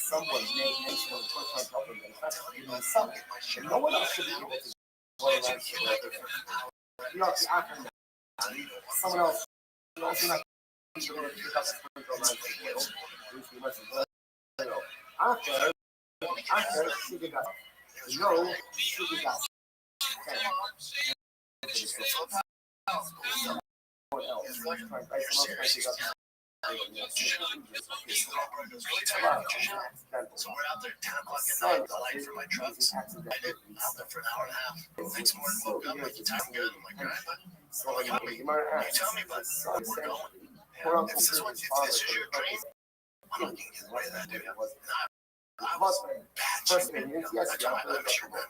someone made mention of the first time problem, but something. No one else should be able to go around you know, someone else also not after sugar got no sugar got someone else So we're out there at 10 o'clock at night, the light for my trucks. Out there for an hour and a half. Next morning, woke up, like, you time good? I'm like, all right, bud. So like, you tell me, bud, we're going. If this is your dream, I'm not getting in the way of that, dude. I was bad. First thing is, yes, I told my sure man,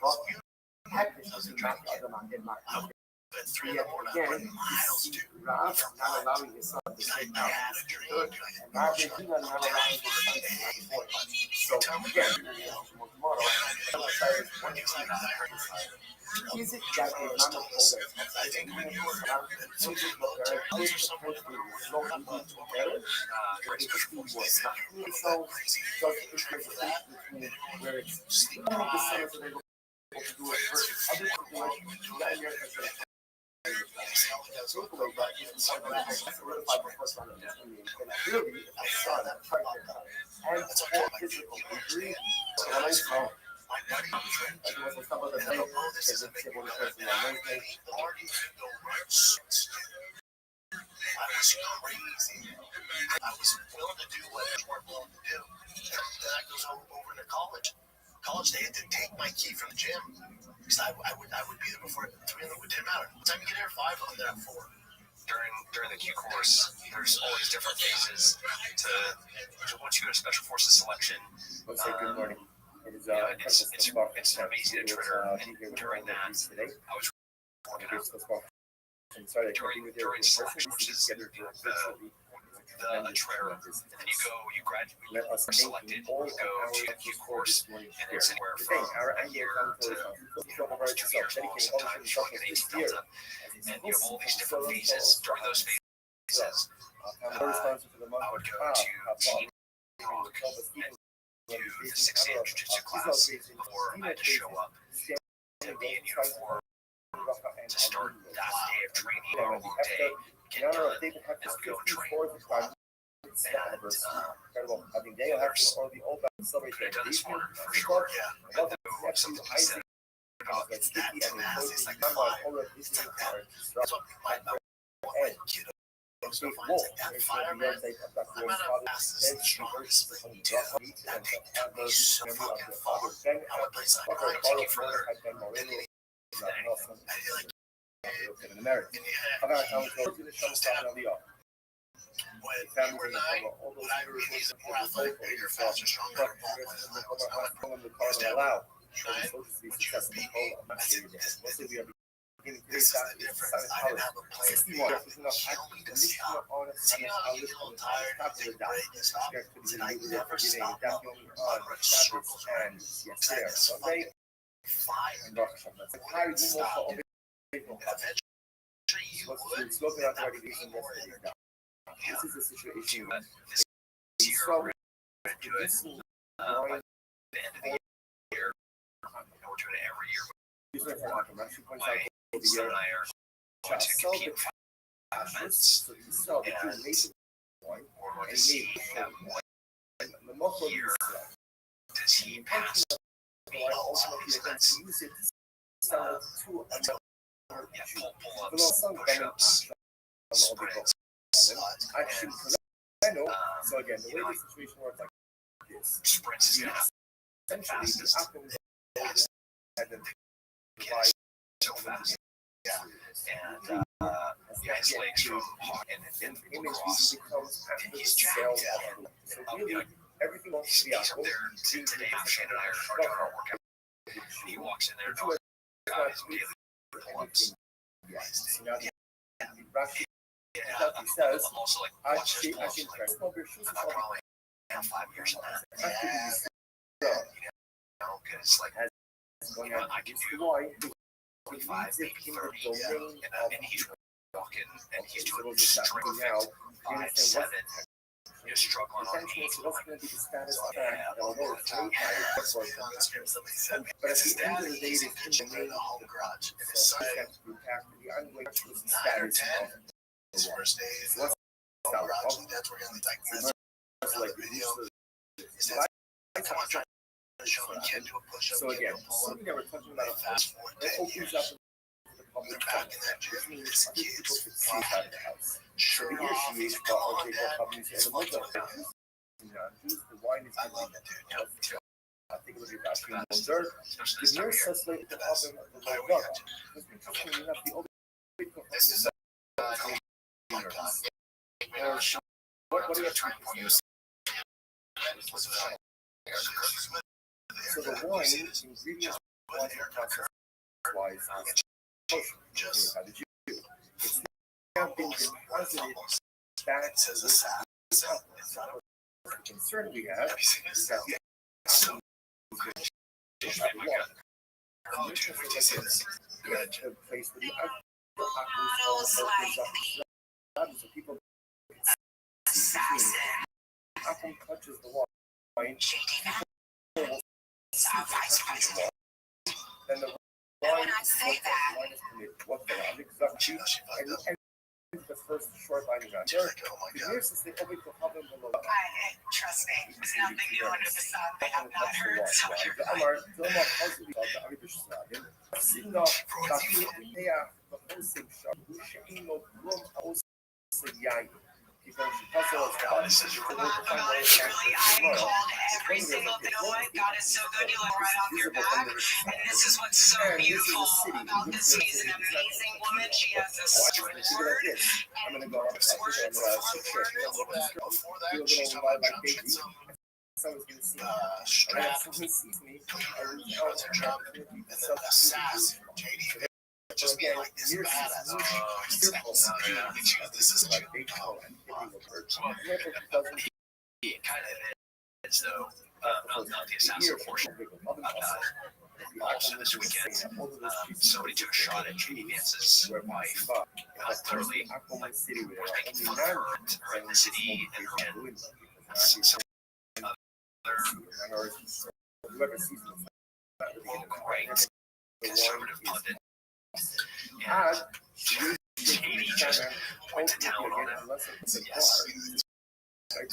I was in traffic. I went at 3 in the morning, I went miles, dude. not allowing his son to He's like, take I out. had a dream, dude. I Not had he doesn't have a right to say So tell me, again, tomorrow, when you like, I heard is it that the amount of older I think when you were in the military, those are some of the so crazy. does it difference between where it's sleep the centers that are able to do it versus other people that you're My buddy, some of the I don't know this is a big one. I was crazy. I was willing to do what they weren't willing to do. Then I goes over to college. College, they had to take my key from the gym because I would be there before 3 in the it didn't matter. What time you get here? 5. I'm there at 4. During the Q course, there's always different phases to once you go to special forces selection. Let's say good morning. It is It's amazing to trigger. And during that, I was working out during selection, which is the trigger. And then you graduate, you are selected, you go to the Q course, and it's anywhere from a year to 2 years long, sometimes like an 18 delta. And you have all these different phases. During those phases, I would go to Team Rock and do the 6 a.m. jiu-jitsu class before I had to show up to be in uniform to start that day of training or a long day, get done, and would go and train. And I think they'll have to all the old could have done this one for sure. Yeah. And then something he said about it's that tenacity. It's like fire. It's that fire. That's what my kid so finds like that fire, man. I'm not a fastest and strongest, but dude, that thing took me so fucking far. I would play like, all right, take it further. And then I feel like in America. when you were 9, when I really was more athletic, bigger, faster, stronger, ball players, and I was Allow. this is the difference. I didn't have a plan to kill me to stop. See how you get all tired and think ready to stop? And I never stopped. I run circles around. So like fire. Never stop. Eventually you would. That would be more in your This is a situation that this year we're going to do it by the end of the year. And we're doing it every year. My son and I are going to compete in 5 events. And we're going to see at what year does he pass me all of these events. Yeah, pull-ups, push-ups, sprints, Actually, I know. So again, the way the situation works like this. sprints is going to have the fastest. Kids so fast. Yeah. And his legs from and lacrosse. And he's jacked. And Everything else he's up there today. Shane and I are doing our workout. He walks in there and his daily pull-ups. I'm also like watching his pull-ups. Like, I probably have 5 years on that. Because like I can do 25, maybe 30, and he's walking and he's doing strength 5, 7. You're struggling on the knees. What's going to be the status of that? But at the end of the day, it is in the home garage. And it's so I'm going to the status of his first day in the home garage, and that's where you're like, another video. You can't do a push-up. So again, something that we're talking about fast forward 10 years. opens up the public. They're back in that gym. It's kids. Out of the house. So the issue is, okay, how do you say the motor? The wine is going to be I think it would be back in the dirt. The nurse says like the oven of the low blood. Because you have the other This is what do you have to use? So the wine ingredients wine process wise is how did you do? It's now been deposited back to the concern we have is that the place where the so people Apple touches the wine, then the wine is permitted. What the and the first short line is on there. Here's the thing, we can have them below. trust me, there's nothing new under the sun. I have not heard some of your Truly, I called every single thing. Oh my God, it's so good. You look right off your back. And this is what's so beautiful about this. She's an amazing woman. She has a sword. I'm gonna go up. Before that, she's on my junction. Someone's gonna see Strapped. someone sees me. And then assassin, JD. Just being like this badass. This is like big power. It kind of is, though. Not the assassin portion. Also, this weekend, somebody took a shot at JD Vance's wife. Clearly, was making fun of her in the city and some other woke-right conservative pundit. And JD just went to town on him. Yes. He is, and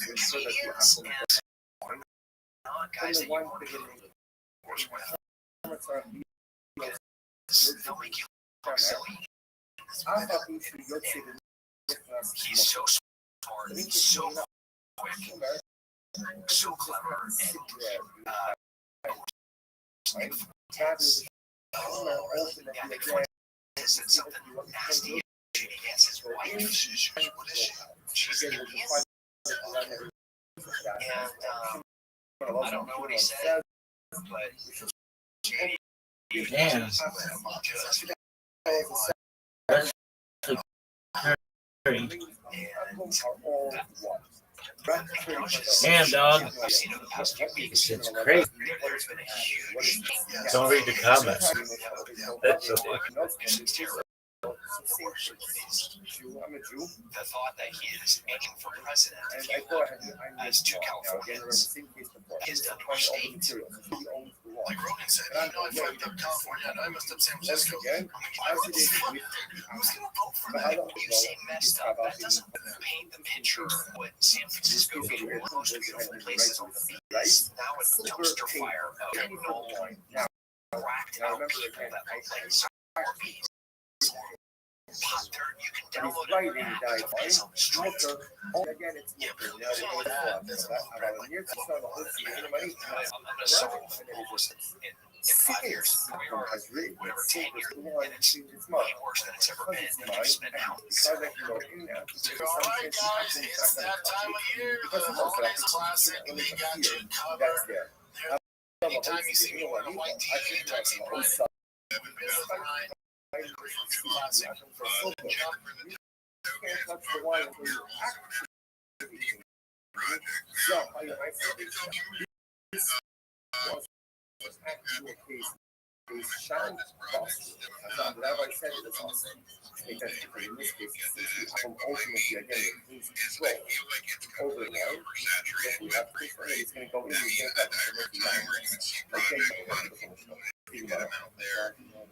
guys that you want to work with, they'll make you look silly. And he's so smart, he's so quick, so clever, and yeah, they said something nasty. JD Vance's wife. What is she? She's an atheist. And I don't know what he said, but Damn. Damn, dog. It's crazy. Don't read the comments. That's okay. I'm a Jew. The thought that he is aiming for president as two Californians is to understate. Like Rogan said, you know, I fucked up California and I messed up San Francisco. I was gonna vote for that. You say messed up. That doesn't paint the picture of what San Francisco is. One of the most beautiful places on the beach. Now it's a dumpster fire of cracked out people that look like sour bees. Hot dirt, you can download it on the street. Again, it's Yeah, but there's only that. That's about right. I'm gonna solve homelessness in 5 years. Whatever, 10 years. And it's way worse than it's ever been. And you spend now. All right, guys, it's that time of year. The holidays classic. We got you covered. Anytime you see me wearing a white t-shirt, text me Brian. Classic.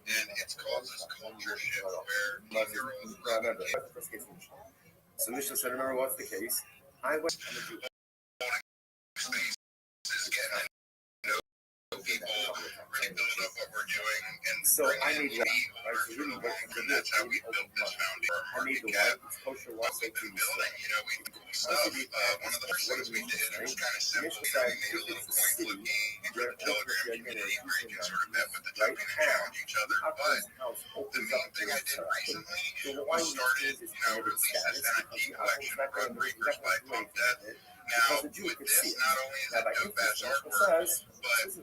And it causes culture shift where so Misha said, remember what's the case? I went people really building up what we're doing and So I made one, right? So really what you can do is really open one. I made the one, it's kosher one, so it's really One of the first things we did was kind of simplify it, made it a little more point looking, and try to telegraph you really where you can sort of met with the jumping and challenge each other. But the main thing I did recently was started, releasing this NFT collection for breakers by Pump Death. Now, with this, not only is it dope ass artwork, but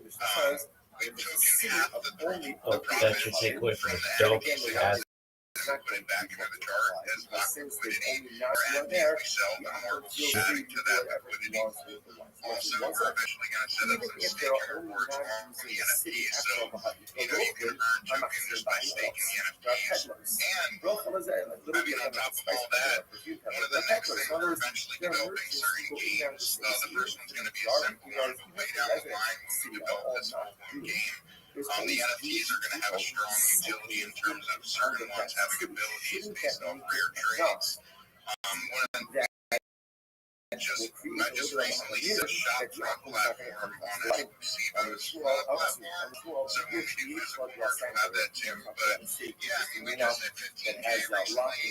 we took in half the That should take away from the dope as put it back into the chart as locked liquidity. For NFTs we sell, the more adding to that liquidity. Also, we're eventually going to set up some staking rewards along with the NFTs. So, you can earn tokens just by staking the NFTs. And I mean, on top of all that, one of the next things we're eventually developing certain games. The first one's going to be a simple one, but way down the line when we develop this full-blown game. The NFTs are going to have a strong utility in terms of certain ones having abilities based off rare traits. One of them I just recently did a shop drop platform on Seba's platform. So when we do this, we'll have that too. But yeah, I mean, we just hit 15K recently.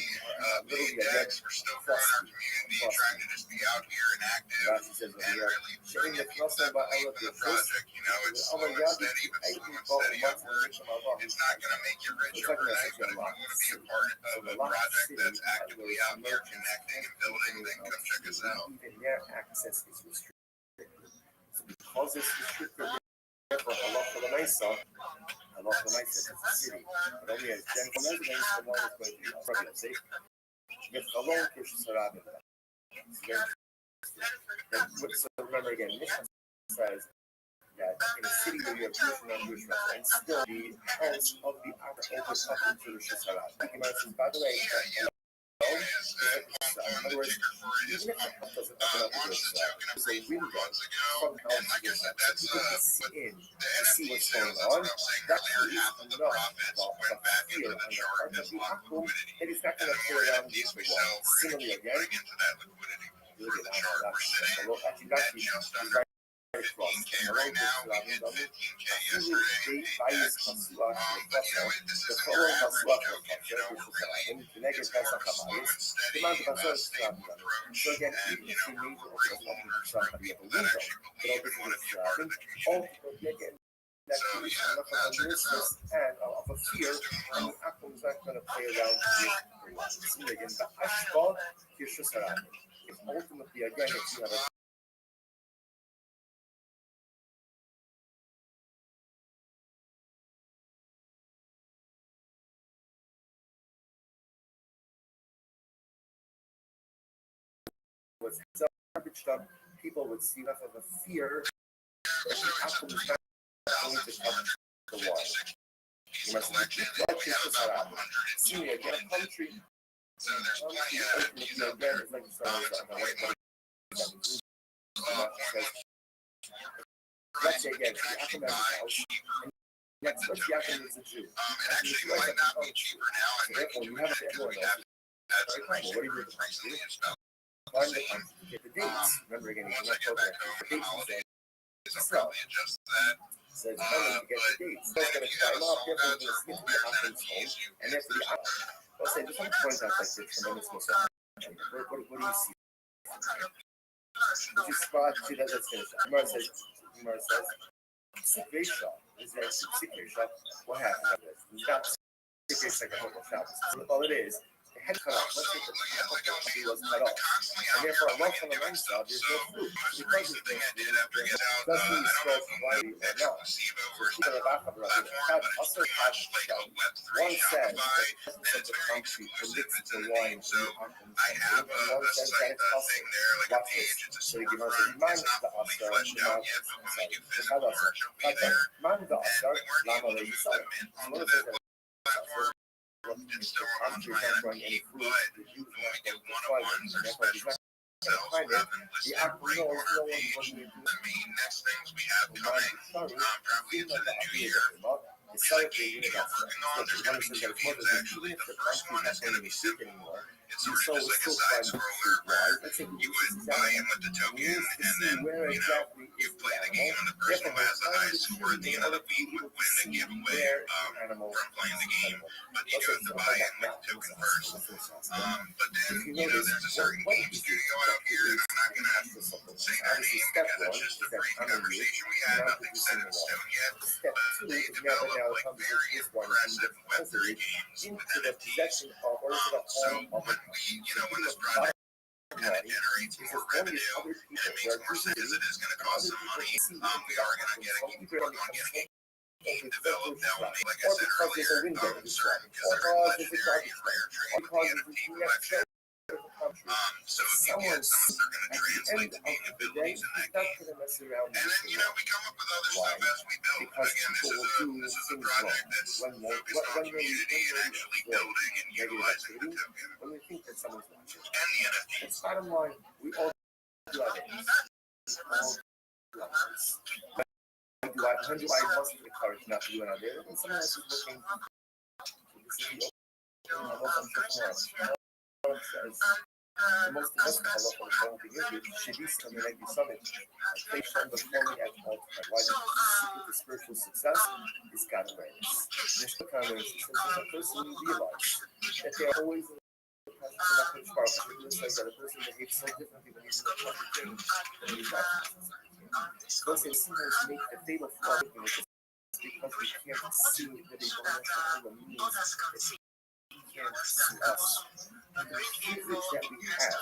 Paid decks. We're still growing our community, trying to just be out here and active and really bring it the belief in the project. It's slow and steady, but slow and steady upward. It's not going to make you rich overnight, but if you want to be a part of a project that's actively out here connecting and building, then come check us out. Even their access is restricted. So because it's restricted, therefore, a lot of nicer is a city, but only as general residents, the one is going to be problem. See, with a long push surrounded them. So remember again, Mission says that in a city where you have Jewish and non-Jewish residents, still the house of the outer opens up into the Shusarad. By the way, in other words, even if the house doesn't open up into there's a window from the house that you can see in to see what's going on. That is enough of a fear on the part of the Akum that is not going to play around this wall. Similarly, again, For the chart we're sitting at just under 15K right now. We hit 15K yesterday. But this is really slow and steady growth. so again, And we're able to learn from people that actually believe and want to be a part of the community. So and of a fear, and Akum is not going to play around with again. The Ashbal Kirshusarad is ultimately again if you have a was garbage dump, people would see enough of a fear that Akum is not going to come to the wall. You must see again a country. So there's plenty of NFTs out there. It's a point Let's say again, you can actually Akum has a buy house. cheaper. That's what the Akum is a Jew. It actually might not be cheaper now. It might be cheaper because we have had some price increase recently. It's about Find the country, get the dates. Remember again, once I get back home for the holidays, I'll probably adjust that. So it's funny to get the dates. So it's going to climb up, get them to the skin to the Akum's home, and then for the Akum. I'll say, just want to point out like the tremendous most what do you see? If you spot, see that, let's finish. Gemara says, Sikvei shop is very Sikvei shop. What happened to this? It's not Sikvei like a homo shop. All it is, the head cut off. Let's say the head was cut off. And therefore, a month from the men's job, there's no food. Because The thing I did after getting out, I don't know if you use exclusivo or platform, but it's pretty much like a Web3 Shopify, and it's very exclusive. It's in the name. So I have a site thing there, like a page. It's a storefront. It's not fully fleshed out yet, but when we do physical merch, it'll be there. And we weren't able to move the mint onto that platform. It's still on the NFT, but when we do one-on-ones or special sales, we're having listed right on our page. The main next things we have coming, probably into the new year, historically, you know, that's the one thing that was even if the country is not going to be sick anymore, you still find to why. Let's say You would buy him with the token, and then where exactly you play the game, and the person who has the highest score at the end of the week would win the giveaway animal from playing the game. But you do have to buy in with the token first. But then, you know, there's a certain game studio out here, and I'm not going to say their name because it's just a free conversation we had, nothing set in stone yet. step But two they is now that develop now like comes very this one aggressive with their games into with the NFTs. possession of or to the So home of when we, you know, when this project kind of generates more revenue, and it makes more sense as it is going to cost some money, we are going to get a keep work on getting a game developed that will make, like I said earlier, certain because they're legendary and rare trade with the NFT collection. So if you get some, they're going to translate the game abilities in that game. And then, you know, we come up with other stuff as we build. Again, this is a project that's focused on community and actually building and utilizing the token when we think that someone's watching. and the NFTs. It's bottom line, we all do our things. All do our things. When do I must encourage not to do another? And someone else is looking. This is the entrepreneur. The most investment I love from the whole thing is should be something like you summit. They show the forming at all time. Why the spiritual success is God awareness. This kind of the person realize that they are always in the presence of that control. It's like that a person behaves so differently when he's in the perfect thing than he's not. Those things sometimes make the fatal flaw because we can't see that they don't have the means that he can't see us. The privilege that we have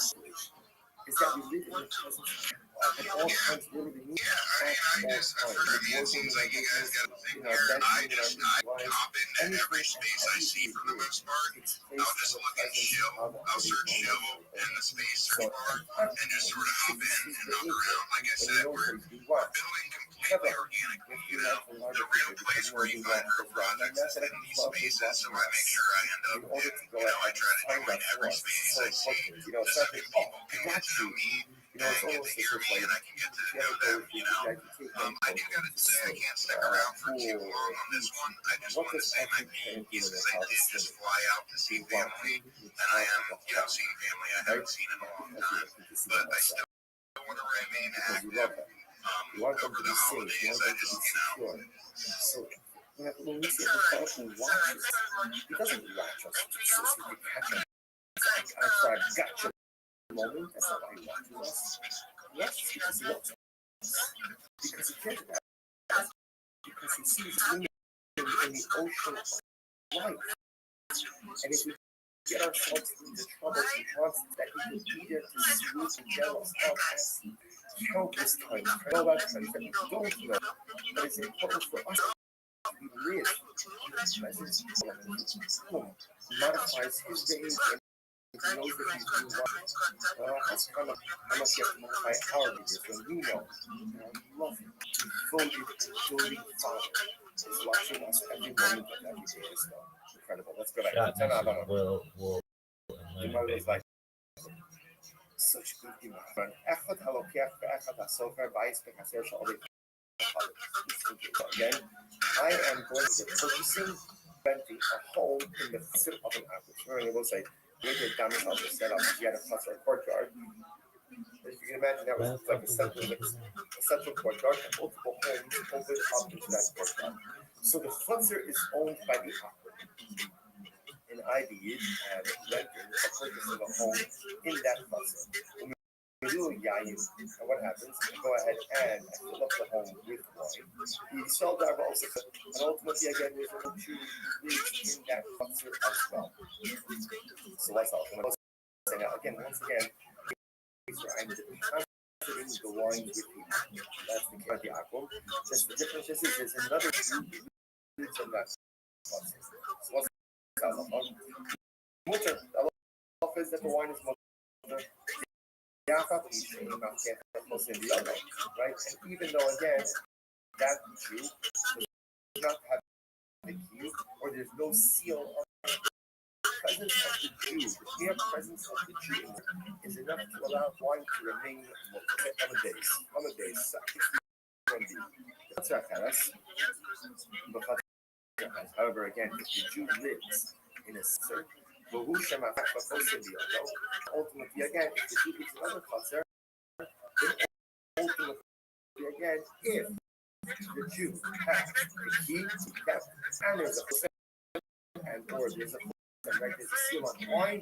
is that we live in the presence at all times, literally meet For me, it seems like you guys got a thing where I just hop into every space I see for the most part. I'll just look at chill. I'll search chill in the space search bar and just sort of hop in and look around. Like I said, we're building completely organically. You know, the real place where you find real projects is in these spaces. So I make sure I end up in, you know, I try to join every space I see. Just so that people can get to know me and get to hear me and I can get to know them, you know. I do gotta say I can't stick around for too long on this one. I just want to say my main piece is I did just fly out to see family, and I am, you know, seeing family I haven't seen in a long time. But I still want to remain active over the holidays. I just, you know. So when we say the person watches, he doesn't watch us to catch him. I tried gotcha moment. That's not why he watches us. He watches because he loves us. Because he cares about us. Because he sees women in the ocean of life. And if we get ourselves into trouble, he wants that he can be there to smooth and jealous of us. Countless times, all that times that we don't know, but it's important for us to live in the presence of him. Modifies his behavior. He knows that he's doing right. That's kind of how much you have to modify our behaviors when we know. And I love him. Devoted, adoring Father is watching us every moment of every day as well. Incredible. Let's go back. Shot Turn on. message will The mother was like, such good humor. أخذ هالوكيف فأخذ السوفر بعيس بكثير شغلي. Again, I am going to be purchasing, renting a home in the city of an average. Remember, we'll say, where the damage house was set up, you had a plus or a courtyard. If you can imagine, that was like a central courtyard and multiple homes open up into that courtyard. So the flutzer is owned by the operator. And I did and renting a purchasing a home in that flutzer. We do a yayin, and what happens? We go ahead and I fill up the home with wine. We sell that also, and ultimately again, there's a two in that flutzer as well. So what's up? And again, once again, I'm depositing the wine with you. That's the case of the aqua. Just the difference is there's another two from that flutzer. So what's mutter, I love is that the wine is mutter. Right? And even though again that Jew does not have the key or there's no seal on the presence of the Jew, the mere presence of the Jew is enough to allow wine to remain on the days. That's right, However, again, if the Jew lives in a certain ultimately, again, if the Jew lives in another chutzner, then ultimately, again, if the Jew has the key kept and there's a and or there's a right, there's a seal on wine,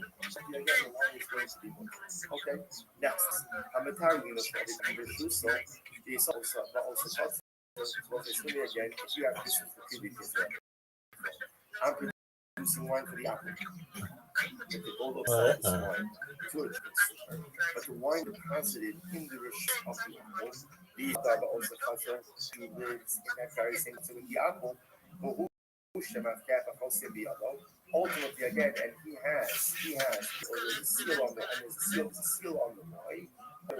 again, the wine is going to be moved. Okay, next, Hamatari Yunus, the Shuso, the also again, if you have this is the previous I'm producing wine for the apple. If the goal of selling this wine to a consumer, but the wine deposited in the rush of the apple, the Dava also culture, he lives in that very same to the apple, ultimately again, and he has, or there's a seal on the, and there's a seal on the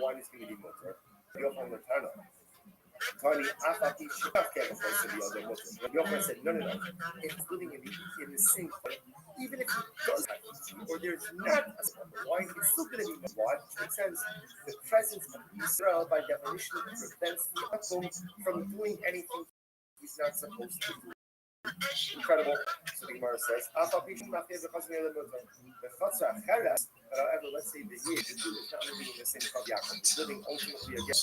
wine is going to be motor. Yochel Matana. Tony, Afati Shukafka before the other motor. Yochel said, no. It's living in the same place. Even if he does have or there's not a wine, it's still going to be what? It says the presence of Israel by definition prevents the Akum from doing anything he's not supposed to do. Incredible. So the Gemara says, however, let's say the Yid is not living in the same Chav Yaakov, is living ultimately again.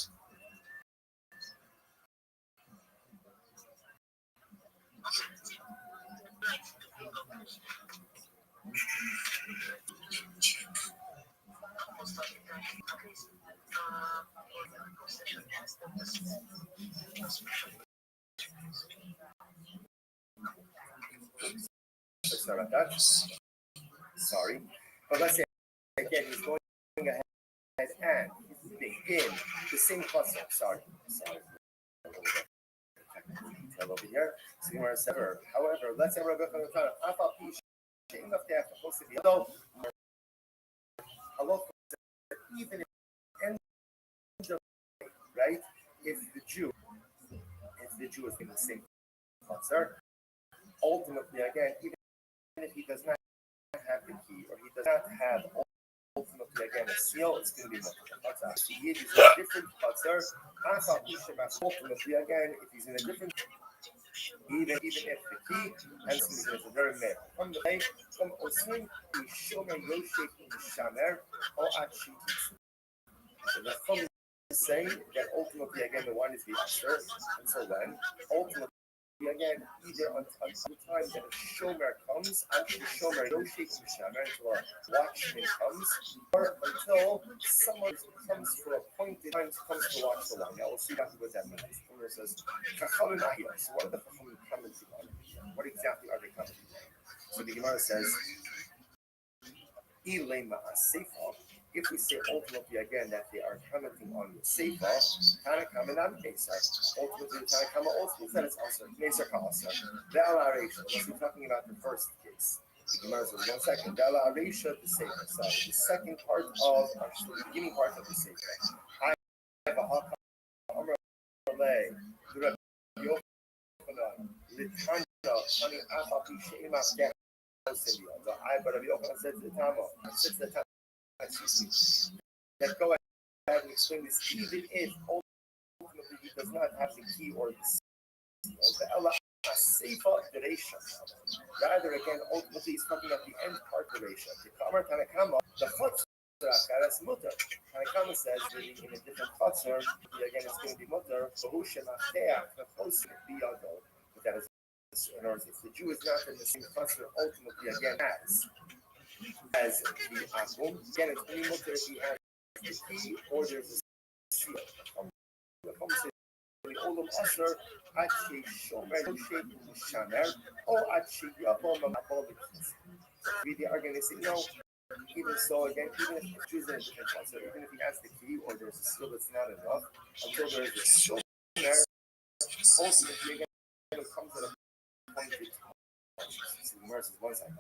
Sorry, but let's say again he's going ahead and he's living in the same cluster. Sorry. Tell over here. However, let's say even if right, if the Jew is in the same cluster, ultimately again, even if he does not have the key or he does not have ultimately again a seal, it's going to be multiple. The Yid is in a different cluster. Ultimately again, if he's in a different, even if the key and is a very male. From the way, from Osrim, we shomer Yoshe in Shamer or Achi. So the from is saying that ultimately again the one is the usher, and so when ultimately again either until the time that a shomer comes, actually shomer Yoshe in Shamer until a watchman comes, or until someone comes for a point in time comes to watch the wine. Now we'll see exactly what that means. It says, so what are the Chachamim commenting on? What exactly are they commenting on? So the Gemara says, if we say ultimately again that they are commenting on the Seifa, Tanakama not Mesa. Ultimately, Tanakama also said it's also Mesa Kasa. The Alaration, unless we're talking about the first case. The Gemara says, 1 second. The Alaration, the Seifa. So the second part of, actually, the beginning part of the Seifa. I have a hot lay. But Rabbi Yochanan said to the Tama, that go ahead and explain this, even if ultimately he does not have the key or the rather again, ultimately he's talking about the end part of the Resha. The Kamar Tanakama, the Chutz, that's mutter. Tanakama says living in a different chutzner, again it's going to be mutter. But that is, in other words, if the Jew is not in the same chutzner, ultimately again as the Akum, again it's only mutter if he has the key or there's a seal. The conversation the Olam Asher Achi Shomer Yoshe Shamer or Achi Yabom Abol the keys. We are going to say no. Even so, again, even if the Jew is in a different cluster, even if he has the key or there's a skill that's not enough, until there is a shomer, ultimately, again, it comes at a point in time. So the verse is 1 second.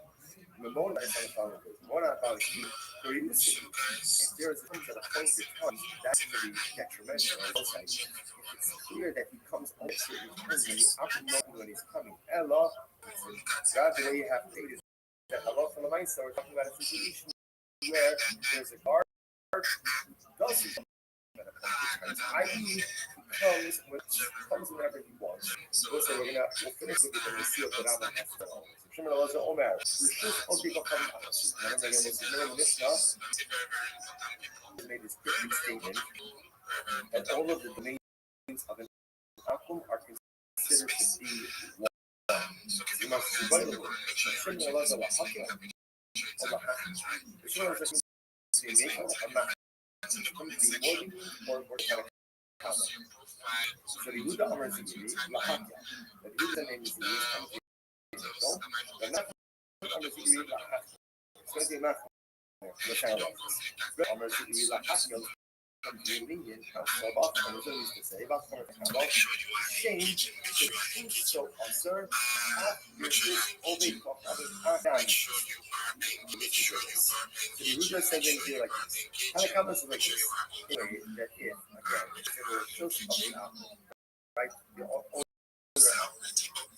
Mamona is on the following page. Mamona about a key, or even if there is a point at a point in time, that's going to be detrimental. If it's clear that he comes on certain times when you're up and knowing when he's coming, Allah, God, the way you have to say this. That Allah from the mindset, we're talking about a situation where there's a guard doesn't i.e. he comes whenever he wants. We'll say we'll finish with it and we'll see what the Rambam has to say. Shimon Elazar Omer, Rishus Odi B'Chavim Achas. Remember again, this is the Mishnah. He made this cryptic statement that all of the domains of an akum are considered to be one. You must be available. Shimon Elazar Lahakia, or Lahakia. Shimon Elazar means to be made of a mach. To be worthy or kind of cover. So the Yehuda Amar Zikri, Lahakia. The Yehuda name is the Yehuda. The Nachman Amar Zikri, Lahakia. It's going to be a math. The child of Amar Zikri, Lahakia. From the Indian, Sabbath, and as I used to say, about shame, so observe, obey, the Yehuda said here like this. How the comments like this? That if, again, there were shows of the apple, right?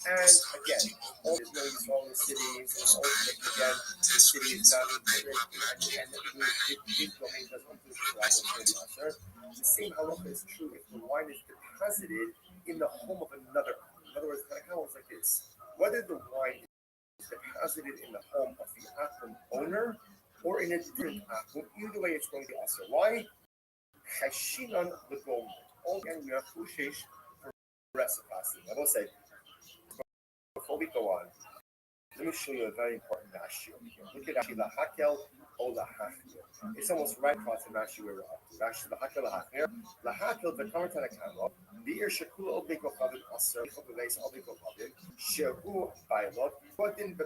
And again, all these names, all the cities, and ultimately again, the city is not and the domain does not do the same halacha is true if the wine is deposited in the home of another. In other words, the halacha is like this: whether the wine is deposited in the home of the akum owner or in a different akum, either way it's going to be also. Why? Hashinan the gold. All again, we have fushish for reciprocity. I will say, before we go on, let me show you a very important Rashi over here. Look at Rashi Lahakel or Lahachir. It's almost right across the Rashi where we're up to. Rashi Lahakel Lahachir. Lahakel the Kamartanakamo. The ear Shakul Obiko Kavim Aser, the base Obiko Kavim, Shehu Bailot, but in the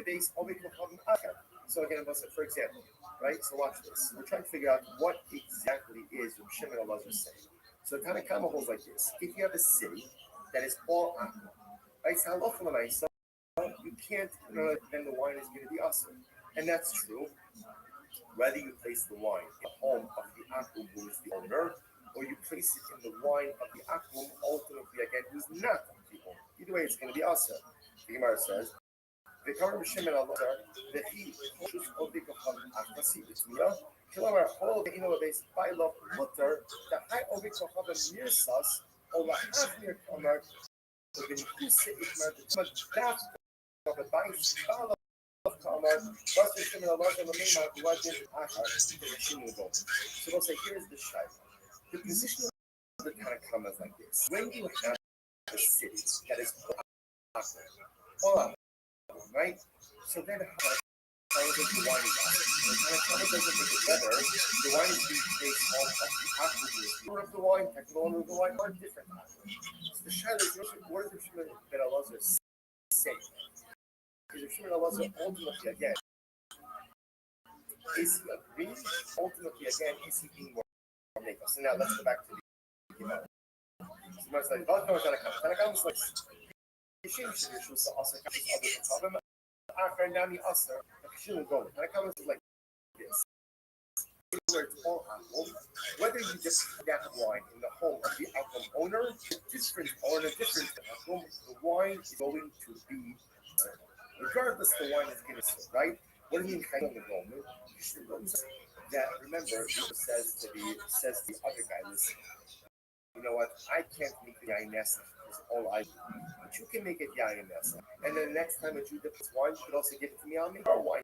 base Obiko Kavim Acher. So again, for example, right? So watch this. We're trying to figure out what exactly is what Shimon Elazar is saying. So Tanakama holds like this. If you have a city that is all aqua, right? So you can't, then the wine is going to be awesome. And that's true. Whether you place the wine in the home of the akum who is the owner, or you place it in the wine of the akum, ultimately again, who's not the owner. Either way, it's going to be awesome. The Gemara says, the Karim Shimon Elazar, the he, Shosh Obik of Akasi, it's Mia, Kilomar, Hol, the Inova base, by love, Mutter, the high Obik of Mirsas, or the Hafnir Kamar, the Benikusa Ikmar, the Daft of the Bais, of Kamar, Buster Shimon Elazar, the Lema, who was in Akar, the Shimon Elazar. So they'll say, here's the Shai. The position of the Tanakama is like this. When you have a city that is all right? So then how the wine is awesome. The Tanakama doesn't make it better. The wine is being based off of the attribute. The owner of the wine, the owner of the wine are different attributes. So the Shai is what does the Shimon Ben Elazar say? Because the Shimon Elazar ultimately again is he agreeing? Ultimately again is he being more make us. So now let's go back to the Gemara. So much like Tanakam is like Yishim Shirishus also comes other than After Nami Aser, Kishim go. Tanakam is like this. Where it's all apple, whether you just put that wine in the home of the apple owner, different or a different apple, the wine is going to be regardless the wine is going to sit, right? What do you mean kind of the moment? That remember says to the other guy, listen, you know what, I can't make the Yainesa because all I do. But you can make it Yainesa. And then the next time that you dip this wine, you could also give it to me, I'll make our wine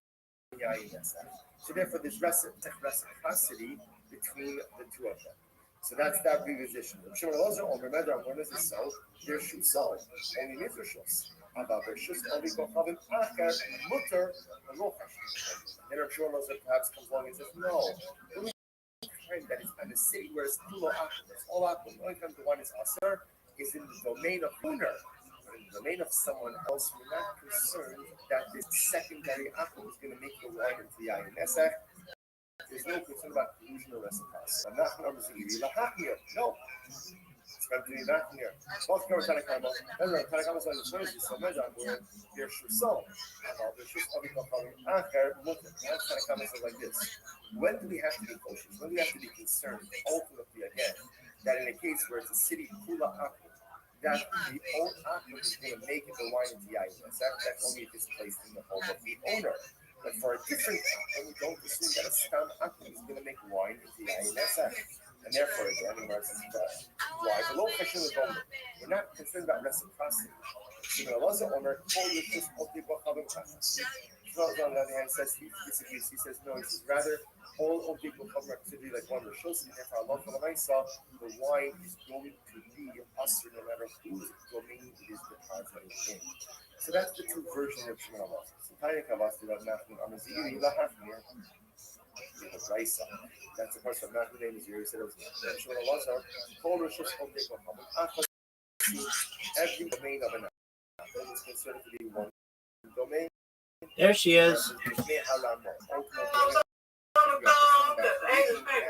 Yainesa. So therefore there's reciprocity between the two of them. So that's that reposition. Shimon Elazar, remember, when is it so? There's shoes sold. Only Mizr shoes. About their shoes, only go have an acher, mutter, and lochash. Then our Shimon Elazar perhaps comes along and says, no. That is in a city where it's full of akum. It's all akum. The only time the wine is aser is in the domain of owner. But in the domain of someone else, we're not concerned that this secondary akum is going to make the wine into the ayin nesach. There's no concern about collusion or reciprocity. I'm not going to give you the here. No. It's going to be back here. Both come Tanakama. Remember, Tanakama is on the Thursday, so measure where their shusol. Their shusol becoming acher, mutter. Tanakama says like this. When do we have to be cautious? When do we have to be concerned? Ultimately, again, that in a case where it's a city kula akum, that the old akum is going to make the wine into yayin. That's only if it's placed in the home of the owner. But for a different akum, we don't assume that a stam akum is going to make wine into yayin. And therefore, again, in regards to why the low question is wrong. We're not concerned about reciprocity. So, Allah Omer told you just what people have in class. So, on the other hand, says he disagrees. He says no. He says rather all of people come activity like one Rishos, and therefore Allah saw the wine is going to be us no matter whose domain it is deposited in. So that's the two versions of Shemar Allah. So Tanya Kavas did not Nachman Amaziri Lahafnir. That's the person of Nachman name is here. He said it was Shemar Allah. All Rishos all people come. Every domain of an animal is considered to be one domain. There she is.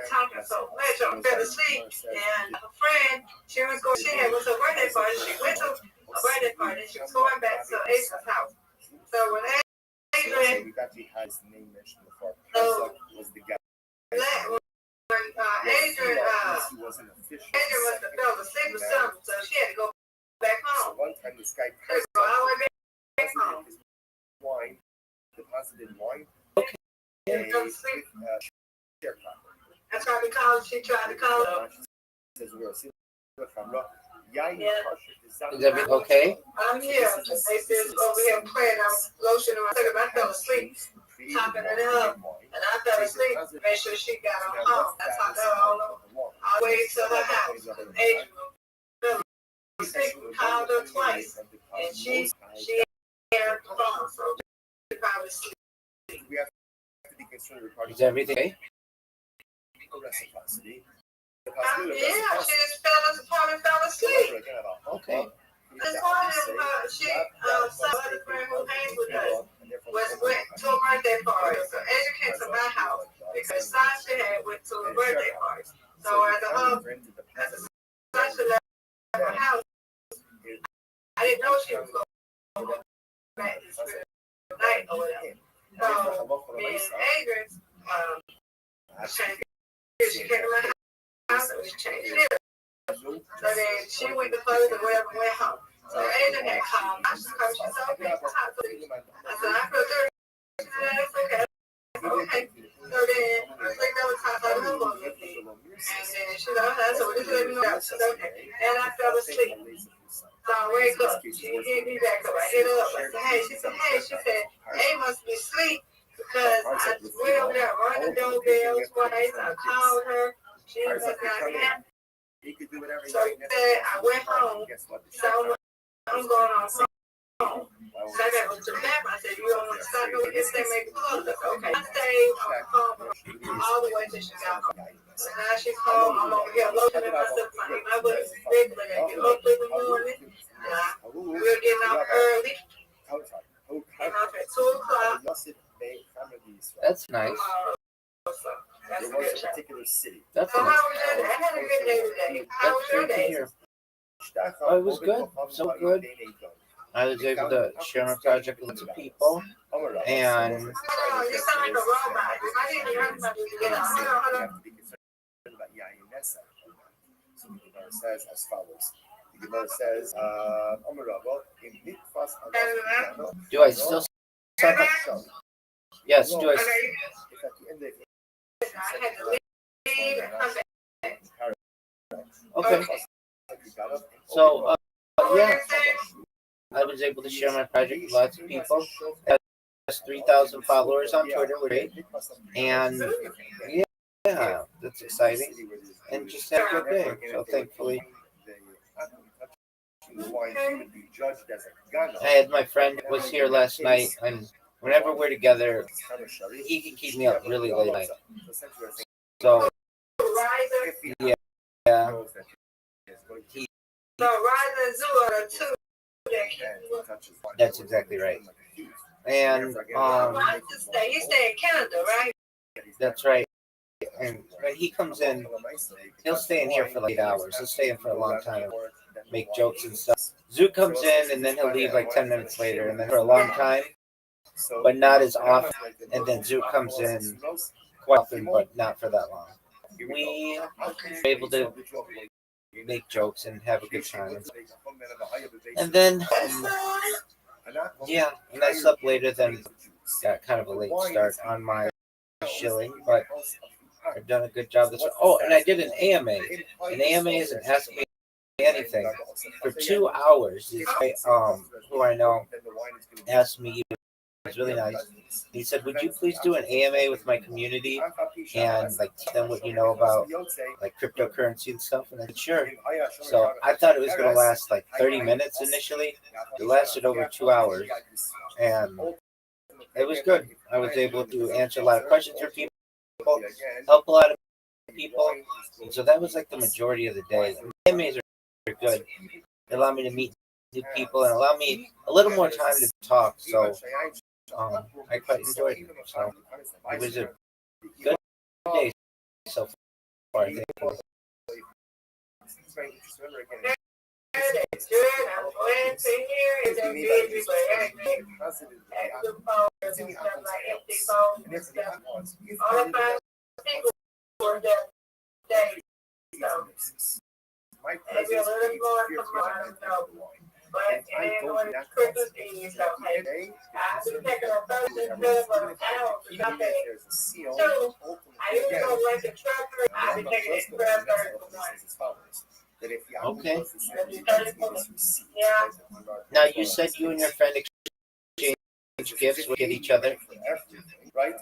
Talking so much, I fell asleep, and a friend, she had was her birthday party. She went to a birthday party. She was going back to Ace's house. So when Adrian, we actually had his name mentioned before. So- Was the guy. when Adrian must have fell asleep or something, so she had to go back So home. one time this guy She had to go all the way back home. his wine, deposited wine, And fell asleep. sharecropper. That's why she tried to call her. Says we're seeing the camera. Yeah. Is everything okay? I'm here. They said over here playing. I'm lotioning myself. I fell asleep, topping it up, and I fell asleep. Make sure she got her home. That's how that all the way to her house. Adrian fell asleep. Called her twice, and she had the phone, so she probably sleep. We have to be concerned regarding Is everything okay? reciprocity. Yeah, she just fell asleep. Okay. This morning, some other friend who hangs with us went to a birthday party. So Adrian came to my house because Sasha had went to a birthday party. So as Sasha left her house, I didn't know she was going to go back this night or whatever. So me and Adrian changed. She came to my house and we changed it. So then she went to close and whatever went home. So Adrian had called. I just called. She said, okay, what's hot for you? I said, I feel good. She said, it's okay. Okay. So then I think that was hot for her mom with me. And then she said, okay, so we just let me know. I said, okay. And I fell asleep. So I wake up. She hit me back up. I hit her up. I said, hey. She said, A must be asleep because I went over there, rang the doorbell twice. I called her. She was not happy. He could do whatever he So I went home. So I'm going on home. So I got to go to the bathroom. I said, you don't want to stop no if they make the clothes. I said, okay. I stayed on the phone all the way till she got home. So now she's home. I'm over here lotioning myself. My butt is big, but I get up in the morning. We're getting out early. Getting off at 2 o'clock. That's nice. So that's a There was good a shot. particular city. That's So how nice. was your day? I had a good day today. How That's was your great to day? hear. Oh, it was good. So good. I was able to share my project with lots of people. And Oh, you sound like a robot. I didn't hear about you together. Hold on. So the Gemara says as follows. The Gemara says, do I still suck it? Yes, do I? Okay. I had to leave and come back. Okay. So, yeah, I was able to share my project with lots of people. It has 3,000 followers on Twitter, which and yeah, that's exciting. And just have a good day. So thankfully, I had my friend was here last night, and whenever we're together, he can keep me up really late night. So yeah, he, So Ryder and Zoo are the two that that's exactly right. And you stay in Canada, right? that's right. And when he comes in, he'll stay in here for like 8 hours. He'll stay in for a long time, make jokes and stuff. Zoo comes in and then he'll leave like 10 minutes later, and then for a long time, but not as often. And then Zoo comes in quite often, but not for that long. We were able to make jokes and have a good time. And then, yeah, and I slept later than got kind of a late start on my shilling, but I've done a good job this. Oh, and I did an AMA. An AMA is an Ask Me Anything for 2 hours. This guy, who I know, asked me. It was really nice. He said, "Would you please do an AMA with my community and like tell them what you know about like cryptocurrency and stuff?" And I said, "Sure." So I thought it was going to last like 30 minutes initially. It lasted over 2 hours, and it was good. I was able to answer a lot of questions for people, help a lot of people, and so that was like the majority of the day. AMAs are good. They allow me to meet new people and allow me a little more time to talk. So I quite enjoyed it. So it was a good day so far. I think. Okay. Now you said you and your friend exchange gifts with each other. Right?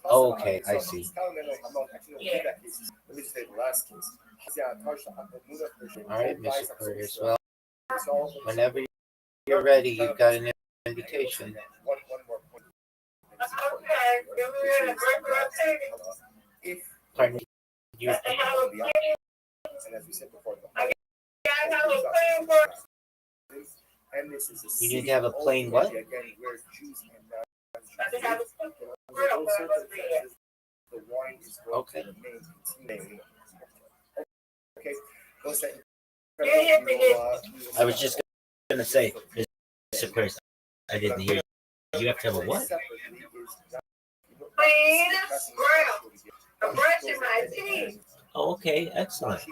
Okay, I see. All right, Mr. Curtis. Well, whenever you're ready, you've got an invitation. Pardon me. You need to have a plain what? Okay. I was just going to say, Mr. Curtis, I didn't hear you. You have to have a what? I'm brushing my teeth. Oh, okay, excellent.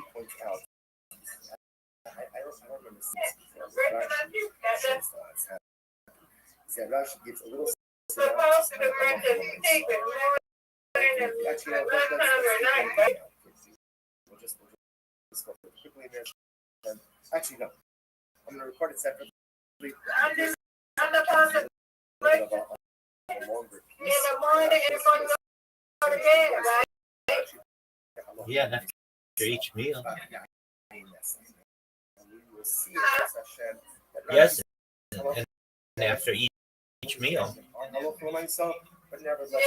Actually, no. I'm gonna record it separately. I'm the person in the morning and going to go to bed, right? Yeah, after each meal. Yes, and after each meal. For myself, but never say,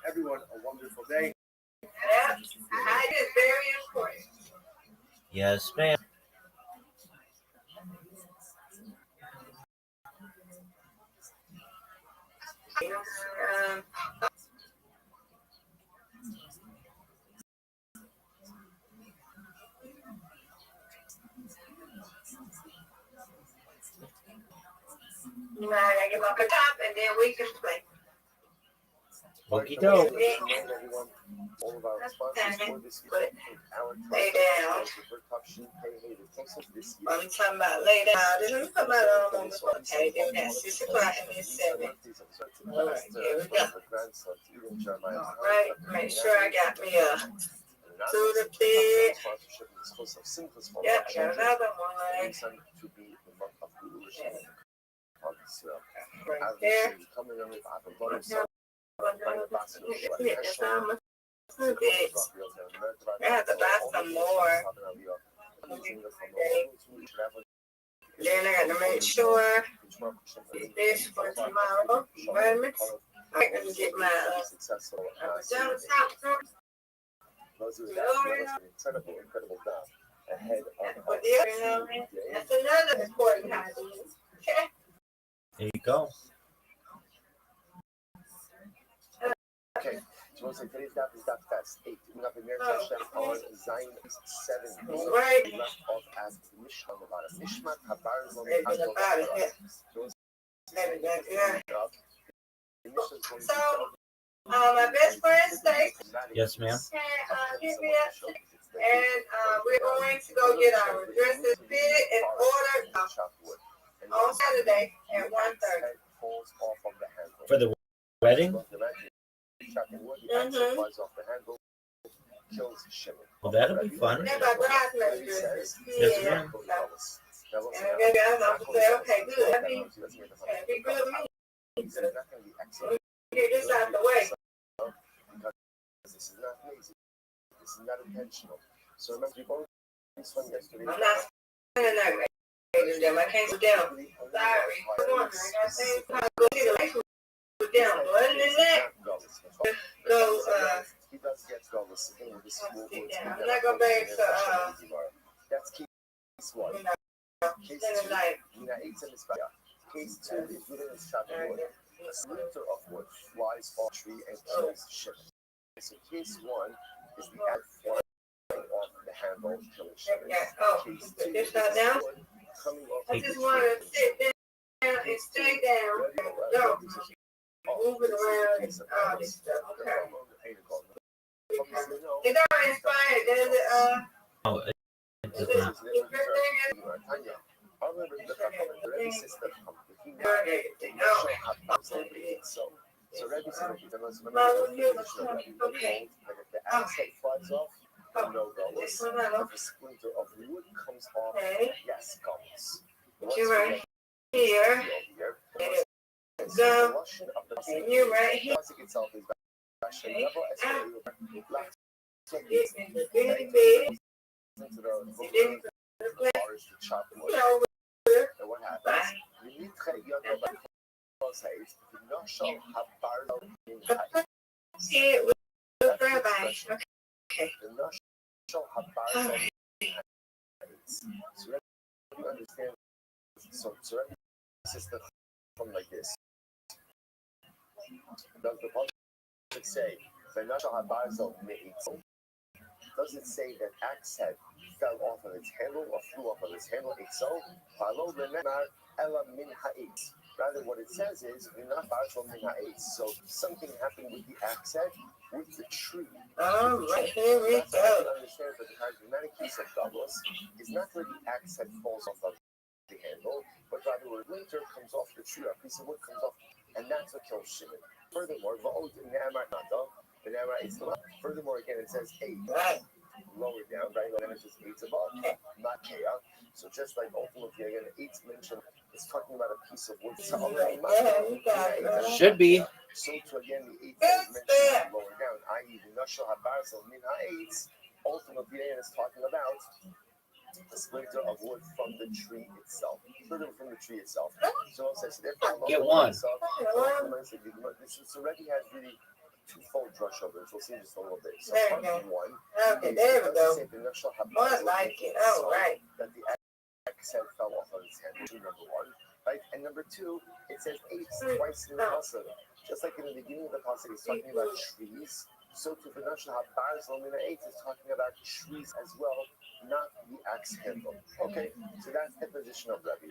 everyone a wonderful day. Height is very important. Yes, ma'am. You know, I gotta get up the top and then we can play. Okie doke. Lay down. I'm talking about lay down. This is talking about okay, then that's 6 o'clock and it's 7. All right, here we go. All right, make sure I got me a to the bed. Yep, got another one. Right there. I have to buy some more. Then I got to make sure this for tomorrow. Vitamins. I'm going to get my that's another important hygiene. Okay. There you go. Okay. So today's daf is daf test 8. We have the Meretz Hashem on Zayin 7. Right. We left off at Mishnah about a Mishmat Habar Zon. So, my best friend say, Yes, ma'am. give me And we're going to go get our dresses fitted and ordered on Saturday at 1:30. For the wedding? Mm-hmm. Well, that'll be fun. They're about bridesmaid dresses. Yes, Yeah. ma'am. And maybe I'm going to say, okay, good. That'd be good with me. Get this out the way. This is not lazy. This is not intentional. So remember, you both swung yesterday. I'm not spending that way. I can't sit down. Sorry. Come on, I got things to go see the race with them. But other than that, go, he does get gullus. I'm not going back to, that's case one. Case two, case two is within this chapter wood. A splinter of wood flies off a tree and kills ship. So case one is the act flying off the handle killing ship. Case two is now. coming off. I just want to sit down and stay down. Go. Moving around and all this stuff. Okay. It's already expired. Does it, Oh, it does not. So Rebbe said, okay, the outside flies off, no gullus. If a splinter of wood comes off, yes, gullus. You're right here. So, and you're right here. It's really big. And what happens? You need It was rabbi. Okay. So you understand. So this is the from like this. Does the Pasuk say does it say that axe head fell off of its handle or flew off of its handle? So rather, what it says is, so something happened with the axe head, with the tree. All right, here we go. Understand that the charismatic of Douglas is not where the axe head falls off of the handle, but rather where winter comes off the tree, or a piece of wood comes off, and that's what kills Shimon. Furthermore, furthermore, again, it says 8. Lower down, right? And it says 8's above, not chaos. So just like ultimately, again, 8's mentioned, it's talking about a piece of wood. Should be. So to again, the 8 is mentioned lower down, i.e., the Nashal HaBarzel min ha-8's, ultimately, it's talking about a splinter of wood from the tree itself. Further from the tree itself. So it says, therefore, Get one. So Rebbe has really two-fold brush over it. We'll see just a little bit. So There we go. one. Okay, there we go. More More like it. All right. That the axe head fell off of his head. Number one. Right? And number two, it says 8 twice in the pasuk. Just like in the beginning of the pasuk, it's talking about trees. So to the Nashal HaBarzel min ha-8 is talking about trees as well, not the axe handle. Okay, so that's the position of Rebbe.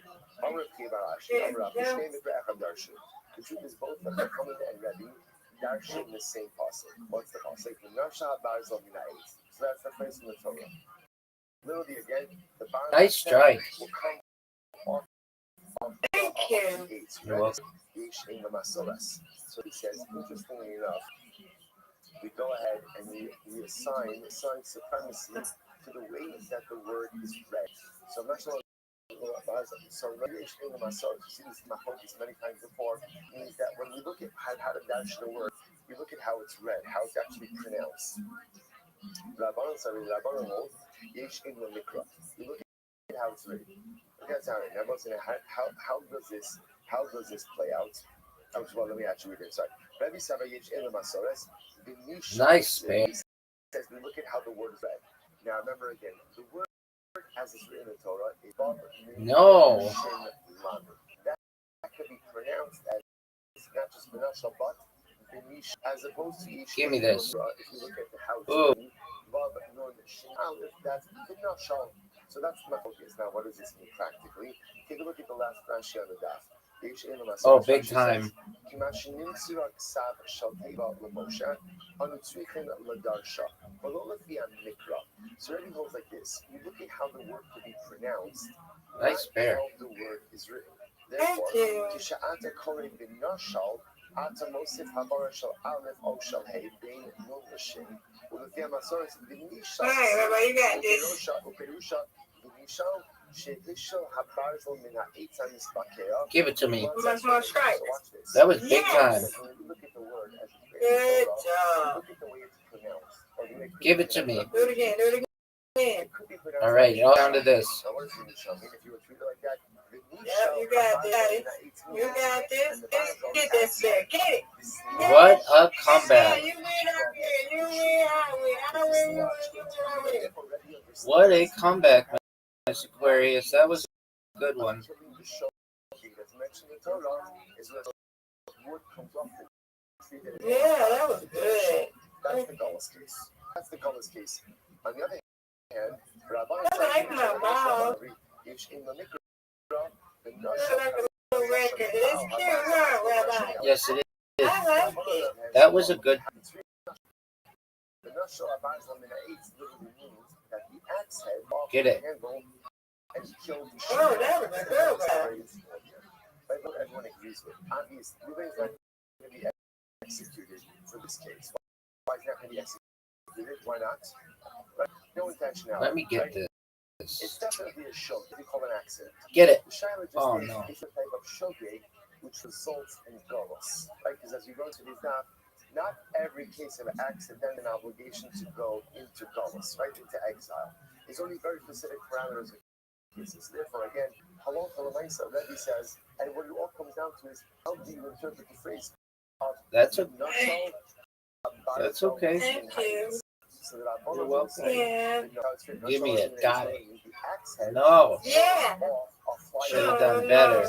The truth is both the Chachamim and Rebbe darshan the same pasuk. What's the pasuk? The Nashal HaBarzel min ha-8. So that's the phrase in the Torah. Literally again, the Bar Nice strike. will come off. Thank you. You're welcome. So he says, interestingly enough, we go ahead and we assign supremacy to the way that the word is read. So I'm not sure. So you see this in my focus many times before, means that when we look at how to dash the word, we look at how it's read, how it's actually pronounced. You look at how it's read. That's how it. How does this play out? Well, let me actually read it. Sorry. Nice, man. Says we look at how the word is read. Now remember again, the word as it's written in the Torah is No. That could be pronounced as not just Menashe, but Benish, as opposed to each. Give me this. If you look at the how Ooh. it's written, that's Menashe. So that's my focus. Now, what does this mean practically? Take a look at the last Rashi on the daf. Oh, big time. So Rebbe holds like this. You look at how the word could be pronounced, Nice not bear. how the word is written. Thank Therefore, you. כשאתה קורא בנשל, אתה מוסיף הברה של א' או של ה' בין נון לשם, ולפי המסורת בנשל, All right, Rabbi, you got this. ופירושה בנשל, שהשל הברזל מן העץ המספקח. Give it to me. Much more stripes. So watch this. That was big time. Yes. When you look at the word as it's Good written, job. look at the way it's pronounced. Or the way it could Give be it to me. pronounced. Do it again. Do it again. It could be pronounced All right, like all down to this. Now, what does it mean, Shelby? If you were treated like that, Yep, you got it. You got this. Get this there. Get it. What a Yeah, comeback. you win out here. You win, I win. I win, you win, you win. What a comeback, Miss Aquarius. That was a good one. Yeah, that was good. That's the Gullis case. That's the Gullis case. On the other hand, Rabbi I like my mom. Record. It's cute, huh, Rabbi? Yes, it is. I like it. That was a good. The nashal abazlam in eight literally means that the axe head off Get the it. handle and killed the Oh, that was a good one. Right, what everyone agrees with. Obviously, Ruben's not going to be executed for this case. Why is not going to be executed? Why not? Right? No intentionality. Let me get right? this. It's definitely a show. They call it an accident. Get it. The Shiloh just Oh, is no. a type of shogeg which results in golos. Right? Because as you go into these now, not every case of accident an obligation to go into golos, right? Into exile. There's only very specific parameters of cases. Therefore, again, halal halamaisa, Rebbe says, and what it all comes down to is how do you interpret the phrase of That's a. nashal That's okay. Thank you. So that our You're brothers welcome. will say, Yeah. you know, it's written, Give me it. nashal Got is it. the axe head No. Yeah. Should have done better.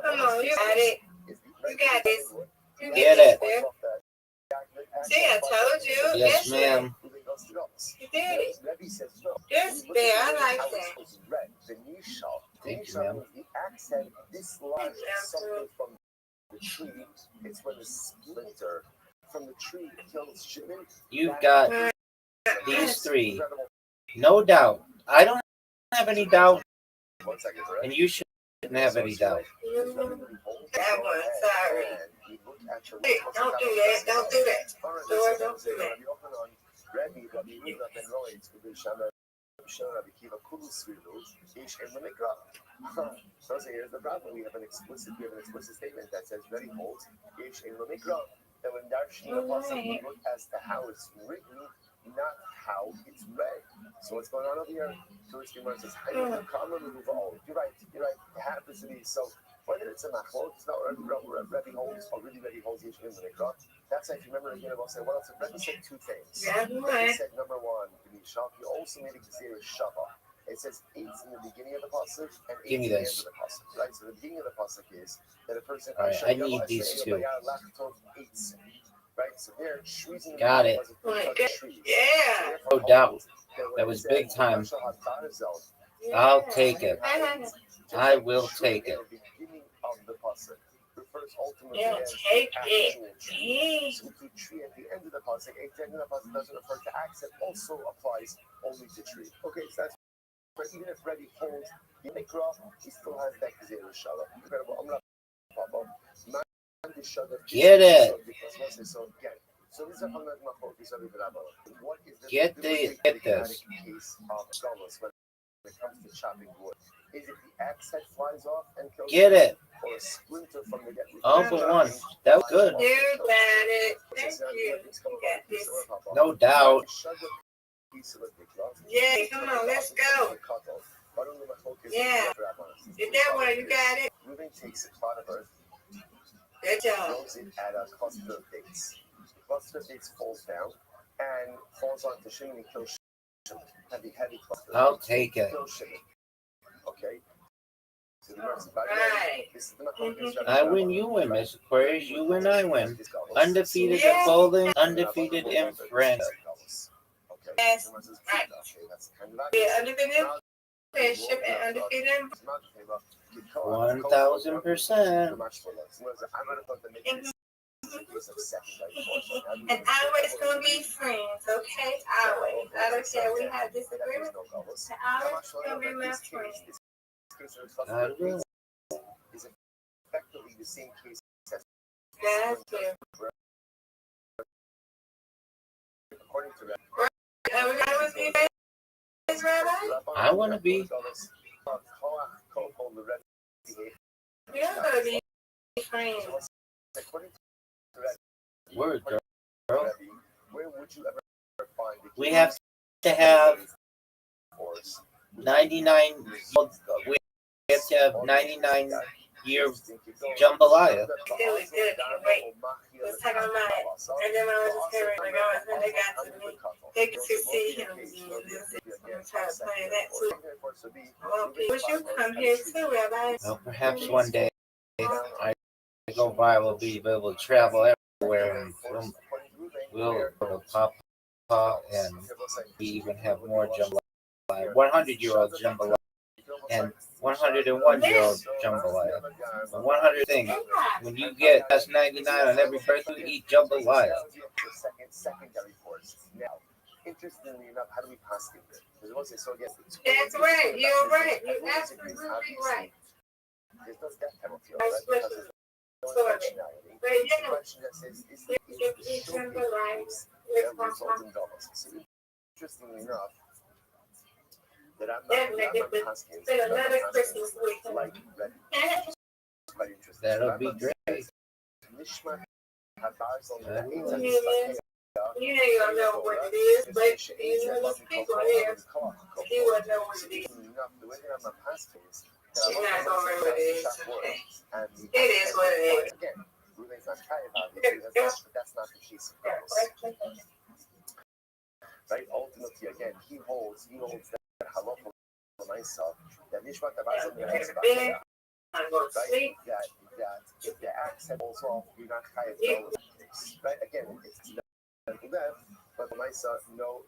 Come on, you got it. You got this. You got Get this, it. babe. See, I told you. Yes, ma'am. You did it. Yes, babe, I like that. Thank you, ma'am. The axe head dislodged something from the tree. It's when the splinter from the tree kills Shimon. You've got these three. No doubt. I don't have any doubt, 1 second, correct? and you shouldn't have any doubt. That one, sorry. Hey, don't do that. Don't do that. Lord, don't do that. So here's the problem. We have an explicit statement that says very holds that when Darshni we look as to how it's written, not how it's read. So what's going on over here? Tourist Gemara says, you're right. It happens to be so. Whether it's a machlok, it's not Rebbe holds or really Rebbe holds Yesh in the Mikra. That's like, if you remember again, I'll say, what else? Rebbe said two things. Yeah, Rebbe said, number one, he also made a Gezerah Shabbat. It says 8 in the beginning of the pasuk and 8 Give me in the this. end of the pasuk, right? So the beginning of the pasuk is that a person. All right, I need these two. Right, so there, shreezing Got it. Yeah. No doubt. That was big time. I'll take it. I will take it. Yeah, take it. So to tree at the end of the pasuk, at the end of the pasuk doesn't refer to acts. It also applies only to tree. Okay, so that's. But even if Rebbe holds the Mikra, he still has that Gezerah Shalom. Incredible. I'm not. Get it. So again, so this is what is the Get this. case of Golos when it comes to chopping wood? Is it the axe head flies off and kills Get it. or a splinter from the get? Oh, but one. That was good. You got it. Thank you. You got this. No doubt. Yeah, come on, let's go. Yeah. Is that where you got it? Ruben takes a clod of earth, Good job. throws it at a cluster of dates. The cluster of dates falls down and falls onto Shimon and kills Shimon. Heavy cluster. I'll take it. Kills Shimon. Okay. So the Right. this is the I win, you win, Miss Aquarius. You win, I win. Undefeated in bowling, undefeated in friends. Yes. Right. Yeah, undefeated friendship and undefeated. 1000%. a case of secondary force. And always gonna be friends, okay? Always. I don't care. We have disagreements. And always gonna be my friend. This case is effectively the same case as That's true. according to that. Everybody was be friends, Rabbi? I want to be. We're gonna be friends. According to that Word, girl. where would you ever find the We have to have force? 99. We have to have 99-year jambalaya. It was good. Wait. Let's talk about it. And then I was just hearing, like, I was when they got to me, they could see him again. I'm trying to play that too. Well, wish you come here too, Rabbi. Well, perhaps one day I go viral, be able to travel everywhere, and we'll go to Papa, and we even have more jambalaya. 100-year-old jambalaya and 101-year-old jambalaya. The 100 thing, when you get past 99 on every birthday, you eat jambalaya. Secondary force. Now, interestingly enough, how do we pass it? That's right. You're right. You're absolutely right. There's no death penalty, right? Because there's no intentionality. But you The know, question that says, is if the you jambalaya, that results in dollars? So, interestingly enough, that I'm not asking. another Christmas week. Like, that quite interesting. That'll be great. Nishmat Habaz on the You don't know what it is, but you know those people here, he wouldn't know what it is. The way that I'm a pastor is, You're not gonna remember what it is. and It is what it is. again, Ruben's not shy about it. That's not the case of Christ. Right? Ultimately, again, he holds that halacha for myself, that Nishmat Habaz on the I'm going to sleep. that the accent also you're not chayav dollars. Right? Again, it's not left, but for myself, no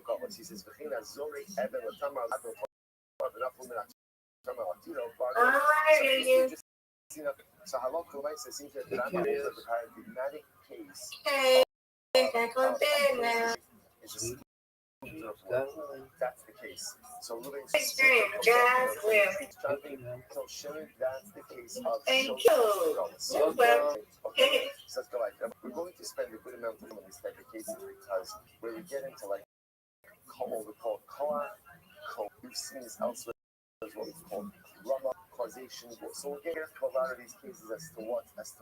dollars. He says, "V'china zorei even l'tamar l'adol enough women are tamar latino." So halakha l'maisa seems that I'm able to the paradigmatic case. Hey, can't go to bed now. That's the case. So Ruben Extreme, guys. Well, so showing that's the case of thank you. So Well, okay, so let's go like that. We're going to spend a good amount of time on these type of cases because when we get into like what we call koa, we've seen this elsewhere as what we call rama causation. So we'll get into a lot of these cases as to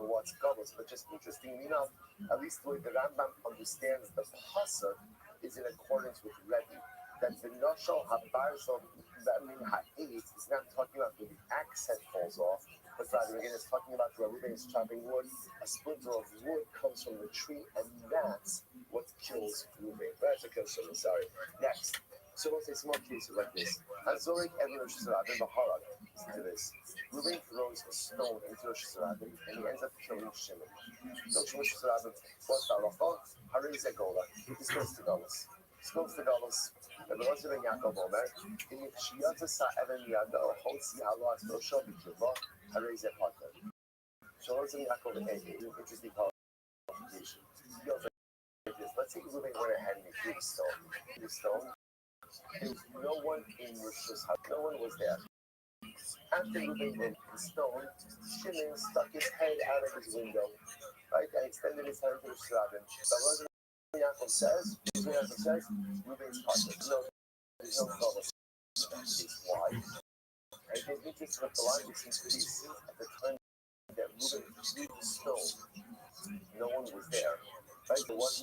what's governs. But just interestingly enough, at least the way the Rambam understands the pasuk is in accordance with Rebbe. That the noshal habarzov that mean ha'etz is not talking about when the accent falls off, but rather again it's talking about where Ruben is chopping wood. A splinter of wood comes from the tree, and that's what kills Ruben. That's what kills him. Sorry. Next. So we'll say small cases like this. Azorik and Rosh Hashanah in Baharat. Listen to this. Ruben throws a stone into Rosh Hashanah and he ends up killing Shimon. Rosh Hashanah, what's the halacha? Harei Zegola. This goes to Golas. This goes to Golas. And the Rosh Yaakov Omer, in the Shiyata Sa Evan Yado, Hotzi Allah, no Shobi Kiva, Harei Zepata. So Rosh Yaakov is an interesting qualification. He goes like this. Let's say Ruben went ahead and he threw the stone. The stone. There was no one in Rosh Hashanah. No one was there. After Ruben went the stone, Shimon stuck his head out of his window, right, and extended his hand to the Shrabbin. But Yaakov says, Ruben's partner. No, there's no problem. Why? And it's interesting that the logic seems to be since at the time that Ruben threw the stone, no one was there. Right? There was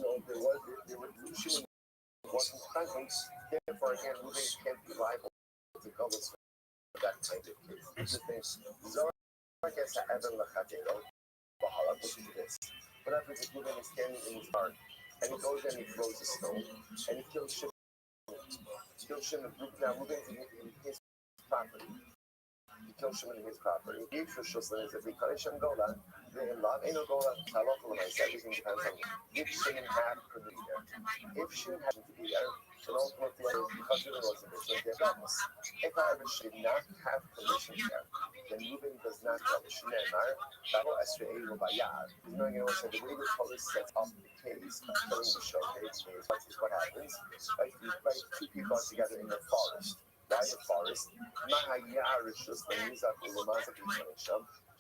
Shimon wasn't present. Therefore, again, Ruben can't be liable to Golas for that kind of case. Interesting. Zohar gets to Evan Lachatero, Bahala, listen to this. What happens if Ruben is standing in his garden and he goes and he throws a stone and he kills Shimon? Now Ruben is in his property. He kills Shimon in his property. The Yisrael says if we punish him Gola, they in love, ain't no Gola, Halachah, when I said everything depends on if Shimon had to be there. If Shimon happened to be there, so and ultimately because of the laws of Israel, they got us. If however she did not have permission there, then Reuben does not go. Shneimar, Babo Esrei Bayar. You know, again, also the way the Torah sets up the case during the showcase is what happens. Like two people are together in the forest. Why the forest?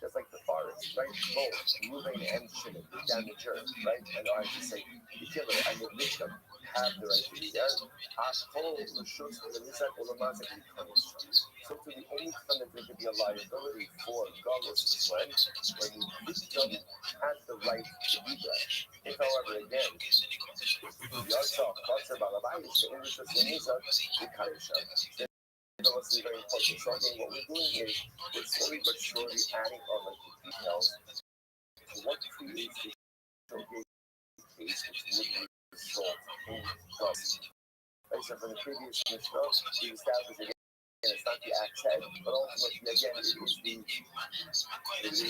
Just like the forest, right? Both Reuben and Shimon, the damager, right? And I should say, the killer and the victim have the right to be there. So to the only time that there could be a liability for Galus is when the victim has the right to be there. If, however, again, yourself, Kotzer Balabayis, the English of Yanisa, the Karisha. This is very important. So again, what we're doing is we're slowly but surely adding on like the details to what creates this showcase case which would result in Galus. Right, so from the previous Mishnah, we established again, it's not the axe head, but ultimately, again, it is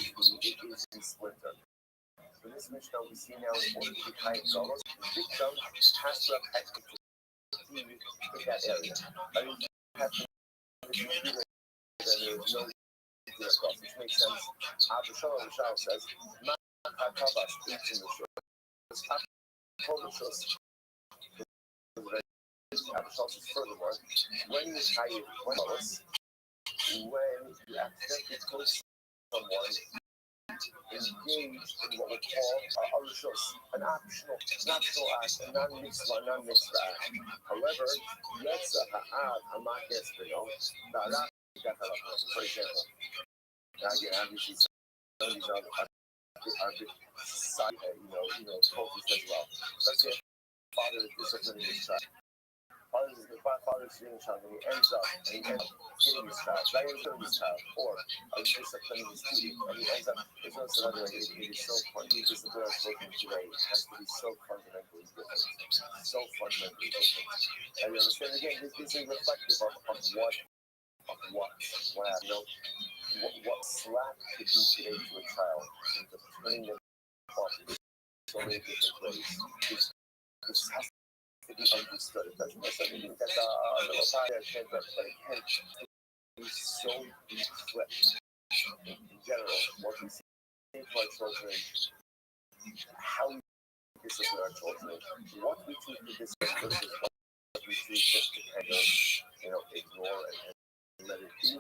the splinter. So this Mishnah we see now in order to hide Galus, the victim has to have access to that area. I mean, you have to then there's no across, which makes sense. Abba Shalom says, Makakabas eats in the shore. Furthermore, when you hide Galus, when you accidentally close someone engaged in what we call an optional act, a non-mixed act. However, for example, now again, obviously, some of these are side, cultures as well. Let's say a father is disciplining his child. Father is seeing a child and he ends up hitting his child, killing his child, or disciplining his student, and he ends up, there's no another way, it is so funny. The discipline I've spoken today has to be so fundamentally different. So fundamentally different. And you understand, again, this is reflective of what slap could do today to a child in terms of turning them off in so many different ways. This has to be understood. It doesn't necessarily mean that the little child can't, but it can be so flipped in general. What we see to our children, how we discipline our children, what we choose to discipline versus what we choose just to kind of, ignore and let it be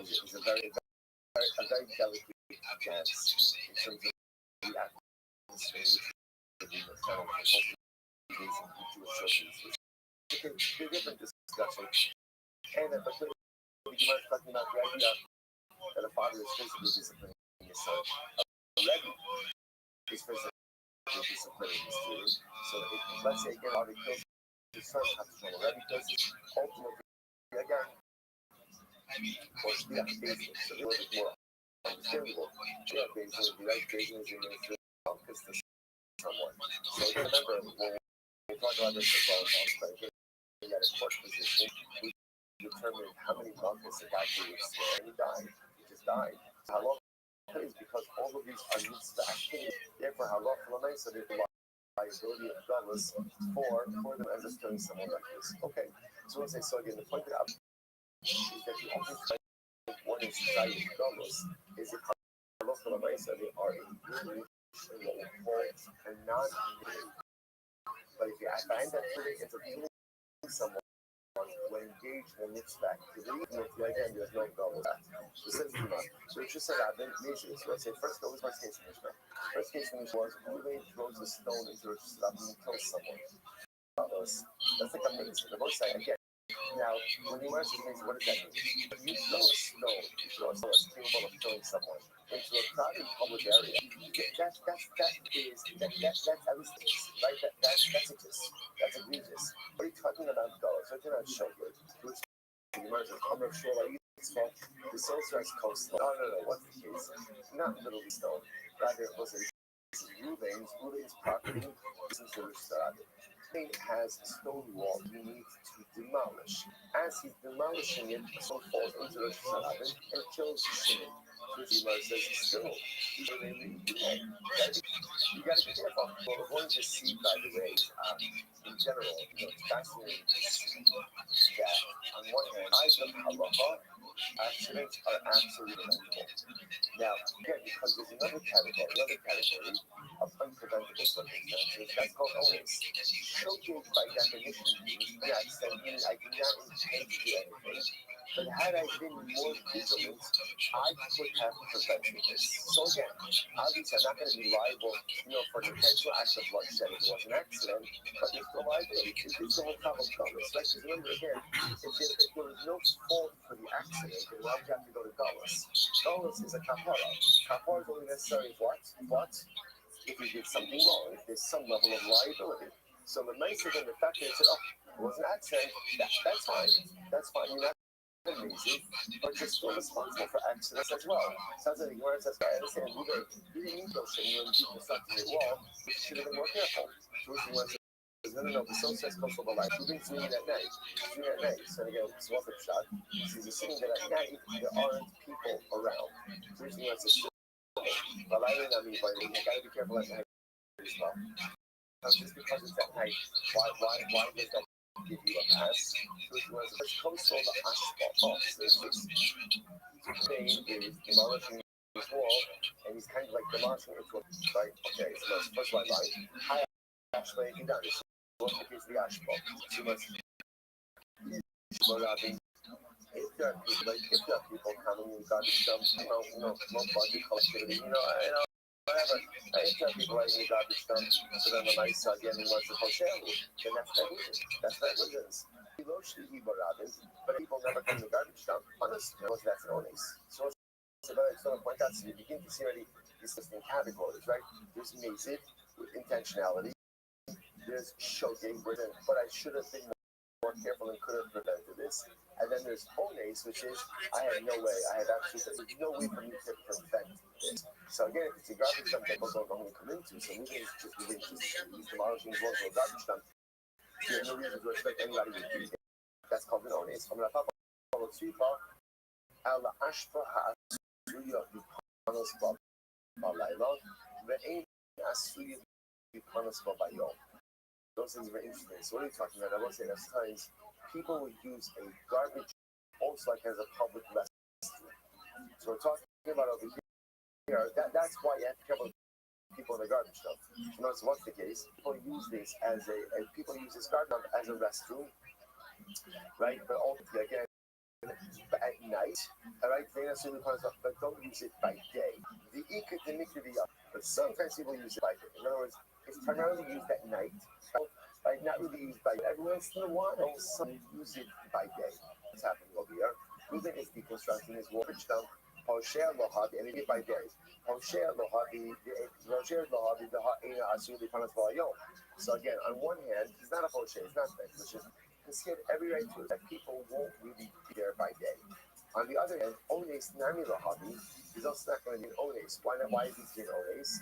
is a very delicate dance in terms of the atmosphere which we have hopefully it's a different discussion. And but you might talking about the idea that a father is physically disciplining his son. Already is physically disciplining his student. So if let's say again father kills his son, has to show already because ultimately again or yeah, basically so the word is more understandable. Yeah, basically the right business in the because the someone. So remember when we talk about this as well, but he had a court position. We determined how many months the guy could swear, and he died. He just died. How long is because all of these are mitzvah activities. Therefore, how long so there's a liability of Galus for them as just killing someone like this. Okay. So let's say so again the point that is that the only time one is society of Galus is if Carlos Lamaisa they are in what we call a non-committed. But if I find that putting into killing someone when engaged in a mitzvah activity, again, there's no Galus. So says the man. So it's just said measures. Let's say first case Mishnah. First case Mishnah was Reuben throws a stone into a Shadab and kills someone. That's like amazing. The most say again. Now, when you ask me, what does that mean? When you throw a stone, it's capable of killing someone into a crowded public area. That's right? That's egregious. That's egregious. What are you talking about, Galus? What are you talking about, Shogurt? You might as well come up short. The soul starts coastal. No. What's the case? Not literally stone. Rather, it was Reuben's property. Isn't the Shadab. Has a stone wall he needs to demolish. As he's demolishing it, the stone falls into the Shadab and kills Shimon. Zima says still, you gotta be careful. Well, we're going to see, by the way, in general, it's fascinating that on one hand, halacha, accidents are absolutely preventable. Now, again, because there's another category of unpreventable circumstances that's called onus. Showcase by definition means yes, that means I did not intend to do anything. But had I been more vigilant, I could have prevented this. So again, obviously I'm not going to be liable, for an intentional act of bloodshed if it was an accident, but there's no liability. It's the whole problem of Gullus, right? Because remember again, if there was no fault for the accident, then why would you have to go to Gullus? Gullus is a kapara. Kapara is only necessary what? If you did something wrong, if there's some level of liability. So the nicer than the fact that it said, it was an accident, that's fine. That's fine. You're not amazing, but you're still responsible for accidents as well. Sounds like the Gemara says, I understand you didn't need those things, you didn't beat yourself to your wall, but you should have been more careful. Jewish Gemara says, no, the soul says comes from the life. You've been doing it at night. So again, it's worth a shot. She's assuming that at night there aren't people around. Jewish Gemara says, but I don't mean, but you gotta be careful at night as well. Just because it's at night, why does that give you a pass? Which comes from the ashbot. Thing is demolishing his wall, and he's kind of like demolishing it into a right. Okay, so that's first line. Hi, Ashley, you done this. What's the case of the ashbot? Too much. If there are people coming in garbage dumps, no budget collectivity, whatever. If there are people right in the garbage dump, so then the nice again wants to push out, then that's negligence. That's negligence. But people never come to the garbage dump. Honestly, that's an onus. So I just want to point out, so you begin to see already these distinct categories, right? There's mazid with intentionality. There's shogeg, but I should have been more careful and could have prevented this. And then there's ones, which is I had no way. I had absolutely no way for me to prevent this. So again, if it's a garbage dump that people don't normally come into, so we didn't just use demolishing as well as a garbage dump. There's no reason to expect anybody to do that. That's called an ones. I'm going to talk about Tzipa, al ashpa ha'asuya b'panos b'layla, ve'ein asuya b'panos b'bayom. Those things are very interesting. So what are you talking about? I will say that sometimes people will use a garbage almost like as a public restroom. So we're talking about over here. That's why you have to cover people in the garbage dump. Notice what's the case? People use this as people use this garbage dump as a restroom, right? But ultimately, again, at night, all right, but don't use it by day. But sometimes people use it by day. In other words, it's primarily used at night. Right, not really used by every once in a while. Some use it by day. What's happening over here? Ruben is deconstructing his garbage dump. Posher lohabi, and it by day. Posher lohabi, so again, on one hand, he's not a posher, he's not negligent. Because he had every right to it that people won't really be there by day. On the other hand, ones nami lohabi, he's also not going to be an ones. Why is he an ones?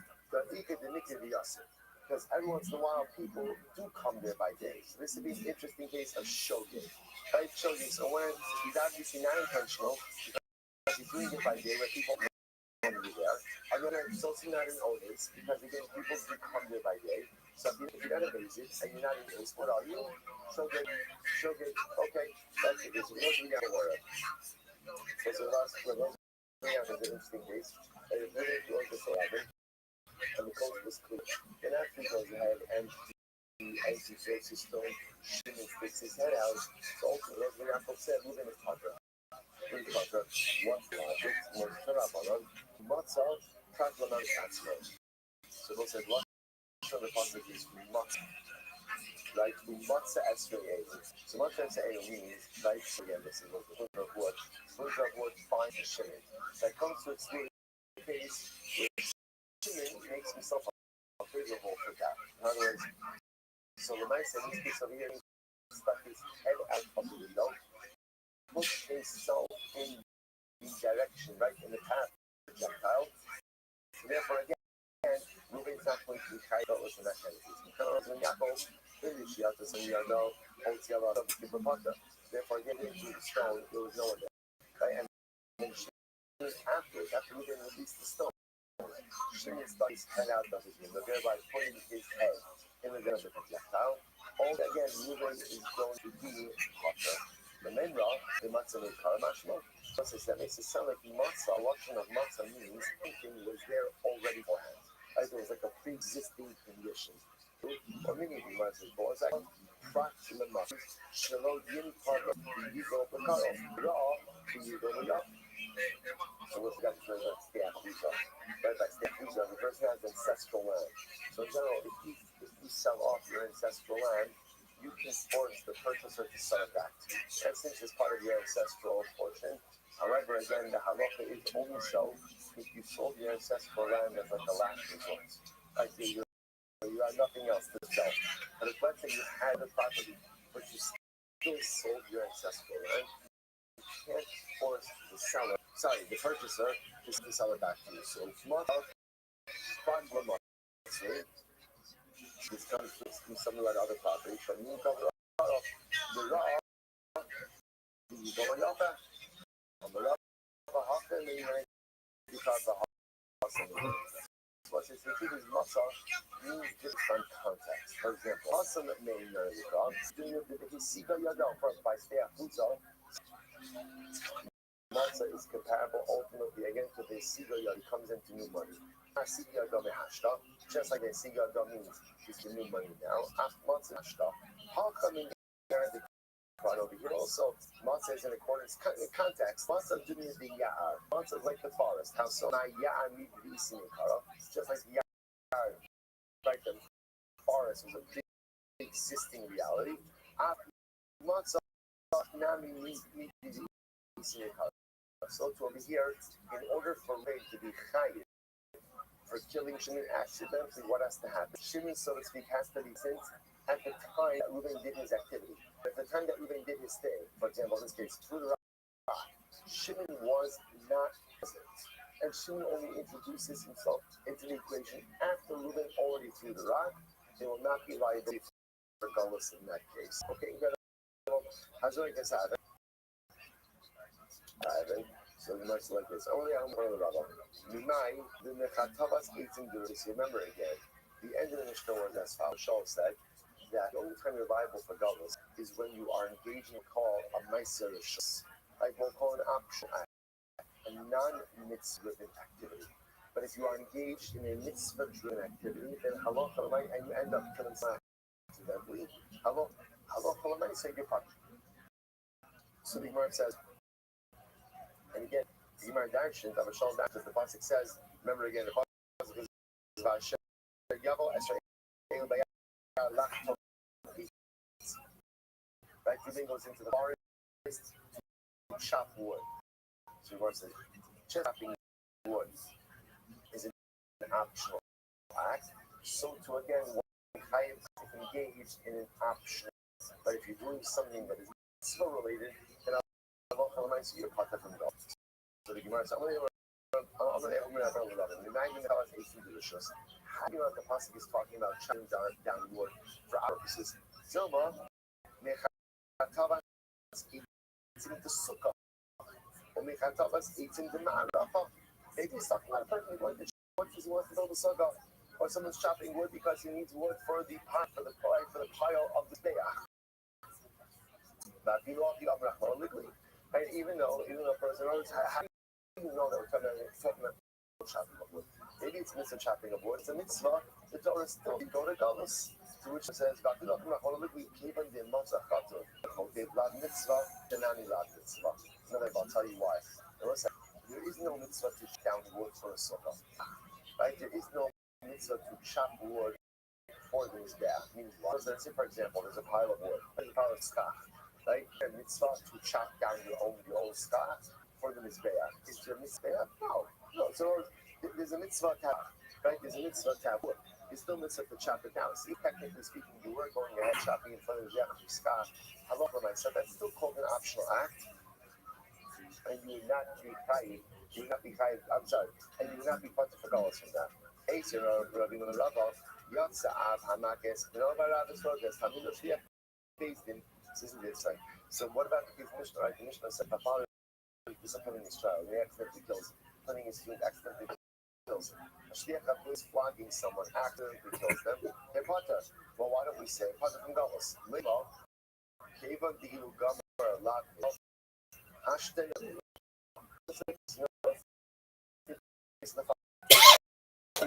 Because every once in a while, people do come there by day. So this would be an interesting case of shogeg. Right? Shogeg. So when he's obviously not intentional, because he's doing it by day where people want to be there. On the other hand, he's also not an ones, because again, people do come there by day. So if you're not a basis and you're not an ones, what are you? Shogeg. Okay, that's it. So those we got to worry. So the last we have an interesting case. And it's really going to say, and the coast was clear. Then after he goes ahead and he takes his stone, Shimon sticks his head out. So ultimately, as the Yaakov said, Reuben is Tucker. What's the logic? Was Tarabanan, Matzah, Katlaman Katzman. So those said, what? So the pasuk is Matzah. Right? Matzah Esrei. So Matzah Esrei means, right? So again, this is what the Buddha of wood. Buddha of wood finds Shimon. That comes to explain the case Shimon makes himself available for that. In other words, so the nice in this case over here, he stuck his head out of the window, put himself in the direction, right, in the path of the projectile. Therefore, again, Reuben's not going to be carried out with that kind of thing. Because when Yaakov finished, you have to say, therefore, again, into the stone, there was no one there. Right? And then after moving released the stone. Shimon stuck his head out of his window, thereby putting his head in the middle of the projectile. All again, moving is going to be hotter. The Memra, the matzah made karamashma. That makes it sound like matzah, a watching of matzah means thinking was there already beforehand. As it was like a pre-existing condition. Or many of the matzahs, but it's like fraction of matzah. Shalom yin parva, you go up the car, raw, you go up. So what's got to do with Steachuza? Right, by Steachuza, the person has ancestral land. So in general, if you sell off your ancestral land, you can force the purchaser to sell it back. And since it's part of your ancestral portion, however, again, the halacha is only so if you sold your ancestral land as like a last resort. Like you have nothing else to sell. But if let's say you had the property, but you still sold your ancestral land, you can't force the purchaser to sell it back to you. So it's more of problem. It's kind of something like other property. But you come the raw, you go on up on the raw, and then you got the hustle. What is the truth is muscle means different context. For example, muscle that may know the dog. If you see the yadon first by Steachuza, Matzah is comparable ultimately again to the Siga Yad comes into new money. Siga Yad Hashta, just like a Siga Yad means is the new money now. Matzah Hashta. How come in the part over here also Matzah is in accordance context. Matzah doing the Ya'ar. Matzah is like the forest. How so? Ya'ar means just like the Ya'ar, like the forest was a pre-existing reality. Matzah Nami means so to over here, in order for rain to be chayiv, for killing Shimon accidentally, what has to happen? Shimon, so to speak, has to be sent at the time that Reuben did his activity. At the time that Reuben did his thing, for example, in this case, through the rock, Shimon was not present. And Shimon only introduces himself into the equation after Reuben already threw the rock. There will not be liability for Gullus in that case. Okay, how's it like this happen? So you must like this. Only I'm one of the rabbi. Mimai, the Nechatavas eating duris. Remember again, the end of the Mishnah was as follows. Shaul said that the only time you're liable for Gullus is when you are engaged in a call of Meiser Rishus. Like we'll call an optional act, a non-mitzvah activity. But if you are engaged in a mitzvah-driven activity, then halacha and you end up killing someone accidentally, halacha say you're punished. So the Gemara says, and again, the Gemara Darshan, the Mashal Darshan, the pasuk says, remember again, the pasuk is Vashem Yavo Esrei Lach. Right, Reuben goes into the forest to chop wood. So the Gemara says, chopping wood is an optional act. So to again, one engage in an option. But if you're doing something that is so related, then you're part of the dog. So the Gemara says, I'm going to have a love. The Magna Carta is 18 delicious. How do you know that the pasuk is talking about chopping down wood for our purposes? Zilma, Mechatavas eating the sukkah, or Mechatavas eating the ma'arafa. Maybe he's talking about a person going to chop wood because he wants to build a sukkah, or someone's chopping wood because he needs wood for the pot, for the pile of the be'ach. And even though a person knows, how do you know that we're talking about chopping of wood? Maybe it's mitzvah chopping of wood. It's a mitzvah. The Torah still go to Gullus, to which it says, mitzvah, I'll tell you why. There is no mitzvah to down wood for a sukkah. Right? There is no mitzvah to chop wood for the mizbeach. Meaning, let's say, for example, there's a pile of wood, there's a pile of skach. Right? A mitzvah to chop down your own skach for the mizbeach. Is there a mizbeach? No. So there's a mitzvah to have, right? There's a mitzvah to have wood. There's still mitzvah to chop it down. See, technically speaking, you were going ahead chopping in front of the mizbeach of skach. However, myself, that's still called an optional act. And you would not be chayiv. You would not be chayiv. I'm sorry. And you would not be part of the Gullus from that. Eisir Rabbi Rabbi Yatsa Av Hamakes. You know about Rabbi's focus. Hamilu Shliach based in. This isn't it. So what about the Mishnah? Right? The Mishnah said, disciplining his child, and he accidentally kills him. Disciplining his student accidentally kills him. A shliach is flogging someone, accidentally kills them. Hey, Potter. Well, why don't we say Potter from Galus? Limo, Keva Dilu Gamar Lat Ashton.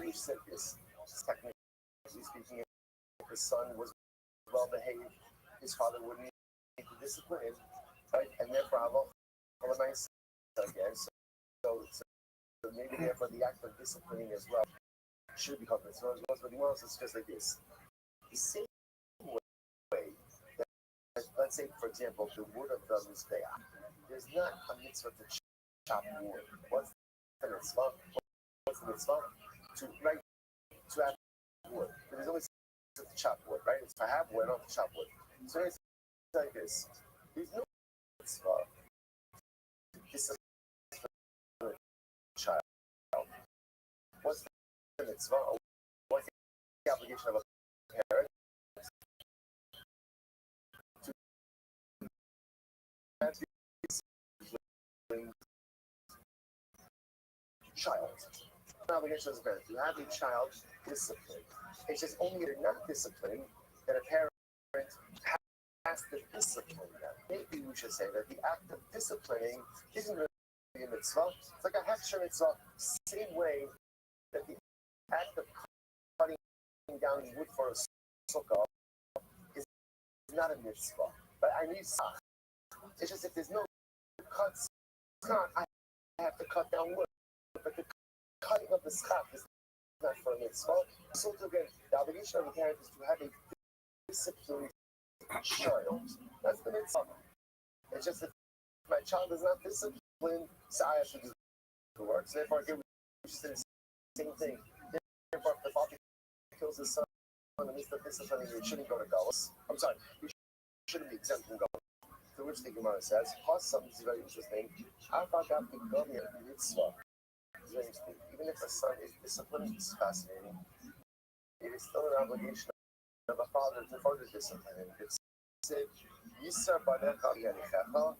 You said this. Technically speaking, if his son was well behaved, his father wouldn't need to discipline him, right? And therefore, have a nice again. So maybe therefore the act of disciplining as well should be covered. So what he wants is just like this. The same way that, let's say, for example, the wood of the Mizbeach, there's not a mitzvah to chop wood. What's the mitzvah? What's the mitzvah? To have wood. But there's only to chop wood, right? It's to have wood, not to chop wood. So it's like this. There's no mitzvah to discipline a child. What's the mitzvah? What's the obligation of a parent? To have child. The obligation as a parent to have a child disciplined. It's just only they're not disciplined that a parent has to discipline them. Maybe we should say that the act of disciplining isn't really a mitzvah. It's like a hechsher mitzvah, same way that the act of cutting down wood for a sukkah is not a mitzvah. But I need sach. It's just if there's no cuts, it's not. I have to cut down wood. But the cutting of the schach is not for a mitzvah. So again, the obligation of the parent is to have a disciplined child. That's the mitzvah. It's just if my child is not disciplined, so I have to do the work. So therefore, again, we just say the same thing. Therefore, if the father kills his son in the midst of disciplining, he shouldn't go to Galus. I'm sorry, he shouldn't be exempt from Galus. To which the Gemara says, plus something is very interesting. Even if a son is disciplined, it's fascinating. It is still an obligation of a father to further discipline him. It's said, Yisar Banecha Yanichecha,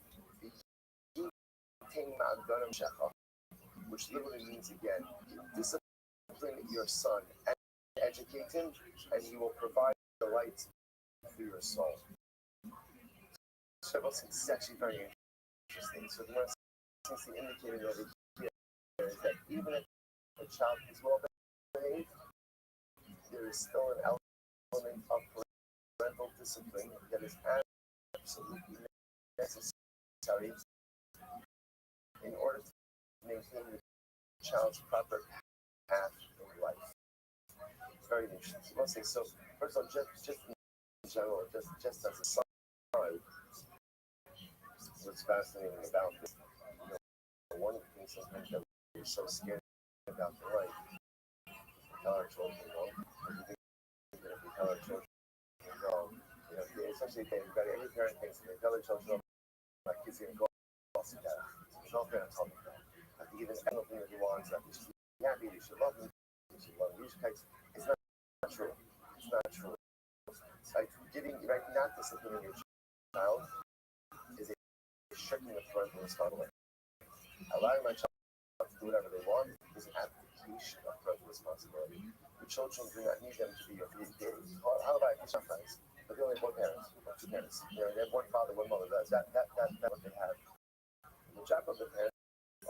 which literally means again, discipline your son and educate him, and he will provide the light through your soul. So this is actually very interesting. So the most seems to indicate over here is that even if a child is well behaved, there is still an element of parental discipline that is absolutely necessary in order to maintain the child's proper path in life. It's very interesting. So let's say, so first of all, just in general, just as a son, what's fascinating about this, one of the things sometimes that we're so scared about the life, tell our children, if we tell our children, especially every parent thinks that they tell their children, my kids are going to go off together. There's no parent telling them that. I think even anything that he wants, that they should be happy, they should love him, they should love him. It's not true. It's not true. Like not disciplining your child is a shirking of parental responsibility. Allowing my child to do whatever they want is an application of parental responsibility. The children do not need them to be your how about your friends? But they only have one parent, or two parents. They have one father, one mother. That's what they have. The job of the parent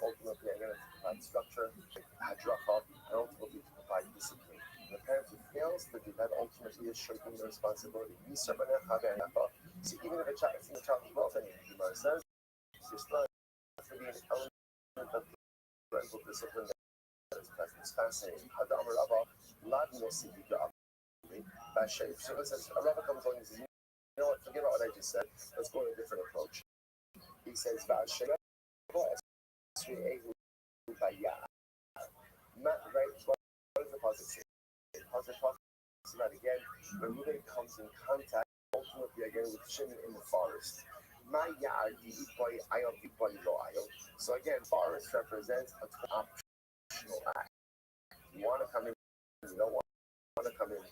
ultimately again is to provide structure, hadracha, and ultimately to provide discipline. The parent who fails to do that ultimately is shirking the responsibility. So even if a child is well trained, the Gemara says, there still has to be an element of parental discipline that is present. It's fascinating. So it says, a rabbi comes along and says, you know what, forget about what I just said. Let's go to a different approach. He says, right, what does the positive say? The positive talks about again, when Reuben comes in contact ultimately again with Shimon in the forest. So again, forest represents an optional act. You want to come in, you don't want to come in.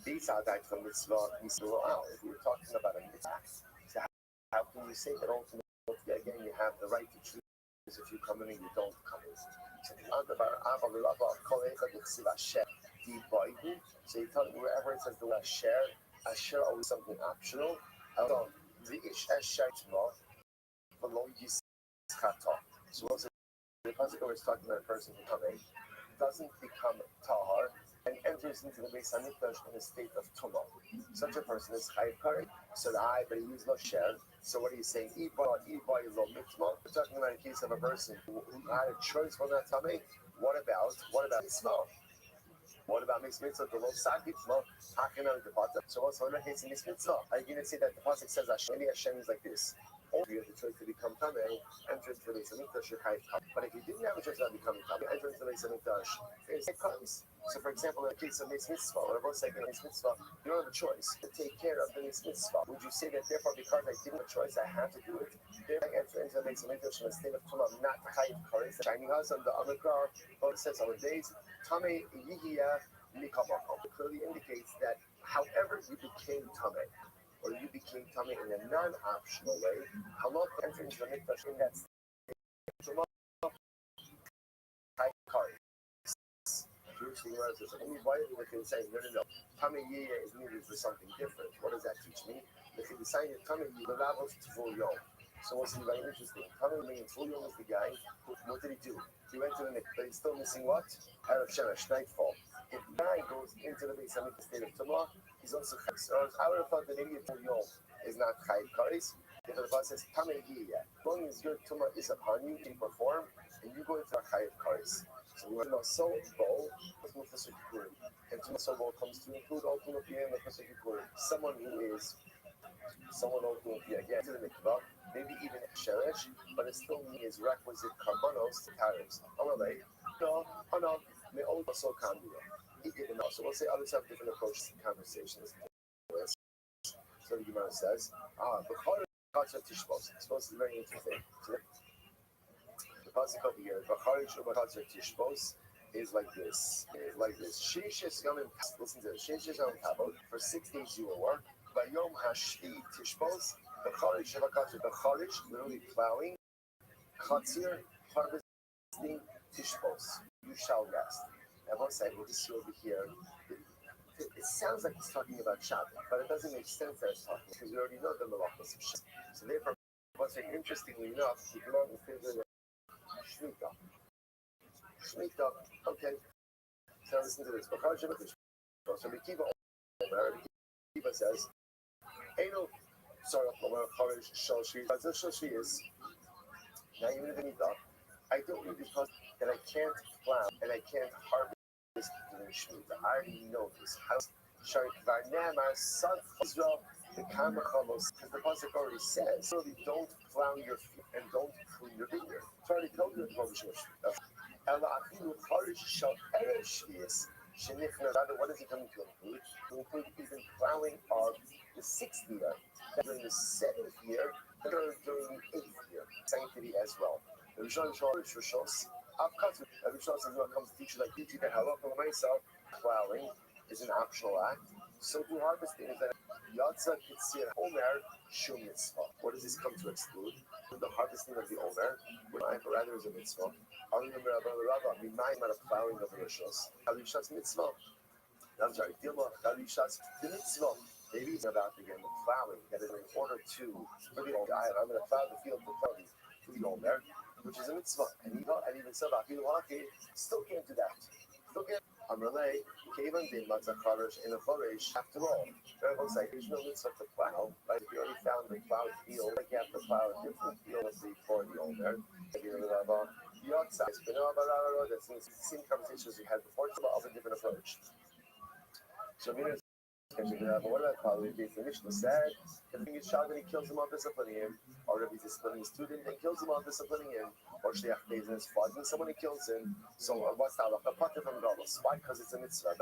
These are that from mitzvah, if we were talking about a mitzvah, so how can you say that ultimately have the right to choose if you come in and you don't come in. So you tell me wherever it says the word share always something optional. So also the Pasuk is talking about a person who coming doesn't become tahar and enters into the Beis Hamikdash in a state of tumah. Such a person is chayiv karet. So but he used no share. So what are you saying? We're talking about a case of a person who had a choice for that tamei. What about mitzvah? What about mixed mitzvah? The low sakit, no, hakin on the bottom. So what's one case in mixed mitzvah? Are you going to say that the pasuk says Hashem is like this? Or you have the choice to become tamei, enter into the Beis Hamikdash, you're chayiv karet. But if you didn't have a choice about becoming tamei, enter into the Beis Hamikdash, it comes. So for example, in the case of mixed mitzvah, or both saying mixed mitzvah, you don't have a choice to take care of the mixed mitzvah. Would you say that therefore, because I didn't have a choice, I have to do it? Therefore, I enter into the Beis Hamikdash in a state of tumah, not chayiv karet. Shining us on the Amikra, God says on the days, tamei yihiyah. It clearly indicates that however you became tamei, or you became tamei in a non-optional way, halal enter into the mikdash in that state. Why did they say no? Tamei is needed for something different. What does that teach me? They decided tamei the levels to full yom. So what's very interesting? Tamei means full yom is the guy. What did he do? He went to the mikdash, but he's still missing what? Erev Shemesh, nightfall. If the guy goes into the Beis Hamikdash state of tumah, he's also chayiv. So I would have thought that maybe a full yom is not chayiv kares. If the Bible says tamei yiyah, as long as your tumah is upon you, you perform, and you go into a chayiv kares. So we want to know so bowl with Mufasir Kippurim, and tumah so bowl comes to include ultimate and Mufasir Kippurim. Someone ultimately again to the mikvah, maybe even sheresh, but it still needs requisite karbanos to tariffs. No, may also come here. So we'll say others have different approaches to conversations. So the Gemara says, Tishbos is very interesting. The pasuk over here, Tishbos is like this. Listen to this. For 6 days you will work. Bayom Hashvi Tishbos, literally plowing, Chatzir, harvesting Tishbos. You shall rest. And once I will see over here, it sounds like he's talking about Shabbat, but it doesn't make sense that it's talking because we already know the malachos of Shabbat. So therefore, once again, interestingly enough, the Gemara will favor Shemitah. Okay. So listen to this. So Kiva says, Eino, sorry, now even if I don't need because that I can't plow and I can't harvest during Shemitah. I already know this. Israel, the Kamachamos, because the Pasuk already says, really don't plow your feet and don't prune your vineyard. It's already told you what is he coming to include? To include even plowing of the 6th year, during the 7th year, and during the 8th year, sanctity as well. The Rishon Shos, every Shos is going to come to teach you like teach you that halacha myself, plowing is an optional act. So do harvesting is that Yatza Kitzir Omer Shum Mitzvah. What does this come to exclude? The harvesting of the Omer, but rather is a mitzvah. I remember Rabba, Mimayim at a plowing of the Rishos. Halishas mitzvah. I'm sorry, Dilma Halishas the mitzvah. Maybe it's about again the plowing that is in order to for the Omer. I'm going to plow the field for the Omer, which is a mitzvah. And even Sabah still can't do that. Still can't. Amrele, Kavan Din Matzacharish in a flourish. After all, there was like there's no mitzvah to plow. Like if you already found the plowed field, like you have to plow a different field before the Omer. That's the same conversations we had before, of a different approach. So what about Kali? The Mishnah said, if he is Shabbat, he kills him while disciplining him, or if he's disciplining a student and kills him while disciplining him, or Shliach Beis is flogging someone and kills him. So what's that? A pater from Galos. Why? Because it's a mitzvah.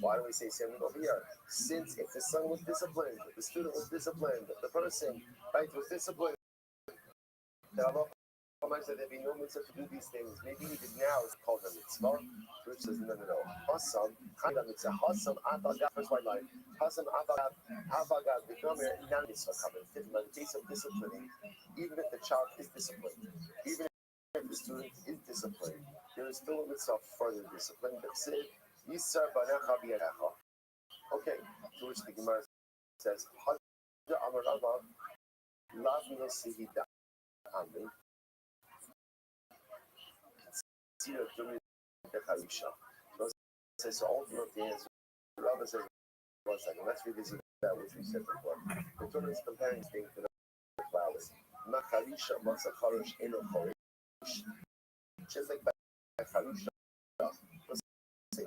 Why do we say same over here? Since if the son was disciplined, the student was disciplined, the person, right, was disciplined, said there'd be no mitzvah to do these things. Maybe he did now is called a mitzvah. Which says no. Hasam, Chayda mitzvah. Hasam, Atagat, first white line. Hasam, Atagat, the gomer, non mitzvah covered. In the case of disciplining, even if the child is disciplined, even if the student is disciplined, there is still a mitzvah of further discipline that said, Yisar Banecha Biyanecha. Okay, to which the Gemara says, Hadja Amar Rava, Lav Nosihida Amin. Consider doing the Charisha. So ultimately, as Rava says, 1 second, let's revisit that which we said before. The Torah is comparing things to the flowers. Macharisha Masakarosh Eno Chorish. Just like by Charisha,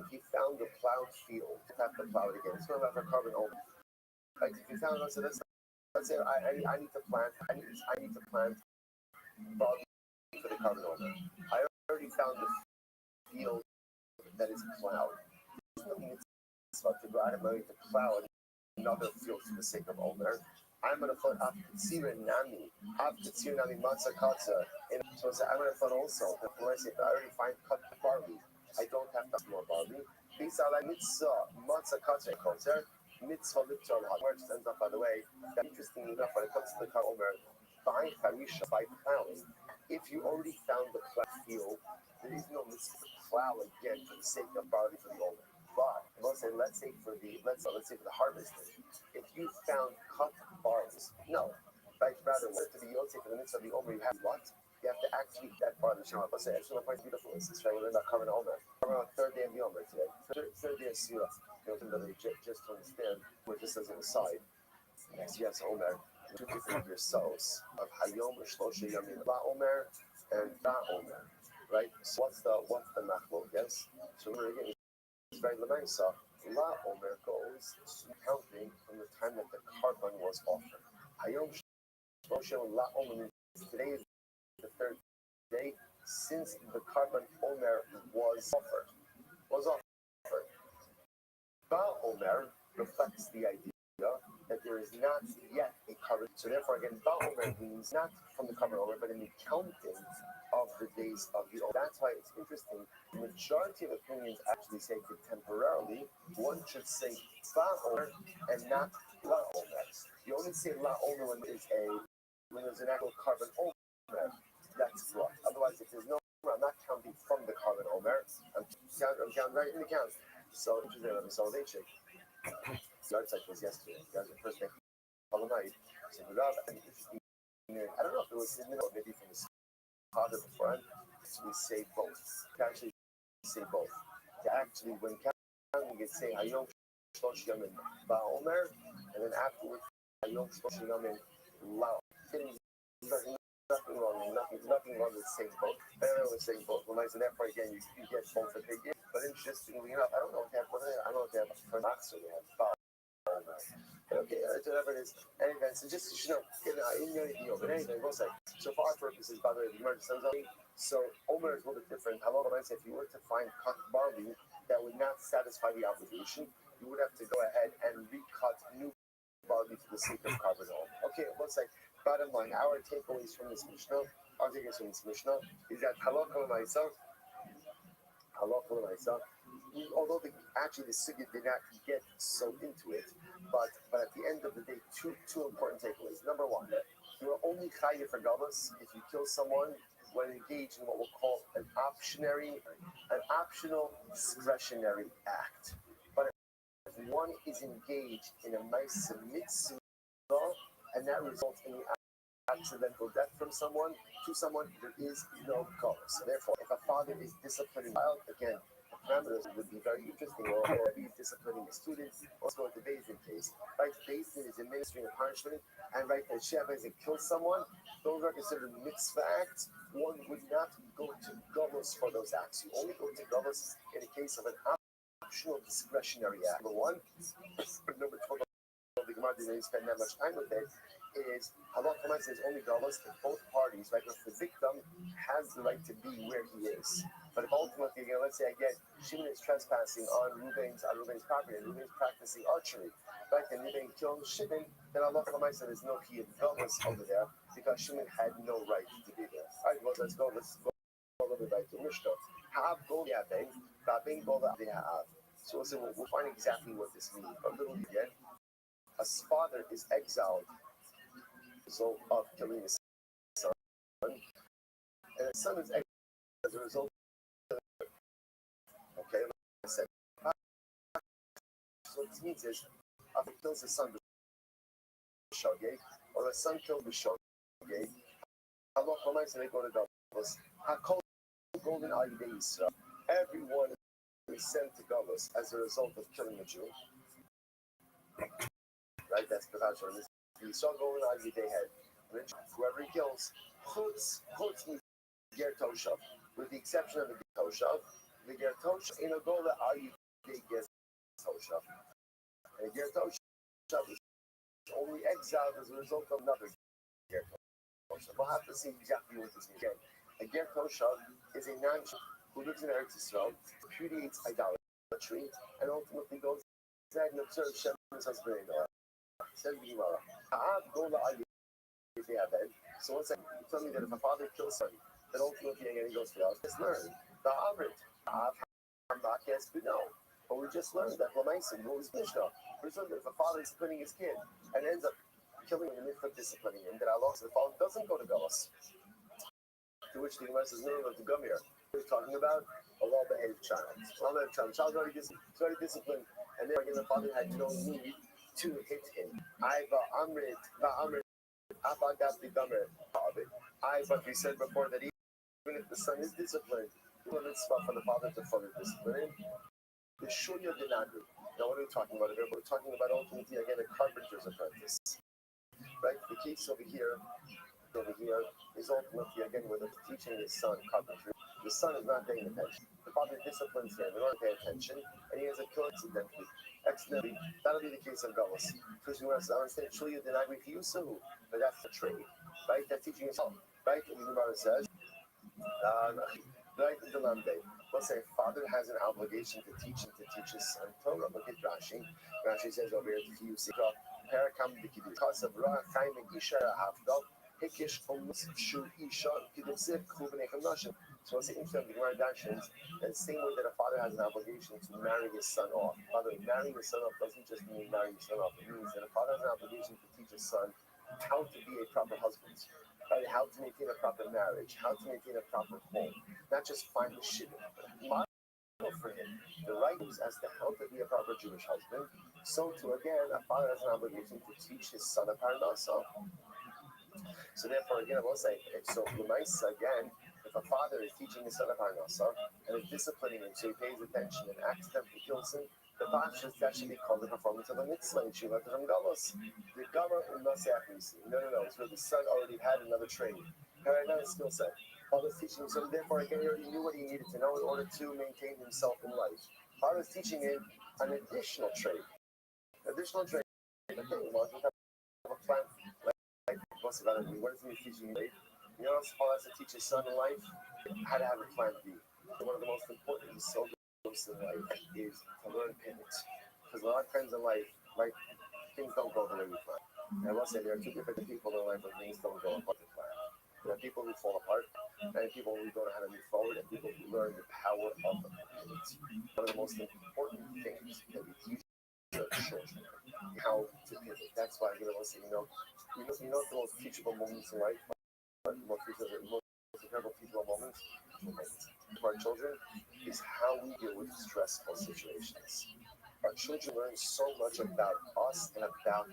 he found a plowed field, have to plow it again. It's going to have a carbon over. Like if you found, so let's say I need to plant, I need to plant barley for the carbon over. I already found the field that is plowed. There's no mitzvah to go out of my way to plow another field for the sake of Omer. I'm going to put Afkatsira Nami Matzah Katza. So I'm going to put also, when I say I already find cut barley, I don't have to more barley. These are like mitzvah, matzah katzer kotzer, mitzvah liptor. Where it ends up, by the way, that interestingly enough, when it comes to the kar omer, by charisha, by plowing, if you already found the plow field, there is no mitzvah to plow again for the sake of barley for the omer. But let's say for the harvesting, if you found cut barley, no, right? Rather, to be yotze for the mitzvah of the omer, you have what? You have to actually eat that part of the Shema. Let's say, actually, quite beautiful is this, right? We're not covering Omer. We're on the third day of the Omer today. Third day of Sira. Just to understand, we're just as an aside. Yes, Omer. Two different yourselves of Hayom Shlosha Yamin La Omer and Da Omer, right? So what's the machlok? Yes. So we're again, it's very lemaisa. La Omer goes counting from the time that the carbon was offered. Hayom Shlosha La Omer means today is the third day since the carbon omer was offered. Ba omer reflects the idea that there is not yet a carbon. So therefore, again, ba omer means not from the carbon omer, but in the counting of the days of the omer. That's why it's interesting. The majority of opinions actually say that temporarily one should say ba omer and not la omer. You only say la omer when there's an actual carbon omer. That's right. Otherwise, if there's no, I'm not counting from the carbon omer. I'm counting right in the count. So interesting on the salvation. Yard site was yesterday. That was the first day of the night. So I don't know if it was in the middle, maybe from the father before. So we say both. To actually say both. To actually, when counting, you say Hayom Shlosh Yamin Ba Omer, and then afterwards Hayom Shlosh Yamin La. Nothing wrong with saying both. Everyone was saying both. When I said therefore again, you get both that they get. But interestingly enough, I don't know if they have for Max or they have Bob. Okay, whatever it is. Anyway, so just you know, in your deal. But anyway, we'll say. So for our purposes, by the way, the merge sends up. So Omer is a little bit different. However, when I say if you were to find cut barley that would not satisfy the obligation, you would have to go ahead and recut new barley for the sake of carbon. Okay, let's say. Bottom line, our takeaways from this Mishnah, is that halakha l'maisa, although actually the sugya did not get so into it, but at the end of the day, two important takeaways. Number one, you are only chayav for gavus if you kill someone when engaged in what we'll call an optional discretionary act. But if one is engaged in a nice mitzvah, and that results in the accidental death from someone to someone, there is no cause. So therefore, if a father is disciplining a child, again, the parameters would be very interesting. Or if he's disciplining a student, let's go with the Beis Din case. Right, Beis Din is administering a punishment, and right, the Sheva has killed someone. Those are considered mitzvah acts. One would not go to govos for those acts. You only go to govos in the case of an optional discretionary act. Number one. Number 12. The Gemara didn't spend that much time with it, is halakha says only gavos if both parties, right? If the victim has the right to be where he is. But if ultimately, let's say again, Shimon is trespassing on Reuben's property, and Reuben's practicing archery, right? And Reuben kills Shimon, then halakha says there's no key of gavos over there. because Shimon had no right to be there. All right, well, let's go a little bit back to Mishnah. Ha'av gol yaben, va'aben gol ha'av. So we'll find exactly what this means. A little again, a father is exiled as a result of killing his son, and the son is exiled as a result of okay, like I said. So what this means is, if he kills his son, or a son killed B'Shogeg, Allah Almighty they go to Galus. Hakol golden Ayidei everyone is sent to Galus as a result of killing a Jew. Right? That's Patacha. You saw golden Ayidei head. Whoever he kills, Chutz means Ger Toshav. With the exception of the Ger Toshav, the Ger Toshav in a golden Ayidei Ger Toshav. And Ger Toshav is only exiled as a result of another Ger Toshav. We'll have to see exactly what this means. Again, a Ger Toshav is a non-Jew who lives in Eretz Yisrael, repudiates idolatry, and ultimately goes ahead and observes Shem's husband. Says the Gemara. So once again, you tell me that if a father kills son, that ultimately again he goes to God. Just learn the Amrit. No. But we just learned that Lamaisim, who was Mishnah, presumed that if a father is disciplining his kid and ends up killing him in the midst of disciplining him, that Allah the father doesn't go to Galus. To which the Gemara says, no, to come here. We're talking about a well-behaved child. Child's already disciplined, and then again, the father had no need to hit him. But we said before that even if the son is disciplined, it's for the father to further discipline him. The Shunya Dinagri. Now, what are we talking about here? We're talking about ultimately, again, a carpenter's apprentice. Right? The case over here is ultimately, again, where they're teaching his son carpentry. The son is not paying attention. The father disciplines him in order to pay attention, and he has a kill accidentally. That'll be the case of Galus. Because we want to understand Shunya Dinagri Fiyusahu, but that's the trade. Right? That's teaching his son. Right? And the Gemara says, right, the Lamde. Let's say a father has an obligation to teach his son Torah. Look at Rashi. Rashi says over here, Parakam because of Ra Chaim and Isha Hafdal, Hikish Omus Shu Isha, Kidusik, Kubanekam Nashim. So it's interesting the Gemara Dashins, and the same way that a father has an obligation to marry his son off. By the way, marrying his son off doesn't just mean marrying his son off. It means that a father has an obligation to teach his son how to be a proper husband. Right? How to maintain a proper marriage, how to maintain a proper home, not just find the shit, but model for him the right moves as to how to be a proper Jewish husband. So too, again, a father has an obligation to teach his son a parnasa. So therefore, again, I will say, so again, if a father is teaching his son a parnasa and is disciplining him, so he pays attention and accidentally kills him, the Pashas that should be called the performance of a mitzvah in Shiva from Galus. The Gamma in Nasyakusi. No, it's where the son already had another training. Had another skill set. Father's teaching him, so therefore again, he already knew what he needed to know in order to maintain himself in life. Father's teaching him an additional trade. Okay, well, you have a plan. Like what does it mean teaching him? You know, father has to teach his son in life how to have a plan B. One of the most important in life is to learn pivot. Because a lot of times in life, like, things don't go the way we plan. And I will say there are two different people in life where things don't go according to plan. There are people who fall apart, and people who don't know how to move forward, and people who learn the power of the pivot. One of the most important things that we teach our children how to pivot. That's why I will say, the most teachable moments in life, but the most incredible teachable moments to our children is how we deal with stressful situations. Our children learn so much about us and about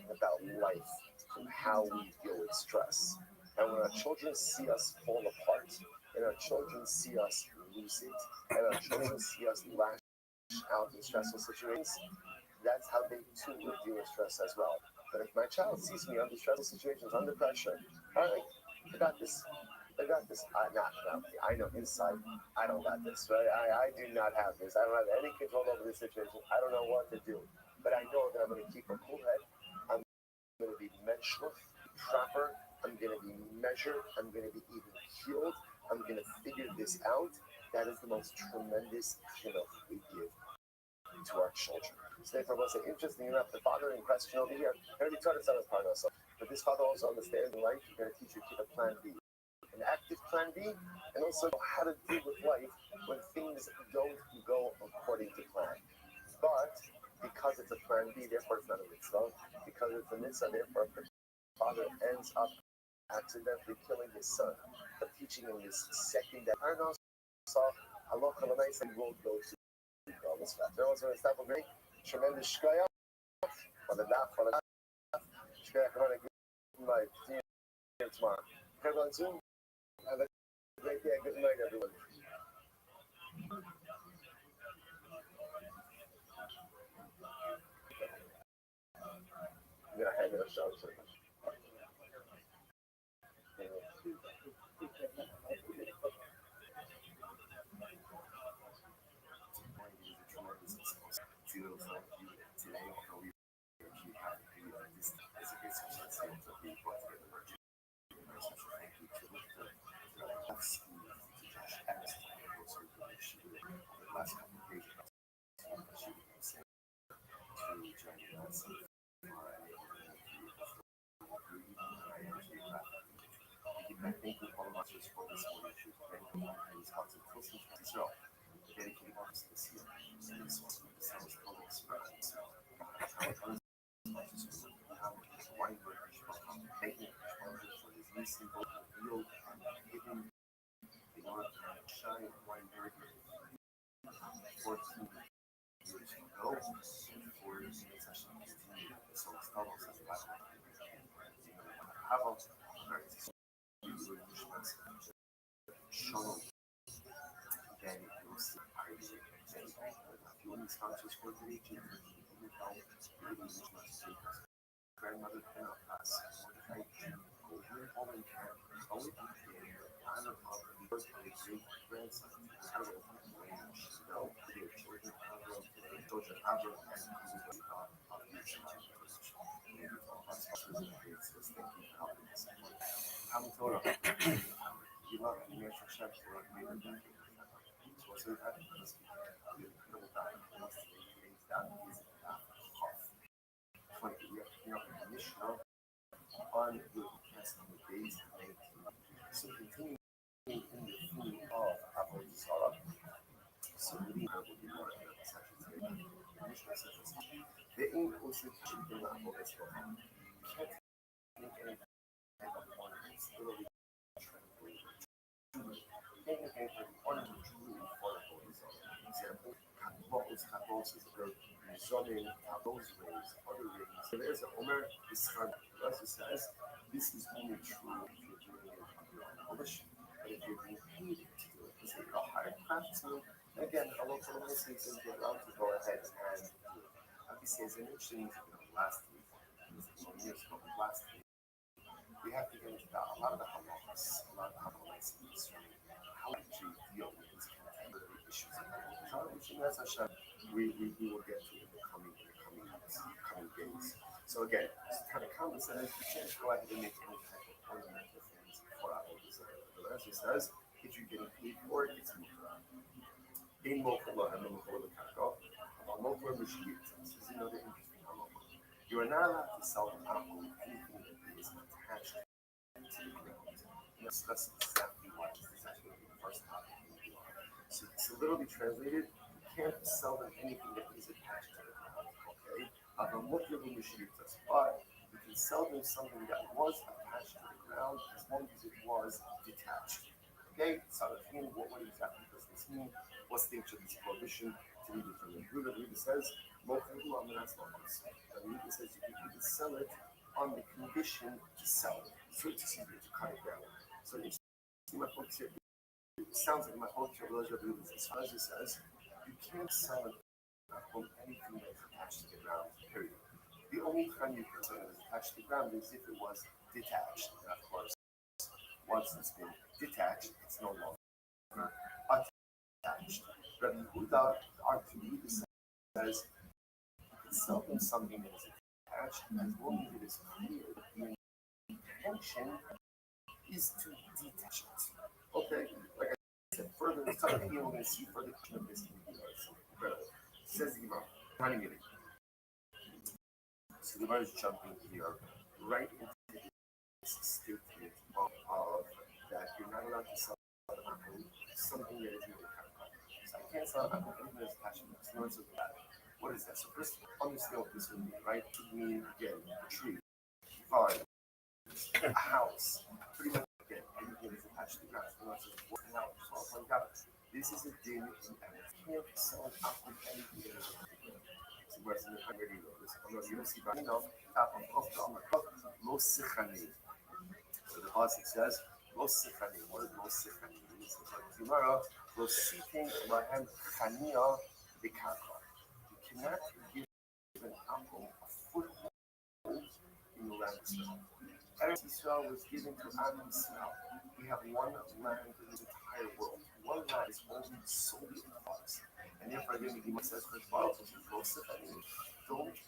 life from how we deal with stress. And when our children see us fall apart, and our children see us lose it, and our children see us lash out in stressful situations, that's how they too will deal with stress as well. But if my child sees me under stressful situations, under pressure, all right, I got this. I know inside, I don't got this, right? I do not have this. I don't have any control over this situation. I don't know what to do. But I know that I'm going to keep a cool head. I'm going to be mental, proper. I'm going to be measured. I'm going to be even keeled. I'm going to figure this out. That is the most tremendous chinuch we give to our children. So therefore, what's interesting enough, the father in question over here already taught us how to parnasa. But this father also understands in life, you're going to teach your kid a plan B, an active plan B, and also how to deal with life when things don't go according to plan. But because it's a plan B, therefore it's not a mitzvah. Because it's a mitzvah, therefore the father ends up accidentally killing his son, but teaching him this second that I know. So Allah Kalamai said he won't go to this fact. There was a step of great tremendous shkaya for the daf, for the daf. Shkaya, come on, good night. See you tomorrow. Everyone soon. Have a great day. Good night, everyone. Yeah, hang it up, so I think we all of us was for this one issue, and he's got to push him to Israel, dedicated artists this year. So this was public spread. So, Weinberg making for his new symbol, real giving the art Shai Weinberg 14 years ago, and 4 years actually continued. So it's not also as well. How about show then you'll see if you only sponsors for the region, grandmother cannot pass over all in care, only honor of the first great grandson, how to know their children, children, and you love the natural chef for a greater than so that must be the incredible diet. That is half. Like we have Mishnah on the test on the days of 19. So continuing in the theme of Avodah Zarah. So really incredible the more in the section today. Mishnah says this. The ain't also teaching in Avodah Zarah. You can't make any type of ornaments, literally translated. Anything from ornament jewelry for Avodah Zarah. Example, Kabbos is the Zonin, Kabbos rings, other rings. So there's a Omer Iskar. Also says this is only true if you're doing it on your own volition. But if you're being paid to do it, because you're a hired craftsman, again, a local license and you're allowed to go ahead and do it. Obviously, as I mentioned last week, years ago, last week, we have to get into a lot of the halachas, a lot of the halachas concerning how to actually deal with these contemporary issues of Avodah which as Hashem, we will get to in the coming days. So again, it's kind of common sense. You can't go ahead and make any type of ornamental things for Avodah Zarah. The Rashi says, if you're getting paid for it, it's mukra. In Mokula and the Mokula Kako, about Mokula Mishiyut. This is another interesting halacha. You are not allowed to sell alcohol anything that is attached to the ground. That's exactly why this is actually the first topic. So literally translated, you can't sell them anything that is attached to the ground. Okay? But you can sell them something that was attached to the ground as long as it was detached. Okay? So what exactly does this mean? What's the nature of this prohibition? To read it from the Buddha, the Buddha says, the Buddha says you can even sell it on the condition to sell it. So it's easier to cut it down. So you see my folks here. It sounds like my whole theology of Buddha says you can't sell it from anything that's attached to the ground, period. The only time you can sell it is attached to the ground is if it was detached. And of course, once it's been detached, it's no longer attached. Rabbi Yehuda, our Talmud says you can sell them something that is attached as long as it is clear that the intention is to detach it. Okay, like I said, further, it's not here, we're going to see further of this incredible. Says the Imam, so the Imam is jumping here right into cannot sell something that is really kind of fun. So I can't sell anything that's attached to this. No, it's just that. What is that? So first, understand what this would mean, right? It would mean, again, a tree, fine, a house, pretty much, again, anything that's attached to the ground. So not just one house. So I'll point out, this is a din in evidence. You can't sell anything that is so where's in the already this? I'm not going to see, but you know, top of Lo Sichani. So the pasuk says, Lo Sichani. What is Lo Sichani? It's like tomorrow, Lo Sichani Lahem Chania B'Karka. You cannot give an apple a foothold in the land of Israel. Eretz Yisrael was given to Am Yisrael. We have one land in the entire world. One land is only solely in us. And therefore, again, the Gemara says, don't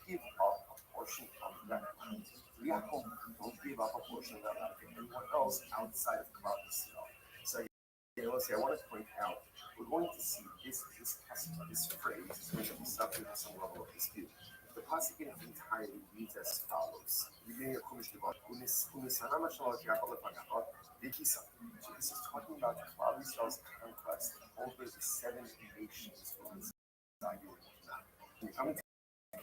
give up a portion of that land. Yaakov, don't give up a portion of that land to anyone else outside of Klal Yisrael. So again, I want to point out, we're going to see this phrase is going to be subject to some level of dispute. The pasuk in its entirety reads as follows. Beginning of Chumash Devarim, Unisana Mashalot Yaakov Lepagav, Vikisa. So this is talking about Klal Yisrael's conquest over the 7 nations from the side of Canaan. When you come into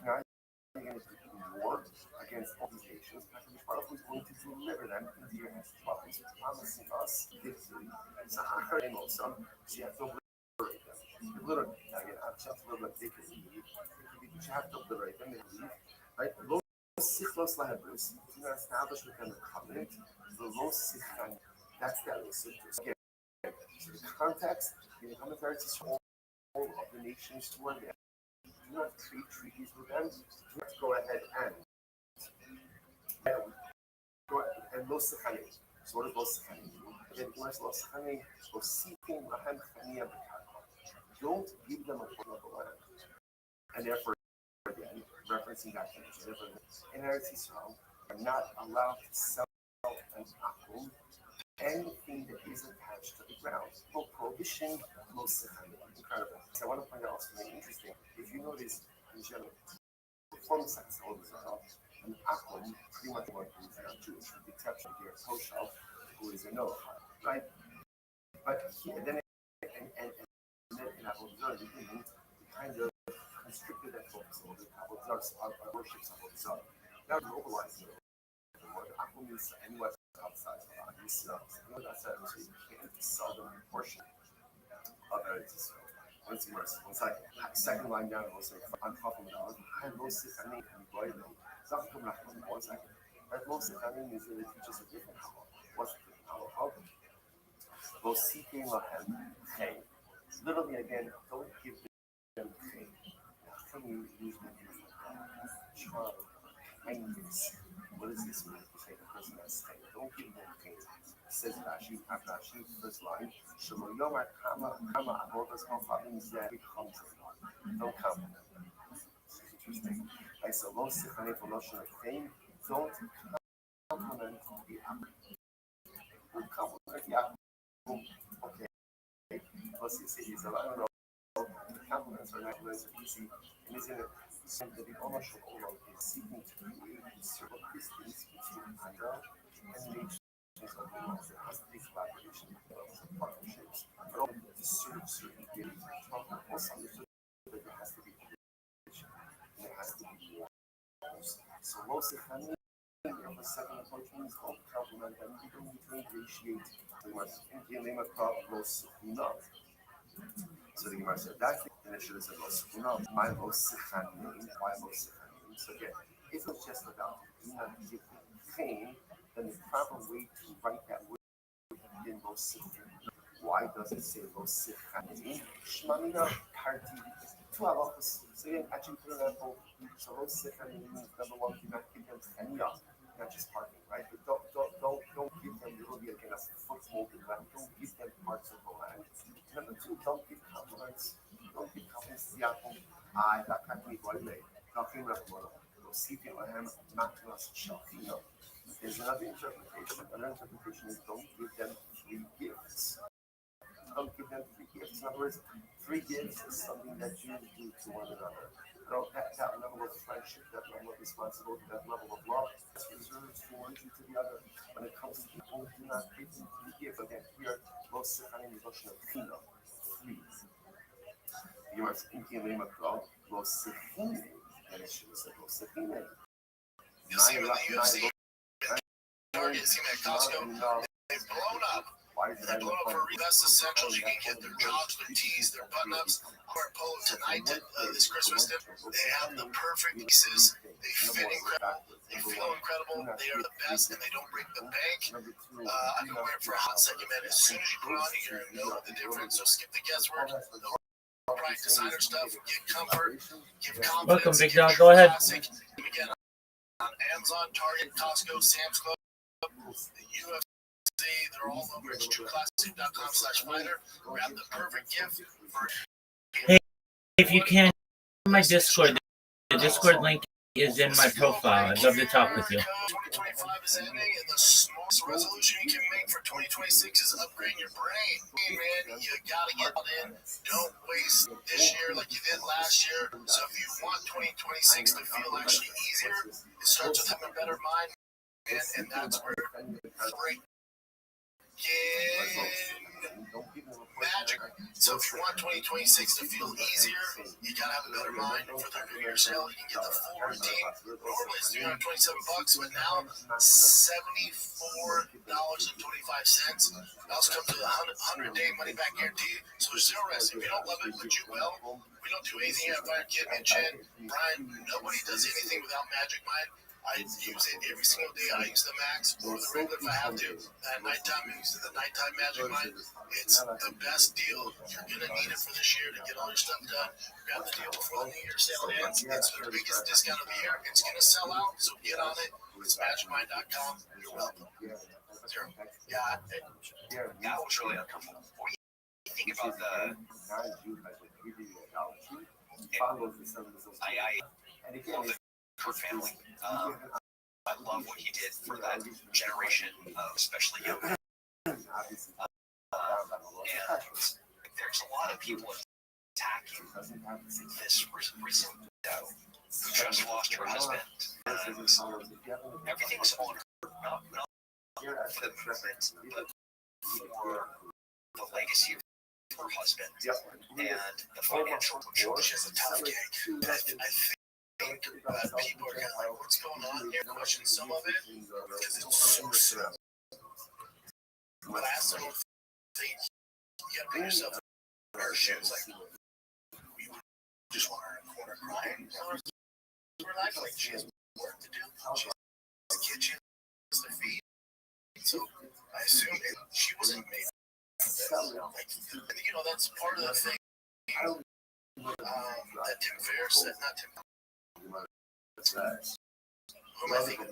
Canaan, you're going to do war against all these nations. And Baruch Hu is going to deliver them into your hands. He's promising us victory. So Achar Emosa, so you have to obliterate them. Literally, again, I'm just a little bit bigger. You have to obliterate them, they leave. Right? Lo Sichlos Lahebrus, do not establish with them a covenant. The Lo Sichan, that's the Lo Sichlos. Again, so the context, in the commentary, is all of the nations who are there. Do not create treaties with them. Do not go ahead and Lo Sichanim. So what is Lo Sichanim? Again, what is Lo Sichanim? Lo Sichim Lahem Chania B'Karka. Don't give them a portion of the land. And therefore, again, referencing that connection, in Eretz Yisrael, are not allowed to sell an apple anything that is attached to the ground. No prohibition, no sichanim. Incredible. So I want to point out something interesting. If you notice, in general, from the sense of an apple, pretty much one who is not Jewish, with the exception of your Toshel, who is a Noahide, right? But here, then, and then in Apple Zar, the kind of constricted that focus on the Apple Zar, worships Apple Zar. Now globalizing it. The apple means anywhere outside of Israel. So you can't sell them a portion of Eretz Yisrael. One second. Second line down, also on top of that, I mostly I mean embroidery. It's not from 1 second. Right? Mostly I mean is really teaches a different halacha. What's the different halacha? Vosikim lahem chay. Literally again, don't give them chay. How can you use the charm, kindness? What does this mean? You say the person has chay. Don't give them chay. Says Rashi, Rashi, first line, Shelo Yomar Kama Avodas Kofavim Zeh becomes don't compliment them. This is interesting. I said, Lo Sichane for Notion of fame, don't compliment the apple. Don't compliment the apple. Okay. Let's see, he's a lot of compliments are not less easy. And isn't it that the ownership is seeking to create several Christians between Israel and nature? There has to be collaboration, partnerships, but also to serve certain things. Also understood that there has to be collaboration and there has to be war. So most of the the second approach means don't compliment them, you don't need to ingratiate. They must most enough. So the Gemara said that's the initiative said most enough. My most why most so again, if it's just about do not give fame, then the proper way to write that word in Vosichan. Why does it say Vosichan? Shmamina party. 2 halachas. So again, actually put an example. So Vosichan means number one, do not give them chania, not just parking, right? But don't give them really again a foothold in land. Don't give them parts of the land. Number 2, don't give compliments. Don't give compliments to the apple. That can't be what I made. Nothing left more. Vosichan lahem matnas shalchino. There's another interpretation. Another interpretation is don't give them free gifts. Don't give them free gifts. In other words, free gifts is something that Jews do to one another. That level of friendship, that level of responsibility, that level of love is reserved for one to the other. when it comes to people who do not give again, here, você está em emotional freedom. Please. You are speaking in a crowd, você fine. And she said, você fine. You see him in the UFC, Target, see him at Costco. They've blown up. They're blown up for best essentials. You can get their jobs, their tees, their button-ups. Wear polo tonight, this Christmas dip. They have the perfect pieces. They fit incredible. They feel incredible. They are the best, and they don't break the bank. I can wear it for a hot second, man. As soon as you put on, you're gonna know the difference. So skip the guesswork. No bright designer stuff. Get comfort. Give confidence. Welcome, Big Dog. Go ahead. Classic. Again, on Amazon, Target, Costco, Sam's Club, the UFC. They're all over. It's trueclassic.com/fighter. Grab the perfect gift for. Hey, if you can, my Discord. The Discord link is in my profile. I'd love to talk with you. 2025 is ending, and the smallest resolution you can make for 2026 is upgrading your brain. Hey, man, you gotta get in. Don't waste this year like you did last year. So if you want 2026 to feel actually easier, it starts with having a better mind, and that's where great magic. So if you want 2026 to feel easier, you gotta have a better mind. For the New Year sale, you can get the full routine. Normally it's $327, but now $74.25. It also comes with a 100-day money-back guarantee. So there's zero risk. If you don't love it, but you will. We don't do anything at Fire Kid and Chen. Brian, nobody does anything without Magic Mind. I use it every single day. I use the Max or the regular if I have to. At nighttime, I use the nighttime Magic Mind. It's the best deal. You're going to need it for this year to get all your stuff done. Grab the deal before the New Year sale ends. It's the biggest discount of the year. It's going to sell out, so get on it. It's magicmind.com. You're welcome. Yeah, I was really uncomfortable. What do you think about the... I love the Kurt family. I love what he did for that generation, especially young. And there's a lot of people attacking this recent widow who just lost her husband. Everything's on her, not for the movement, but for the legacy of her husband and the financial control. She's a tough gig. I think people are kind of like, what's going on here? Question some of it because it's so soon. But I also think you gotta put yourself in her shoes. Like, we just want her in the corner crying. We're not like she has work to do. She has the kitchen, has to feed. So I assume she wasn't made for this. Like, you know, that's part of the thing that Tim Ferriss said, not Tim. Who am I thinking?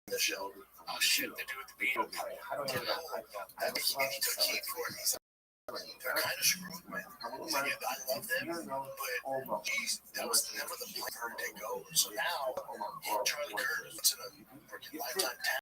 The show. Oh shit, they do it to me. I think he took heat for it. They're kind of screwed, man. I love them, but that was never the plan for her to take over. So now, Charlie Kirk is in a freaking Lifetime